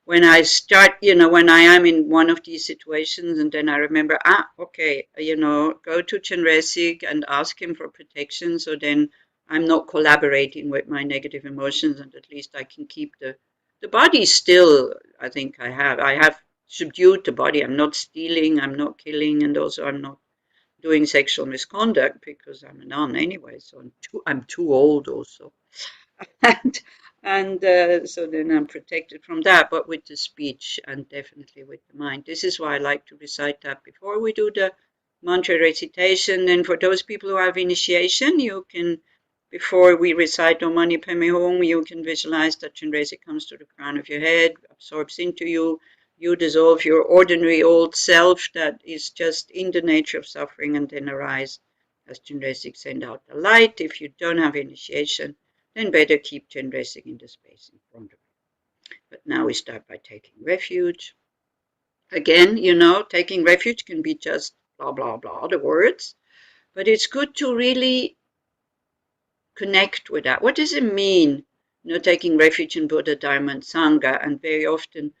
when I start, when I am in one of these situations, and then I remember, okay, go to Chenrezig and ask him for protection. So then I'm not collaborating with my negative emotions, and at least I can keep the body still. I think I have subdued the body. I'm not stealing, I'm not killing, and also I'm not doing sexual misconduct because I'm a nun anyway. So I'm too old also. and so then I'm protected from that, but with the speech and definitely with the mind. This is why I like to recite that before we do the mantra recitation. And for those people who have initiation, you can, before we recite Om Mani Padme Hum, you can visualize that Chenrezig comes to the crown of your head, absorbs into you. You dissolve your ordinary old self that is just in the nature of suffering, and then arise as Chenrezig send out the light. If you don't have initiation, then better keep Chenrezig in the space in front of you. But now we start by taking refuge. Again, taking refuge can be just blah, blah, blah, the words, but it's good to really connect with that. What does it mean, taking refuge in Buddha, Dharma, and Sangha? And very often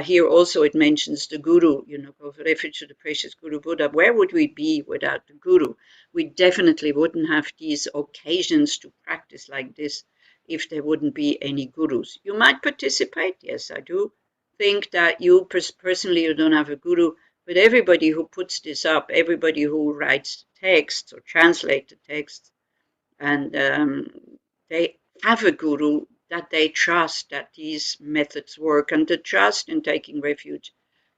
here also it mentions the Guru, go for refuge to the precious Guru Buddha. Where would we be without the Guru? We definitely wouldn't have these occasions to practice like this if there wouldn't be any Gurus. You might participate, yes, I do think that you personally, you don't have a Guru, but everybody who puts this up, everybody who writes texts or translates the texts, and they have a guru that they trust that these methods work, and the trust in taking refuge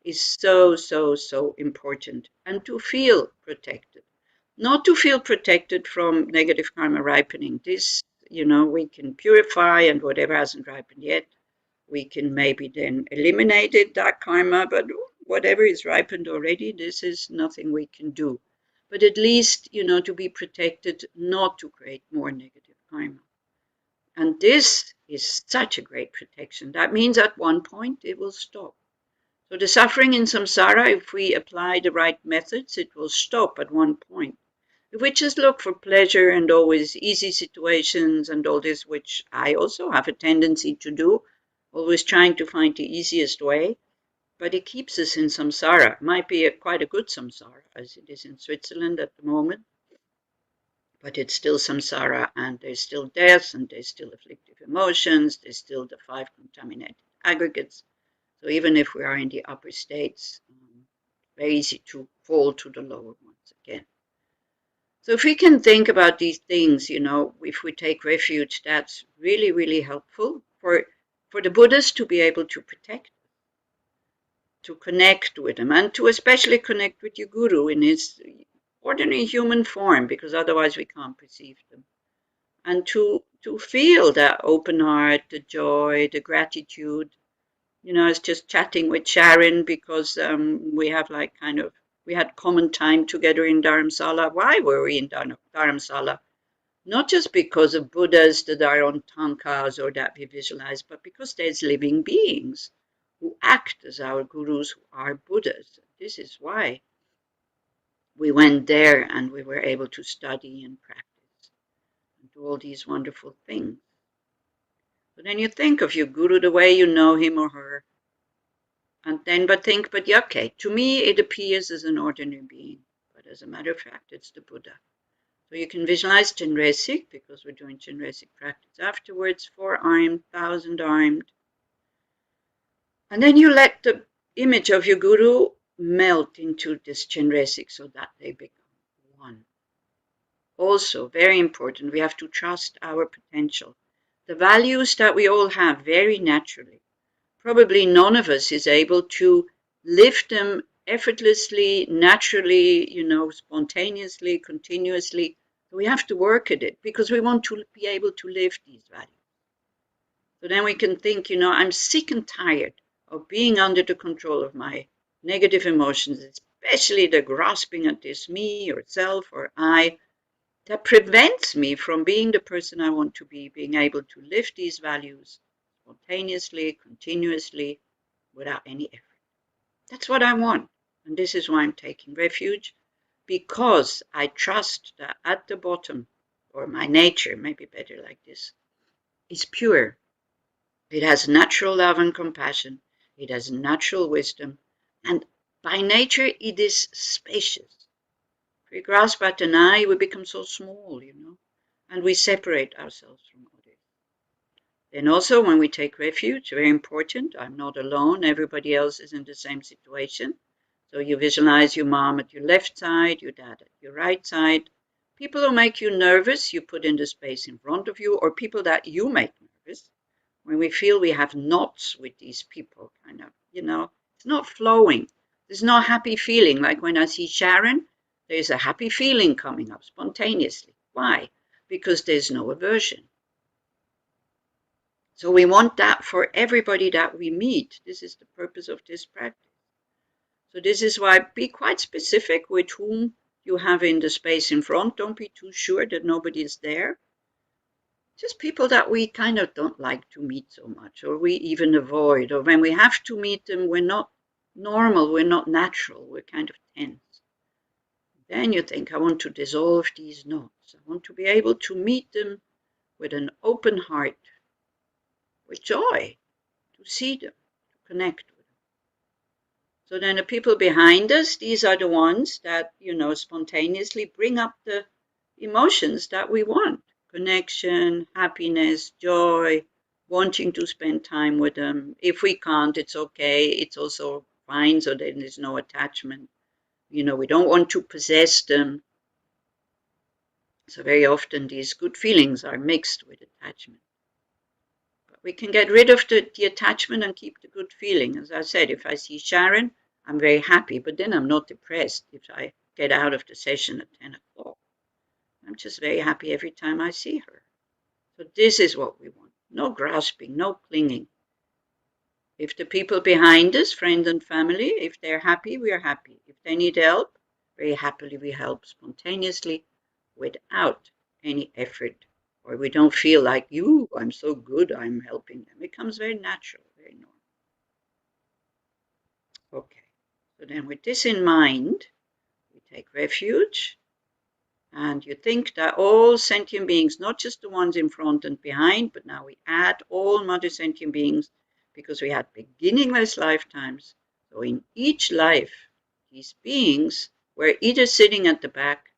is so, so, so important. And to feel protected, not to feel protected from negative karma ripening. This, we can purify, and whatever hasn't ripened yet, we can maybe then eliminate it, that karma, but whatever is ripened already, this is nothing we can do. But at least, to be protected, not to create more negative karma. And this is such a great protection. That means at one point it will stop. So the suffering in samsara, if we apply the right methods, it will stop at one point. If we just look for pleasure and always easy situations and all this, which I also have a tendency to do, always trying to find the easiest way, but it keeps us in samsara. It might be quite a good samsara, as it is in Switzerland at the moment, but it's still samsara, and there's still death, and there's still afflictive emotions, there's still the 5 contaminated aggregates. So even if we are in the upper states, very easy to fall to the lower ones again. So if we can think about these things, if we take refuge, that's really, really helpful for the Buddhas to be able to protect, to connect with them, and to especially connect with your Guru in his ordinary human form, because otherwise we can't perceive them. And to feel that open heart, the joy, the gratitude. I was just chatting with Sharon because we have we had common time together in Dharamsala. Why were we in Dharamsala? Not just because of Buddhas that are on tankas or that we visualize, but because there's living beings who act as our gurus, who are Buddhas. This is why we went there and we were able to study and practice and do all these wonderful things. But then you think of your guru the way you know him or her, and then okay, to me it appears as an ordinary being, but as a matter of fact, it's the Buddha. So you can visualize Chenrezig, because we're doing Chenrezig practice afterwards, 4-armed, 1,000-armed. And then you let the image of your guru melt into this Chenrezig so that they become one. Also, very important, we have to trust our potential. The values that we all have very naturally. Probably none of us is able to lift them effortlessly, naturally, spontaneously, continuously. We have to work at it because we want to be able to live these values. So then we can think, I'm sick and tired of being under the control of my negative emotions, especially the grasping at this me or self or I, that prevents me from being the person I want to be, being able to live these values spontaneously, continuously, without any effort. That's what I want. And this is why I'm taking refuge, because I trust that at the bottom, or my nature, maybe better like this, is pure. It has natural love and compassion. It has natural wisdom. And by nature, it is spacious. If we grasp at an eye, we become so small, and we separate ourselves from others. Then also, when we take refuge, very important, I'm not alone. Everybody else is in the same situation. So you visualize your mom at your left side, your dad at your right side. People who make you nervous, you put in the space in front of you, or people that you make nervous. When we feel we have knots with these people, kind of, it's not flowing. There's no happy feeling. Like when I see Sharon, there's a happy feeling coming up spontaneously. Why? Because there's no aversion. So we want that for everybody that we meet. This is the purpose of this practice. So this is why be quite specific with whom you have in the space in front. Don't be too sure that nobody is there. Just people that we kind of don't like to meet so much, or we even avoid, or when we have to meet them, we're not normal, we're not natural, we're kind of tense. Then you think, I want to dissolve these knots. I want to be able to meet them with an open heart, with joy, to see them, to connect with them. So then the people behind us, these are the ones that, spontaneously bring up the emotions that we want. Connection, happiness, joy, wanting to spend time with them. If we can't, it's okay. It's also fine, so then there's no attachment. We don't want to possess them. So very often these good feelings are mixed with attachment. But we can get rid of the attachment and keep the good feeling. As I said, if I see Sharon, I'm very happy, but then I'm not depressed if I get out of the session at 10 o'clock. I'm just very happy every time I see her. So this is what we want. No grasping, no clinging. If the people behind us, friends and family, if they're happy, we are happy. If they need help, very happily we help spontaneously without any effort. Or we don't feel like, I'm so good, I'm helping them. It comes very natural, very normal. Okay, so then with this in mind, we take refuge. And you think that all sentient beings, not just the ones in front and behind, but now we add all mother sentient beings because we had beginningless lifetimes. So in each life, these beings were either sitting at the back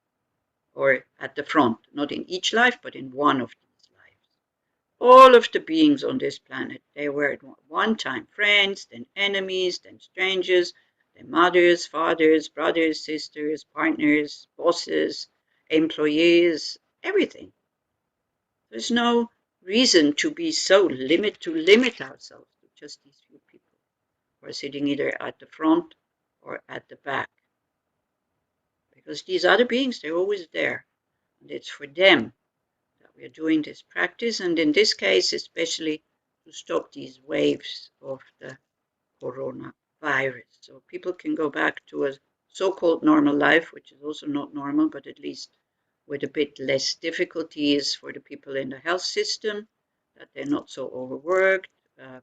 or at the front, not in each life, but in one of these lives. All of the beings on this planet, they were at one time friends, then enemies, then strangers, then mothers, fathers, brothers, sisters, partners, bosses, employees, everything. There's no reason to be so limit ourselves to just these few people who are sitting either at the front or at the back. Because these other beings, they're always there. And it's for them that we are doing this practice. And in this case, especially to stop these waves of the coronavirus. So people can go back to a so-called normal life, which is also not normal, but at least with a bit less difficulties for the people in the health system, that they're not so overworked,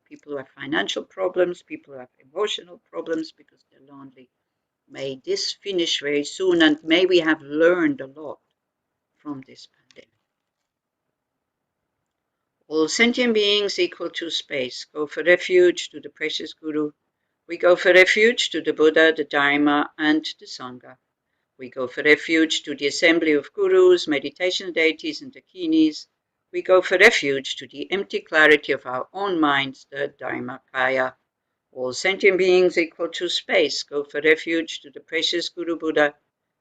people who have financial problems, people who have emotional problems because they're lonely. May this finish very soon, and may we have learned a lot from this pandemic. All sentient beings equal to space go for refuge to the precious Guru. We go for refuge to the Buddha, the Dharma, and the Sangha. We go for refuge to the assembly of gurus, meditation deities, and dakinis. We go for refuge to the empty clarity of our own minds, the Dharmakaya. All sentient beings equal to space go for refuge to the precious Guru Buddha.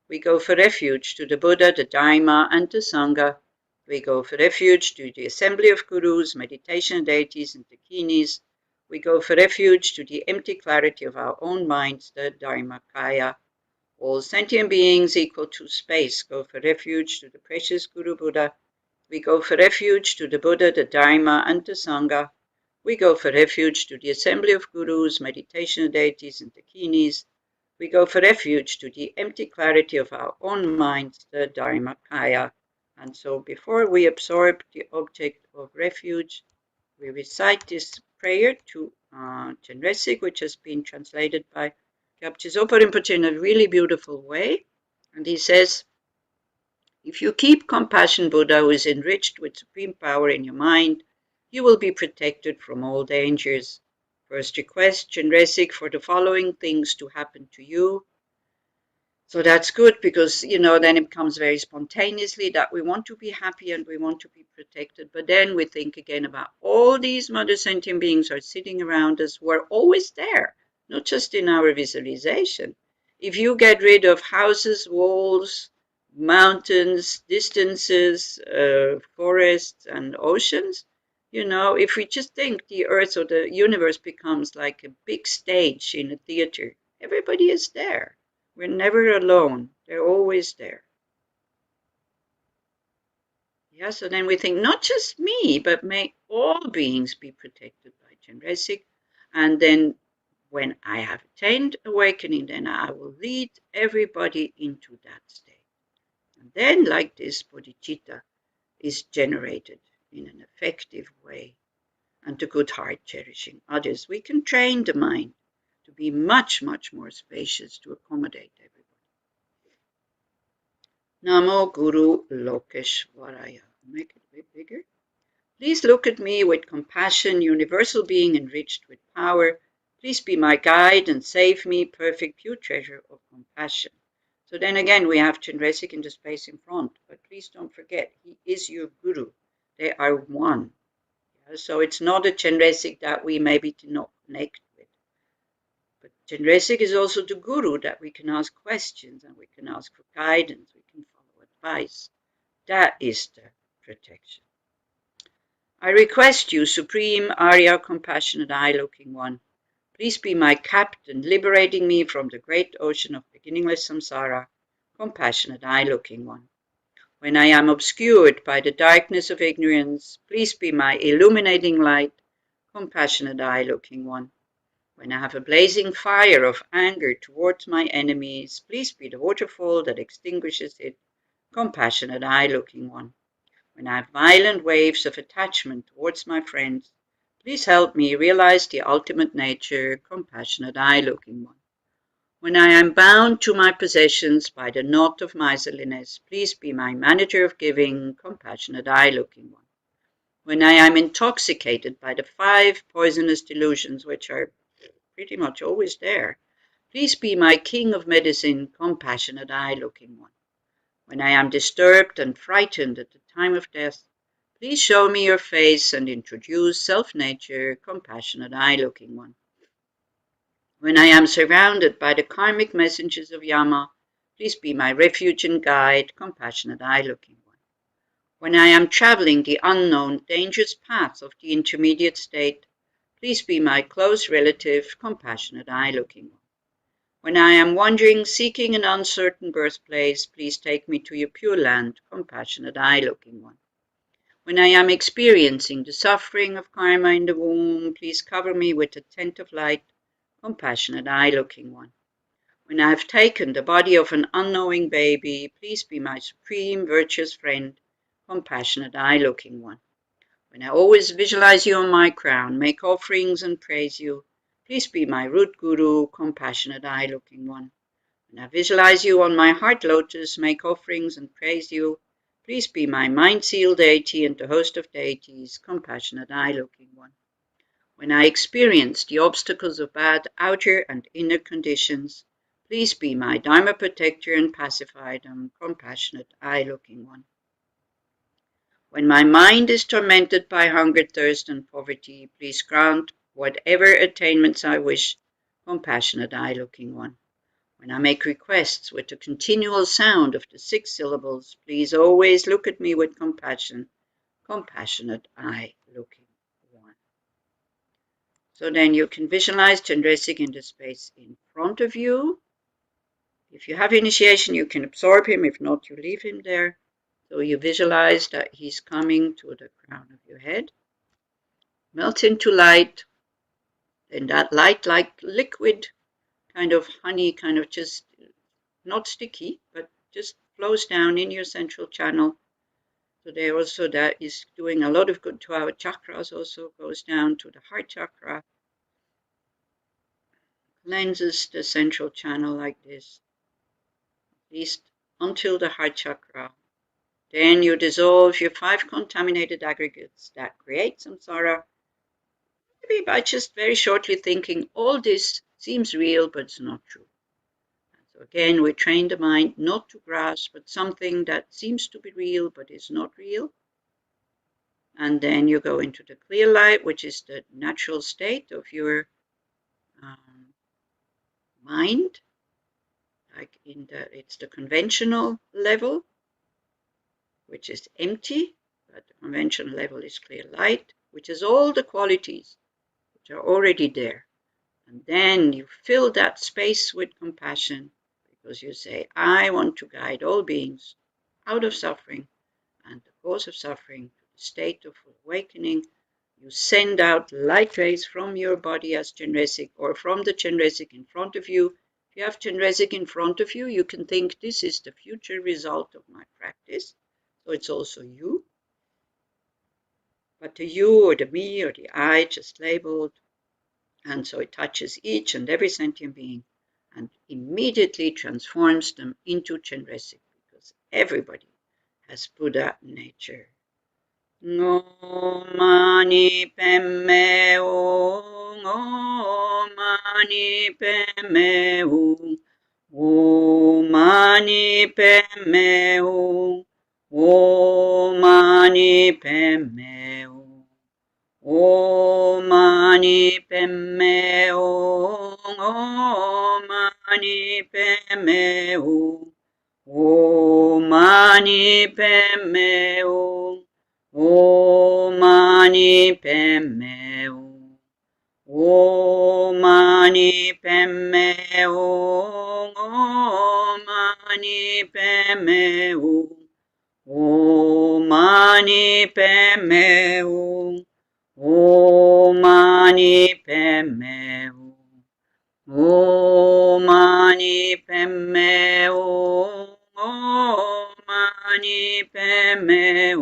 We go for refuge to the Buddha, the Dharma, and the Sangha. We go for refuge to the assembly of gurus, meditation deities, and dakinis. We go for refuge to the empty clarity of our own minds, the Dharmakaya. All sentient beings equal to space go for refuge to the precious Guru Buddha. We go for refuge to the Buddha, the Dharma, and the Sangha. We go for refuge to the assembly of gurus, meditation deities, and dakinis. We go for refuge to the empty clarity of our own minds, the Dharmakaya. And so before we absorb the object of refuge, We recite this prayer to Chenrezig, which has been translated by Kyabje Zopa Rinpoche in a really beautiful way. And he says, if you keep compassion Buddha, who is enriched with supreme power in your mind, you will be protected from all dangers. First request, Chenrezig, for the following things to happen to you. So that's good because, then it comes very spontaneously that we want to be happy and we want to be protected. But then we think again about all these mother sentient beings are sitting around us who are always there, not just in our visualization. If you get rid of houses, walls, mountains, distances, forests and oceans, if we just think the earth or the universe becomes like a big stage in a theater, everybody is there. We're never alone. They're always there. Yeah, so then we think, not just me, but may all beings be protected by Chenrezig. And then when I have attained awakening, then I will lead everybody into that state. And then like this, bodhicitta is generated in an effective way. And the good heart cherishing others, we can train the mind to be much, much more spacious to accommodate everybody. Namo Guru Lokeshwaraya. Make it a bit bigger. Please look at me with compassion, universal being enriched with power. Please be my guide and save me, perfect pure treasure of compassion. So then again, we have Chenrezig in the space in front, but please don't forget, he is your Guru. They are one. Yeah, so it's not a Chenrezig that we maybe cannot connect with. But Chenrezig is also the Guru that we can ask questions and we can ask for guidance, we can follow advice. That is the protection. I request you, Supreme Arya Compassionate Eye-Looking One, please be my captain, liberating me from the great ocean of beginningless samsara, Compassionate Eye-Looking One. When I am obscured by the darkness of ignorance, please be my illuminating light, Compassionate Eye-Looking One. When I have a blazing fire of anger towards my enemies, please be the waterfall that extinguishes it, Compassionate Eye-Looking One. When I have violent waves of attachment towards my friends, please help me realize the ultimate nature, Compassionate Eye-Looking One. When I am bound to my possessions by the knot of miserliness, please be my manager of giving, Compassionate Eye-Looking One. When I am intoxicated by the 5 poisonous delusions, which are pretty much always there, please be my king of medicine, Compassionate Eye-Looking One. When I am disturbed and frightened at the time of death, please show me your face and introduce self-nature, Compassionate Eye-Looking One. When I am surrounded by the karmic messengers of Yama, please be my refuge and guide, Compassionate Eye-Looking One. When I am traveling the unknown, dangerous paths of the intermediate state, please be my close relative, Compassionate Eye-Looking One. When I am wandering, seeking an uncertain birthplace, please take me to your pure land, Compassionate Eye-Looking One. When I am experiencing the suffering of karma in the womb, please cover me with a tent of light, Compassionate Eye-Looking One. When I have taken the body of an unknowing baby, please be my supreme virtuous friend, Compassionate Eye-Looking One. When I always visualize you on my crown, make offerings and praise you, please be my root guru, Compassionate Eye-Looking One. When I visualize you on my heart lotus, make offerings and praise you, please be my mind seal deity and the host of deities, Compassionate Eye-Looking One. When I experience the obstacles of bad outer and inner conditions, please be my Dharma protector and pacify them, Compassionate Eye-Looking One. When my mind is tormented by hunger, thirst, and poverty, please grant whatever attainments I wish, Compassionate Eye-Looking One. When I make requests with the continual sound of the 6 syllables, please always look at me with compassion, Compassionate Eye-Looking One. So then you can visualize Chenrezig in the space in front of you. If you have initiation, you can absorb him. If not, you leave him there. So you visualize that he's coming to the crown of your head, melts into light, then that light like liquid, kind of honey, kind of just not sticky, but just flows down in your central channel, Today also that is doing a lot of good to our chakras, also goes down to the heart chakra, cleanses the central channel like this, at least until the heart chakra. Then you dissolve your 5 contaminated aggregates that create samsara, maybe by just very shortly thinking, all this seems real, but it's not true. And so again, we train the mind not to grasp, but something that seems to be real, but is not real. And then you go into the clear light, which is the natural state of your mind. Like it's the conventional level, which is empty, but the conventional level is clear light, which is all the qualities which are already there. And then you fill that space with compassion, because you say, I want to guide all beings out of suffering and the cause of suffering to the state of awakening. You send out light rays from your body as Chenrezig, or from the Chenrezig in front of you. If you have Chenrezig in front of you, you can think this is the future result of my practice. So it's also you. But the you or the me or the I just labeled. And so it touches each and every sentient being and immediately transforms them into Chenrezig, because everybody has Buddha nature. Ngo mani pemme o, ngo mani pemme o mani pemme o mani pemme o mani pemme o mani pemme o mani pemme o mani pemme o mani pemme o mani pemme o mani pemme o mani pemme o mani pemme o mani pemme o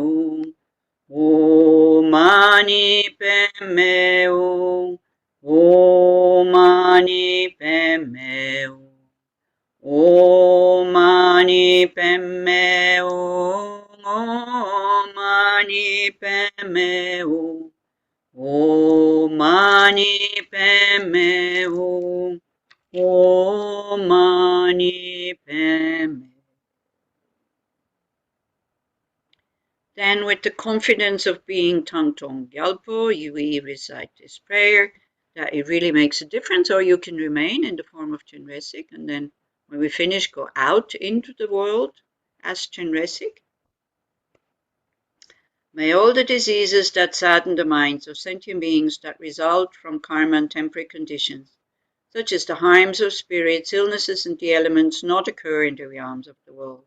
mani pemme o mani pemme o mani pemme o mani pemme o mani pemme o mani pemme. Then, with the confidence of being Thangtong Gyalpo, we recite this prayer, that it really makes a difference, or you can remain in the form of Chenrezig, and then when we finish, go out into the world as Chenrezig. May all the diseases that sadden the minds of sentient beings that result from karma and temporary conditions, such as the harms of spirits, illnesses, and the elements, not occur in the realms of the world.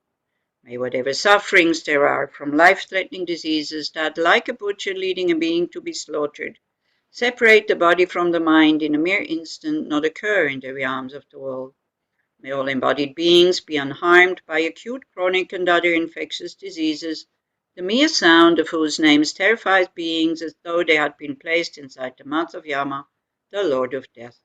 May whatever sufferings there are from life-threatening diseases that, like a butcher leading a being to be slaughtered, separate the body from the mind in a mere instant, not occur in the realms of the world. May all embodied beings be unharmed by acute, chronic, and other infectious diseases, the mere sound of whose names terrifies beings as though they had been placed inside the mouth of Yama, the Lord of Death.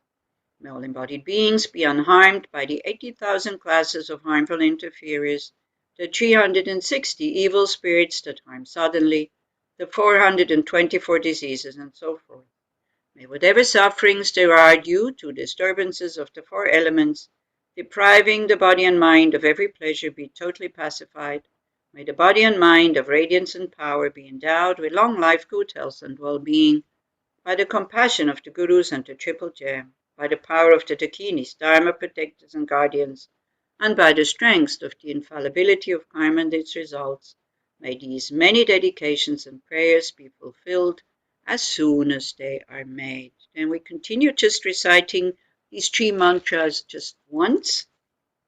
May all embodied beings be unharmed by the 80,000 classes of harmful interferers, the 360 evil spirits that harm suddenly, the 424 diseases, and so forth. May whatever sufferings there are due to disturbances of the 4 elements, depriving the body and mind of every pleasure, be totally pacified. May the body and mind of radiance and power be endowed with long life, good health, and well-being, by the compassion of the Gurus and the Triple Gem, by the power of the Dakinis, Dharma protectors and guardians, and by the strength of the infallibility of karma and its results. May these many dedications and prayers be fulfilled as soon as they are made. And we continue just reciting these 3 mantras just once.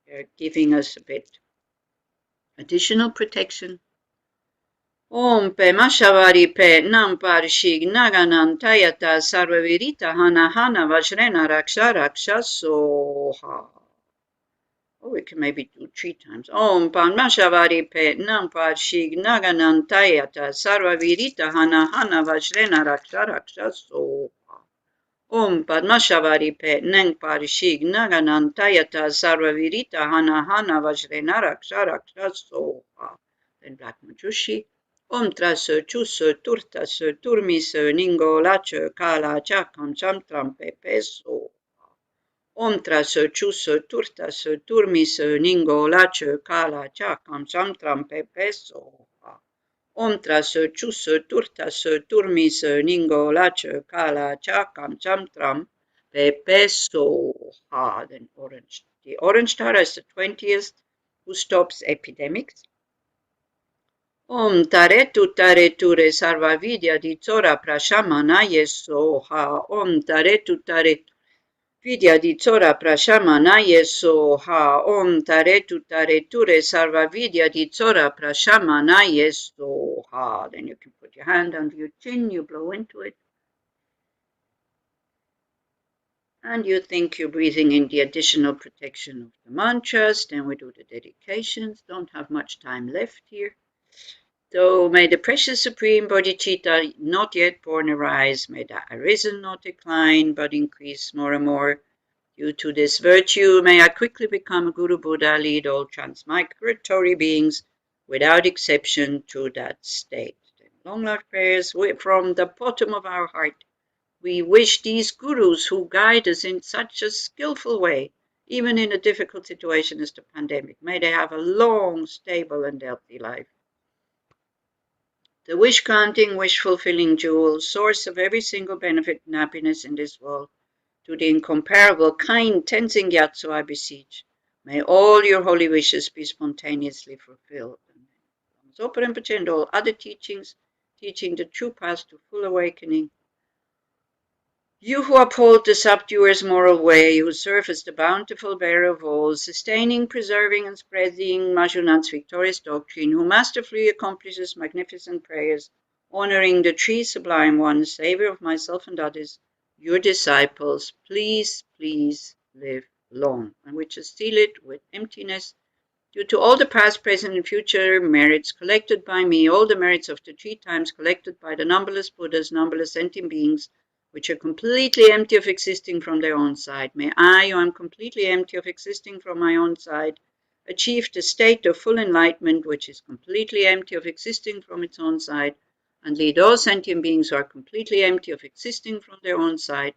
They're giving us a bit additional protection. Om pe mashavari pe nampar shig naganan tayata sarvavirita hana hana vajrena raksha raksha soha. Or we can maybe do 3 times. Om Padmashavari Pe Nam Padshig Naganantayata Sarva Virita Hana Hana Vajrena Raksha Raksha Soha. Om Padmashavari Pe Nang Padshig Naganantayata Sarva Virita Hana Hana Vajrena Raksha Raksha Soha. Then Black Majushi. Om Traso Chuso Turtaso Turmiso Ningo Lacho Kala Chakam Chamtram Pepe Soha. Om traso chuso turtaso turmiso ningo lacho kala chakam samtram pepeso. Om traso chuso turtaso turmiso ningo lacho kala chakam samtram pepeso. Then orange. The orange star is the 20th, who stops epidemics. Om taretu tareture sarva vidya di tsora prashamana yesoha. Om taretu taretu Vidya di tsora prashamana yesoha. Om taretu tareture sarva vidya di tsora prashamana yesoha. Then you can put your hand under your chin, you blow into it. And you think you're breathing in the additional protection of the mantras. Then we do the dedications. Don't have much time left here. So may the precious supreme bodhicitta not yet born arise. May the arisen not decline, but increase more and more. Due to this virtue, may I quickly become a Guru Buddha, lead all transmigratory beings without exception to that state. Long life prayers from the bottom of our heart. We wish these gurus who guide us in such a skillful way, even in a difficult situation as the pandemic, may they have a long, stable and healthy life. The wish-granting, wish-fulfilling jewel, source of every single benefit and happiness in this world, to the incomparable, kind Tenzin Gyatso I beseech, may all your holy wishes be spontaneously fulfilled. Zopa Rinpoche and all other teachings, teaching the true path to full awakening. You who uphold the subduer's moral way, who serve as the bountiful bearer of all, sustaining, preserving, and spreading Majunat's victorious doctrine, who masterfully accomplishes magnificent prayers, honoring the three sublime ones, savior of myself and others, your disciples, please, please live long. And we just seal it with emptiness. Due to all the past, present, and future merits collected by me, all the merits of the 3 times collected by the numberless Buddhas, numberless sentient beings, which are completely empty of existing from their own side. May I, who am completely empty of existing from my own side, achieve the state of full enlightenment, which is completely empty of existing from its own side, and lead all sentient beings who are completely empty of existing from their own side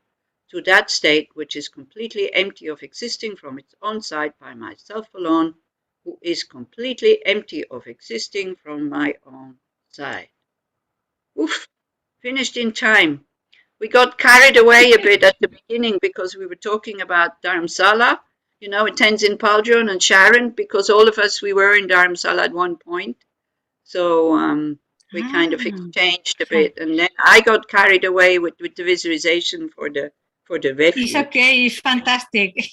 to that state which is completely empty of existing from its own side by myself alone, who is completely empty of existing from my own side. Oof, finished in time. We got carried away a bit at the beginning because we were talking about Dharamsala, you know, Tenzin Paljon and Sharon, because all of us, we were in Dharamsala at one point. So we kind of exchanged a bit. And then I got carried away with the visualization for the refuge. It's okay, it's fantastic.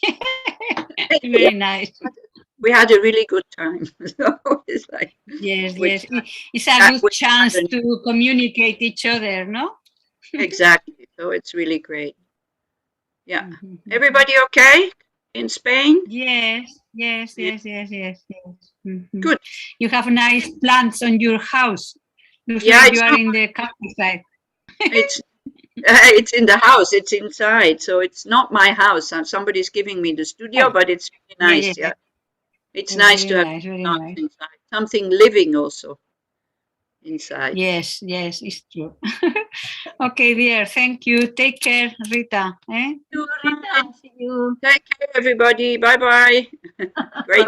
Very nice. We had a really good time. So it's like, yes. It's a good chance to communicate each other, no? Exactly. So it's really great. Yeah. Everybody okay in Spain? Yes. Good. You have nice plants on your house. Looks like you are in the countryside. It's in the house. It's inside. So it's not my house. Somebody's giving me the studio, but it's really nice. Yeah. It's nice to have plants inside. Something living also inside. Yes, it's true. Okay, dear. Thank you. Take care, Rita. Rita, see you. Take care, everybody. Bye-bye. Great.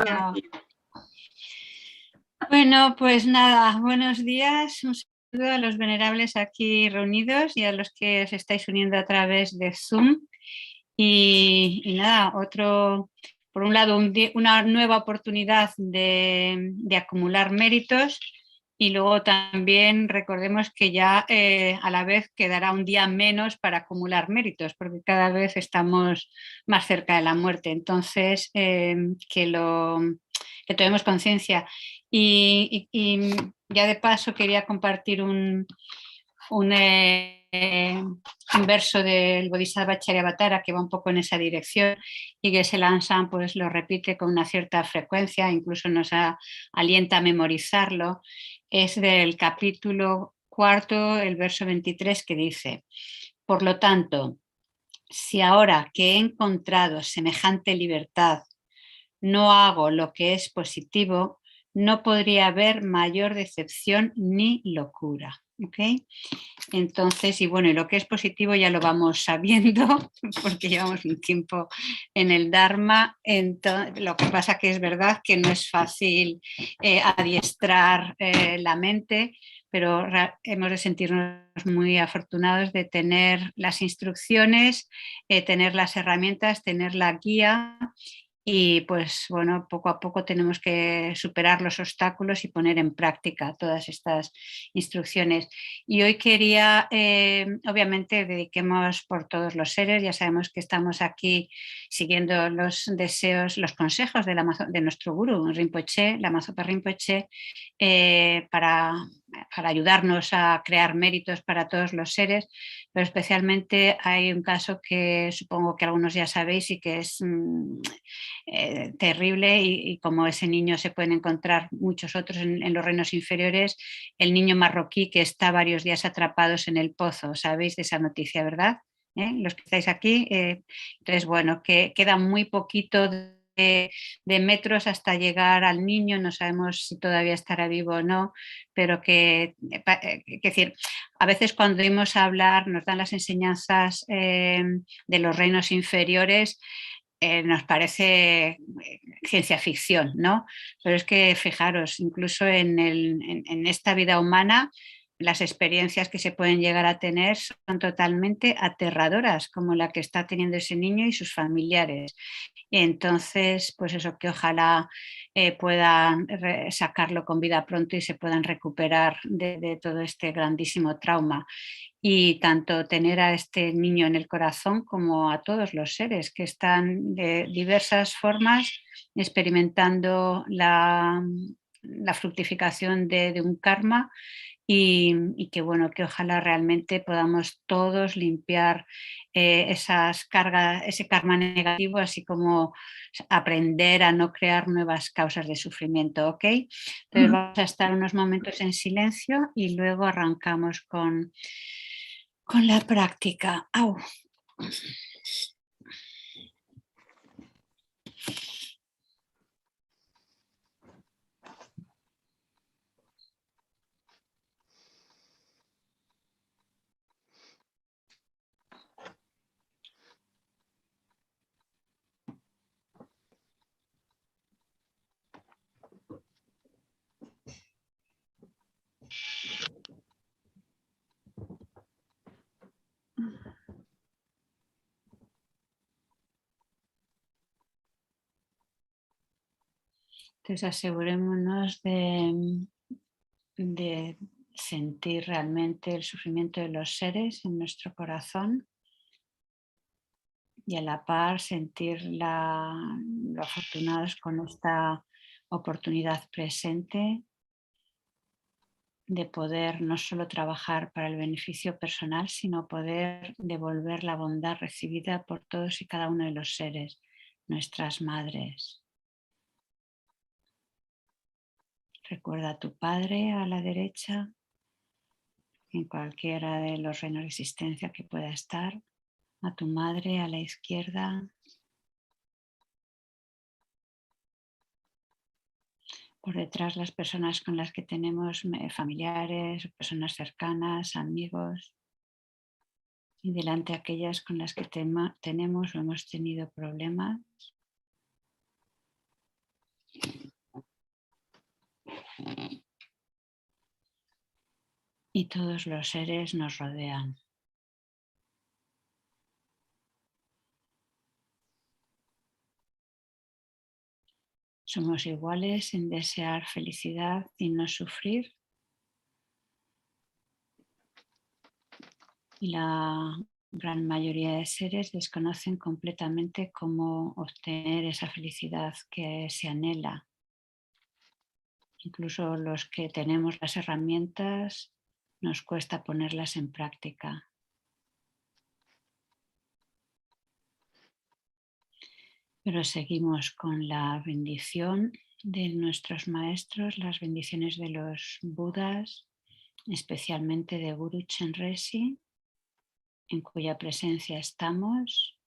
Bueno, pues nada, buenos días. Un saludo a los venerables aquí reunidos y a los que os estáis uniendo a través de Zoom. Y nada, por un lado, una nueva oportunidad de acumular méritos. Y luego también recordemos que ya a la vez quedará un día menos para acumular méritos, porque cada vez estamos más cerca de la muerte. Entonces, que tomemos conciencia. Y ya de paso quería compartir un un verso del Bodhisattva Charyavatara que va un poco en esa dirección y que se lanzan, pues lo repite con una cierta frecuencia, incluso nos alienta a memorizarlo. Es del capítulo 4, el verso 23, que dice: por lo tanto, si ahora que he encontrado semejante libertad no hago lo que es positivo, no podría haber mayor decepción ni locura. ¿Okay? Entonces, y bueno, y lo que es positivo ya lo vamos sabiendo porque llevamos un tiempo en el Dharma. Entonces, lo que pasa que es verdad que no es fácil adiestrar la mente, pero hemos de sentirnos muy afortunados de tener las instrucciones, tener las herramientas, tener la guía. Y pues bueno, poco a poco tenemos que superar los obstáculos y poner en práctica todas estas instrucciones. Y hoy quería, obviamente, dediquemos por todos los seres. Ya sabemos que estamos aquí siguiendo los deseos, los consejos de nuestro gurú Rinpoche, Lama Zopa Rinpoche, para ayudarnos a crear méritos para todos los seres. Pero especialmente hay un caso que supongo que algunos ya sabéis y que es terrible, y como ese niño se pueden encontrar muchos otros en los reinos inferiores, el niño marroquí que está varios días atrapados en el pozo. Sabéis de esa noticia, ¿verdad? Los que estáis aquí. Entonces, bueno, que queda muy poquito de metros hasta llegar al niño. No sabemos si todavía estará vivo o no, pero que decir, a veces cuando oímos hablar, nos dan las enseñanzas de los reinos inferiores, nos parece ciencia ficción, ¿no? Pero es que fijaros, incluso en esta vida humana, las experiencias que se pueden llegar a tener son totalmente aterradoras, como la que está teniendo ese niño y sus familiares. Entonces, pues eso, que ojalá puedan sacarlo con vida pronto y se puedan recuperar de todo este grandísimo trauma. Y tanto tener a este niño en el corazón como a todos los seres que están de diversas formas experimentando la fructificación de un karma. Y que bueno, que ojalá realmente podamos todos limpiar esas cargas, ese karma negativo, así como aprender a no crear nuevas causas de sufrimiento, ¿ok? Entonces vamos a estar unos momentos en silencio y luego arrancamos con la práctica. ¡Au! Entonces asegurémonos de sentir realmente el sufrimiento de los seres en nuestro corazón y a la par sentir lo afortunados con esta oportunidad presente de poder no solo trabajar para el beneficio personal, sino poder devolver la bondad recibida por todos y cada uno de los seres, nuestras madres. Recuerda a tu padre a la derecha, en cualquiera de los reinos de existencia que pueda estar, a tu madre a la izquierda, por detrás las personas con las que tenemos familiares, personas cercanas, amigos, y delante aquellas con las que tenemos o hemos tenido problemas. Y todos los seres nos rodean. Somos iguales en desear felicidad y no sufrir. Y la gran mayoría de seres desconocen completamente cómo obtener esa felicidad que se anhela. Incluso los que tenemos las herramientas nos cuesta ponerlas en práctica. Pero seguimos con la bendición de nuestros maestros, las bendiciones de los Budas, especialmente de Guru Chenrezig, en cuya presencia estamos.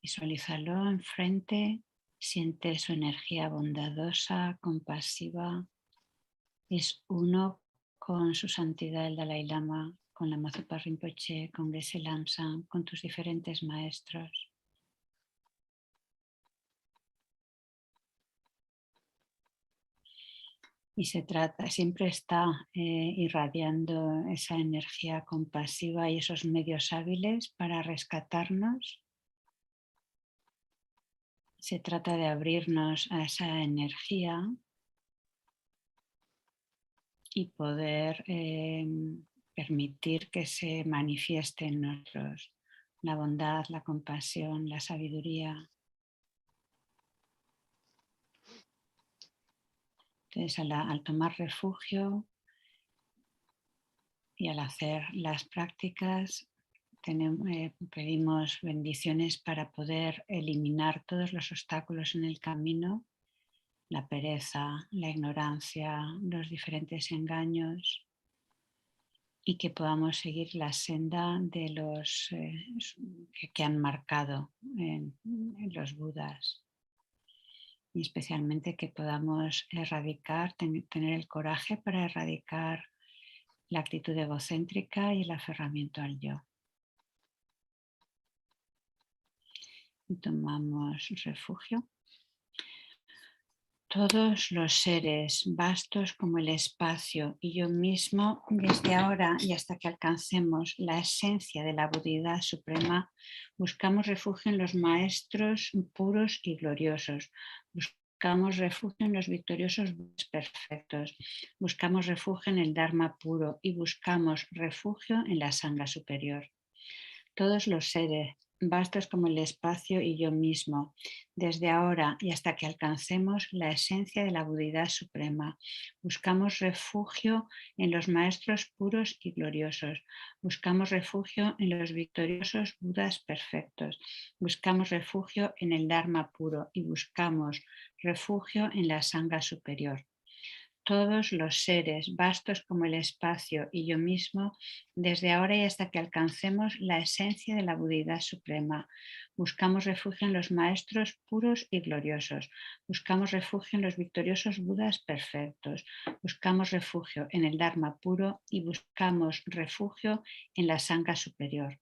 Visualízalo enfrente, siente su energía bondadosa, compasiva. Es uno con su santidad el Dalai Lama, con Lama Zopa Rinpoche, con Geshe Lamsa, con tus diferentes maestros. Y siempre está irradiando esa energía compasiva y esos medios hábiles para rescatarnos. Se trata de abrirnos a esa energía y poder permitir que se manifieste en nosotros la bondad, la compasión, la sabiduría. Entonces, al tomar refugio y al hacer las prácticas, pedimos bendiciones para poder eliminar todos los obstáculos en el camino, la pereza, la ignorancia, los diferentes engaños, y que podamos seguir la senda de los que han marcado en los Budas. Y especialmente que podamos erradicar, tener el coraje para erradicar la actitud egocéntrica y el aferramiento al yo. Y tomamos refugio. Todos los seres, vastos como el espacio y yo mismo, desde ahora y hasta que alcancemos la esencia de la Budidad suprema, buscamos refugio en los maestros puros y gloriosos. Buscamos refugio en los victoriosos perfectos. Buscamos refugio en el Dharma puro y buscamos refugio en la Sangha superior. Todos los seres, vastos como el espacio y yo mismo, desde ahora y hasta que alcancemos la esencia de la Budidad suprema. Buscamos refugio en los maestros puros y gloriosos. Buscamos refugio en los victoriosos Budas perfectos. Buscamos refugio en el Dharma puro y buscamos refugio en la Sangha superior. Todos los seres, vastos como el espacio y yo mismo, desde ahora y hasta que alcancemos la esencia de la Budidad suprema. Buscamos refugio en los maestros puros y gloriosos. Buscamos refugio en los victoriosos Budas perfectos. Buscamos refugio en el Dharma puro y buscamos refugio en la Sangha superior.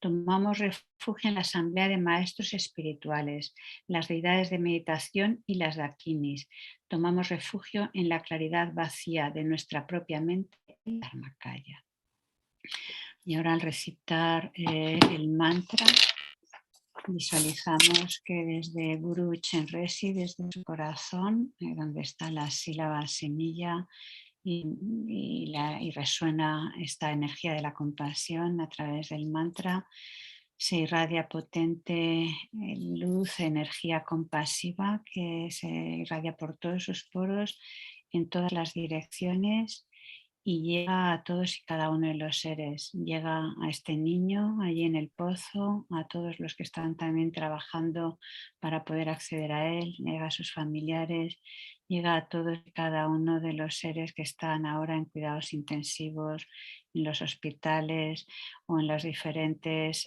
Tomamos refugio en la asamblea de maestros espirituales, las deidades de meditación y las dakinis. Tomamos refugio en la claridad vacía de nuestra propia mente, el Dharmakaya. Y ahora al recitar el mantra, visualizamos que desde Guru Chenrezig, desde su corazón, donde está la sílaba semilla, y resuena esta energía de la compasión a través del mantra, se irradia potente luz, energía compasiva que se irradia por todos sus poros en todas las direcciones y llega a todos y cada uno de los seres. Llega a este niño allí en el pozo, a todos los que están también trabajando para poder acceder a él, llega a sus familiares, llega a todos y cada uno de los seres que están ahora en cuidados intensivos, en los hospitales o en los diferentes...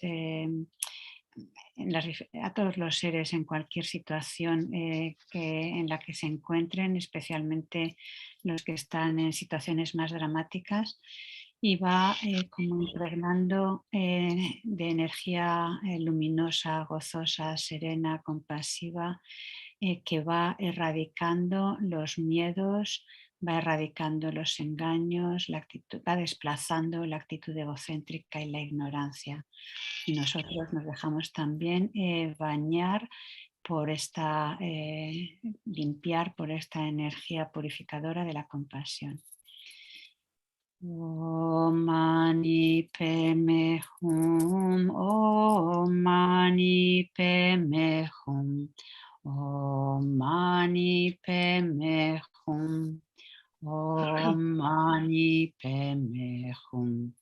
a todos los seres en cualquier situación en la que se encuentren, especialmente los que están en situaciones más dramáticas, y va como impregnando de energía luminosa, gozosa, serena, compasiva, que va erradicando los miedos, va erradicando los engaños, va desplazando la actitud egocéntrica y la ignorancia. Y nosotros nos dejamos también bañar por limpiar por esta energía purificadora de la compasión. Om Mani Padme Hum, Om Mani Padme Hum, Om Mani Padme Hum, Om Mani Padme Hum,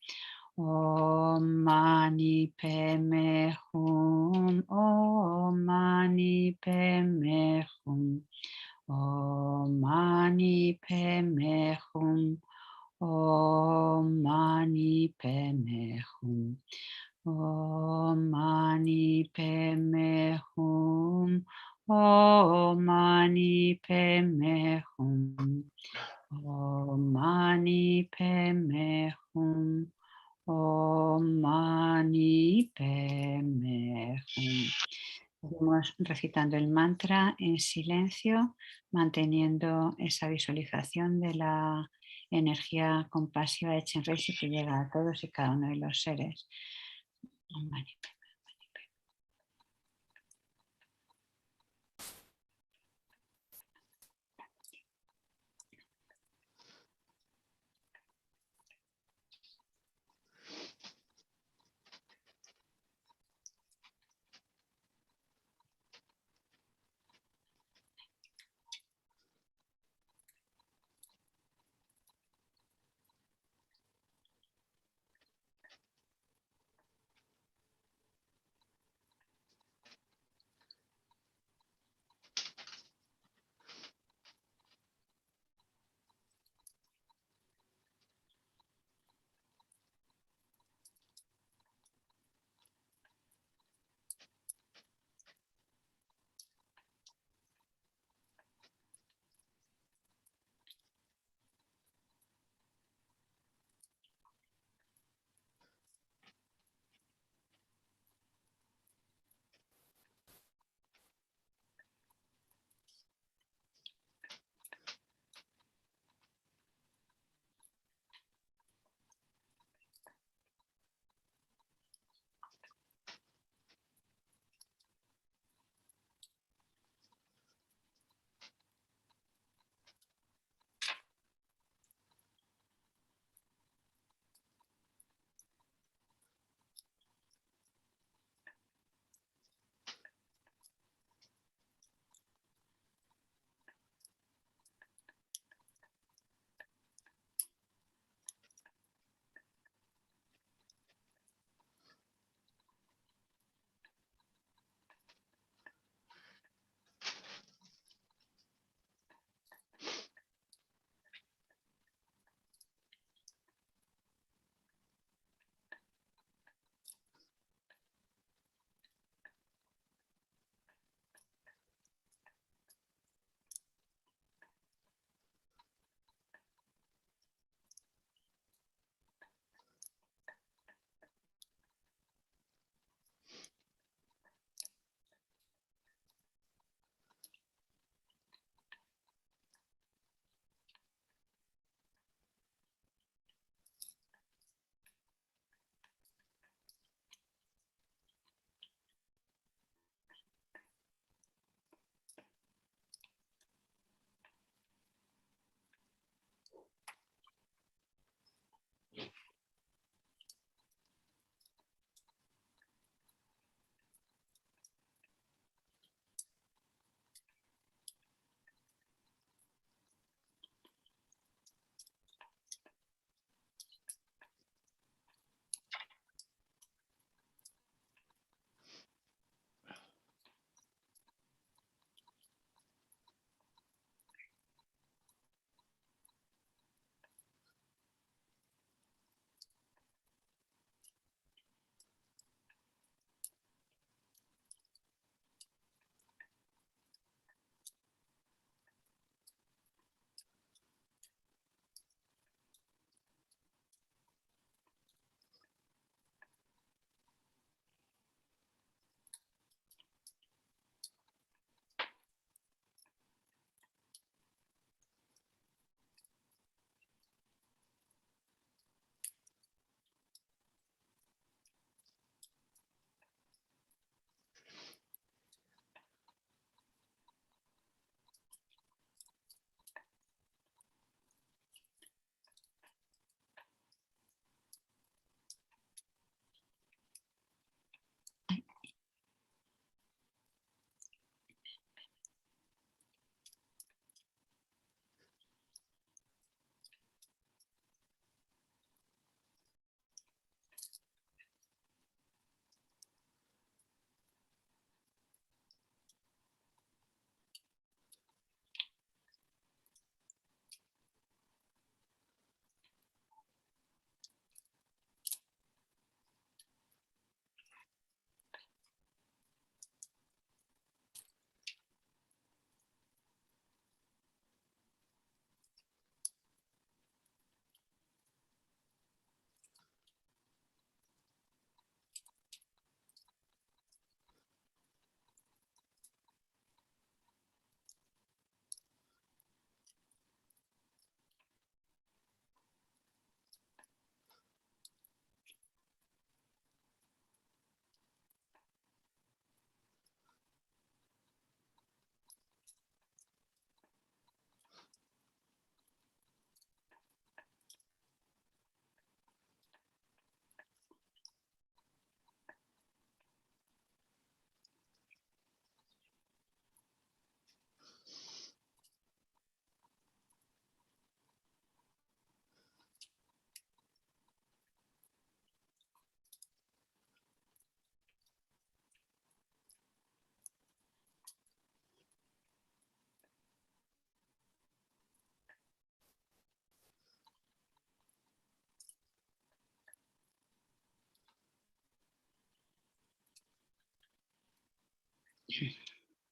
Om Mani Padme Hum. Om Mani Padme Hum. Om Mani Padme Hum. Om Mani Padme Hum. Om Mani Padme Hum. Om Mani Padme Hum. Om Mani Padme Hum. Om Mani Padme Hum. Seguimos recitando el mantra en silencio, manteniendo esa visualización de la energía compasiva de Chenrezig que llega a todos y cada uno de los seres. Om Mani Padme.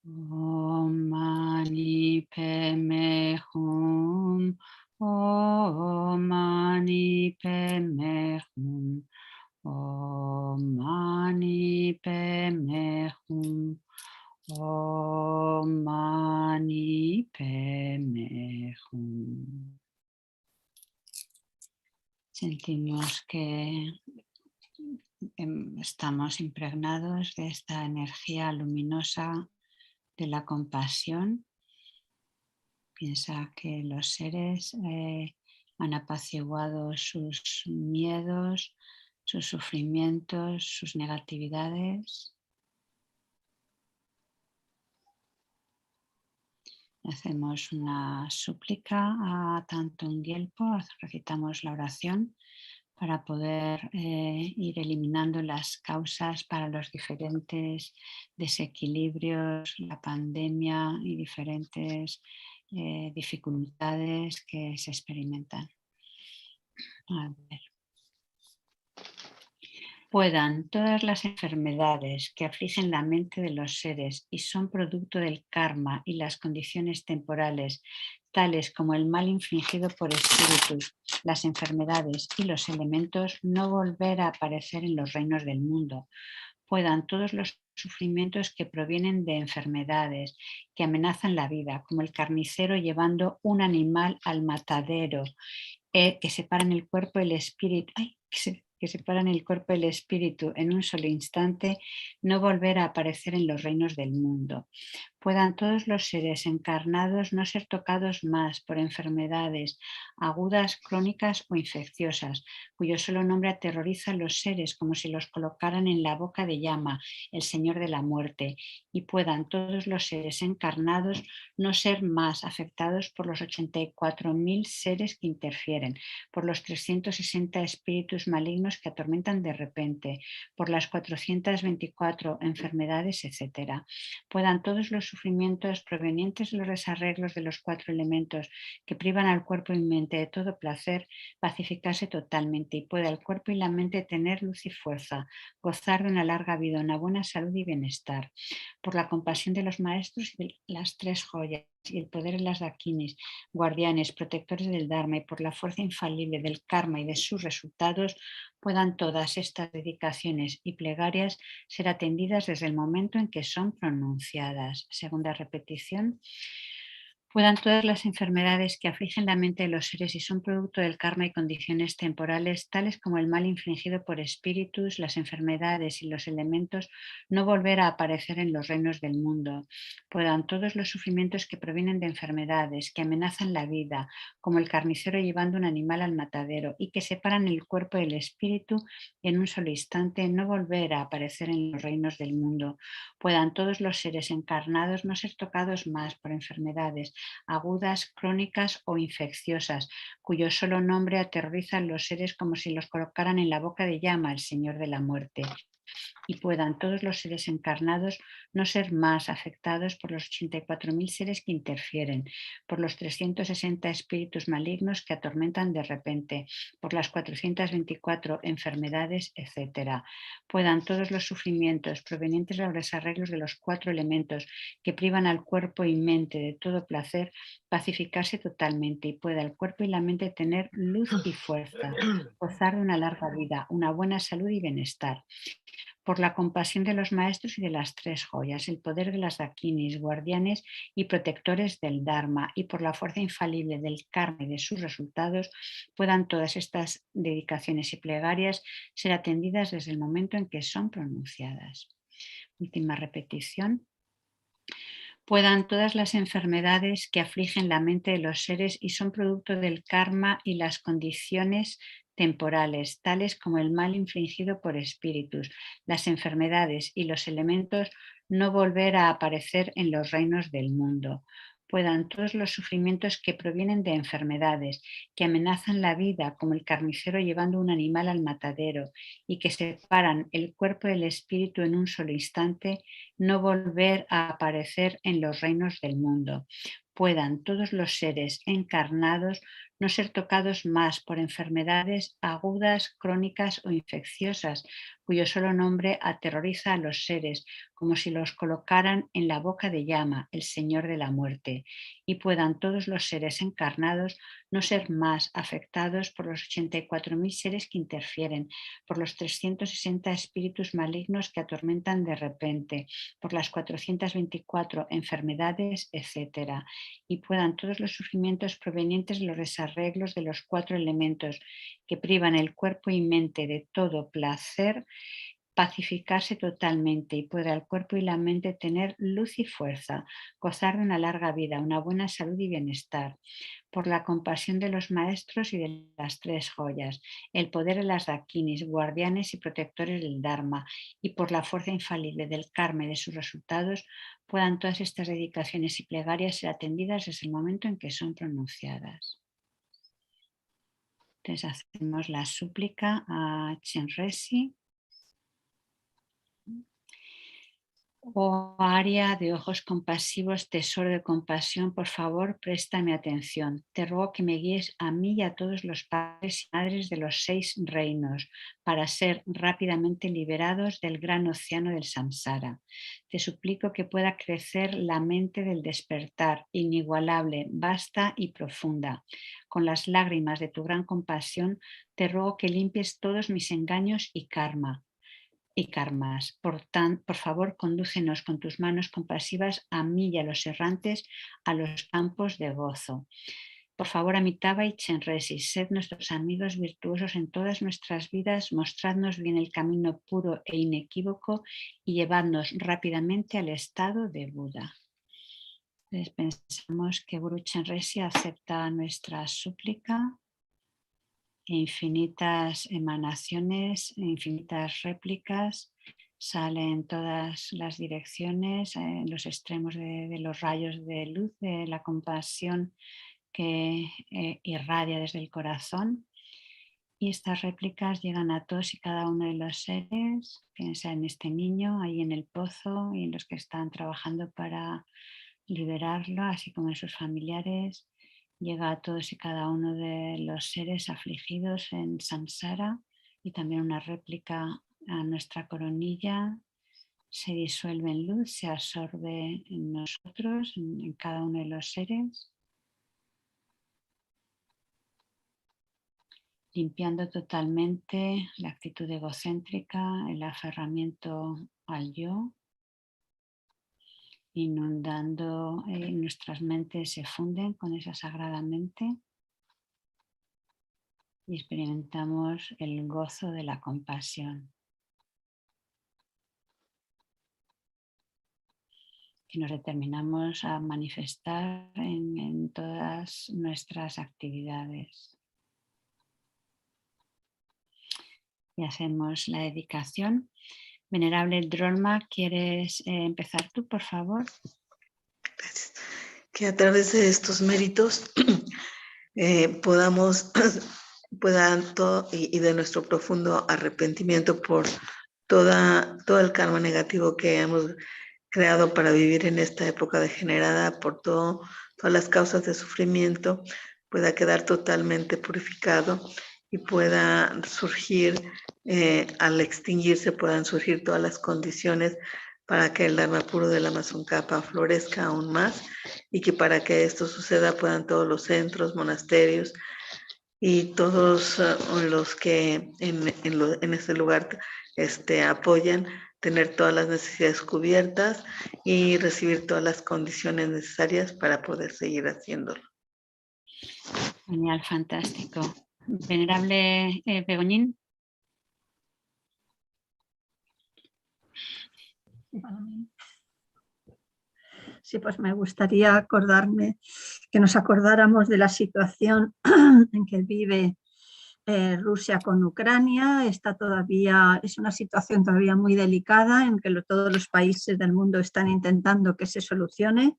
Om Mani Padme Hum. Om Mani Padme Hum. Om Mani Padme Hum. Om Mani Padme Hum. Sentimos que estamos impregnados de esta energía luminosa de la compasión. Piensa que los seres han apaciguado sus miedos, sus sufrimientos, sus negatividades. Hacemos una súplica a Thangtong Gyalpo, recitamos la oración para poder ir eliminando las causas para los diferentes desequilibrios, la pandemia y diferentes dificultades que se experimentan. A ver. Puedan todas las enfermedades que afligen la mente de los seres y son producto del karma y las condiciones temporales, tales como el mal infligido por espíritus, las enfermedades y los elementos, no volver a aparecer en los reinos del mundo. Puedan todos los sufrimientos que provienen de enfermedades que amenazan la vida, como el carnicero llevando un animal al matadero, que separan el cuerpo y el espíritu, que separan el cuerpo y el espíritu en un solo instante, no volver a aparecer en los reinos del mundo. Puedan todos los seres encarnados no ser tocados más por enfermedades agudas, crónicas o infecciosas, cuyo solo nombre aterroriza a los seres como si los colocaran en la boca de llama, el Señor de la muerte, y puedan todos los seres encarnados no ser más afectados por los 84.000 seres que interfieren, por los 360 espíritus malignos que atormentan de repente, por las 424 enfermedades, etc. Puedan todos los sufrimientos provenientes de los desarreglos de los 4 elementos que privan al cuerpo y mente de todo placer pacificarse totalmente y pueda el cuerpo y la mente tener luz y fuerza, gozar de una larga vida, una buena salud y bienestar. Por la compasión de los maestros y de las 3 joyas y el poder de las dakinis, guardianes, protectores del Dharma y por la fuerza infalible del karma y de sus resultados, puedan todas estas dedicaciones y plegarias ser atendidas desde el momento en que son pronunciadas. Segunda repetición. Puedan todas las enfermedades que afligen la mente de los seres y son producto del karma y condiciones temporales, tales como el mal infligido por espíritus, las enfermedades y los elementos, no volver a aparecer en los reinos del mundo. Puedan todos los sufrimientos que provienen de enfermedades, que amenazan la vida, como el carnicero llevando un animal al matadero y que separan el cuerpo y el espíritu en un solo instante, no volver a aparecer en los reinos del mundo. Puedan todos los seres encarnados no ser tocados más por enfermedades agudas, crónicas o infecciosas, cuyo solo nombre aterroriza a los seres como si los colocaran en la boca de llama, el Señor de la muerte. Y puedan todos los seres encarnados no ser más afectados por los 84.000 seres que interfieren, por los 360 espíritus malignos que atormentan de repente, por las 424 enfermedades, etc. Puedan todos los sufrimientos provenientes de los desarreglos de los 4 elementos que privan al cuerpo y mente de todo placer pacificarse totalmente y pueda el cuerpo y la mente tener luz y fuerza, gozar de una larga vida, una buena salud y bienestar. Por la compasión de los maestros y de las 3 joyas, el poder de las dakinis, guardianes y protectores del Dharma, y por la fuerza infalible del karma y de sus resultados, puedan todas estas dedicaciones y plegarias ser atendidas desde el momento en que son pronunciadas. Última repetición. Puedan todas las enfermedades que afligen la mente de los seres y son producto del karma y las condiciones temporales, tales como el mal infligido por espíritus, las enfermedades y los elementos, no volver a aparecer en los reinos del mundo. Puedan todos los sufrimientos que provienen de enfermedades, que amenazan la vida, como el carnicero llevando un animal al matadero, y que separan el cuerpo del espíritu en un solo instante, no volver a aparecer en los reinos del mundo. Puedan todos los seres encarnados no ser tocados más por enfermedades agudas, crónicas o infecciosas, cuyo solo nombre aterroriza a los seres, como si los colocaran en la boca de llama, el Señor de la muerte, y puedan todos los seres encarnados no ser más afectados por los 84.000 seres que interfieren, por los 360 espíritus malignos que atormentan de repente, por las 424 enfermedades, etc. Y puedan todos los sufrimientos provenientes de los desarreglos de los 4 elementos que privan el cuerpo y mente de todo placer, pacificarse totalmente, y pueda el cuerpo y la mente tener luz y fuerza, gozar de una larga vida, una buena salud y bienestar, por la compasión de los maestros y de las 3 joyas, el poder de las dakinis, guardianes y protectores del Dharma, y por la fuerza infalible del karma y de sus resultados, puedan todas estas dedicaciones y plegarias ser atendidas desde el momento en que son pronunciadas. Entonces hacemos la súplica a Chenrezig. Oh Aria de ojos compasivos, tesoro de compasión, por favor, préstame atención. Te ruego que me guíes a mí y a todos los padres y madres de los 6 reinos para ser rápidamente liberados del gran océano del samsara. Te suplico que pueda crecer la mente del despertar, inigualable, vasta y profunda. Con las lágrimas de tu gran compasión, te ruego que limpies todos mis engaños y karmas. Por favor, condúcenos con tus manos compasivas a mí y a los errantes a los campos de gozo. Por favor, Amitabha y Chenrezig, sed nuestros amigos virtuosos en todas nuestras vidas, mostradnos bien el camino puro e inequívoco y llevadnos rápidamente al estado de Buda. Entonces, pensamos que Guru Chenrezig acepta nuestra súplica. Infinitas emanaciones, infinitas réplicas, salen en todas las direcciones, en los extremos de los rayos de luz de la compasión que irradia desde el corazón. Y estas réplicas llegan a todos y cada uno de los seres, piensa en este niño ahí en el pozo y en los que están trabajando para liberarlo, así como en sus familiares. Llega a todos y cada uno de los seres afligidos en samsara, y también una réplica a nuestra coronilla. Se disuelve en luz, se absorbe en nosotros, en cada uno de los seres, limpiando totalmente la actitud egocéntrica, el aferramiento al yo, inundando nuestras mentes, se funden con esa sagrada mente y experimentamos el gozo de la compasión, que nos determinamos a manifestar en todas nuestras actividades. Y hacemos la dedicación. Venerable Drolma, ¿quieres empezar tú, por favor? Gracias. Que a través de estos méritos podamos, y de nuestro profundo arrepentimiento por todo el karma negativo que hemos creado para vivir en esta época degenerada, por todas las causas de sufrimiento, pueda quedar totalmente purificado y pueda surgir, al extinguirse, puedan surgir todas las condiciones para que el Dharma puro de Lama Tsongkhapa florezca aún más, y que para que esto suceda puedan todos los centros, monasterios y todos los que en este lugar apoyan, tener todas las necesidades cubiertas y recibir todas las condiciones necesarias para poder seguir haciéndolo. Genial, fantástico. Venerable Begoñín. Sí, pues me gustaría que nos acordáramos de la situación en que vive Rusia con Ucrania. Es una situación todavía muy delicada en que todos los países del mundo están intentando que se solucione.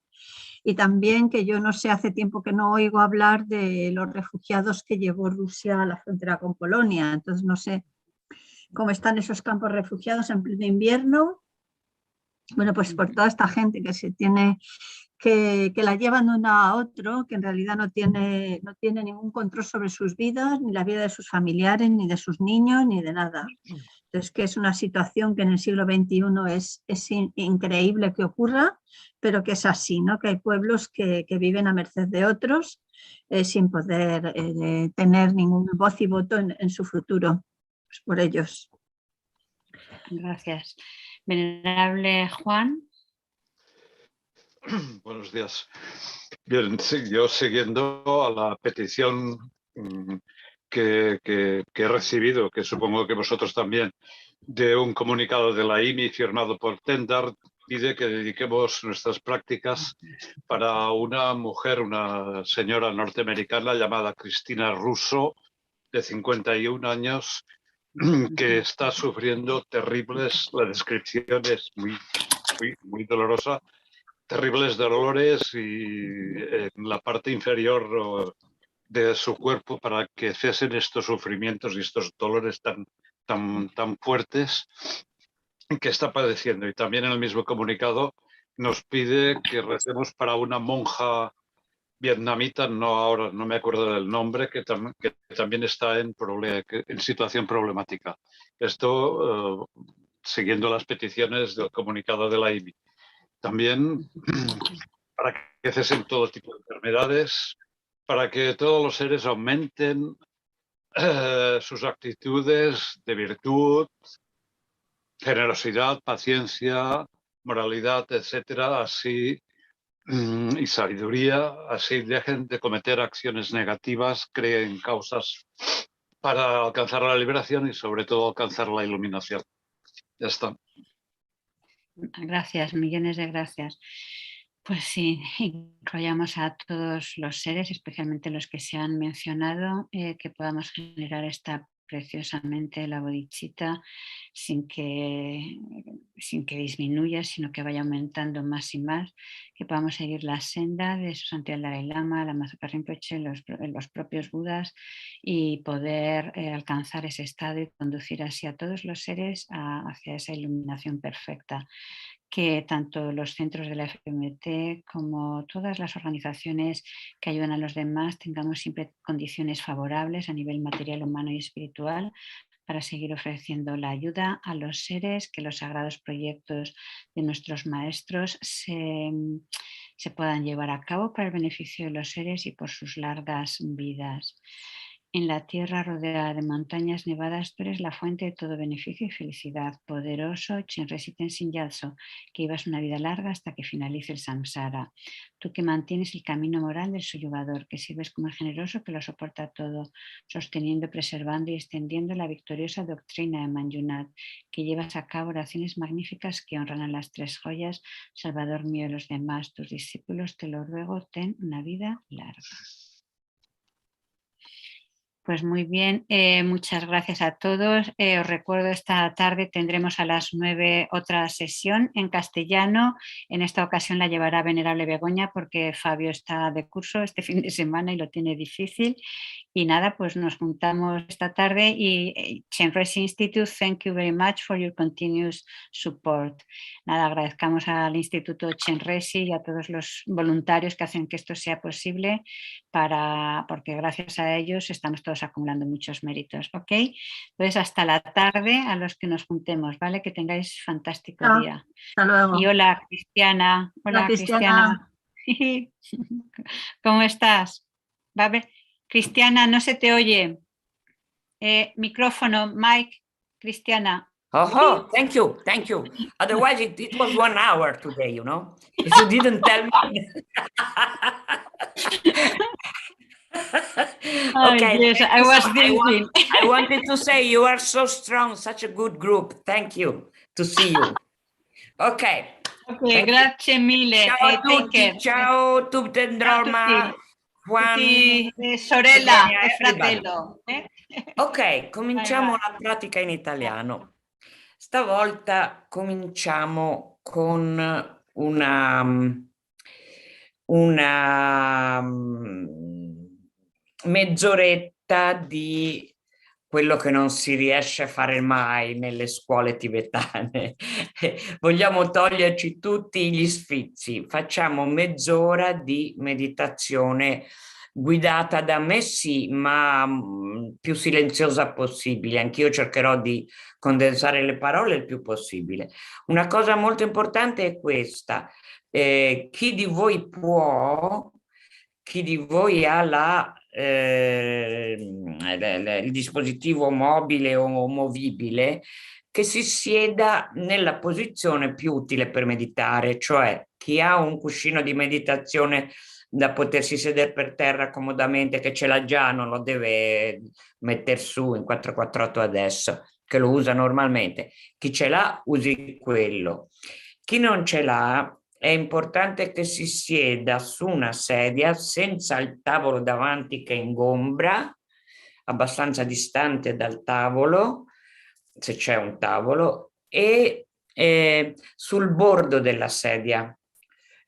Y también que yo no sé, hace tiempo que no oigo hablar de los refugiados que llevó Rusia a la frontera con Polonia. Entonces no sé cómo están esos campos refugiados en pleno invierno. Bueno, pues por toda esta gente que se tiene que la llevan de uno a otro, que en realidad no tiene ningún control sobre sus vidas, ni la vida de sus familiares, ni de sus niños, ni de nada. Entonces, que es una situación que en el siglo XXI es increíble que ocurra, pero que es así, ¿no? Que hay pueblos que viven a merced de otros sin poder tener ningún voz y voto en su futuro. Pues por ellos. Gracias. Venerable Juan. Buenos días. Bien, sí, yo siguiendo a la petición que he recibido, que supongo que vosotros también, de un comunicado de la IMI firmado por Tendar, pide que dediquemos nuestras prácticas para una mujer, una señora norteamericana llamada Cristina Russo, de 51 años, que está sufriendo terribles, la descripción es muy dolorosa, terribles dolores y en la parte inferior de su cuerpo para que cesen estos sufrimientos y estos dolores tan fuertes que está padeciendo. Y también en el mismo comunicado nos pide que recemos para una monja vietnamita, no me acuerdo del nombre, que también está en situación problemática. Esto siguiendo las peticiones del comunicado de la IMI. También para que cesen todo tipo de enfermedades, para que todos los seres aumenten sus actitudes de virtud, generosidad, paciencia, moralidad, etcétera, así y sabiduría, así dejen de cometer acciones negativas, creen causas para alcanzar la liberación y sobre todo alcanzar la iluminación. Ya está. Gracias, millones de gracias. Pues sí, incluyamos a todos los seres, especialmente los que se han mencionado, que podamos generar esta preciosamente la bodhicitta sin que disminuya, sino que vaya aumentando más y más, que podamos seguir la senda de su santidad el Dalai Lama, Lama Zopa Rinpoche, los propios Budas y poder alcanzar ese estado y conducir así a todos los seres hacia esa iluminación perfecta. Que tanto los centros de la FPMT como todas las organizaciones que ayudan a los demás tengamos siempre condiciones favorables a nivel material, humano y espiritual para seguir ofreciendo la ayuda a los seres, que los sagrados proyectos de nuestros maestros se puedan llevar a cabo para el beneficio de los seres y por sus largas vidas. En la tierra rodeada de montañas nevadas, tú eres la fuente de todo beneficio y felicidad. Poderoso Chenrezig Institute, que llevas una vida larga hasta que finalice el samsara. Tú que mantienes el camino moral del suyugador, que sirves como el generoso que lo soporta todo, sosteniendo, preservando y extendiendo la victoriosa doctrina de Manjunat, que llevas a cabo oraciones magníficas que honran a las tres joyas, Salvador mío de los demás, tus discípulos, te lo ruego, ten una vida larga. Pues muy bien, muchas gracias a todos. Os recuerdo, esta tarde tendremos a las 9 otra sesión en castellano. En esta ocasión la llevará Venerable Begoña porque Fabio está de curso este fin de semana y lo tiene difícil. Y nada, pues nos juntamos esta tarde y Chenrezig Institute, thank you very much for your continuous support. Nada, agradezcamos al Instituto Chenrezig y a todos los voluntarios que hacen que esto sea posible porque gracias a ellos estamos todos acumulando muchos méritos, ¿ok? Entonces hasta la tarde a los que nos juntemos, ¿vale? Que tengáis fantástico día. Hasta luego. Y hola Cristiana. Hola Cristiana. ¿Cómo estás? Va a ver. Cristiana, no se te oye. Micrófono, Mike, Cristiana. Oh, thank you. Otherwise, it was 1 hour today, you know. If you didn't tell me. Okay. Yes, I was thinking. I wanted to say you are so strong, such a good group. Thank you. To see you. Okay. Okay, grazie mille. Ciao a take tutti. care. Ciao, Tubtendroma. Juan. Sorella e fratello. Ok, cominciamo la pratica in italiano. Stavolta cominciamo con una mezz'oretta di quello che non si riesce a fare mai nelle scuole tibetane. Vogliamo toglierci tutti gli sfizi. Facciamo mezz'ora di meditazione guidata da me, sì, ma più silenziosa possibile. Anch'io cercherò di condensare le parole il più possibile. Una cosa molto importante è questa. Chi di voi può, chi di voi ha il dispositivo mobile o movibile, che si sieda nella posizione più utile per meditare, cioè chi ha un cuscino di meditazione da potersi sedere per terra comodamente, che ce l'ha già, non lo deve mettere su in 448 adesso, che lo usa normalmente. Chi ce l'ha, usi quello. Chi non ce l'ha, è importante che si sieda su una sedia senza il tavolo davanti che ingombra, abbastanza distante dal tavolo, se c'è un tavolo, e sul bordo della sedia,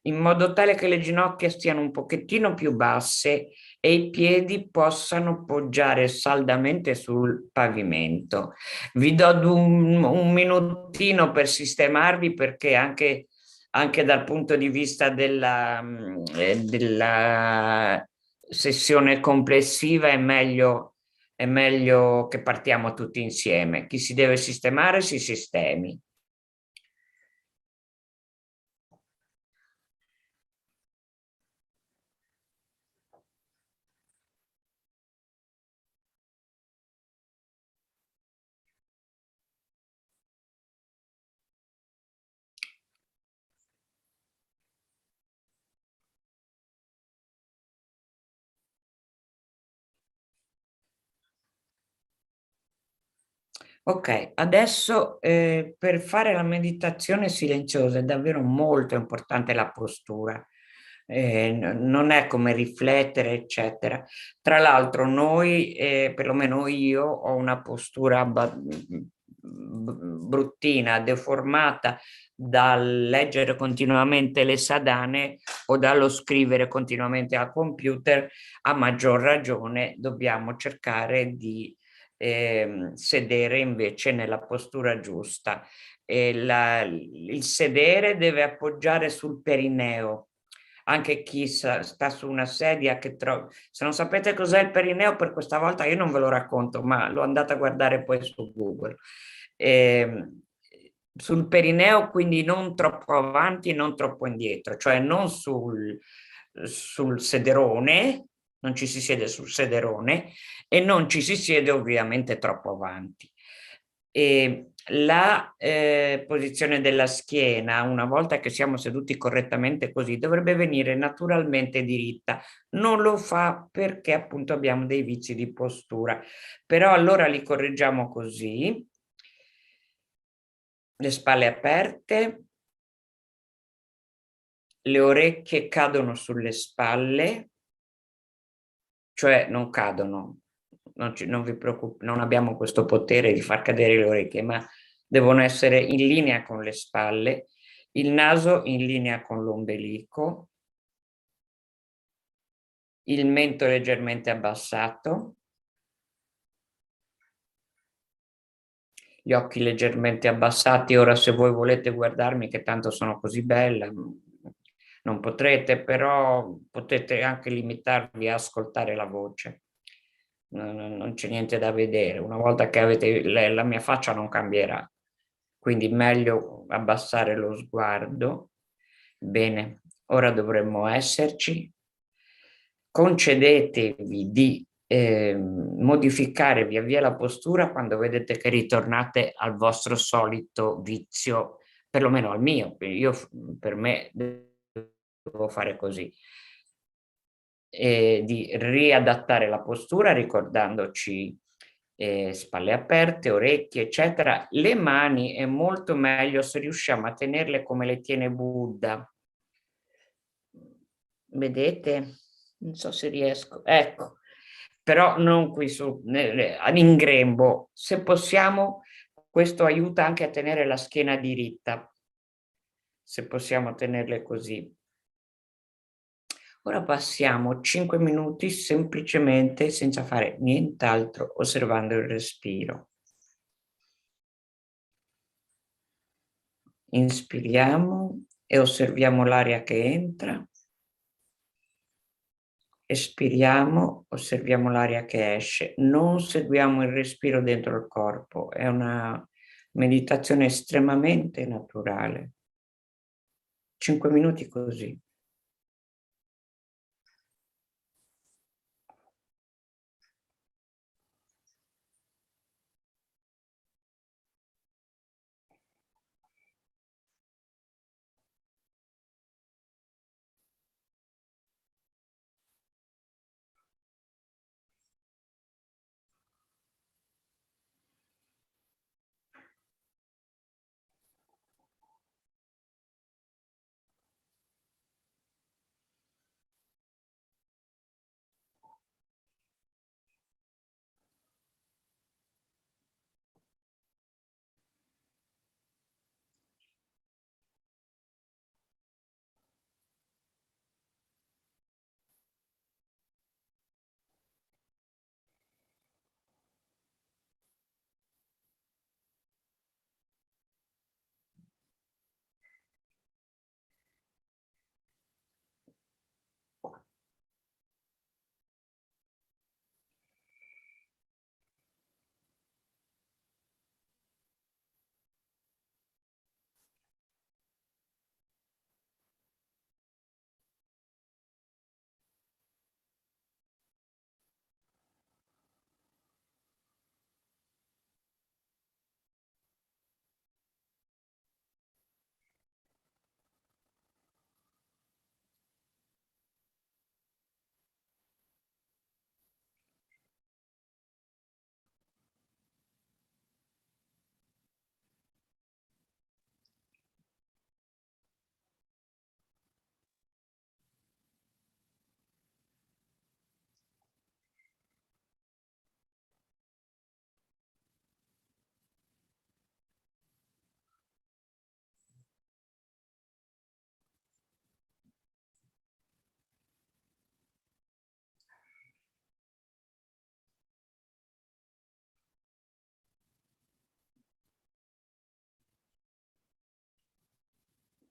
in modo tale che le ginocchia stiano un pochettino più basse e i piedi possano poggiare saldamente sul pavimento. Vi do un minutino per sistemarvi, perché anche dal punto di vista della sessione complessiva è meglio che partiamo tutti insieme. Chi si deve sistemare si sistemi. Ok, adesso per fare la meditazione silenziosa è davvero molto importante la postura. Non è come riflettere, eccetera. Tra l'altro noi, perlomeno io, ho una postura bruttina, deformata dal leggere continuamente le sadhane o dallo scrivere continuamente al computer. A maggior ragione dobbiamo cercare di sedere invece nella postura giusta. Il sedere deve appoggiare sul perineo. Anche chi sta su una sedia se non sapete cos'è il perineo, per questa volta io non ve lo racconto, ma lo andate a guardare poi su Google. Sul perineo, quindi non troppo avanti e non troppo indietro, cioè non sul sederone, non ci si siede sul sederone e non ci si siede ovviamente troppo avanti. E la posizione della schiena, una volta che siamo seduti correttamente così, dovrebbe venire naturalmente diritta. Non lo fa perché appunto abbiamo dei vizi di postura, però allora li correggiamo così: le spalle aperte, le orecchie cadono sulle spalle, cioè non cadono, non vi preoccupate, non abbiamo questo potere di far cadere le orecchie, ma devono essere in linea con le spalle, il naso in linea con l'ombelico, il mento leggermente abbassato, gli occhi leggermente abbassati. Ora, se voi volete guardarmi, che tanto sono così bella, non potrete, però potete anche limitarvi a ascoltare la voce. Non c'è niente da vedere. Una volta che avete la mia faccia non cambierà, quindi meglio abbassare lo sguardo. Bene, ora dovremmo esserci. Concedetevi di modificare via via la postura quando vedete che ritornate al vostro solito vizio, perlomeno al mio. Per me devo fare così. Di riadattare la postura ricordandoci spalle aperte, orecchie, eccetera. Le mani è molto meglio se riusciamo a tenerle come le tiene Buddha. Vedete? Non so se riesco. Ecco, però non qui in grembo. Se possiamo, questo aiuta anche a tenere la schiena diritta, se possiamo tenerle così. Ora passiamo 5 minuti semplicemente senza fare nient'altro, osservando il respiro. Inspiriamo e osserviamo l'aria che entra. Espiriamo, osserviamo l'aria che esce. Non seguiamo il respiro dentro il corpo, è una meditazione estremamente naturale. 5 minuti così.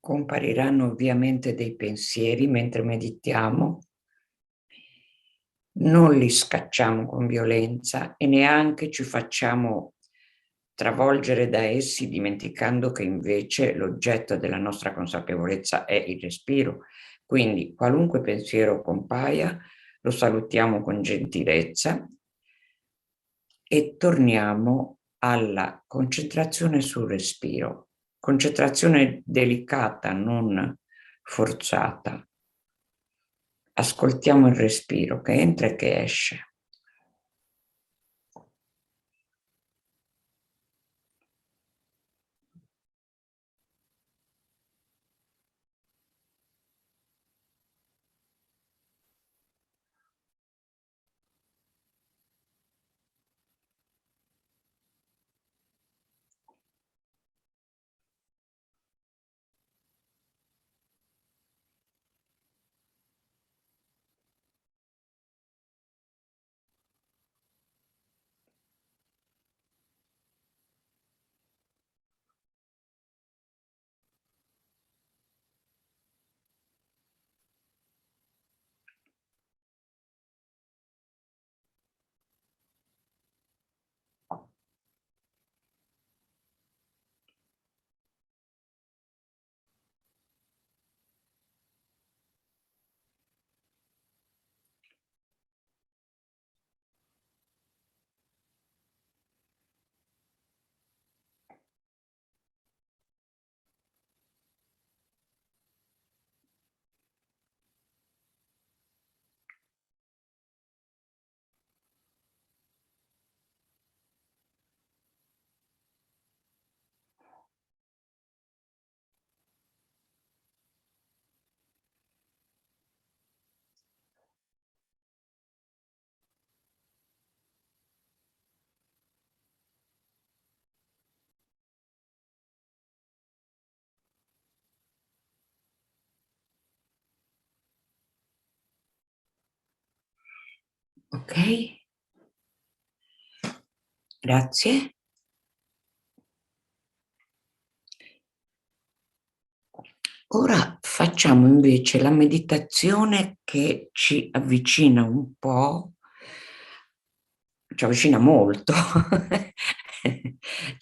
Compariranno ovviamente dei pensieri mentre meditiamo. Non li scacciamo con violenza e neanche ci facciamo travolgere da essi, dimenticando che invece l'oggetto della nostra consapevolezza è il respiro. Quindi qualunque pensiero compaia, lo salutiamo con gentilezza e torniamo alla concentrazione sul respiro. Concentrazione delicata, non forzata. Ascoltiamo il respiro che entra e che esce. Ok. Grazie. Ora facciamo invece la meditazione che ci avvicina un po', ci avvicina molto